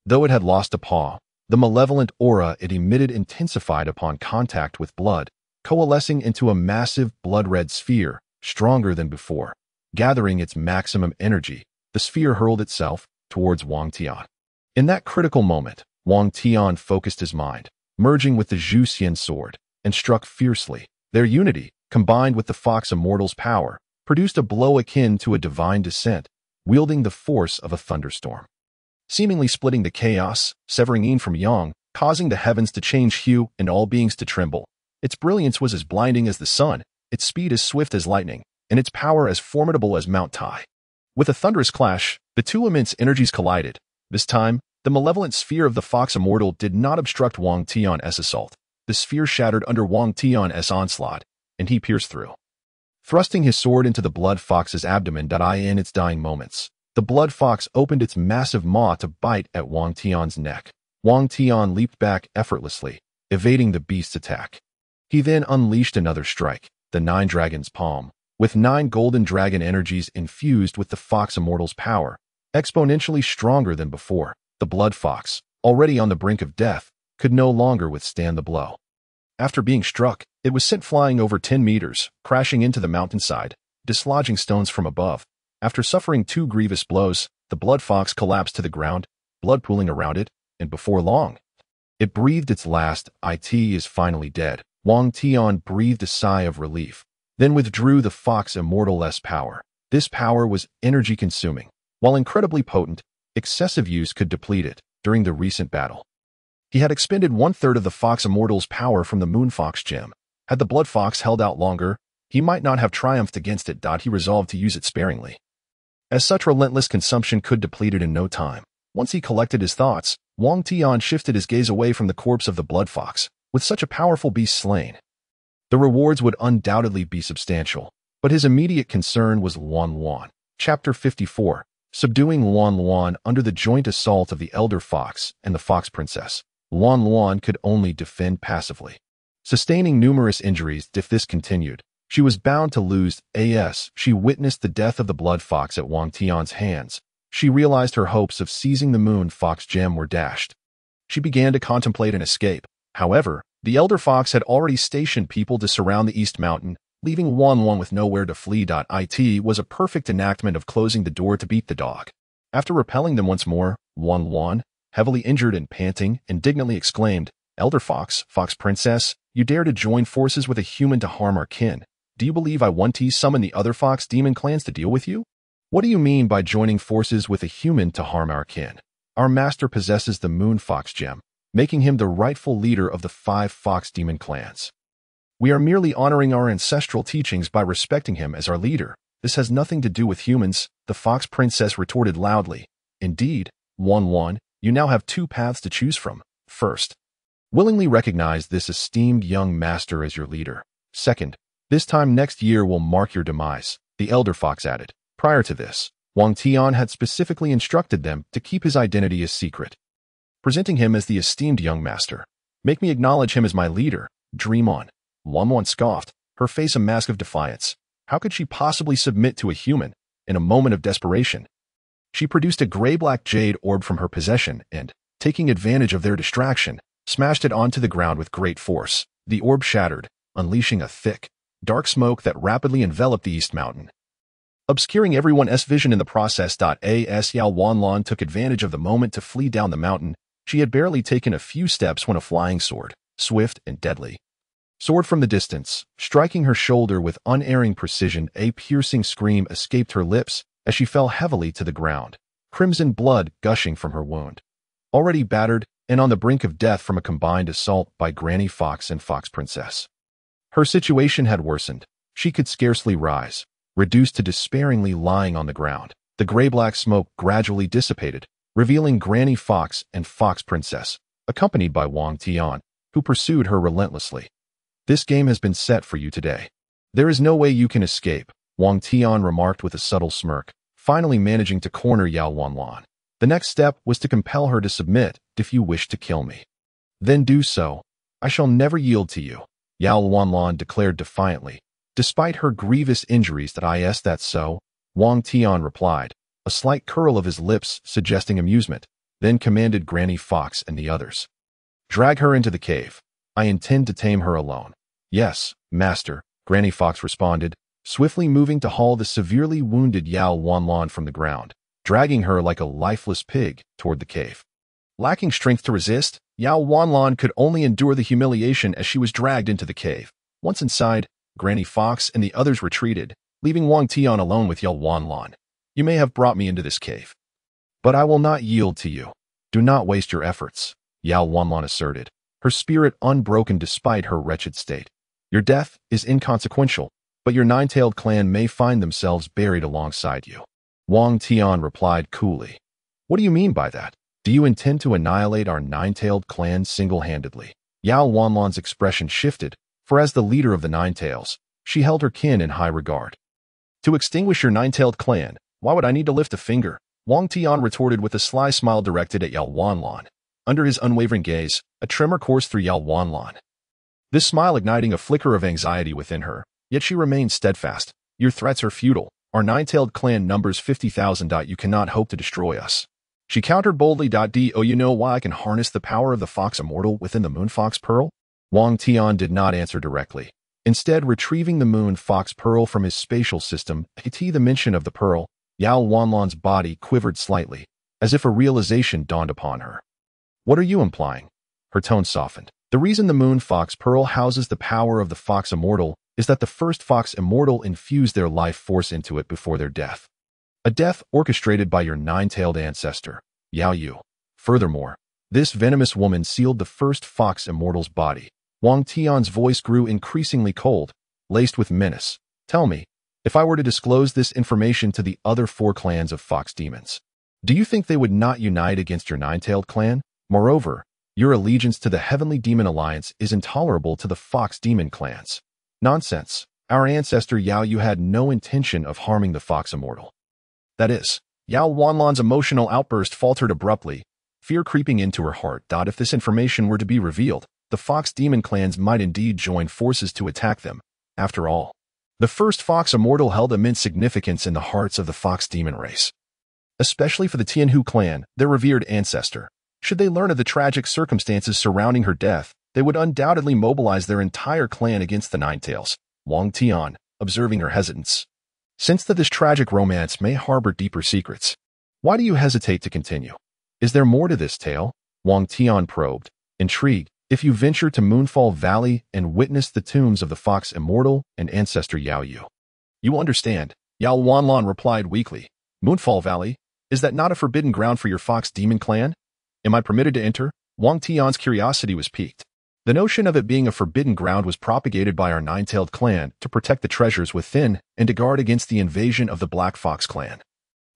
Though it had lost a paw, the malevolent aura it emitted intensified upon contact with blood, coalescing into a massive blood-red sphere, stronger than before. Gathering its maximum energy, the sphere hurled itself towards Wang Tian. In that critical moment, Wang Tian focused his mind, merging with the Zhuxian sword, and struck fiercely. Their unity, combined with the fox immortal's power, produced a blow akin to a divine descent, wielding the force of a thunderstorm. Seemingly splitting the chaos, severing yin from yang, causing the heavens to change hue and all beings to tremble. Its brilliance was as blinding as the sun, its speed as swift as lightning, and its power as formidable as Mount Tai. With a thunderous clash, the two immense energies collided. This time, the malevolent sphere of the fox immortal did not obstruct Wang Tian's assault. The sphere shattered under Wang Tian's onslaught, and he pierced through. Thrusting his sword into the blood fox's abdomen. In its dying moments, the blood fox opened its massive maw to bite at Wang Tian's neck. Wang Tian leaped back effortlessly, evading the beast's attack. He then unleashed another strike, the Nine Dragon's Palm, with 9 golden dragon energies infused with the fox immortal's power, exponentially stronger than before. The blood fox, already on the brink of death, could no longer withstand the blow. After being struck, it was sent flying over 10 meters, crashing into the mountainside, dislodging stones from above. After suffering 2 grievous blows, the blood fox collapsed to the ground, blood pooling around it, and before long, it breathed its last. "It is finally dead." Wang Tian breathed a sigh of relief, then withdrew the fox immortal-less power. This power was energy-consuming. While incredibly potent, excessive use could deplete it. During the recent battle, he had expended one-third of the fox immortal's power from the moon fox gem. Had the blood fox held out longer, he might not have triumphed against it. He resolved to use it sparingly, as such relentless consumption could deplete it in no time. Once he collected his thoughts, Wang Tian shifted his gaze away from the corpse of the blood fox. With such a powerful beast slain, the rewards would undoubtedly be substantial, but his immediate concern was Luan Luan. Chapter 54. Subduing Luan Luan. Under the joint assault of the elder fox and the fox princess, Luan Luan could only defend passively, sustaining numerous injuries. If this continued, she was bound to lose. As she witnessed the death of the blood fox at Wang Tian's hands, she realized her hopes of seizing the moon fox gem were dashed. She began to contemplate an escape. However, the elder fox had already stationed people to surround the East Mountain, leaving Luan Luan with nowhere to flee. It was a perfect enactment of closing the door to beat the dog. After repelling them once more, Luan Luan, heavily injured and panting, indignantly exclaimed, "Elder fox, fox princess, you dare to join forces with a human to harm our kin. Do you believe I want to summon the other fox demon clans to deal with you? What do you mean by joining forces with a human to harm our kin? Our master possesses the moon fox gem, making him the rightful leader of the 5 fox demon clans. We are merely honoring our ancestral teachings by respecting him as our leader. This has nothing to do with humans," the fox princess retorted loudly. "Indeed, Luan Luan, you now have 2 paths to choose from. First, willingly recognize this esteemed young master as your leader. Second, this time next year will mark your demise," the elder fox added. Prior to this, Wang Tian had specifically instructed them to keep his identity a secret, presenting him as the esteemed young master. "Make me acknowledge him as my leader. Dream on." Luan Luan scoffed, her face a mask of defiance. How could she possibly submit to a human? In a moment of desperation, she produced a gray-black jade orb from her possession and, taking advantage of their distraction, smashed it onto the ground with great force. The orb shattered, unleashing a thick, dark smoke that rapidly enveloped the East Mountain, obscuring everyone's vision in the process. As Luan Luan took advantage of the moment to flee down the mountain, she had barely taken a few steps when a flying sword, swift and deadly, soared from the distance, striking her shoulder with unerring precision. A piercing scream escaped her lips as she fell heavily to the ground, crimson blood gushing from her wound. Already battered and on the brink of death from a combined assault by Granny Fox and Fox Princess, her situation had worsened. She could scarcely rise, reduced to despairingly lying on the ground. The gray-black smoke gradually dissipated, revealing Granny Fox and Fox Princess, accompanied by Wang Tian, who pursued her relentlessly. "This game has been set for you today. There is no way you can escape," Wang Tian remarked with a subtle smirk, finally managing to corner Luan Luan. "The next step was to compel her to submit. If you wish to kill me, then do so. I shall never yield to you," Luan Luan declared defiantly. "Despite her grievous injuries." "That's so," Wang Tian replied, a slight curl of his lips suggesting amusement, then commanded Granny Fox and the others, "Drag her into the cave. I intend to tame her alone." "Yes, master," Granny Fox responded, swiftly moving to haul the severely wounded Luan Luan from the ground, dragging her like a lifeless pig toward the cave. Lacking strength to resist, Luan Luan could only endure the humiliation as she was dragged into the cave. Once inside, Granny Fox and the others retreated, leaving Wang Tian alone with Luan Luan. "You may have brought me into this cave, but I will not yield to you. Do not waste your efforts," Luan Luan asserted, her spirit unbroken despite her wretched state. "Your death is inconsequential, but your 9-tailed clan may find themselves buried alongside you." Wang Tian replied coolly. "What do you mean by that? Do you intend to annihilate our 9-tailed clan single-handedly?" Luan Luan's expression shifted, for as the leader of the 9 tails, she held her kin in high regard. "To extinguish your 9-tailed clan, why would I need to lift a finger?" Wang Tian retorted with a sly smile directed at Luan Luan. Under his unwavering gaze, a tremor coursed through Luan Luan, this smile igniting a flicker of anxiety within her, yet she remained steadfast. "Your threats are futile. Our 9-tailed clan numbers 50,000. You cannot hope to destroy us." She countered boldly. "Do you know why I can harness the power of the Fox Immortal within the Moon Fox Pearl?" Wang Tian did not answer directly. Instead, retrieving the Moon Fox Pearl from his spatial system, the mention of the pearl, Yao Wanlan's body quivered slightly, as if a realization dawned upon her. What are you implying? Her tone softened. The reason the Moon Fox Pearl houses the power of the Fox Immortal is that the first Fox Immortal infused their life force into it before their death. A death orchestrated by your nine-tailed ancestor, Yao Yu. Furthermore, this venomous woman sealed the first Fox Immortal's body. Wang Tian's voice grew increasingly cold, laced with menace. Tell me, if I were to disclose this information to the other 4 clans of fox demons, do you think they would not unite against your nine-tailed clan? Moreover, your allegiance to the Heavenly Demon Alliance is intolerable to the Fox Demon clans. Nonsense. Our ancestor Yao Yu had no intention of harming the Fox Immortal. That is, Yao Wanlan's emotional outburst faltered abruptly, fear creeping into her heart. If this information were to be revealed, the Fox Demon clans might indeed join forces to attack them. After all, the first Fox Immortal held immense significance in the hearts of the Fox Demon race, especially for the Tianhu clan, their revered ancestor. Should they learn of the tragic circumstances surrounding her death, they would undoubtedly mobilize their entire clan against the Nine-Tails. Wang Tian, observing her hesitance, sensed that this tragic romance may harbor deeper secrets. Why do you hesitate to continue? Is there more to this tale? Wang Tian probed, intrigued. If you venture to Moonfall Valley and witness the tombs of the Fox Immortal and ancestor Yao Yu, you will understand. Yao Wanlan replied weakly. Moonfall Valley? Is that not a forbidden ground for your Fox Demon clan? Am I permitted to enter? Wang Tian's curiosity was piqued. The notion of it being a forbidden ground was propagated by our nine-tailed clan to protect the treasures within and to guard against the invasion of the Black Fox clan.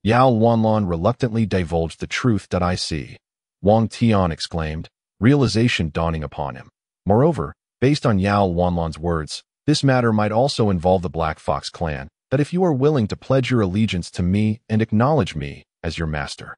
Yao Wanlan reluctantly divulged the truth. I see. Wang Tian exclaimed, realization dawning upon him. Moreover, based on Yao Wanlan's words, this matter might also involve the Black Fox clan, that if you are willing to pledge your allegiance to me and acknowledge me as your master,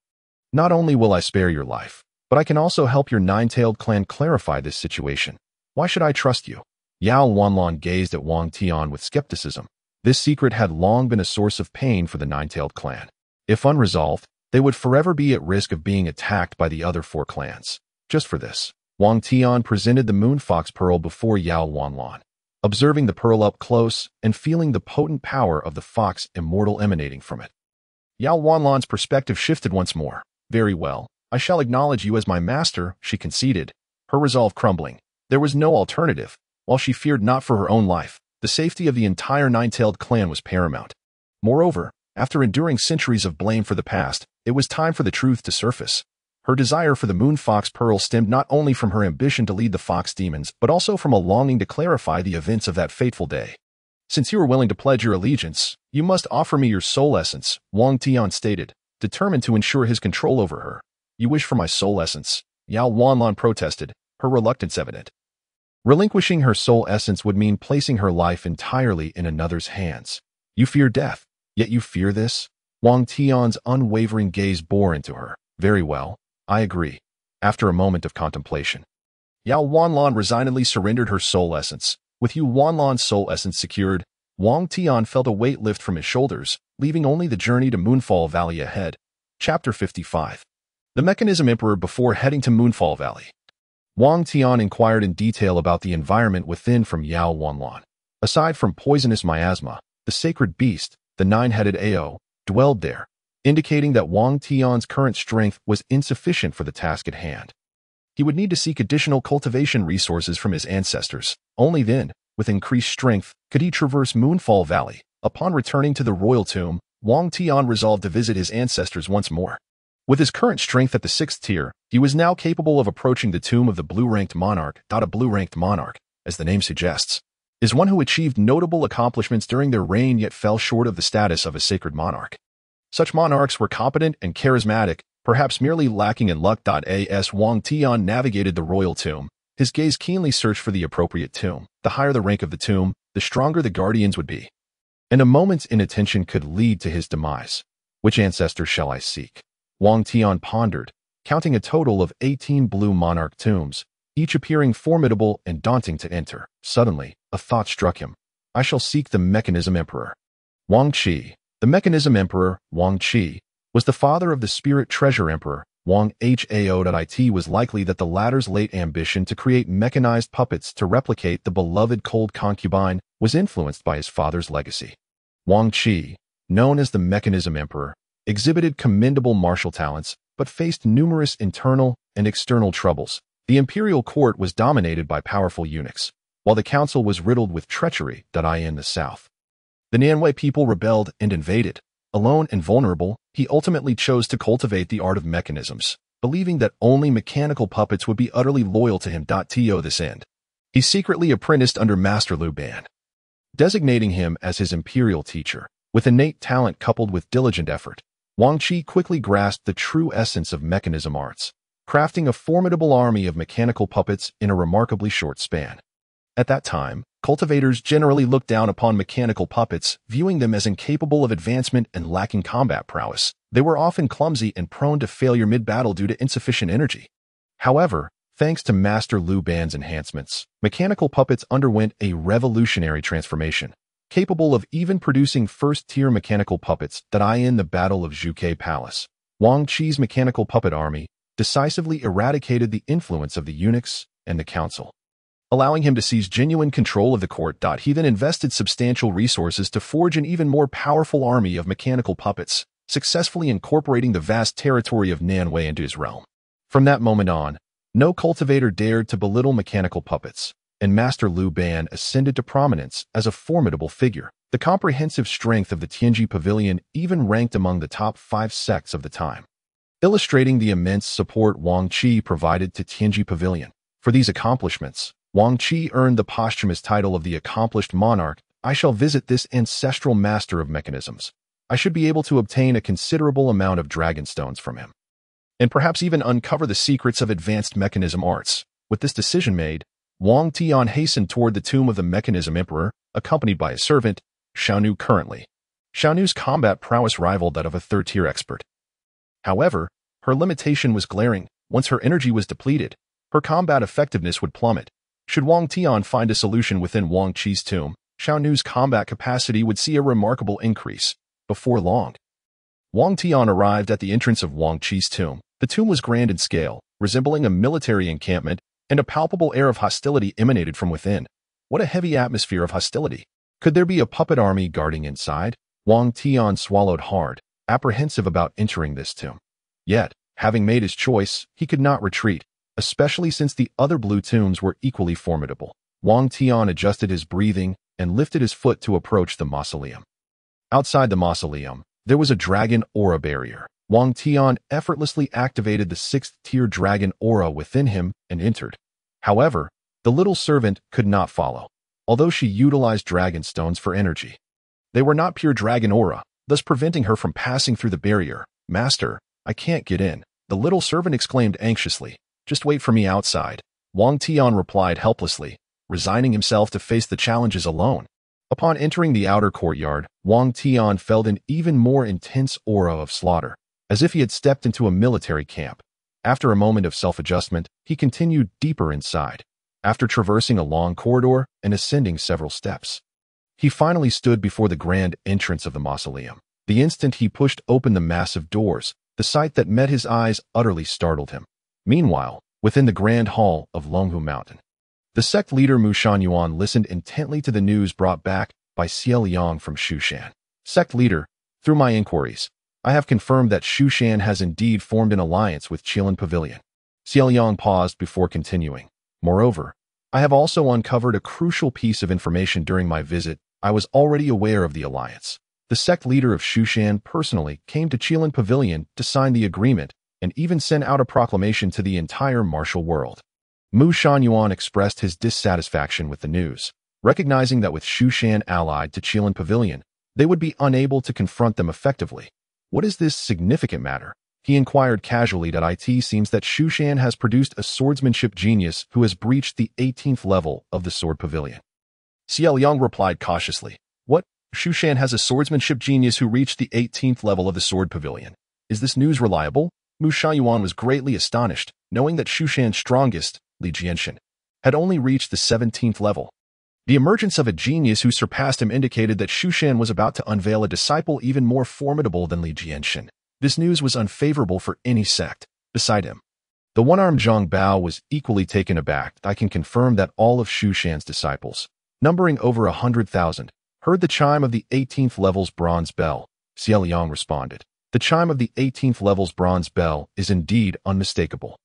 not only will I spare your life, but I can also help your nine-tailed clan clarify this situation. Why should I trust you? Yao Wanlan gazed at Wang Tian with skepticism. This secret had long been a source of pain for the nine-tailed clan. If unresolved, they would forever be at risk of being attacked by the other 4 clans. Just for this, Wang Tian presented the Moon Fox Pearl before Yao Wanlan, observing the pearl up close and feeling the potent power of the Fox Immortal emanating from it. Yao Wanlan's perspective shifted once more. Very well, I shall acknowledge you as my master, she conceded, her resolve crumbling. There was no alternative. While she feared not for her own life, the safety of the entire nine-tailed clan was paramount. Moreover, after enduring centuries of blame for the past, it was time for the truth to surface. Her desire for the Moon Fox Pearl stemmed not only from her ambition to lead the Fox Demons, but also from a longing to clarify the events of that fateful day. Since you are willing to pledge your allegiance, you must offer me your soul essence, Wang Tian stated, determined to ensure his control over her. You wish for my soul essence? Yao Wanlan protested, her reluctance evident. Relinquishing her soul essence would mean placing her life entirely in another's hands. You fear death, yet you fear this? Wang Tian's unwavering gaze bore into her. Very well, I agree. After a moment of contemplation, Yao Wanlan resignedly surrendered her soul essence. With Yu Wanlan's soul essence secured, Wang Tian felt a weight lift from his shoulders, leaving only the journey to Moonfall Valley ahead. Chapter 55. The Mechanism Emperor. Before heading to Moonfall Valley, Wang Tian inquired in detail about the environment within from Yao Wanlan. Aside from poisonous miasma, the sacred beast, the 9-headed Ao, dwelled there, indicating that Wang Tian's current strength was insufficient for the task at hand. He would need to seek additional cultivation resources from his ancestors. Only then, with increased strength, could he traverse Moonfall Valley. Upon returning to the royal tomb, Wang Tian resolved to visit his ancestors once more. With his current strength at the 6th tier, he was now capable of approaching the tomb of the blue-ranked monarch. A blue-ranked monarch, as the name suggests, is one who achieved notable accomplishments during their reign yet fell short of the status of a sacred monarch. Such monarchs were competent and charismatic, perhaps merely lacking in luck. As Wang Tian navigated the royal tomb, his gaze keenly searched for the appropriate tomb. The higher the rank of the tomb, the stronger the guardians would be, and a moment's inattention could lead to his demise. Which ancestor shall I seek? Wang Tian pondered, counting a total of 18 blue monarch tombs, each appearing formidable and daunting to enter. Suddenly, a thought struck him. I shall seek the Mechanism Emperor. Wang Qi. The Mechanism Emperor, Wang Qi, was the father of the Spirit Treasure Emperor, Wang Hao. It was likely that the latter's late ambition to create mechanized puppets to replicate the beloved cold concubine was influenced by his father's legacy. Wang Qi, known as the Mechanism Emperor, exhibited commendable martial talents, but faced numerous internal and external troubles. The imperial court was dominated by powerful eunuchs, while the council was riddled with treachery. In the south, the Nanwei people rebelled and invaded. Alone and vulnerable, he ultimately chose to cultivate the art of mechanisms, believing that only mechanical puppets would be utterly loyal to him. To this end, he secretly apprenticed under Master Liu Ban, designating him as his imperial teacher. With innate talent coupled with diligent effort, Wang Qi quickly grasped the true essence of mechanism arts, crafting a formidable army of mechanical puppets in a remarkably short span. At that time, cultivators generally looked down upon mechanical puppets, viewing them as incapable of advancement and lacking combat prowess. They were often clumsy and prone to failure mid-battle due to insufficient energy. However, thanks to Master Liu Ban's enhancements, mechanical puppets underwent a revolutionary transformation, capable of even producing first-tier mechanical puppets. In the Battle of Zhuxian Palace, Wang Qi's mechanical puppet army decisively eradicated the influence of the eunuchs and the council, allowing him to seize genuine control of the court. He then invested substantial resources to forge an even more powerful army of mechanical puppets, successfully incorporating the vast territory of Nanwei into his realm. From that moment on, no cultivator dared to belittle mechanical puppets, and Master Liu Ban ascended to prominence as a formidable figure. The comprehensive strength of the Tianji Pavilion even ranked among the top 5 sects of the time, illustrating the immense support Wang Qi provided to Tianji Pavilion. For these accomplishments, Wang Qi earned the posthumous title of the Accomplished Monarch. I shall visit this ancestral master of mechanisms. I should be able to obtain a considerable amount of dragon stones from him, and perhaps even uncover the secrets of advanced mechanism arts. With this decision made, Wang Tian hastened toward the tomb of the Mechanism Emperor, accompanied by his servant, Xiaonu. Currently, Xiaonu's combat prowess rivaled that of a third-tier expert. However, her limitation was glaring. Once her energy was depleted, her combat effectiveness would plummet. Should Wang Tian find a solution within Wang Qi's tomb, Xiaonu's combat capacity would see a remarkable increase. Before long, Wang Tian arrived at the entrance of Wang Qi's tomb. The tomb was grand in scale, resembling a military encampment, and a palpable air of hostility emanated from within. What a heavy atmosphere of hostility! Could there be a puppet army guarding inside? Wang Tian swallowed hard, apprehensive about entering this tomb. Yet, having made his choice, he could not retreat, especially since the other blue tombs were equally formidable. Wang Tian adjusted his breathing and lifted his foot to approach the mausoleum. Outside the mausoleum, there was a dragon aura barrier. Wang Tian effortlessly activated the 6th-tier dragon aura within him and entered. However, the little servant could not follow, although she utilized dragon stones for energy. They were not pure dragon aura, thus preventing her from passing through the barrier. "Master, I can't get in," the little servant exclaimed anxiously. "Just wait for me outside," Wang Tian replied helplessly, resigning himself to face the challenges alone. Upon entering the outer courtyard, Wang Tian felt an even more intense aura of slaughter, as if he had stepped into a military camp. After a moment of self-adjustment, he continued deeper inside. After traversing a long corridor and ascending several steps, he finally stood before the grand entrance of the mausoleum. The instant he pushed open the massive doors, the sight that met his eyes utterly startled him. Meanwhile, within the grand hall of Longhu Mountain, the sect leader Mu Shangyuan listened intently to the news brought back by Xie Liang from Zhuxian. "Sect leader, through my inquiries, I have confirmed that Zhuxian has indeed formed an alliance with Qilin Pavilion." Xie Liang paused before continuing. "Moreover, I have also uncovered a crucial piece of information during my visit. I was already aware of the alliance. The sect leader of Zhuxian personally came to Qilin Pavilion to sign the agreement and even sent out a proclamation to the entire martial world." Mu Shangyuan expressed his dissatisfaction with the news, recognizing that with Zhuxian allied to Qilin Pavilion, they would be unable to confront them effectively. "What is this significant matter?" he inquired casually. "It seems that Zhuxian has produced a swordsmanship genius who has breached the 18th level of the Sword Pavilion." Xie Liang replied cautiously. "What? Zhuxian has a swordsmanship genius who reached the 18th level of the Sword Pavilion. Is this news reliable?" Mu Shangyuan was greatly astonished, knowing that Zhuxian's strongest, Li Jianshan, had only reached the 17th level. The emergence of a genius who surpassed him indicated that Zhuxian was about to unveil a disciple even more formidable than Li Jianshan. This news was unfavorable for any sect. Beside him, the one-armed Zhang Bao was equally taken aback. "I can confirm that all of Zhuxian's disciples, numbering over 100,000, heard the chime of the 18th level's bronze bell. Xie Liang responded. The chime of the 18th level's bronze bell is indeed unmistakable.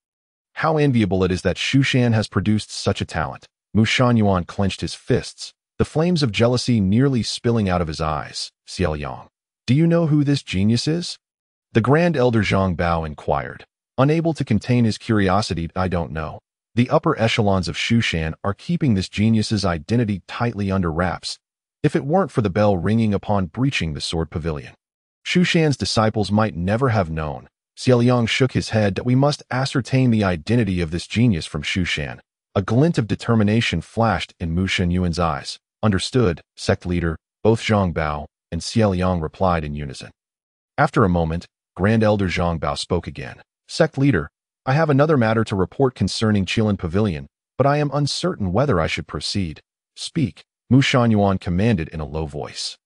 How enviable it is that Zhuxian has produced such a talent. Mu Shangyuan clenched his fists, the flames of jealousy nearly spilling out of his eyes. Xie Liang, do you know who this genius is? The Grand Elder Zhang Bao inquired. Unable to contain his curiosity, I don't know. The upper echelons of Zhuxian are keeping this genius's identity tightly under wraps. If it weren't for the bell ringing upon breaching the sword pavilion, Zhuxian's disciples might never have known. Xie Liang shook his head that we must ascertain the identity of this genius from Zhuxian. A glint of determination flashed in Mu Shenyuan's eyes. Understood, sect leader. Both Zhang Bao and Xie Liang replied in unison. After a moment, Grand Elder Zhang Bao spoke again. Sect leader, I have another matter to report concerning Qilin Pavilion, but I am uncertain whether I should proceed. Speak, Mu Shangyuan commanded in a low voice.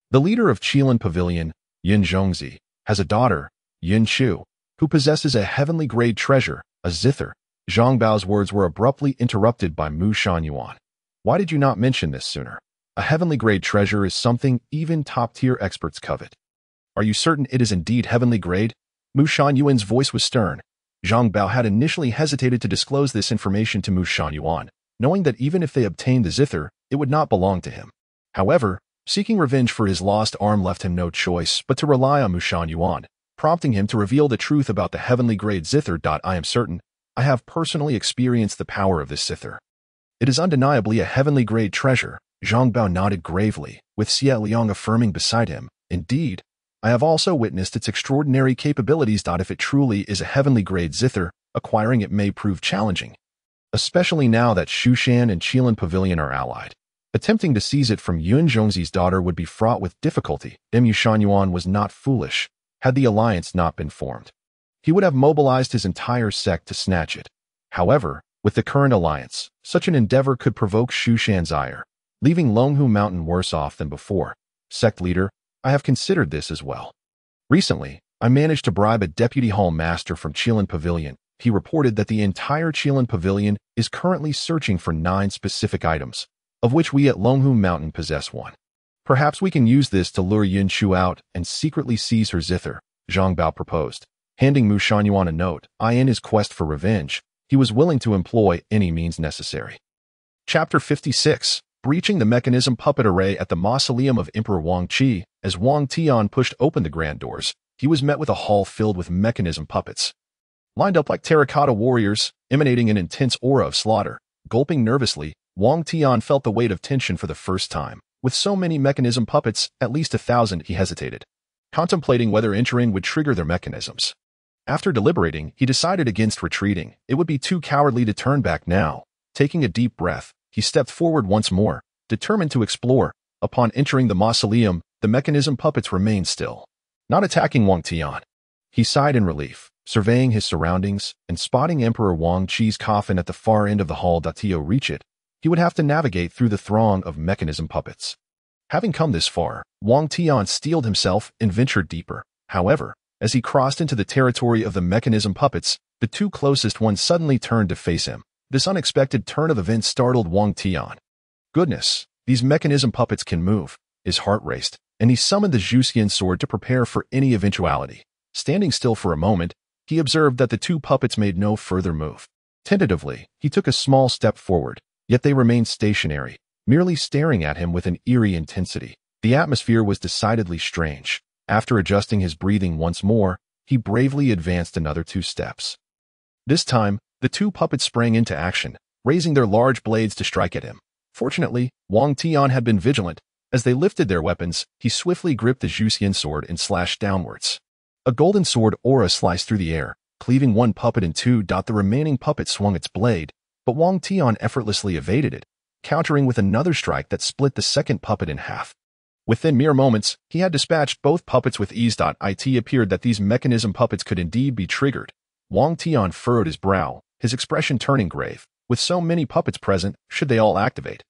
The leader of Qilin Pavilion, Yin Zhongzi, has a daughter, Yin Chu, who possesses a heavenly grade treasure, a zither. Zhang Bao's words were abruptly interrupted by Mu Shangyuan. Why did you not mention this sooner? A heavenly grade treasure is something even top-tier experts covet. Are you certain it is indeed heavenly grade? Mu Shangyuan's voice was stern. Zhang Bao had initially hesitated to disclose this information to Mu Shangyuan, knowing that even if they obtained the zither, it would not belong to him. However, seeking revenge for his lost arm left him no choice but to rely on Mu Shangyuan, prompting him to reveal the truth about the heavenly grade zither. I am certain I have personally experienced the power of this zither. It is undeniably a heavenly grade treasure. Zhang Bao nodded gravely, with Xie Liang affirming beside him. Indeed, I have also witnessed its extraordinary capabilities. If it truly is a heavenly grade zither, acquiring it may prove challenging, especially now that Zhuxian and Qilin Pavilion are allied. Attempting to seize it from Yun Zhongzi's daughter would be fraught with difficulty. Mu Shangyuan was not foolish. Had the alliance not been formed, he would have mobilized his entire sect to snatch it. However, with the current alliance, such an endeavor could provoke Zhuxian's ire, leaving Longhu Mountain worse off than before. Sect leader, I have considered this as well. Recently, I managed to bribe a deputy hall master from Qilin Pavilion. He reported that the entire Qilin Pavilion is currently searching for 9 specific items, of which we at Longhu Mountain possess 1. Perhaps we can use this to lure Yin Chu out and secretly seize her zither, Zhang Bao proposed. Handing Mu Shangyuan a note, in his quest for revenge, he was willing to employ any means necessary. Chapter 56. Breaching the mechanism puppet array at the mausoleum of Emperor Wang Qi. As Wang Tian pushed open the grand doors, he was met with a hall filled with mechanism puppets, lined up like terracotta warriors, emanating an intense aura of slaughter. Gulping nervously, Wang Tian felt the weight of tension for the first time. With so many mechanism puppets, at least 1,000, he hesitated, contemplating whether entering would trigger their mechanisms. After deliberating, he decided against retreating. It would be too cowardly to turn back now. Taking a deep breath, he stepped forward once more, determined to explore. Upon entering the mausoleum, the mechanism puppets remained still, not attacking Wang Tian. He sighed in relief, surveying his surroundings, and spotting Emperor Wang Qi's coffin at the far end of the hall. To reach it, he would have to navigate through the throng of mechanism puppets. Having come this far, Wang Tian steeled himself and ventured deeper. However, as he crossed into the territory of the mechanism puppets, the 2 closest ones suddenly turned to face him. This unexpected turn of events startled Wang Tian. Goodness, these mechanism puppets can move. His heart raced, and he summoned the Zhuxian sword to prepare for any eventuality. Standing still for a moment, he observed that the 2 puppets made no further move. Tentatively, he took a small step forward, yet they remained stationary, merely staring at him with an eerie intensity. The atmosphere was decidedly strange. After adjusting his breathing once more, he bravely advanced another 2 steps. This time, the 2 puppets sprang into action, raising their large blades to strike at him. Fortunately, Wang Tian had been vigilant. As they lifted their weapons, he swiftly gripped the Zhuxian sword and slashed downwards. A golden sword aura sliced through the air, cleaving 1 puppet in 2. The remaining puppet swung its blade, but Wang Tian effortlessly evaded it, countering with another strike that split the second puppet in half. Within mere moments, he had dispatched both puppets with ease. It appeared that these mechanism puppets could indeed be triggered. Wang Tian furrowed his brow, his expression turning grave. With so many puppets present, should they all activate,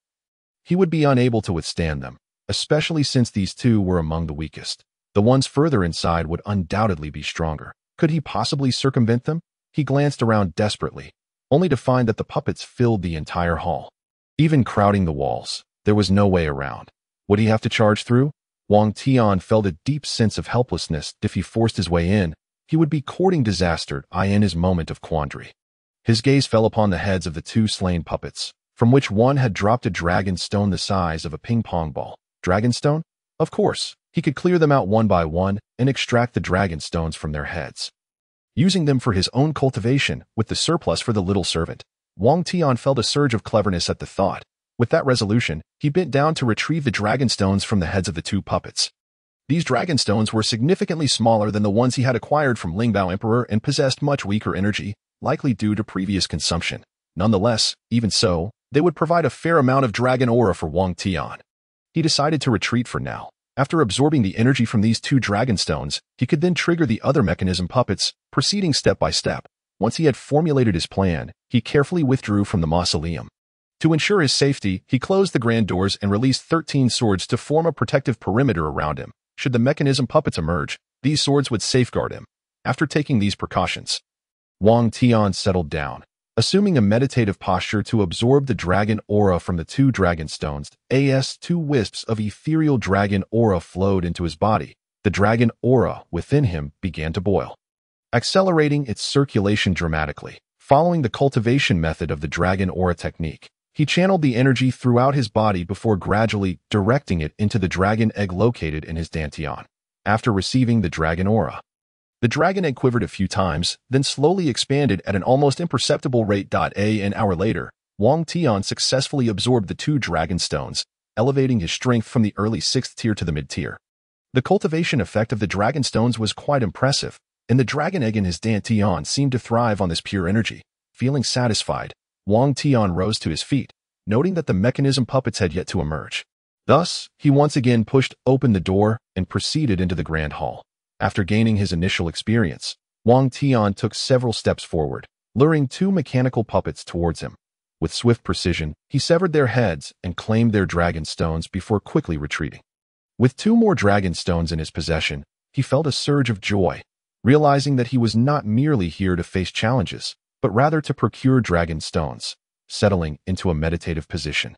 he would be unable to withstand them, especially since these 2 were among the weakest. The ones further inside would undoubtedly be stronger. Could he possibly circumvent them? He glanced around desperately, only to find that the puppets filled the entire hall. Even crowding the walls, there was no way around. Would he have to charge through? Wang Tian felt a deep sense of helplessness. If he forced his way in, he would be courting disaster in his moment of quandary. His gaze fell upon the heads of the two slain puppets, from which one had dropped a dragon stone the size of a ping-pong ball. Dragon stone? Of course, he could clear them out one by one and extract the dragon stones from their heads, using them for his own cultivation with the surplus for the little servant. Wang Tian felt a surge of cleverness at the thought. With that resolution, he bent down to retrieve the dragon stones from the heads of the two puppets. These dragon stones were significantly smaller than the ones he had acquired from Lingbao Emperor and possessed much weaker energy, likely due to previous consumption. Nonetheless, even so, they would provide a fair amount of dragon aura for Wang Tian. He decided to retreat for now. After absorbing the energy from these two dragon stones, he could then trigger the other mechanism puppets, proceeding step by step. Once he had formulated his plan, he carefully withdrew from the mausoleum. To ensure his safety, he closed the grand doors and released 13 swords to form a protective perimeter around him. Should the mechanism puppets emerge, these swords would safeguard him. After taking these precautions, Wang Tian settled down, assuming a meditative posture to absorb the dragon aura from the two dragon stones. Two wisps of ethereal dragon aura flowed into his body. The dragon aura within him began to boil, accelerating its circulation dramatically. Following the cultivation method of the dragon aura technique, he channeled the energy throughout his body before gradually directing it into the dragon egg located in his dantian. After receiving the dragon aura, the dragon egg quivered a few times, then slowly expanded at an almost imperceptible rate. An hour later, Wang Tian successfully absorbed the two dragon stones, elevating his strength from the early 6th tier to the mid-tier. The cultivation effect of the dragon stones was quite impressive, and the dragon egg in his dantian seemed to thrive on this pure energy. Feeling satisfied, Wang Tian rose to his feet, noting that the mechanism puppets had yet to emerge. Thus, he once again pushed open the door and proceeded into the grand hall. After gaining his initial experience, Wang Tian took several steps forward, luring two mechanical puppets towards him. With swift precision, he severed their heads and claimed their dragon stones before quickly retreating. With two more dragon stones in his possession, he felt a surge of joy, realizing that he was not merely here to face challenges, but rather to procure dragon stones. Settling into a meditative position,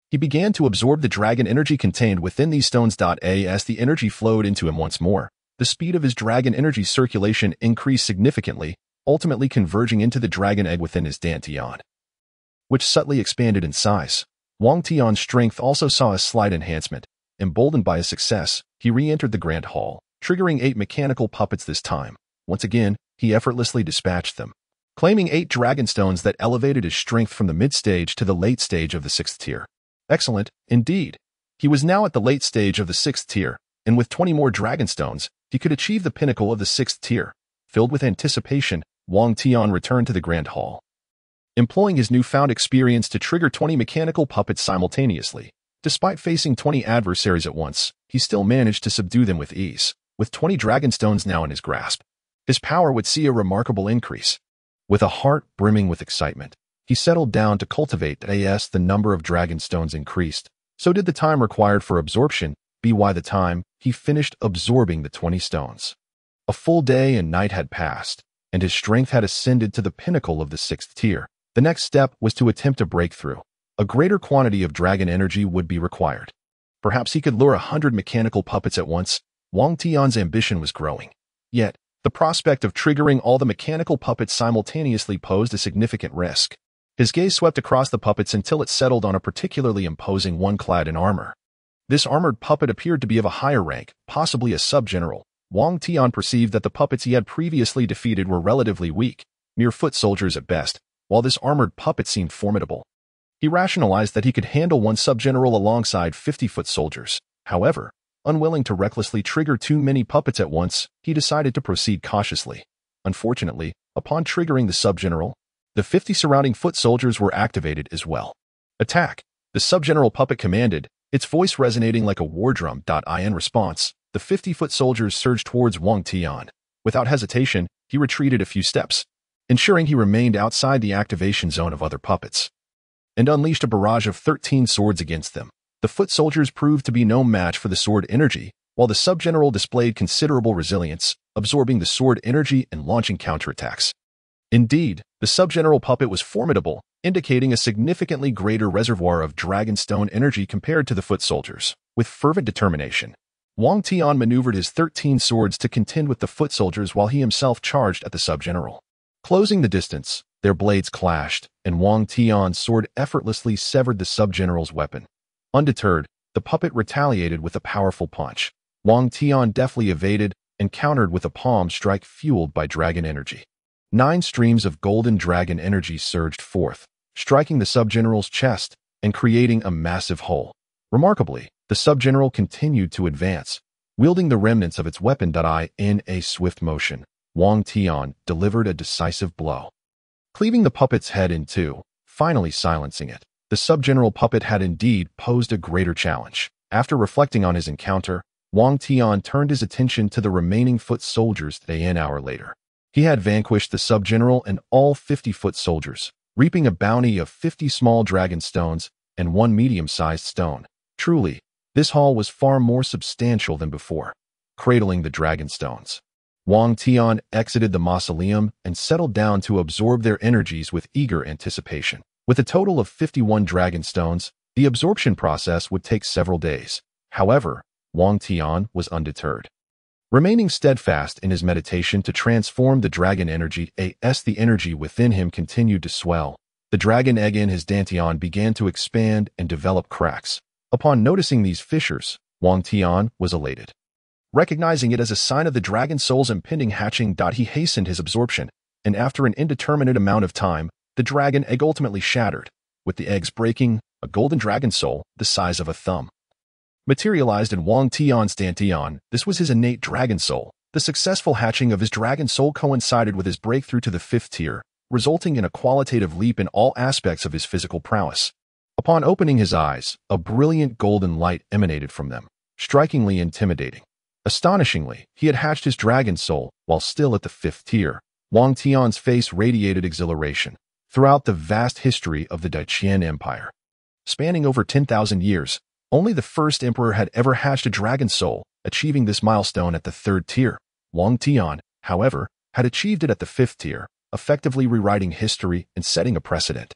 he began to absorb the dragon energy contained within these stones. As the energy flowed into him once more, the speed of his dragon energy circulation increased significantly, ultimately converging into the dragon egg within his dantian, which subtly expanded in size. Wang Tian's strength also saw a slight enhancement. Emboldened by his success, he re-entered the grand hall, triggering 8 mechanical puppets this time. Once again, he effortlessly dispatched them, claiming 8 dragon stones that elevated his strength from the mid-stage to the late stage of the 6th tier. Excellent, indeed. He was now at the late stage of the 6th tier, and with 20 more dragon stones, he could achieve the pinnacle of the 6th tier. Filled with anticipation, Wang Tian returned to the grand hall, employing his newfound experience to trigger 20 mechanical puppets simultaneously. Despite facing 20 adversaries at once, he still managed to subdue them with ease. With 20 dragon stones now in his grasp, his power would see a remarkable increase. With a heart brimming with excitement, he settled down to cultivate. As the number of dragon stones increased, so did the time required for absorption. By the time he finished absorbing the 20 stones, a full day and night had passed, and his strength had ascended to the pinnacle of the 6th tier. The next step was to attempt a breakthrough. A greater quantity of dragon energy would be required. Perhaps he could lure 100 mechanical puppets at once. Wang Tian's ambition was growing. Yet, the prospect of triggering all the mechanical puppets simultaneously posed a significant risk. His gaze swept across the puppets until it settled on a particularly imposing one clad in armor. This armored puppet appeared to be of a higher rank, possibly a sub-general. Wang Tian perceived that the puppets he had previously defeated were relatively weak, mere foot soldiers at best, while this armored puppet seemed formidable. He rationalized that he could handle one sub-general alongside 50-foot soldiers. However, unwilling to recklessly trigger too many puppets at once, he decided to proceed cautiously. Unfortunately, upon triggering the sub-general, the 50 surrounding foot soldiers were activated as well. Attack! The sub-general puppet commanded, its voice resonating like a war drum. In response, the 50-foot soldiers surged towards Wang Tian. Without hesitation, he retreated a few steps, ensuring he remained outside the activation zone of other puppets, and unleashed a barrage of 13 swords against them. The foot soldiers proved to be no match for the sword energy, while the sub-general displayed considerable resilience, absorbing the sword energy and launching counterattacks. Indeed, the sub-general puppet was formidable, indicating a significantly greater reservoir of dragonstone energy compared to the foot soldiers. With fervent determination, Wang Tian maneuvered his 13 swords to contend with the foot soldiers while he himself charged at the sub-general. Closing the distance, their blades clashed, and Wang Tian's sword effortlessly severed the sub-general's weapon. Undeterred, the puppet retaliated with a powerful punch. Wang Tian deftly evaded and countered with a palm strike fueled by dragon energy. 9 streams of golden dragon energy surged forth, striking the sub-general's chest and creating a massive hole. Remarkably, the sub-general continued to advance, wielding the remnants of its weapon. In a swift motion, Wang Tian delivered a decisive blow, cleaving the puppet's head in two, finally silencing it. The sub-general puppet had indeed posed a greater challenge. After reflecting on his encounter, Wang Tian turned his attention to the remaining foot soldiers. An hour later, he had vanquished the sub-general and all 50 foot soldiers, reaping a bounty of 50 small dragon stones and 1 medium-sized stone. Truly, this haul was far more substantial than before. Cradling the dragon stones, Wang Tian exited the mausoleum and settled down to absorb their energies with eager anticipation. With a total of 51 dragon stones, the absorption process would take several days. However, Wang Tian was undeterred. Remaining steadfast in his meditation to transform the dragon energy, the energy within him continued to swell. The dragon egg in his dantian began to expand and develop cracks. Upon noticing these fissures, Wang Tian was elated. Recognizing it as a sign of the dragon soul's impending hatching, he hastened his absorption, and after an indeterminate amount of time, the dragon egg ultimately shattered, with the eggs breaking. A golden dragon soul, the size of a thumb, materialized in Wang Tian's dantian. This was his innate dragon soul. The successful hatching of his dragon soul coincided with his breakthrough to the 5th tier, resulting in a qualitative leap in all aspects of his physical prowess. Upon opening his eyes, a brilliant golden light emanated from them, strikingly intimidating. Astonishingly, he had hatched his dragon soul while still at the 5th tier. Wang Tian's face radiated exhilaration. Throughout the vast history of the Zhuxian Empire, spanning over 10,000 years, only the first emperor had ever hatched a dragon soul, achieving this milestone at the 3rd tier. Wang Tian, however, had achieved it at the 5th tier, effectively rewriting history and setting a precedent.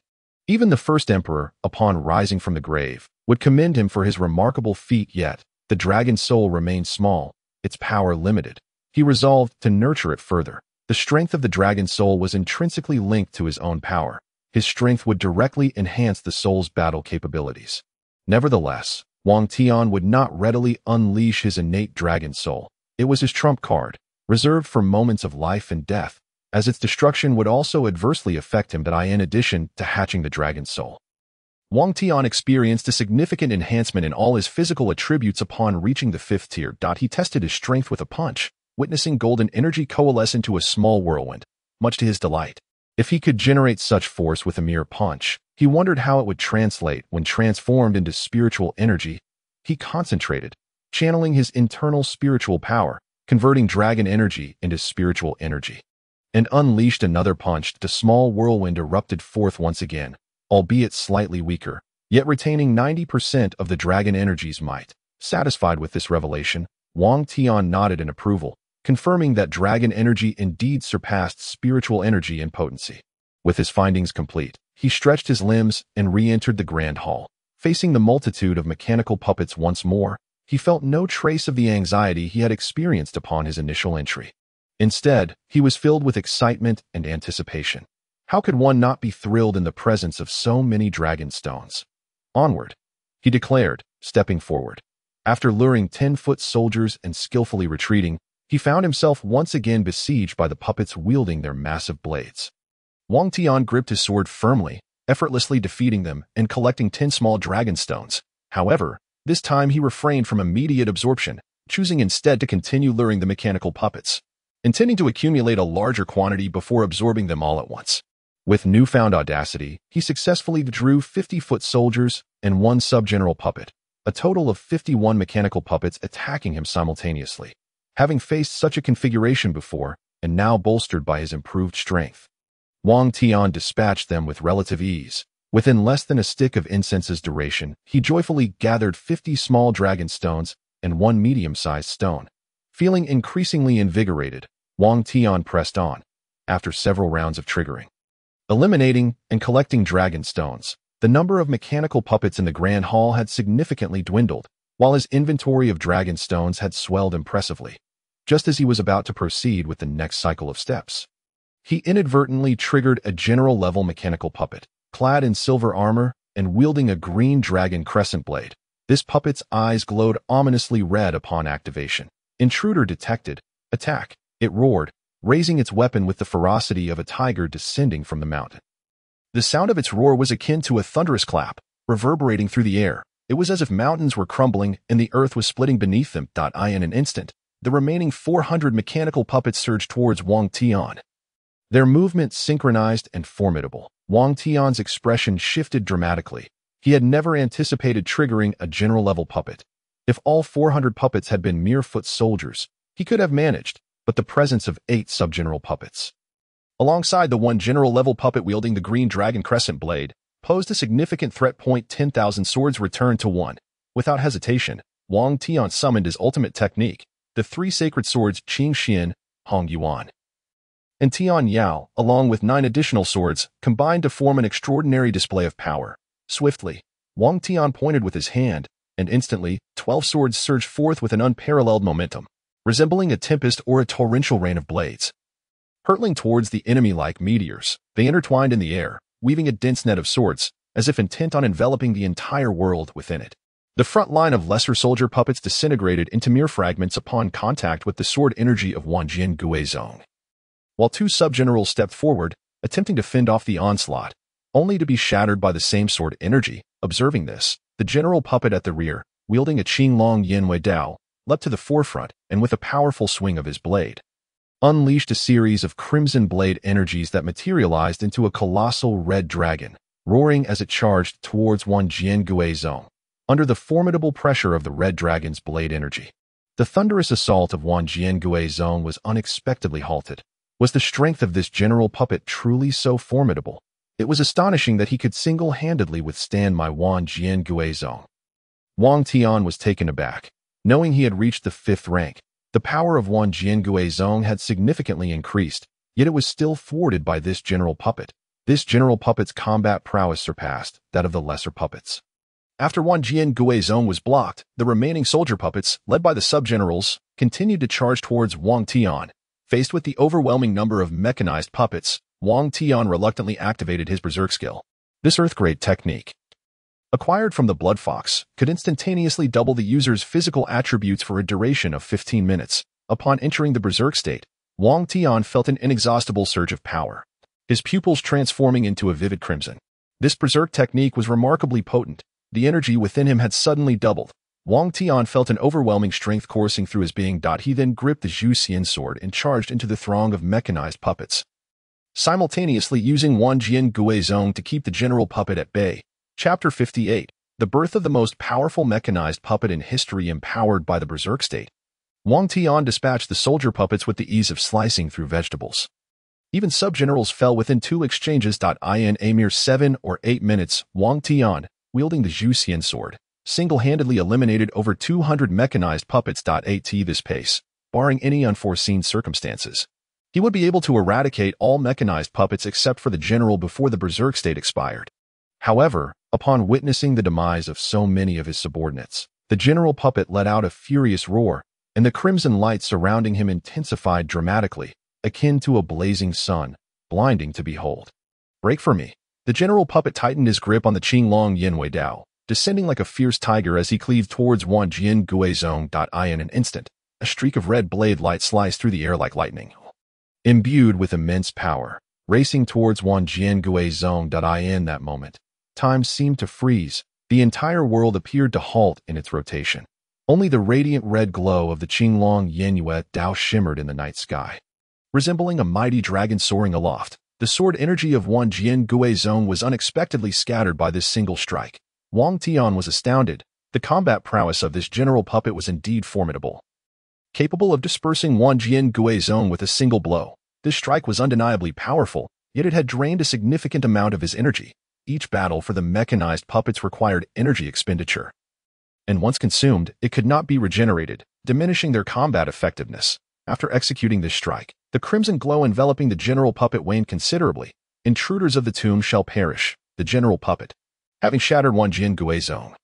Even the first emperor, upon rising from the grave, would commend him for his remarkable feat, yet the dragon soul remained small, its power limited. He resolved to nurture it further. The strength of the dragon soul was intrinsically linked to his own power. His strength would directly enhance the soul's battle capabilities. Nevertheless, Wang Tian would not readily unleash his innate dragon soul. It was his trump card, reserved for moments of life and death, as its destruction would also adversely affect him. In addition to hatching the dragon soul, Wang Tian experienced a significant enhancement in all his physical attributes upon reaching the 5th tier. He tested his strength with a punch, witnessing golden energy coalesce into a small whirlwind, much to his delight. If he could generate such force with a mere punch, he wondered how it would translate when transformed into spiritual energy. He concentrated, channeling his internal spiritual power, converting dragon energy into spiritual energy, and unleashed another punch. The small whirlwind erupted forth once again, albeit slightly weaker, yet retaining 90% of the dragon energy's might. Satisfied with this revelation, Wang Tian nodded in approval, confirming that dragon energy indeed surpassed spiritual energy in potency. With his findings complete, he stretched his limbs and re-entered the grand hall. Facing the multitude of mechanical puppets once more, he felt no trace of the anxiety he had experienced upon his initial entry. Instead, he was filled with excitement and anticipation. How could one not be thrilled in the presence of so many dragon stones? Onward, he declared, stepping forward. After luring 10-foot soldiers and skillfully retreating, he found himself once again besieged by the puppets wielding their massive blades. Wang Tian gripped his sword firmly, effortlessly defeating them and collecting 10 small dragon stones. However, this time he refrained from immediate absorption, choosing instead to continue luring the mechanical puppets, intending to accumulate a larger quantity before absorbing them all at once. With newfound audacity, he successfully drew 50-foot soldiers and 1 sub-general puppet, a total of 51 mechanical puppets attacking him simultaneously. Having faced such a configuration before, and now bolstered by his improved strength, Wang Tian dispatched them with relative ease. Within less than a stick of incense's duration, he joyfully gathered 50 small dragon stones and 1 medium-sized stone. Feeling increasingly invigorated, Wang Tian pressed on, after several rounds of triggering, eliminating and collecting dragon stones. The number of mechanical puppets in the grand hall had significantly dwindled, while his inventory of dragon stones had swelled impressively. Just as he was about to proceed with the next cycle of steps, he inadvertently triggered a general-level mechanical puppet, clad in silver armor and wielding a green dragon crescent blade. This puppet's eyes glowed ominously red upon activation. Intruder detected. Attack. It roared, raising its weapon with the ferocity of a tiger descending from the mountain. The sound of its roar was akin to a thunderous clap, reverberating through the air. It was as if mountains were crumbling and the earth was splitting beneath them. In an instant, the remaining 400 mechanical puppets surged towards Wang Tian. Their movement synchronized and formidable. Wang Tian's expression shifted dramatically. He had never anticipated triggering a general-level puppet. If all 400 puppets had been mere foot soldiers, he could have managed, but the presence of 8 sub-general puppets, alongside the one general-level puppet wielding the green dragon crescent blade, posed a significant threat. 10,000 swords returned to 1. Without hesitation, Wang Tian summoned his ultimate technique, the 3 sacred swords Zhuxian, Hong Yuan, and Tian Yao, along with 9 additional swords, combined to form an extraordinary display of power. Swiftly, Wang Tian pointed with his hand, and instantly, 12 swords surged forth with an unparalleled momentum, resembling a tempest or a torrential rain of blades. Hurtling towards the enemy like meteors, they intertwined in the air, weaving a dense net of swords, as if intent on enveloping the entire world within it. The front line of lesser soldier puppets disintegrated into mere fragments upon contact with the sword energy of Wanjian Guizong, while 2 sub-generals stepped forward, attempting to fend off the onslaught, only to be shattered by the same sword energy. Observing this, the general puppet at the rear, wielding a Qilin Yanwei Dao, leapt to the forefront and with a powerful swing of his blade, unleashed a series of crimson blade energies that materialized into a colossal red dragon, roaring as it charged towards Wanjian Guizong. Under the formidable pressure of the red dragon's blade energy, the thunderous assault of Wanjian Guizong was unexpectedly halted. Was the strength of this general puppet truly so formidable? It was astonishing that he could single-handedly withstand my Wanjian Guizong. Wang Tian was taken aback. Knowing he had reached the 5th rank, the power of Wanjian Guizong had significantly increased, yet it was still thwarted by this general puppet. This general puppet's combat prowess surpassed that of the lesser puppets. After Wanjian Guizong was blocked, the remaining soldier puppets, led by the sub-generals, continued to charge towards Wang Tian. Faced with the overwhelming number of mechanized puppets, Wang Tian reluctantly activated his berserk skill. This earth-grade technique, acquired from the Blood Fox, could instantaneously double the user's physical attributes for a duration of 15 minutes. Upon entering the berserk state, Wang Tian felt an inexhaustible surge of power, his pupils transforming into a vivid crimson. This berserk technique was remarkably potent. The energy within him had suddenly doubled. Wang Tian felt an overwhelming strength coursing through his being. He then gripped the Zhuxian sword and charged into the throng of mechanized puppets, simultaneously using Wanjian Guizong to keep the general puppet at bay. Chapter 58. The birth of the most powerful mechanized puppet in history empowered by the berserk state. Wang Tian dispatched the soldier puppets with the ease of slicing through vegetables. Even sub-generals fell within 2 exchanges. In a mere 7 or 8 minutes, Wang Tian, wielding the Zhuxian sword, single-handedly eliminated over 200 mechanized puppets. At this pace, barring any unforeseen circumstances, he would be able to eradicate all mechanized puppets except for the general before the berserk state expired. However, upon witnessing the demise of so many of his subordinates, the general puppet let out a furious roar, and the crimson light surrounding him intensified dramatically, akin to a blazing sun, blinding to behold. Break for me. The general puppet tightened his grip on the Qilin Yanwei Dao, descending like a fierce tiger as he cleaved towards Wanjian Guizong. In an instant, a streak of red blade light sliced through the air like lightning. Imbued with immense power, racing towards Wanjian Guizong. In that moment, time seemed to freeze. The entire world appeared to halt in its rotation. Only the radiant red glow of the Qilin Yanwei Dao shimmered in the night sky. Resembling a mighty dragon soaring aloft, the sword energy of Wanjian Guizong was unexpectedly scattered by this single strike. Wang Tian was astounded. The combat prowess of this general puppet was indeed formidable. Capable of dispersing Wanjian Guizong with a single blow, this strike was undeniably powerful, yet it had drained a significant amount of his energy. Each battle for the mechanized puppets required energy expenditure, and once consumed, it could not be regenerated, diminishing their combat effectiveness. After executing this strike, the crimson glow enveloping the general puppet waned considerably. Intruders of the tomb shall perish. The general puppet, having shattered Wanjian Guizong,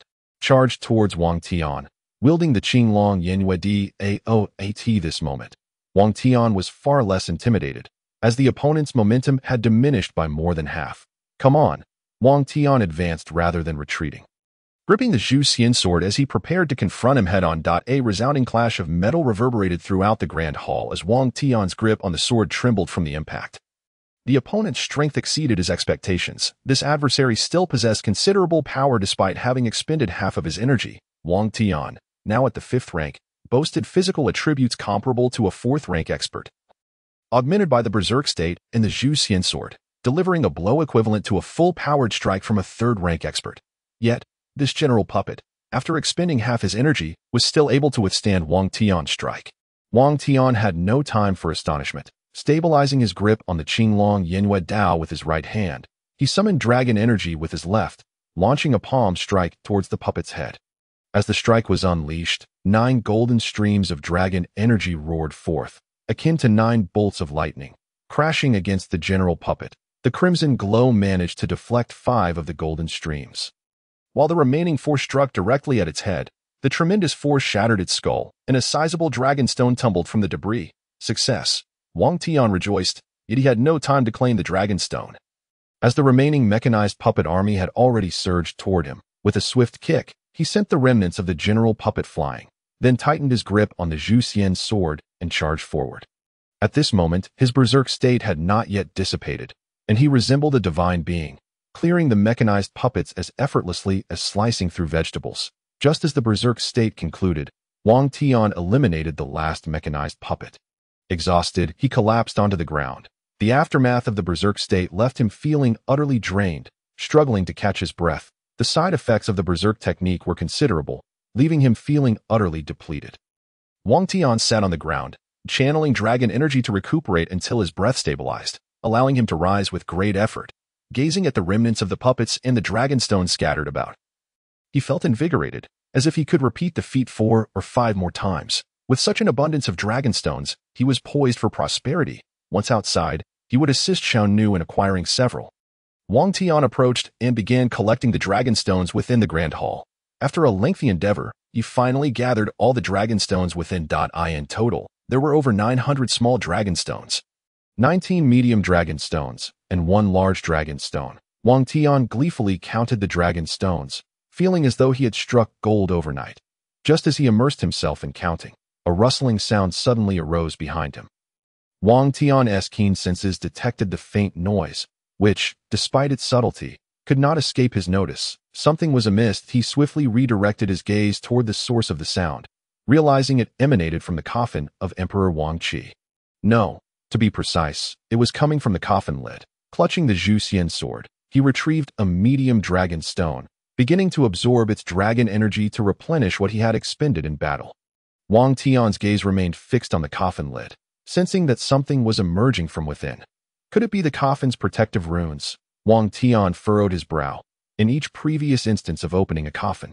charged towards Wang Tian. Wielding the Qinglong Yenue Daoat this moment, Wang Tian was far less intimidated, as the opponent's momentum had diminished by more than half. Come on, Wang Tian advanced rather than retreating. Gripping the Zhuxian sword as he prepared to confront him head-on, a resounding clash of metal reverberated throughout the grand hall as Wang Tian's grip on the sword trembled from the impact. The opponent's strength exceeded his expectations. This adversary still possessed considerable power despite having expended half of his energy. Wang Tian, now at the 5th rank, boasted physical attributes comparable to a 4th-rank expert, augmented by the berserk state and the Zhuxian sword, delivering a blow equivalent to a full-powered strike from a 3rd-rank expert. Yet, this general puppet, after expending half his energy, was still able to withstand Wang Tian's strike. Wang Tian had no time for astonishment. Stabilizing his grip on the Qinglong Yenue Dao with his right hand, he summoned dragon energy with his left, launching a palm strike towards the puppet's head. As the strike was unleashed, 9 golden streams of dragon energy roared forth, akin to 9 bolts of lightning, crashing against the general puppet. The crimson glow managed to deflect 5 of the golden streams, while the remaining 4 struck directly at its head. The tremendous force shattered its skull, and a sizable dragon stone tumbled from the debris. Success. Wang Tian rejoiced, yet he had no time to claim the dragon stone, as the remaining mechanized puppet army had already surged toward him. With a swift kick, he sent the remnants of the general puppet flying, then tightened his grip on the Zhuxian sword and charged forward. At this moment, his berserk state had not yet dissipated, and he resembled a divine being, clearing the mechanized puppets as effortlessly as slicing through vegetables. Just as the berserk state concluded, Wang Tian eliminated the last mechanized puppet. Exhausted, he collapsed onto the ground. The aftermath of the berserk state left him feeling utterly drained, struggling to catch his breath. The side effects of the berserk technique were considerable, leaving him feeling utterly depleted. Wang Tian sat on the ground, channeling dragon energy to recuperate until his breath stabilized, allowing him to rise with great effort, gazing at the remnants of the puppets and the dragon stones scattered about. He felt invigorated, as if he could repeat the feat 4 or 5 more times. With such an abundance of dragon stones, he was poised for prosperity. Once outside, he would assist Xiaonu in acquiring several. Wang Tian approached and began collecting the dragon stones within the grand hall. After a lengthy endeavor, he finally gathered all the dragon stones within. In total, there were over 900 small dragon stones, 19 medium dragon stones, and 1 large dragon stone. Wang Tian gleefully counted the dragon stones, feeling as though he had struck gold overnight. Just as he immersed himself in counting, a rustling sound suddenly arose behind him. Wang Tian's keen senses detected the faint noise, which, despite its subtlety, could not escape his notice. Something was amiss. He swiftly redirected his gaze toward the source of the sound, realizing it emanated from the coffin of Emperor Wang Qi. No, to be precise, it was coming from the coffin lid. Clutching the Zhuxian sword, he retrieved a medium dragon stone, beginning to absorb its dragon energy to replenish what he had expended in battle. Wang Tian's gaze remained fixed on the coffin lid, sensing that something was emerging from within. Could it be the coffin's protective runes? Wang Tian furrowed his brow. In each previous instance of opening a coffin,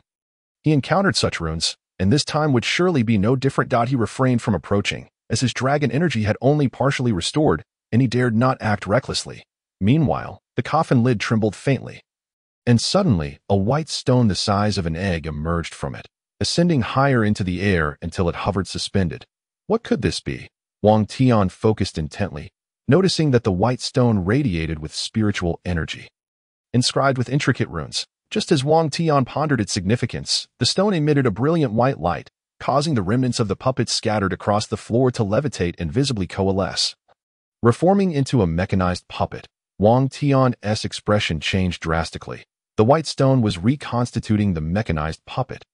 he encountered such runes, and this time would surely be no different. He refrained from approaching, as his dragon energy had only partially restored, and he dared not act recklessly. Meanwhile, the coffin lid trembled faintly, and suddenly a white stone the size of an egg emerged from it, ascending higher into the air until it hovered suspended. What could this be? Wang Tian focused intently, noticing that the white stone radiated with spiritual energy, inscribed with intricate runes. Just as Wang Tian pondered its significance, the stone emitted a brilliant white light, causing the remnants of the puppets scattered across the floor to levitate and visibly coalesce. Reforming into a mechanized puppet, Wang Tian's expression changed drastically. The white stone was reconstituting the mechanized puppet.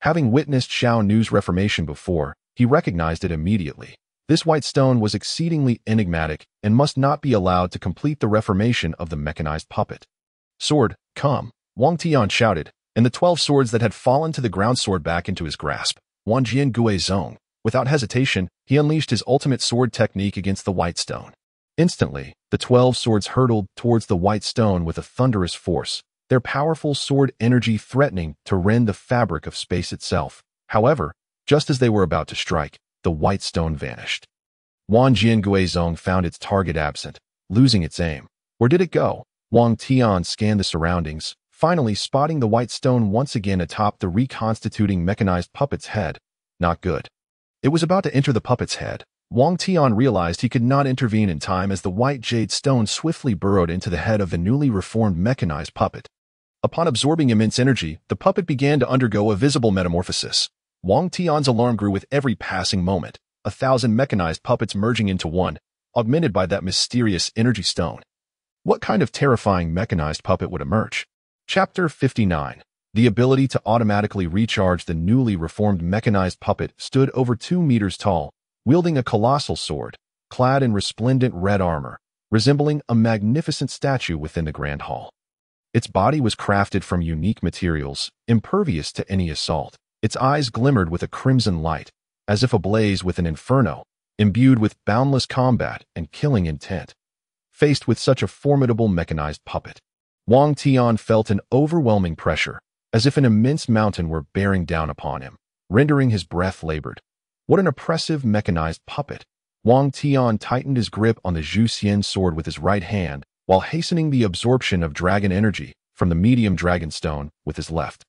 Having witnessed Xiaonu's reformation before, he recognized it immediately. This white stone was exceedingly enigmatic and must not be allowed to complete the reformation of the mechanized puppet. Sword, come, Wang Tian shouted, and the 12 swords that had fallen to the ground soared back into his grasp. Wan Jian Gui Zong. Without hesitation, he unleashed his ultimate sword technique against the white stone. Instantly, the 12 swords hurtled towards the white stone with a thunderous force, their powerful sword energy threatening to rend the fabric of space itself. However, just as they were about to strike, the white stone vanished. Wan Jian Gui Zong found its target absent, losing its aim. Where did it go? Wang Tian scanned the surroundings, finally spotting the white stone once again atop the reconstituting mechanized puppet's head. Not good. It was about to enter the puppet's head. Wang Tian realized he could not intervene in time as the white jade stone swiftly burrowed into the head of the newly reformed mechanized puppet. Upon absorbing immense energy, the puppet began to undergo a visible metamorphosis. Wang Tian's alarm grew with every passing moment, 1,000 mechanized puppets merging into one, augmented by that mysterious energy stone. What kind of terrifying mechanized puppet would emerge? Chapter 59. The ability to automatically recharge. The newly reformed mechanized puppet stood over 2 meters tall, wielding a colossal sword, clad in resplendent red armor, resembling a magnificent statue within the grand hall. Its body was crafted from unique materials, impervious to any assault. Its eyes glimmered with a crimson light, as if ablaze with an inferno, imbued with boundless combat and killing intent. Faced with such a formidable mechanized puppet, Wang Tian felt an overwhelming pressure, as if an immense mountain were bearing down upon him, rendering his breath labored. What an oppressive mechanized puppet! Wang Tian tightened his grip on the Zhuxian sword with his right hand, while hastening the absorption of dragon energy from the medium dragon stone with his left.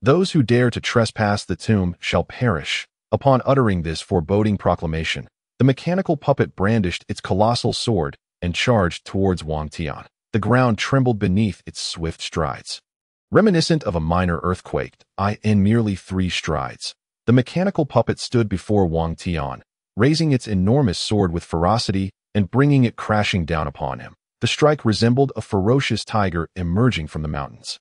Those who dare to trespass the tomb shall perish. Upon uttering this foreboding proclamation, the mechanical puppet brandished its colossal sword and charged towards Wang Tian. The ground trembled beneath its swift strides. Reminiscent of a minor earthquake, in merely 3 strides, the mechanical puppet stood before Wang Tian, raising its enormous sword with ferocity and bringing it crashing down upon him. The strike resembled a ferocious tiger emerging from the mountains.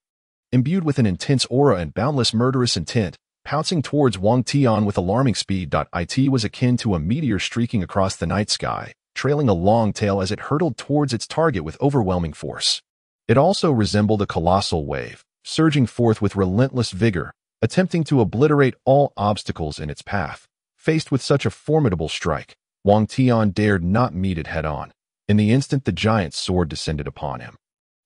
Imbued with an intense aura and boundless murderous intent, pouncing towards Wang Tian with alarming speed. It was akin to a meteor streaking across the night sky, trailing a long tail as it hurtled towards its target with overwhelming force. It also resembled a colossal wave, surging forth with relentless vigor, attempting to obliterate all obstacles in its path. Faced with such a formidable strike, Wang Tian dared not meet it head-on. In the instant the giant's sword descended upon him,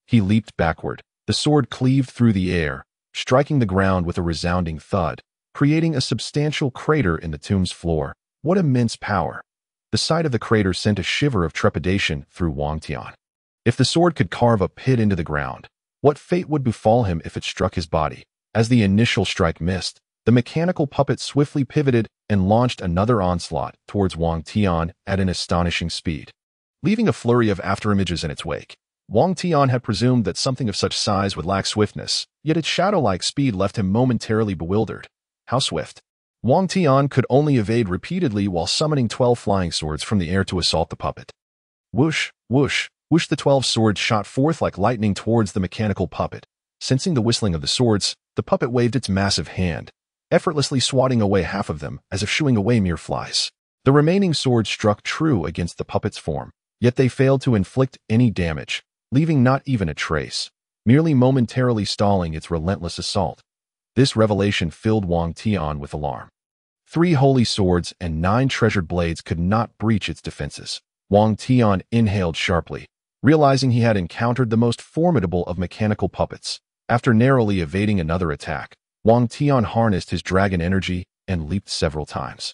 he leaped backward. The sword cleaved through the air, striking the ground with a resounding thud, creating a substantial crater in the tomb's floor. What immense power! The sight of the crater sent a shiver of trepidation through Wang Tian. If the sword could carve a pit into the ground, what fate would befall him if it struck his body? As the initial strike missed, the mechanical puppet swiftly pivoted and launched another onslaught towards Wang Tian at an astonishing speed, leaving a flurry of afterimages in its wake. Wang Tian had presumed that something of such size would lack swiftness, yet its shadow-like speed left him momentarily bewildered. How swift? Wang Tian could only evade repeatedly while summoning 12 flying swords from the air to assault the puppet. Whoosh, whoosh, whoosh! The 12 swords shot forth like lightning towards the mechanical puppet. Sensing the whistling of the swords, the puppet waved its massive hand, effortlessly swatting away half of them as if shooing away mere flies. The remaining swords struck true against the puppet's form, yet they failed to inflict any damage, leaving not even a trace, merely momentarily stalling its relentless assault. This revelation filled Wang Tian with alarm. 3 holy swords and 9 treasured blades could not breach its defenses. Wang Tian inhaled sharply, realizing he had encountered the most formidable of mechanical puppets. After narrowly evading another attack, Wang Tian harnessed his dragon energy and leaped several times,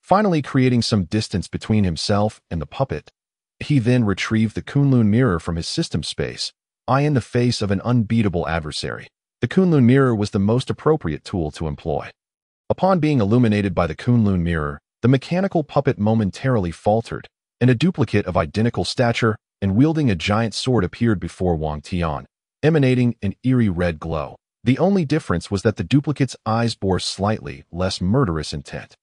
finally creating some distance between himself and the puppet. He then retrieved the Qilin mirror from his system space, in the face of an unbeatable adversary. The Qilin mirror was the most appropriate tool to employ. Upon being illuminated by the Qilin mirror, the mechanical puppet momentarily faltered, and a duplicate of identical stature and wielding a giant sword appeared before Wang Tian, emanating an eerie red glow. The only difference was that the duplicate's eyes bore slightly less murderous intent.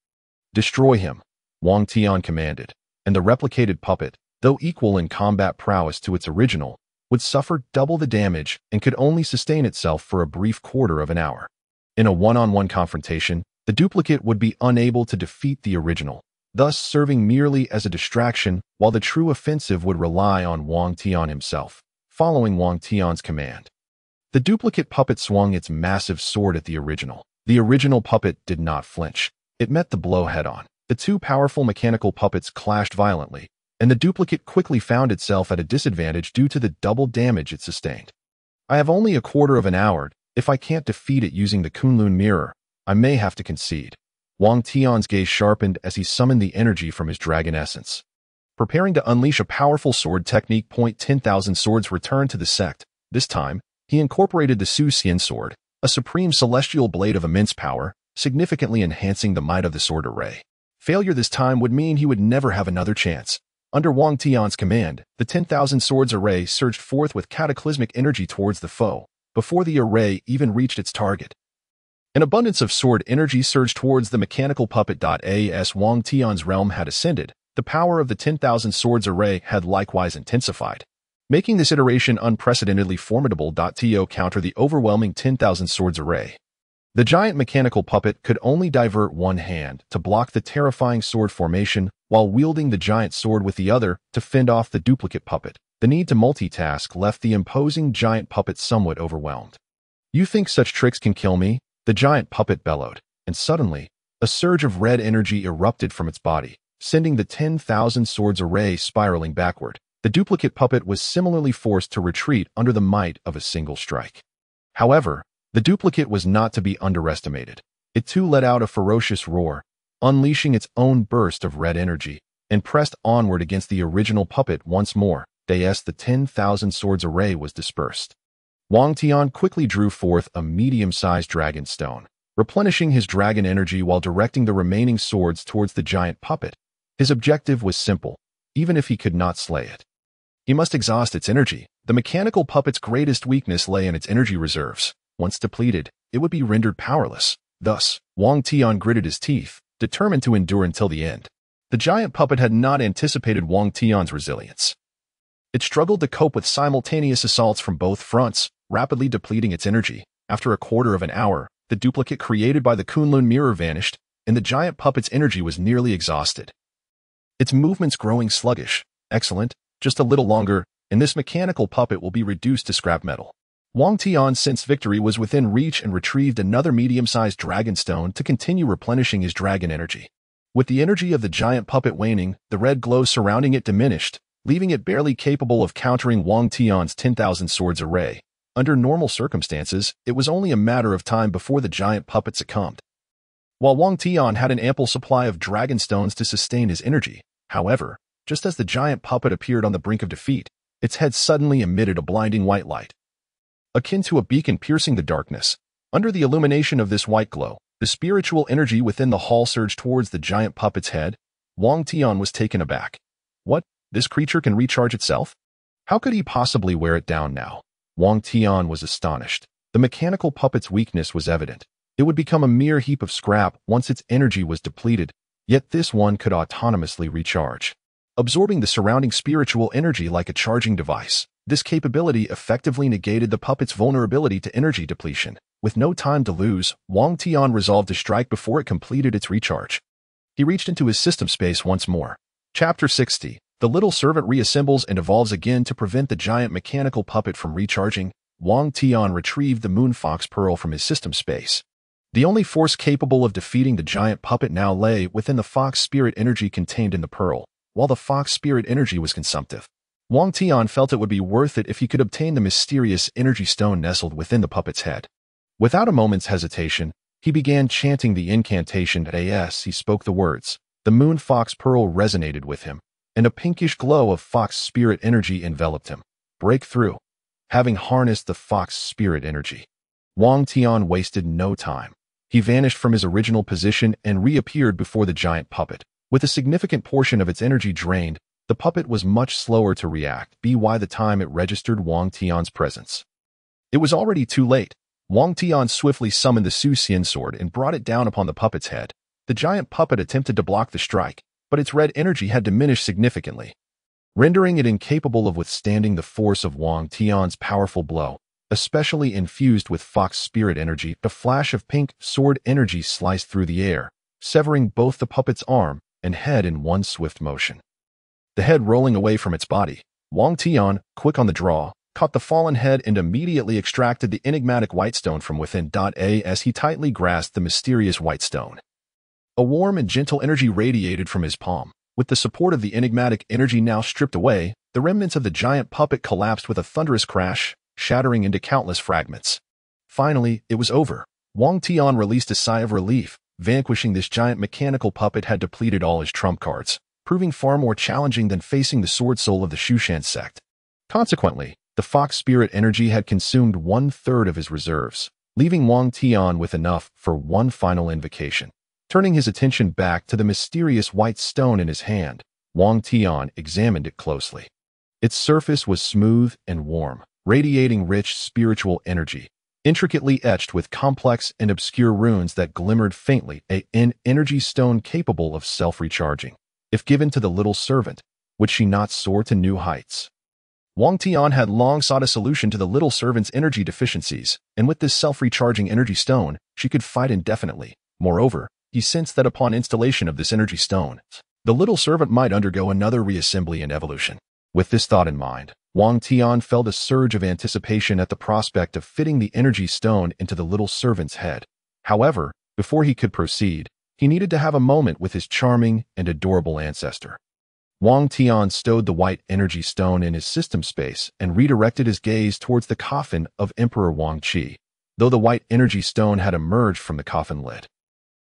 Destroy him, Wang Tian commanded, and the replicated puppet, though equal in combat prowess to its original, would suffer double the damage and could only sustain itself for a brief quarter of an hour. In a one-on-one confrontation, the duplicate would be unable to defeat the original, thus serving merely as a distraction, while the true offensive would rely on Wang Tian himself. Following Wang Tian's command, the duplicate puppet swung its massive sword at the original. The original puppet did not flinch. It met the blow head-on. The 2 powerful mechanical puppets clashed violently, and the duplicate quickly found itself at a disadvantage due to the double damage it sustained. I have only a quarter of an hour. If I can't defeat it using the Qilin mirror, I may have to concede. Wang Tian's gaze sharpened as he summoned the energy from his dragon essence, preparing to unleash a powerful sword technique. 10,000 swords returned to the sect. This time, he incorporated the Zhuxian sword, a supreme celestial blade of immense power, significantly enhancing the might of the sword array. Failure this time would mean he would never have another chance. Under Wang Tian's command, the 10,000 swords array surged forth with cataclysmic energy towards the foe, before the array even reached its target. An abundance of sword energy surged towards the mechanical puppet. As Wang Tian's realm had ascended, the power of the 10,000 swords array had likewise intensified, making this iteration unprecedentedly formidable. To counter the overwhelming 10,000 swords array, the giant mechanical puppet could only divert one hand to block the terrifying sword formation while wielding the giant sword with the other to fend off the duplicate puppet. The need to multitask left the imposing giant puppet somewhat overwhelmed. "You think such tricks can kill me?" the giant puppet bellowed, and suddenly, a surge of red energy erupted from its body, sending the 10,000 swords array spiraling backward. The duplicate puppet was similarly forced to retreat under the might of a single strike. However, the duplicate was not to be underestimated. It too let out a ferocious roar, unleashing its own burst of red energy, and pressed onward against the original puppet once more. The 10,000 swords array was dispersed. Wang Tian quickly drew forth a medium-sized dragon stone, replenishing his dragon energy while directing the remaining swords towards the giant puppet. His objective was simple, even if he could not slay it. He must exhaust its energy. The mechanical puppet's greatest weakness lay in its energy reserves. Once depleted, it would be rendered powerless. Thus, Wang Tian gritted his teeth, determined to endure until the end. The giant puppet had not anticipated Wang Tian's resilience. It struggled to cope with simultaneous assaults from both fronts, rapidly depleting its energy. After a quarter of an hour, the duplicate created by the Qilin mirror vanished, and the giant puppet's energy was nearly exhausted. Its movements growing sluggish. Excellent, just a little longer, and this mechanical puppet will be reduced to scrap metal. Wang Tian sensed victory was within reach and retrieved another medium-sized dragon stone to continue replenishing his dragon energy. With the energy of the giant puppet waning, the red glow surrounding it diminished, leaving it barely capable of countering Wang Tian's 10,000 swords array. Under normal circumstances, it was only a matter of time before the giant puppet succumbed. While Wang Tian had an ample supply of dragon stones to sustain his energy, however, just as the giant puppet appeared on the brink of defeat, its head suddenly emitted a blinding white light, akin to a beacon piercing the darkness. Under the illumination of this white glow, the spiritual energy within the hall surged towards the giant puppet's head. Wang Tian was taken aback. What? This creature can recharge itself? How could he possibly wear it down now? Wang Tian was astonished. The mechanical puppet's weakness was evident. It would become a mere heap of scrap once its energy was depleted, yet this one could autonomously recharge, absorbing the surrounding spiritual energy like a charging device. This capability effectively negated the puppet's vulnerability to energy depletion. With no time to lose, Wang Tian resolved to strike before it completed its recharge. He reached into his system space once more. Chapter 60. The little servant reassembles and evolves again to prevent the giant mechanical puppet from recharging. Wang Tian retrieved the moon fox pearl from his system space. The only force capable of defeating the giant puppet now lay within the fox spirit energy contained in the pearl. While the fox spirit energy was consumptive, Wang Tian felt it would be worth it if he could obtain the mysterious energy stone nestled within the puppet's head. Without a moment's hesitation, he began chanting the incantation. As he spoke the words, the moon fox pearl resonated with him, and a pinkish glow of fox spirit energy enveloped him. Breakthrough. Having harnessed the fox spirit energy, Wang Tian wasted no time. He vanished from his original position and reappeared before the giant puppet. With a significant portion of its energy drained, the puppet was much slower to react by the time it registered Wang Tian's presence. It was already too late. Wang Tian swiftly summoned the Zhuxian sword and brought it down upon the puppet's head. The giant puppet attempted to block the strike, but its red energy had diminished significantly, rendering it incapable of withstanding the force of Wang Tian's powerful blow. Especially infused with fox spirit energy, a flash of pink sword energy sliced through the air, severing both the puppet's arm and head in one swift motion. The head rolling away from its body, Wang Tian, quick on the draw, caught the fallen head and immediately extracted the enigmatic white stone from within. As he tightly grasped the mysterious white stone, a warm and gentle energy radiated from his palm. With the support of the enigmatic energy now stripped away, the remnants of the giant puppet collapsed with a thunderous crash, shattering into countless fragments. Finally, it was over. Wang Tian released a sigh of relief. Vanquishing this giant mechanical puppet had depleted all his trump cards, proving far more challenging than facing the sword soul of the Zhuxian sect. Consequently, the The fox spirit energy had consumed 1/3 of his reserves, leaving Wang Tian with enough for one final invocation. Turning his attention back to the mysterious white stone in his hand, Wang Tian examined it closely. Its surface was smooth and warm, radiating rich spiritual energy, intricately etched with complex and obscure runes that glimmered faintly, an energy stone capable of self-recharging. If given to the little servant, would she not soar to new heights? Wang Tian had long sought a solution to the little servant's energy deficiencies, and with this self-recharging energy stone, she could fight indefinitely. Moreover, he sensed that upon installation of this energy stone, the little servant might undergo another reassembly and evolution. With this thought in mind, Wang Tian felt a surge of anticipation at the prospect of fitting the energy stone into the little servant's head. However, before he could proceed, he needed to have a moment with his charming and adorable ancestor. Wang Tian stowed the white energy stone in his system space and redirected his gaze towards the coffin of Emperor Wang Qi, though the white energy stone had emerged from the coffin lid.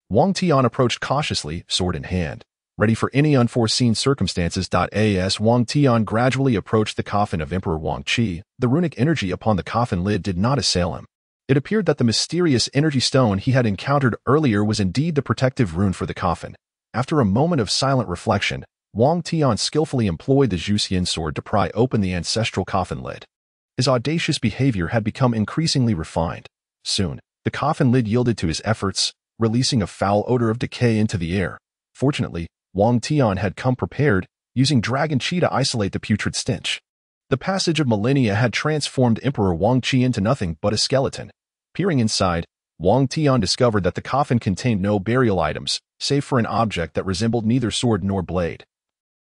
Wang Tian approached cautiously, sword in hand, ready for any unforeseen circumstances. As Wang Tian gradually approached the coffin of Emperor Wang Qi, the runic energy upon the coffin lid did not assail him. It appeared that the mysterious energy stone he had encountered earlier was indeed the protective rune for the coffin. After a moment of silent reflection, Wang Tian skillfully employed the Zhuxian sword to pry open the ancestral coffin lid. His audacious behavior had become increasingly refined. Soon, the coffin lid yielded to his efforts, releasing a foul odor of decay into the air. Fortunately, Wang Tian had come prepared, using dragon qi to isolate the putrid stench. The passage of millennia had transformed Emperor Wang Qi into nothing but a skeleton. Peering inside, Wang Tian discovered that the coffin contained no burial items, save for an object that resembled neither sword nor blade,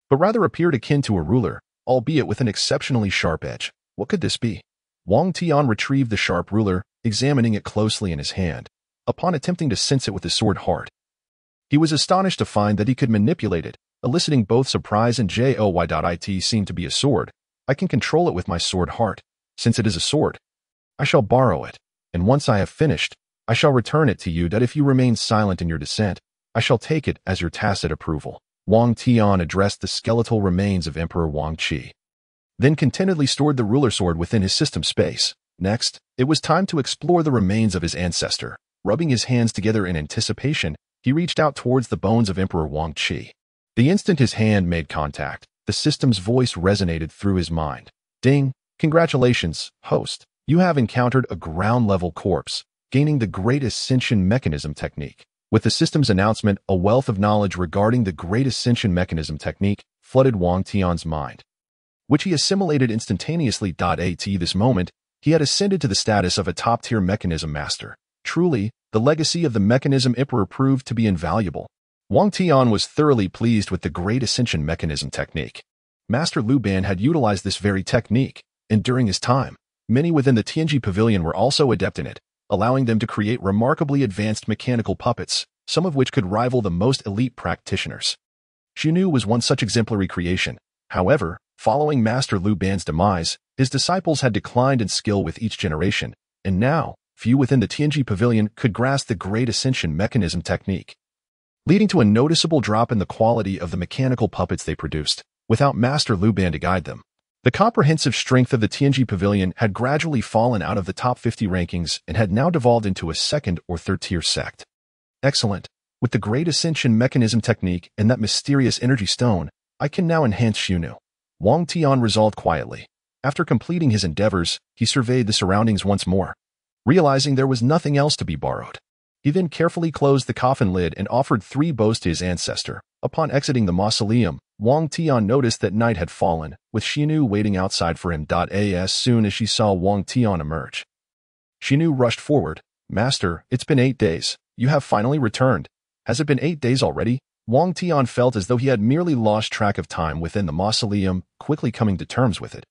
but rather appeared akin to a ruler, albeit with an exceptionally sharp edge. What could this be? Wang Tian retrieved the sharp ruler, examining it closely in his hand. Upon attempting to sense it with his sword heart, he was astonished to find that he could manipulate it, eliciting both surprise and joy. It seemed to be a sword. I can control it with my sword heart. Since it is a sword, I shall borrow it, and once I have finished, I shall return it to you. If you remain silent in your dissent, I shall take it as your tacit approval. Wang Tian addressed the skeletal remains of Emperor Wang Qi, then contentedly stored the ruler sword within his system space. Next, it was time to explore the remains of his ancestor. Rubbing his hands together in anticipation, he reached out towards the bones of Emperor Wang Qi. The instant his hand made contact, the system's voice resonated through his mind. Ding! Congratulations, host. You have encountered a ground-level corpse, gaining the Great Ascension Mechanism Technique. With the system's announcement, a wealth of knowledge regarding the Great Ascension Mechanism Technique flooded Wang Tian's mind, which he assimilated instantaneously. At this moment, he had ascended to the status of a top-tier mechanism master. Truly, the legacy of the Mechanism Emperor proved to be invaluable. Wang Tian was thoroughly pleased with the Great Ascension Mechanism Technique. Master Lu Ban had utilized this very technique, and during his time, many within the Tianji Pavilion were also adept in it, allowing them to create remarkably advanced mechanical puppets, some of which could rival the most elite practitioners. Xianu was one such exemplary creation. However, following Master Lu Ban's demise, his disciples had declined in skill with each generation, and now, few within the Tianji Pavilion could grasp the Great Ascension Mechanism Technique, leading to a noticeable drop in the quality of the mechanical puppets they produced, without Master Lu Ban to guide them. The comprehensive strength of the Tianji Pavilion had gradually fallen out of the top 50 rankings and had now devolved into a second or third-tier sect. Excellent. With the Great Ascension Mechanism Technique and that mysterious energy stone, I can now enhance Xianu. Wang Tian resolved quietly. After completing his endeavors, he surveyed the surroundings once more, realizing there was nothing else to be borrowed. He then carefully closed the coffin lid and offered 3 bows to his ancestor. Upon exiting the mausoleum, Wang Tian noticed that night had fallen, with Xianu waiting outside for him. As soon as she saw Wang Tian emerge, Xianu rushed forward. Master, it's been 8 days. You have finally returned. Has it been 8 days already? Wang Tian felt as though he had merely lost track of time within the mausoleum, quickly coming to terms with it,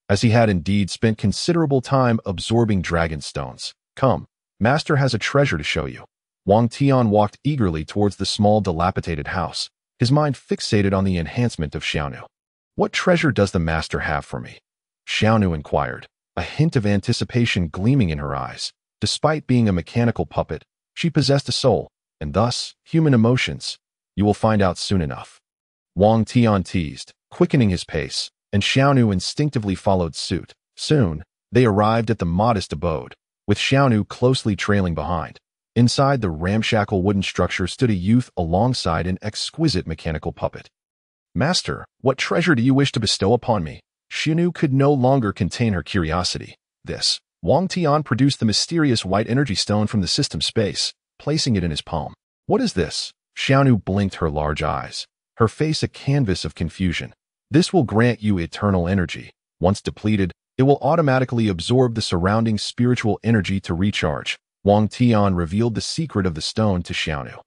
as he had indeed spent considerable time absorbing dragon stones. Come, Master has a treasure to show you. Wang Tian walked eagerly towards the small dilapidated house, his mind fixated on the enhancement of Xianu. What treasure does the master have for me? Xianu inquired, a hint of anticipation gleaming in her eyes. Despite being a mechanical puppet, she possessed a soul, and thus, human emotions. You will find out soon enough. Wang Tian teased, quickening his pace, and Xianu instinctively followed suit, Soon, they arrived at the modest abode, with Xiaonu closely trailing behind. Inside the ramshackle wooden structure stood a youth alongside an exquisite mechanical puppet. "Master, what treasure do you wish to bestow upon me?" Xiaonu could no longer contain her curiosity. Wang Tian produced the mysterious white energy stone from the system space, placing it in his palm. "What is this?" Xiaonu blinked her large eyes, her face a canvas of confusion. "This will grant you eternal energy. Once depleted, it will automatically absorb the surrounding spiritual energy to recharge." Wang Tian revealed the secret of the stone to Xiaonu,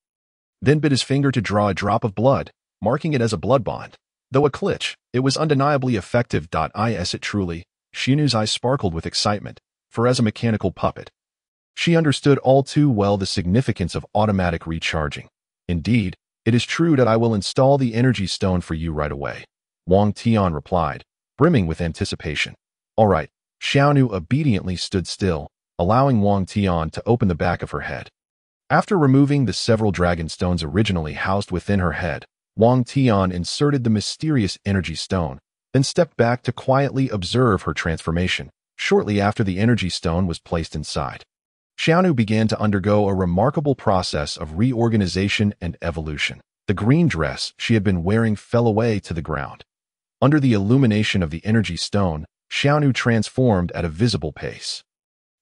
then bit his finger to draw a drop of blood, marking it as a blood bond. Though a glitch, it was undeniably effective. Is it truly? Xiaonu's eyes sparkled with excitement, for as a mechanical puppet, she understood all too well the significance of automatic recharging. "Indeed, it is true that I will install the energy stone for you right away," Wang Tian replied, brimming with anticipation. "All right." Xiaonu obediently stood still, allowing Wang Tian to open the back of her head. After removing the several dragon stones originally housed within her head, Wang Tian inserted the mysterious energy stone, then stepped back to quietly observe her transformation. Shortly after the energy stone was placed inside, Xiaonu began to undergo a remarkable process of reorganization and evolution. The green dress she had been wearing fell away to the ground. Under the illumination of the energy stone, Xiaonu transformed at a visible pace.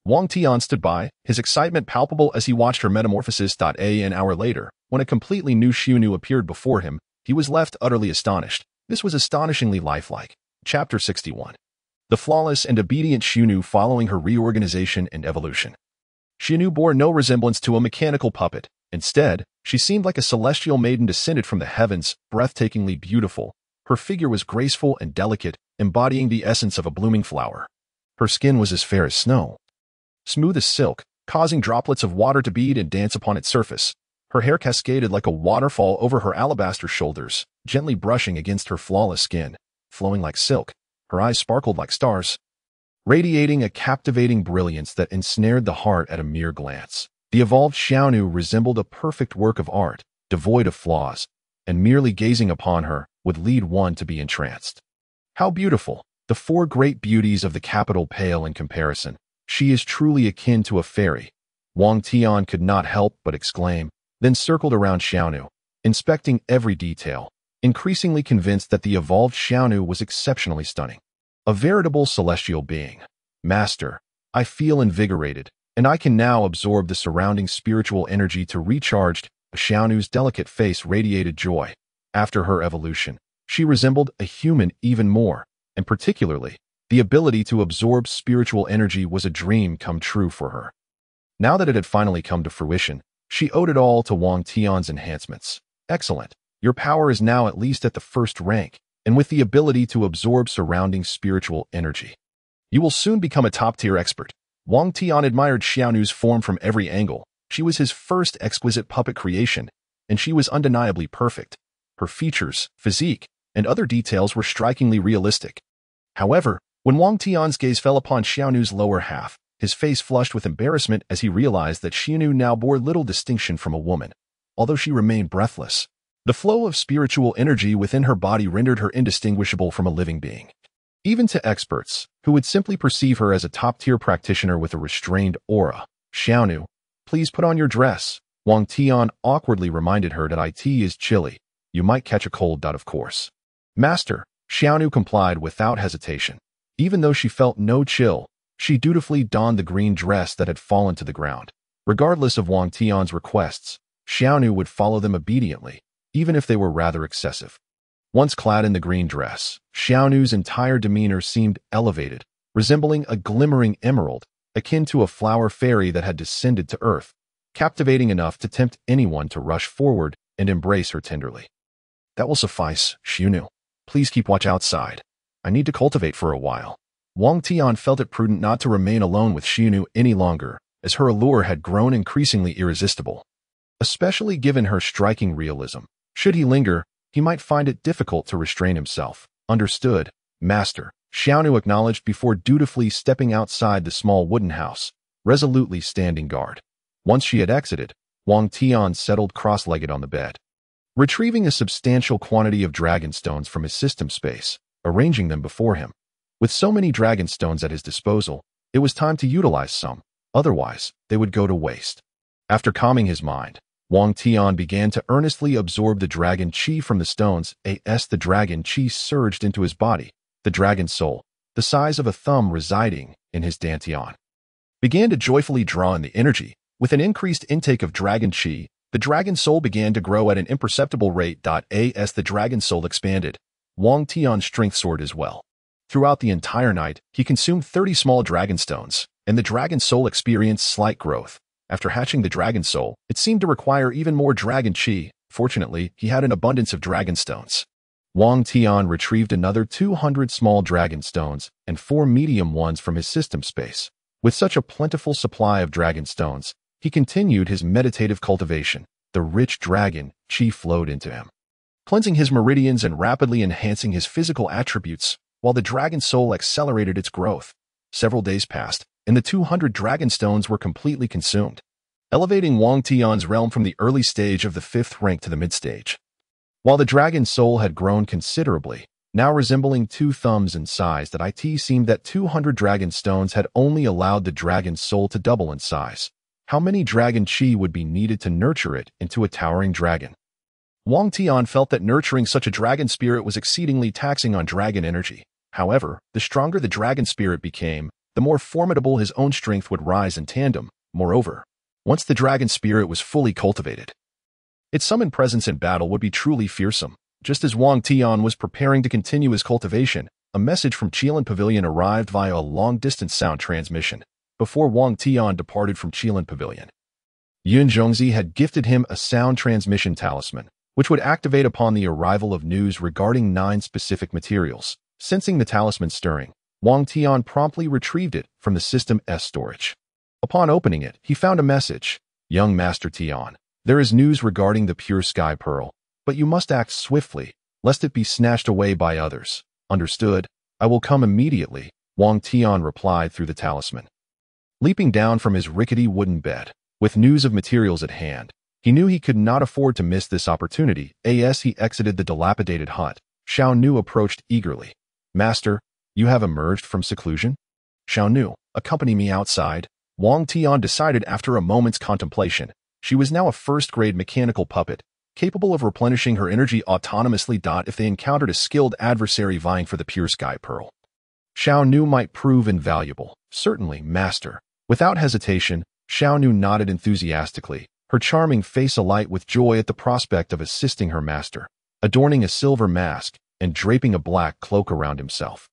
Wang Tian stood by, his excitement palpable as he watched her metamorphosis. An hour later, when a completely new Xiaonu appeared before him, he was left utterly astonished. This was astonishingly lifelike. Chapter 61. The flawless and obedient Xiaonu following her reorganization and evolution. Xiaonu bore no resemblance to a mechanical puppet. Instead, she seemed like a celestial maiden descended from the heavens, breathtakingly beautiful. Her figure was graceful and delicate, embodying the essence of a blooming flower. Her skin was as fair as snow, smooth as silk, causing droplets of water to bead and dance upon its surface. Her hair cascaded like a waterfall over her alabaster shoulders, gently brushing against her flawless skin, flowing like silk. Her eyes sparkled like stars, radiating a captivating brilliance that ensnared the heart at a mere glance. The evolved Xiaonu resembled a perfect work of art, devoid of flaws, and merely gazing upon her would lead one to be entranced. How beautiful! The four great beauties of the capital pale in comparison. She is truly akin to a fairy, Wang Tian could not help but exclaim, then circled around Xiaonu, inspecting every detail, increasingly convinced that the evolved Xiaonu was exceptionally stunning. A veritable celestial being. "Master, I feel invigorated, and I can now absorb the surrounding spiritual energy to recharge." Xiaonu's delicate face radiated joy. After her evolution, she resembled a human even more, and particularly, the ability to absorb spiritual energy was a dream come true for her. Now that it had finally come to fruition, she owed it all to Wang Tian's enhancements. "Excellent. Your power is now at least at the first rank, and with the ability to absorb surrounding spiritual energy, you will soon become a top-tier expert." Wang Tian admired Xiaonu's form from every angle. She was his first exquisite puppet creation, and she was undeniably perfect. Her features, physique, and other details were strikingly realistic. However, when Wang Tian's gaze fell upon Xiaonu's lower half, his face flushed with embarrassment as he realized that Xiaonu now bore little distinction from a woman, although she remained breathless. The flow of spiritual energy within her body rendered her indistinguishable from a living being. Even to experts, who would simply perceive her as a top-tier practitioner with a restrained aura. "Xiaonu, please put on your dress." Wang Tian awkwardly reminded her that it is chilly. "You might catch a cold." Of course. "Master." Xiaonu complied without hesitation. Even though she felt no chill, she dutifully donned the green dress that had fallen to the ground. Regardless of Wang Tian's requests, Xiaonu would follow them obediently, even if they were rather excessive. Once clad in the green dress, Xiaonu's entire demeanor seemed elevated, resembling a glimmering emerald, akin to a flower fairy that had descended to earth, captivating enough to tempt anyone to rush forward and embrace her tenderly. "That will suffice, Xiaonu. Please keep watch outside. I need to cultivate for a while." Wang Tian felt it prudent not to remain alone with Xiaonu any longer, as her allure had grown increasingly irresistible. Especially given her striking realism. Should he linger, he might find it difficult to restrain himself. "Understood, master," Xiaonu acknowledged before dutifully stepping outside the small wooden house, resolutely standing guard. Once she had exited, Wang Tian settled cross-legged on the bed, retrieving a substantial quantity of dragon stones from his system space, arranging them before him. With so many dragon stones at his disposal, it was time to utilize some, otherwise they would go to waste. After calming his mind, Wang Tian began to earnestly absorb the dragon qi from the stones. As the dragon qi surged into his body, the dragon soul, the size of a thumb residing in his dantian, began to joyfully draw in the energy. With an increased intake of dragon qi, the dragon soul began to grow at an imperceptible rate. As the dragon soul expanded, Wang Tian's strength soared as well. Throughout the entire night, he consumed 30 small dragon stones, and the dragon soul experienced slight growth. After hatching the dragon soul, it seemed to require even more dragon qi. Fortunately, he had an abundance of dragon stones. Wang Tian retrieved another 200 small dragon stones and 4 medium ones from his system space. With such a plentiful supply of dragon stones, he continued his meditative cultivation. The rich dragon qi flowed into him, cleansing his meridians and rapidly enhancing his physical attributes, while the dragon soul accelerated its growth. Several days passed, and the 200 dragon stones were completely consumed, elevating Wang Tian's realm from the early stage of the 5th rank to the mid-stage. While the dragon soul had grown considerably, now resembling 2 thumbs in size, it seemed that 200 dragon stones had only allowed the dragon soul to double in size. How many dragon qi would be needed to nurture it into a towering dragon? Wang Tian felt that nurturing such a dragon spirit was exceedingly taxing on dragon energy. However, the stronger the dragon spirit became, the more formidable his own strength would rise in tandem. Moreover, once the dragon spirit was fully cultivated, its summoned presence in battle would be truly fearsome. Just as Wang Tian was preparing to continue his cultivation, a message from Qilin Pavilion arrived via a long-distance sound transmission. Before Wang Tian departed from Qilin Pavilion, Yun Zhongzi had gifted him a sound transmission talisman, which would activate upon the arrival of news regarding 9 specific materials. Sensing the talisman stirring, Wang Tian promptly retrieved it from the system's storage. Upon opening it, he found a message. Young Master Tian, there is news regarding the pure sky pearl, but you must act swiftly, lest it be snatched away by others. Understood? I will come immediately, Wang Tian replied through the talisman. Leaping down from his rickety wooden bed, with news of materials at hand, he knew he could not afford to miss this opportunity. As he exited the dilapidated hut, Xiao Nu approached eagerly. Master, you have emerged from seclusion? Xiao Nu, accompany me outside. Wang Tian decided after a moment's contemplation. She was now a first-grade mechanical puppet, capable of replenishing her energy autonomously. If they encountered a skilled adversary vying for the pure sky pearl, Xiao Nu might prove invaluable. Certainly, Master. Without hesitation, Xiao Nu nodded enthusiastically, her charming face alight with joy at the prospect of assisting her master. Adorning a silver mask and draping a black cloak around himself,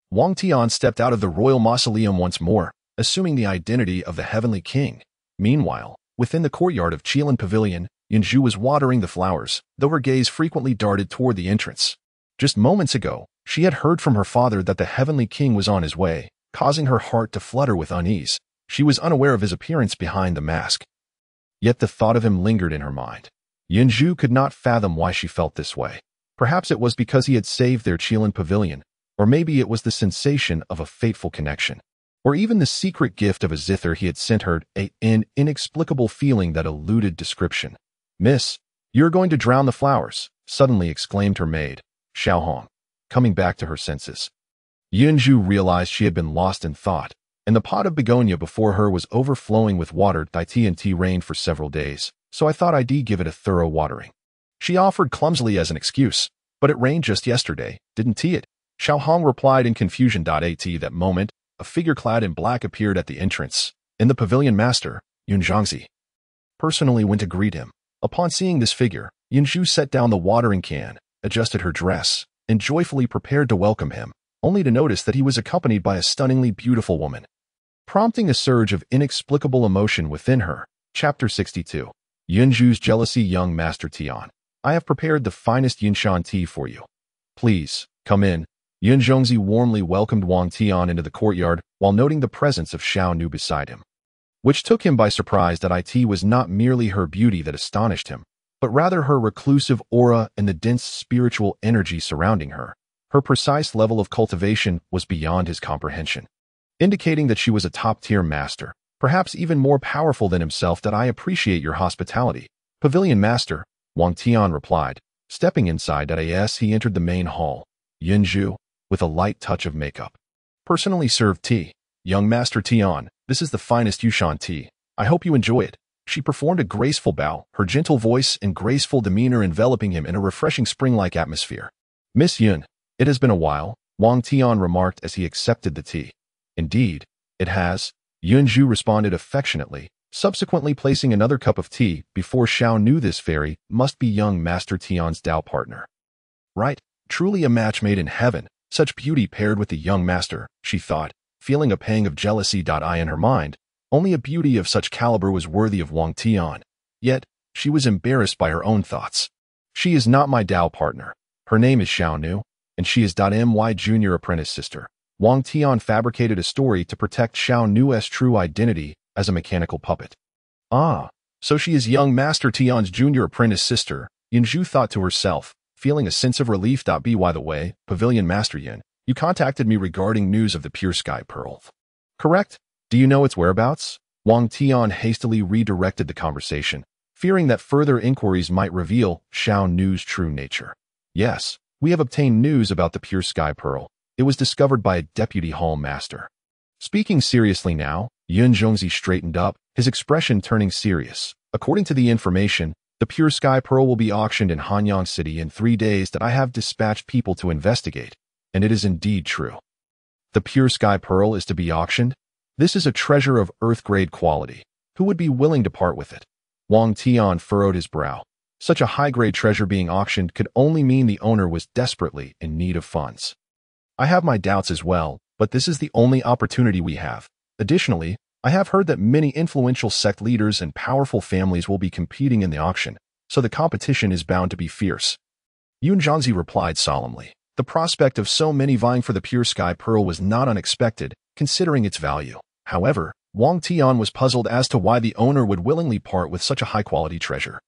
Wang Tian stepped out of the royal mausoleum once more, assuming the identity of the heavenly king. Meanwhile, within the courtyard of Qilin Pavilion, Yunju was watering the flowers, though her gaze frequently darted toward the entrance. Just moments ago, she had heard from her father that the heavenly king was on his way, causing her heart to flutter with unease. She was unaware of his appearance behind the mask, yet the thought of him lingered in her mind. Yunju could not fathom why she felt this way. Perhaps it was because he had saved their Qilin Pavilion, or maybe it was the sensation of a fateful connection, or even the secret gift of a zither he had sent her, an inexplicable feeling that eluded description. Miss, you're going to drown the flowers, suddenly exclaimed her maid, Xiao Hong, coming back to her senses. Yunju realized she had been lost in thought, and the pot of begonia before her was overflowing with water. TNT rained for several days, so I thought I'd give it a thorough watering. She offered clumsily as an excuse, but it rained just yesterday, didn't it? Xiao Hong replied in confusion. At that moment, a figure clad in black appeared at the entrance. In the pavilion, Master, Yun Zhongzi personally went to greet him. Upon seeing this figure, Yunju set down the watering can, adjusted her dress, and joyfully prepared to welcome him, only to notice that he was accompanied by a stunningly beautiful woman, prompting a surge of inexplicable emotion within her. Chapter 62. Yunju's jealousy. Young Master Tian, I have prepared the finest Yinshan tea for you. Please, come in. Yun Zhongzi warmly welcomed Wang Tian into the courtyard while noting the presence of Xiao Nu beside him, which took him by surprise. It was not merely her beauty that astonished him, but rather her reclusive aura and the dense spiritual energy surrounding her. Her precise level of cultivation was beyond his comprehension, indicating that she was a top-tier master, perhaps even more powerful than himself. I appreciate your hospitality, Pavilion Master, Wang Tian replied, stepping inside. As he entered the main hall, Yunju, with a light touch of makeup, Personally served tea. Young Master Tian, this is the finest Yushan tea. I hope you enjoy it. She performed a graceful bow, her gentle voice and graceful demeanor enveloping him in a refreshing spring-like atmosphere. Miss Yun, it has been a while, Wang Tian remarked as he accepted the tea. Indeed, it has, Yunju responded affectionately, subsequently placing another cup of tea before Xiao knew this fairy must be young Master Tian's Dao partner. Right, truly a match made in heaven, such beauty paired with the young master, she thought, feeling a pang of jealousy. In her mind, only a beauty of such caliber was worthy of Wang Tian. Yet, she was embarrassed by her own thoughts. She is not my Dao partner. Her name is Xiao Nu, and she is my junior apprentice sister. Wang Tian fabricated a story to protect Xiao Nu's true identity as a mechanical puppet. Ah, so she is young Master Tian's junior apprentice sister, Yunju thought to herself, feeling a sense of relief. By the way, Pavilion Master Yin, you contacted me regarding news of the Pure Sky Pearl. Correct? Do you know its whereabouts? Wang Tian hastily redirected the conversation, fearing that further inquiries might reveal Xiao Nu's true nature. Yes, we have obtained news about the Pure Sky Pearl. It was discovered by a deputy hall master. Speaking seriously now, Yun Zhongzi straightened up, his expression turning serious. According to the information, the Pure Sky Pearl will be auctioned in Hanyang City in 3 days that I have dispatched people to investigate, and it is indeed true. The Pure Sky Pearl is to be auctioned? This is a treasure of earth-grade quality. Who would be willing to part with it? Wang Tian furrowed his brow. Such a high-grade treasure being auctioned could only mean the owner was desperately in need of funds. I have my doubts as well, but this is the only opportunity we have. Additionally, I have heard that many influential sect leaders and powerful families will be competing in the auction, so the competition is bound to be fierce. Yun Zhongzi replied solemnly. The prospect of so many vying for the Pure Sky Pearl was not unexpected, considering its value. However, Wang Tian was puzzled as to why the owner would willingly part with such a high-quality treasure.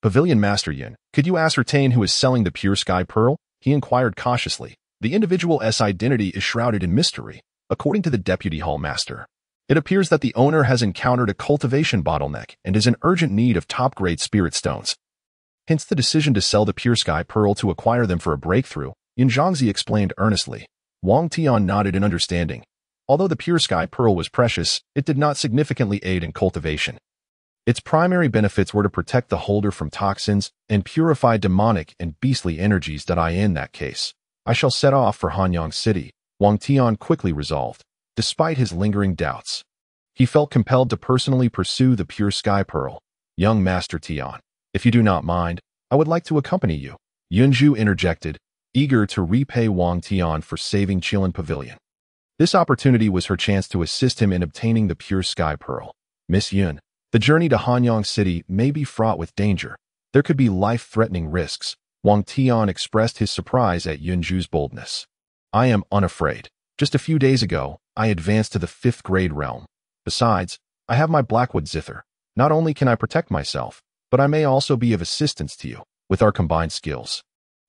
Pavilion Master Yin, could you ascertain who is selling the Pure Sky Pearl? He inquired cautiously. The individual's identity is shrouded in mystery, according to the deputy hall master. It appears that the owner has encountered a cultivation bottleneck and is in urgent need of top-grade spirit stones. Hence the decision to sell the Pure Sky Pearl to acquire them for a breakthrough, Yin Zhongzi explained earnestly. Wang Tian nodded in understanding. Although the Pure Sky Pearl was precious, it did not significantly aid in cultivation. Its primary benefits were to protect the holder from toxins and purify demonic and beastly energies. In that case, I shall set off for Hanyang City, Wang Tian quickly resolved. Despite his lingering doubts, he felt compelled to personally pursue the Pure Sky Pearl. Young Master Tian, if you do not mind, I would like to accompany you, Yunju interjected, eager to repay Wang Tian for saving Qilin Pavilion. This opportunity was her chance to assist him in obtaining the Pure Sky Pearl. Miss Yun, the journey to Hanyang City may be fraught with danger. There could be life-threatening risks. Wang Tian expressed his surprise at Yunju's boldness. I am unafraid. Just a few days ago, I advanced to the 5th grade realm. Besides, I have my Blackwood Zither. Not only can I protect myself, but I may also be of assistance to you, with our combined skills.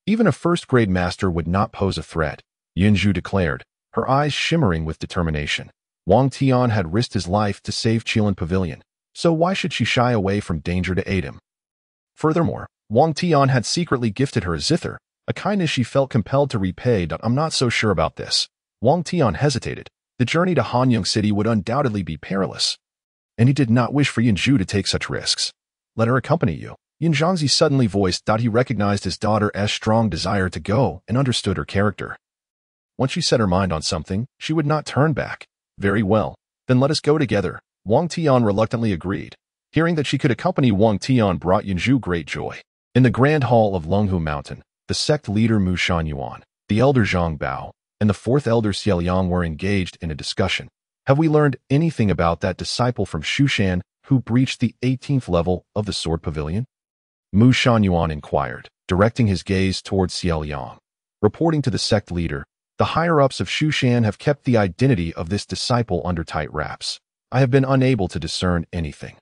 Even a 1st grade master would not pose a threat, Yunju declared, her eyes shimmering with determination. Wang Tian had risked his life to save Qilin Pavilion, so why should she shy away from danger to aid him? Furthermore, Wang Tian had secretly gifted her a zither, a kindness she felt compelled to repay. I'm not so sure about this. Wang Tian hesitated. The journey to Hanyang City would undoubtedly be perilous, and he did not wish for Yunju to take such risks. Let her accompany you, Yin Zhongzi suddenly voiced. He recognized his daughter's strong desire to go and understood her character. Once she set her mind on something, she would not turn back. Very well, then let us go together, Wang Tian reluctantly agreed. Hearing that she could accompany Wang Tian brought Yunju great joy. In the Grand Hall of Lunghu Mountain, the sect leader Mu Shan-yuan, the elder Zhang Bao, and the 4th elder Xiaoliang were engaged in a discussion. Have we learned anything about that disciple from Zhuxian who breached the 18th level of the Sword Pavilion? Mu Shan-yuan inquired, directing his gaze towards Xiaoliang. Reporting to the sect leader, the higher-ups of Zhuxian have kept the identity of this disciple under tight wraps. I have been unable to discern anything.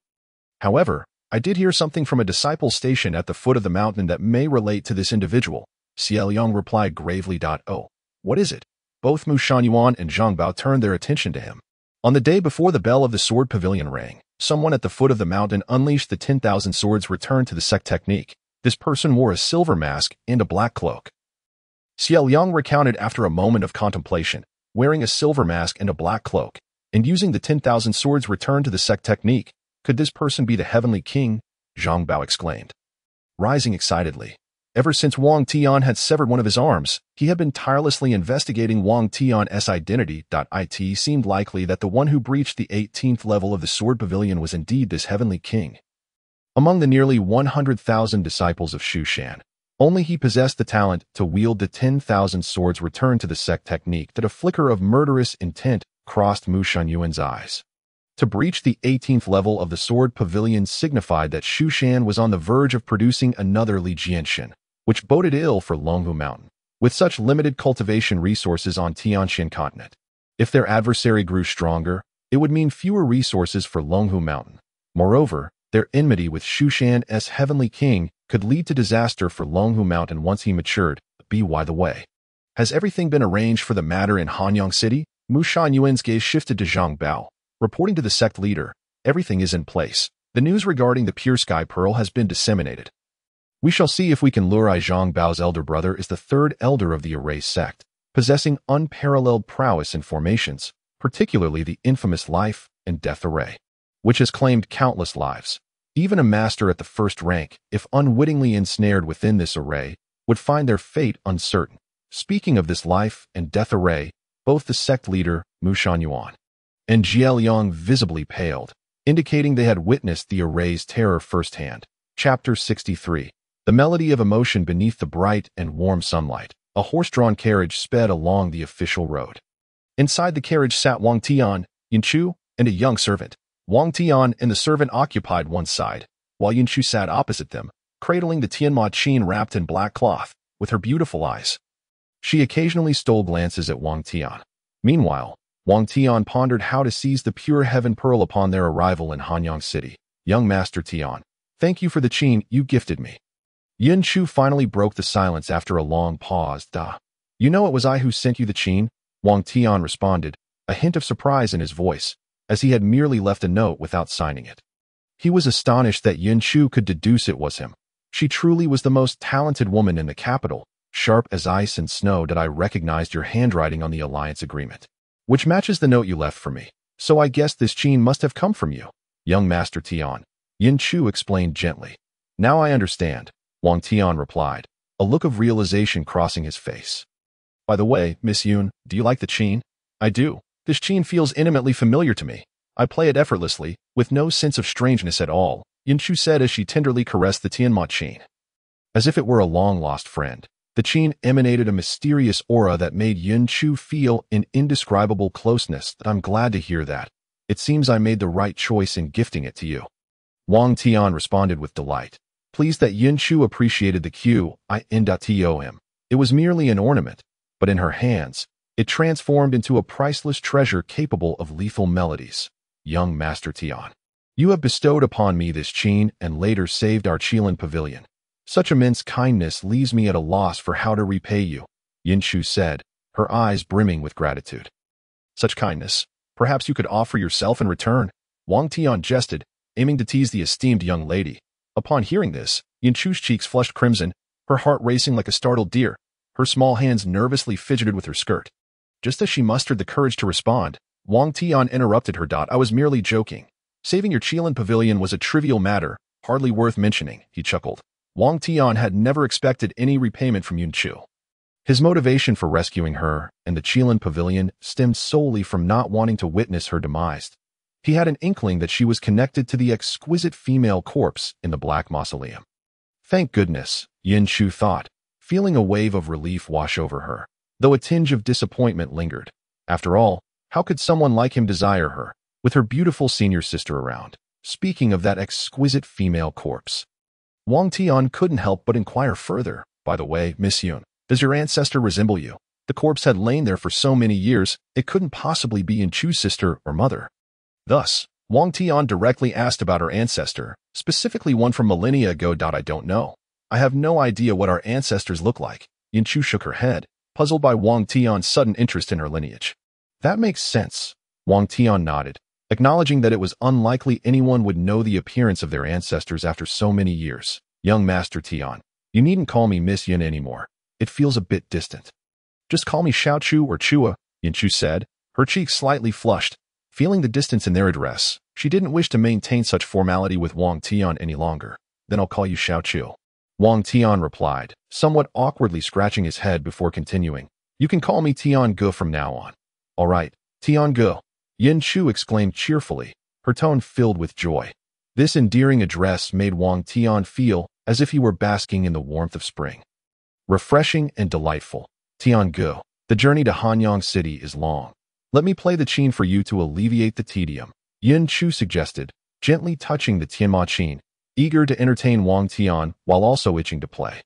However, I did hear something from a disciple stationed at the foot of the mountain that may relate to this individual, Xiaoliang replied gravely. Oh, what is it? Both Mu Shan-yuan and Zhang Bao turned their attention to him. On the day before the bell of the Sword Pavilion rang, someone at the foot of the mountain unleashed the 10,000 swords returned to the sect technique. This person wore a silver mask and a black cloak. Xiaoliang recounted after a moment of contemplation. wearing a silver mask and a black cloak, and using the 10,000 swords return to the sect technique. Could this person be the heavenly king? Zhang Bao exclaimed, rising excitedly. Ever since Wang Tian had severed one of his arms, he had been tirelessly investigating Wang Tian's identity. It seemed likely that the one who breached the 18th level of the Sword Pavilion was indeed this heavenly king. Among the nearly 100,000 disciples of Zhuxian, only he possessed the talent to wield the 10,000 swords returned to the sect technique. That a flicker of murderous intent crossed Mu Shunyuan's eyes. To breach the 18th level of the Sword Pavilion signified that Zhuxian was on the verge of producing another Li Jianshan, which boded ill for Longhu Mountain, with such limited cultivation resources on Tianxian continent. If their adversary grew stronger, it would mean fewer resources for Longhu Mountain. Moreover, their enmity with Zhuxian's heavenly king could lead to disaster for Longhu Mountain once he matured. By the way, has everything been arranged for the matter in Hanyang City? Mu Shunyuan's gaze shifted to Zhang Bao, reporting to the sect leader, everything is in place. The news regarding the pure sky pearl has been disseminated. We shall see if we can lure. Zhang Bao's elder brother is the third elder of the erased sect, possessing unparalleled prowess in formations, particularly the infamous life and death array, which has claimed countless lives. Even a master at the first rank, if unwittingly ensnared within this array, would find their fate uncertain. Speaking of this life and death array, both the sect leader, Mu Shunyuan, and Jie Liang visibly paled, indicating they had witnessed the array's terror firsthand. Chapter 63. The melody of emotion beneath the bright and warm sunlight. A horse-drawn carriage sped along the official road. Inside the carriage sat Wang Tian, Yunchu, and a young servant. Wang Tian and the servant occupied one side, while Yunchu sat opposite them, cradling the Tianma Qin wrapped in black cloth, with her beautiful eyes. She occasionally stole glances at Wang Tian. Meanwhile, Wang Tian pondered how to seize the pure heaven pearl upon their arrival in Hanyang City. Young Master Tian, thank you for the Qin you gifted me. Yunchu finally broke the silence after a long pause. You know it was I who sent you the Qin? Wang Tian responded, a hint of surprise in his voice, as he had merely left a note without signing it. He was astonished that Yunchu could deduce it was him. She truly was the most talented woman in the capital, sharp as ice and snow. I recognized your handwriting on the alliance agreement, which matches the note you left for me, so I guess this Qin must have come from you. Young Master Tian, Yunchu explained gently. Now I understand, Wang Tian replied, a look of realization crossing his face. By the way, Miss Yun, do you like the Qin? I do. This Qin feels intimately familiar to me. I play it effortlessly, with no sense of strangeness at all, Yunchu said as she tenderly caressed the Tianma Qin. As if it were a long-lost friend, the Qin emanated a mysterious aura that made Yunchu feel an indescribable closeness. I'm glad to hear that. It seems I made the right choice in gifting it to you. Wang Tian responded with delight, pleased that Yunchu appreciated the Qin. It was merely an ornament, but in her hands, it transformed into a priceless treasure capable of lethal melodies. Young Master Tian, you have bestowed upon me this Qin and later saved our Qilin pavilion. Such immense kindness leaves me at a loss for how to repay you, Yunchu said, her eyes brimming with gratitude. Such kindness, perhaps you could offer yourself in return, Wang Tian jested, aiming to tease the esteemed young lady. Upon hearing this, Yunchu's cheeks flushed crimson, her heart racing like a startled deer. Her small hands nervously fidgeted with her skirt. Just as she mustered the courage to respond, Wang Tian interrupted her. I was merely joking. Saving your Qilin pavilion was a trivial matter, hardly worth mentioning, he chuckled. Wang Tian had never expected any repayment from Yunchu. His motivation for rescuing her and the Qilin pavilion stemmed solely from not wanting to witness her demise. He had an inkling that she was connected to the exquisite female corpse in the Black Mausoleum. Thank goodness, Yunchu thought, feeling a wave of relief wash over her, though a tinge of disappointment lingered. After all, how could someone like him desire her, with her beautiful senior sister around? Speaking of that exquisite female corpse, Wang Tian couldn't help but inquire further. By the way, Miss Yun, does your ancestor resemble you? The corpse had lain there for so many years, it couldn't possibly be Yunchu's sister or mother. Thus, Wang Tian directly asked about her ancestor, specifically one from millennia ago. I don't know. I have no idea what our ancestors look like. Yunchu shook her head, puzzled by Wang Tian's sudden interest in her lineage. That makes sense. Wang Tian nodded, acknowledging that it was unlikely anyone would know the appearance of their ancestors after so many years. Young Master Tian, you needn't call me Miss Yin anymore. It feels a bit distant. Just call me Xiao Chu or Chua, Yanchu said, her cheeks slightly flushed. Feeling the distance in their address, she didn't wish to maintain such formality with Wang Tian any longer. Then I'll call you Xiaoqiu. Wang Tian replied, somewhat awkwardly scratching his head before continuing. You can call me Tian Ge from now on. All right, Tian Ge. Yanchu exclaimed cheerfully, her tone filled with joy. This endearing address made Wang Tian feel as if he were basking in the warmth of spring. Refreshing and delightful. Tian Ge, the journey to Hanyang City is long. Let me play the qin for you to alleviate the tedium, Yanchu suggested, gently touching the Tianma qin, eager to entertain Wang Tian while also itching to play.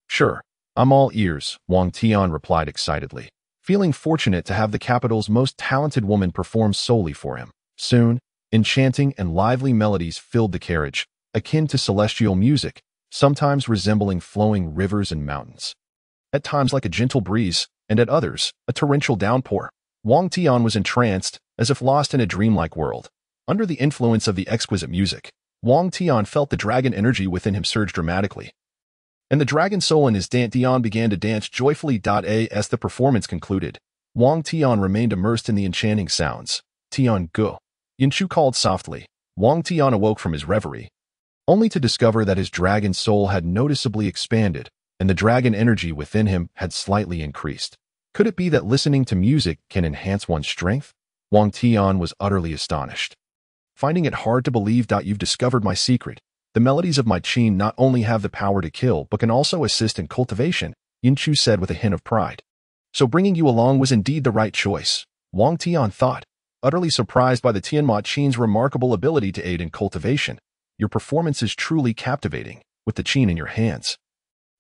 Sure, I'm all ears, Wang Tian replied excitedly, feeling fortunate to have the capital's most talented woman perform solely for him. Soon, enchanting and lively melodies filled the carriage, akin to celestial music, sometimes resembling flowing rivers and mountains. At times like a gentle breeze, and at others, a torrential downpour. Wang Tian was entranced, as if lost in a dreamlike world. Under the influence of the exquisite music, Wang Tian felt the dragon energy within him surge dramatically. And the dragon soul in his Tian began to dance joyfully. As the performance concluded, Wang Tian remained immersed in the enchanting sounds. Tian Ge. Yanchu called softly. Wang Tian awoke from his reverie, only to discover that his dragon soul had noticeably expanded, and the dragon energy within him had slightly increased. Could it be that listening to music can enhance one's strength? Wang Tian was utterly astonished. Finding it hard to believe that you've discovered my secret. The melodies of my qin not only have the power to kill but can also assist in cultivation, Yanchu said with a hint of pride. So bringing you along was indeed the right choice, Wang Tian thought, utterly surprised by the Tianma qin's remarkable ability to aid in cultivation. Your performance is truly captivating, with the qin in your hands.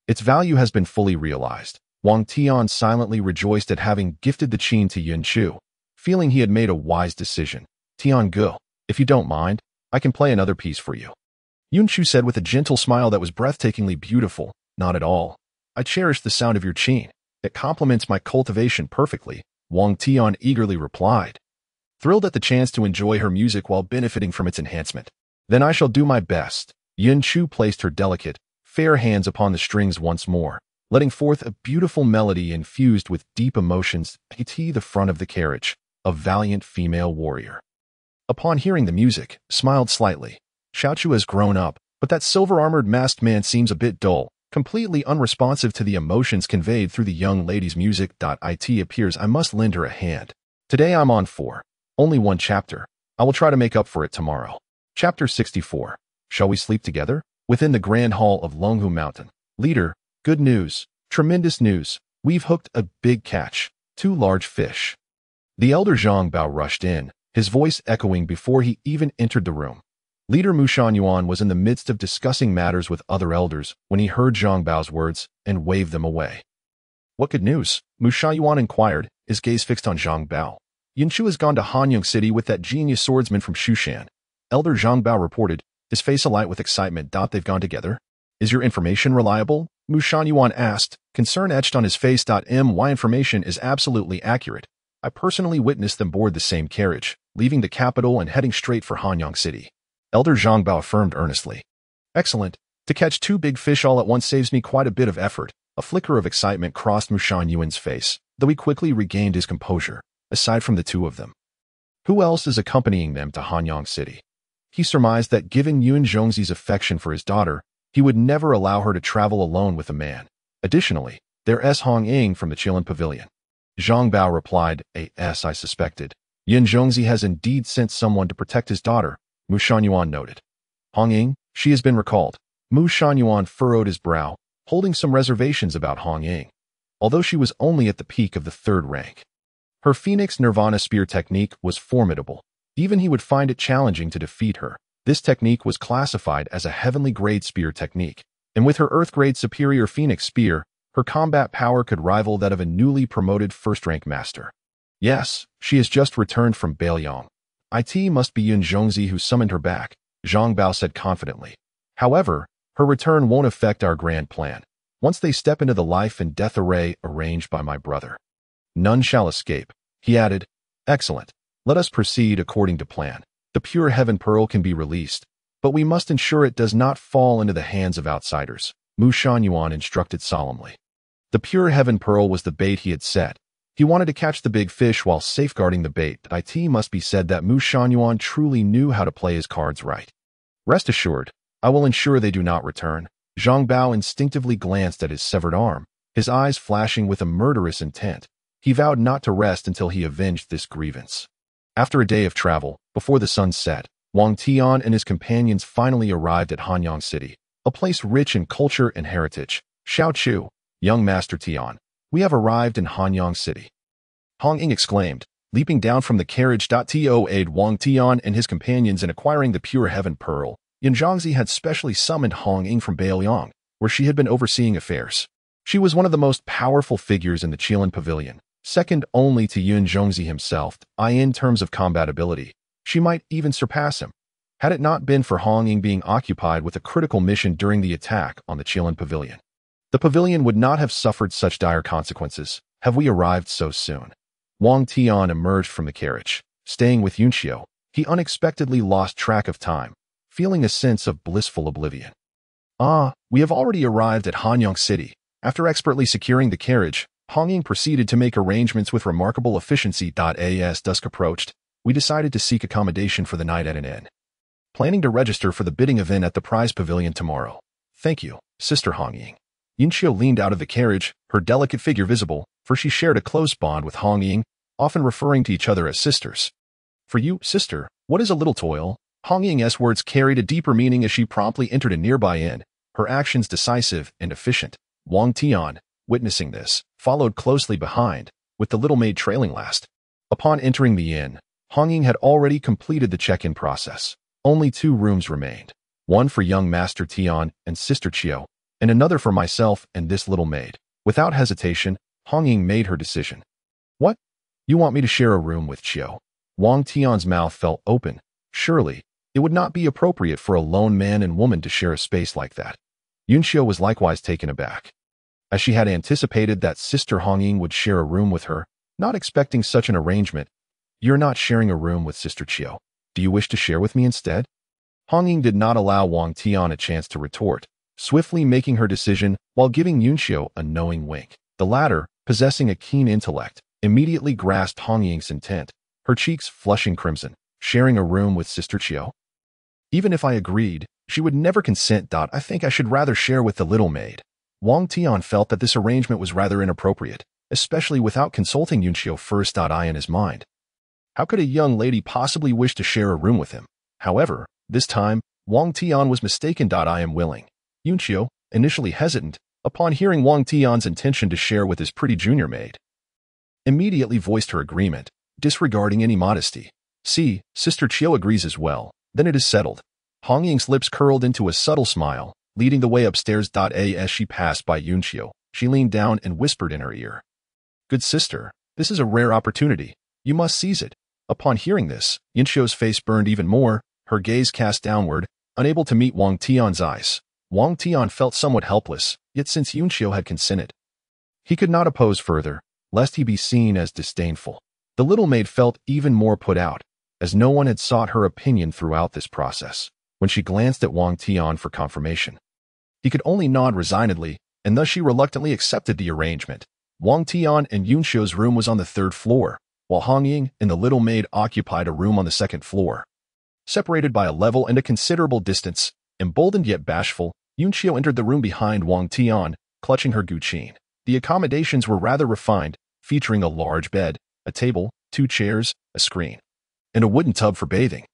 Its value has been fully realized. Wang Tian silently rejoiced at having gifted the qin to Yanchu, feeling he had made a wise decision. Tian Ge, if you don't mind, I can play another piece for you. Yanchu said with a gentle smile that was breathtakingly beautiful. Not at all. I cherish the sound of your qin. It complements my cultivation perfectly, Wang Tian eagerly replied, thrilled at the chance to enjoy her music while benefiting from its enhancement. Then I shall do my best. Yanchu placed her delicate, fair hands upon the strings once more, letting forth a beautiful melody infused with deep emotions. At the front of the carriage, a valiant female warrior, upon hearing the music, smiled slightly. Xiaoqiu has grown up, but that silver-armored masked man seems a bit dull, completely unresponsive to the emotions conveyed through the young lady's music. It appears I must lend her a hand. Today I'm on 4. Only one chapter. I will try to make up for it tomorrow. Chapter 64. Shall we sleep together? Within the grand hall of Longhu Mountain. Leader, good news. Tremendous news. We've hooked a big catch. 2 large fish. The elder Zhang Bao rushed in, his voice echoing before he even entered the room. Leader Mu Shangyuan was in the midst of discussing matters with other elders when he heard Zhang Bao's words and waved them away. What good news? Mu Shangyuan inquired, his gaze fixed on Zhang Bao. Yanchu has gone to Hanyang City with that genius swordsman from Zhuxian. Elder Zhang Bao reported, his face alight with excitement. They've gone together? Is your information reliable? Mu Shangyuan asked, concern etched on his face. My information is absolutely accurate. I personally witnessed them board the same carriage, leaving the capital and heading straight for Hanyang City. Elder Zhang Bao affirmed earnestly. Excellent. To catch 2 big fish all at once saves me quite a bit of effort. A flicker of excitement crossed Mu Shangyuan's face, though he quickly regained his composure. Aside from the 2 of them, who else is accompanying them to Hanyang City? He surmised that given Yun Zhongzi's affection for his daughter, he would never allow her to travel alone with a man. Additionally, there's Hong Ying from the Qilin Pavilion. Zhang Bao replied, I suspected. Yun Zhongzi has indeed sent someone to protect his daughter, Mu Shangyuan noted. Hong Ying, she has been recalled. Mu Shangyuan furrowed his brow, holding some reservations about Hong Ying, although she was only at the peak of the 3rd rank. Her Phoenix Nirvana spear technique was formidable. Even he would find it challenging to defeat her. This technique was classified as a heavenly grade spear technique, and with her earth grade superior Phoenix spear, her combat power could rival that of a newly promoted 1st rank master. Yes, she has just returned from Bailiang. It must be Yun Zhongzi who summoned her back, Zhang Bao said confidently. However, her return won't affect our grand plan. Once they step into the life and death array arranged by my brother, none shall escape, he added. Excellent. Let us proceed according to plan. The pure heaven pearl can be released, but we must ensure it does not fall into the hands of outsiders, Mu Shangyuan instructed solemnly. The pure heaven pearl was the bait he had set, He wanted to catch the big fish while safeguarding the bait. It must be said that Mu Shangyuan truly knew how to play his cards right. Rest assured, I will ensure they do not return. Zhang Bao instinctively glanced at his severed arm, his eyes flashing with a murderous intent. He vowed not to rest until he avenged this grievance. After a day of travel, before the sun set, Wang Tian and his companions finally arrived at Hanyang City, a place rich in culture and heritage. Xiao Chu, young Master Tian, we have arrived in Hanyang City. Hong Ying exclaimed, leaping down from the carriage. To aid Wang Tian and his companions in acquiring the pure heaven pearl, Yin Zhongzi had specially summoned Hong Ying from Bailiang, where she had been overseeing affairs. She was one of the most powerful figures in the Qilin pavilion, second only to Yin Zhongzi himself. In terms of combatability, she might even surpass him. Had it not been for Hong Ying being occupied with a critical mission during the attack on the Qilin pavilion, the pavilion would not have suffered such dire consequences. Have we arrived so soon? Wang Tian emerged from the carriage. Staying with Yunqiu, he unexpectedly lost track of time, feeling a sense of blissful oblivion. We have already arrived at Hanyang City. After expertly securing the carriage, Hong Ying proceeded to make arrangements with remarkable efficiency. As dusk approached, we decided to seek accommodation for the night at an inn, planning to register for the bidding event at the prize pavilion tomorrow. Thank you, Sister Hong Ying. Yunqiu leaned out of the carriage, her delicate figure visible, for she shared a close bond with Hong Ying, often referring to each other as sisters. For you, sister, what is a little toil? Hong Ying's words carried a deeper meaning as she promptly entered a nearby inn, her actions decisive and efficient. Wang Tian, witnessing this, followed closely behind, with the little maid trailing last. Upon entering the inn, Hong Ying had already completed the check-in process. Only 2 rooms remained, one for young Master Tian and Sister Qiu, and another for myself and this little maid. Without hesitation, Hong Ying made her decision. What? You want me to share a room with Qiu? Wang Tian's mouth fell open. Surely, it would not be appropriate for a lone man and woman to share a space like that. Yunqiu was likewise taken aback, as she had anticipated that Sister Hong Ying would share a room with her, not expecting such an arrangement. You're not sharing a room with Sister Qiu. Do you wish to share with me instead? Hong Ying did not allow Wang Tian a chance to retort, swiftly making her decision while giving Yunqiu a knowing wink. The latter, possessing a keen intellect, immediately grasped Hong Ying's intent, her cheeks flushing crimson. Sharing a room with Sister Qiu? Even if I agreed, she would never consent. I think I should rather share with the little maid. Wang Tian felt that this arrangement was rather inappropriate, especially without consulting Yunqiu first. In his mind, how could a young lady possibly wish to share a room with him? However, this time, Wang Tian was mistaken. I am willing. Yunqiu, initially hesitant, upon hearing Wang Tian's intention to share with his pretty junior maid, immediately voiced her agreement, disregarding any modesty. See, Sister Qiu agrees as well. Then it is settled. Hong Ying's lips curled into a subtle smile, leading the way upstairs. As she passed by Yunqiu, she leaned down and whispered in her ear. Good sister, this is a rare opportunity. You must seize it. Upon hearing this, Yunqiu's face burned even more, her gaze cast downward, unable to meet Wang Tian's eyes. Wang Tian felt somewhat helpless, yet since Yunqiu had consented, he could not oppose further, lest he be seen as disdainful. The little maid felt even more put out, as no one had sought her opinion throughout this process. When she glanced at Wang Tian for confirmation, he could only nod resignedly, and thus she reluctantly accepted the arrangement. Wang Tian and Yunqiu's room was on the 3rd floor, while Hong Ying and the little maid occupied a room on the 2nd floor. Separated by a level and a considerable distance, emboldened yet bashful, Yunqiu entered the room behind Wang Tian, clutching her guqin. The accommodations were rather refined, featuring a large bed, a table, 2 chairs, a screen, and a wooden tub for bathing.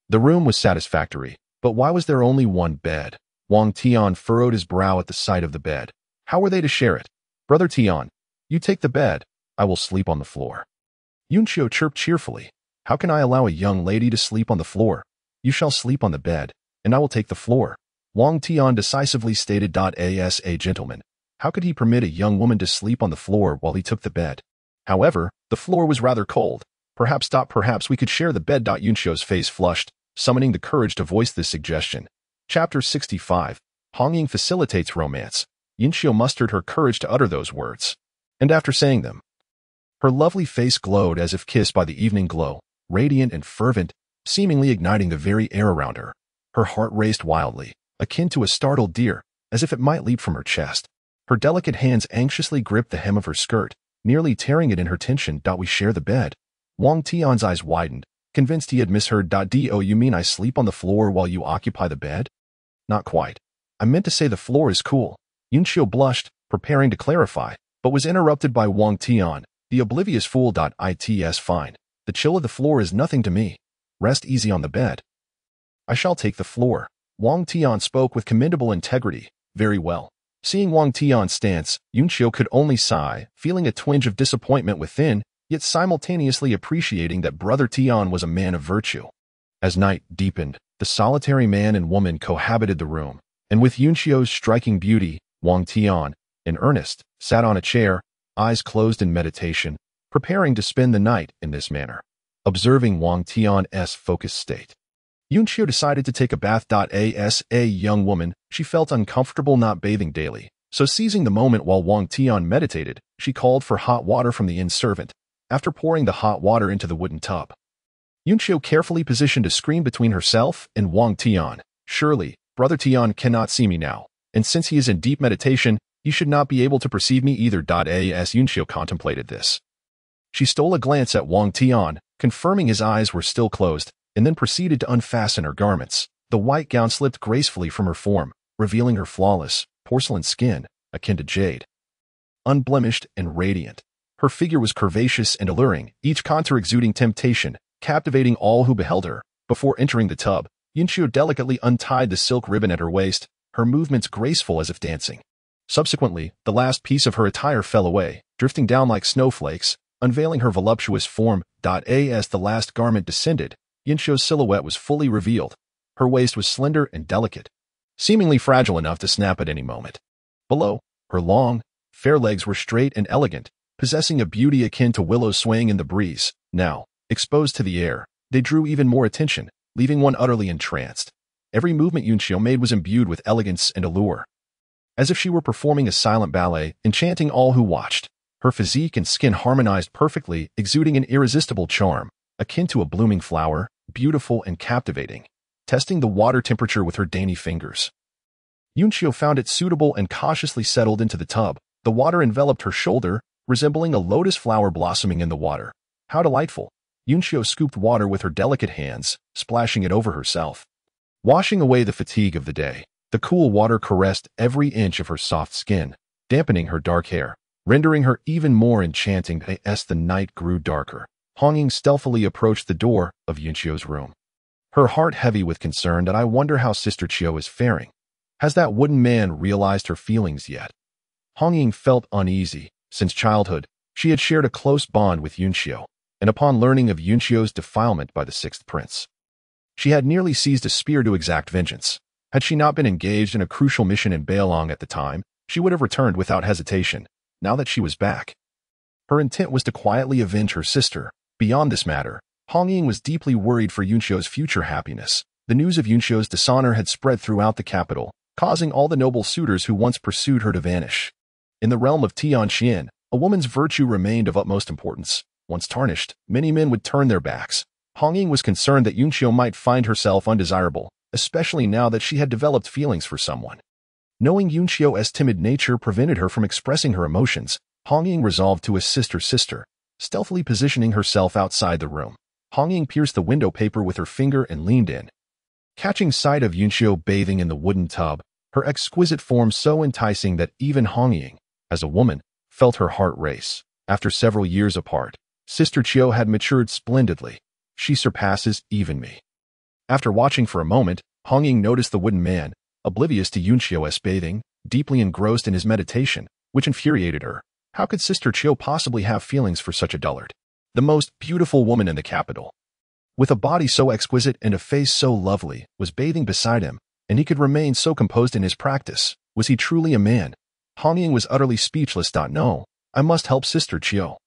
The room was satisfactory, but why was there only one bed? Wang Tian furrowed his brow at the sight of the bed. How were they to share it? Brother Tian, you take the bed. I will sleep on the floor. Yunqiu chirped cheerfully. How can I allow a young lady to sleep on the floor? You shall sleep on the bed, and I will take the floor. Wang Tian decisively stated. As a gentleman, how could he permit a young woman to sleep on the floor while he took the bed? However, the floor was rather cold. Perhaps we could share the bed. Yunqiu's face flushed, summoning the courage to voice this suggestion. Chapter 65. Hong Ying facilitates romance. Yunqiu mustered her courage to utter those words. And after saying them, her lovely face glowed as if kissed by the evening glow, radiant and fervent, seemingly igniting the very air around her. Her heart raced wildly, akin to a startled deer, as if it might leap from her chest. Her delicate hands anxiously gripped the hem of her skirt, nearly tearing it in her tension. We share the bed. Wang Tian's eyes widened, convinced he had misheard. Do you mean I sleep on the floor while you occupy the bed? Not quite. I meant to say the floor is cool. Yunqiu blushed, preparing to clarify, but was interrupted by Wang Tian, the oblivious fool. It's fine. The chill of the floor is nothing to me. Rest easy on the bed. I shall take the floor. Wang Tian spoke with commendable integrity. Very well. Seeing Wang Tian's stance, Yunqiu could only sigh, feeling a twinge of disappointment within, yet simultaneously appreciating that Brother Tian was a man of virtue. As night deepened, the solitary man and woman cohabited the room, and with Yunqiu's striking beauty, Wang Tian, in earnest, sat on a chair, eyes closed in meditation, preparing to spend the night in this manner. Observing Wang Tian's focused state, Yunqiu decided to take a bath. As a young woman, she felt uncomfortable not bathing daily, so seizing the moment while Wang Tian meditated, she called for hot water from the inn servant, after pouring the hot water into the wooden tub. Yunqiu carefully positioned a screen between herself and Wang Tian. Surely, Brother Tian cannot see me now, and since he is in deep meditation, he should not be able to perceive me either. As Yunqiu contemplated this, she stole a glance at Wang Tian, confirming his eyes were still closed, and then proceeded to unfasten her garments. The white gown slipped gracefully from her form, revealing her flawless, porcelain skin, akin to jade. Unblemished and radiant, her figure was curvaceous and alluring, each contour exuding temptation, captivating all who beheld her. Before entering the tub, Yunqiu delicately untied the silk ribbon at her waist, her movements graceful as if dancing. Subsequently, the last piece of her attire fell away, drifting down like snowflakes, unveiling her voluptuous form. As the last garment descended, Yunqiu's silhouette was fully revealed. Her waist was slender and delicate, seemingly fragile enough to snap at any moment. Below, her long, fair legs were straight and elegant, possessing a beauty akin to willows swaying in the breeze. Now, exposed to the air, they drew even more attention, leaving one utterly entranced. Every movement Yunqiu made was imbued with elegance and allure, as if she were performing a silent ballet, enchanting all who watched. Her physique and skin harmonized perfectly, exuding an irresistible charm, akin to a blooming flower, beautiful and captivating. Testing the water temperature with her dainty fingers, Yunqiu found it suitable and cautiously settled into the tub. The water enveloped her shoulder, resembling a lotus flower blossoming in the water. How delightful! Yunqiu scooped water with her delicate hands, splashing it over herself. Washing away the fatigue of the day, the cool water caressed every inch of her soft skin, dampening her dark hair, rendering her even more enchanting. As the night grew darker, Honging stealthily approached the door of Yunqiu's room, her heart heavy with concern. I wonder how Sister Qiu is faring. Has that wooden man realized her feelings yet? Honging felt uneasy. Since childhood, she had shared a close bond with Yunqiu, and upon learning of Yunqiu's defilement by the sixth prince, she had nearly seized a spear to exact vengeance. Had she not been engaged in a crucial mission in Beilong at the time, she would have returned without hesitation. Now that she was back, her intent was to quietly avenge her sister. Beyond this matter, Honging was deeply worried for Yunqiu's future happiness. The news of Yunqiu's dishonor had spread throughout the capital, causing all the noble suitors who once pursued her to vanish. In the realm of Tianxian, a woman's virtue remained of utmost importance. Once tarnished, many men would turn their backs. Honging was concerned that Yunqiu might find herself undesirable, especially now that she had developed feelings for someone. Knowing Yunqiu's timid nature prevented her from expressing her emotions, Honging resolved to assist her sister, stealthily positioning herself outside the room. Honging pierced the window paper with her finger and leaned in. Catching sight of Yunqiu bathing in the wooden tub, her exquisite form so enticing that even Honging, as a woman, felt her heart race. After several years apart, Sister Qiu had matured splendidly. She surpasses even me. After watching for a moment, Honging noticed the wooden man, oblivious to Yunqiu's bathing, deeply engrossed in his meditation, which infuriated her. How could Sister Qiu possibly have feelings for such a dullard? The most beautiful woman in the capital, with a body so exquisite and a face so lovely, was bathing beside him, and he could remain so composed in his practice. Was he truly a man? Honging was utterly speechless. No, I must help Sister Qiu.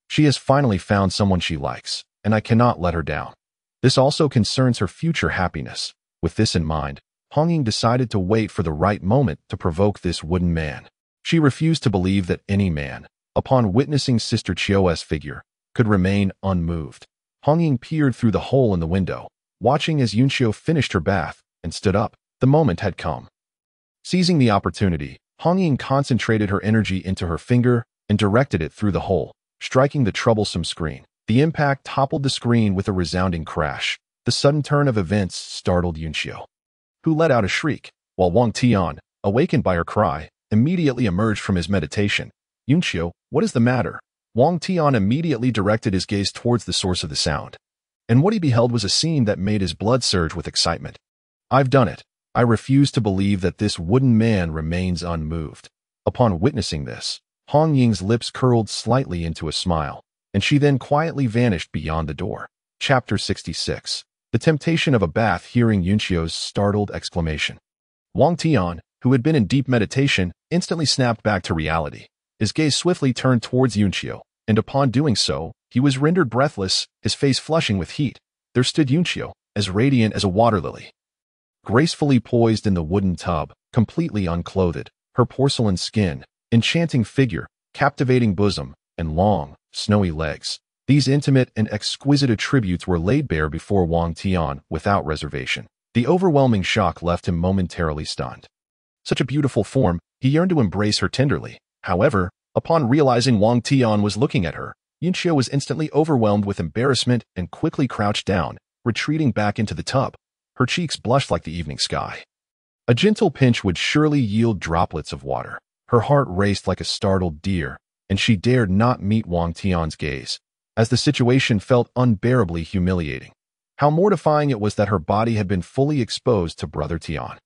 She has finally found someone she likes, and I cannot let her down. This also concerns her future happiness. With this in mind, Honging decided to wait for the right moment to provoke this wooden man. She refused to believe that any man, upon witnessing Sister Qiu's figure, could remain unmoved. Honging peered through the hole in the window, watching as Yunqiu finished her bath and stood up. The moment had come. Seizing the opportunity, Honging concentrated her energy into her finger and directed it through the hole, striking the troublesome screen. The impact toppled the screen with a resounding crash. The sudden turn of events startled Yunqiu, who let out a shriek, while Wang Tian, awakened by her cry, immediately emerged from his meditation. Yunqiu, what is the matter? Wang Tian immediately directed his gaze towards the source of the sound, and what he beheld was a scene that made his blood surge with excitement. I've done it. I refuse to believe that this wooden man remains unmoved. Upon witnessing this, Hong Ying's lips curled slightly into a smile, and she then quietly vanished beyond the door. Chapter 66. The temptation of a bath. Hearing Yunqiu's startled exclamation, Wang Tian, who had been in deep meditation, instantly snapped back to reality. His gaze swiftly turned towards Yunqiu, and upon doing so, he was rendered breathless, his face flushing with heat. There stood Yunqiu, as radiant as a water lily, gracefully poised in the wooden tub, completely unclothed, her porcelain skin, enchanting figure, captivating bosom, and long, snowy legs. These intimate and exquisite attributes were laid bare before Wang Tian without reservation. The overwhelming shock left him momentarily stunned. Such a beautiful form, he yearned to embrace her tenderly. However, upon realizing Wang Tian was looking at her, Yunqiu was instantly overwhelmed with embarrassment and quickly crouched down, retreating back into the tub. Her cheeks blushed like the evening sky. A gentle pinch would surely yield droplets of water. Her heart raced like a startled deer, and she dared not meet Wang Tian's gaze, as the situation felt unbearably humiliating. How mortifying it was that her body had been fully exposed to Brother Tian.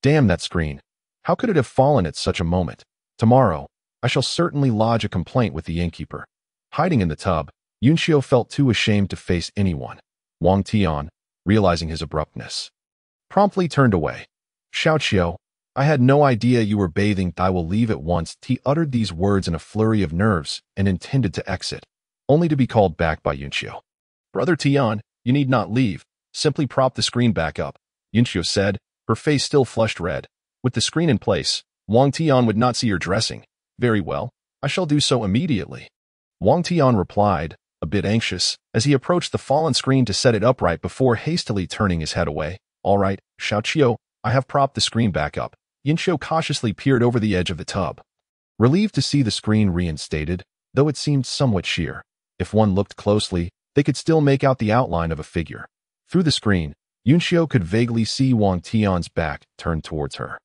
Damn that screen. How could it have fallen at such a moment? Tomorrow, I shall certainly lodge a complaint with the innkeeper. Hiding in the tub, Yunqiu felt too ashamed to face anyone. Wang Tian, realizing his abruptness, promptly turned away. Xiaoqiu, I had no idea you were bathing. I will leave at once. He uttered these words in a flurry of nerves and intended to exit, only to be called back by Yunqiu. Brother Tian, you need not leave. Simply prop the screen back up, Yunqiu said, her face still flushed red. With the screen in place, Wang Tian would not see her dressing. Very well, I shall do so immediately. Wang Tian replied, a bit anxious, as he approached the fallen screen to set it upright before hastily turning his head away. All right, Xiaoqiu, I have propped the screen back up. Yunqiu cautiously peered over the edge of the tub, relieved to see the screen reinstated, though it seemed somewhat sheer. If one looked closely, they could still make out the outline of a figure. Through the screen, Yunqiu could vaguely see Wang Tian's back turned towards her.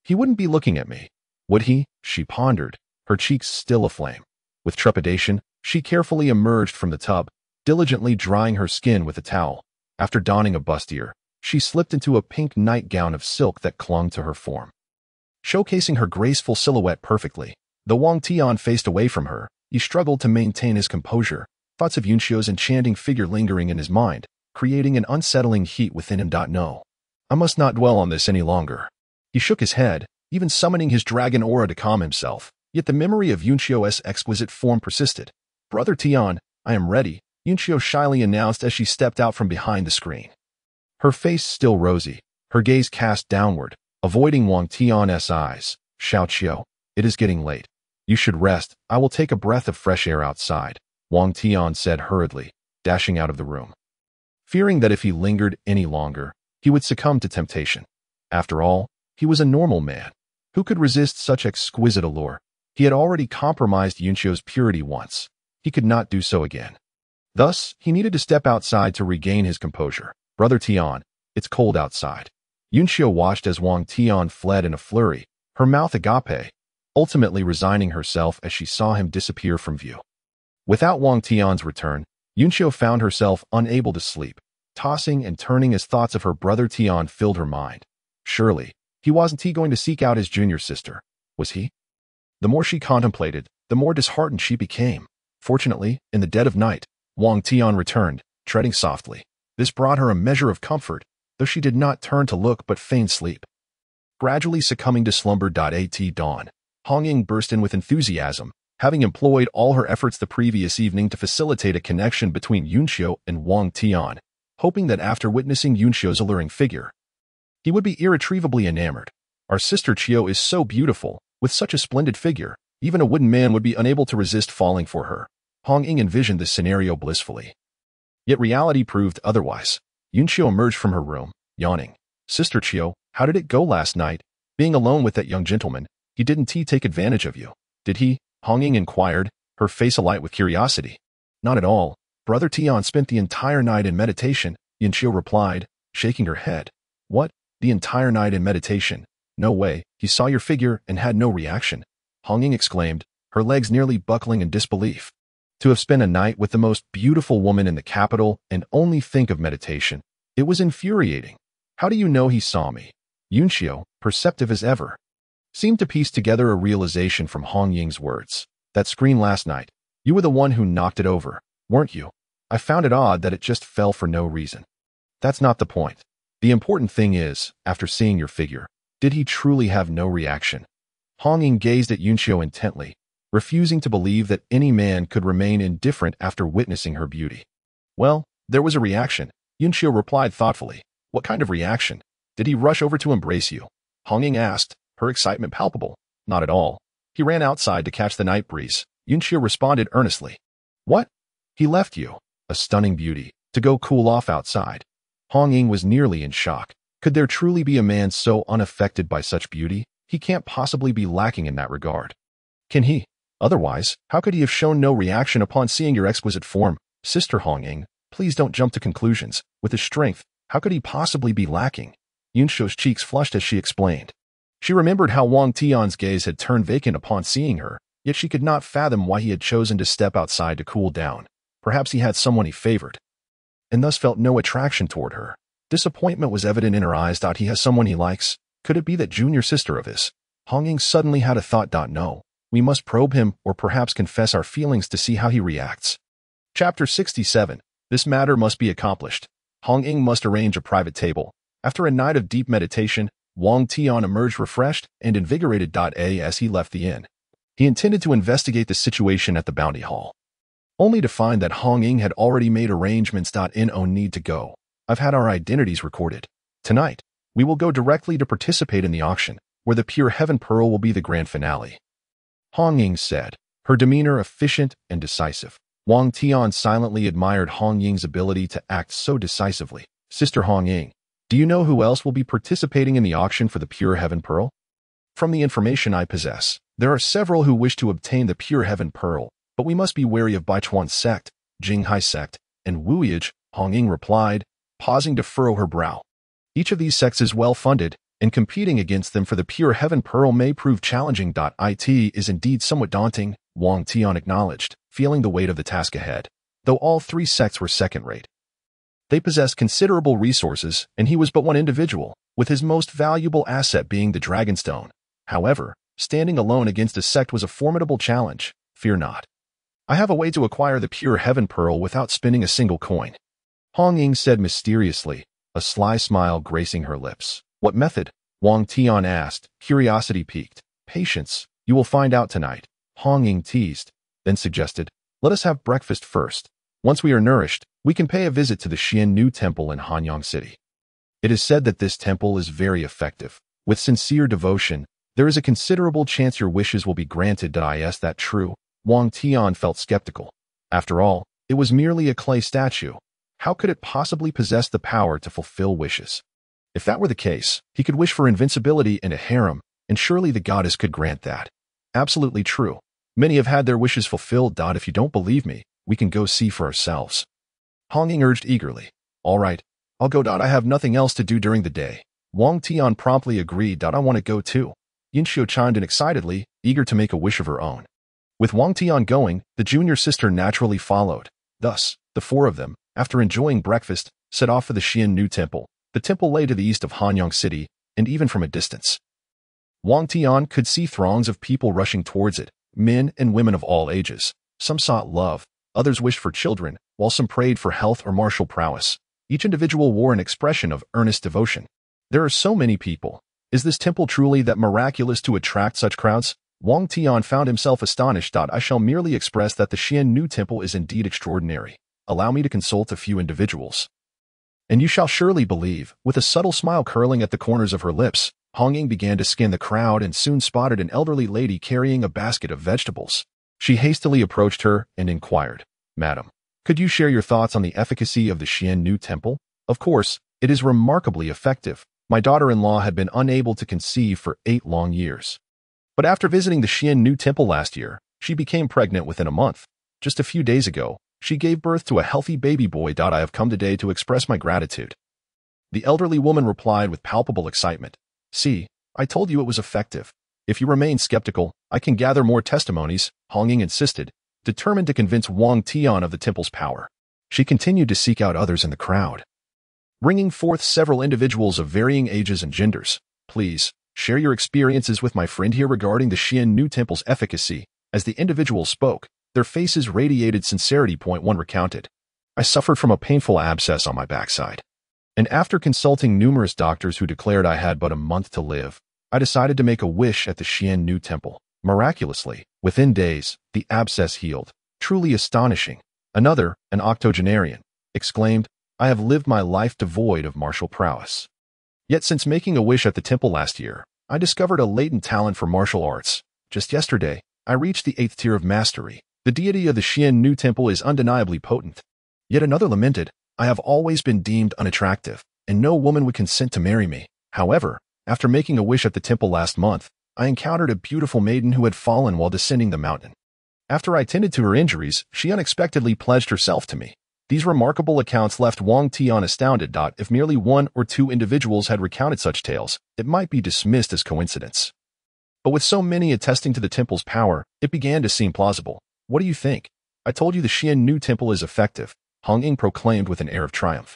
He wouldn't be looking at me, would he? She pondered, her cheeks still aflame. With trepidation, she carefully emerged from the tub, diligently drying her skin with a towel. After donning a bustier, she slipped into a pink nightgown of silk that clung to her form, showcasing her graceful silhouette perfectly. Though Wang Tian faced away from her, he struggled to maintain his composure, thoughts of Yunqiu's enchanting figure lingering in his mind, creating an unsettling heat within him. No, I must not dwell on this any longer. He shook his head, even summoning his dragon aura to calm himself, yet the memory of Yunqiu's exquisite form persisted. Brother Tian, I am ready, Yunqiu shyly announced as she stepped out from behind the screen. Her face still rosy, her gaze cast downward, avoiding Wang Tian's eyes. Xiaoqiu, it is getting late. You should rest. I will take a breath of fresh air outside, Wang Tian said hurriedly, dashing out of the room, fearing that if he lingered any longer, he would succumb to temptation. After all, he was a normal man. Who could resist such exquisite allure? He had already compromised Yunqiu's purity once. He could not do so again. Thus, he needed to step outside to regain his composure. Brother Tian, it's cold outside. Yunqiu watched as Wang Tian fled in a flurry, her mouth agape, ultimately resigning herself as she saw him disappear from view. Without Wang Tian's return, Yunqiu found herself unable to sleep, tossing and turning as thoughts of her brother Tian filled her mind. Surely, wasn't he going to seek out his junior sister? Was he? The more she contemplated, the more disheartened she became. Fortunately, in the dead of night, Wang Tian returned, treading softly. This brought her a measure of comfort, though she did not turn to look but feigned sleep. Gradually succumbing to slumber. At dawn, Hong Ying burst in with enthusiasm, having employed all her efforts the previous evening to facilitate a connection between Yunqiu and Wang Tian, hoping that after witnessing Yunqiu's alluring figure, he would be irretrievably enamored. Our sister Qiu is so beautiful, with such a splendid figure, even a wooden man would be unable to resist falling for her. Hong Ying envisioned this scenario blissfully. Yet reality proved otherwise. Yunqiu emerged from her room, yawning. Sister Qiu, how did it go last night? Being alone with that young gentleman, he didn't take advantage of you, did he? Hong Ying inquired, her face alight with curiosity. Not at all. Brother Tian spent the entire night in meditation, Yunqiu replied, shaking her head. What? The entire night in meditation? No way, he saw your figure and had no reaction. Hong Ying exclaimed, her legs nearly buckling in disbelief. To have spent a night with the most beautiful woman in the capital and only think of meditation. It was infuriating. How do you know he saw me? Yunqiu, perceptive as ever, seemed to piece together a realization from Hong Ying's words. That screen last night. You were the one who knocked it over, weren't you? I found it odd that it just fell for no reason. That's not the point. The important thing is, after seeing your figure, did he truly have no reaction? Hong Ying gazed at Yunqiu intently, refusing to believe that any man could remain indifferent after witnessing her beauty. Well, there was a reaction, Yunqiu replied thoughtfully. What kind of reaction? Did he rush over to embrace you? Hong Ying asked, her excitement palpable. Not at all. He ran outside to catch the night breeze, Yunqiu responded earnestly. What? He left you, a stunning beauty, to go cool off outside. Hong Ying was nearly in shock. Could there truly be a man so unaffected by such beauty? He can't possibly be lacking in that regard. Can he? Otherwise, how could he have shown no reaction upon seeing your exquisite form? Sister Hong Ying, please don't jump to conclusions. With his strength, how could he possibly be lacking? Yunqiu's cheeks flushed as she explained. She remembered how Wang Tian's gaze had turned vacant upon seeing her, yet she could not fathom why he had chosen to step outside to cool down. Perhaps he had someone he favored, and thus felt no attraction toward her. Disappointment was evident in her eyes. He has someone he likes. Could it be that junior sister of his? Hong Ying suddenly had a thought. No. We must probe him or perhaps confess our feelings to see how he reacts. Chapter 67. This matter must be accomplished. Hong Ying must arrange a private table. After a night of deep meditation, Wang Tian emerged refreshed and invigorated. As he left the inn, he intended to investigate the situation at the bounty hall, only to find that Hong Ying had already made arrangements. No need to go. I've had our identities recorded. Tonight, we will go directly to participate in the auction, where the pure heaven pearl will be the grand finale. Hong Ying said, her demeanor efficient and decisive. Wang Tian silently admired Hong Ying's ability to act so decisively. Sister Hong Ying, do you know who else will be participating in the auction for the pure heaven pearl? From the information I possess, there are several who wish to obtain the pure heaven pearl, but we must be wary of Baichuan's sect, Jinghai sect, and Wuyage, Hong Ying replied, pausing to furrow her brow. Each of these sects is well-funded, and competing against them for the pure heaven pearl may prove challenging. It is indeed somewhat daunting, Wang Tian acknowledged, feeling the weight of the task ahead. Though all three sects were second-rate, they possessed considerable resources, and he was but one individual, with his most valuable asset being the Dragonstone. However, standing alone against a sect was a formidable challenge. Fear not. I have a way to acquire the pure heaven pearl without spending a single coin, Hong Ying said mysteriously, a sly smile gracing her lips. What method? Wang Tian asked, curiosity piqued. Patience, you will find out tonight, Hong Ying teased, then suggested, let us have breakfast first. Once we are nourished, we can pay a visit to the Qian Temple in Hanyang City. It is said that this temple is very effective. With sincere devotion, there is a considerable chance your wishes will be granted. Is that true? Wang Tian felt skeptical. After all, it was merely a clay statue. How could it possibly possess the power to fulfill wishes? If that were the case, he could wish for invincibility and a harem, and surely the goddess could grant that. Absolutely true. Many have had their wishes fulfilled. If you don't believe me, we can go see for ourselves. Hong Ying urged eagerly. All right, I'll go. I have nothing else to do during the day. Wang Tian promptly agreed. I want to go too. Yunqiu chimed in excitedly, eager to make a wish of her own. With Wang Tian going, the junior sister naturally followed. Thus, the four of them, after enjoying breakfast, set off for the Qian Temple. The temple lay to the east of Hanyang City, and even from a distance, Wang Tian could see throngs of people rushing towards it, men and women of all ages. Some sought love, others wished for children, while some prayed for health or martial prowess. Each individual wore an expression of earnest devotion. There are so many people. Is this temple truly that miraculous to attract such crowds? Wang Tian found himself astonished. I shall merely express that the Qian Temple is indeed extraordinary. Allow me to consult a few individuals, and you shall surely believe. With a subtle smile curling at the corners of her lips, Hong Ying began to scan the crowd and soon spotted an elderly lady carrying a basket of vegetables. She hastily approached her and inquired, Madam, could you share your thoughts on the efficacy of the Qian Temple? Of course, it is remarkably effective. My daughter-in-law had been unable to conceive for 8 long years. But after visiting the Qian Temple last year, She became pregnant within a month. Just a few days ago, she gave birth to a healthy baby boy. I have come today to express my gratitude. The elderly woman replied with palpable excitement. See, I told you it was effective. If you remain skeptical, I can gather more testimonies, Hong Ying insisted, determined to convince Wang Tian of the temple's power. She continued to seek out others in the crowd, bringing forth several individuals of varying ages and genders. Please, share your experiences with my friend here regarding the Qian New Temple's efficacy. As the individuals spoke, their faces radiated sincerity. One recounted. I suffered from a painful abscess on my backside. And after consulting numerous doctors who declared I had but a month to live, I decided to make a wish at the Qian New Temple. Miraculously, within days, the abscess healed. Truly astonishing. Another, an octogenarian, exclaimed, I have lived my life devoid of martial prowess. Yet since making a wish at the temple last year, I discovered a latent talent for martial arts. Just yesterday, I reached the 8th tier of mastery. The deity of the Qian New Temple is undeniably potent. Yet another lamented, I have always been deemed unattractive, and no woman would consent to marry me. However, after making a wish at the temple last month, I encountered a beautiful maiden who had fallen while descending the mountain. After I tended to her injuries, she unexpectedly pledged herself to me. These remarkable accounts left Wang Tian astounded. If merely one or two individuals had recounted such tales, it might be dismissed as coincidence. But with so many attesting to the temple's power, it began to seem plausible. What do you think? I told you the Qian New Temple is effective, Hong Ying proclaimed with an air of triumph.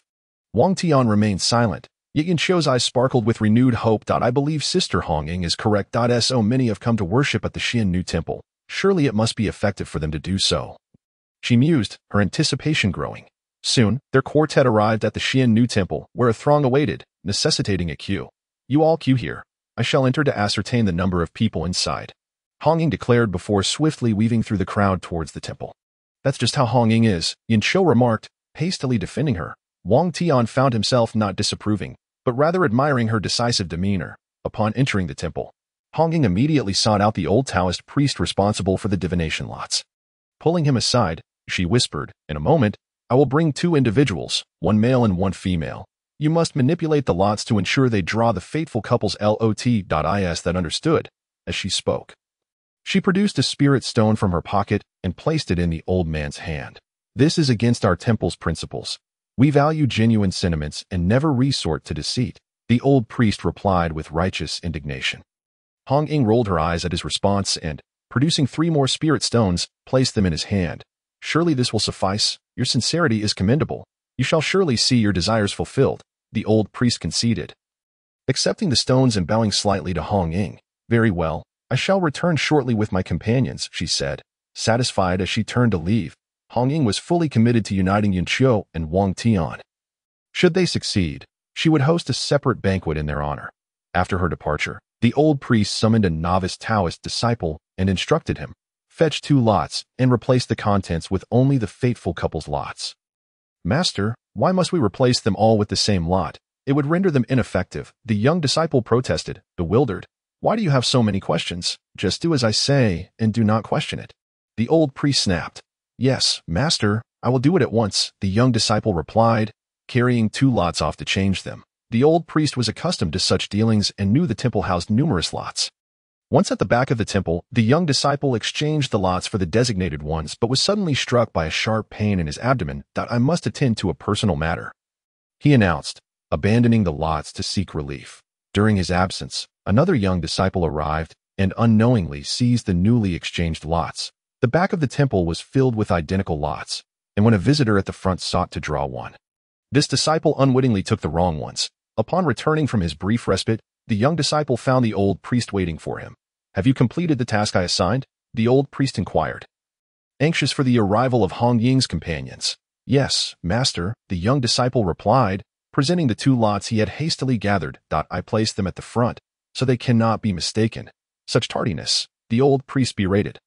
Wang Tian remained silent, yet Yin Qiu's eyes sparkled with renewed hope. I believe Sister Hong Ying is correct. So many have come to worship at the Qian New Temple. Surely it must be effective for them to do so. She mused, her anticipation growing. Soon, their quartet arrived at the Qian New Temple, where a throng awaited, necessitating a queue. You all queue here. I shall enter to ascertain the number of people inside, Hong Ying declared before swiftly weaving through the crowd towards the temple. That's just how Hong Ying is, Yin Qiu remarked, hastily defending her. Wang Tian found himself not disapproving, but rather admiring her decisive demeanor. Upon entering the temple, Hong Ying immediately sought out the old Taoist priest responsible for the divination lots. Pulling him aside, she whispered, in a moment, I will bring 2 individuals, one male and one female. You must manipulate the lots to ensure they draw the fateful couple's lot. That understood. As she spoke, she produced a spirit stone from her pocket and placed it in the old man's hand. This is against our temple's principles. We value genuine sentiments and never resort to deceit, the old priest replied with righteous indignation. Hong Ying rolled her eyes at his response and, producing 3 more spirit stones, placed them in his hand. Surely this will suffice. Your sincerity is commendable. You shall surely see your desires fulfilled, the old priest conceded. Accepting the stones and bowing slightly to Hong Ying, very well, I shall return shortly with my companions, she said. Satisfied as she turned to leave, Hong Ying was fully committed to uniting Yin Qiu and Wang Tian. Should they succeed, she would host a separate banquet in their honor. After her departure, the old priest summoned a novice Taoist disciple and instructed him, fetch 2 lots and replace the contents with only the fateful couple's lots. Master, why must we replace them all with the same lot? It would render them ineffective, the young disciple protested, bewildered. Why do you have so many questions? Just do as I say and do not question it. The old priest snapped. Yes, master, I will do it at once, the young disciple replied, carrying 2 lots off to change them. The old priest was accustomed to such dealings and knew the temple housed numerous lots. Once at the back of the temple, the young disciple exchanged the lots for the designated ones but was suddenly struck by a sharp pain in his abdomen. I must attend to a personal matter, he announced, abandoning the lots to seek relief. During his absence, another young disciple arrived and unknowingly seized the newly exchanged lots. The back of the temple was filled with identical lots, and when a visitor at the front sought to draw one, this disciple unwittingly took the wrong ones. Upon returning from his brief respite, the young disciple found the old priest waiting for him. Have you completed the task I assigned? The old priest inquired, anxious for the arrival of Hong Ying's companions. Yes, master, the young disciple replied, presenting the 2 lots he had hastily gathered. I placed them at the front, so they cannot be mistaken. Such tardiness, the old priest berated,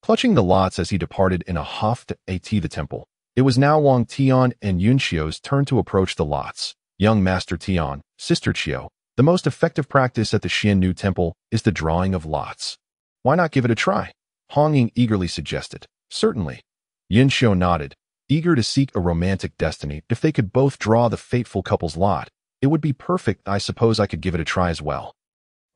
clutching the lots as he departed in a huff to the temple. It was now Wang Tian and Yin Qiu's turn to approach the lots. Young Master Tian, Sister Qiu, the most effective practice at the Qian New Temple is the drawing of lots. Why not give it a try? Hong Ying eagerly suggested. Certainly. Yin Qiu nodded, eager to seek a romantic destiny. If they could both draw the fateful couple's lot, it would be perfect. I suppose I could give it a try as well,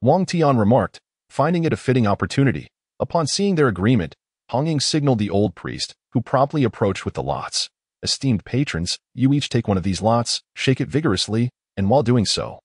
Wang Tian remarked, finding it a fitting opportunity. Upon seeing their agreement, Hong Ying signaled the old priest, who promptly approached with the lots. Esteemed patrons, you each take one of these lots, shake it vigorously, and while doing so,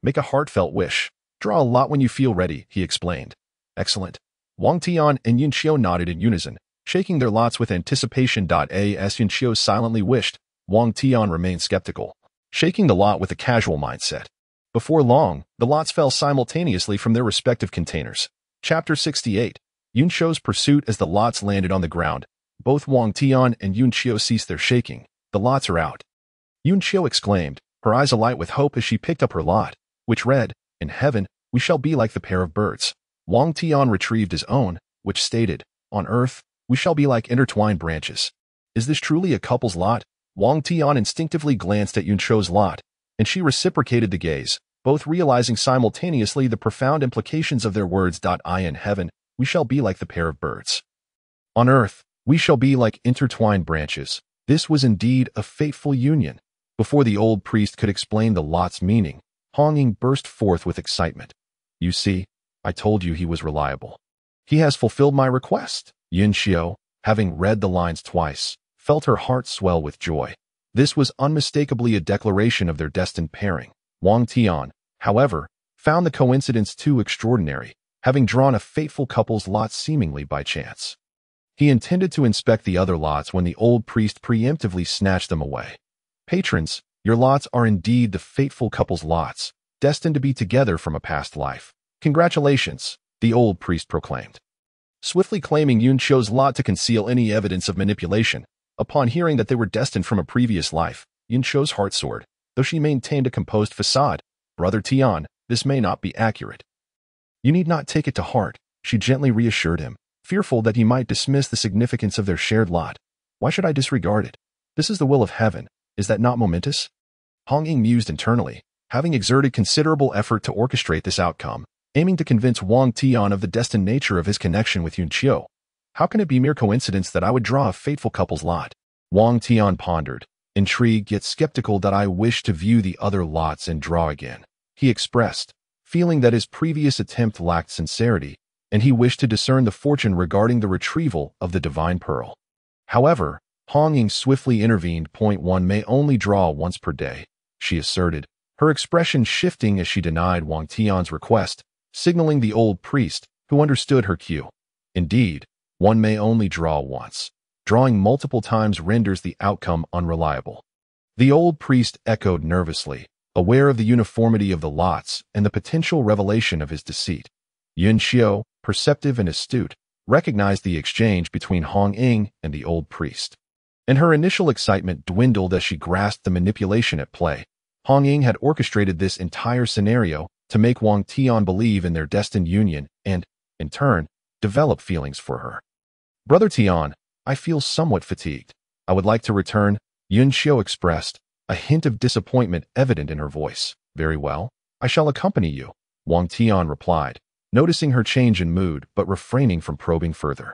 make a heartfelt wish. Draw a lot when you feel ready, he explained. Excellent. Wang Tian and Yunqiu nodded in unison, shaking their lots with anticipation. As Yunqiu silently wished, Wang Tian remained skeptical, shaking the lot with a casual mindset. Before long, the lots fell simultaneously from their respective containers. Chapter 68. Yunqiu's pursuit. As the lots landed on the ground, both Wang Tian and Yunqiu ceased their shaking. The lots are out, Yunqiu exclaimed, her eyes alight with hope as she picked up her lot, which read, In heaven, we shall be like the pair of birds. Wang Tian retrieved his own, which stated, On earth, we shall be like intertwined branches. Is this truly a couple's lot? Wang Tian instinctively glanced at Yunqiu's lot, and she reciprocated the gaze, both realizing simultaneously the profound implications of their words. In heaven, we shall be like the pair of birds. On earth, we shall be like intertwined branches. This was indeed a fateful union. Before the old priest could explain the lot's meaning, Hong Ying burst forth with excitement. You see, I told you he was reliable. He has fulfilled my request. Yunqiu, having read the lines twice, felt her heart swell with joy. This was unmistakably a declaration of their destined pairing. Wang Tian, however, found the coincidence too extraordinary, having drawn a fateful couple's lot seemingly by chance. He intended to inspect the other lots when the old priest preemptively snatched them away. Patrons, your lots are indeed the fateful couple's lots, destined to be together from a past life. Congratulations, the old priest proclaimed. Swiftly claiming Yunqiu's lot to conceal any evidence of manipulation, upon hearing that they were destined from a previous life, Yunqiu's heart soared. Though she maintained a composed facade, Brother Tian, this may not be accurate. You need not take it to heart, she gently reassured him, fearful that he might dismiss the significance of their shared lot. Why should I disregard it? This is the will of heaven. Is that not momentous? Hong Ying mused internally, having exerted considerable effort to orchestrate this outcome, aiming to convince Wang Tian of the destined nature of his connection with Yunqiu. How can it be mere coincidence that I would draw a fateful couple's lot? Wang Tian pondered, intrigued yet skeptical. That I wish to view the other lots and draw again, he expressed, feeling that his previous attempt lacked sincerity, and he wished to discern the fortune regarding the retrieval of the divine pearl. However, Hong Ying swiftly intervened. One may only draw once per day, she asserted, her expression shifting as she denied Wang Tian's request, signaling the old priest, who understood her cue. Indeed, one may only draw once. Drawing multiple times renders the outcome unreliable. The old priest echoed nervously, aware of the uniformity of the lots and the potential revelation of his deceit. Yunqiu, perceptive and astute, recognized the exchange between Hong Ying and the old priest, and her initial excitement dwindled as she grasped the manipulation at play. Hong Ying had orchestrated this entire scenario to make Wang Tian believe in their destined union and, in turn, develop feelings for her. Brother Tian, I feel somewhat fatigued. I would like to return, Yunqiu expressed, a hint of disappointment evident in her voice. Very well, I shall accompany you, Wang Tian replied, noticing her change in mood but refraining from probing further.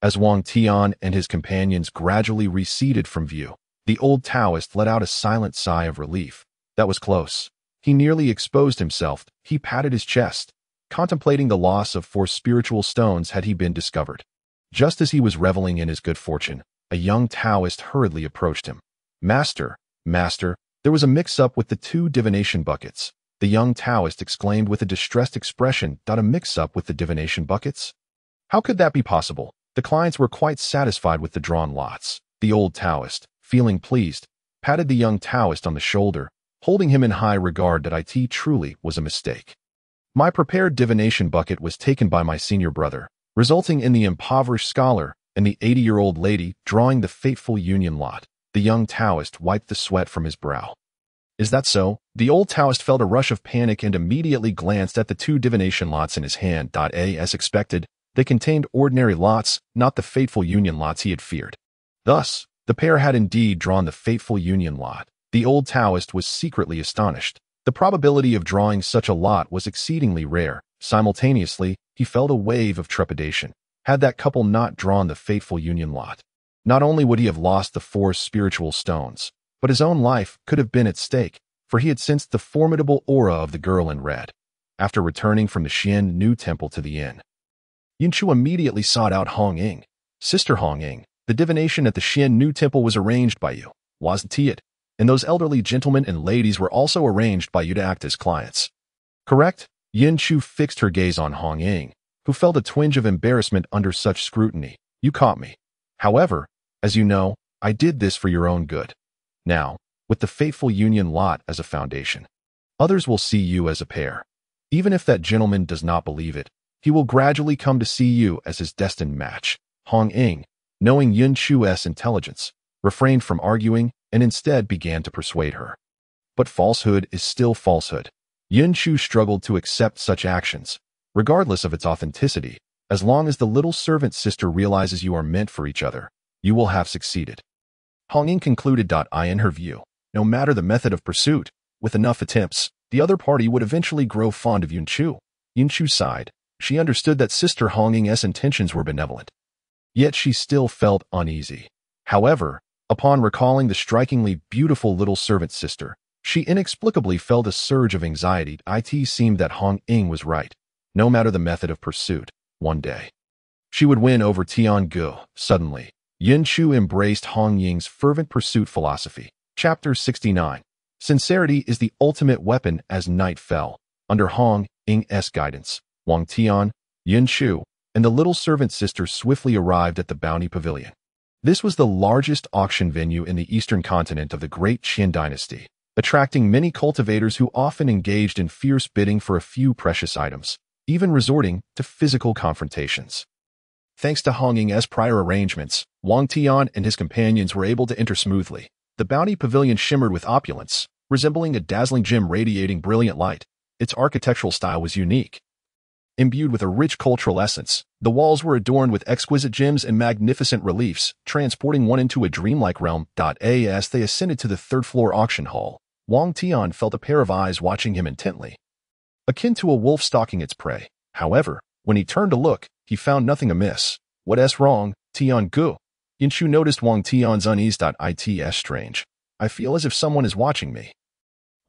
As Wang Tian and his companions gradually receded from view, the old Taoist let out a silent sigh of relief. That was close. He nearly exposed himself. He patted his chest, contemplating the loss of 4 spiritual stones had he been discovered. Just as he was reveling in his good fortune, a young Taoist hurriedly approached him. Master, there was a mix-up with the 2 divination buckets. The young Taoist exclaimed with a distressed expression. A mix-up with the divination buckets? How could that be possible? The clients were quite satisfied with the drawn lots. The old Taoist, feeling pleased, patted the young Taoist on the shoulder, holding him in high regard. That it truly was a mistake. My prepared divination bucket was taken by my senior brother, resulting in the impoverished scholar and the 80-year-old lady drawing the fateful union lot. The young Taoist wiped the sweat from his brow. Is that so? The old Taoist felt a rush of panic and immediately glanced at the 2 divination lots in his hand. As expected, they contained ordinary lots, not the fateful union lots he had feared. Thus, the pair had indeed drawn the fateful union lot. The old Taoist was secretly astonished. The probability of drawing such a lot was exceedingly rare. Simultaneously, he felt a wave of trepidation. Had that couple not drawn the fateful union lot, not only would he have lost the 4 spiritual stones, but his own life could have been at stake, for he had sensed the formidable aura of the girl in red. After returning from the Xian Nu temple to the inn, Yunqiu immediately sought out Hong Ying, Sister Hong Ying, the divination at the Xian New Temple was arranged by you, wasn't it? And those elderly gentlemen and ladies were also arranged by you to act as clients. Correct? Yin Chu fixed her gaze on Hong Ying, who felt a twinge of embarrassment under such scrutiny. You caught me. However, as you know, I did this for your own good. Now, with the fateful union lot as a foundation, others will see you as a pair. Even if that gentleman does not believe it, he will gradually come to see you as his destined match. Hong Ying, knowing Yin Chu's intelligence, refrained from arguing and instead began to persuade her. But falsehood is still falsehood. Yin Chu struggled to accept such actions, regardless of its authenticity. As long as the little servant sister realizes you are meant for each other, you will have succeeded. Hong Ying concluded. In her view, no matter the method of pursuit, with enough attempts, the other party would eventually grow fond of Yin Chu. Yin Chu sighed. She understood that Sister Hong Ying's intentions were benevolent. Yet she still felt uneasy. However, upon recalling the strikingly beautiful little servant sister, she inexplicably felt a surge of anxiety. It seemed that Hong Ying was right. No matter the method of pursuit, one day she would win over Tian Gu. Suddenly, Yin Chu embraced Hong Ying's fervent pursuit philosophy. Chapter 69. Sincerity is the ultimate weapon. As night fell, under Hong Ying's guidance, Wang Tian, Yin Chu, and the little servant sister swiftly arrived at the Bounty Pavilion. This was the largest auction venue in the eastern continent of the Great Qin dynasty, attracting many cultivators who often engaged in fierce bidding for a few precious items, even resorting to physical confrontations. Thanks to Hong Ying's prior arrangements, Wang Tian and his companions were able to enter smoothly. The Bounty Pavilion shimmered with opulence, resembling a dazzling gem radiating brilliant light. Its architectural style was unique. Imbued with a rich cultural essence, the walls were adorned with exquisite gems and magnificent reliefs, transporting one into a dreamlike realm. As they ascended to the third-floor auction hall, Wang Tian felt a pair of eyes watching him intently, akin to a wolf stalking its prey. However, when he turned to look, he found nothing amiss. What's wrong, Tian Gu? Yin Chu noticed Wang Tian's unease. It's strange. I feel as if someone is watching me.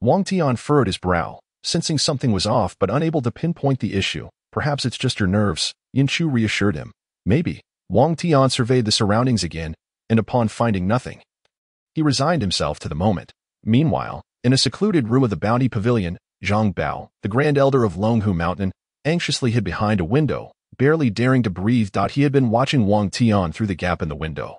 Wang Tian furrowed his brow, sensing something was off but unable to pinpoint the issue. Perhaps it's just your nerves, Yin Chu reassured him. Maybe. Wang Tian surveyed the surroundings again, and upon finding nothing, he resigned himself to the moment. Meanwhile, in a secluded room of the Bounty Pavilion, Zhang Bao, the Grand Elder of Longhu Mountain, anxiously hid behind a window, barely daring to breathe. He had been watching Wang Tian through the gap in the window,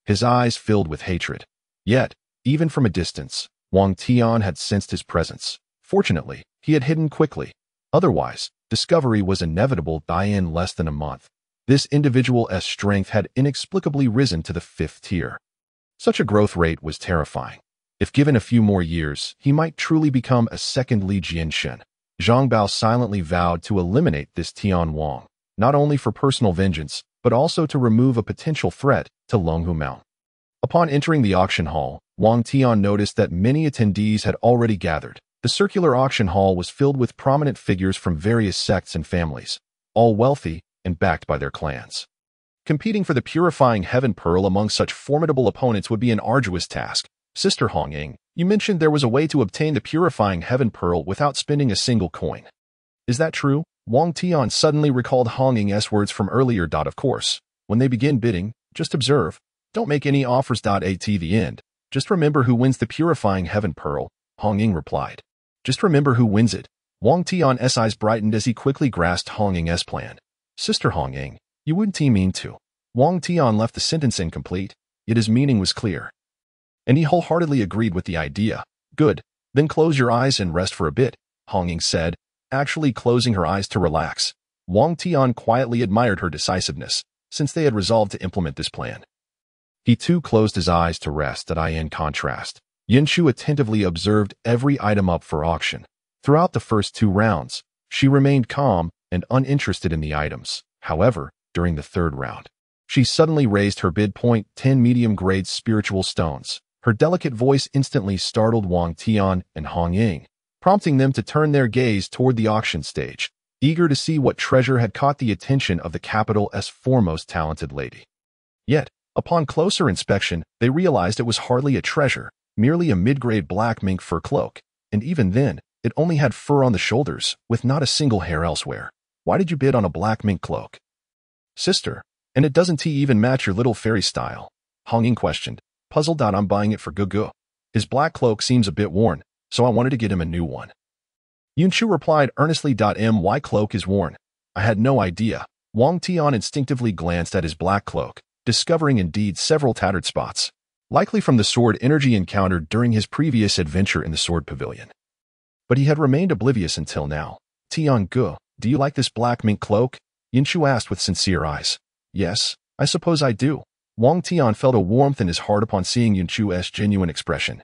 his eyes filled with hatred. Yet, even from a distance, Wang Tian had sensed his presence. Fortunately, he had hidden quickly. Otherwise, discovery was inevitable. In less than a month, this individual's strength had inexplicably risen to the 5th tier. Such a growth rate was terrifying. If given a few more years, he might truly become a second Li Jianshen. Zhang Bao silently vowed to eliminate this Tian Wang, not only for personal vengeance, but also to remove a potential threat to Longhu Mountain. Upon entering the auction hall, Wang Tian noticed that many attendees had already gathered. The circular auction hall was filled with prominent figures from various sects and families, all wealthy and backed by their clans. Competing for the purifying heaven pearl among such formidable opponents would be an arduous task. Sister Hong Ying, you mentioned there was a way to obtain the purifying heaven pearl without spending a single coin. Is that true? Wang Tian suddenly recalled Hong Ying's words from earlier. Of course, when they begin bidding, just observe. Don't make any offers. At the end, just remember who wins the purifying heaven pearl, Hong Ying replied. Just remember who wins it. Wang Tian's eyes brightened as he quickly grasped Hong Ying's plan. Sister Hong Ying, you wouldn't mean to. Wang Tian left the sentence incomplete, yet his meaning was clear, and he wholeheartedly agreed with the idea. Good, then close your eyes and rest for a bit, Hong Ying said, actually closing her eyes to relax. Wang Tian quietly admired her decisiveness, since they had resolved to implement this plan. He too closed his eyes to rest. In contrast, Yin Chu attentively observed every item up for auction. Throughout the first 2 rounds, she remained calm and uninterested in the items. However, during the 3rd round, she suddenly raised her bid. 10 medium-grade spiritual stones. Her delicate voice instantly startled Wang Tian and Hong Ying, prompting them to turn their gaze toward the auction stage, eager to see what treasure had caught the attention of the capital's foremost talented lady. Yet, upon closer inspection, they realized it was hardly a treasure, merely a mid-grade black mink fur cloak, and even then, it only had fur on the shoulders, with not a single hair elsewhere. Why did you bid on a black mink cloak? Sister, And it doesn't even match your little fairy style. Hong Ying questioned, puzzled. I'm buying it for Gugu. His black cloak seems a bit worn, so I wanted to get him a new one. Yunchu replied earnestly. My cloak is worn. I had no idea. Wang Tian instinctively glanced at his black cloak, discovering indeed several tattered spots, likely from the sword energy encountered during his previous adventure in the sword pavilion. But he had remained oblivious until now. Tian Gu, do you like this black mink cloak? Yunchu asked with sincere eyes. Yes, I suppose I do. Wang Tian felt a warmth in his heart upon seeing Yunchu's genuine expression.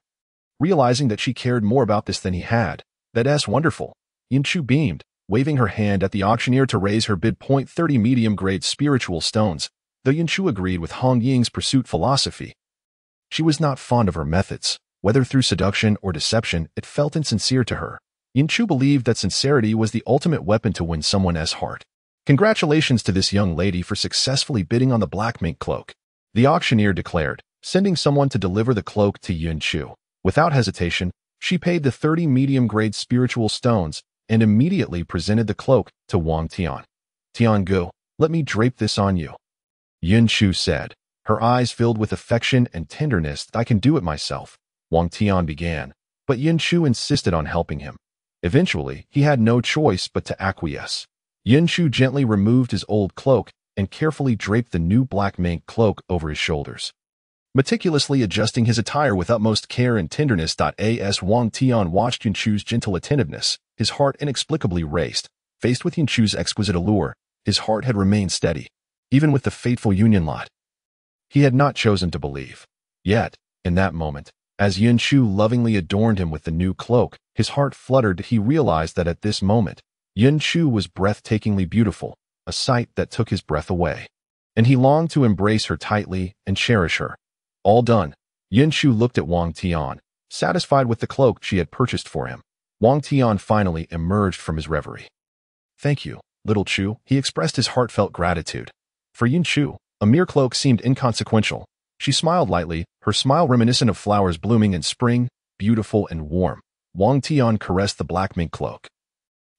Realizing that she cared more about this than he had, that's wonderful. Yunchu beamed, waving her hand at the auctioneer to raise her bid. 30 medium-grade spiritual stones, though Yunchu agreed with Hong Ying's pursuit philosophy. She was not fond of her methods. Whether through seduction or deception, it felt insincere to her. Yunchu believed that sincerity was the ultimate weapon to win someone's heart. Congratulations to this young lady for successfully bidding on the black mink cloak, the auctioneer declared, sending someone to deliver the cloak to Yunchu. Without hesitation, she paid the 30 medium-grade spiritual stones and immediately presented the cloak to Wang Tian. Tiangu, let me drape this on you, Yunchu said, her eyes filled with affection and tenderness. I can do it myself, Wang Tian began, but Yunchu insisted on helping him. Eventually, he had no choice but to acquiesce. Yunchu gently removed his old cloak and carefully draped the new black mink cloak over his shoulders, meticulously adjusting his attire with utmost care and tenderness. As Wang Tian watched Yunchu's gentle attentiveness, his heart inexplicably raced. Faced with Yunchu's exquisite allure, his heart had remained steady, even with the fateful union lot. He had not chosen to believe. Yet, in that moment, as Yunchu lovingly adorned him with the new cloak, his heart fluttered. He realized that at this moment, Yunchu was breathtakingly beautiful, a sight that took his breath away. And he longed to embrace her tightly and cherish her. All done, Yunchu looked at Wang Tian, satisfied with the cloak she had purchased for him. Wang Tian finally emerged from his reverie. Thank you, little Chu, he expressed his heartfelt gratitude. For Yunchu, a mere cloak seemed inconsequential. She smiled lightly, her smile reminiscent of flowers blooming in spring, beautiful and warm. Wang Tian caressed the black mink cloak.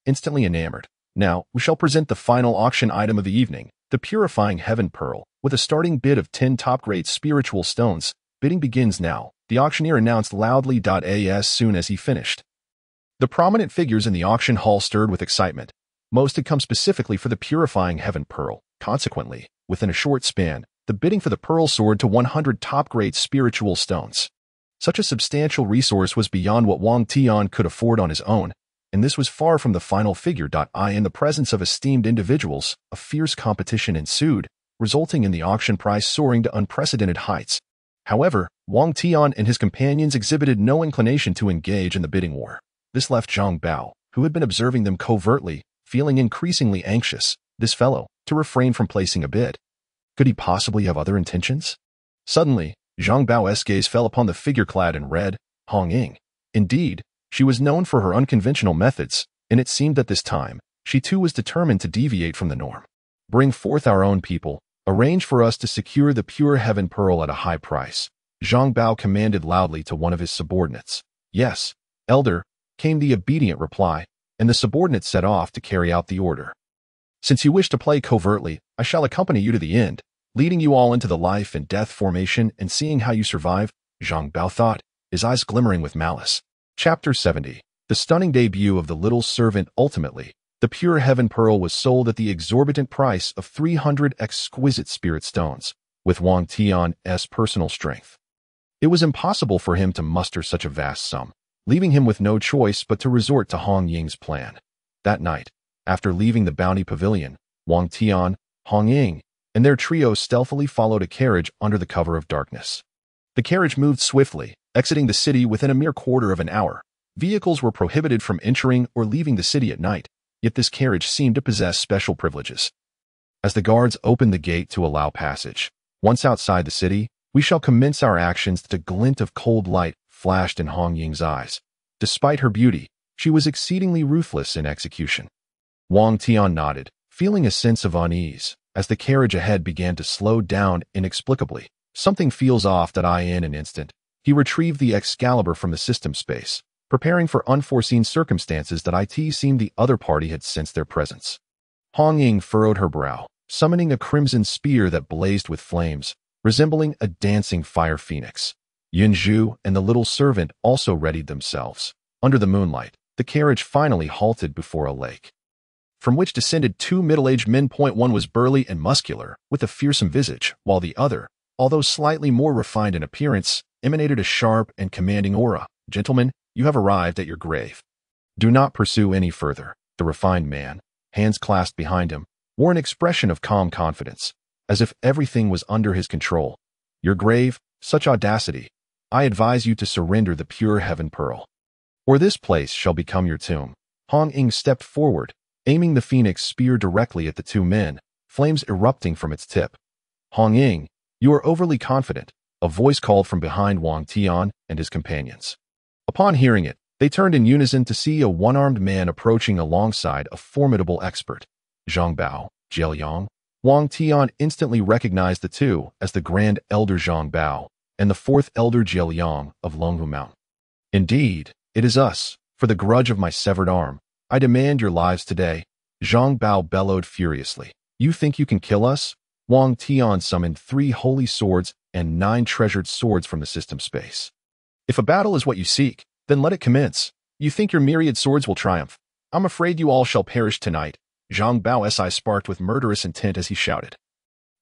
Instantly enamored. Now, we shall present the final auction item of the evening, the purifying heaven pearl, with a starting bid of 10 top-grade spiritual stones. Bidding begins now, the auctioneer announced loudly. As soon as he finished, the prominent figures in the auction hall stirred with excitement. Most had come specifically for the purifying heaven pearl. Consequently, within a short span, the bidding for the pearl soared to 100 top-grade spiritual stones. Such a substantial resource was beyond what Wang Tian could afford on his own, and this was far from the final figure. In the presence of esteemed individuals, a fierce competition ensued, resulting in the auction price soaring to unprecedented heights. However, Wang Tian and his companions exhibited no inclination to engage in the bidding war. This left Zhang Bao, who had been observing them covertly, feeling increasingly anxious. This fellow, to refrain from placing a bid. Could he possibly have other intentions? Suddenly, Zhang Bao's gaze fell upon the figure clad in red, Hong Ying. Indeed, she was known for her unconventional methods, and it seemed that this time, she too was determined to deviate from the norm. Bring forth our own people, arrange for us to secure the pure heaven pearl at a high price, Zhang Bao commanded loudly to one of his subordinates. Yes, elder, came the obedient reply, and the subordinate set off to carry out the order. Since you wish to play covertly, I shall accompany you to the end, leading you all into the life and death formation and seeing how you survive, Zhang Bao thought, his eyes glimmering with malice. Chapter 70. The stunning debut of the little servant. Ultimately, the pure heaven pearl was sold at the exorbitant price of 300 exquisite spirit stones, with Wang Tian's personal strength. It was impossible for him to muster such a vast sum, leaving him with no choice but to resort to Hong Ying's plan. That night, after leaving the bounty pavilion, Wang Tian, Hong Ying, and their trio stealthily followed a carriage under the cover of darkness. The carriage moved swiftly, exiting the city within a mere quarter of an hour. Vehicles were prohibited from entering or leaving the city at night, yet this carriage seemed to possess special privileges. As the guards opened the gate to allow passage, once outside the city, we shall commence our actions. The glint of cold light flashed in Hong Ying's eyes. Despite her beauty, she was exceedingly ruthless in execution. Wang Tian nodded, feeling a sense of unease, as the carriage ahead began to slow down inexplicably. Something feels off. In an instant, he retrieved the Excalibur from the system space, preparing for unforeseen circumstances. It seemed the other party had sensed their presence. Hong Ying furrowed her brow, summoning a crimson spear that blazed with flames, resembling a dancing fire phoenix. Yunzhu and the little servant also readied themselves. Under the moonlight, the carriage finally halted before a lake, from which descended two middle-aged men. One was burly and muscular, with a fearsome visage, while the other, although slightly more refined in appearance, emanated a sharp and commanding aura. "Gentlemen, you have arrived at your grave. Do not pursue any further." The refined man, hands clasped behind him, wore an expression of calm confidence, as if everything was under his control. "Your grave? Such audacity! I advise you to surrender the pure heaven pearl, or this place shall become your tomb." Hong Ying stepped forward, aiming the phoenix spear directly at the two men, flames erupting from its tip. "Hong Ying, you are overly confident," a voice called from behind Wang Tian and his companions. Upon hearing it, they turned in unison to see a one-armed man approaching alongside a formidable expert. Zhang Bao, Jielyang. Wang Tian instantly recognized the two as the Grand Elder Zhang Bao and the Fourth Elder Jielyang of Longhu Mountain. "Indeed, it is us. For the grudge of my severed arm, I demand your lives today," Zhang Bao bellowed furiously. "You think you can kill us?" Wang Tian summoned 3 holy swords and 9 treasured swords from the system space. "If a battle is what you seek, then let it commence. You think your myriad swords will triumph? I'm afraid you all shall perish tonight." Zhang Bao's eye sparked with murderous intent as he shouted,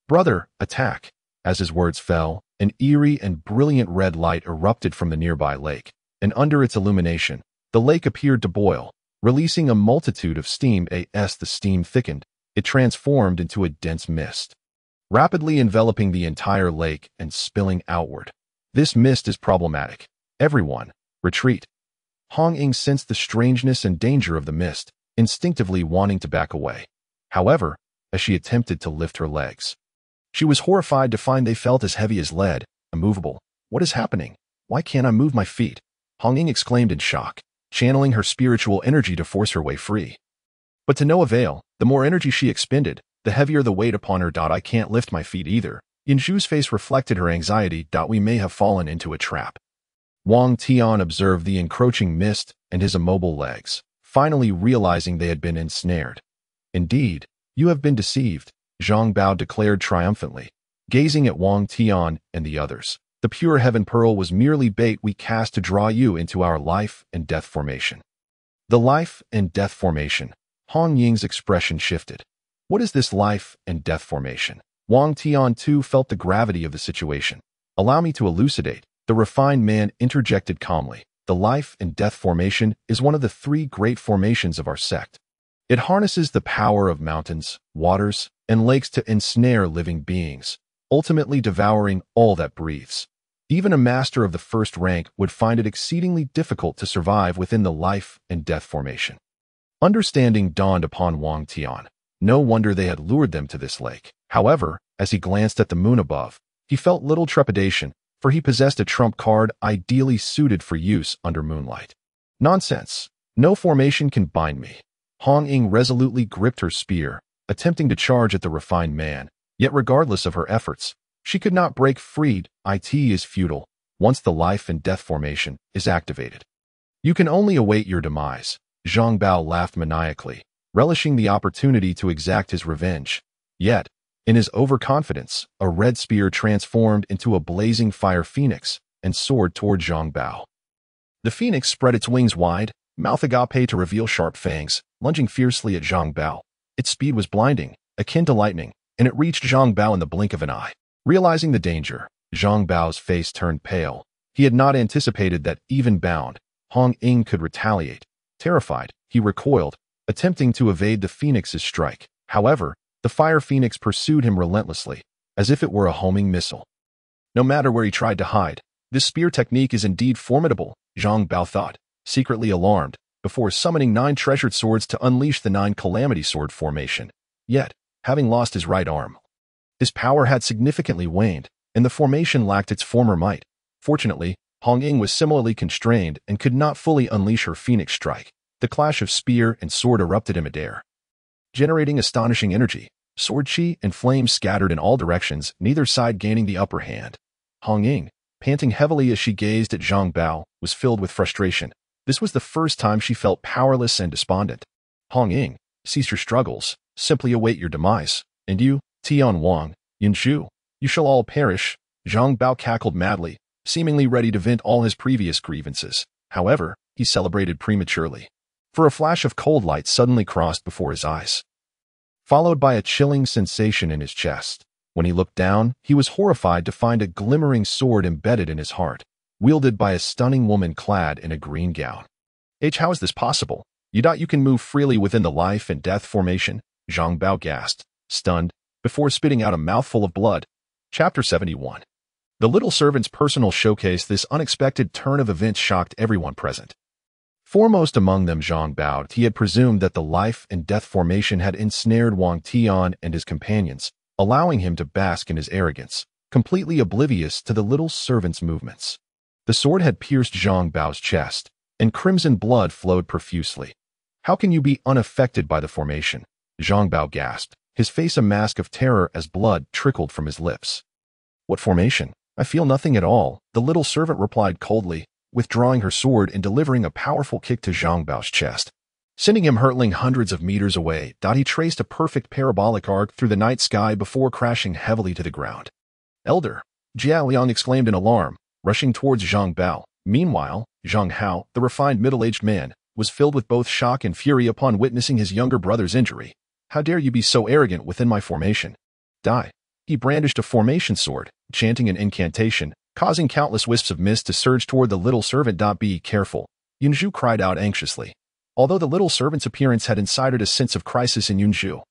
"Brother, attack!" As his words fell, an eerie and brilliant red light erupted from the nearby lake, and under its illumination, the lake appeared to boil, releasing a multitude of steam. As the steam thickened, it transformed into a dense mist, rapidly enveloping the entire lake and spilling outward. "This mist is problematic. Everyone, retreat." Hong Ying sensed the strangeness and danger of the mist, instinctively wanting to back away. However, as she attempted to lift her legs, she was horrified to find they felt as heavy as lead, immovable. "What is happening? Why can't I move my feet?" Hong Ying exclaimed in shock, channeling her spiritual energy to force her way free. But to no avail. The more energy she expended, the heavier the weight upon her. "I can't lift my feet either." Yunzhu's face reflected her anxiety. "We may have fallen into a trap." Wang Tian observed the encroaching mist and his immobile legs, finally realizing they had been ensnared. "Indeed, you have been deceived," Zhang Bao declared triumphantly, gazing at Wang Tian and the others. "The pure heaven pearl was merely bait we cast to draw you into our life and death formation." The life and death formation. Hong Ying's expression shifted. "What is this life and death formation?" Wang Tian too felt the gravity of the situation. "Allow me to elucidate," the refined man interjected calmly. "The life and death formation is one of the 3 great formations of our sect. It harnesses the power of mountains, waters, and lakes to ensnare living beings, ultimately devouring all that breathes. Even a master of the first rank would find it exceedingly difficult to survive within the life and death formation." Understanding dawned upon Wang Tian. No wonder they had lured them to this lake. However, as he glanced at the moon above, he felt little trepidation, for he possessed a trump card ideally suited for use under moonlight. "Nonsense. No formation can bind me." Hong Ying resolutely gripped her spear, attempting to charge at the refined man, yet regardless of her efforts, she could not break free. "It is futile. Once the life and death formation is activated, you can only await your demise." Zhang Bao laughed maniacally, relishing the opportunity to exact his revenge. Yet, in his overconfidence, a red spear transformed into a blazing fire phoenix and soared toward Zhang Bao. The phoenix spread its wings wide, mouth agape to reveal sharp fangs, lunging fiercely at Zhang Bao. Its speed was blinding, akin to lightning, and it reached Zhang Bao in the blink of an eye. Realizing the danger, Zhang Bao's face turned pale. He had not anticipated that, even bound, Hong Ying could retaliate. Terrified, he recoiled, attempting to evade the phoenix's strike. However, the fire phoenix pursued him relentlessly, as if it were a homing missile. No matter where he tried to hide, this spear technique is indeed formidable, Zhang Bao thought, secretly alarmed, before summoning 9 treasured swords to unleash the 9 calamity sword formation. Yet, having lost his right arm, his power had significantly waned, and the formation lacked its former might. Fortunately, Hong Ying was similarly constrained and could not fully unleash her phoenix strike. The clash of spear and sword erupted in midair, generating astonishing energy. Sword chi and flames scattered in all directions, neither side gaining the upper hand. Hong Ying, panting heavily as she gazed at Zhang Bao, was filled with frustration. This was the first time she felt powerless and despondent. "Hong Ying, cease your struggles. Simply await your demise," And you, Tian Wang, Yunzhu, you shall all perish. Zhang Bao cackled madly, seemingly ready to vent all his previous grievances. However, he celebrated prematurely. For a flash of cold light suddenly crossed before his eyes, followed by a chilling sensation in his chest. When he looked down, he was horrified to find a glimmering sword embedded in his heart, wielded by a stunning woman clad in a green gown. How is this possible? You can move freely within the life and death formation? Zhang Bao gasped, stunned, before spitting out a mouthful of blood. Chapter 71. The little servant's personal showcase. This unexpected turn of events shocked everyone present. Foremost among them Zhang Bao. He had presumed that the life and death formation had ensnared Wang Tian and his companions, allowing him to bask in his arrogance, completely oblivious to the little servant's movements. The sword had pierced Zhang Bao's chest, and crimson blood flowed profusely. How can you be unaffected by the formation? Zhang Bao gasped, his face a mask of terror as blood trickled from his lips. What formation? I feel nothing at all, the little servant replied coldly, withdrawing her sword and delivering a powerful kick to Zhang Bao's chest, sending him hurtling hundreds of meters away. He traced a perfect parabolic arc through the night sky before crashing heavily to the ground. Elder, Jia Liang exclaimed in alarm, rushing towards Zhang Bao. Meanwhile, Zhang Hao, the refined middle-aged man, was filled with both shock and fury upon witnessing his younger brother's injury. How dare you be so arrogant within my formation? Die. He brandished a formation sword, chanting an incantation, causing countless wisps of mist to surge toward the little servant. Be careful, Yunzhu cried out anxiously. Although the little servant's appearance had incited a sense of crisis in Yunzhu,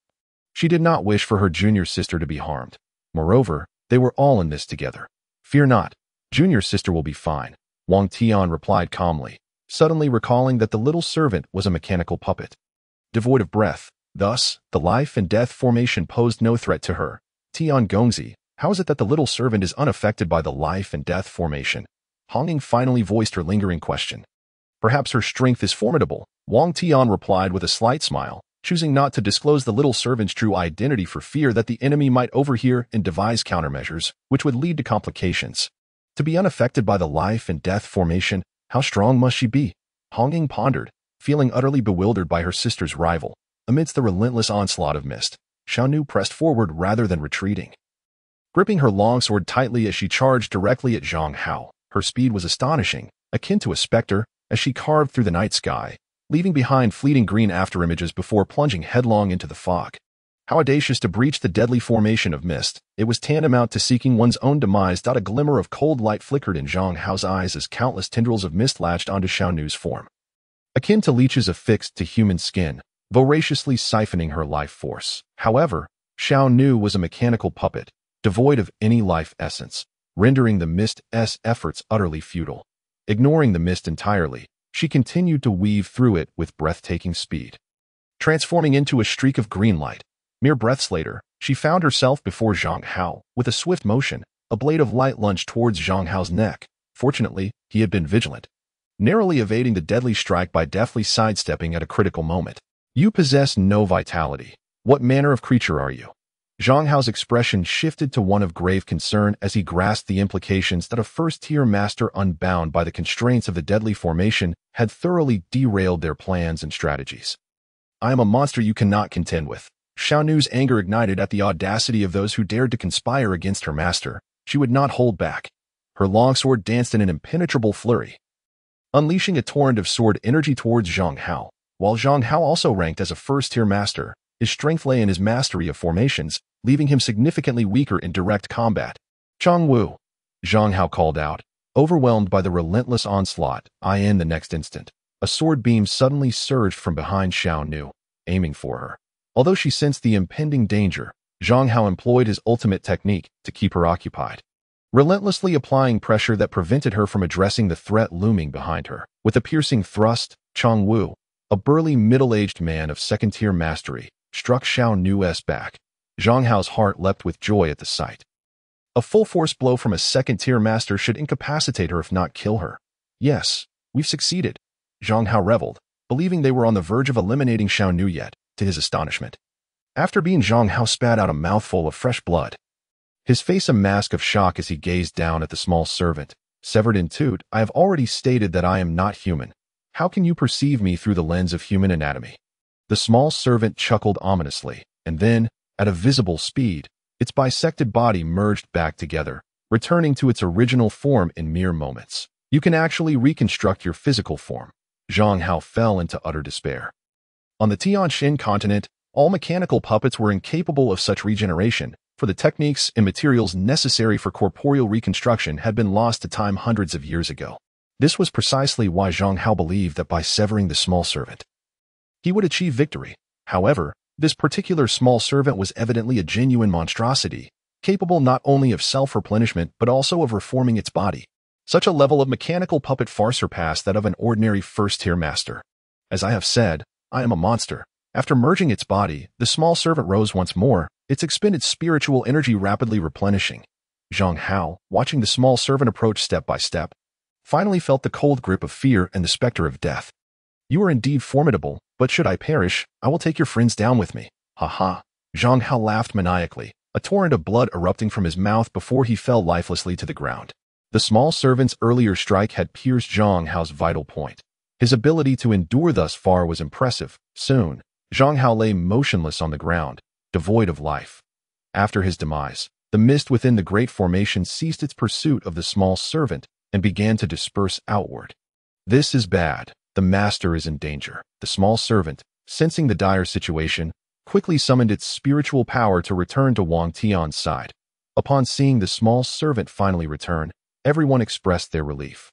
she did not wish for her junior sister to be harmed. Moreover, they were all in this together. Fear not, junior sister will be fine, Wang Tian replied calmly, suddenly recalling that the little servant was a mechanical puppet, devoid of breath. Thus, the life and death formation posed no threat to her. Tian Gongzi, how is it that the little servant is unaffected by the life and death formation? Honging finally voiced her lingering question. Perhaps her strength is formidable, Wang Tian replied with a slight smile, choosing not to disclose the little servant's true identity for fear that the enemy might overhear and devise countermeasures, which would lead to complications. To be unaffected by the life and death formation, how strong must she be? Honging pondered, feeling utterly bewildered by her sister's rival. Amidst the relentless onslaught of mist, Xiaonu pressed forward rather than retreating, gripping her longsword tightly as she charged directly at Zhang Hao. Her speed was astonishing, akin to a specter, as she carved through the night sky, leaving behind fleeting green afterimages before plunging headlong into the fog. How audacious to breach the deadly formation of mist! It was tantamount to seeking one's own demise. A glimmer of cold light flickered in Zhang Hao's eyes as countless tendrils of mist latched onto Xiaonu's form, akin to leeches affixed to human skin, voraciously siphoning her life force. However, Xiaonu was a mechanical puppet, devoid of any life essence, rendering the mist's efforts utterly futile. Ignoring the mist entirely, she continued to weave through it with breathtaking speed, transforming into a streak of green light. Mere breaths later, she found herself before Zhang Hao. With a swift motion, a blade of light lunged towards Zhang Hao's neck. Fortunately, he had been vigilant, narrowly evading the deadly strike by deftly sidestepping at a critical moment. You possess no vitality. What manner of creature are you? Zhang Hao's expression shifted to one of grave concern as he grasped the implications that a first-tier master unbound by the constraints of the deadly formation had thoroughly derailed their plans and strategies. I am a monster you cannot contend with. Xiaonu's anger ignited at the audacity of those who dared to conspire against her master. She would not hold back. Her longsword danced in an impenetrable flurry, unleashing a torrent of sword energy towards Zhang Hao. While Zhang Hao also ranked as a first-tier master, his strength lay in his mastery of formations, leaving him significantly weaker in direct combat. Chang Wu, Zhang Hao called out, overwhelmed by the relentless onslaught. In the next instant, a sword beam suddenly surged from behind Xiaonu, aiming for her. Although she sensed the impending danger, Zhang Hao employed his ultimate technique to keep her occupied, relentlessly applying pressure that prevented her from addressing the threat looming behind her. With a piercing thrust, Chang Wu, a burly middle-aged man of second-tier mastery, struck Xiaonu's back. Zhang Hao's heart leapt with joy at the sight. A full-force blow from a second-tier master should incapacitate her if not kill her. Yes, we've succeeded, Zhang Hao reveled, believing they were on the verge of eliminating Xiaonu yet, to his astonishment. After being Zhang Hao spat out a mouthful of fresh blood, his face a mask of shock as he gazed down at the small servant. Severed in two, I have already stated that I am not human. How can you perceive me through the lens of human anatomy? The small servant chuckled ominously, and then, At a visible speed, its bisected body merged back together, returning to its original form in mere moments. You can actually reconstruct your physical form. Zhang Hao fell into utter despair. On the Tianxin continent, all mechanical puppets were incapable of such regeneration, for the techniques and materials necessary for corporeal reconstruction had been lost to time hundreds of years ago. This was precisely why Zhang Hao believed that by severing the small servant, he would achieve victory. However, this particular small servant was evidently a genuine monstrosity, capable not only of self-replenishment but also of reforming its body. Such a level of mechanical puppet far surpassed that of an ordinary first-tier master. As I have said, I am a monster. After merging its body, the small servant rose once more, its expended spiritual energy rapidly replenishing. Zhang Hao, watching the small servant approach step by step, finally felt the cold grip of fear and the specter of death. You are indeed formidable, but should I perish, I will take your friends down with me. Ha ha. Zhang Hao laughed maniacally, a torrent of blood erupting from his mouth before he fell lifelessly to the ground. The small servant's earlier strike had pierced Zhang Hao's vital point. His ability to endure thus far was impressive. Soon, Zhang Hao lay motionless on the ground, devoid of life. After his demise, the mist within the great formation ceased its pursuit of the small servant and began to disperse outward. This is bad. The master is in danger. The small servant, sensing the dire situation, quickly summoned its spiritual power to return to Wang Tian's side. Upon seeing the small servant finally return, everyone expressed their relief.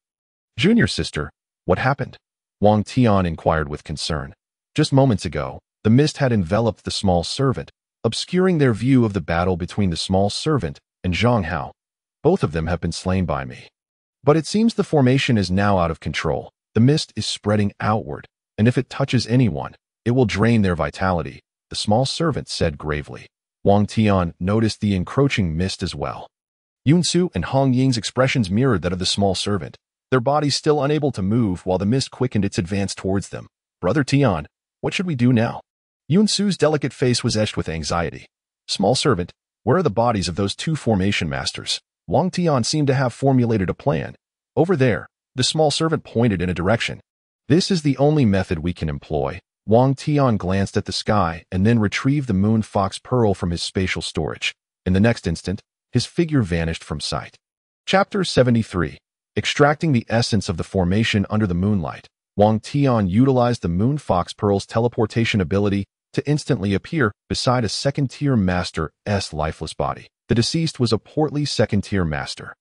Junior sister, what happened? Wang Tian inquired with concern. Just moments ago, the mist had enveloped the small servant, obscuring their view of the battle between the small servant and Zhang Hao. Both of them have been slain by me. But it seems the formation is now out of control. The mist is spreading outward, and if it touches anyone, it will drain their vitality, the small servant said gravely. Wang Tian noticed the encroaching mist as well. Yunsu and Hong Ying's expressions mirrored that of the small servant, their bodies still unable to move while the mist quickened its advance towards them. Brother Tian, what should we do now? Yunsu's delicate face was etched with anxiety. Small servant, where are the bodies of those two formation masters? Wang Tian seemed to have formulated a plan. Over there. The small servant pointed in a direction. This is the only method we can employ. Wang Tian glanced at the sky and then retrieved the moon fox pearl from his spatial storage. In the next instant, his figure vanished from sight. Chapter 73. Extracting the essence of the formation under the moonlight. Wang Tian utilized the moon fox pearl's teleportation ability to instantly appear beside a second-tier master's lifeless body. The deceased was a portly second-tier master,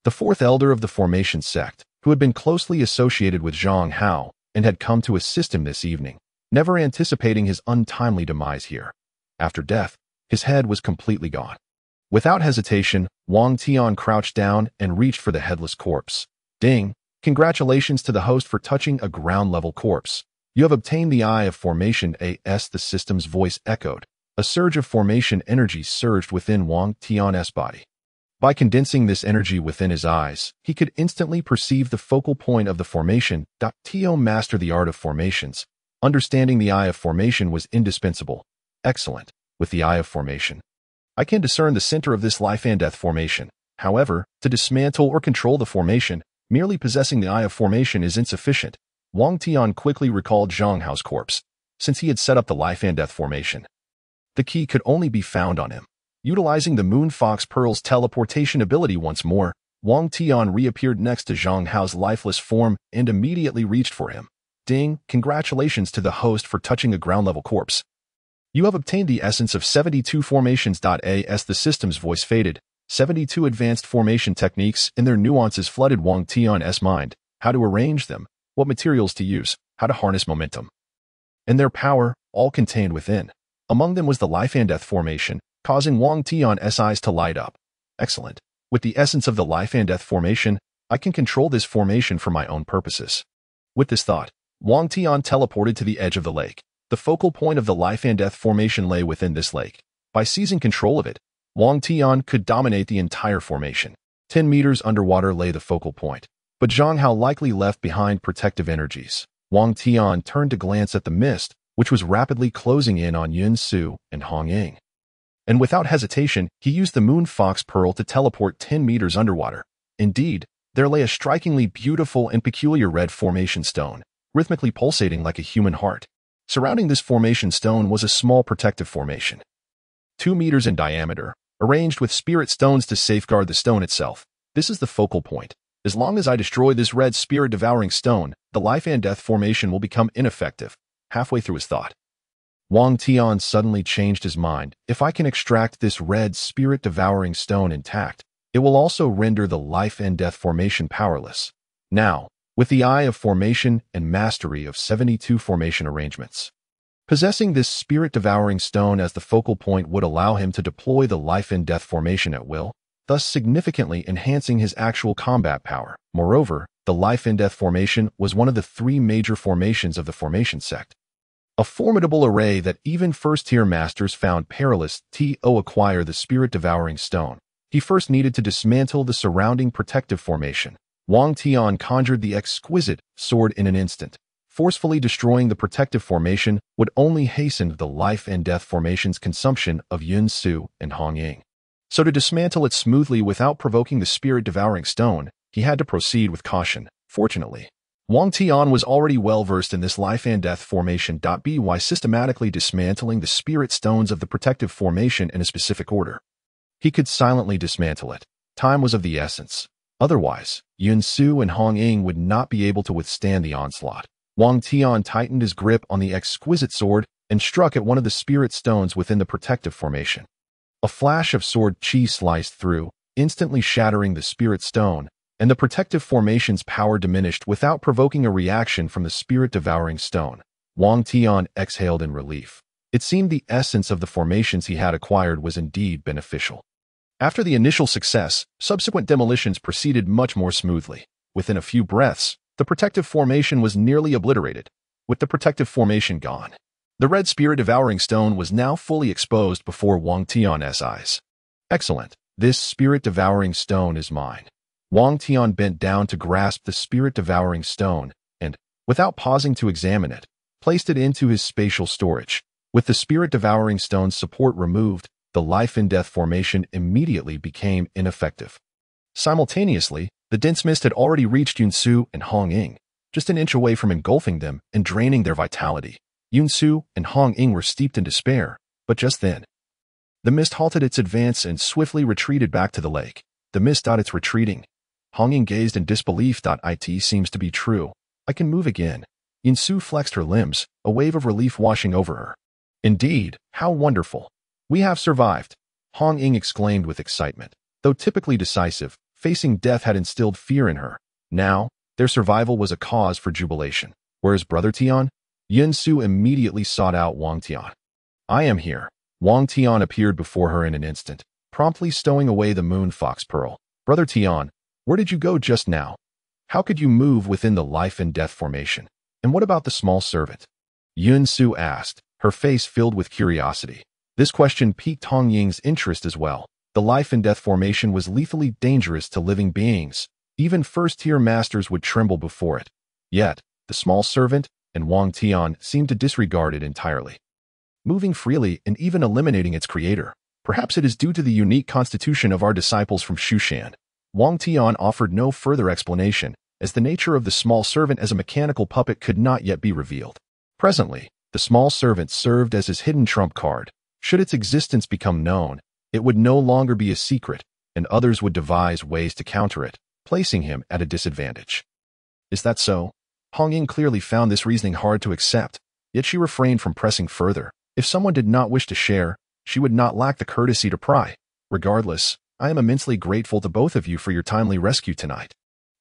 the fourth elder of the formation sect, who had been closely associated with Zhang Hao and had come to assist him this evening, never anticipating his untimely demise here. After death, his head was completely gone. Without hesitation, Wang Tian crouched down and reached for the headless corpse. Ding! Congratulations to the host for touching a ground-level corpse. You have obtained the Eye of Formation AS. The system's voice echoed. A surge of formation energy surged within Wang Tian's body. By condensing this energy within his eyes, he could instantly perceive the focal point of the formation. Tio mastered the art of formations. Understanding the Eye of Formation was indispensable. Excellent. With the Eye of Formation, I can discern the center of this life and death formation. However, to dismantle or control the formation, merely possessing the Eye of Formation is insufficient. Wang Tian quickly recalled Zhang Hao's corpse, since he had set up the life and death formation. The key could only be found on him. Utilizing the Moon Fox Pearl's teleportation ability once more, Wang Tian reappeared next to Zhang Hao's lifeless form and immediately reached for him. Ding! Congratulations to the host for touching a ground-level corpse. You have obtained the essence of 72 formations. As the system's voice faded, 72 advanced formation techniques and their nuances flooded Wang Tian's mind. How to arrange them, what materials to use, how to harness momentum, and their power, all contained within. Among them was the life and death formation, causing Wang Tian's eyes to light up. Excellent. With the essence of the life and death formation, I can control this formation for my own purposes. With this thought, Wang Tian teleported to the edge of the lake. The focal point of the life and death formation lay within this lake. By seizing control of it, Wang Tian could dominate the entire formation. 10 meters underwater lay the focal point, but Zhang Hao likely left behind protective energies. Wang Tian turned to glance at the mist, which was rapidly closing in on Yun Su and Hong Ying. And without hesitation, he used the Moon Fox Pearl to teleport 10 meters underwater. Indeed, there lay a strikingly beautiful and peculiar red formation stone, rhythmically pulsating like a human heart. Surrounding this formation stone was a small protective formation. 2 meters in diameter, arranged with spirit stones to safeguard the stone itself. This is the focal point. As long as I destroy this red spirit-devouring stone, the life and death formation will become ineffective. Halfway through his thought, Wang Tian suddenly changed his mind. If I can extract this red spirit-devouring stone intact, it will also render the life and death formation powerless. Now, with the eye of formation and mastery of 72 formation arrangements, possessing this spirit-devouring stone as the focal point would allow him to deploy the life and death formation at will, thus significantly enhancing his actual combat power. Moreover, the life and death formation was one of the 3 major formations of the formation sect. A formidable array that even first-tier masters found peerless to acquire the spirit-devouring stone. He first needed to dismantle the surrounding protective formation. Wang Tian conjured the exquisite sword in an instant. Forcefully destroying the protective formation would only hasten the life and death formation's consumption of Yun Su and Hong Ying. So to dismantle it smoothly without provoking the spirit-devouring stone, he had to proceed with caution. Fortunately, Wang Tian was already well-versed in this life and death formation. By systematically dismantling the spirit stones of the protective formation in a specific order, he could silently dismantle it. Time was of the essence. Otherwise, Yun Su and Hong Ying would not be able to withstand the onslaught. Wang Tian tightened his grip on the exquisite sword and struck at one of the spirit stones within the protective formation. A flash of sword chi sliced through, instantly shattering the spirit stone, and the protective formation's power diminished without provoking a reaction from the spirit-devouring stone. Wang Tian exhaled in relief. It seemed the essence of the formations he had acquired was indeed beneficial. After the initial success, subsequent demolitions proceeded much more smoothly. Within a few breaths, the protective formation was nearly obliterated. With the protective formation gone, the red spirit-devouring stone was now fully exposed before Wang Tian's eyes. Excellent. This spirit-devouring stone is mine. Wang Tian bent down to grasp the spirit-devouring stone and, without pausing to examine it, placed it into his spatial storage. With the spirit-devouring stone's support removed, the life and death formation immediately became ineffective. Simultaneously, the dense mist had already reached Yun Su and Hong Ying, just an inch away from engulfing them and draining their vitality. Yun Su and Hong Ying were steeped in despair, but just then, the mist halted its advance and swiftly retreated back to the lake. The mist. It's retreating. Hong Ying gazed in disbelief. It seems to be true. I can move again. Yun Su flexed her limbs, a wave of relief washing over her. Indeed, how wonderful. We have survived. Hong Ying exclaimed with excitement. Though typically decisive, facing death had instilled fear in her. Now, their survival was a cause for jubilation. Where's Brother Tian? Yun Su immediately sought out Wang Tian. I am here. Wang Tian appeared before her in an instant, promptly stowing away the moon fox pearl. Brother Tian, where did you go just now? How could you move within the life and death formation? And what about the small servant? Yun Su asked, her face filled with curiosity. This question piqued Hong Ying's interest as well. The life and death formation was lethally dangerous to living beings. Even first-tier masters would tremble before it. Yet, the small servant and Wang Tian seemed to disregard it entirely, moving freely and even eliminating its creator. Perhaps it is due to the unique constitution of our disciples from Zhuxian. Wang Tian offered no further explanation, as the nature of the small servant as a mechanical puppet could not yet be revealed. Presently, the small servant served as his hidden trump card. Should its existence become known, it would no longer be a secret, and others would devise ways to counter it, placing him at a disadvantage. Is that so? Hong Ying clearly found this reasoning hard to accept, yet she refrained from pressing further. If someone did not wish to share, she would not lack the courtesy to pry. Regardless, I am immensely grateful to both of you for your timely rescue tonight.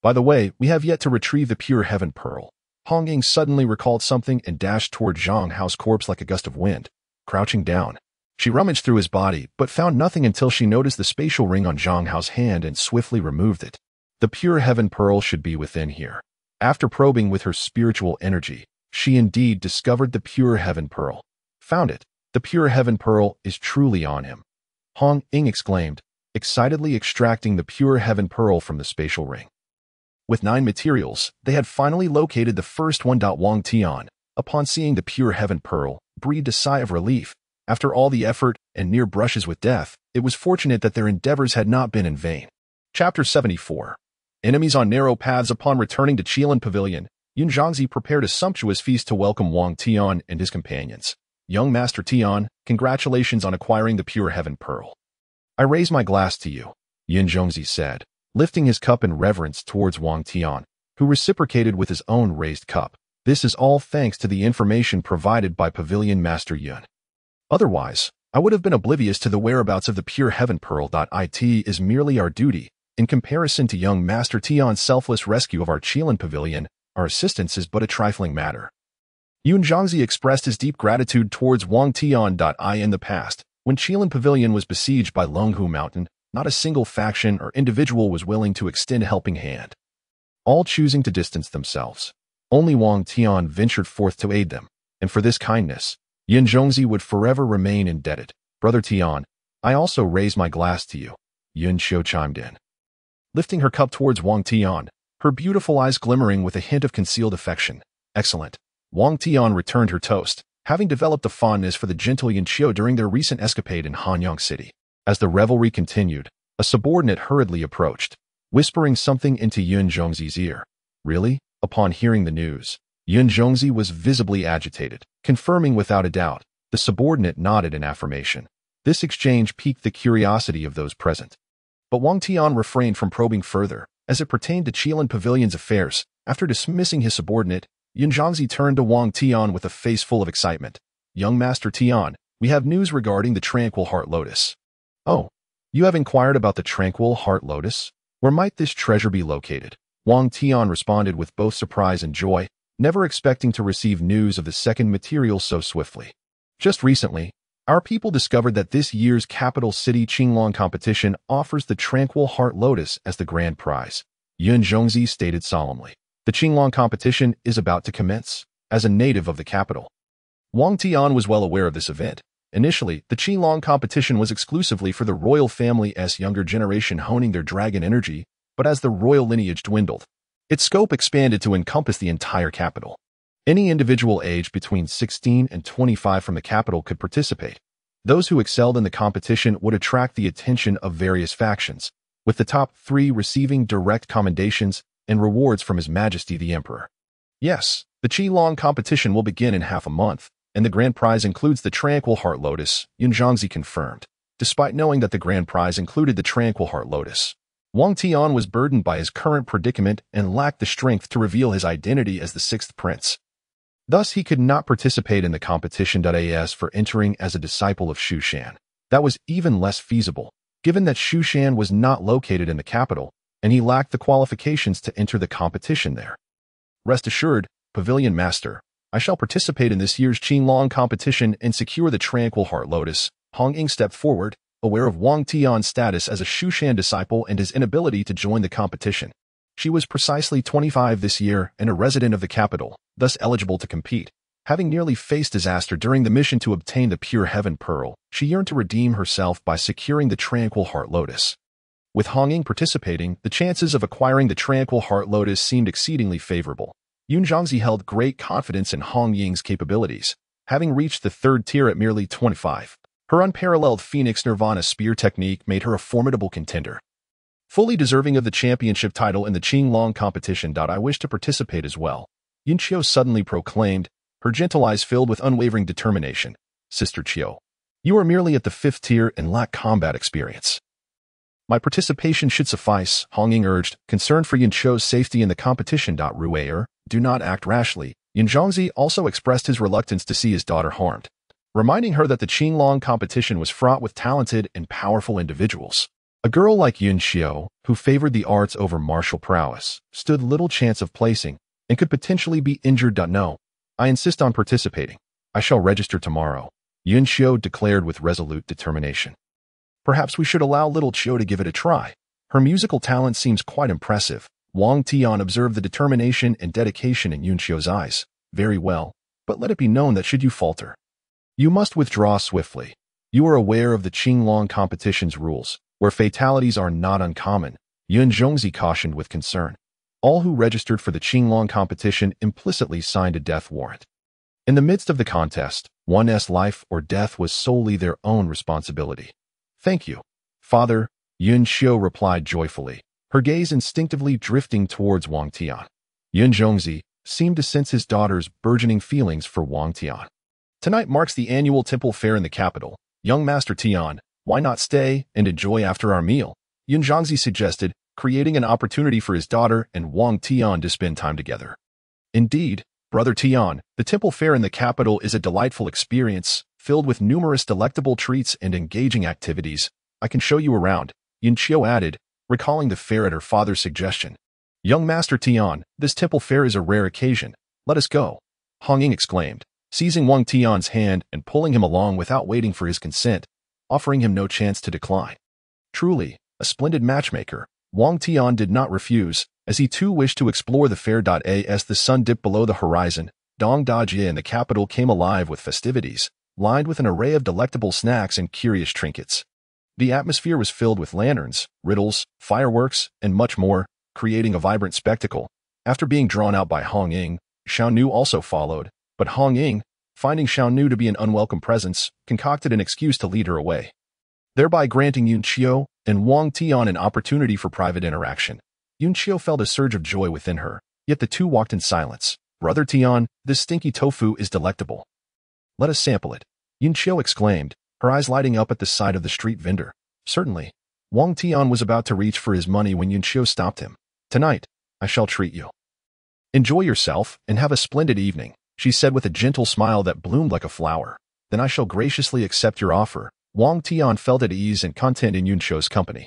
By the way, we have yet to retrieve the pure heaven pearl. Hong Ying suddenly recalled something and dashed toward Zhang Hao's corpse like a gust of wind. Crouching down, she rummaged through his body, but found nothing until she noticed the spatial ring on Zhang Hao's hand and swiftly removed it. The pure heaven pearl should be within here. After probing with her spiritual energy, she indeed discovered the pure heaven pearl. Found it. The pure heaven pearl is truly on him. Hong Ying exclaimed, excitedly extracting the pure heaven pearl from the spatial ring. With 9 materials, they had finally located the first one. Wang Tian, upon seeing the pure heaven pearl, breathed a sigh of relief. After all the effort and near brushes with death, it was fortunate that their endeavors had not been in vain. Chapter 74. Enemies on narrow paths. Upon returning to Qilin Pavilion, Yun Zhangzi prepared a sumptuous feast to welcome Wang Tian and his companions. Young Master Tian, congratulations on acquiring the pure heaven pearl. I raise my glass to you, Yin Zhongzi said, lifting his cup in reverence towards Wang Tian, who reciprocated with his own raised cup. This is all thanks to the information provided by Pavilion Master Yun. Otherwise, I would have been oblivious to the whereabouts of the pure heaven pearl. It is merely our duty. In comparison to young Master Tian's selfless rescue of our Qilin pavilion, our assistance is but a trifling matter. Yun Zhongzi expressed his deep gratitude towards Wang Tian. In the past, when Qilin pavilion was besieged by Longhu Mountain, not a single faction or individual was willing to extend a helping hand, all choosing to distance themselves. Only Wang Tian ventured forth to aid them, and for this kindness, Yin Zhongzi would forever remain indebted. Brother Tian, I also raise my glass to you, Yun Xiu chimed in. Lifting her cup towards Wang Tian, her beautiful eyes glimmering with a hint of concealed affection. Excellent. Wang Tian returned her toast, having developed a fondness for the gentle Yin Xiu during their recent escapade in Hanyang City. As the revelry continued, a subordinate hurriedly approached, whispering something into Yun Zhongzi's ear. Really? Upon hearing the news, Yun Zhongzi was visibly agitated, confirming without a doubt. The subordinate nodded in affirmation. This exchange piqued the curiosity of those present. But Wang Tian refrained from probing further, as it pertained to Qilin Pavilion's affairs. After dismissing his subordinate, Yun Zhongzi turned to Wang Tian with a face full of excitement. Young Master Tian, we have news regarding the Tranquil Heart Lotus. Oh, you have inquired about the Tranquil Heart Lotus? Where might this treasure be located? Wang Tian responded with both surprise and joy, never expecting to receive news of the second material so swiftly. Just recently, our people discovered that this year's capital city Qinglong competition offers the Tranquil Heart Lotus as the grand prize. Yun Zhongzi stated solemnly. The Qinglong competition is about to commence. As a native of the capital, Wang Tian was well aware of this event. Initially, the Qilin competition was exclusively for the royal family's younger generation honing their dragon energy, but as the royal lineage dwindled, its scope expanded to encompass the entire capital. Any individual aged between 16 and 25 from the capital could participate. Those who excelled in the competition would attract the attention of various factions, with the top 3 receiving direct commendations and rewards from His Majesty the Emperor. Yes, the Qilin competition will begin in half a month, and the grand prize includes the Tranquil Heart Lotus, Yun Zhongzi confirmed. Despite knowing that the grand prize included the Tranquil Heart Lotus, Wang Tian was burdened by his current predicament and lacked the strength to reveal his identity as the 6th prince. Thus, he could not participate in the competition. As for entering as a disciple of Zhuxian, that was even less feasible, given that Zhuxian was not located in the capital, and he lacked the qualifications to enter the competition there. Rest assured, Pavilion Master, I shall participate in this year's Qilin competition and secure the Tranquil Heart Lotus. Hong Ying stepped forward, aware of Wang Tian's status as a Zhuxian disciple and his inability to join the competition. She was precisely 25 this year and a resident of the capital, thus eligible to compete. Having nearly faced disaster during the mission to obtain the pure heaven pearl, she yearned to redeem herself by securing the Tranquil Heart Lotus. With Hong Ying participating, the chances of acquiring the Tranquil Heart Lotus seemed exceedingly favorable. Yun Zhongzi held great confidence in Hong Ying's capabilities, having reached the 3rd tier at merely 25. Her unparalleled Phoenix Nirvana spear technique made her a formidable contender, fully deserving of the championship title in the Qilin competition. I wish to participate as well, Yin Qiu suddenly proclaimed, her gentle eyes filled with unwavering determination. Sister Qiu, you are merely at the 5th tier and lack combat experience. My participation should suffice, Hong Ying urged, concerned for Yin Qiu's safety in the competition. Ruier, do not act rashly. Yin Zhongzi also expressed his reluctance to see his daughter harmed, reminding her that the Qilin competition was fraught with talented and powerful individuals. A girl like Yin Qiu, who favored the arts over martial prowess, stood little chance of placing and could potentially be injured. No, I insist on participating. I shall register tomorrow, Yin Qiu declared with resolute determination. Perhaps we should allow little Qiu to give it a try. Her musical talent seems quite impressive. Wang Tian observed the determination and dedication in Yin Qiu's eyes. Very well, but let it be known that should you falter, you must withdraw swiftly. You are aware of the Qilin competition's rules, where fatalities are not uncommon, Yun Zhongzi cautioned with concern. All who registered for the Qilin competition implicitly signed a death warrant. In the midst of the contest, one's life or death was solely their own responsibility. Thank you, Father, Yun Xiu replied joyfully, her gaze instinctively drifting towards Wang Tian. Yun Zhongzi seemed to sense his daughter's burgeoning feelings for Wang Tian. Tonight marks the annual temple fair in the capital. Young Master Tian, why not stay and enjoy after our meal? Yun Zhangzi suggested, creating an opportunity for his daughter and Wang Tian to spend time together. Indeed, Brother Tian, the temple fair in the capital is a delightful experience, filled with numerous delectable treats and engaging activities. I can show you around, Yun Qiu added, recalling the fair at her father's suggestion. Young Master Tian, this temple fair is a rare occasion. Let us go, Hong Ying exclaimed, seizing Wang Tian's hand and pulling him along without waiting for his consent, offering him no chance to decline. Truly, a splendid matchmaker, Wang Tian did not refuse, as he too wished to explore the fair. As the sun dipped below the horizon, Dongdajie and the capital came alive with festivities, lined with an array of delectable snacks and curious trinkets. The atmosphere was filled with lanterns, riddles, fireworks, and much more, creating a vibrant spectacle. After being drawn out by Hong Ying, Xiaonu also followed, but Hong Ying, finding Xiaonu to be an unwelcome presence, concocted an excuse to lead her away, thereby granting Yun Qiu and Wang Tian an opportunity for private interaction. Yun Qiu felt a surge of joy within her, yet the two walked in silence. Brother Tian, this stinky tofu is delectable. Let us sample it, Yun Qiu exclaimed, her eyes lighting up at the sight of the street vendor. Certainly. Wang Tian was about to reach for his money when Yun Qiu stopped him. Tonight, I shall treat you. Enjoy yourself and have a splendid evening, she said with a gentle smile that bloomed like a flower. Then I shall graciously accept your offer. Wang Tian felt at ease and content in Yun Qiu's company.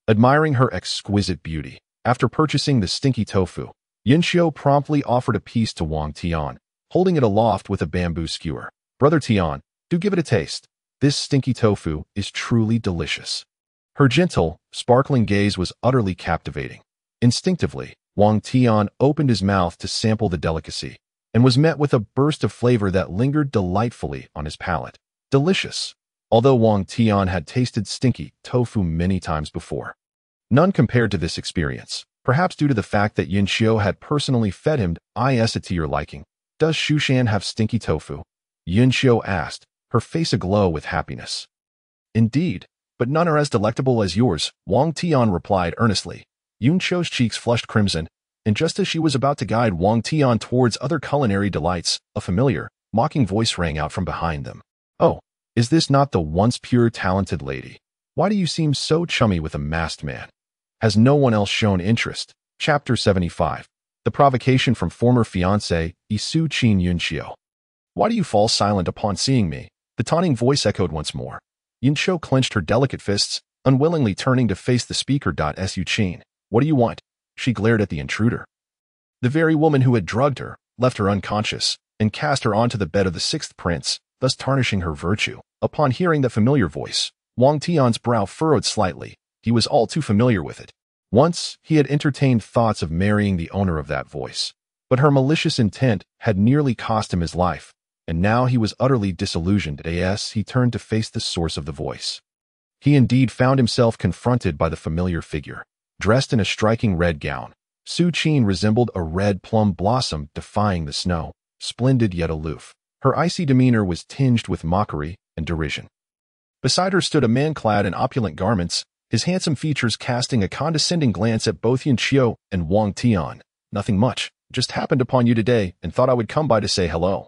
Admiring her exquisite beauty, after purchasing the stinky tofu, Yun Qiu promptly offered a piece to Wang Tian, holding it aloft with a bamboo skewer. Brother Tian, do give it a taste. This stinky tofu is truly delicious. Her gentle, sparkling gaze was utterly captivating. Instinctively, Wang Tian opened his mouth to sample the delicacy, and was met with a burst of flavor that lingered delightfully on his palate. Delicious. Although Wang Tian had tasted stinky tofu many times before, none compared to this experience, perhaps due to the fact that Yun Qiu had personally fed him. Is it to your liking? Does Zhuxian have stinky tofu? Yun Qiu asked, her face aglow with happiness. Indeed, but none are as delectable as yours, Wang Tian replied earnestly. Yun Qiu's cheeks flushed crimson, and just as she was about to guide Wang Tian towards other culinary delights, a familiar, mocking voice rang out from behind them. Oh, is this not the once pure talented lady? Why do you seem so chummy with a masked man? Has no one else shown interest? Chapter 75. The provocation from former fiancé, Zhuxian Yun Qiu. Why do you fall silent upon seeing me? The taunting voice echoed once more. Yun Qiu clenched her delicate fists, unwillingly turning to face the speaker. Zhuxian, what do you want? She glared at the intruder. The very woman who had drugged her, left her unconscious, and cast her onto the bed of the sixth prince, thus tarnishing her virtue. Upon hearing the familiar voice, Wang Tian's brow furrowed slightly. He was all too familiar with it. Once, he had entertained thoughts of marrying the owner of that voice. But her malicious intent had nearly cost him his life, and now he was utterly disillusioned. As he turned to face the source of the voice, he indeed found himself confronted by the familiar figure. Dressed in a striking red gown, Zhuxian resembled a red plum blossom defying the snow, splendid yet aloof. Her icy demeanor was tinged with mockery and derision. Beside her stood a man clad in opulent garments, his handsome features casting a condescending glance at both Yun Qiu and Wang Tian. Nothing much, just happened upon you today and thought I would come by to say hello.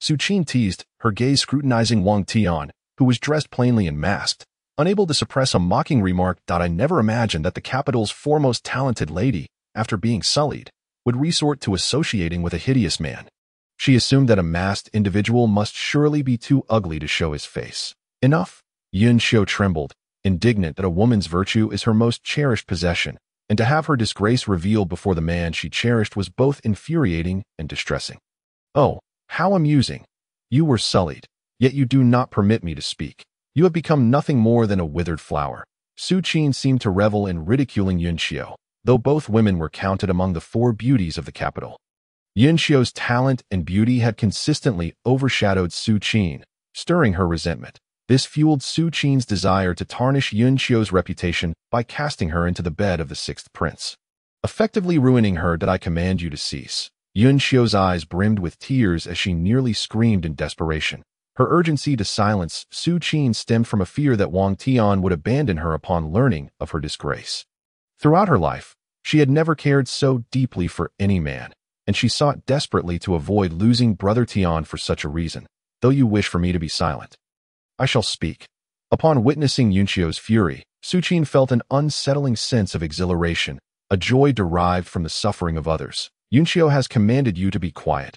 Zhuxian teased, her gaze scrutinizing Wang Tian, who was dressed plainly and masked, unable to suppress a mocking remark. I never imagined that the capital's foremost talented lady, after being sullied, would resort to associating with a hideous man. She assumed that a masked individual must surely be too ugly to show his face. Enough. Yun Qiu trembled, indignant that a woman's virtue is her most cherished possession, and to have her disgrace revealed before the man she cherished was both infuriating and distressing. Oh, how amusing. You were sullied, yet you do not permit me to speak. You have become nothing more than a withered flower. Zhuxian seemed to revel in ridiculing Yun Qiu, though both women were counted among the four beauties of the capital. Yun Qiu's talent and beauty had consistently overshadowed Zhuxian, stirring her resentment. This fueled Zhuxian's desire to tarnish Yun Qiu's reputation by casting her into the bed of the sixth prince, effectively ruining her. Did I command you to cease? Yun Qiu's eyes brimmed with tears as she nearly screamed in desperation. Her urgency to silence Zhuxian stemmed from a fear that Wang Tian would abandon her upon learning of her disgrace. Throughout her life, she had never cared so deeply for any man, and she sought desperately to avoid losing Brother Tian for such a reason. though you wish for me to be silent. I shall speak. Upon witnessing Yunqio's fury, Zhuxian felt an unsettling sense of exhilaration, a joy derived from the suffering of others. Yunqio has commanded you to be quiet.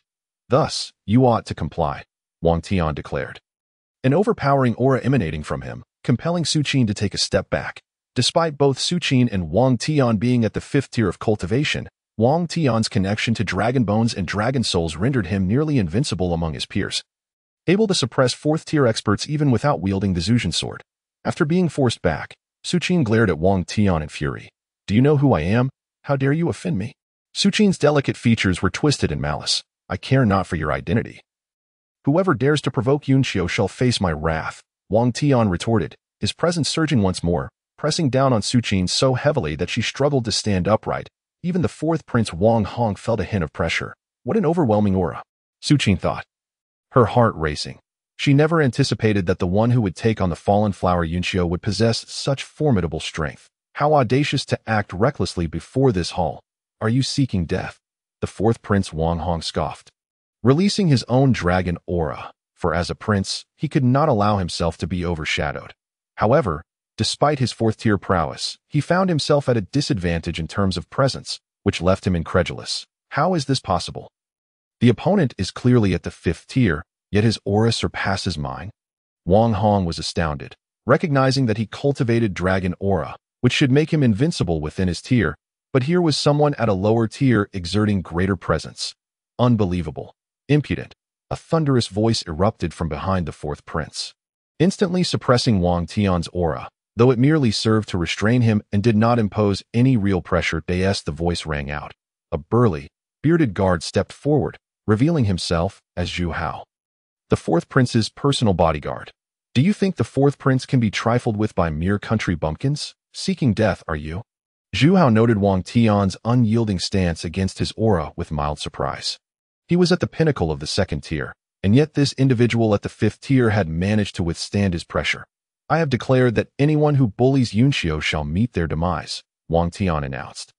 Thus, you ought to comply, Wang Tian declared. An overpowering aura emanating from him, compelling Zhuxian to take a step back. Despite both Zhuxian and Wang Tian being at the 5th tier of cultivation, Wang Tian's connection to dragon bones and dragon souls rendered him nearly invincible among his peers, able to suppress 4th tier experts even without wielding the Zhuxian sword. After being forced back, Zhuxian glared at Wang Tian in fury. Do you know who I am? How dare you offend me? Zhuxian's delicate features were twisted in malice. I care not for your identity. Whoever dares to provoke Yunqio shall face my wrath, Wang Tian retorted, his presence surging once more, pressing down on Zhuxian so heavily that she struggled to stand upright. Even the 4th Prince Wang Hong felt a hint of pressure. What an overwhelming aura, Zhuxian thought, her heart racing. She never anticipated that the one who would take on the fallen flower Yunqio would possess such formidable strength. How audacious to act recklessly before this hall. Are you seeking death? The 4th Prince Wang Hong scoffed, releasing his own dragon aura, for as a prince, he could not allow himself to be overshadowed. However, despite his 4th tier prowess, he found himself at a disadvantage in terms of presence, which left him incredulous. How is this possible? The opponent is clearly at the 5th tier, yet his aura surpasses mine. Wang Hong was astounded, recognizing that he cultivated dragon aura, which should make him invincible within his tier, but here was someone at a lower tier exerting greater presence. Unbelievable. Impudent. A thunderous voice erupted from behind the 4th prince, instantly suppressing Wang Tian's aura, though it merely served to restrain him and did not impose any real pressure. The voice rang out. A burly, bearded guard stepped forward, revealing himself as Zhu Hao, the 4th prince's personal bodyguard. Do you think the 4th prince can be trifled with by mere country bumpkins? Seeking death, are you? Zhu Hao noted Wang Tian's unyielding stance against his aura with mild surprise. He was at the pinnacle of the 2nd tier, and yet this individual at the 5th tier had managed to withstand his pressure. I have declared that anyone who bullies Yunqio shall meet their demise, Wang Tian announced,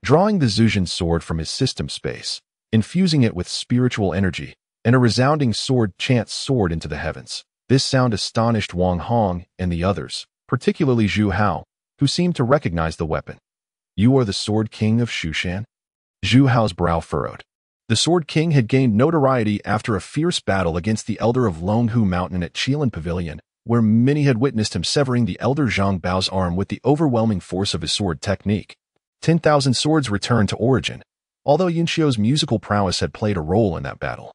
drawing the Zhuxian sword from his system space, infusing it with spiritual energy, and a resounding sword chants soared into the heavens. This sound astonished Wang Hong and the others, particularly Zhu Hao, who seemed to recognize the weapon. You are the Sword King of Zhuxian? Zhu Hao's brow furrowed. The Sword King had gained notoriety after a fierce battle against the Elder of Longhu Mountain at Qilin Pavilion, where many had witnessed him severing the Elder Zhang Bao's arm with the overwhelming force of his sword technique. 10,000 swords returned to origin, although Yunqio's musical prowess had played a role in that battle.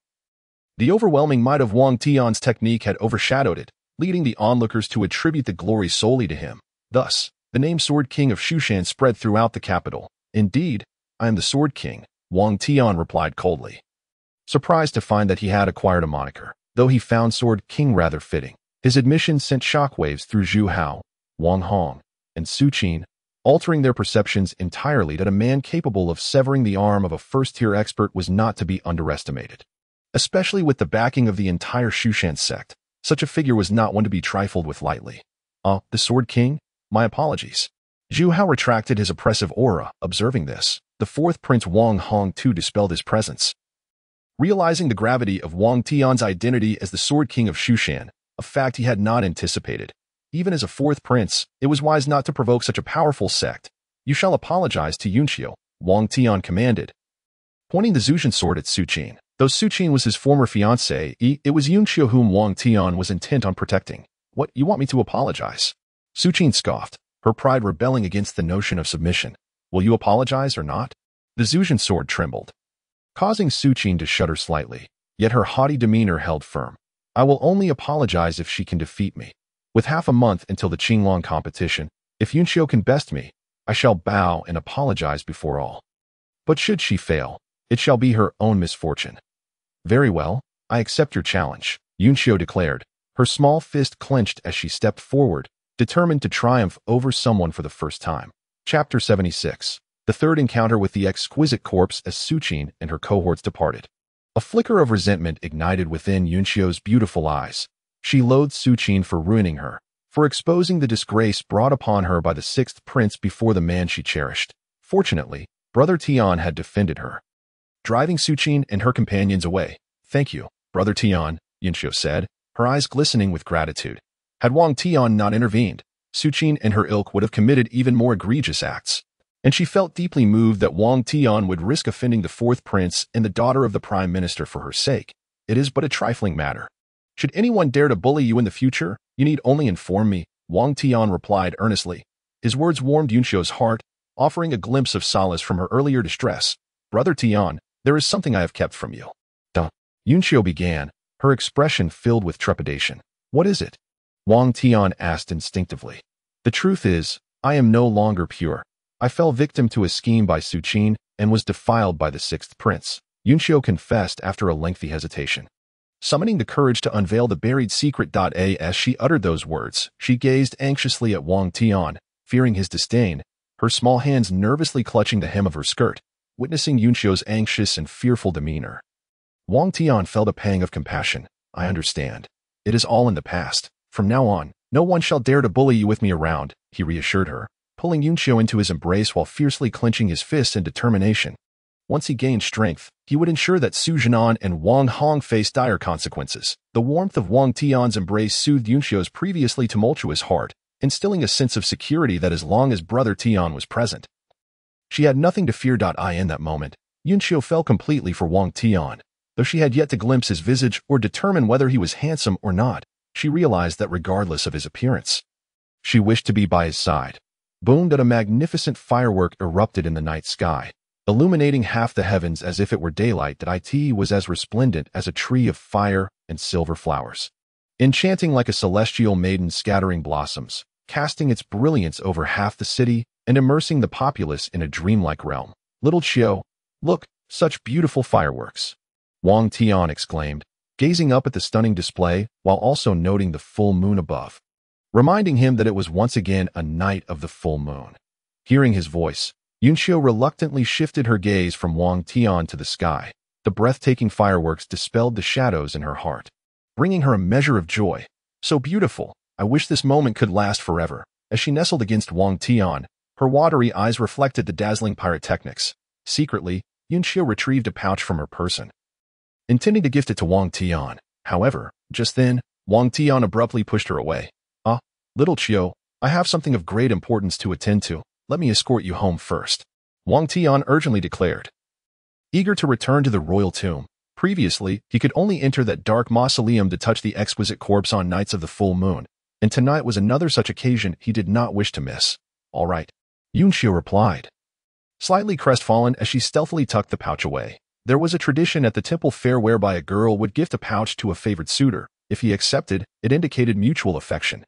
The overwhelming might of Wang Tian's technique had overshadowed it, leading the onlookers to attribute the glory solely to him. Thus, the name Sword King of Zhuxian spread throughout the capital. Indeed, I am the Sword King, Wang Tian replied coldly, surprised to find that he had acquired a moniker, though he found Sword King rather fitting. His admission sent shockwaves through Zhu Hao, Wang Hong, and Zhuxian, altering their perceptions entirely that a man capable of severing the arm of a 1st-tier expert was not to be underestimated. Especially with the backing of the entire Zhuxian sect, such a figure was not one to be trifled with lightly. The Sword King? My apologies. Zhu Hao retracted his oppressive aura, observing this. The 4th Prince Wang Hong too dispelled his presence. Realizing the gravity of Wang Tian's identity as the Sword King of Zhuxian, a fact he had not anticipated. Even as a 4th prince, it was wise not to provoke such a powerful sect. You shall apologize to Yunqio, Wang Tian commanded, pointing the Zhuxian sword at Zhuxian. Though Zhuxian was his former fiancée, it was Yunqio whom Wang Tian was intent on protecting. What, you want me to apologize? Zhuxian scoffed, her pride rebelling against the notion of submission. Will you apologize or not? The Zhuxian sword trembled, causing Zhuxian to shudder slightly, yet her haughty demeanor held firm. I will only apologize if she can defeat me. With half a month until the Qinglong competition, if Yunqio can best me, I shall bow and apologize before all. But should she fail, it shall be her own misfortune. Very well, I accept your challenge, Yunqio declared, her small fist clenched as she stepped forward, determined to triumph over someone for the first time. Chapter 76. The third encounter with the exquisite corpse as Zhuxian and her cohorts departed. A flicker of resentment ignited within Yunqio's beautiful eyes. She loathed Zhuxian for ruining her, for exposing the disgrace brought upon her by the 6th prince before the man she cherished. Fortunately, Brother Tian had defended her, driving Zhuxian and her companions away. Thank you, Brother Tian, Yunxiu said, her eyes glistening with gratitude. Had Wang Tian not intervened, Zhuxian and her ilk would have committed even more egregious acts. And she felt deeply moved that Wang Tian would risk offending the fourth prince and the daughter of the prime minister for her sake. It is but a trifling matter. Should anyone dare to bully you in the future, you need only inform me, Wang Tian replied earnestly. His words warmed Yunxiu's heart, offering a glimpse of solace from her earlier distress. Brother Tian, there is something I have kept from you. Duh. Yunxiu began, her expression filled with trepidation. What is it? Wang Tian asked instinctively. The truth is, I am no longer pure. I fell victim to a scheme by Zhuxian and was defiled by the sixth prince, Yunxiu confessed after a lengthy hesitation. Summoning the courage to unveil the buried secret. As she uttered those words, she gazed anxiously at Wang Tian, fearing his disdain, her small hands nervously clutching the hem of her skirt, witnessing Yunxiu's anxious and fearful demeanor. Wang Tian felt a pang of compassion. I understand. It is all in the past. From now on, no one shall dare to bully you with me around, he reassured her, pulling Yunxiu into his embrace while fiercely clenching his fists in determination. Once he gained strength, he would ensure that Su Jianan and Wang Hong faced dire consequences. The warmth of Wang Tian's embrace soothed Yunxiu's previously tumultuous heart, instilling a sense of security that as long as Brother Tian was present, she had nothing to fear. In that moment, Yunxiu fell completely for Wang Tian. Though she had yet to glimpse his visage or determine whether he was handsome or not, she realized that regardless of his appearance, she wished to be by his side. Boom! A magnificent firework erupted in the night sky, illuminating half the heavens as if it were daylight. It was as resplendent as a tree of fire and silver flowers, enchanting like a celestial maiden scattering blossoms, casting its brilliance over half the city and immersing the populace in a dreamlike realm. Little Qiu, look, such beautiful fireworks, Wang Tian exclaimed, gazing up at the stunning display while also noting the full moon above, reminding him that it was once again a night of the full moon. Hearing his voice, Yunxiu reluctantly shifted her gaze from Wang Tian to the sky. The breathtaking fireworks dispelled the shadows in her heart, bringing her a measure of joy. So beautiful, I wish this moment could last forever. As she nestled against Wang Tian, her watery eyes reflected the dazzling pyrotechnics. Secretly, Yunxiu retrieved a pouch from her person, intending to gift it to Wang Tian. However, just then, Wang Tian abruptly pushed her away. Little Qiu, I have something of great importance to attend to. Let me escort you home first, Wang Tian urgently declared. Eager to return to the royal tomb, previously, he could only enter that dark mausoleum to touch the exquisite corpse on nights of the full moon, and tonight was another such occasion he did not wish to miss. All right, Yunxiu replied, slightly crestfallen as she stealthily tucked the pouch away. There was a tradition at the temple fair whereby a girl would gift a pouch to a favored suitor. If he accepted, it indicated mutual affection,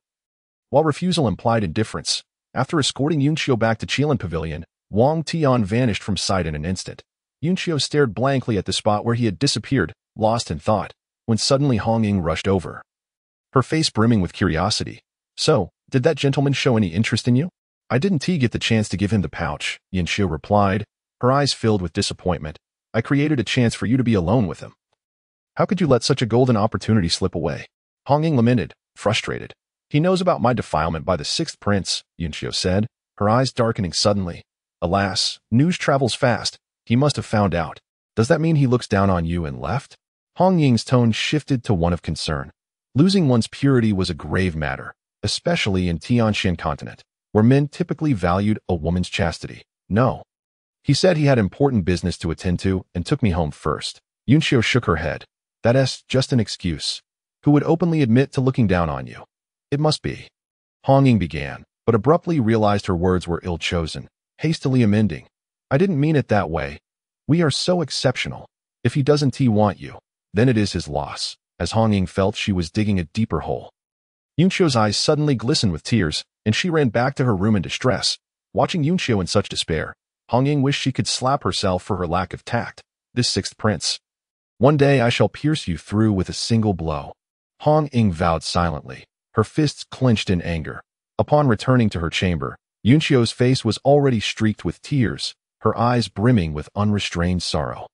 while refusal implied indifference. After escorting Yunxiu back to Qilin Pavilion, Wang Tian vanished from sight in an instant. Yunxiu stared blankly at the spot where he had disappeared, lost in thought, when suddenly Hong Ying rushed over, her face brimming with curiosity. So, did that gentleman show any interest in you? I didn't get the chance to give him the pouch, Yunxiu replied, her eyes filled with disappointment. I created a chance for you to be alone with him. How could you let such a golden opportunity slip away? Hong Ying lamented, frustrated. He knows about my defilement by the sixth prince, Yunxiu said, her eyes darkening suddenly. Alas, news travels fast. He must have found out. Does that mean he looks down on you and left? Hong Ying's tone shifted to one of concern. Losing one's purity was a grave matter, especially in Tianxian continent, where men typically valued a woman's chastity. No. He said he had important business to attend to and took me home first. Yunxiu shook her head. That's just an excuse. Who would openly admit to looking down on you? It must be. Hong Ying began, but abruptly realized her words were ill-chosen, hastily amending. I didn't mean it that way. We are so exceptional. If he doesn't want you, then it is his loss. As Hong Ying felt she was digging a deeper hole, Yunxiu's eyes suddenly glistened with tears, and she ran back to her room in distress. Watching Yunxiu in such despair, Hong Ying wished she could slap herself for her lack of tact. This sixth prince. One day I shall pierce you through with a single blow. Hong Ying vowed silently, her fists clenched in anger. Upon returning to her chamber, Yunxiu's face was already streaked with tears, her eyes brimming with unrestrained sorrow.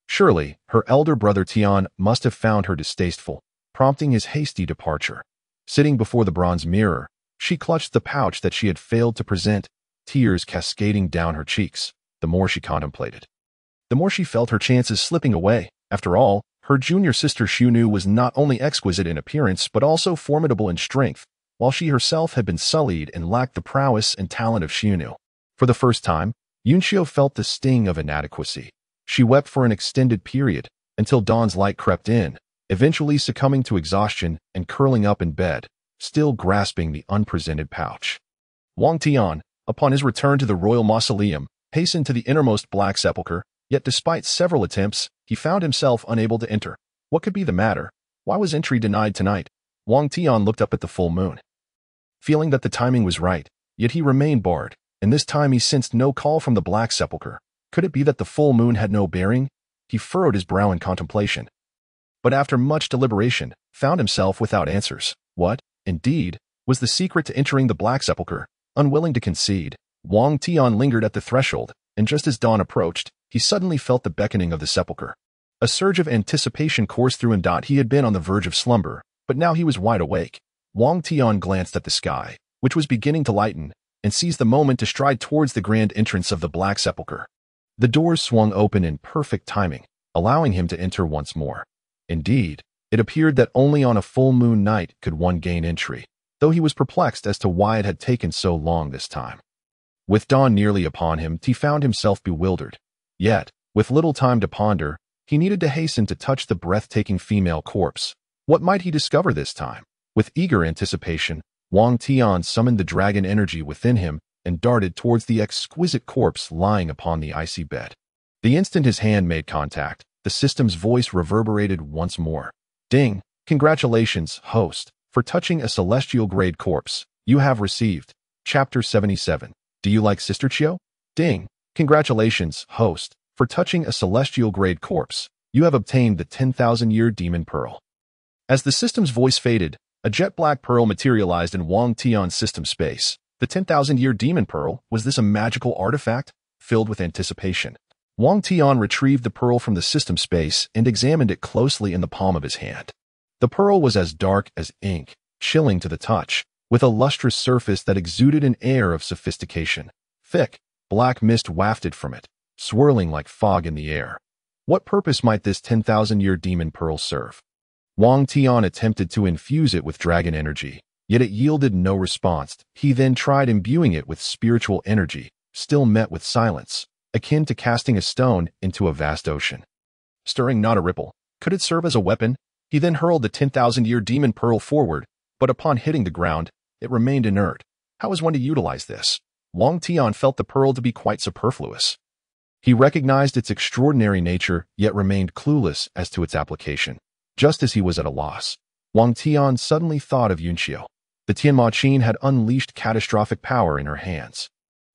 Surely, her elder brother Tian must have found her distasteful, prompting his hasty departure. Sitting before the bronze mirror, she clutched the pouch that she had failed to present, tears cascading down her cheeks. The more she contemplated, the more she felt her chances slipping away. After all, Her junior sister Xiunu was not only exquisite in appearance but also formidable in strength, while she herself had been sullied and lacked the prowess and talent of Xiunu. For the first time, Yunxiu felt the sting of inadequacy. She wept for an extended period, until dawn's light crept in, eventually succumbing to exhaustion and curling up in bed, still grasping the unpresented pouch. Wang Tian, upon his return to the royal mausoleum, hastened to the innermost black sepulchre, yet despite several attempts, he found himself unable to enter. What could be the matter? Why was entry denied tonight? Wang Tian looked up at the full moon. Feeling that the timing was right, yet he remained barred, and this time he sensed no call from the black sepulchre. Could it be that the full moon had no bearing? He furrowed his brow in contemplation. But after much deliberation, found himself without answers. What, indeed, was the secret to entering the black sepulchre? Unwilling to concede, Wang Tian lingered at the threshold, and just as dawn approached, he suddenly felt the beckoning of the sepulchre. A surge of anticipation coursed through him. He had been on the verge of slumber, but now he was wide awake. Wang Tian glanced at the sky, which was beginning to lighten, and seized the moment to stride towards the grand entrance of the black sepulchre. The doors swung open in perfect timing, allowing him to enter once more. Indeed, it appeared that only on a full moon night could one gain entry, though he was perplexed as to why it had taken so long this time. With dawn nearly upon him, he found himself bewildered. Yet, with little time to ponder, he needed to hasten to touch the breathtaking female corpse. What might he discover this time? With eager anticipation, Wang Tian summoned the dragon energy within him and darted towards the exquisite corpse lying upon the icy bed. The instant his hand made contact, the system's voice reverberated once more. Ding! Congratulations, host, for touching a celestial-grade corpse. You have received. Chapter 77. Do you like Sister Chiu? Ding! Congratulations, host, for touching a celestial-grade corpse. You have obtained the 10,000-year demon pearl. As the system's voice faded, a jet-black pearl materialized in Wang Tian's system space. The 10,000-year demon pearl, was this a magical artifact? Filled with anticipation, Wang Tian retrieved the pearl from the system space and examined it closely in the palm of his hand. The pearl was as dark as ink, chilling to the touch, with a lustrous surface that exuded an air of sophistication. Thick, black mist wafted from it, swirling like fog in the air. What purpose might this 10,000-year demon pearl serve? Wang Tian attempted to infuse it with dragon energy, yet it yielded no response. He then tried imbuing it with spiritual energy, still met with silence, akin to casting a stone into a vast ocean. Stirring not a ripple, could it serve as a weapon? He then hurled the 10,000-year demon pearl forward, but upon hitting the ground, it remained inert. How is one to utilize this? Wang Tian felt the pearl to be quite superfluous. He recognized its extraordinary nature, yet remained clueless as to its application. Just as he was at a loss, Wang Tian suddenly thought of Yunxiu. The Tianma-Qin had unleashed catastrophic power in her hands.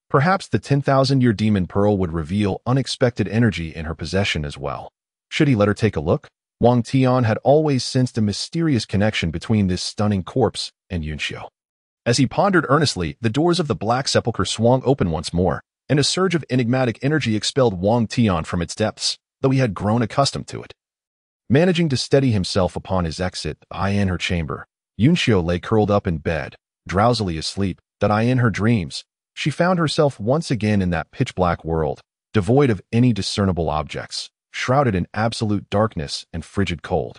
Perhaps the 10,000-year demon pearl would reveal unexpected energy in her possession as well. Should he let her take a look? Wang Tian had always sensed a mysterious connection between this stunning corpse and Yunxiu. As he pondered earnestly, the doors of the black sepulchre swung open once more, and a surge of enigmatic energy expelled Wang Tian from its depths, though he had grown accustomed to it. Managing to steady himself upon his exit, in her chamber, Yunxiu lay curled up in bed, drowsily asleep. In her dreams, she found herself once again in that pitch-black world, devoid of any discernible objects, shrouded in absolute darkness and frigid cold.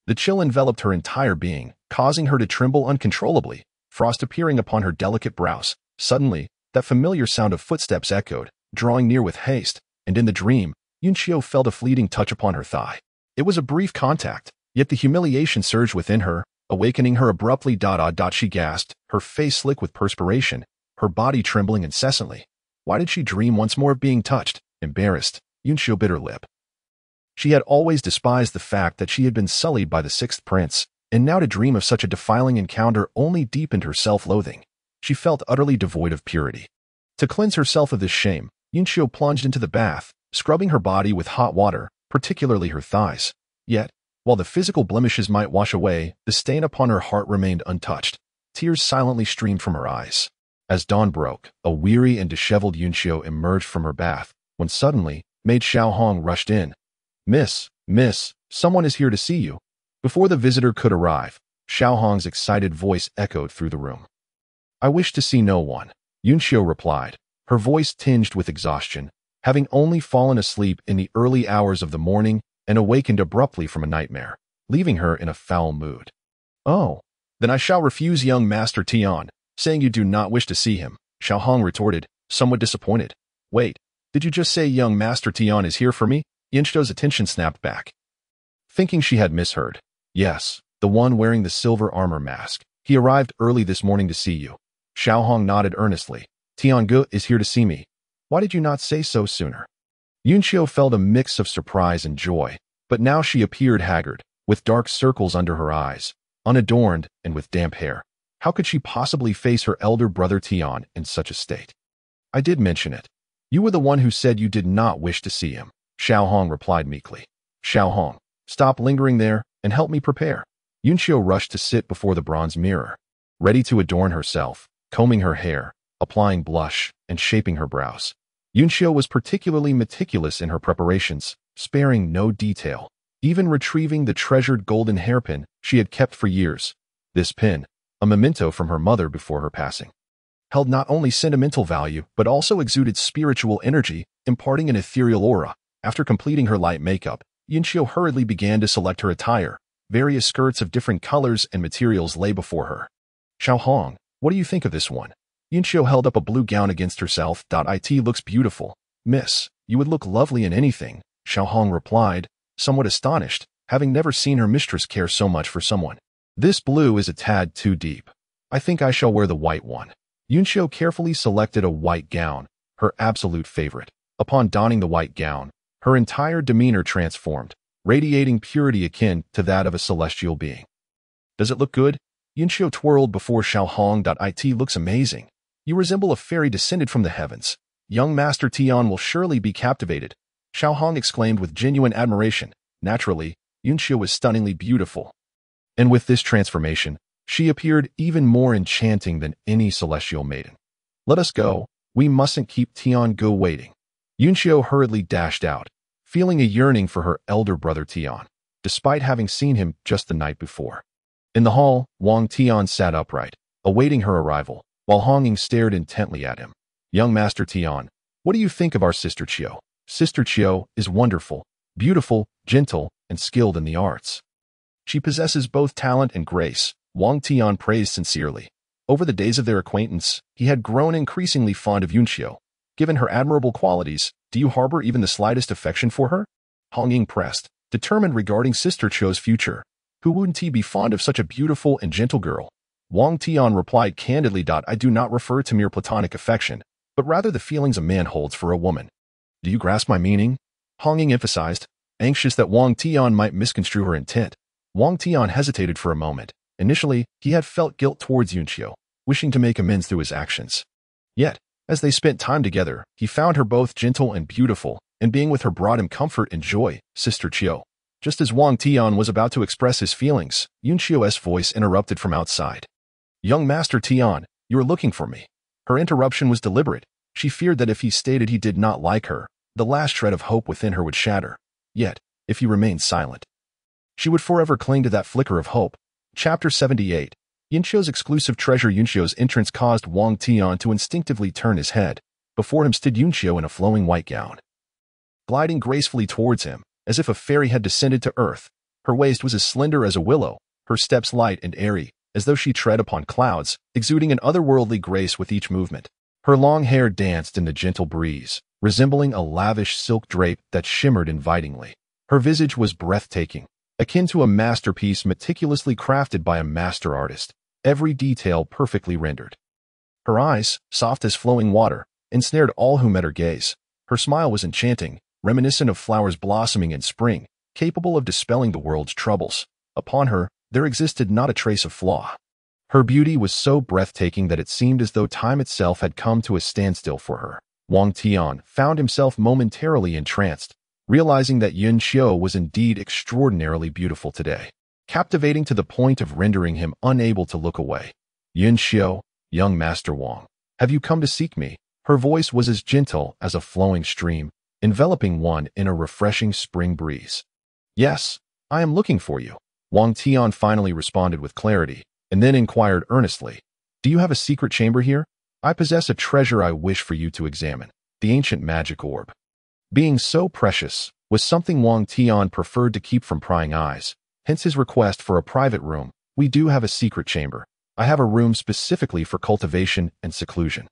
The chill enveloped her entire being, causing her to tremble uncontrollably, frost appearing upon her delicate brows. Suddenly, that familiar sound of footsteps echoed, drawing near with haste, and in the dream, Yunxiu felt a fleeting touch upon her thigh. It was a brief contact, yet the humiliation surged within her, awakening her abruptly. She gasped, her face slick with perspiration, her body trembling incessantly. Why did she dream once more of being touched? Embarrassed, Yunxiu bit her lip. She had always despised the fact that she had been sullied by the sixth prince, and now to dream of such a defiling encounter only deepened her self-loathing. She felt utterly devoid of purity. To cleanse herself of this shame, Yunxiu plunged into the bath, scrubbing her body with hot water, particularly her thighs. Yet, while the physical blemishes might wash away, the stain upon her heart remained untouched. Tears silently streamed from her eyes. As dawn broke, a weary and disheveled Yunxiu emerged from her bath, when suddenly, maid Xiaohong rushed in. Miss, someone is here to see you." Before the visitor could arrive, Xiaohong's excited voice echoed through the room. "I wish to see no one," Yunxiu replied, her voice tinged with exhaustion, having only fallen asleep in the early hours of the morning and awakened abruptly from a nightmare, leaving her in a foul mood. "Oh, then I shall refuse young Master Tian, saying you do not wish to see him," Xiao Hong retorted, somewhat disappointed. "Wait, did you just say young Master Tian is here for me?" Yinshou's attention snapped back, thinking she had misheard. "Yes, the one wearing the silver armor mask. He arrived early this morning to see you." Xiao Hong nodded earnestly. "Tiange is here to see me. Why did you not say so sooner?" Yunxiu felt a mix of surprise and joy, but now she appeared haggard, with dark circles under her eyes, unadorned and with damp hair. How could she possibly face her elder brother Tian in such a state? "I did mention it. You were the one who said you did not wish to see him," Xiao Hong replied meekly. "Xiao Hong, stop lingering there and help me prepare." Yunxiu rushed to sit before the bronze mirror, ready to adorn herself, combing her hair, applying blush, and shaping her brows. Yunxiu was particularly meticulous in her preparations, sparing no detail, even retrieving the treasured golden hairpin she had kept for years. This pin, a memento from her mother before her passing, held not only sentimental value but also exuded spiritual energy, imparting an ethereal aura. After completing her light makeup, Yunxiu hurriedly began to select her attire. Various skirts of different colors and materials lay before her. "Xiao Hong, what do you think of this one?" Yunxiu held up a blue gown against herself. "It looks beautiful. Miss, you would look lovely in anything," Xiao Hong replied, somewhat astonished, having never seen her mistress care so much for someone. "This blue is a tad too deep. I think I shall wear the white one." Yunxiu carefully selected a white gown, her absolute favorite. Upon donning the white gown, her entire demeanor transformed, radiating purity akin to that of a celestial being. "Does it look good?" Yunxiu twirled before Xiao Hong. "It looks amazing. You resemble a fairy descended from the heavens. Young Master Tian will surely be captivated," Xiao Hong exclaimed with genuine admiration. Naturally, Yunxiu was stunningly beautiful. And with this transformation, she appeared even more enchanting than any celestial maiden. "Let us go. We mustn't keep Tiange waiting." Yunxiu hurriedly dashed out, feeling a yearning for her elder brother Tian, despite having seen him just the night before. In the hall, Wang Tian sat upright, awaiting her arrival, while Honging stared intently at him. "Young Master Tian, what do you think of our sister Qiu?" "Sister Qiu is wonderful, beautiful, gentle, and skilled in the arts. She possesses both talent and grace," Wang Tian praised sincerely. Over the days of their acquaintance, he had grown increasingly fond of Yunxiu. "Given her admirable qualities, do you harbor even the slightest affection for her?" Honging pressed, determined regarding Sister Qiu's future. "Who wouldn't he be fond of such a beautiful and gentle girl?" Wang Tian replied candidly. "I do not refer to mere platonic affection, but rather the feelings a man holds for a woman." "Do you grasp my meaning?" Honging emphasized, anxious that Wang Tian might misconstrue her intent. Wang Tian hesitated for a moment. Initially, he had felt guilt towards Yunxiu, wishing to make amends through his actions. Yet, as they spent time together, he found her both gentle and beautiful, and being with her brought him comfort and joy. "Sister Qiu." Just as Wang Tian was about to express his feelings, Yunxiu's voice interrupted from outside. "Young Master Tian, you are looking for me." Her interruption was deliberate. She feared that if he stated he did not like her, the last shred of hope within her would shatter. Yet, if he remained silent, she would forever cling to that flicker of hope. Chapter 78. Yunxiu's exclusive treasure. Yunxiu's entrance caused Wang Tian to instinctively turn his head. Before him stood Yunxiu in a flowing white gown, gliding gracefully towards him, as if a fairy had descended to earth. Her waist was as slender as a willow, her steps light and airy, as though she tread upon clouds, exuding an otherworldly grace with each movement. Her long hair danced in the gentle breeze, resembling a lavish silk drape that shimmered invitingly. Her visage was breathtaking, akin to a masterpiece meticulously crafted by a master artist, every detail perfectly rendered. Her eyes, soft as flowing water, ensnared all who met her gaze. Her smile was enchanting, reminiscent of flowers blossoming in spring, capable of dispelling the world's troubles. Upon her, there existed not a trace of flaw. Her beauty was so breathtaking that it seemed as though time itself had come to a standstill for her. Wang Tian found himself momentarily entranced, realizing that Yunxiu was indeed extraordinarily beautiful today, captivating to the point of rendering him unable to look away. "Yunxiu, young Master Wang, have you come to seek me?" Her voice was as gentle as a flowing stream, enveloping one in a refreshing spring breeze. "Yes, I am looking for you," Wang Tian finally responded with clarity, and then inquired earnestly, "Do you have a secret chamber here? I possess a treasure I wish for you to examine, the ancient magic orb. Being so precious, was something Wang Tian preferred to keep from prying eyes, hence his request for a private room. We do have a secret chamber. I have a room specifically for cultivation and seclusion,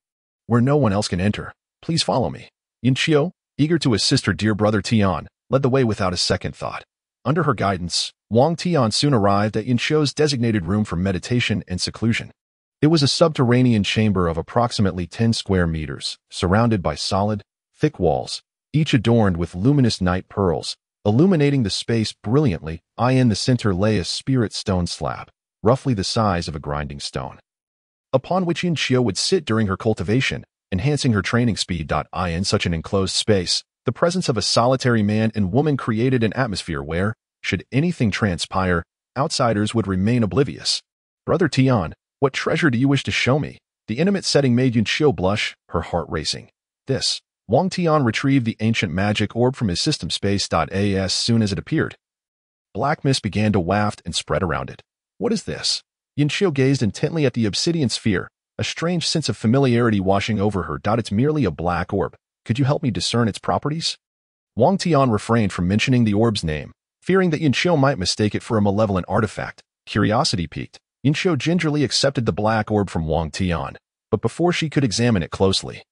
where no one else can enter. Please follow me. Yunqiu, eager to assist her dear brother Tian, led the way without a second thought. Under her guidance, Wang Tian soon arrived at Yunqiu's designated room for meditation and seclusion. It was a subterranean chamber of approximately 10 square meters, surrounded by solid, thick walls, each adorned with luminous night pearls, illuminating the space brilliantly. In the center lay a spirit stone slab, roughly the size of a grinding stone, upon which Yunqiu would sit during her cultivation, enhancing her training speed. In such an enclosed space, the presence of a solitary man and woman created an atmosphere where, should anything transpire, outsiders would remain oblivious. Brother Tian, what treasure do you wish to show me? The intimate setting made Yunqiu blush, her heart racing. This. Wang Tian retrieved the ancient magic orb from his system space. As soon as it appeared, black mist began to waft and spread around it. What is this? Yunqiu gazed intently at the obsidian sphere, a strange sense of familiarity washing over her. It's merely a black orb. Could you help me discern its properties? Wang Tian refrained from mentioning the orb's name, fearing that Yunqiu might mistake it for a malevolent artifact. Curiosity piqued, Yunqiu gingerly accepted the black orb from Wang Tian, but before she could examine it closely,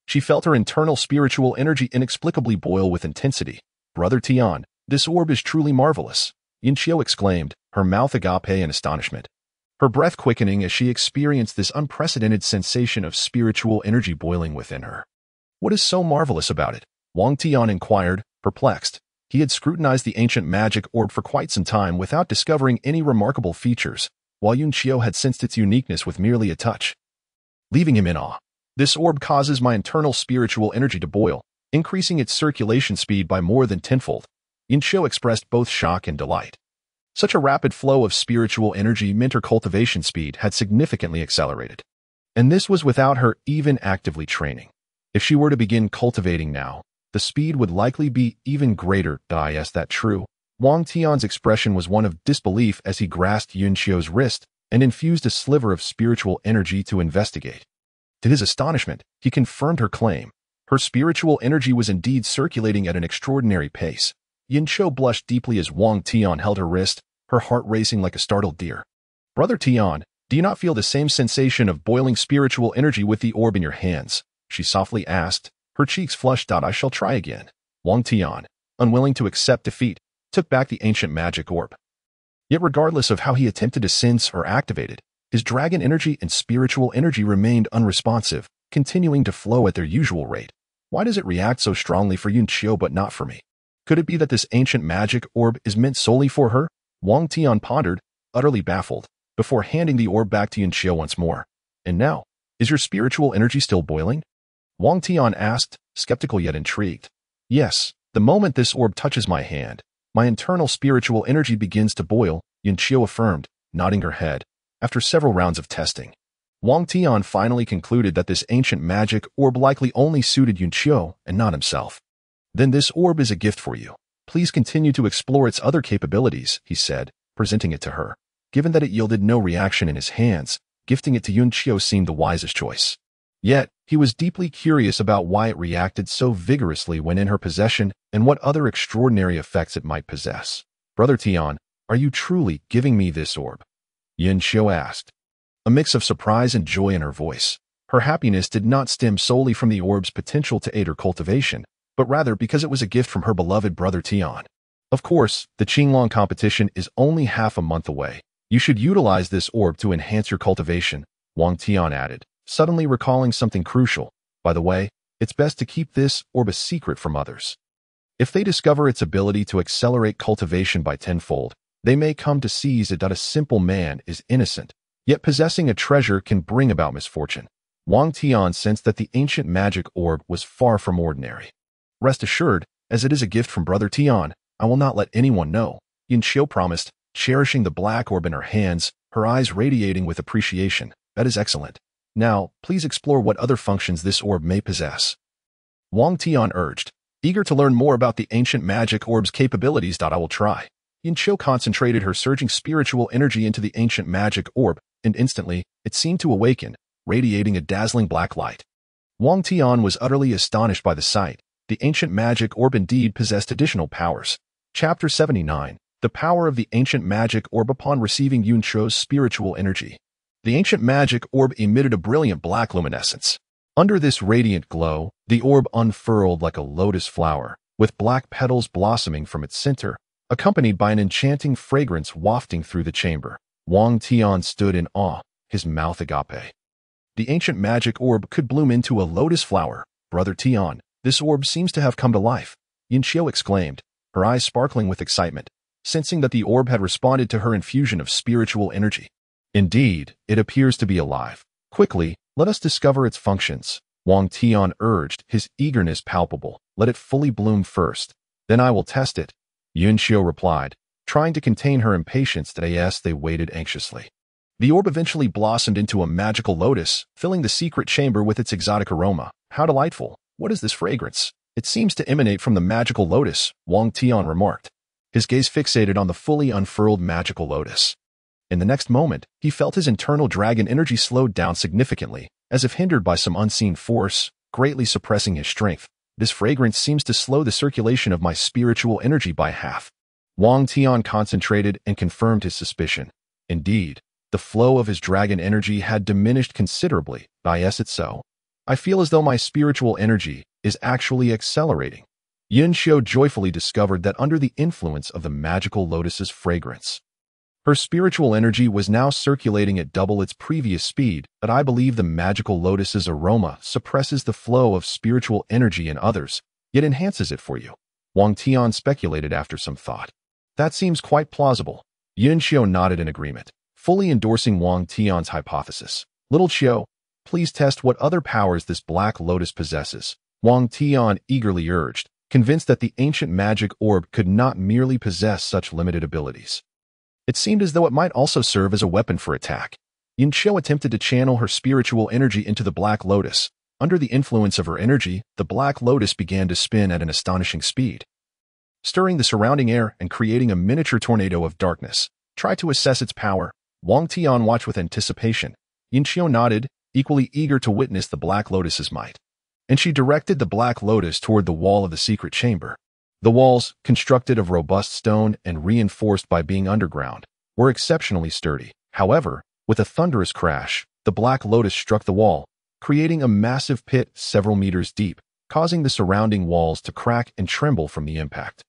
she felt her internal spiritual energy inexplicably boil with intensity. Brother Tian, this orb is truly marvelous, Yunqiu exclaimed, her mouth agape in astonishment, her breath quickening as she experienced this unprecedented sensation of spiritual energy boiling within her. What is so marvelous about it? Wang Tian inquired, perplexed. He had scrutinized the ancient magic orb for quite some time without discovering any remarkable features, while Yunqiu had sensed its uniqueness with merely a touch, leaving him in awe. This orb causes my internal spiritual energy to boil, increasing its circulation speed by more than tenfold. Yunqiu expressed both shock and delight. Such a rapid flow of spiritual energy meant her cultivation speed had significantly accelerated. And this was without her even actively training. If she were to begin cultivating now, the speed would likely be even greater. Is that true? Wang Tian's expression was one of disbelief as he grasped Yunqiu's wrist and infused a sliver of spiritual energy to investigate. To his astonishment, he confirmed her claim. Her spiritual energy was indeed circulating at an extraordinary pace. Yunqiu blushed deeply as Wang Tian held her wrist, her heart racing like a startled deer. Brother Tian, do you not feel the same sensation of boiling spiritual energy with the orb in your hands? She softly asked, her cheeks flushed. I shall try again. Wang Tian, unwilling to accept defeat, took back the ancient magic orb. Yet regardless of how he attempted to sense or activate it, his dragon energy and spiritual energy remained unresponsive, continuing to flow at their usual rate. Why does it react so strongly for Yunqiu but not for me? Could it be that this ancient magic orb is meant solely for her? Wang Tian pondered, utterly baffled, before handing the orb back to Yunqiu once more. And now, is your spiritual energy still boiling? Wang Tian asked, skeptical yet intrigued. Yes, the moment this orb touches my hand, my internal spiritual energy begins to boil, Yunqiu affirmed, nodding her head. After several rounds of testing, Wang Tian finally concluded that this ancient magic orb likely only suited Yunqiu and not himself. Then this orb is a gift for you. Please continue to explore its other capabilities, he said, presenting it to her. Given that it yielded no reaction in his hands, gifting it to Yunqiu seemed the wisest choice. Yet, he was deeply curious about why it reacted so vigorously when in her possession and what other extraordinary effects it might possess. Brother Tian, are you truly giving me this orb? Yunqiu asked, a mix of surprise and joy in her voice. Her happiness did not stem solely from the orb's potential to aid her cultivation, but rather because it was a gift from her beloved brother Tian. Of course, the Qilin competition is only half a month away. You should utilize this orb to enhance your cultivation, Wang Tian added, suddenly recalling something crucial. By the way, it's best to keep this orb a secret from others. If they discover its ability to accelerate cultivation by tenfold, they may come to seize it. A simple man is innocent, yet possessing a treasure can bring about misfortune. Wang Tian sensed that the ancient magic orb was far from ordinary. Rest assured, as it is a gift from Brother Tian, I will not let anyone know, Yunqiu promised, cherishing the black orb in her hands, her eyes radiating with appreciation. That is excellent. Now, please explore what other functions this orb may possess. Wang Tian urged, eager to learn more about the ancient magic orb's capabilities. I will try. Yunqiu concentrated her surging spiritual energy into the ancient magic orb, and instantly, it seemed to awaken, radiating a dazzling black light. Wang Tian was utterly astonished by the sight. The ancient magic orb indeed possessed additional powers. Chapter 79. The power of the ancient magic orb upon receiving Yunqiu's spiritual energy. The ancient magic orb emitted a brilliant black luminescence. Under this radiant glow, the orb unfurled like a lotus flower, with black petals blossoming from its center, accompanied by an enchanting fragrance wafting through the chamber. Wang Tian stood in awe, his mouth agape. The ancient magic orb could bloom into a lotus flower. Brother Tian, this orb seems to have come to life, Yunqiu exclaimed, her eyes sparkling with excitement, sensing that the orb had responded to her infusion of spiritual energy. Indeed, it appears to be alive. Quickly, let us discover its functions, Wang Tian urged, his eagerness palpable. Let it fully bloom first. Then I will test it, Yunqiu replied, trying to contain her impatience as they waited anxiously. The orb eventually blossomed into a magical lotus, filling the secret chamber with its exotic aroma. How delightful! What is this fragrance? It seems to emanate from the magical lotus, Wang Tian remarked, his gaze fixated on the fully unfurled magical lotus. In the next moment, he felt his internal dragon energy slowed down significantly, as if hindered by some unseen force, greatly suppressing his strength. This fragrance seems to slow the circulation of my spiritual energy by half. Wang Tian concentrated and confirmed his suspicion. Indeed, the flow of his dragon energy had diminished considerably. Is it so? I feel as though my spiritual energy is actually accelerating. Yunqiu joyfully discovered that under the influence of the magical lotus's fragrance, her spiritual energy was now circulating at double its previous speed, but I believe the magical lotus's aroma suppresses the flow of spiritual energy in others, yet enhances it for you. Wang Tian speculated after some thought. That seems quite plausible. Yunqiu nodded in agreement, fully endorsing Wang Tian's hypothesis. Little Qiu, please test what other powers this black lotus possesses, Wang Tian eagerly urged, convinced that the ancient magic orb could not merely possess such limited abilities. It seemed as though it might also serve as a weapon for attack. Yunqiu attempted to channel her spiritual energy into the black lotus. Under the influence of her energy, the black lotus began to spin at an astonishing speed, stirring the surrounding air and creating a miniature tornado of darkness. Try to assess its power. Wang Tian watched with anticipation. Yunqiu nodded, equally eager to witness the black lotus's might, and she directed the black lotus toward the wall of the secret chamber. The walls, constructed of robust stone and reinforced by being underground, were exceptionally sturdy. However, with a thunderous crash, the black lotus struck the wall, creating a massive pit several meters deep, causing the surrounding walls to crack and tremble from the impact.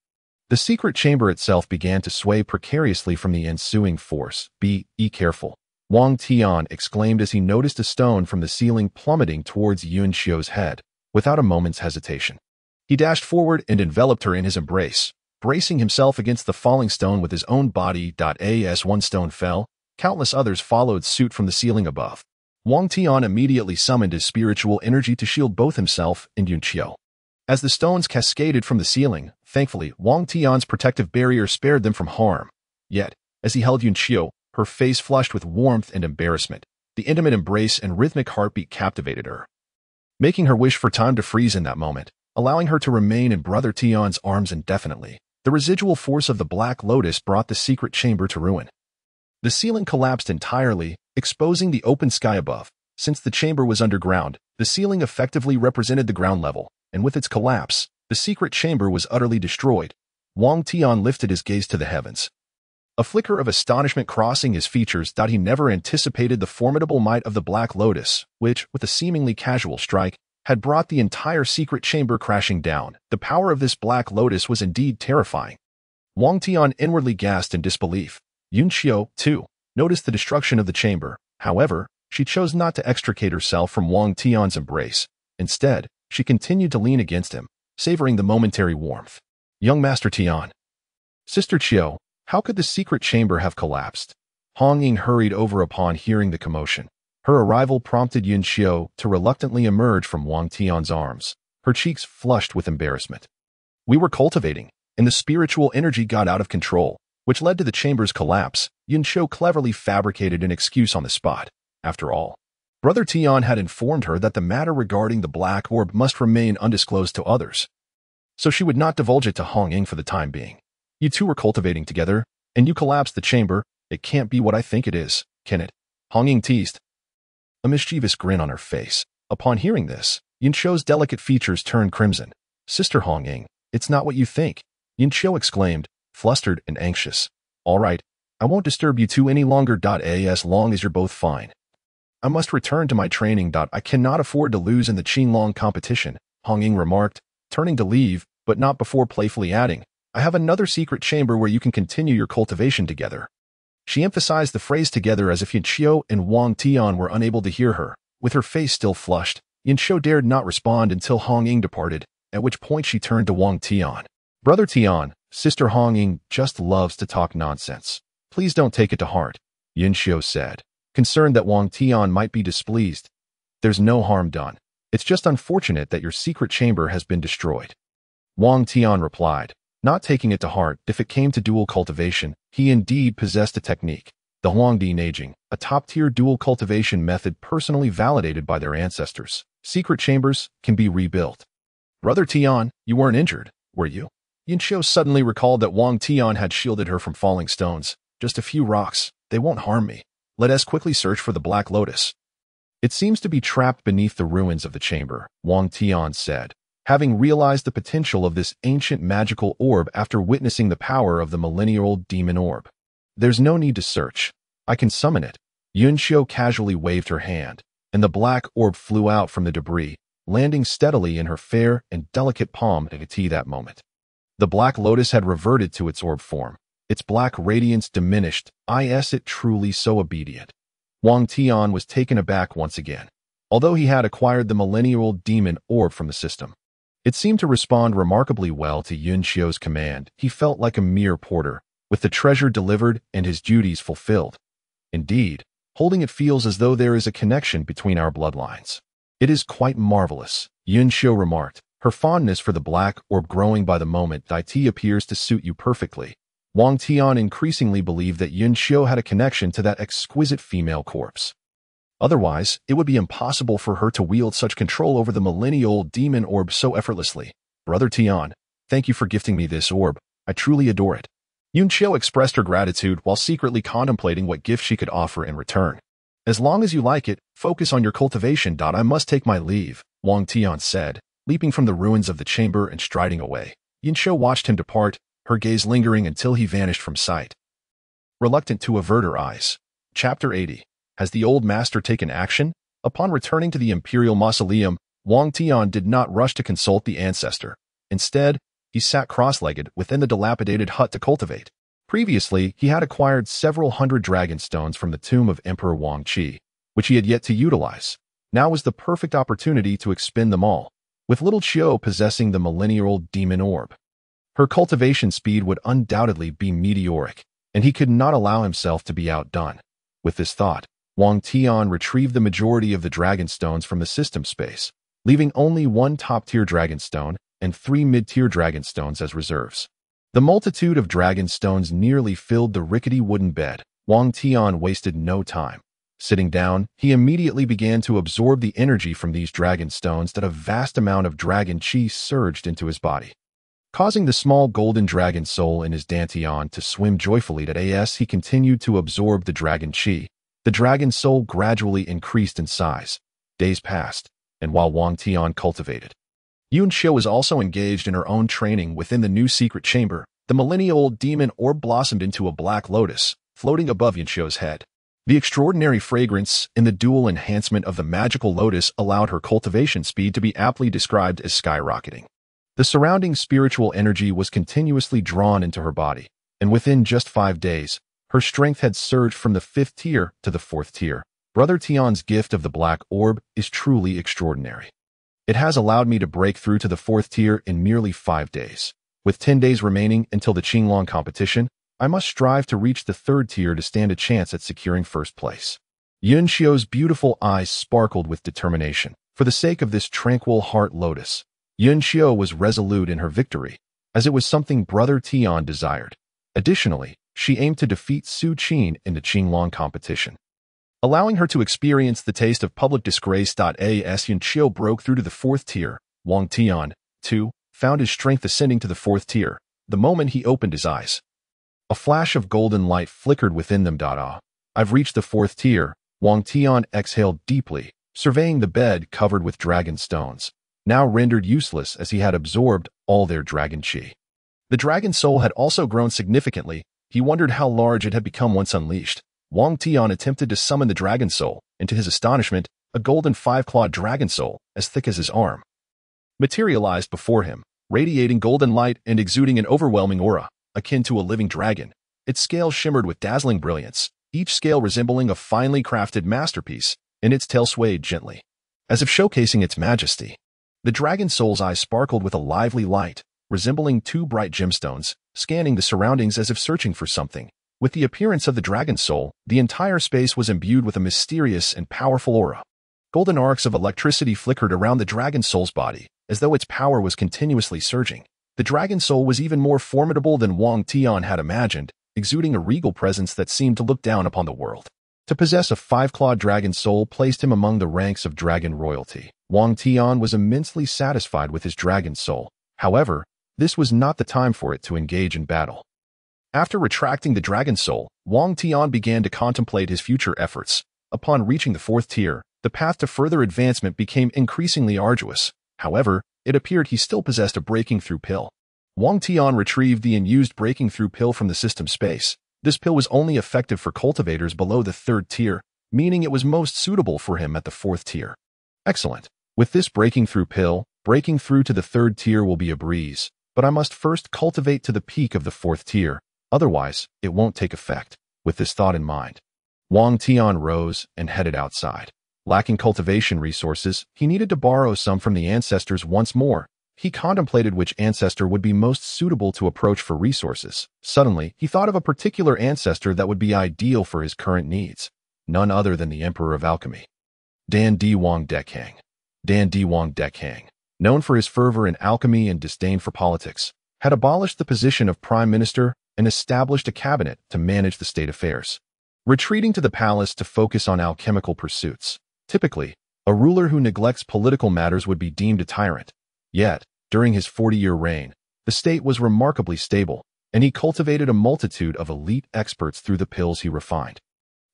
The secret chamber itself began to sway precariously from the ensuing force. Be careful, Wang Tian exclaimed as he noticed a stone from the ceiling plummeting towards Yunqiu's head. Without a moment's hesitation, he dashed forward and enveloped her in his embrace, bracing himself against the falling stone with his own body. As one stone fell, countless others followed suit from the ceiling above. Wang Tian immediately summoned his spiritual energy to shield both himself and Yunqiu. As the stones cascaded from the ceiling, thankfully, Wang Tian's protective barrier spared them from harm. Yet, as he held Yunqiu, her face flushed with warmth and embarrassment. The intimate embrace and rhythmic heartbeat captivated her, making her wish for time to freeze in that moment, allowing her to remain in Brother Tian's arms indefinitely. The residual force of the black lotus brought the secret chamber to ruin. The ceiling collapsed entirely, exposing the open sky above. Since the chamber was underground, the ceiling effectively represented the ground level, and with its collapse, the secret chamber was utterly destroyed. Wang Tian lifted his gaze to the heavens, a flicker of astonishment crossing his features. He never anticipated the formidable might of the black lotus, which, with a seemingly casual strike, had brought the entire secret chamber crashing down. The power of this black lotus was indeed terrifying. Wang Tian inwardly gasped in disbelief. Yunqiu, too, noticed the destruction of the chamber. However, she chose not to extricate herself from Wang Tian's embrace. Instead, she continued to lean against him, savoring the momentary warmth. Young Master Tian. Sister Qiu, how could the secret chamber have collapsed? Hong Ying hurried over upon hearing the commotion. Her arrival prompted Yunqiu to reluctantly emerge from Wang Tian's arms, her cheeks flushed with embarrassment. We were cultivating, and the spiritual energy got out of control, which led to the chamber's collapse. Yunqiu cleverly fabricated an excuse on the spot. After all, Brother Tian had informed her that the matter regarding the black orb must remain undisclosed to others, so she would not divulge it to Hong Ying for the time being. You two were cultivating together, and you collapsed the chamber. It can't be what I think it is, can it? Hong Ying teased, a mischievous grin on her face. Upon hearing this, Yunqiu's delicate features turned crimson. Sister Hongying, it's not what you think, Yin Qiu exclaimed, flustered and anxious. All right, I won't disturb you two any longer. As long as you're both fine. I must return to my training. I cannot afford to lose in the Qilin competition, Hongying remarked, turning to leave, but not before playfully adding, I have another secret chamber where you can continue your cultivation together. She emphasized the phrase together as if Yin Qiu and Wang Tian were unable to hear her. With her face still flushed, Yin Qiu dared not respond until Hongying departed, at which point she turned to Wang Tian. Brother Tian, Sister Hongying just loves to talk nonsense. Please don't take it to heart, Yin Qiu said, concerned that Wang Tian might be displeased. There's no harm done. It's just unfortunate that your secret chamber has been destroyed. Wang Tian replied, not taking it to heart. If it came to dual cultivation, he indeed possessed a technique, the Huangdi Neijing, a top-tier dual cultivation method personally validated by their ancestors. Secret chambers can be rebuilt. Brother Tian, you weren't injured, were you? Yin Qiu suddenly recalled that Wang Tian had shielded her from falling stones. Just a few rocks, they won't harm me. Let us quickly search for the Black Lotus. It seems to be trapped beneath the ruins of the chamber, Wang Tian said, having realized the potential of this ancient magical orb after witnessing the power of the millennial demon orb. There's no need to search. I can summon it. Yin Qiu casually waved her hand, and the black orb flew out from the debris, landing steadily in her fair and delicate palm at that moment. The Black Lotus had reverted to its orb form. Its black radiance diminished. It truly so obedient. Wang Tian was taken aback once again. Although he had acquired the millennial demon orb from the system, it seemed to respond remarkably well to Yin Qiu's command. He felt like a mere porter, with the treasure delivered and his duties fulfilled. Indeed, holding it feels as though there is a connection between our bloodlines. It is quite marvelous, Yin Qiu remarked, her fondness for the black orb growing by the moment. It appears to suit you perfectly. Wang Tian increasingly believed that Yin Qiu had a connection to that exquisite female corpse. Otherwise, it would be impossible for her to wield such control over the millennial demon orb so effortlessly. Brother Tian, thank you for gifting me this orb. I truly adore it. Yin Qiu expressed her gratitude while secretly contemplating what gift she could offer in return. As long as you like it, focus on your cultivation. I must take my leave, Wang Tian said, leaping from the ruins of the chamber and striding away. Yin Qiu watched him depart, her gaze lingering until he vanished from sight. Reluctant to avert her eyes. Chapter 80. Has the old master taken action? Upon returning to the imperial mausoleum, Wang Tian did not rush to consult the ancestor. Instead, he sat cross-legged within the dilapidated hut to cultivate. Previously, he had acquired several hundred dragon stones from the tomb of Emperor Wang Qi, which he had yet to utilize. Now was the perfect opportunity to expend them all, with little Qiu possessing the millennial demon orb. Her cultivation speed would undoubtedly be meteoric, and he could not allow himself to be outdone. With this thought, Wang Tian retrieved the majority of the dragon stones from the system space, leaving only one top-tier dragon stone and 3 mid-tier dragon stones as reserves. The multitude of dragon stones nearly filled the rickety wooden bed. Wang Tian wasted no time. Sitting down, he immediately began to absorb the energy from these dragon stones. That a vast amount of dragon qi surged into his body, causing the small golden dragon soul in his dantian to swim joyfully. As he continued to absorb the dragon qi, the dragon soul gradually increased in size. Days passed, and while Wang Tian cultivated, Yin Qiu was also engaged in her own training within the new secret chamber. The millennial demon orb blossomed into a black lotus, floating above Yin Qiu's head. The extraordinary fragrance and the dual enhancement of the magical lotus allowed her cultivation speed to be aptly described as skyrocketing. The surrounding spiritual energy was continuously drawn into her body, and within just 5 days, her strength had surged from the 5th tier to the 4th tier. Brother Tian's gift of the black orb is truly extraordinary. It has allowed me to break through to the 4th tier in merely 5 days. With 10 days remaining until the Qilin competition, I must strive to reach the 3rd tier to stand a chance at securing first place. Yin Qiu's beautiful eyes sparkled with determination. For the sake of this tranquil heart lotus, Yin Qiu was resolute in her victory, as it was something Brother Tian desired. Additionally, she aimed to defeat Zhuxian in the Qilin competition, allowing her to experience the taste of public disgrace. As Yin Qiu broke through to the 4th tier, Wang Tian, too, found his strength ascending to the 4th tier. The moment he opened his eyes, a flash of golden light flickered within them. I've reached the 4th tier. Wang Tian exhaled deeply, surveying the bed covered with dragon stones. now rendered useless as he had absorbed all their dragon qi. The dragon soul had also grown significantly. He wondered how large it had become once unleashed. Wang Tian attempted to summon the dragon soul, and to his astonishment, a golden five-clawed dragon soul, as thick as his arm, materialized before him, radiating golden light and exuding an overwhelming aura, akin to a living dragon. Its scales shimmered with dazzling brilliance, each scale resembling a finely crafted masterpiece, and its tail swayed gently, as if showcasing its majesty. The dragon soul's eyes sparkled with a lively light, resembling two bright gemstones, scanning the surroundings as if searching for something. With the appearance of the dragon soul, the entire space was imbued with a mysterious and powerful aura. Golden arcs of electricity flickered around the dragon soul's body, as though its power was continuously surging. The dragon soul was even more formidable than Wang Tian had imagined, exuding a regal presence that seemed to look down upon the world. To possess a five-clawed dragon soul placed him among the ranks of dragon royalty. Wang Tian was immensely satisfied with his dragon soul. However, this was not the time for it to engage in battle. After retracting the dragon soul, Wang Tian began to contemplate his future efforts. Upon reaching the fourth tier, the path to further advancement became increasingly arduous. However, it appeared he still possessed a breaking-through pill. Wang Tian retrieved the unused breaking-through pill from the system space. This pill was only effective for cultivators below the third tier, meaning it was most suitable for him at the fourth tier. Excellent. With this breaking-through pill, breaking through to the third tier will be a breeze, but I must first cultivate to the peak of the fourth tier, otherwise it won't take effect. With this thought in mind, Wang Tian rose and headed outside. Lacking cultivation resources, he needed to borrow some from the ancestors once more. He contemplated which ancestor would be most suitable to approach for resources. Suddenly, he thought of a particular ancestor that would be ideal for his current needs. None other than the Emperor of Alchemy, Dan Di Wang Decayed. Dan Di Wang Decayed, known for his fervor in alchemy and disdain for politics, had abolished the position of prime minister and established a cabinet to manage the state affairs, retreating to the palace to focus on alchemical pursuits. Typically, a ruler who neglects political matters would be deemed a tyrant. Yet, during his 40-year reign, the state was remarkably stable, and he cultivated a multitude of elite experts through the pills he refined,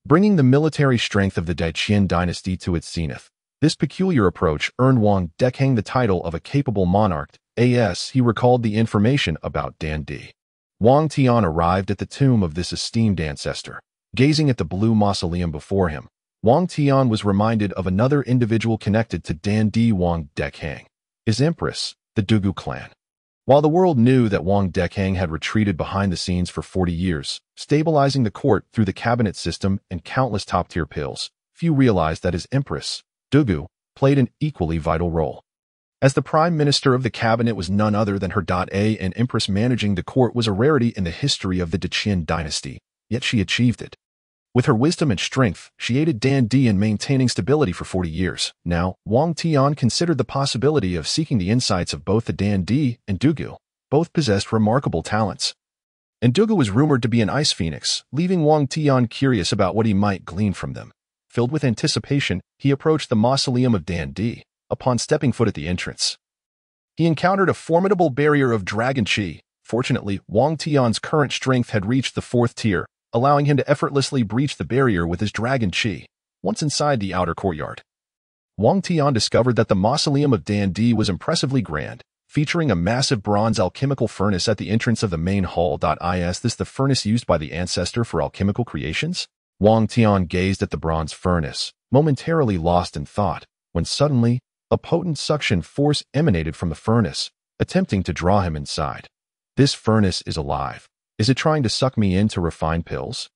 bringing the military strength of the Zhuxian dynasty to its zenith. This peculiar approach earned Wang Decayed the title of a capable monarch. As he recalled the information about Dan Di. Wang Tian arrived at the tomb of this esteemed ancestor. Gazing at the blue mausoleum before him, Wang Tian was reminded of another individual connected to Dan Di Wang Decayed, his Empress, the Dugu clan. While the world knew that Wang Decayed had retreated behind the scenes for 40 years, stabilizing the court through the cabinet system and countless top-tier pills, few realized that his Empress, Dugu, played an equally vital role. As the prime minister of the cabinet was none other than her and Empress managing the court was a rarity in the history of the Zhuxian dynasty, yet she achieved it. With her wisdom and strength, she aided Dan Di in maintaining stability for 40 years. Now, Wang Tian considered the possibility of seeking the insights of both the Dan Di and Dugu. Both possessed remarkable talents, and Dugu was rumored to be an ice phoenix, leaving Wang Tian curious about what he might glean from them. Filled with anticipation, he approached the mausoleum of Dan Di. Upon stepping foot at the entrance, he encountered a formidable barrier of dragon qi. Fortunately, Wang Tian's current strength had reached the fourth tier, allowing him to effortlessly breach the barrier with his dragon qi. Once inside the outer courtyard, Wang Tian discovered that the mausoleum of Dan Di was impressively grand, featuring a massive bronze alchemical furnace at the entrance of the main hall. Is this the furnace used by the ancestor for alchemical creations? Wang Tian gazed at the bronze furnace, momentarily lost in thought, when suddenly, a potent suction force emanated from the furnace, attempting to draw him inside. This furnace is alive. Is it trying to suck me in to refine pills?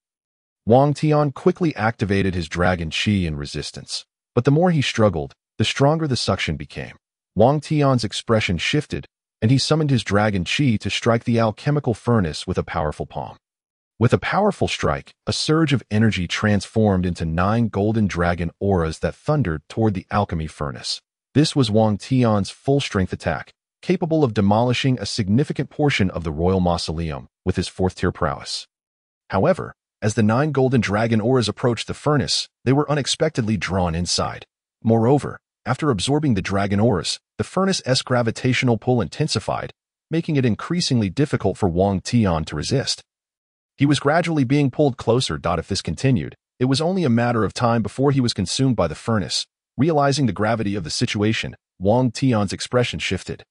Wang Tian quickly activated his dragon qi in resistance, but the more he struggled, the stronger the suction became. Wang Tian's expression shifted, and he summoned his dragon qi to strike the alchemical furnace with a powerful palm. With a powerful strike, a surge of energy transformed into 9 golden dragon auras that thundered toward the alchemy furnace. This was Wang Tian's full-strength attack, capable of demolishing a significant portion of the royal mausoleum with his fourth-tier prowess. However, as the 9 golden dragon auras approached the furnace, they were unexpectedly drawn inside. Moreover, after absorbing the dragon auras, the furnace's gravitational pull intensified, making it increasingly difficult for Wang Tian to resist. He was gradually being pulled closer. If this continued, it was only a matter of time before he was consumed by the furnace. Realizing the gravity of the situation, Wang Tian's expression shifted,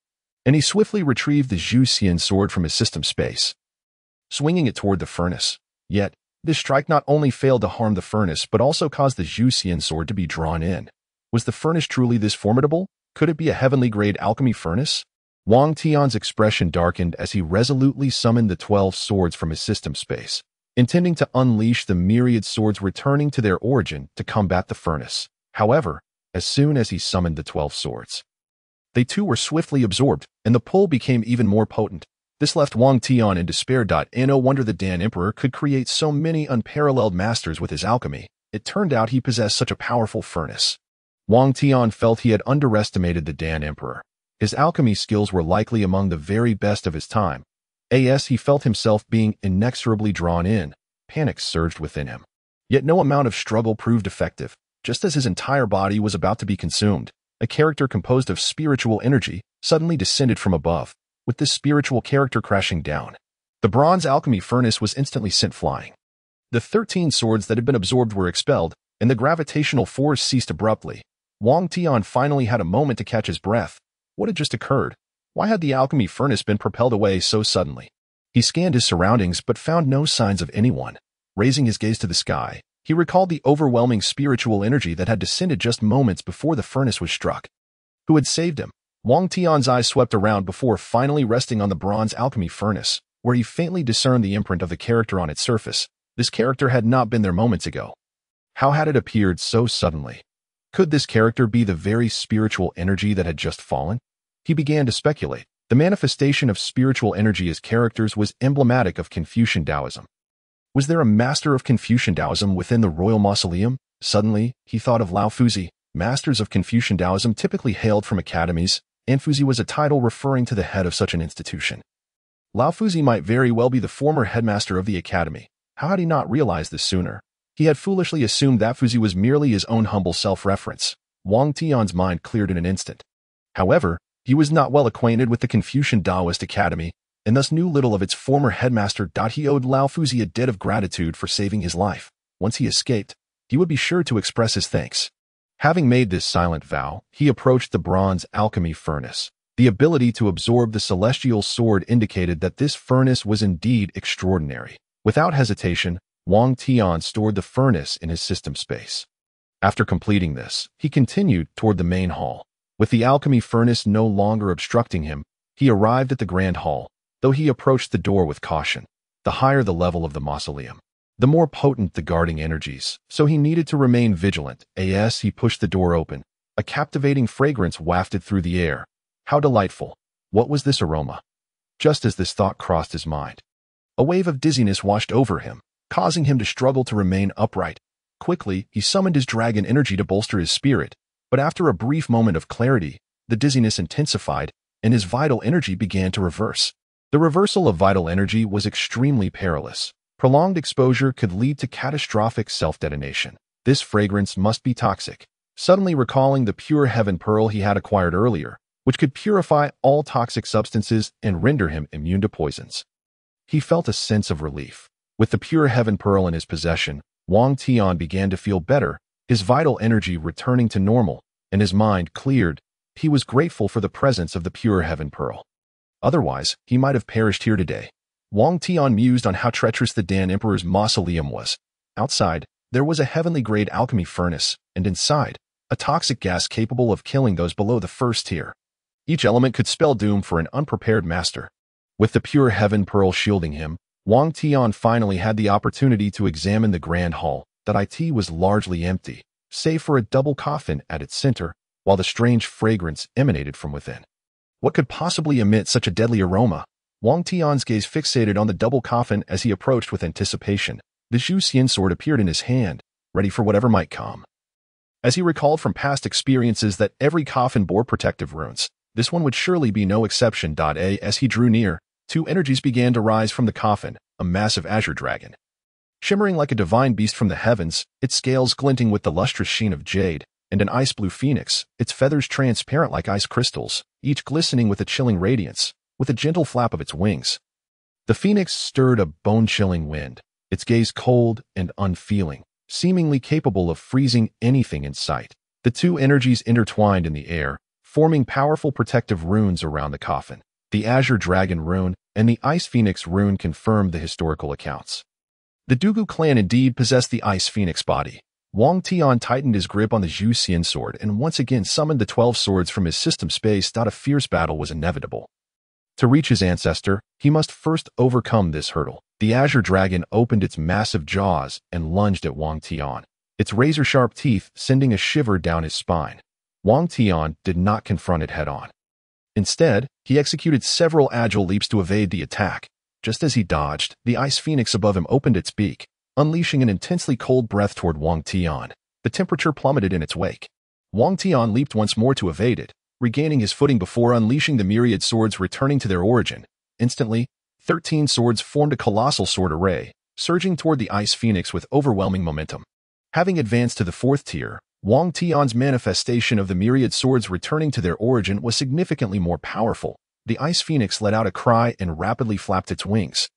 and he swiftly retrieved the Zhuxian sword from his system space, swinging it toward the furnace. Yet, this strike not only failed to harm the furnace but also caused the Zhuxian sword to be drawn in. Was the furnace truly this formidable? Could it be a heavenly-grade alchemy furnace? Wang Tian's expression darkened as he resolutely summoned the 12 swords from his system space, intending to unleash the myriad swords returning to their origin to combat the furnace. However, as soon as he summoned the 12 swords, they too were swiftly absorbed, and the pull became even more potent. This left Wang Tian in despair. No wonder the Dan Emperor could create so many unparalleled masters with his alchemy. It turned out he possessed such a powerful furnace. Wang Tian felt he had underestimated the Dan Emperor. His alchemy skills were likely among the very best of his time. He felt himself being inexorably drawn in. Panic surged within him. Yet no amount of struggle proved effective. Just as his entire body was about to be consumed, a character composed of spiritual energy suddenly descended from above, with this spiritual character crashing down. The bronze alchemy furnace was instantly sent flying. The 13 swords that had been absorbed were expelled, and the gravitational force ceased abruptly. Wang Tian finally had a moment to catch his breath. What had just occurred? Why had the alchemy furnace been propelled away so suddenly? He scanned his surroundings but found no signs of anyone. Raising his gaze to the sky, he recalled the overwhelming spiritual energy that had descended just moments before the furnace was struck. Who had saved him? Wang Tian's eyes swept around before finally resting on the bronze alchemy furnace, where he faintly discerned the imprint of the character on its surface. This character had not been there moments ago. How had it appeared so suddenly? Could this character be the very spiritual energy that had just fallen? He began to speculate. The manifestation of spiritual energy as characters was emblematic of Confucian Taoism. Was there a master of Confucian Taoism within the royal mausoleum? Suddenly, he thought of Lao Fuzi. Masters of Confucian Taoism typically hailed from academies, and Fuzi was a title referring to the head of such an institution. Lao Fuzi might very well be the former headmaster of the academy. How had he not realized this sooner? He had foolishly assumed that Fuzi was merely his own humble self-reference. Wang Tian's mind cleared in an instant. However, he was not well acquainted with the Confucian Taoist Academy, and thus knew little of its former headmaster. He owed Lao Fuzi a debt of gratitude for saving his life. Once he escaped, he would be sure to express his thanks. Having made this silent vow, he approached the bronze alchemy furnace. The ability to absorb the celestial sword indicated that this furnace was indeed extraordinary. Without hesitation, Wang Tian stored the furnace in his system space. After completing this, he continued toward the main hall. With the alchemy furnace no longer obstructing him, he arrived at the grand hall, though he approached the door with caution. The higher the level of the mausoleum, the more potent the guarding energies, so he needed to remain vigilant. As he pushed the door open, a captivating fragrance wafted through the air. How delightful! What was this aroma? Just as this thought crossed his mind, a wave of dizziness washed over him, causing him to struggle to remain upright. Quickly, he summoned his dragon energy to bolster his spirit, but after a brief moment of clarity, the dizziness intensified, and his vital energy began to reverse. The reversal of vital energy was extremely perilous. Prolonged exposure could lead to catastrophic self-detonation. This fragrance must be toxic. Suddenly recalling the pure heaven pearl he had acquired earlier, which could purify all toxic substances and render him immune to poisons. He felt a sense of relief. With the pure heaven pearl in his possession, Wang Tian began to feel better, his vital energy returning to normal, and his mind cleared. He was grateful for the presence of the pure heaven pearl. Otherwise, he might have perished here today. Wang Tian mused on how treacherous the Dan Emperor's mausoleum was. Outside, there was a heavenly-grade alchemy furnace, and inside, a toxic gas capable of killing those below the first tier. Each element could spell doom for an unprepared master. With the pure heaven pearl shielding him, Wang Tian finally had the opportunity to examine the grand hall. It was largely empty, save for a double coffin at its center, while the strange fragrance emanated from within. What could possibly emit such a deadly aroma? Wang Tian's gaze fixated on the double coffin as he approached with anticipation. The Zhuxian sword appeared in his hand, ready for whatever might come. As he recalled from past experiences that every coffin bore protective runes, this one would surely be no exception. As he drew near, two energies began to rise from the coffin, a massive azure dragon. Shimmering like a divine beast from the heavens, its scales glinting with the lustrous sheen of jade, and an ice-blue phoenix, its feathers transparent like ice crystals, each glistening with a chilling radiance, with a gentle flap of its wings. The phoenix stirred a bone-chilling wind, its gaze cold and unfeeling, seemingly capable of freezing anything in sight. The two energies intertwined in the air, forming powerful protective runes around the coffin. The Azure Dragon rune and the Ice Phoenix rune confirmed the historical accounts. The Dugu clan indeed possessed the Ice Phoenix body. Wang Tian tightened his grip on the Zhuxian sword and once again summoned the 12 swords from his system space. A fierce battle was inevitable. To reach his ancestor, he must first overcome this hurdle. The Azure Dragon opened its massive jaws and lunged at Wang Tian, its razor-sharp teeth sending a shiver down his spine. Wang Tian did not confront it head-on. Instead, he executed several agile leaps to evade the attack. Just as he dodged, the Ice Phoenix above him opened its beak, unleashing an intensely cold breath toward Wang Tian. The temperature plummeted in its wake. Wang Tian leaped once more to evade it, regaining his footing before unleashing the myriad swords returning to their origin. Instantly, 13 swords formed a colossal sword array, surging toward the Ice Phoenix with overwhelming momentum. Having advanced to the 4th tier, Wang Tian's manifestation of the myriad swords returning to their origin was significantly more powerful. The Ice Phoenix let out a cry and rapidly flapped its wings,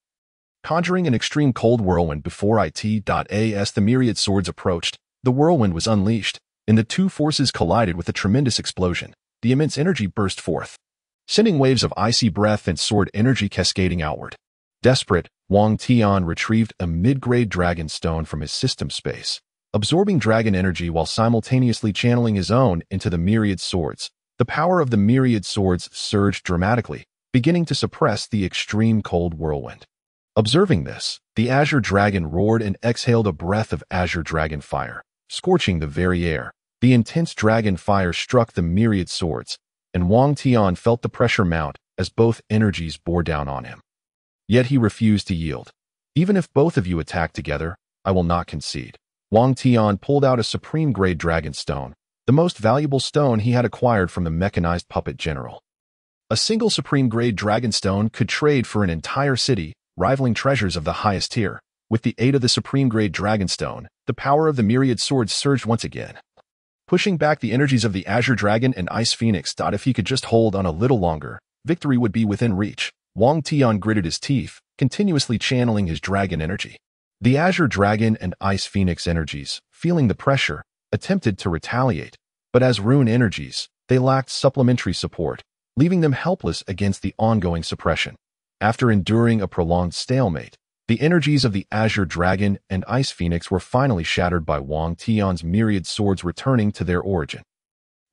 conjuring an extreme cold whirlwind before as the myriad swords approached. The whirlwind was unleashed, and the two forces collided with a tremendous explosion. The immense energy burst forth, sending waves of icy breath and sword energy cascading outward. Desperate, Wang Tian retrieved a mid-grade dragon stone from his system space, absorbing dragon energy while simultaneously channeling his own into the myriad swords. The power of the myriad swords surged dramatically, beginning to suppress the extreme cold whirlwind. Observing this, the Azure Dragon roared and exhaled a breath of Azure Dragon fire, scorching the very air. The intense dragon fire struck the myriad swords, and Wang Tian felt the pressure mount as both energies bore down on him. Yet he refused to yield. Even if both of you attack together, I will not concede. Wang Tian pulled out a supreme-grade dragon stone, the most valuable stone he had acquired from the mechanized puppet general. A single supreme-grade dragon stone could trade for an entire city, rivaling treasures of the highest tier. With the aid of the supreme-grade dragon stone, the power of the myriad swords surged once again, pushing back the energies of the Azure Dragon and Ice Phoenix. If he could just hold on a little longer, victory would be within reach. Wang Tian gritted his teeth, continuously channeling his dragon energy. The Azure Dragon and Ice Phoenix energies, feeling the pressure, attempted to retaliate, but as rune energies, they lacked supplementary support, leaving them helpless against the ongoing suppression. After enduring a prolonged stalemate, the energies of the Azure Dragon and Ice Phoenix were finally shattered by Wang Tian's myriad swords returning to their origin.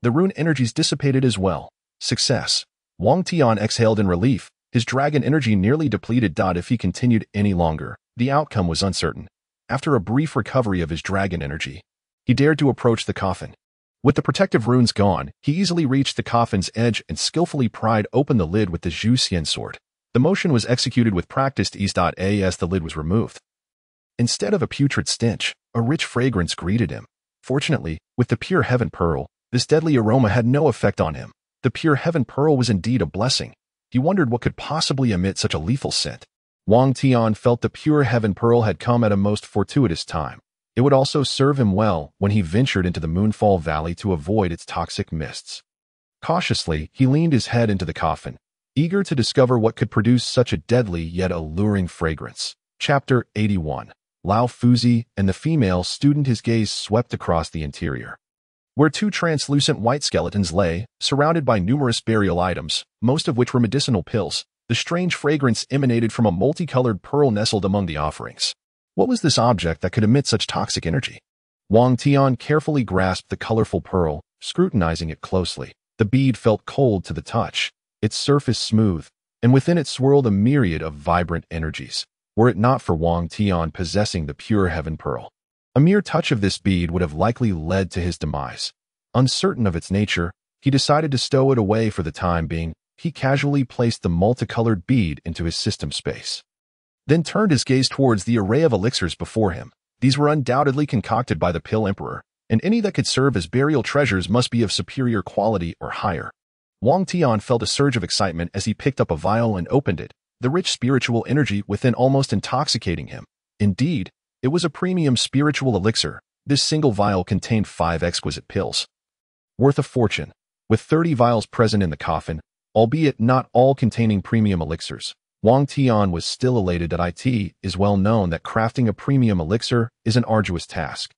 The rune energies dissipated as well. Success. Wang Tian exhaled in relief, his dragon energy nearly depleted. If he continued any longer, the outcome was uncertain. After a brief recovery of his dragon energy, he dared to approach the coffin. With the protective runes gone, he easily reached the coffin's edge and skillfully pried open the lid with the Zhuxian sword. The motion was executed with practiced ease. As the lid was removed, instead of a putrid stench, a rich fragrance greeted him. Fortunately, with the pure heaven pearl, this deadly aroma had no effect on him. The pure heaven pearl was indeed a blessing. He wondered what could possibly emit such a lethal scent. Wang Tian felt the pure heaven pearl had come at a most fortuitous time. It would also serve him well when he ventured into the Moonfall Valley to avoid its toxic mists. Cautiously, he leaned his head into the coffin, eager to discover what could produce such a deadly yet alluring fragrance. Chapter 81. Lao Fuzi and the female student. His gaze swept across the interior, where two translucent white skeletons lay, surrounded by numerous burial items, most of which were medicinal pills. The strange fragrance emanated from a multicolored pearl nestled among the offerings. What was this object that could emit such toxic energy? Wang Tian carefully grasped the colorful pearl, scrutinizing it closely. The bead felt cold to the touch, its surface smooth, and within it swirled a myriad of vibrant energies. Were it not for Wang Tian possessing the pure heaven pearl, a mere touch of this bead would have likely led to his demise. Uncertain of its nature, he decided to stow it away for the time being. He casually placed the multicolored bead into his system space, then turned his gaze towards the array of elixirs before him. These were undoubtedly concocted by the Pill Emperor, and any that could serve as burial treasures must be of superior quality or higher. Wang Tian felt a surge of excitement as he picked up a vial and opened it, the rich spiritual energy within almost intoxicating him. Indeed, it was a premium spiritual elixir. This single vial contained 5 exquisite pills, worth a fortune. With 30 vials present in the coffin, albeit not all containing premium elixirs, Wang Tian was still elated. It is well known that crafting a premium elixir is an arduous task.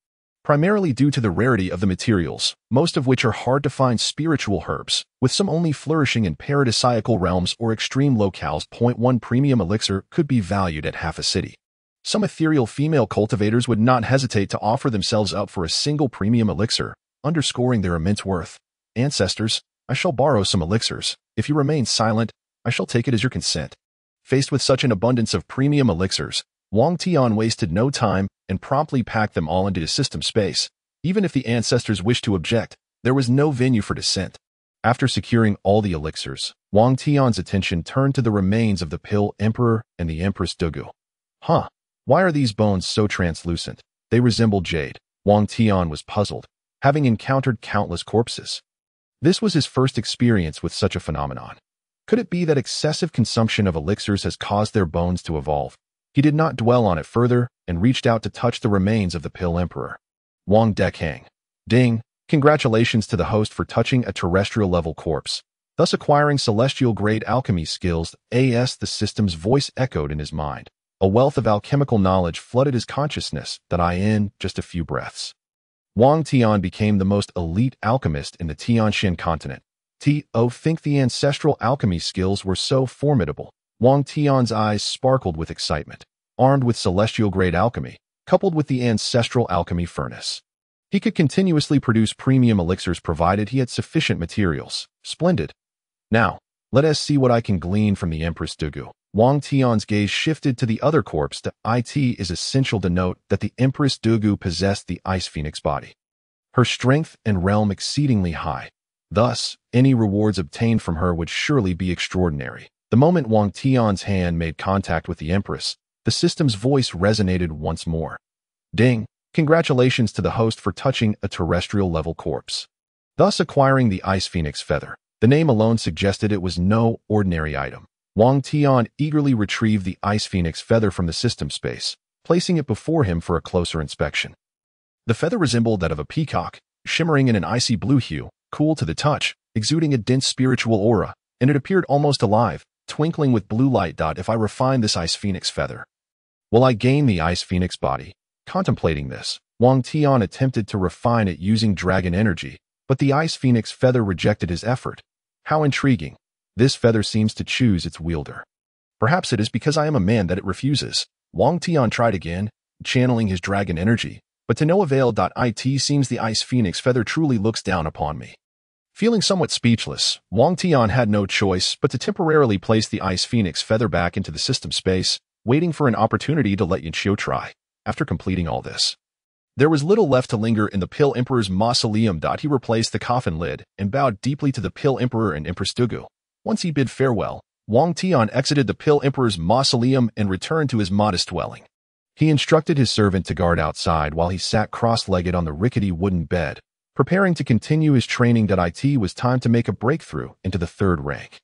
primarily due to the rarity of the materials, most of which are hard to find spiritual herbs, with some only flourishing in paradisiacal realms or extreme locales. 1 premium elixir could be valued at half a city. Some ethereal female cultivators would not hesitate to offer themselves up for a single premium elixir, underscoring their immense worth. Ancestors, I shall borrow some elixirs. If you remain silent, I shall take it as your consent. Faced with such an abundance of premium elixirs, Wang Tian wasted no time and promptly packed them all into his system space. Even if the ancestors wished to object, there was no venue for dissent. After securing all the elixirs, Wang Tian's attention turned to the remains of the Pill Emperor and the Empress Dugu. Why are these bones so translucent? They resemble jade. Wang Tian was puzzled, having encountered countless corpses. This was his first experience with such a phenomenon. Could it be that excessive consumption of elixirs has caused their bones to evolve? He did not dwell on it further and reached out to touch the remains of the Pill Emperor. Wang Dekang. Ding. Congratulations to the host for touching a terrestrial-level corpse, thus acquiring celestial-grade alchemy skills. The system's voice echoed in his mind. A wealth of alchemical knowledge flooded his consciousness that in just a few breaths. Wang Tian became the most elite alchemist in the Tianxian continent. Think the ancestral alchemy skills were so formidable. Wang Tian's eyes sparkled with excitement. Armed with celestial-grade alchemy, coupled with the ancestral alchemy furnace, he could continuously produce premium elixirs provided he had sufficient materials. Splendid. Now, let us see what I can glean from the Empress Dugu. Wang Tian's gaze shifted to the other corpse. It is essential to note that the Empress Dugu possessed the Ice Phoenix body, her strength and realm exceedingly high. Thus, any rewards obtained from her would surely be extraordinary. The moment Wang Tian's hand made contact with the Empress, the system's voice resonated once more. Ding! Congratulations to the host for touching a terrestrial-level corpse, thus acquiring the Ice Phoenix feather. The name alone suggested it was no ordinary item. Wang Tian eagerly retrieved the Ice Phoenix feather from the system space, placing it before him for a closer inspection. The feather resembled that of a peacock, shimmering in an icy blue hue, cool to the touch, exuding a dense spiritual aura, and it appeared almost alive, twinkling with blue light. If I refine this Ice Phoenix feather, will I gain the Ice Phoenix body? Contemplating this, Wang Tian attempted to refine it using dragon energy, but the Ice Phoenix feather rejected his effort. How intriguing. This feather seems to choose its wielder. Perhaps it is because I am a man that it refuses. Wang Tian tried again, channeling his dragon energy, but to no avail. It seems the Ice Phoenix feather truly looks down upon me. Feeling somewhat speechless, Wang Tian had no choice but to temporarily place the Ice Phoenix feather back into the system space, waiting for an opportunity to let Yanqiu try. After completing all this, there was little left to linger in the Pill Emperor's mausoleum. He replaced the coffin lid and bowed deeply to the Pill Emperor and Empress Dugu. Once he bid farewell, Wang Tian exited the Pill Emperor's mausoleum and returned to his modest dwelling. He instructed his servant to guard outside while he sat cross-legged on the rickety wooden bed, preparing to continue his training. It was time to make a breakthrough into the third rank.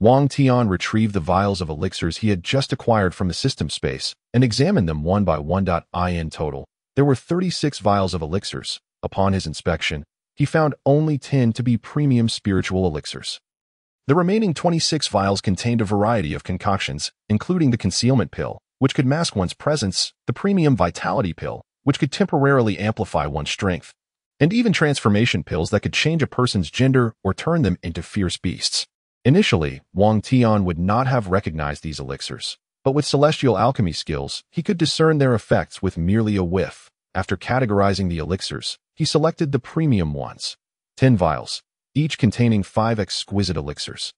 Wang Tian retrieved the vials of elixirs he had just acquired from the system space and examined them one by one. In total, there were 36 vials of elixirs. Upon his inspection, he found only 10 to be premium spiritual elixirs. The remaining 26 vials contained a variety of concoctions, including the concealment pill, which could mask one's presence, the premium vitality pill, which could temporarily amplify one's strength, and even transformation pills that could change a person's gender or turn them into fierce beasts. Initially, Wang Tian would not have recognized these elixirs, but with celestial alchemy skills, he could discern their effects with merely a whiff. After categorizing the elixirs, he selected the premium ones. 10 vials, each containing 5 exquisite elixirs,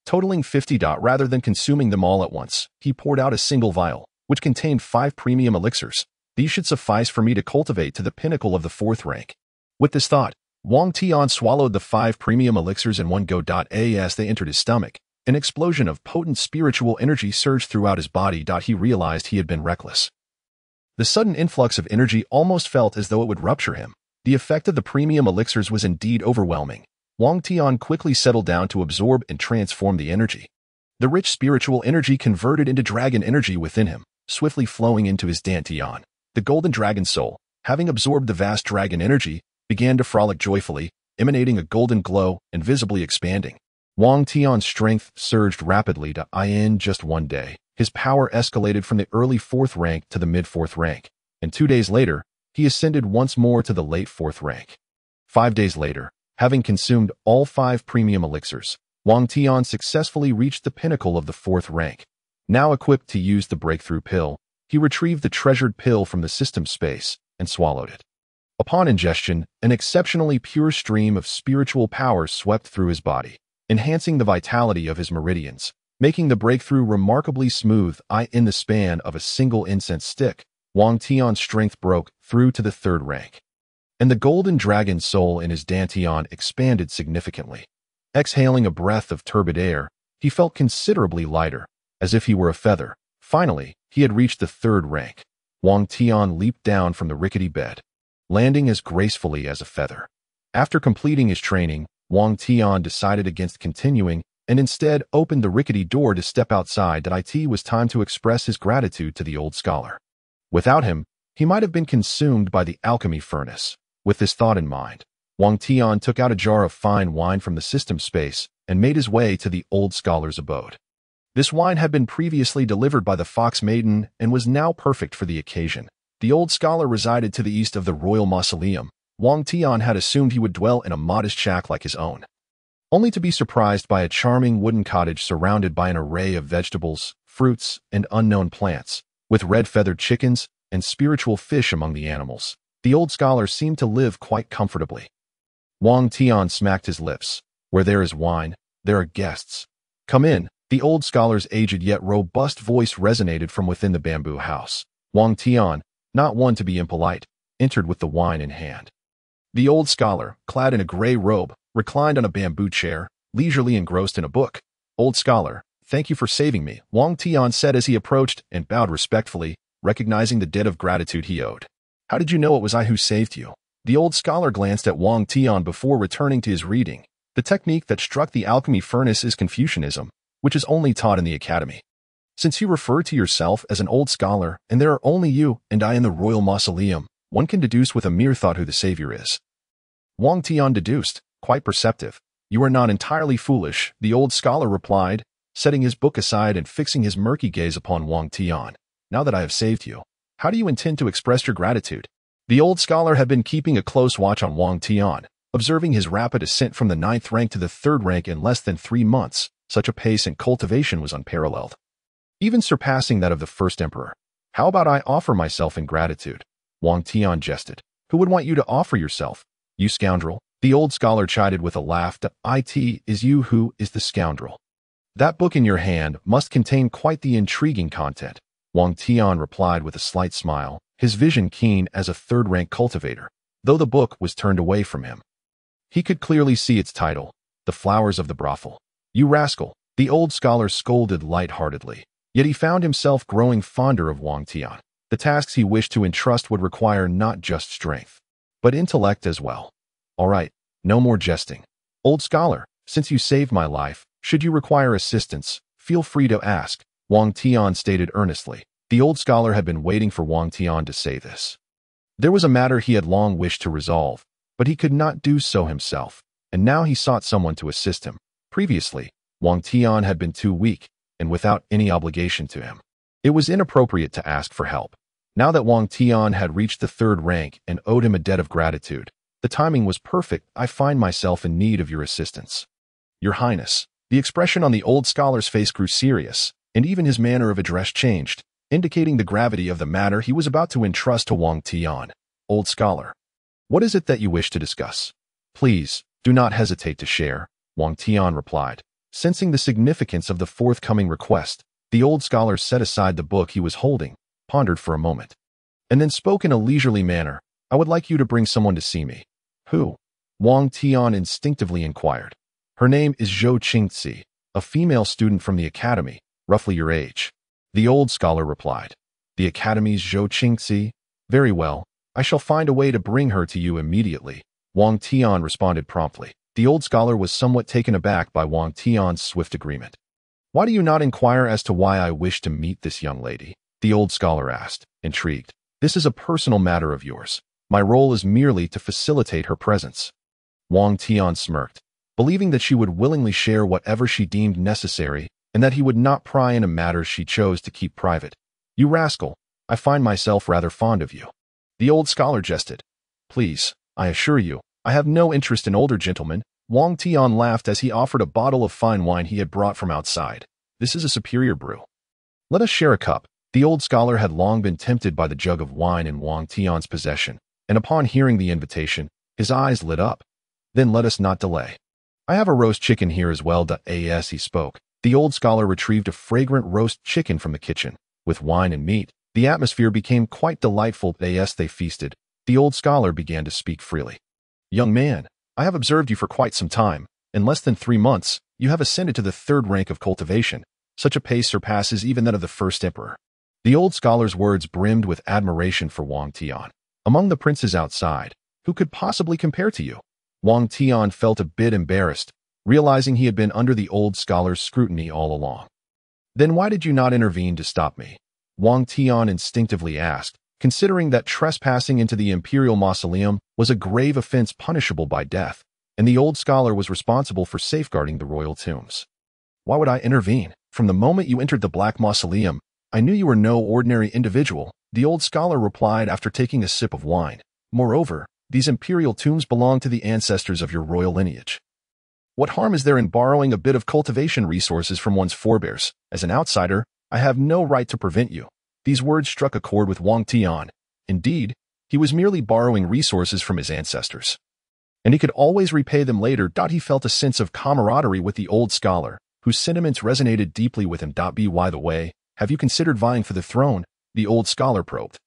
totaling 50. Rather than consuming them all at once, he poured out a single vial, which contained 5 premium elixirs. These should suffice for me to cultivate to the pinnacle of the 4th rank. With this thought, Wang Tian swallowed the 5 premium elixirs in one go. As they entered his stomach, an explosion of potent spiritual energy surged throughout his body. He realized he had been reckless. The sudden influx of energy almost felt as though it would rupture him. The effect of the premium elixirs was indeed overwhelming. Wang Tian quickly settled down to absorb and transform the energy. The rich spiritual energy converted into dragon energy within him, swiftly flowing into his dantian. The golden dragon soul, having absorbed the vast dragon energy, began to frolic joyfully, emanating a golden glow and visibly expanding. Wang Tian's strength surged rapidly. In just one day, his power escalated from the early 4th rank to the mid-4th rank, and 2 days later, he ascended once more to the late 4th rank. 5 days later, having consumed all 5 premium elixirs, Wang Tian successfully reached the pinnacle of the 4th rank. Now equipped to use the breakthrough pill, he retrieved the treasured pill from the system space and swallowed it. Upon ingestion, an exceptionally pure stream of spiritual power swept through his body, enhancing the vitality of his meridians, making the breakthrough remarkably smooth. In the span of a single incense stick, Wang Tian's strength broke through to the 3rd rank, and the golden dragon soul in his dantian expanded significantly. Exhaling a breath of turbid air, he felt considerably lighter, as if he were a feather. Finally, he had reached the 3rd rank. Wang Tian leaped down from the rickety bed, landing as gracefully as a feather. After completing his training, Wang Tian decided against continuing and instead opened the rickety door to step outside. It was time to express his gratitude to the old scholar. Without him, he might have been consumed by the alchemy furnace. With this thought in mind, Wang Tian took out a jar of fine wine from the system space and made his way to the old scholar's abode. This wine had been previously delivered by the Fox Maiden and was now perfect for the occasion. The old scholar resided to the east of the royal mausoleum. Wang Tian had assumed he would dwell in a modest shack like his own, only to be surprised by a charming wooden cottage surrounded by an array of vegetables, fruits, and unknown plants, with red-feathered chickens and spiritual fish among the animals. The old scholar seemed to live quite comfortably. Wang Tian smacked his lips. Where there is wine, there are guests. Come in. The old scholar's aged yet robust voice resonated from within the bamboo house. Wang Tian, not one to be impolite, entered with the wine in hand. The old scholar, clad in a gray robe, reclined on a bamboo chair, leisurely engrossed in a book. Old scholar, thank you for saving me, Wang Tian said as he approached and bowed respectfully, recognizing the debt of gratitude he owed. How did you know it was I who saved you? The old scholar glanced at Wang Tian before returning to his reading. The technique that struck the alchemy furnace is Confucianism, which is only taught in the academy. Since you refer to yourself as an old scholar, and there are only you and I in the royal mausoleum, one can deduce with a mere thought who the savior is. Wang Tian deduced, quite perceptive. You are not entirely foolish, the old scholar replied, setting his book aside and fixing his murky gaze upon Wang Tian. Now that I have saved you, how do you intend to express your gratitude? The old scholar had been keeping a close watch on Wang Tian, observing his rapid ascent from the 9th rank to the 3rd rank in less than 3 months. Such a pace and cultivation was unparalleled, even surpassing that of the first emperor. How about I offer myself in gratitude? Wang Tian jested. Who would want you to offer yourself? You scoundrel. The old scholar chided with a laugh. It is you who is the scoundrel. That book in your hand must contain quite the intriguing content. Wang Tian replied with a slight smile, his vision keen as a 3rd-rank cultivator, though the book was turned away from him. He could clearly see its title, The Flowers of the Brothel. You rascal, the old scholar scolded light-heartedly, yet he found himself growing fonder of Wang Tian. The tasks he wished to entrust would require not just strength, but intellect as well. All right, no more jesting. Old scholar, since you saved my life, should you require assistance, feel free to ask, Wang Tian stated earnestly. The old scholar had been waiting for Wang Tian to say this. There was a matter he had long wished to resolve, but he could not do so himself, and now he sought someone to assist him. Previously, Wang Tian had been too weak, and without any obligation to him. It was inappropriate to ask for help. Now that Wang Tian had reached the 3rd rank and owed him a debt of gratitude, the timing was perfect. I find myself in need of your assistance. Your Highness. The expression on the old scholar's face grew serious, and even his manner of address changed, indicating the gravity of the matter he was about to entrust to Wang Tian. Old scholar. What is it that you wish to discuss? Please, do not hesitate to share, Wang Tian replied. Sensing the significance of the forthcoming request, the old scholar set aside the book he was holding, pondered for a moment, and then spoke in a leisurely manner. I would like you to bring someone to see me. Who? Wang Tian instinctively inquired. Her name is Zhuxian, a female student from the academy, roughly your age. The old scholar replied. The academy's Zhuxian? Very well, I shall find a way to bring her to you immediately, Wang Tian responded promptly. The old scholar was somewhat taken aback by Wang Tian's swift agreement. Why do you not inquire as to why I wish to meet this young lady? The old scholar asked, intrigued. This is a personal matter of yours. My role is merely to facilitate her presence. Wang Tian smirked, believing that she would willingly share whatever she deemed necessary and that he would not pry into matters she chose to keep private. You rascal, I find myself rather fond of you. The old scholar jested. Please, I assure you, I have no interest in older gentlemen. Wang Tian laughed as he offered a bottle of fine wine he had brought from outside. This is a superior brew. Let us share a cup. The old scholar had long been tempted by the jug of wine in Wang Tian's possession, and upon hearing the invitation, his eyes lit up. Then let us not delay. I have a roast chicken here as well. As he spoke, the old scholar retrieved a fragrant roast chicken from the kitchen. With wine and meat, the atmosphere became quite delightful. As they feasted, the old scholar began to speak freely. Young man, I have observed you for quite some time. In less than 3 months, you have ascended to the 3rd rank of cultivation. Such a pace surpasses even that of the first emperor. The old scholar's words brimmed with admiration for Wang Tian. Among the princes outside, who could possibly compare to you? Wang Tian felt a bit embarrassed, realizing he had been under the old scholar's scrutiny all along. Then why did you not intervene to stop me? Wang Tian instinctively asked, considering that trespassing into the imperial mausoleum was a grave offense punishable by death, and the old scholar was responsible for safeguarding the royal tombs. Why would I intervene? From the moment you entered the Black Mausoleum, I knew you were no ordinary individual, the old scholar replied after taking a sip of wine. Moreover, these imperial tombs belong to the ancestors of your royal lineage. What harm is there in borrowing a bit of cultivation resources from one's forebears? As an outsider, I have no right to prevent you. These words struck a chord with Wang Tian. Indeed, he was merely borrowing resources from his ancestors, and he could always repay them later. He felt a sense of camaraderie with the old scholar, whose sentiments resonated deeply with him. By the way, have you considered vying for the throne? The old scholar probed.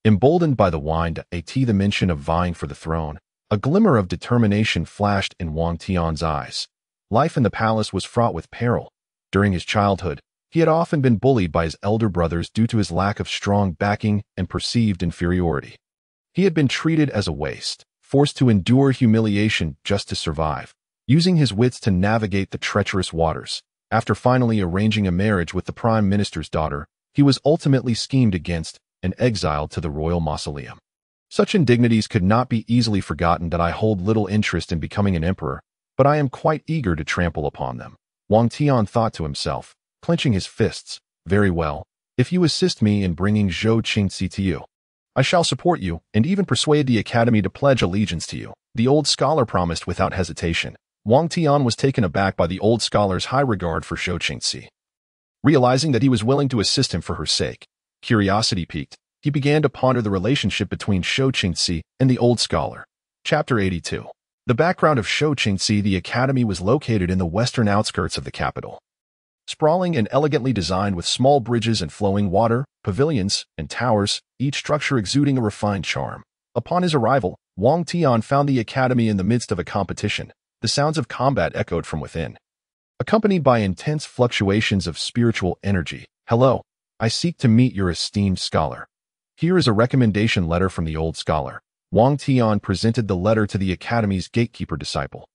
Emboldened by the wine, the mention of vying for the throne, a glimmer of determination flashed in Wang Tian's eyes. Life in the palace was fraught with peril. During his childhood, he had often been bullied by his elder brothers due to his lack of strong backing and perceived inferiority. He had been treated as a waste, forced to endure humiliation just to survive, using his wits to navigate the treacherous waters. After finally arranging a marriage with the prime minister's daughter, he was ultimately schemed against and exiled to the royal mausoleum. Such indignities could not be easily forgotten. I hold little interest in becoming an emperor, but I am quite eager to trample upon them. Wang Tian thought to himself, clenching his fists. Very well. If you assist me in bringing Zhuxian to you, I shall support you and even persuade the academy to pledge allegiance to you. The old scholar promised without hesitation. Wang Tian was taken aback by the old scholar's high regard for Zhuxian. Realizing that he was willing to assist him for her sake, curiosity piqued. He began to ponder the relationship between Zhuxian and the old scholar. Chapter 82. The background of Zhuxian, the academy was located in the western outskirts of the capital. Sprawling and elegantly designed with small bridges and flowing water, pavilions, and towers, each structure exuding a refined charm. Upon his arrival, Wang Tian found the academy in the midst of a competition. The sounds of combat echoed from within, accompanied by intense fluctuations of spiritual energy. Hello, I seek to meet your esteemed scholar. Here is a recommendation letter from the old scholar. Wang Tian presented the letter to the academy's gatekeeper disciple.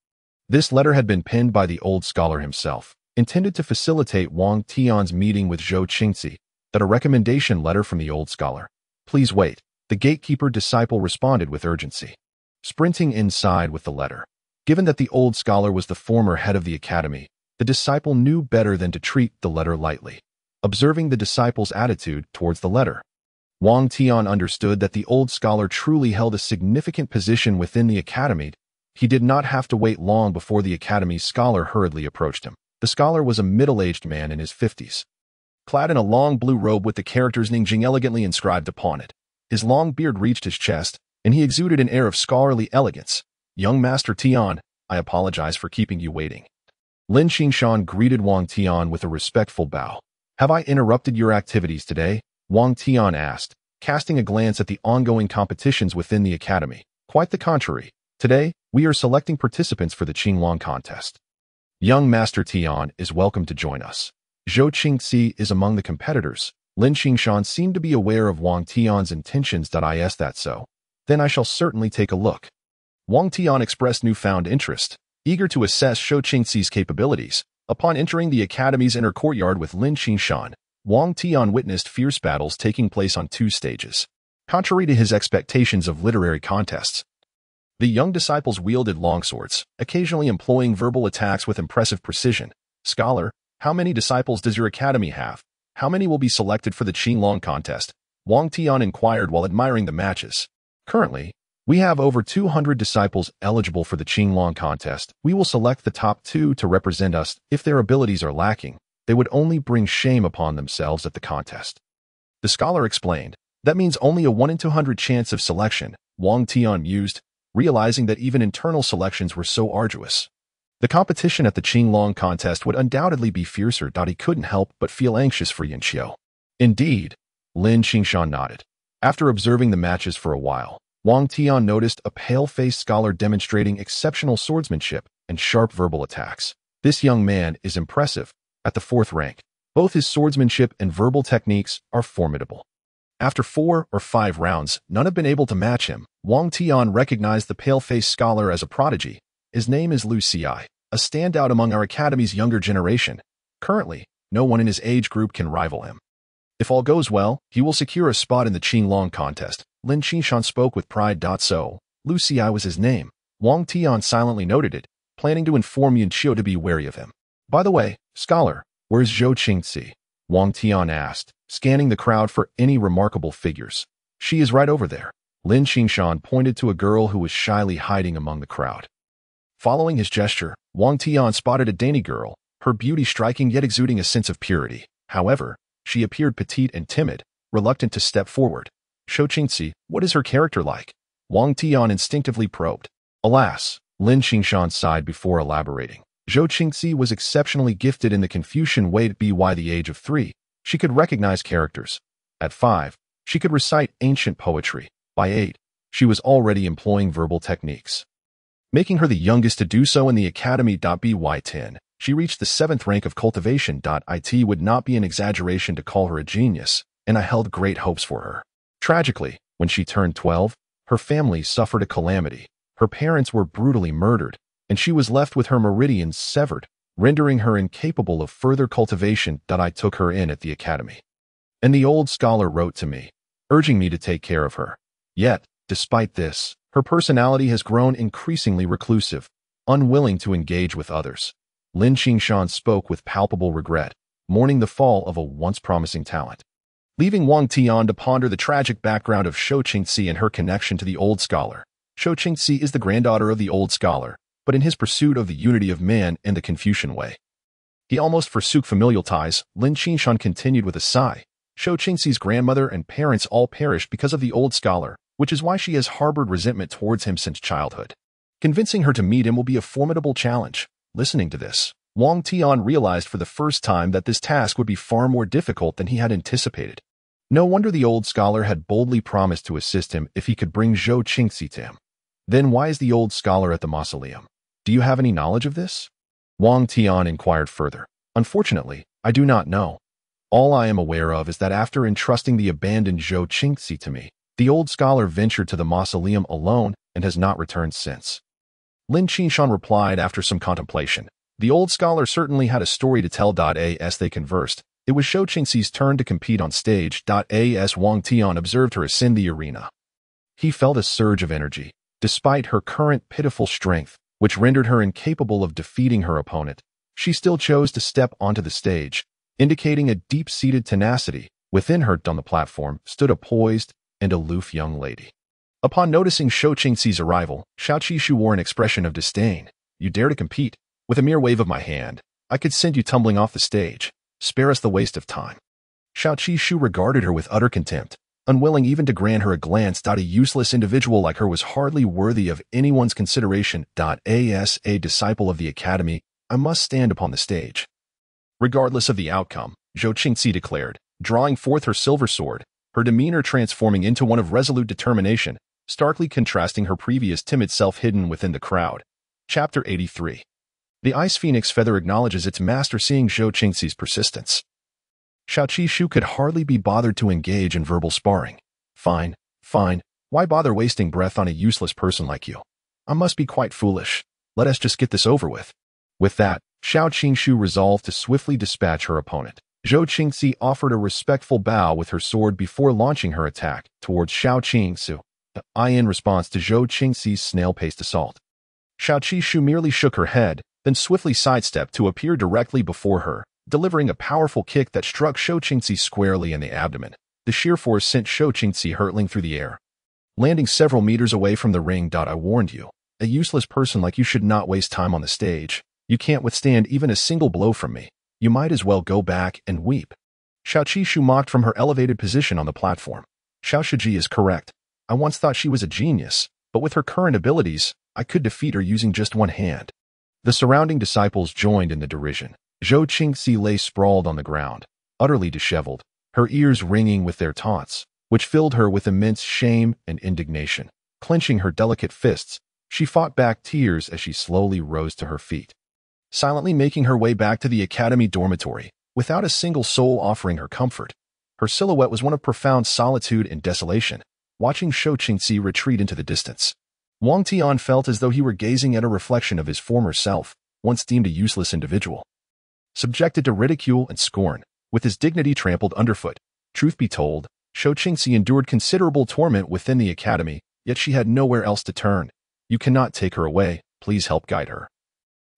This letter had been penned by the old scholar himself, intended to facilitate Wang Tian's meeting with Zhuxian. That a recommendation letter from the old scholar. Please wait. The gatekeeper disciple responded with urgency, sprinting inside with the letter. Given that the old scholar was the former head of the academy, the disciple knew better than to treat the letter lightly. Observing the disciple's attitude towards the letter, Wang Tian understood that the old scholar truly held a significant position within the academy. He did not have to wait long before the academy's scholar hurriedly approached him. The scholar was a middle-aged man in his 50s, clad in a long blue robe with the characters Ningjing elegantly inscribed upon it. His long beard reached his chest, and he exuded an air of scholarly elegance. Young Master Tian, I apologize for keeping you waiting. Lin Xingshan greeted Wang Tian with a respectful bow. Have I interrupted your activities today? Wang Tian asked, casting a glance at the ongoing competitions within the academy. Quite the contrary. Today, we are selecting participants for the Qilin contest. Young Master Tian is welcome to join us. Zhuxian is among the competitors. Lin Xingshan seemed to be aware of Wang Tian's intentions. Is that so? Then I shall certainly take a look. Wang Tian expressed newfound interest, eager to assess Zhuxian's capabilities. Upon entering the academy's inner courtyard with Lin Xingshan, Wang Tian witnessed fierce battles taking place on 2 stages. Contrary to his expectations of literary contests, the young disciples wielded longswords, occasionally employing verbal attacks with impressive precision. Scholar, how many disciples does your academy have? How many will be selected for the Qilin contest? Wang Tian inquired while admiring the matches. Currently, we have over 200 disciples eligible for the Qilin contest. We will select the top 2 to represent us. If their abilities are lacking, they would only bring shame upon themselves at the contest. The scholar explained, that means only a 1 in 200 chance of selection, Wang Tian mused, realizing that even internal selections were so arduous. The competition at the Qilin contest would undoubtedly be fiercer. He couldn't help but feel anxious for Yanqiu. Indeed, Lin Qingshan nodded. After observing the matches for a while, Wang Tian noticed a pale-faced scholar demonstrating exceptional swordsmanship and sharp verbal attacks. This young man is impressive. At the 4th rank, both his swordsmanship and verbal techniques are formidable. After 4 or 5 rounds, none have been able to match him. Wang Tian recognized the pale-faced scholar as a prodigy. His name is Lu Xi, a standout among our academy's younger generation. Currently, no one in his age group can rival him. If all goes well, he will secure a spot in the Qilin contest. Lin Qingshan spoke with pride. So, Lu Xi was his name. Wang Tian silently noted it, planning to inform Yanqiu to be wary of him. By the way, scholar, where's Zhuxian? Wang Tian asked, scanning the crowd for any remarkable figures. She is right over there. Lin Qingshan pointed to a girl who was shyly hiding among the crowd. Following his gesture, Wang Tian spotted a dainty girl, her beauty striking yet exuding a sense of purity. However, she appeared petite and timid, reluctant to step forward. Zhuxian, what is her character like? Wang Tian instinctively probed. Alas, Lin Qingshan sighed before elaborating. Zhuxian was exceptionally gifted in the Confucian way. By the age of 3, she could recognize characters. At 5, she could recite ancient poetry. By 8, she was already employing verbal techniques, making her the youngest to do so in the academy. By 10, she reached the 7th rank of cultivation. It would not be an exaggeration to call her a genius, and I held great hopes for her. Tragically, when she turned 12, her family suffered a calamity. Her parents were brutally murdered, and she was left with her meridians severed, rendering her incapable of further cultivation. I took her in at the academy, and the old scholar wrote to me, urging me to take care of her. Yet, despite this, her personality has grown increasingly reclusive, unwilling to engage with others. Lin Qingshan spoke with palpable regret, mourning the fall of a once promising talent. Leaving Wang Tian to ponder the tragic background of Zhuxian and her connection to the old scholar. Zhuxian is the granddaughter of the old scholar, but in his pursuit of the unity of man and the Confucian way, he almost forsook familial ties. Lin Qingshan continued with a sigh. Zhuxian's grandmother and parents all perished because of the old scholar, which is why she has harbored resentment towards him since childhood. Convincing her to meet him will be a formidable challenge. Listening to this, Wang Tian realized for the first time that this task would be far more difficult than he had anticipated. No wonder the old scholar had boldly promised to assist him if he could bring Zhuxian to him. Then why is the old scholar at the mausoleum? Do you have any knowledge of this? Wang Tian inquired further. Unfortunately, I do not know. All I am aware of is that after entrusting the abandoned Zhuxian to me, the old scholar ventured to the mausoleum alone and has not returned since. Lin Qingshan replied after some contemplation. The old scholar certainly had a story to tell. As they conversed, it was Zhuxian's turn to compete on stage. As Wang Tian observed her ascend the arena, he felt a surge of energy. Despite her current pitiful strength, which rendered her incapable of defeating her opponent, she still chose to step onto the stage, indicating a deep-seated tenacity. Within her, on the platform, stood a poised and aloof young lady. Upon noticing Zhuxian's arrival, Zhuxian wore an expression of disdain. You dare to compete? With a mere wave of my hand, I could send you tumbling off the stage. Spare us the waste of time. Zhuxian regarded her with utter contempt, unwilling even to grant her a glance. A useless individual like her was hardly worthy of anyone's consideration. As a disciple of the academy, I must stand upon the stage, regardless of the outcome, Zhuxian declared, drawing forth her silver sword, her demeanor transforming into one of resolute determination, starkly contrasting her previous timid self hidden within the crowd. Chapter 83. The Ice Phoenix Feather acknowledges its master. Seeing Zhuxian's persistence, Zhuxian could hardly be bothered to engage in verbal sparring. Fine. Why bother wasting breath on a useless person like you? I must be quite foolish. Let us just get this over with. With that, Zhuxian resolved to swiftly dispatch her opponent. Zhuxian offered a respectful bow with her sword before launching her attack towards Zhuxian. In response to Zhuxian's snail-paced assault, Zhuxian merely shook her head, then swiftly sidestepped to appear directly before her, delivering a powerful kick that struck Zhuxian squarely in the abdomen. The sheer force sent Zhou Qingzi hurtling through the air, landing several meters away from the ring. I warned you. A useless person like you should not waste time on the stage. You can't withstand even a single blow from me. You might as well go back and weep. Xiao Qishu mocked from her elevated position on the platform. Xiao Shiji is correct. I once thought she was a genius, but with her current abilities, I could defeat her using just one hand. The surrounding disciples joined in the derision. Zhou Qingzi lay sprawled on the ground, utterly disheveled, her ears ringing with their taunts, which filled her with immense shame and indignation. Clenching her delicate fists, she fought back tears as she slowly rose to her feet, silently making her way back to the academy dormitory, without a single soul offering her comfort. Her silhouette was one of profound solitude and desolation, watching Zhou Qingzi retreat into the distance. Wang Tian felt as though he were gazing at a reflection of his former self, once deemed a useless individual, subjected to ridicule and scorn, with his dignity trampled underfoot. Truth be told, Zhou Qingzi endured considerable torment within the academy, yet she had nowhere else to turn. You cannot take her away, please help guide her,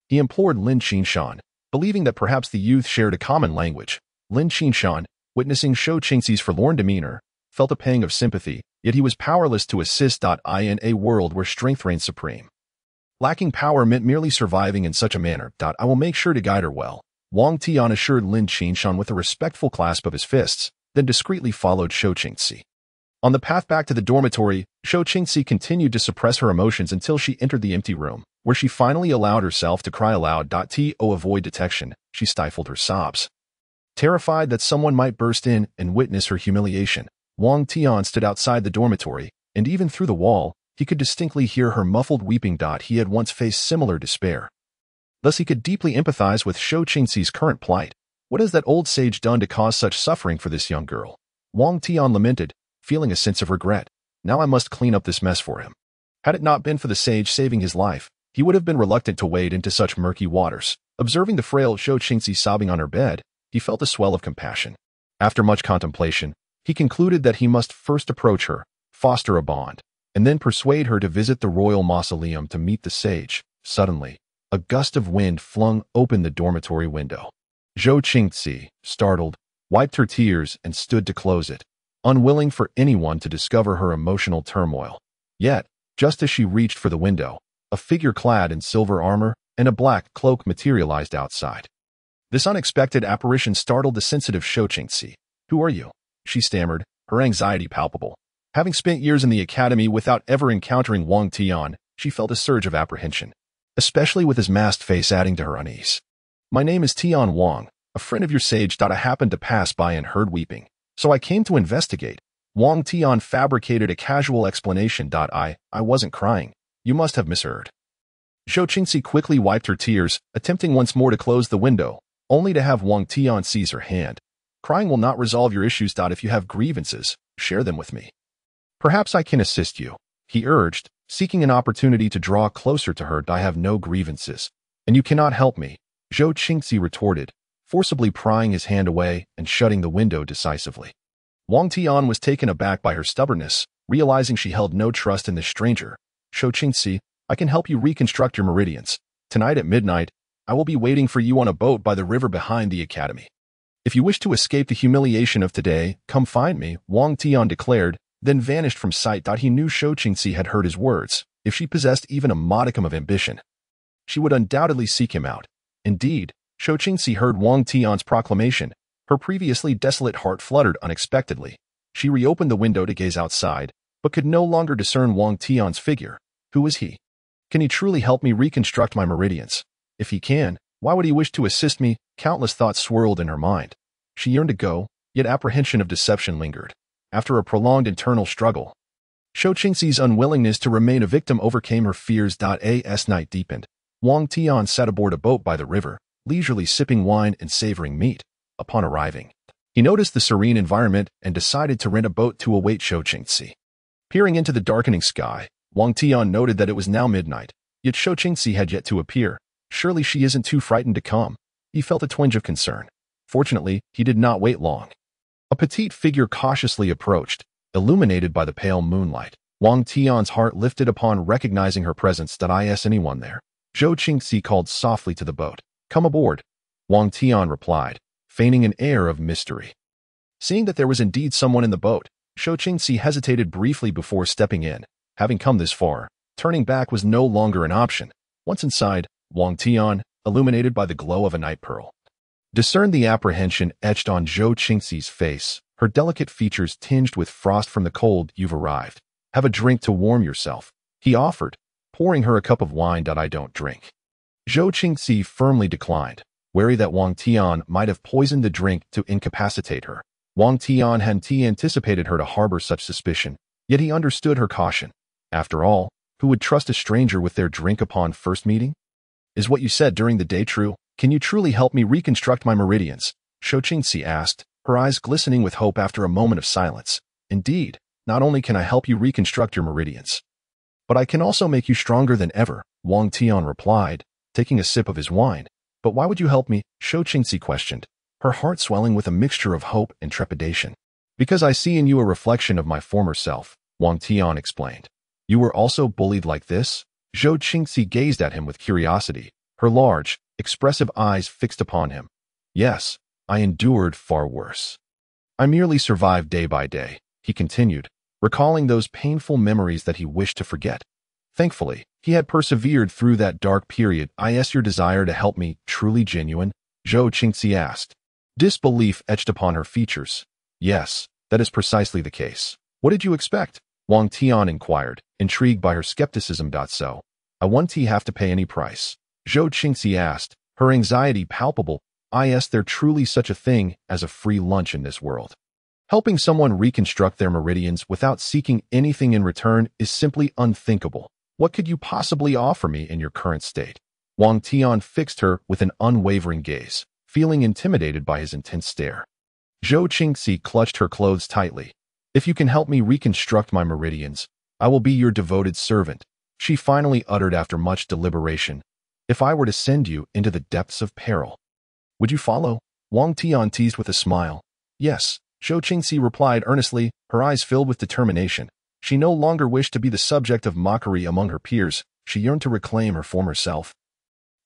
he implored Lin Qinshan, believing that perhaps the youth shared a common language. Lin Qinshan, witnessing Zhou Qingzi's forlorn demeanor, felt a pang of sympathy, yet he was powerless to assist. In a world where strength reigns supreme, lacking power meant merely surviving in such a manner. I will make sure to guide her well, Wang Tian assured Lin Qinshan with a respectful clasp of his fists, then discreetly followed Zhou Qingzi. On the path back to the dormitory, Zhou Qingzi continued to suppress her emotions until she entered the empty room, where she finally allowed herself to cry aloud. To avoid detection, she stifled her sobs. Terrified that someone might burst in and witness her humiliation, Wang Tian stood outside the dormitory, and even through the wall, he could distinctly hear her muffled weeping. He had once faced similar despair. Thus he could deeply empathize with Zhou Qingzi's current plight. What has that old sage done to cause such suffering for this young girl? Wang Tian lamented, feeling a sense of regret. Now I must clean up this mess for him. Had it not been for the sage saving his life, he would have been reluctant to wade into such murky waters. Observing the frail Zhou Qingzi sobbing on her bed, he felt a swell of compassion. After much contemplation, he concluded that he must first approach her, foster a bond, and then persuade her to visit the royal mausoleum to meet the sage. Suddenly, a gust of wind flung open the dormitory window. Zhou Qingzi, startled, wiped her tears and stood to close it, unwilling for anyone to discover her emotional turmoil. Yet, just as she reached for the window, a figure clad in silver armor and a black cloak materialized outside. This unexpected apparition startled the sensitive Zhou Qingzi. Who are you? She stammered, her anxiety palpable. Having spent years in the academy without ever encountering Wang Tian, she felt a surge of apprehension, especially with his masked face adding to her unease. My name is Tian Wang, a friend of your sage. I happened to pass by and heard weeping, so I came to investigate. Wang Tian fabricated a casual explanation. I wasn't crying. You must have misheard. Zhou Qingzi quickly wiped her tears, attempting once more to close the window, only to have Wang Tian seize her hand. Crying will not resolve your issues. If you have grievances, share them with me. Perhaps I can assist you, he urged, seeking an opportunity to draw closer to her. I have no grievances, and you cannot help me, Zhou Qingzi retorted, forcibly prying his hand away and shutting the window decisively. Wang Tian was taken aback by her stubbornness, realizing she held no trust in this stranger. Zhou Qingzi, I can help you reconstruct your meridians. Tonight at midnight, I will be waiting for you on a boat by the river behind the academy. If you wish to escape the humiliation of today, come find me, Wang Tian declared, then vanished from sight. He knew Zhou Qingzi had heard his words. If she possessed even a modicum of ambition, she would undoubtedly seek him out. Indeed, Zhou Qingzi heard Wang Tian's proclamation. Her previously desolate heart fluttered unexpectedly. She reopened the window to gaze outside, but could no longer discern Wang Tian's figure. Who is he? Can he truly help me reconstruct my meridians? If he can, why would he wish to assist me? Countless thoughts swirled in her mind. She yearned to go, yet apprehension of deception lingered. After a prolonged internal struggle, Zhou Qingzi's unwillingness to remain a victim overcame her fears. As night deepened, Wang Tian sat aboard a boat by the river, leisurely sipping wine and savoring meat. Upon arriving, he noticed the serene environment and decided to rent a boat to await Zhou Qingzi. Peering into the darkening sky, Wang Tian noted that it was now midnight, yet Zhou Qingzi had yet to appear. Surely she isn't too frightened to come. He felt a twinge of concern. Fortunately, he did not wait long. A petite figure cautiously approached, illuminated by the pale moonlight. Wang Tian's heart lifted upon recognizing her presence. Is anyone there? Zhou Qingzi called softly to the boat. Come aboard. Wang Tian replied, feigning an air of mystery. Seeing that there was indeed someone in the boat, Zhuxian hesitated briefly before stepping in. Having come this far, turning back was no longer an option. Once inside, Wang Tian, illuminated by the glow of a night pearl, discerned the apprehension etched on Zhuxian's face, her delicate features tinged with frost from the cold. "You've arrived. Have a drink to warm yourself," he offered, pouring her a cup of wine. "I don't drink." Zhuxian firmly declined, wary that Wang Tian might have poisoned the drink to incapacitate her. Wang Tian hadn't anticipated her to harbor such suspicion, yet he understood her caution. After all, who would trust a stranger with their drink upon first meeting? "Is what you said during the day true? Can you truly help me reconstruct my meridians?" Zhuxian asked, her eyes glistening with hope after a moment of silence. "Indeed, not only can I help you reconstruct your meridians, but I can also make you stronger than ever," Wang Tian replied, taking a sip of his wine. "But why would you help me?" Zhuxian questioned, her heart swelling with a mixture of hope and trepidation. "Because I see in you a reflection of my former self," Wang Tian explained. "You were also bullied like this?" Zhuxian gazed at him with curiosity, her large, expressive eyes fixed upon him. "Yes, I endured far worse. I merely survived day by day," he continued, recalling those painful memories that he wished to forget. Thankfully, he had persevered through that dark period. "Is your desire to help me truly genuine?" Zhuxian asked. Disbelief etched upon her features. "Yes, that is precisely the case." "What did you expect?" Wang Tian inquired, intrigued by her skepticism. "So, I won't have to pay any price?" Zhuxian asked, her anxiety palpable. "Is there truly such a thing as a free lunch in this world? Helping someone reconstruct their meridians without seeking anything in return is simply unthinkable. What could you possibly offer me in your current state?" Wang Tian fixed her with an unwavering gaze, feeling intimidated by his intense stare. Zhuxian clutched her clothes tightly. "If you can help me reconstruct my meridians, I will be your devoted servant," she finally uttered after much deliberation. "If I were to send you into the depths of peril, would you follow?" Wang Tian teased with a smile. "Yes," Zhuxian replied earnestly, her eyes filled with determination. She no longer wished to be the subject of mockery among her peers. She yearned to reclaim her former self.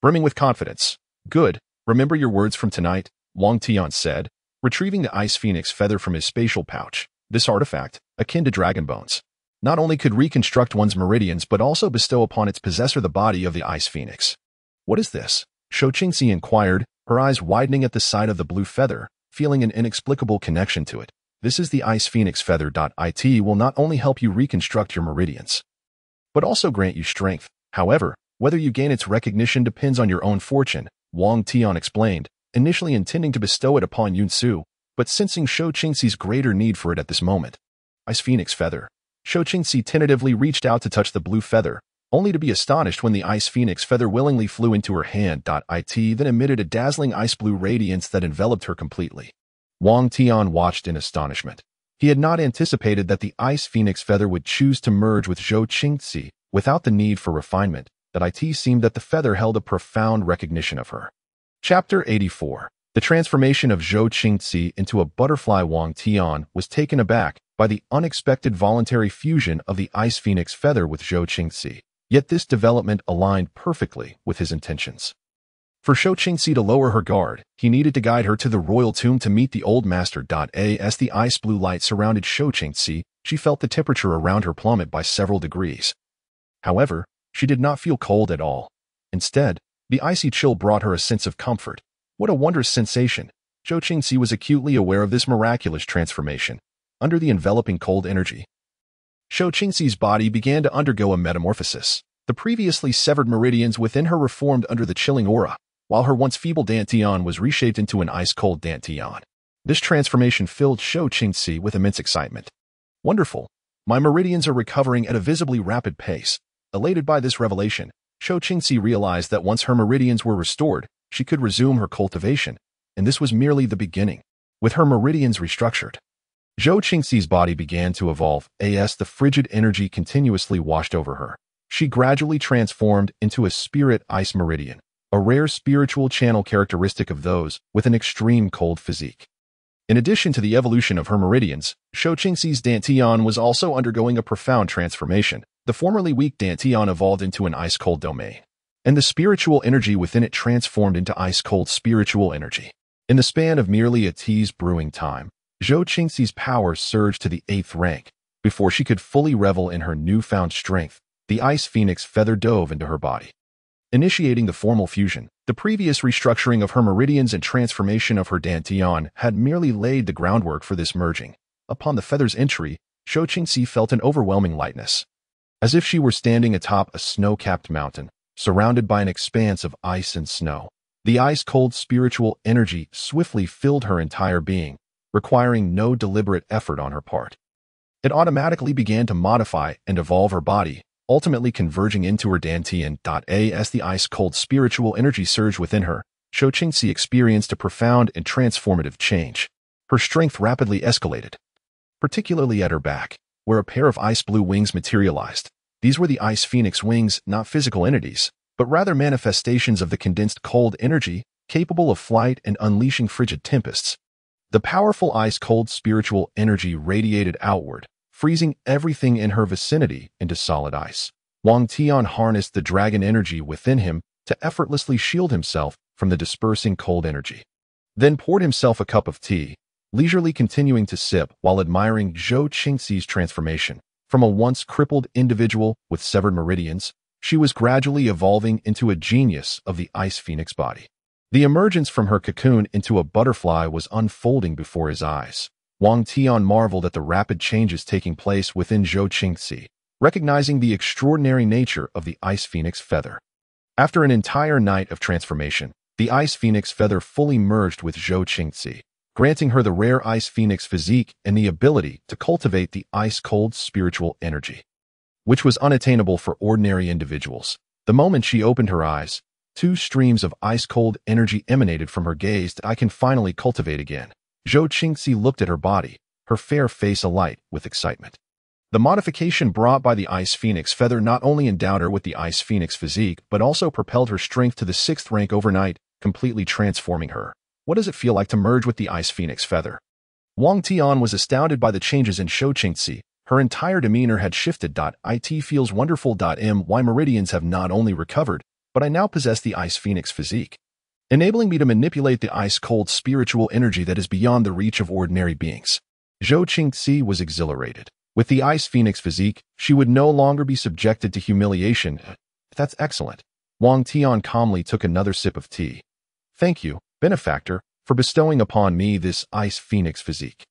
Brimming with confidence. "Good. Remember your words from tonight," Wang Tian said, retrieving the ice phoenix feather from his spatial pouch. This artifact, akin to dragon bones, not only could reconstruct one's meridians but also bestow upon its possessor the body of the ice phoenix. "What is this?" Zhuxian inquired, her eyes widening at the sight of the blue feather, feeling an inexplicable connection to it. "This is the ice phoenix feather. It will not only help you reconstruct your meridians, but also grant you strength. However, whether you gain its recognition depends on your own fortune," Wang Tian explained, initially intending to bestow it upon Yunsu, but sensing Zhuxian's greater need for it at this moment. "Ice phoenix feather." Zhuxian tentatively reached out to touch the blue feather, only to be astonished when the ice phoenix feather willingly flew into her hand. It then emitted a dazzling ice blue radiance that enveloped her completely. Wang Tian watched in astonishment. He had not anticipated that the ice phoenix feather would choose to merge with Zhuxian without the need for refinement. It seemed that the feather held a profound recognition of her. Chapter 84. The transformation of Zhuxian into a butterfly. Wang Tian was taken aback by the unexpected voluntary fusion of the ice phoenix feather with Zhuxian. Yet this development aligned perfectly with his intentions. For Zhuxian to lower her guard, he needed to guide her to the royal tomb to meet the old master. As the ice blue light surrounded Zhuxian, she felt the temperature around her plummet by several degrees. However, she did not feel cold at all. Instead, the icy chill brought her a sense of comfort. What a wondrous sensation! Zhuxian was acutely aware of this miraculous transformation. Under the enveloping cold energy, Zhuxian's body began to undergo a metamorphosis. The previously severed meridians within her reformed under the chilling aura, while her once feeble dantian was reshaped into an ice-cold dantian. This transformation filled Zhuxian with immense excitement. "Wonderful! My meridians are recovering at a visibly rapid pace." Elated by this revelation, Zhuxian realized that once her meridians were restored, she could resume her cultivation, and this was merely the beginning. With her meridians restructured, Zhuxian's body began to evolve. As the frigid energy continuously washed over her, she gradually transformed into a spirit ice meridian, a rare spiritual channel characteristic of those with an extreme cold physique. In addition to the evolution of her meridians, Zhuxian's dantian was also undergoing a profound transformation. The formerly weak dantian evolved into an ice-cold domain, and the spiritual energy within it transformed into ice-cold spiritual energy. In the span of merely a tea's brewing time, Zhou Qingxi's power surged to the 8th rank. Before she could fully revel in her newfound strength, the ice phoenix feather dove into her body. Initiating the formal fusion, the previous restructuring of her meridians and transformation of her dantian had merely laid the groundwork for this merging. Upon the feather's entry, Zhou Qingxi felt an overwhelming lightness. As if she were standing atop a snow-capped mountain, surrounded by an expanse of ice and snow. The ice-cold spiritual energy swiftly filled her entire being, requiring no deliberate effort on her part. It automatically began to modify and evolve her body, ultimately converging into her dantian. As the ice-cold spiritual energy surged within her, Zhou Qingxi experienced a profound and transformative change. Her strength rapidly escalated, particularly at her back, where a pair of ice-blue wings materialized. These were the ice phoenix wings, not physical entities, but rather manifestations of the condensed cold energy, capable of flight and unleashing frigid tempests. The powerful ice-cold spiritual energy radiated outward, freezing everything in her vicinity into solid ice. Wang Tian harnessed the dragon energy within him to effortlessly shield himself from the dispersing cold energy. Then poured himself a cup of tea, leisurely continuing to sip while admiring Zhou Qingxi's transformation. From a once crippled individual with severed meridians, she was gradually evolving into a genius of the ice phoenix body. The emergence from her cocoon into a butterfly was unfolding before his eyes. Wang Tian marveled at the rapid changes taking place within Zhou Qingxi, recognizing the extraordinary nature of the ice phoenix feather. After an entire night of transformation, the ice phoenix feather fully merged with Zhou Qingxi, granting her the rare ice phoenix physique and the ability to cultivate the ice-cold spiritual energy, which was unattainable for ordinary individuals. The moment she opened her eyes, 2 streams of ice-cold energy emanated from her gaze that I can finally cultivate again. Zhou Qingxi looked at her body, her fair face alight with excitement. The modification brought by the ice phoenix feather not only endowed her with the ice phoenix physique, but also propelled her strength to the 6th rank overnight, completely transforming her. What does it feel like to merge with the ice phoenix feather? Wang Tian was astounded by the changes in Zhou Qingxi. Her entire demeanor had shifted. It feels wonderful. My meridians have not only recovered, but I now possess the ice phoenix physique, enabling me to manipulate the ice-cold spiritual energy that is beyond the reach of ordinary beings. Zhou Qingxi was exhilarated. With the ice phoenix physique, she would no longer be subjected to humiliation. That's excellent. Wang Tian calmly took another sip of tea. Thank you, benefactor, for bestowing upon me this ice phoenix physique.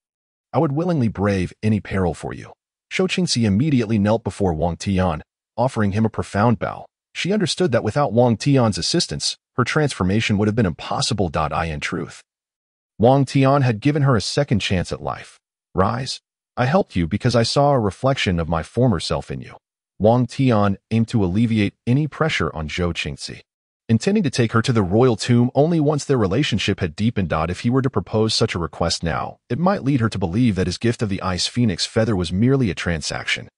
I would willingly brave any peril for you. Zhou Qingxi immediately knelt before Wang Tian, offering him a profound bow. She understood that without Wang Tian's assistance, her transformation would have been impossible. In truth, Wang Tian had given her a second chance at life. Rise. I helped you because I saw a reflection of my former self in you. Wang Tian aimed to alleviate any pressure on Zhou Qingxi, intending to take her to the royal tomb only once their relationship had deepened. If he were to propose such a request now, it might lead her to believe that his gift of the ice phoenix feather was merely a transaction,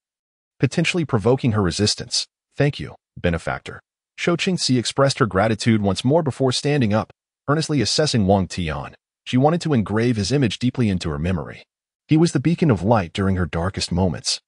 potentially provoking her resistance. Thank you, benefactor. Zhou Qingxi expressed her gratitude once more before standing up, earnestly assessing Wang Tian. She wanted to engrave his image deeply into her memory. He was the beacon of light during her darkest moments,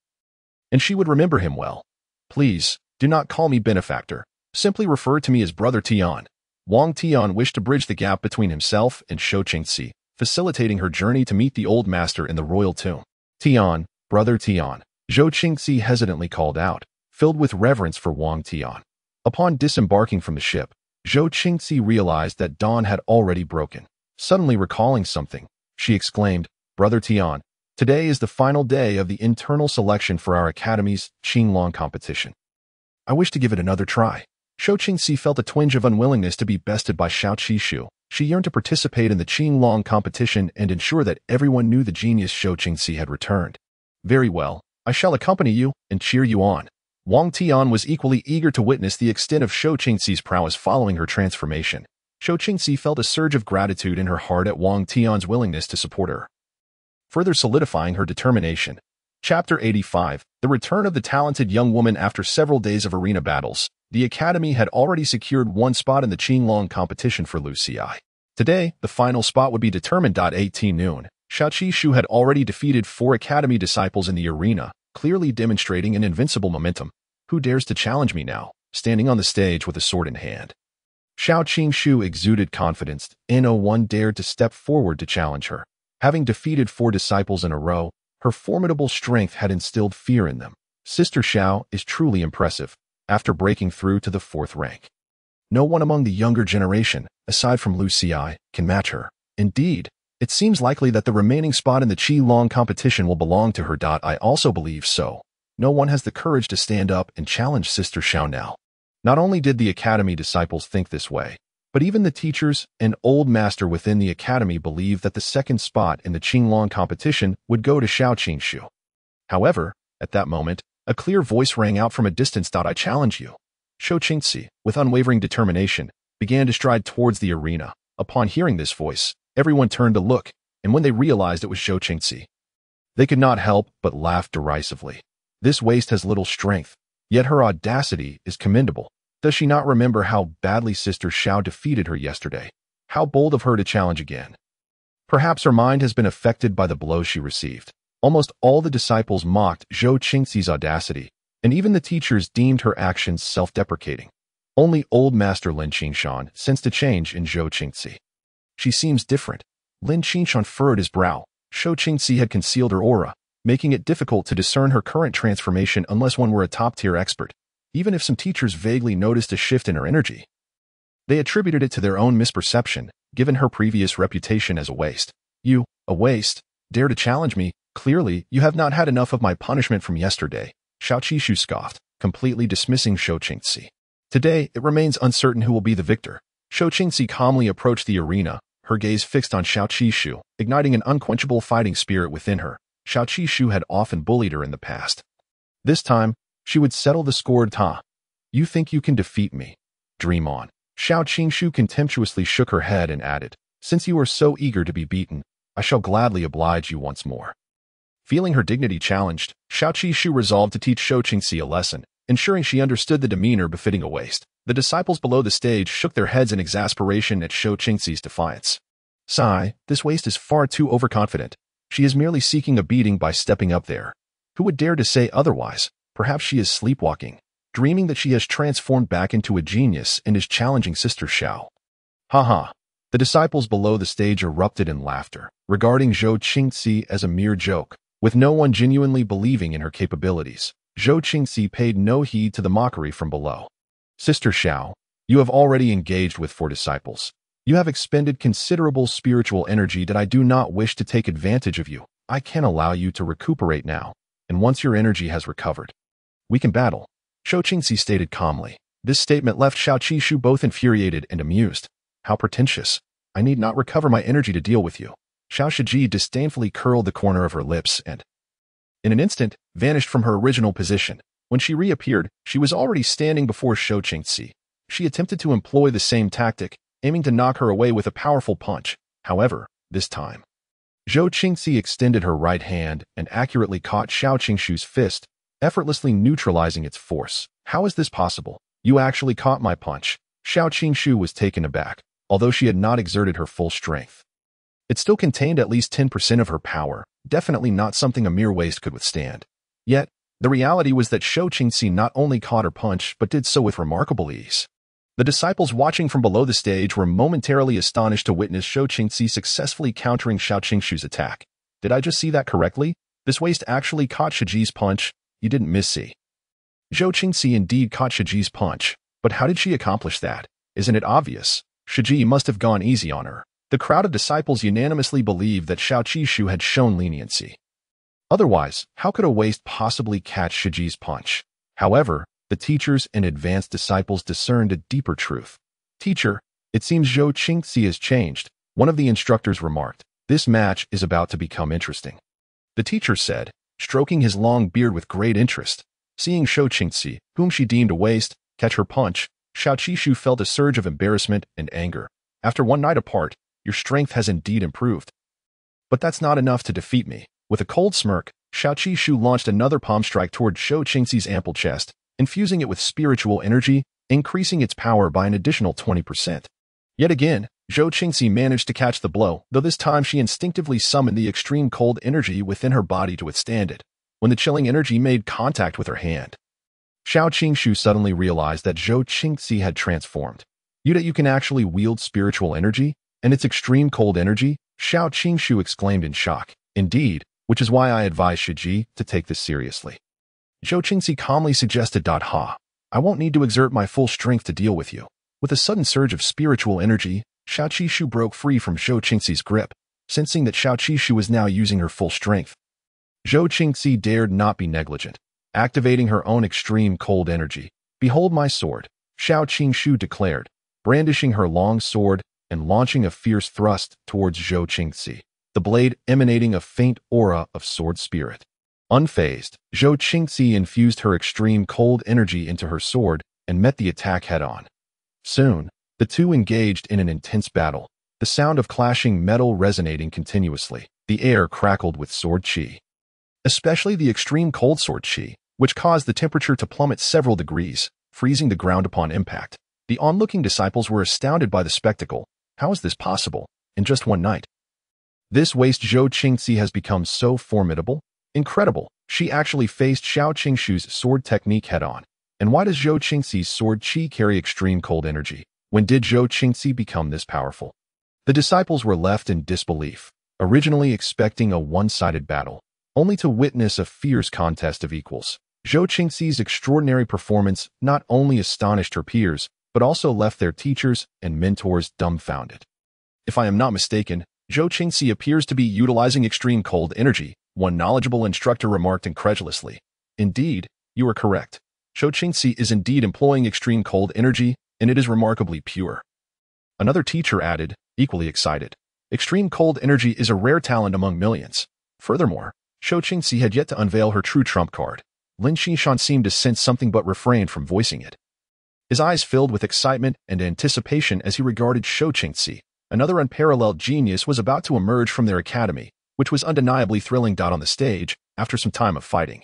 and she would remember him well. Please, do not call me benefactor. Simply refer to me as Brother Tian. Wang Tian wished to bridge the gap between himself and Zhou Qingxi, facilitating her journey to meet the old master in the royal tomb. Tian, Brother Tian, Zhou Qingxi hesitantly called out, filled with reverence for Wang Tian. Upon disembarking from the ship, Zhou Qingxi realized that dawn had already broken. Suddenly recalling something, she exclaimed, Brother Tian, today is the final day of the internal selection for our academy's Qilin competition. I wish to give it another try. Zhou Qingxi felt a twinge of unwillingness to be bested by Xiao Qishu. She yearned to participate in the Qilin competition and ensure that everyone knew the genius Zhou Qingxi had returned. Very well, I shall accompany you and cheer you on. Wang Tian was equally eager to witness the extent of Zhou Qingxi's prowess following her transformation. Zhou Qingxi felt a surge of gratitude in her heart at Wang Tian's willingness to support her, further solidifying her determination. Chapter 85, The Return of the Talented Young Woman. After several days of arena battles, the Academy had already secured one spot in the Qilin competition for Lu Xi. Today, the final spot would be determined. 18 noon. Xiao Qishu had already defeated 4 Academy disciples in the arena, clearly demonstrating an invincible momentum. Who dares to challenge me now, standing on the stage with a sword in hand? Xiao Qishu exuded confidence, and no one dared to step forward to challenge her. Having defeated 4 disciples in a row, her formidable strength had instilled fear in them. Sister Xiao is truly impressive, after breaking through to the 4th rank. No one among the younger generation, aside from Lu Xi, can match her. Indeed, it seems likely that the remaining spot in the Qilin competition will belong to her. I also believe so. No one has the courage to stand up and challenge Sister Xiao now. Not only did the academy disciples think this way, but even the teachers and old master within the academy believed that the 2nd spot in the Qilin competition would go to Xiao Qingshu. However, at that moment, a clear voice rang out from a distance. I challenge you. Xiao Qingxi, with unwavering determination, began to stride towards the arena. Upon hearing this voice, everyone turned to look, and when they realized it was Xiao Qingxi, they could not help but laugh derisively. This waste has little strength, yet her audacity is commendable. Does she not remember how badly Sister Xiao defeated her yesterday? How bold of her to challenge again. Perhaps her mind has been affected by the blows she received. Almost all the disciples mocked Xiao Qingxi's audacity, and even the teachers deemed her actions self-deprecating. Only old master Lin Qingshan sensed a change in Xiao Qingxi. She seems different. Lin Qingshan furrowed his brow. Xiao Qingxi had concealed her aura, making it difficult to discern her current transformation unless one were a top-tier expert. Even if some teachers vaguely noticed a shift in her energy, they attributed it to their own misperception, given her previous reputation as a waste. You, a waste, dare to challenge me? Clearly, you have not had enough of my punishment from yesterday, Xiao Qishu scoffed, completely dismissing Xiao Qingxi. Today, it remains uncertain who will be the victor. Xiao Qingxi calmly approached the arena, her gaze fixed on Xiao Qishu, igniting an unquenchable fighting spirit within her. Xiao Qishu had often bullied her in the past. This time, she would settle the score. You think you can defeat me? Dream on. Xiao Qingshu contemptuously shook her head and added, since you are so eager to be beaten, I shall gladly oblige you once more. Feeling her dignity challenged, Xiao Qishu resolved to teach Xiao Qingxi a lesson, ensuring she understood the demeanor befitting a waste. The disciples below the stage shook their heads in exasperation at Xiao Qingxi's defiance. Sigh, this waste is far too overconfident. She is merely seeking a beating by stepping up there. Who would dare to say otherwise? Perhaps she is sleepwalking, dreaming that she has transformed back into a genius and is challenging Sister Xiao. Ha. The disciples below the stage erupted in laughter, regarding Xiao Qingxi as a mere joke, with no one genuinely believing in her capabilities. Xiao Qingxi paid no heed to the mockery from below. Sister Xiao, you have already engaged with 4 disciples. You have expended considerable spiritual energy that I do not wish to take advantage of you. I can allow you to recuperate now, and once your energy has recovered, we can battle, Xiao Qingxi stated calmly. This statement left Xiao Qishu both infuriated and amused. How pretentious. I need not recover my energy to deal with you. Xiao Shiji disdainfully curled the corner of her lips and, in an instant, vanished from her original position. When she reappeared, she was already standing before Xiao Qingxi. She attempted to employ the same tactic, aiming to knock her away with a powerful punch. However, this time, Xiao Qingxi extended her right hand and accurately caught Xiao Qingshu's fist, effortlessly neutralizing its force. How is this possible? You actually caught my punch. Xiao Qingshu was taken aback, although she had not exerted her full strength. It still contained at least 10% of her power, definitely not something a mere waste could withstand. Yet, the reality was that Xiao Qingxi not only caught her punch but did so with remarkable ease. The disciples watching from below the stage were momentarily astonished to witness Xiao Qingxi successfully countering Xiao Qingshu's attack. Did I just see that correctly? This waste actually caught Shiji's punch. You didn't miss see. Xiao Qingxi indeed caught Shiji's punch, but how did she accomplish that? Isn't it obvious? Shiji must have gone easy on her. The crowd of disciples unanimously believed that Xiao Qishu had shown leniency. Otherwise, how could a waste possibly catch Shiji's punch? However, the teachers and advanced disciples discerned a deeper truth. Teacher, it seems Xiao Qingxi has changed, one of the instructors remarked. This match is about to become interesting. The teacher said, stroking his long beard with great interest. Seeing Xiao Qingxi, whom she deemed a waste, catch her punch, Xiao Qishu felt a surge of embarrassment and anger. After one night apart, your strength has indeed improved. But that's not enough to defeat me. With a cold smirk, Xiao Qishu launched another palm strike toward Xiao Qingxi's ample chest, infusing it with spiritual energy, increasing its power by an additional 20%. Yet again, Xiao Qingxi managed to catch the blow, though this time she instinctively summoned the extreme cold energy within her body to withstand it. When the chilling energy made contact with her hand, Xiao Qingshu suddenly realized that Xiao Qingxi had transformed. You can actually wield spiritual energy, and its extreme cold energy, Xiao Qingshu exclaimed in shock. Indeed, which is why I advise Shiji to take this seriously. Zhou Qingxi calmly suggested. Ha. I won't need to exert my full strength to deal with you. With a sudden surge of spiritual energy, Xiao Qishu broke free from Zhou Qingxi's grip, sensing that Xiao Qishu was now using her full strength. Zhou Qingxi dared not be negligent, activating her own extreme cold energy. Behold my sword, Xiao Qingshu declared, brandishing her long sword and launching a fierce thrust towards Zhou Qingxi, the blade emanating a faint aura of sword spirit. Unfazed, Zhou Qingxi infused her extreme cold energy into her sword and met the attack head-on. Soon, the two engaged in an intense battle, the sound of clashing metal resonating continuously. The air crackled with sword qi, especially the extreme cold sword qi, which caused the temperature to plummet several degrees, freezing the ground upon impact. The onlooking disciples were astounded by the spectacle. How is this possible, in just one night? This waste Zhou Qingxi has become so formidable? Incredible, she actually faced Xiao Qingshu's sword technique head-on. And why does Zhou Qingxi's sword qi carry extreme cold energy? When did Zhou Qingxi become this powerful? The disciples were left in disbelief, originally expecting a one-sided battle, only to witness a fierce contest of equals. Zhou Qingxi's extraordinary performance not only astonished her peers, but also left their teachers and mentors dumbfounded. If I am not mistaken, Zhou Qingxi appears to be utilizing extreme cold energy, one knowledgeable instructor remarked incredulously. Indeed, you are correct. Zhou Qingxi is indeed employing extreme cold energy, and it is remarkably pure. Another teacher added, equally excited. Extreme cold energy is a rare talent among millions. Furthermore, Zhou Qingxi had yet to unveil her true trump card. Lin Xishan seemed to sense something but refrained from voicing it. His eyes filled with excitement and anticipation as he regarded Zhou Qingxi. Another unparalleled genius was about to emerge from their academy, which was undeniably thrilling. On the stage, after some time of fighting,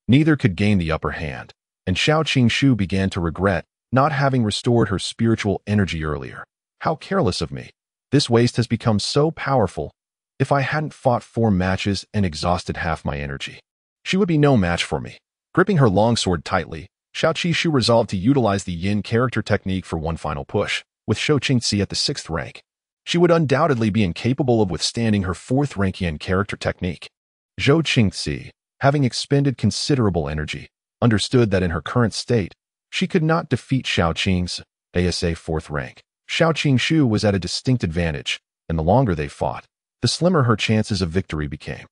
neither could gain the upper hand, and Xiao Qingshu began to regret not having restored her spiritual energy earlier. How careless of me. This waste has become so powerful. If I hadn't fought 4 matches and exhausted half my energy, she would be no match for me. Gripping her longsword tightly, Xiao Qishu resolved to utilize the yin character technique for one final push. With Zhou Qingxi at the 6th rank, she would undoubtedly be incapable of withstanding her 4th rank yin character technique. Zhou Qingxi, having expended considerable energy, understood that in her current state, she could not defeat Xiao Qing's ASA 4th rank. Xiao Qingshu was at a distinct advantage, and the longer they fought, the slimmer her chances of victory became.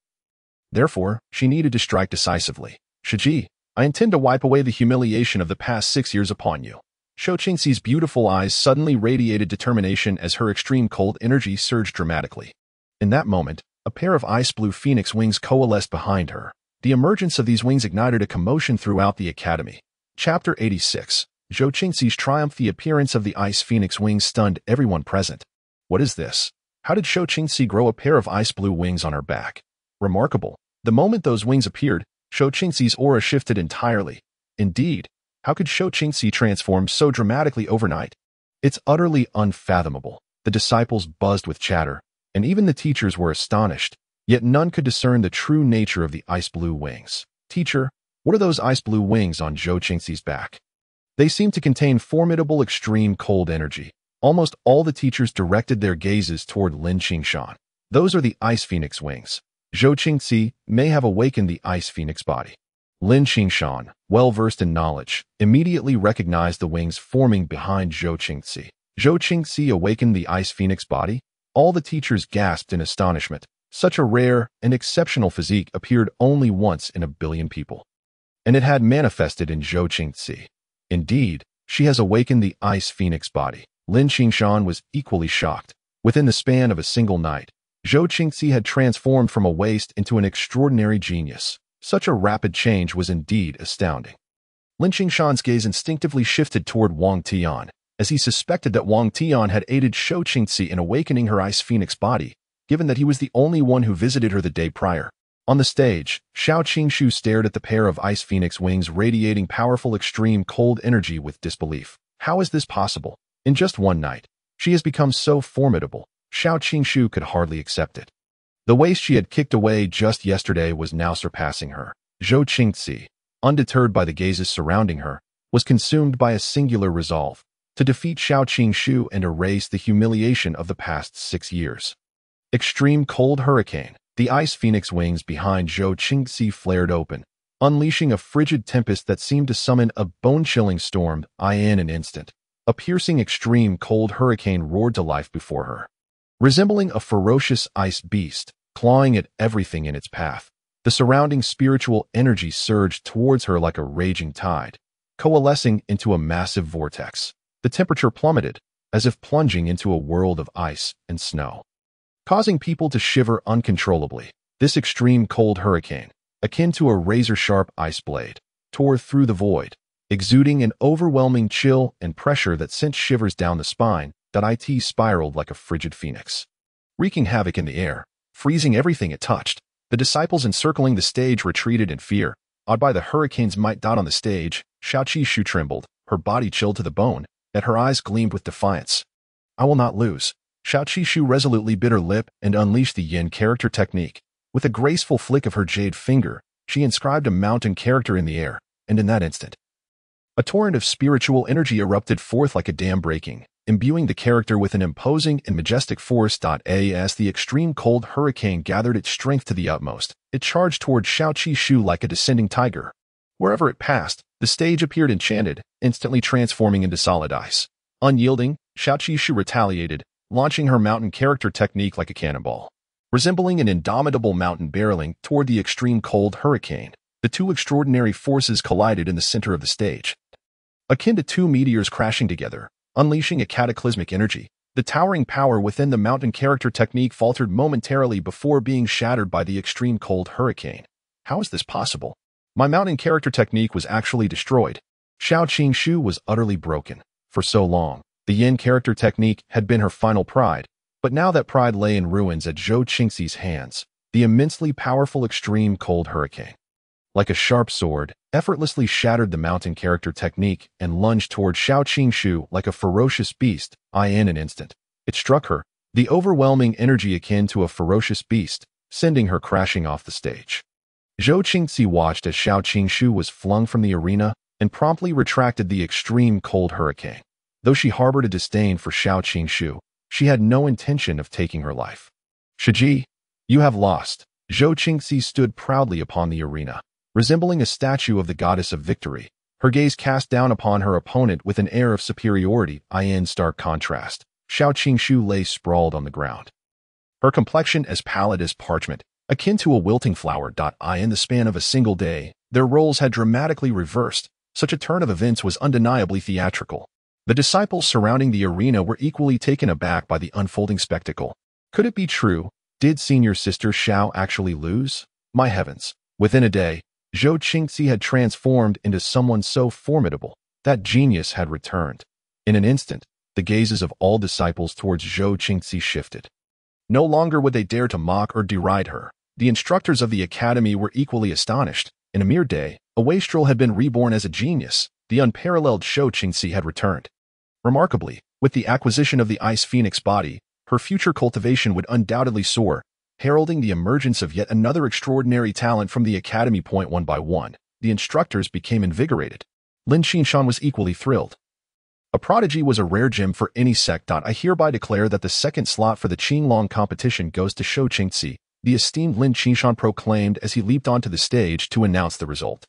Therefore, she needed to strike decisively. Shiji, I intend to wipe away the humiliation of the past 6 years upon you. Zhou Qingxi's beautiful eyes suddenly radiated determination as her extreme cold energy surged dramatically. In that moment, a pair of ice-blue phoenix wings coalesced behind her. The emergence of these wings ignited a commotion throughout the academy. Chapter 86. Zhou Qingxi's triumph. The appearance of the ice phoenix wings stunned everyone present. What is this? How did Zhou Qingxi grow a pair of ice-blue wings on her back? Remarkable. The moment those wings appeared, Zhou Qingxi's aura shifted entirely. Indeed, how could Zhou Qingxi transform so dramatically overnight? It's utterly unfathomable. The disciples buzzed with chatter, and even the teachers were astonished, yet none could discern the true nature of the ice-blue wings. Teacher, what are those ice-blue wings on Zhou Qingxi's back? They seem to contain formidable extreme cold energy. Almost all the teachers directed their gazes toward Lin Qingshan. Those are the ice phoenix wings. Zhou Qingxi may have awakened the ice phoenix body. Lin Qingshan, well-versed in knowledge, immediately recognized the wings forming behind Zhou Qingxi. Zhou Qingxi awakened the ice phoenix body? All the teachers gasped in astonishment. Such a rare and exceptional physique appeared only once in a billion people. And it had manifested in Zhou Qingxi. Indeed, she has awakened the ice phoenix body. Lin Qingshan was equally shocked. Within the span of a single night, Zhou Qingxi had transformed from a waste into an extraordinary genius. Such a rapid change was indeed astounding. Lin Qingshan's gaze instinctively shifted toward Wang Tian, as he suspected that Wang Tian had aided Zhou Qingxi in awakening her ice phoenix body, given that he was the only one who visited her the day prior. On the stage, Xiao Qingshu stared at the pair of ice phoenix wings radiating powerful extreme cold energy with disbelief. How is this possible? In just one night, she has become so formidable. Xiao Qingshu could hardly accept it. The waste she had kicked away just yesterday was now surpassing her. Zhou Qingxi, undeterred by the gazes surrounding her, was consumed by a singular resolve: to defeat Xiao Qingshu and erase the humiliation of the past 6 years. Extreme cold hurricane. The ice phoenix wings behind Zhou Qingxi flared open, unleashing a frigid tempest that seemed to summon a bone-chilling storm in an instant. A piercing extreme cold hurricane roared to life before her. Resembling a ferocious ice beast, clawing at everything in its path, the surrounding spiritual energy surged towards her like a raging tide, coalescing into a massive vortex. The temperature plummeted, as if plunging into a world of ice and snow, causing people to shiver uncontrollably. This extreme cold hurricane, akin to a razor-sharp ice blade, tore through the void, exuding an overwhelming chill and pressure that sent shivers down the spine. It spiraled like a frigid phoenix, wreaking havoc in the air, freezing everything it touched. The disciples encircling the stage retreated in fear, awed by the hurricane's might. On the stage, Xiao Qishu trembled, her body chilled to the bone, yet her eyes gleamed with defiance. "I will not lose." Xiao Qishu resolutely bit her lip and unleashed the yin character technique. With a graceful flick of her jade finger, she inscribed a mountain character in the air, and in that instant, a torrent of spiritual energy erupted forth like a dam breaking, imbuing the character with an imposing and majestic force. As the extreme cold hurricane gathered its strength to the utmost, it charged toward Xiao Qishu like a descending tiger. Wherever it passed, the stage appeared enchanted, instantly transforming into solid ice. Unyielding, Xiao Qishu retaliated, launching her mountain character technique like a cannonball. Resembling an indomitable mountain barreling toward the extreme cold hurricane, the two extraordinary forces collided in the center of the stage. Akin to two meteors crashing together, unleashing a cataclysmic energy, the towering power within the mountain character technique faltered momentarily before being shattered by the extreme cold hurricane. How is this possible? My mountain character technique was actually destroyed. Xiao Qingxu was utterly broken. For so long, the yin character technique had been her final pride, but now that pride lay in ruins at Zhou Qingxi's hands. The immensely powerful extreme cold hurricane, like a sharp sword, effortlessly shattered the mountain character technique and lunged toward Xiao Qingxu like a ferocious beast. In an instant, it struck her, the overwhelming energy akin to a ferocious beast, sending her crashing off the stage. Zhou Qingxi watched as Xiao Qingxu was flung from the arena and promptly retracted the extreme cold hurricane. Though she harbored a disdain for Xiao Qingxu, she had no intention of taking her life. "Shiji, you have lost." Zhou Qingxi stood proudly upon the arena, resembling a statue of the goddess of victory, her gaze cast down upon her opponent with an air of superiority. In stark contrast, Xiao Qingxu lay sprawled on the ground, her complexion as pallid as parchment, akin to a wilting flower. In the span of a single day, their roles had dramatically reversed. Such a turn of events was undeniably theatrical. The disciples surrounding the arena were equally taken aback by the unfolding spectacle. Could it be true? Did senior sister Xiao actually lose? My heavens! Within a day, Zhou Qingxi had transformed into someone so formidable that genius had returned. In an instant, the gazes of all disciples towards Zhou Qingxi shifted. No longer would they dare to mock or deride her. The instructors of the academy were equally astonished. In a mere day, a wastrel had been reborn as a genius. The unparalleled Zhou Qingxi had returned. Remarkably, with the acquisition of the Ice Phoenix body, her future cultivation would undoubtedly soar, heralding the emergence of yet another extraordinary talent from the academy. One by one, the instructors became invigorated. Lin Qinshan was equally thrilled. A prodigy was a rare gem for any sect. I hereby declare that the second slot for the Qinglong competition goes to Zhou Qingxi, the esteemed Lin Qinshan proclaimed as he leaped onto the stage to announce the result.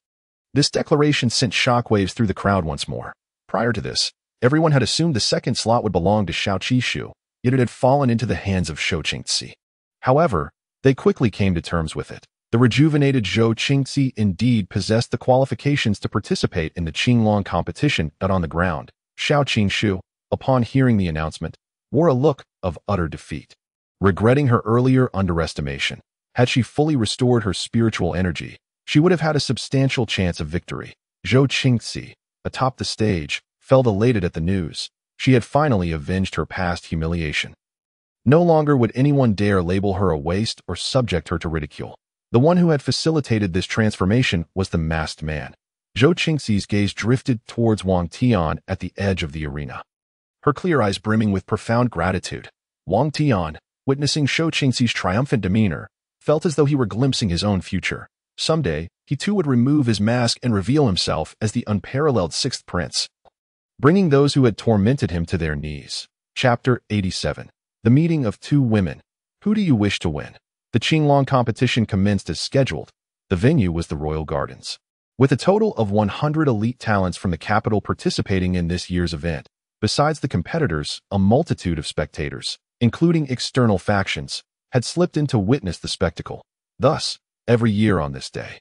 This declaration sent shockwaves through the crowd once more. Prior to this, everyone had assumed the second slot would belong to Xiao Qishu, yet it had fallen into the hands of Zhou Qingxi. However, they quickly came to terms with it. The rejuvenated Zhou Qingxi indeed possessed the qualifications to participate in the Qinglong competition. On the ground, Xiao Qingxu, upon hearing the announcement, wore a look of utter defeat. Regretting her earlier underestimation, had she fully restored her spiritual energy, she would have had a substantial chance of victory. Zhou Qingxi, atop the stage, felt elated at the news. She had finally avenged her past humiliation. No longer would anyone dare label her a waste or subject her to ridicule. The one who had facilitated this transformation was the masked man. Zhou Qingxi's gaze drifted towards Wang Tian at the edge of the arena, her clear eyes brimming with profound gratitude. Wang Tian, witnessing Zhou Qingxi's triumphant demeanor, felt as though he were glimpsing his own future. Someday, he too would remove his mask and reveal himself as the unparalleled sixth prince, bringing those who had tormented him to their knees. Chapter 87. The Meeting of Two Women. Who do you wish to win? The Qilin competition commenced as scheduled. The venue was the Royal Gardens. With a total of 100 elite talents from the capital participating in this year's event, besides the competitors, a multitude of spectators, including external factions, had slipped in to witness the spectacle. Thus, every year on this day,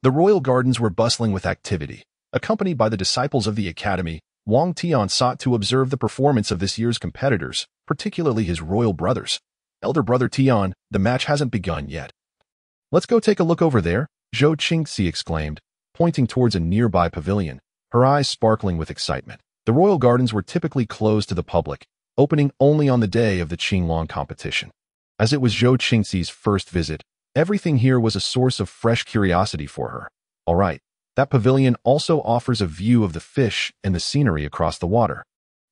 the Royal Gardens were bustling with activity. Accompanied by the disciples of the Academy, Wang Tian sought to observe the performance of this year's competitors, particularly his royal brothers. Elder brother Tian, the match hasn't begun yet. Let's go take a look over there, Zhuxian exclaimed, pointing towards a nearby pavilion, her eyes sparkling with excitement. The Royal Gardens were typically closed to the public, opening only on the day of the Qilin competition. As it was Zhuxian's first visit, everything here was a source of fresh curiosity for her. All right, that pavilion also offers a view of the fish and the scenery across the water.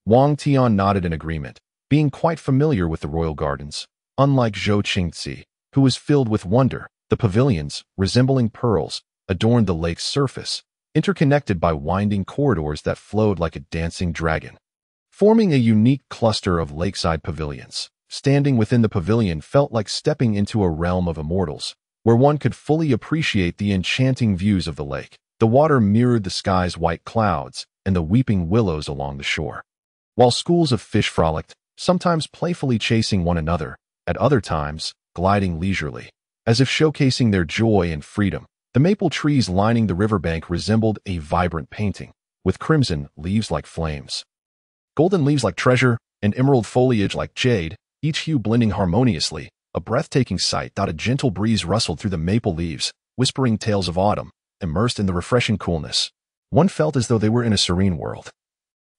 Wang Tian nodded in agreement, being quite familiar with the Royal Gardens. Unlike Zhuxian, who was filled with wonder, the pavilions, resembling pearls, adorned the lake's surface, interconnected by winding corridors that flowed like a dancing dragon, forming a unique cluster of lakeside pavilions. Standing within the pavilion felt like stepping into a realm of immortals, where one could fully appreciate the enchanting views of the lake. The water mirrored the sky's white clouds and the weeping willows along the shore, while schools of fish frolicked, sometimes playfully chasing one another, at other times gliding leisurely, as if showcasing their joy and freedom. The maple trees lining the riverbank resembled a vibrant painting, with crimson leaves like flames, golden leaves like treasure, and emerald foliage like jade, each hue blending harmoniously, a breathtaking sight. A gentle breeze rustled through the maple leaves, whispering tales of autumn, immersed in the refreshing coolness. One felt as though they were in a serene world,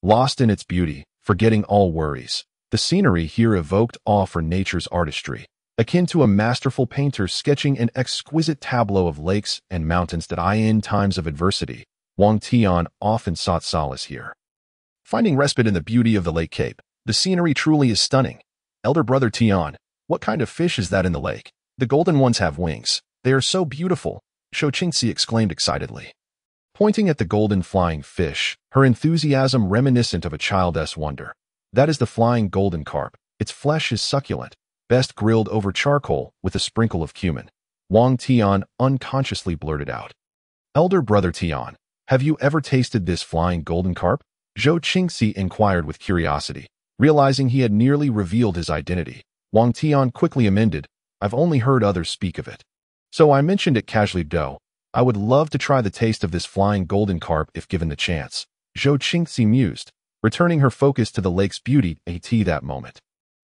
lost in its beauty, forgetting all worries. The scenery here evoked awe for nature's artistry, akin to a masterful painter sketching an exquisite tableau of lakes and mountains. In times of adversity, Wang Tian often sought solace here, finding respite in the beauty of the lake cape. The scenery truly is stunning. Elder brother Tian, what kind of fish is that in the lake? The golden ones have wings. They are so beautiful, Zhuxian exclaimed excitedly, pointing at the golden flying fish, her enthusiasm reminiscent of a child's wonder. That is the flying golden carp. Its flesh is succulent, best grilled over charcoal with a sprinkle of cumin. Wang Tian unconsciously blurted out. Elder brother Tian, have you ever tasted this flying golden carp? Zhuxian inquired with curiosity. Realizing he had nearly revealed his identity, Wang Tian quickly amended, I've only heard others speak of it. So I mentioned it casually though. I would love to try the taste of this flying golden carp if given the chance. Zhuxian mused, returning her focus to the lake's beauty. At that moment,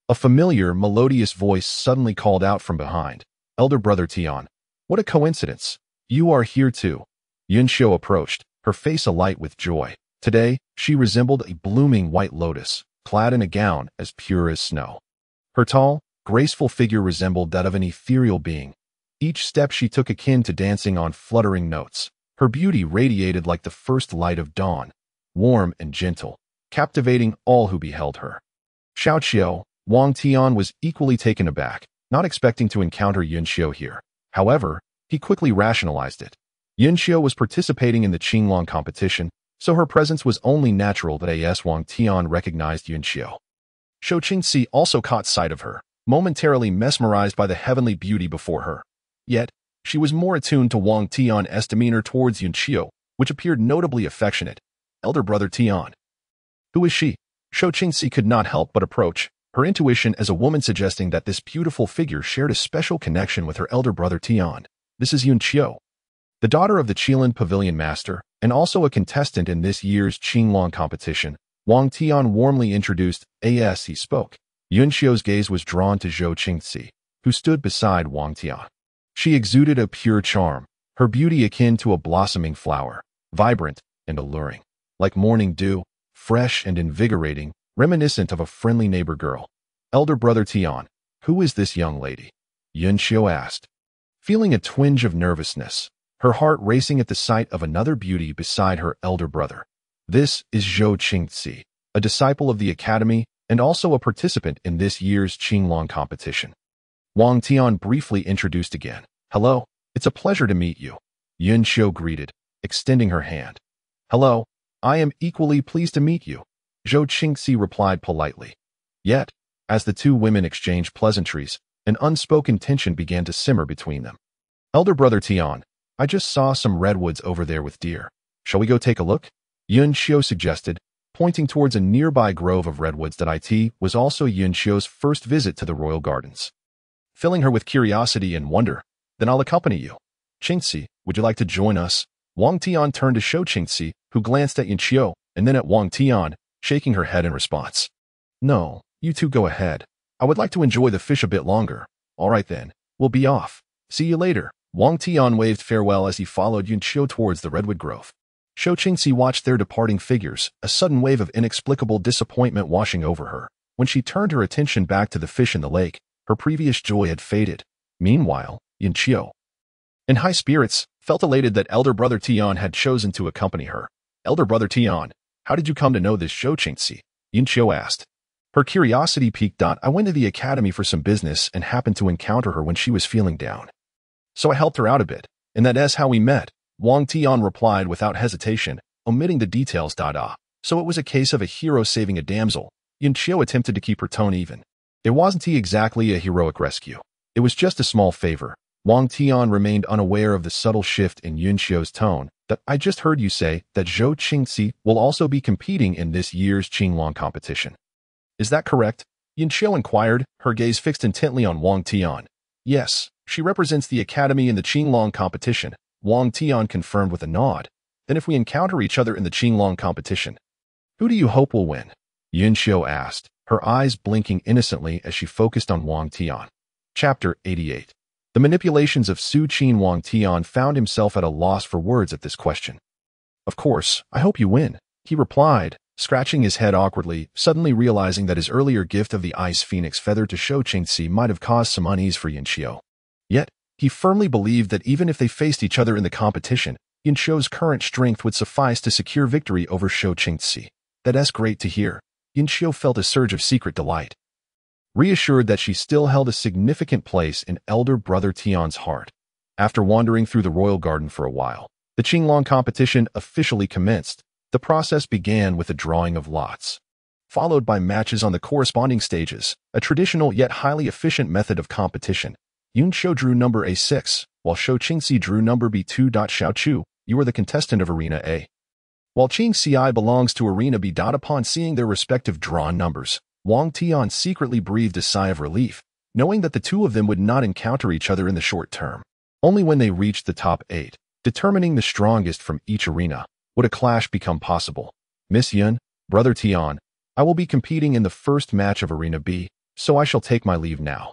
a familiar, melodious voice suddenly called out from behind. Elder brother Tian, what a coincidence. You are here too. Yunxiu approached, her face alight with joy. Today, she resembled a blooming white lotus, clad in a gown as pure as snow. Her tall, graceful figure resembled that of an ethereal being. Each step she took akin to dancing on fluttering notes. Her beauty radiated like the first light of dawn, warm and gentle, captivating all who beheld her. Xiao, Wang Tian was equally taken aback, not expecting to encounter Yunxiu here. However, he quickly rationalized it. Yunxiu was participating in the Qilin competition, so her presence was only natural. Wang Tian recognized Yunxiu. Zhuxian also caught sight of her, momentarily mesmerized by the heavenly beauty before her. Yet, she was more attuned to Wang Tian's demeanor towards Yunxiu, which appeared notably affectionate. Elder brother Tian. Who is she? Zhuxian could not help but approach, her intuition as a woman suggesting that this beautiful figure shared a special connection with her elder brother Tian. This is Yunxiu, the daughter of the Qilin Pavilion Master, and also a contestant in this year's Qilin competition. Wang Tian warmly introduced as he spoke. Yunxiu's gaze was drawn to Zhuxian, who stood beside Wang Tian. She exuded a pure charm, her beauty akin to a blossoming flower, vibrant and alluring, like morning dew, fresh and invigorating, reminiscent of a friendly neighbor girl. Elder brother Tian, who is this young lady? Yunxiu asked, feeling a twinge of nervousness, her heart racing at the sight of another beauty beside her elder brother. This is Zhuxian, a disciple of the Academy and also a participant in this year's Qilin competition. Wang Tian briefly introduced again. Hello, it's a pleasure to meet you. Yunxiu greeted, extending her hand. Hello, I am equally pleased to meet you. Zhuxian replied politely. Yet, as the two women exchanged pleasantries, An unspoken tension began to simmer between them. Elder brother Tian, I just saw some redwoods over there with deer. Shall we go take a look? Yun Xiu suggested, pointing towards a nearby grove of redwoods that was also Yun Xiu's first visit to the royal gardens. Filling her with curiosity and wonder, then I'll accompany you. Qingxi, would you like to join us? Wang Tian turned to show Qingxi, who glanced at Yun Xiu, and then at Wang Tian, shaking her head in response. No, you two go ahead. I would like to enjoy the fish a bit longer. All right then, we'll be off. See you later. Wang Tian waved farewell as he followed Yun Xiu towards the redwood grove. Shou Qingxi watched their departing figures, a sudden wave of inexplicable disappointment washing over her. When she turned her attention back to the fish in the lake, her previous joy had faded. Meanwhile, Yun Xiu, in high spirits, felt elated that elder brother Tian had chosen to accompany her. Elder brother Tian, how did you come to know this Shou Qingxi? Yun Xiu asked. Her curiosity piqued. I went to the academy for some business and happened to encounter her when she was feeling down. So I helped her out a bit, and that's how we met. Wang Tian replied without hesitation, omitting the details. So it was a case of a hero saving a damsel. Yun Xiu attempted to keep her tone even. It wasn't exactly a heroic rescue. It was just a small favor. Wang Tian remained unaware of the subtle shift in Yun Xiu's tone. That I just heard you say that Shou Qingxi will also be competing in this year's Qilin competition. Is that correct? Yun Xiu inquired, her gaze fixed intently on Wang Tian. Yes, she represents the academy in the Qilin competition. Wang Tian confirmed with a nod. Then if we encounter each other in the Qilin competition, who do you hope will win? Yun Xiu asked, her eyes blinking innocently as she focused on Wang Tian. Chapter 88. The manipulations of Su Qin. Wang Tian found himself at a loss for words at this question. Of course, I hope you win, he replied, scratching his head awkwardly, suddenly realizing that his earlier gift of the ice phoenix feather to Shou Qingxi might have caused some unease for Yun Xiu. Yet, he firmly believed that even if they faced each other in the competition, Yun Xiu's current strength would suffice to secure victory over Shou Qingxi. That's great to hear. Yun Xiu felt a surge of secret delight. Reassured that she still held a significant place in elder brother Tian's heart. After wandering through the royal garden for a while, the Qilin competition officially commenced. The process began with a drawing of lots, followed by matches on the corresponding stages, a traditional yet highly efficient method of competition. Yun Xiu drew number A6, while Shou Qingxi drew number B2. Xiaochu, you are the contestant of Arena A. While Qingxi belongs to Arena B. Upon seeing their respective drawn numbers, Wang Tian secretly breathed a sigh of relief, knowing that the two of them would not encounter each other in the short term. Only when they reached the top 8, determining the strongest from each arena, would a clash become possible. Miss Yun, brother Tian, I will be competing in the first match of Arena B, so I shall take my leave now.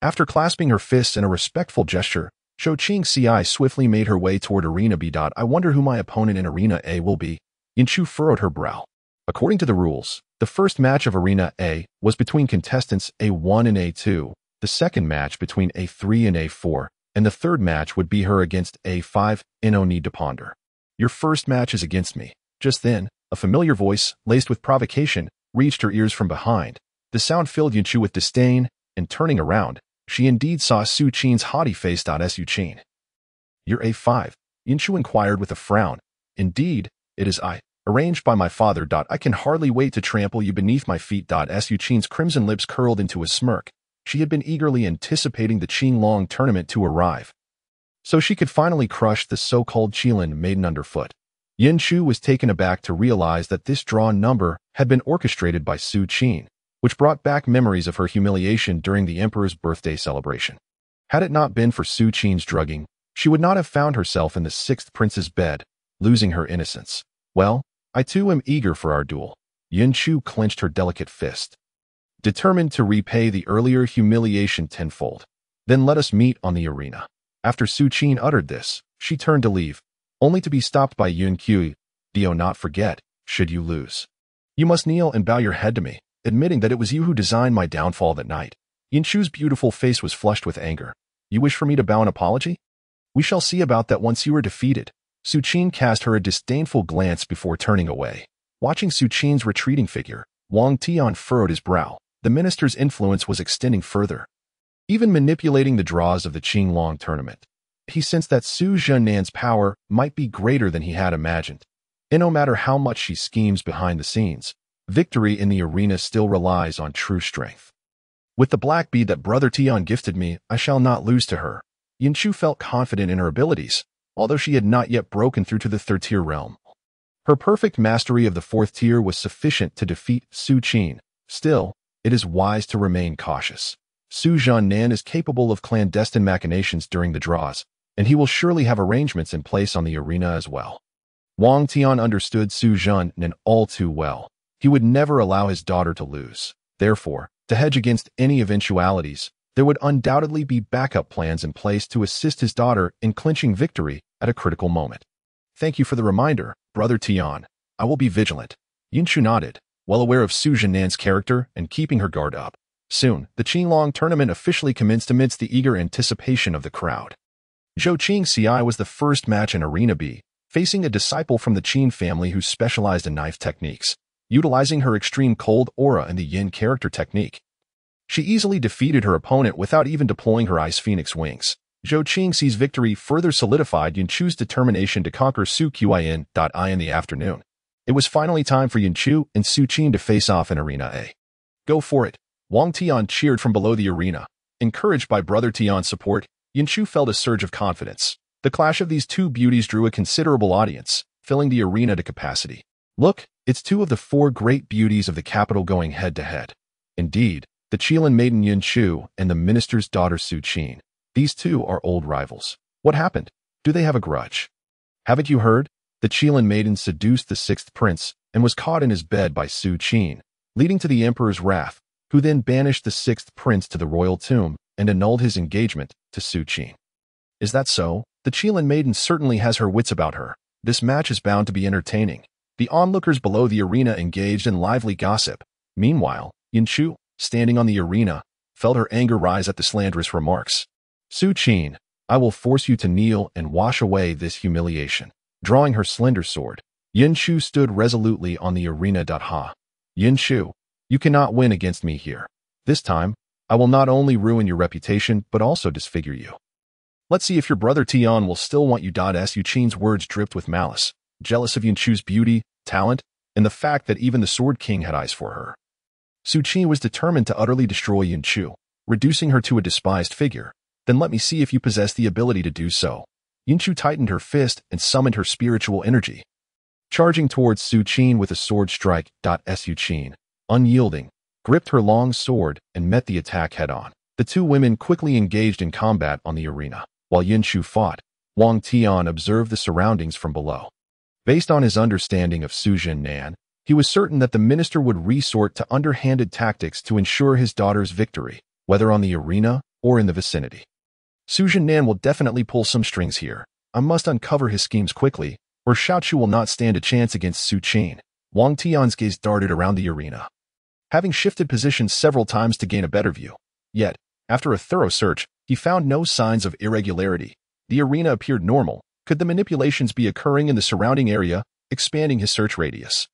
After clasping her fists in a respectful gesture, Shou Qingxi swiftly made her way toward Arena B. I wonder who my opponent in Arena A will be. Yun Xiu furrowed her brow. According to the rules, the first match of Arena A was between contestants A1 and A2, the second match between A3 and A4, and the third match would be her against A5. No need to ponder. Your first match is against me. Just then, a familiar voice, laced with provocation, reached her ears from behind. The sound filled Yun Xiu with disdain, and turning around, she indeed saw Su Qin's haughty face. Su Qin. You're A5? Yun Xiu inquired with a frown. Indeed, it is I. Arranged by my father. I can hardly wait to trample you beneath my feet. Su Qin's crimson lips curled into a smirk. She had been eagerly anticipating the Qilin tournament to arrive, so she could finally crush the so-called Qilin maiden underfoot. Yun Xiu was taken aback to realize that this drawn number had been orchestrated by Su Qin, which brought back memories of her humiliation during the Emperor's birthday celebration. Had it not been for Su Qin's drugging, she would not have found herself in the 6th prince's bed, losing her innocence. Well, I too am eager for our duel. Yun Xiu clenched her delicate fist, determined to repay the earlier humiliation tenfold. Then let us meet on the arena. After Su Qin uttered this, she turned to leave, only to be stopped by Yun Qiu. Do not forget, should you lose, you must kneel and bow your head to me, admitting that it was you who designed my downfall that night. Yun Qiu's beautiful face was flushed with anger. You wish for me to bow an apology? We shall see about that once you are defeated. Su Qin cast her a disdainful glance before turning away. Watching Su Qin's retreating figure, Wang Tian furrowed his brow. The minister's influence was extending further, even manipulating the draws of the Qilin tournament. He sensed that Su Zhennan's power might be greater than he had imagined. And no matter how much she schemes behind the scenes, victory in the arena still relies on true strength. With the black bead that Brother Tian gifted me, I shall not lose to her. Yunchu felt confident in her abilities, although she had not yet broken through to the third-tier realm. Her perfect mastery of the fourth tier was sufficient to defeat Zhuxian. Still, it is wise to remain cautious. Zhuxian is capable of clandestine machinations during the draws, and he will surely have arrangements in place on the arena as well. Wang Tian understood Zhuxian all too well. He would never allow his daughter to lose. Therefore, to hedge against any eventualities, there would undoubtedly be backup plans in place to assist his daughter in clinching victory at a critical moment. Thank you for the reminder, Brother Tian. I will be vigilant. Yunchu nodded, well aware of Zhuxian's character and keeping her guard up. Soon, the Qilin tournament officially commenced amidst the eager anticipation of the crowd. Zhuxian Ci was the first match in Arena B, facing a disciple from the Qin family who specialized in knife techniques, utilizing her extreme cold aura and the yin character technique. She easily defeated her opponent without even deploying her Ice Phoenix wings. Zhuxian Ci's victory further solidified Yunchu's determination to conquer Qilin in the afternoon. It was finally time for Yunchu and Zhuxian to face off in Arena A. Go for it! Wang Tian cheered from below the arena. Encouraged by Brother Tian's support, Yunchu felt a surge of confidence. The clash of these two beauties drew a considerable audience, filling the arena to capacity. Look, it's two of the four great beauties of the capital going head-to-head. Indeed, the Qilin maiden Yunchu and the minister's daughter Zhuxian. These two are old rivals. What happened? Do they have a grudge? Haven't you heard? The Qilin maiden seduced the sixth prince and was caught in his bed by Zhuxian, leading to the emperor's wrath, who then banished the sixth prince to the royal tomb and annulled his engagement to Zhuxian. Is that so? The Qilin maiden certainly has her wits about her. This match is bound to be entertaining. The onlookers below the arena engaged in lively gossip. Meanwhile, Yunchu, standing on the arena, felt her anger rise at the slanderous remarks. Zhuxian, I will force you to kneel and wash away this humiliation. Drawing her slender sword, Yunchu stood resolutely on the arena. Yunchu, you cannot win against me here. This time, I will not only ruin your reputation, but also disfigure you. Let's see if your brother Tian will still want you. Zhuxian's words dripped with malice, jealous of Yunchu's beauty, talent, and the fact that even the Sword King had eyes for her. Zhuxian was determined to utterly destroy Yunchu, reducing her to a despised figure. Then let me see if you possess the ability to do so. Yunchu tightened her fist and summoned her spiritual energy. Charging towards Zhuxian with a sword strike, Zhuxian, unyielding, gripped her long sword and met the attack head-on. The two women quickly engaged in combat on the arena. While Yunchu fought, Wang Tian observed the surroundings from below. Based on his understanding of Zhuxian, he was certain that the minister would resort to underhanded tactics to ensure his daughter's victory, whether on the arena or in the vicinity. Zhuxian will definitely pull some strings here. I must uncover his schemes quickly, or Xiaochu will not stand a chance against Zhuxian. Wang Tian's gaze darted around the arena, having shifted positions several times to gain a better view. Yet, after a thorough search, he found no signs of irregularity. The arena appeared normal. Could the manipulations be occurring in the surrounding area, expanding his search radius?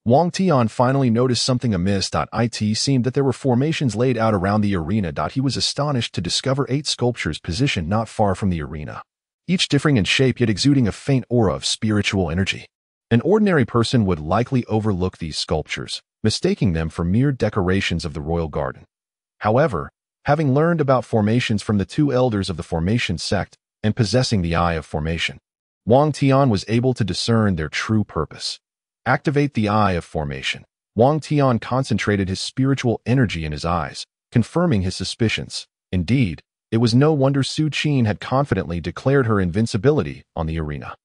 Wang Tian finally noticed something amiss. It seemed that there were formations laid out around the arena. He was astonished to discover 8 sculptures positioned not far from the arena, each differing in shape yet exuding a faint aura of spiritual energy. An ordinary person would likely overlook these sculptures, mistaking them for mere decorations of the royal garden. However, having learned about formations from the 2 elders of the formation sect and possessing the Eye of Formation, Wang Tian was able to discern their true purpose. Activate the Eye of Formation. Wang Tian concentrated his spiritual energy in his eyes, confirming his suspicions. Indeed, it was no wonder Zhuxian had confidently declared her invincibility on the arena.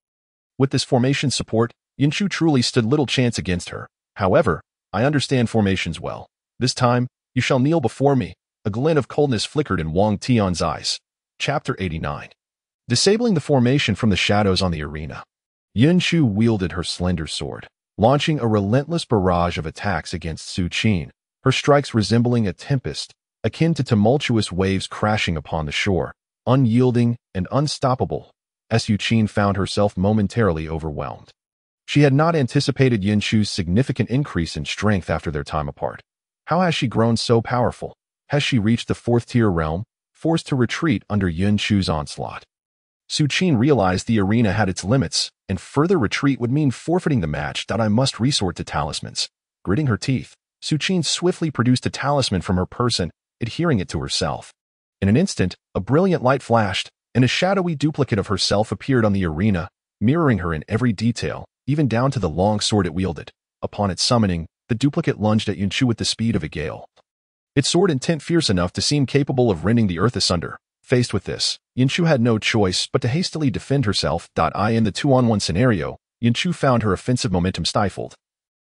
With this formation support, Yunchu truly stood little chance against her. However, I understand formations well. This time, you shall kneel before me. A glint of coldness flickered in Wang Tian's eyes. Chapter 89. Disabling the formation from the shadows on the arena, Yunchu wielded her slender sword, launching a relentless barrage of attacks against Zhuxian, her strikes resembling a tempest, akin to tumultuous waves crashing upon the shore, unyielding and unstoppable. Zhuxian found herself momentarily overwhelmed. She had not anticipated Yunchu's significant increase in strength after their time apart. How has she grown so powerful? Has she reached the 4th-tier realm, forced to retreat under Yunchu's onslaught? Zhuxian realized the arena had its limits, and further retreat would mean forfeiting the match. I must resort to talismans. Gritting her teeth, Zhuxian swiftly produced a talisman from her person, adhering it to herself. In an instant, a brilliant light flashed, and a shadowy duplicate of herself appeared on the arena, mirroring her in every detail, even down to the long sword it wielded. Upon its summoning, the duplicate lunged at Yunchu with the speed of a gale. Its sword intent fierce enough to seem capable of rending the earth asunder. Faced with this, Yunchu had no choice but to hastily defend herself. In the 2-on-1 scenario, Yunchu found her offensive momentum stifled.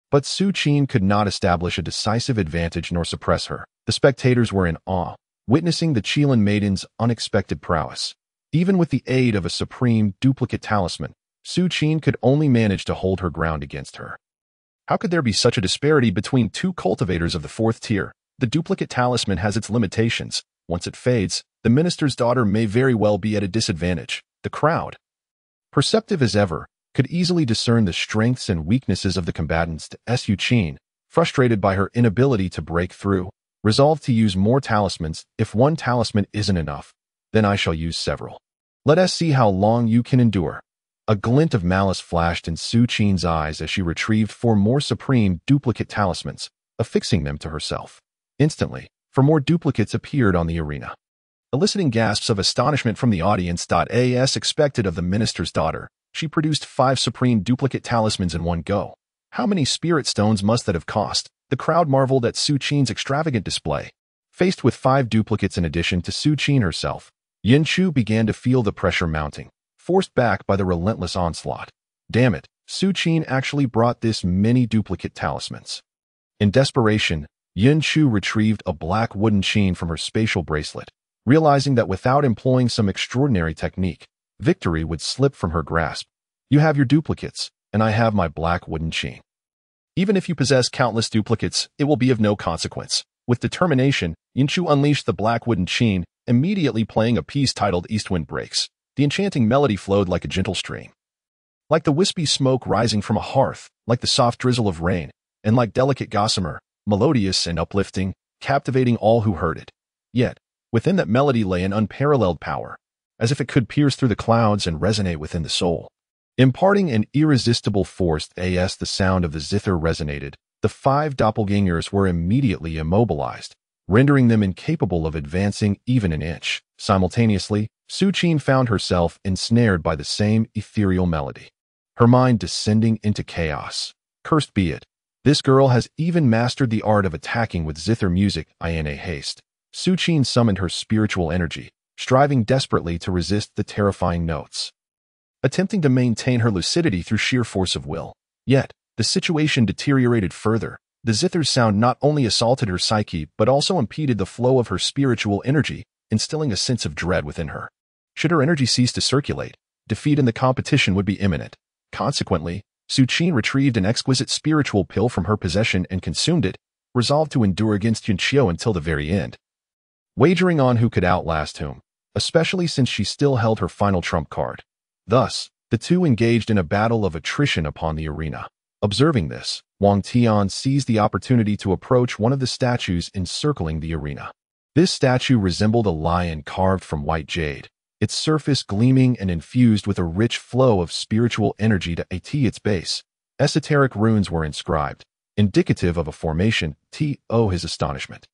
But Zhuxian could not establish a decisive advantage nor suppress her. The spectators were in awe, witnessing the Qilin maiden's unexpected prowess. Even with the aid of a supreme duplicate talisman, Zhuxian could only manage to hold her ground against her. How could there be such a disparity between two cultivators of the 4th tier? The duplicate talisman has its limitations. Once it fades, the minister's daughter may very well be at a disadvantage. The crowd, perceptive as ever, could easily discern the strengths and weaknesses of the combatants. Zhuxian, frustrated by her inability to break through, resolved to use more talismans. If one talisman isn't enough, then I shall use several. Let us see how long you can endure. A glint of malice flashed in Zhuxian's eyes as she retrieved 4 more supreme duplicate talismans, affixing them to herself. Instantly, 4 more duplicates appeared on the arena, eliciting gasps of astonishment from the audience. As expected of the minister's daughter, she produced 5 supreme duplicate talismans in one go. How many spirit stones must that have cost? The crowd marveled at Zhuxian's extravagant display. Faced with 5 duplicates in addition to Zhuxian herself, Yunchu began to feel the pressure mounting, forced back by the relentless onslaught. Damn it, Zhuxian actually brought this many duplicate talismans. In desperation, Yunchu retrieved a black wooden chain from her spatial bracelet, realizing that without employing some extraordinary technique, victory would slip from her grasp. You have your duplicates, and I have my black wooden chain. Even if you possess countless duplicates, it will be of no consequence. With determination, Yunchu unleashed the black wooden chain, immediately playing a piece titled Eastwind Breaks. The enchanting melody flowed like a gentle stream, like the wispy smoke rising from a hearth, like the soft drizzle of rain, and like delicate gossamer, melodious and uplifting, captivating all who heard it. Yet, within that melody lay an unparalleled power, as if it could pierce through the clouds and resonate within the soul, imparting an irresistible force. As the sound of the zither resonated, the 5 doppelgangers were immediately immobilized, rendering them incapable of advancing even an inch. Simultaneously, Zhuxian found herself ensnared by the same ethereal melody, her mind descending into chaos. Cursed be it. This girl has even mastered the art of attacking with zither music. In a haste, Zhuxian summoned her spiritual energy, striving desperately to resist the terrifying notes, attempting to maintain her lucidity through sheer force of will. Yet, the situation deteriorated further. The zither's sound not only assaulted her psyche but also impeded the flow of her spiritual energy, instilling a sense of dread within her. Should her energy cease to circulate, defeat in the competition would be imminent. Consequently, Zhuxian retrieved an exquisite spiritual pill from her possession and consumed it, resolved to endure against Yunqiu until the very end, wagering on who could outlast whom, especially since she still held her final trump card. Thus, the two engaged in a battle of attrition upon the arena. Observing this, Wang Tian seized the opportunity to approach one of the statues encircling the arena. This statue resembled a lion carved from white jade, its surface gleaming and infused with a rich flow of spiritual energy. At its base, esoteric runes were inscribed, indicative of a formation. His astonishment.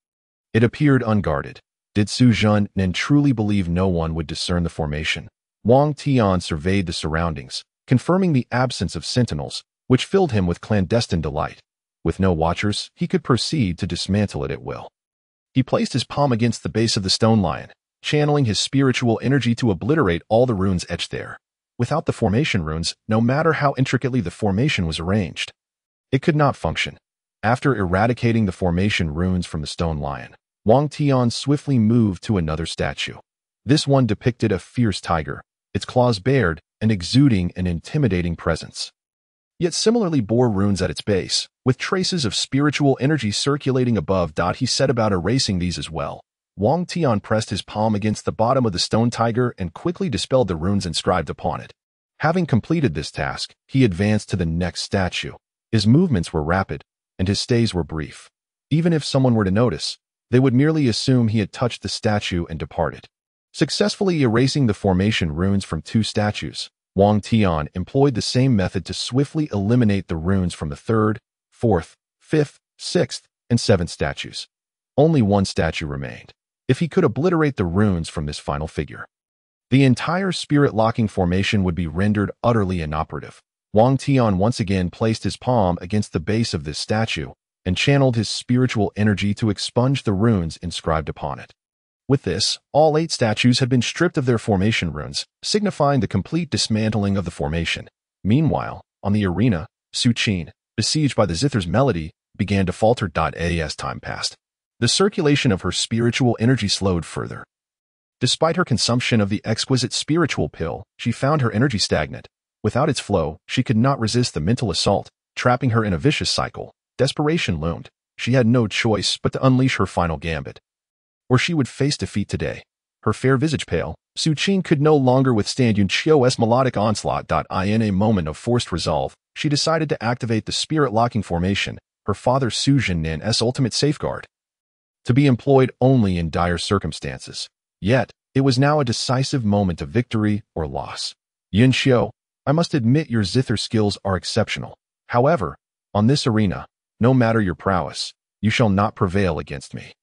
It appeared unguarded. Did Su Zhuxian truly believe no one would discern the formation? Wang Tian surveyed the surroundings, confirming the absence of sentinels, which filled him with clandestine delight. With no watchers, he could proceed to dismantle it at will. He placed his palm against the base of the stone lion, channeling his spiritual energy to obliterate all the runes etched there. Without the formation runes, no matter how intricately the formation was arranged, it could not function. After eradicating the formation runes from the stone lion, Wang Tian swiftly moved to another statue. This one depicted a fierce tiger, its claws bared and exuding an intimidating presence, yet similarly bore runes at its base, with traces of spiritual energy circulating above. He set about erasing these as well. Wang Tian pressed his palm against the bottom of the stone tiger and quickly dispelled the runes inscribed upon it. Having completed this task, he advanced to the next statue. His movements were rapid, and his stays were brief. Even if someone were to notice, they would merely assume he had touched the statue and departed. Successfully erasing the formation runes from 2 statues, Wang Tian employed the same method to swiftly eliminate the runes from the 3rd, 4th, 5th, 6th, and 7th statues. Only one statue remained. If he could obliterate the runes from this final figure, the entire spirit-locking formation would be rendered utterly inoperative. Wang Tian once again placed his palm against the base of this statue and channeled his spiritual energy to expunge the runes inscribed upon it. With this, all 8 statues had been stripped of their formation runes, signifying the complete dismantling of the formation. Meanwhile, on the arena, Zhuxian, besieged by the zither's melody, began to falter. As time passed, the circulation of her spiritual energy slowed further. Despite her consumption of the exquisite spiritual pill, she found her energy stagnant. Without its flow, she could not resist the mental assault, trapping her in a vicious cycle. Desperation loomed. She had no choice but to unleash her final gambit, or she would face defeat today. Her fair visage pale, Zhuxian could no longer withstand Yun Qiu's melodic onslaught. In a moment of forced resolve, she decided to activate the spirit-locking formation, her father Zhuxian's ultimate safeguard, to be employed only in dire circumstances. Yet, it was now a decisive moment of victory or loss. Yun Qiu, I must admit your zither skills are exceptional. However, on this arena, no matter your prowess, you shall not prevail against me.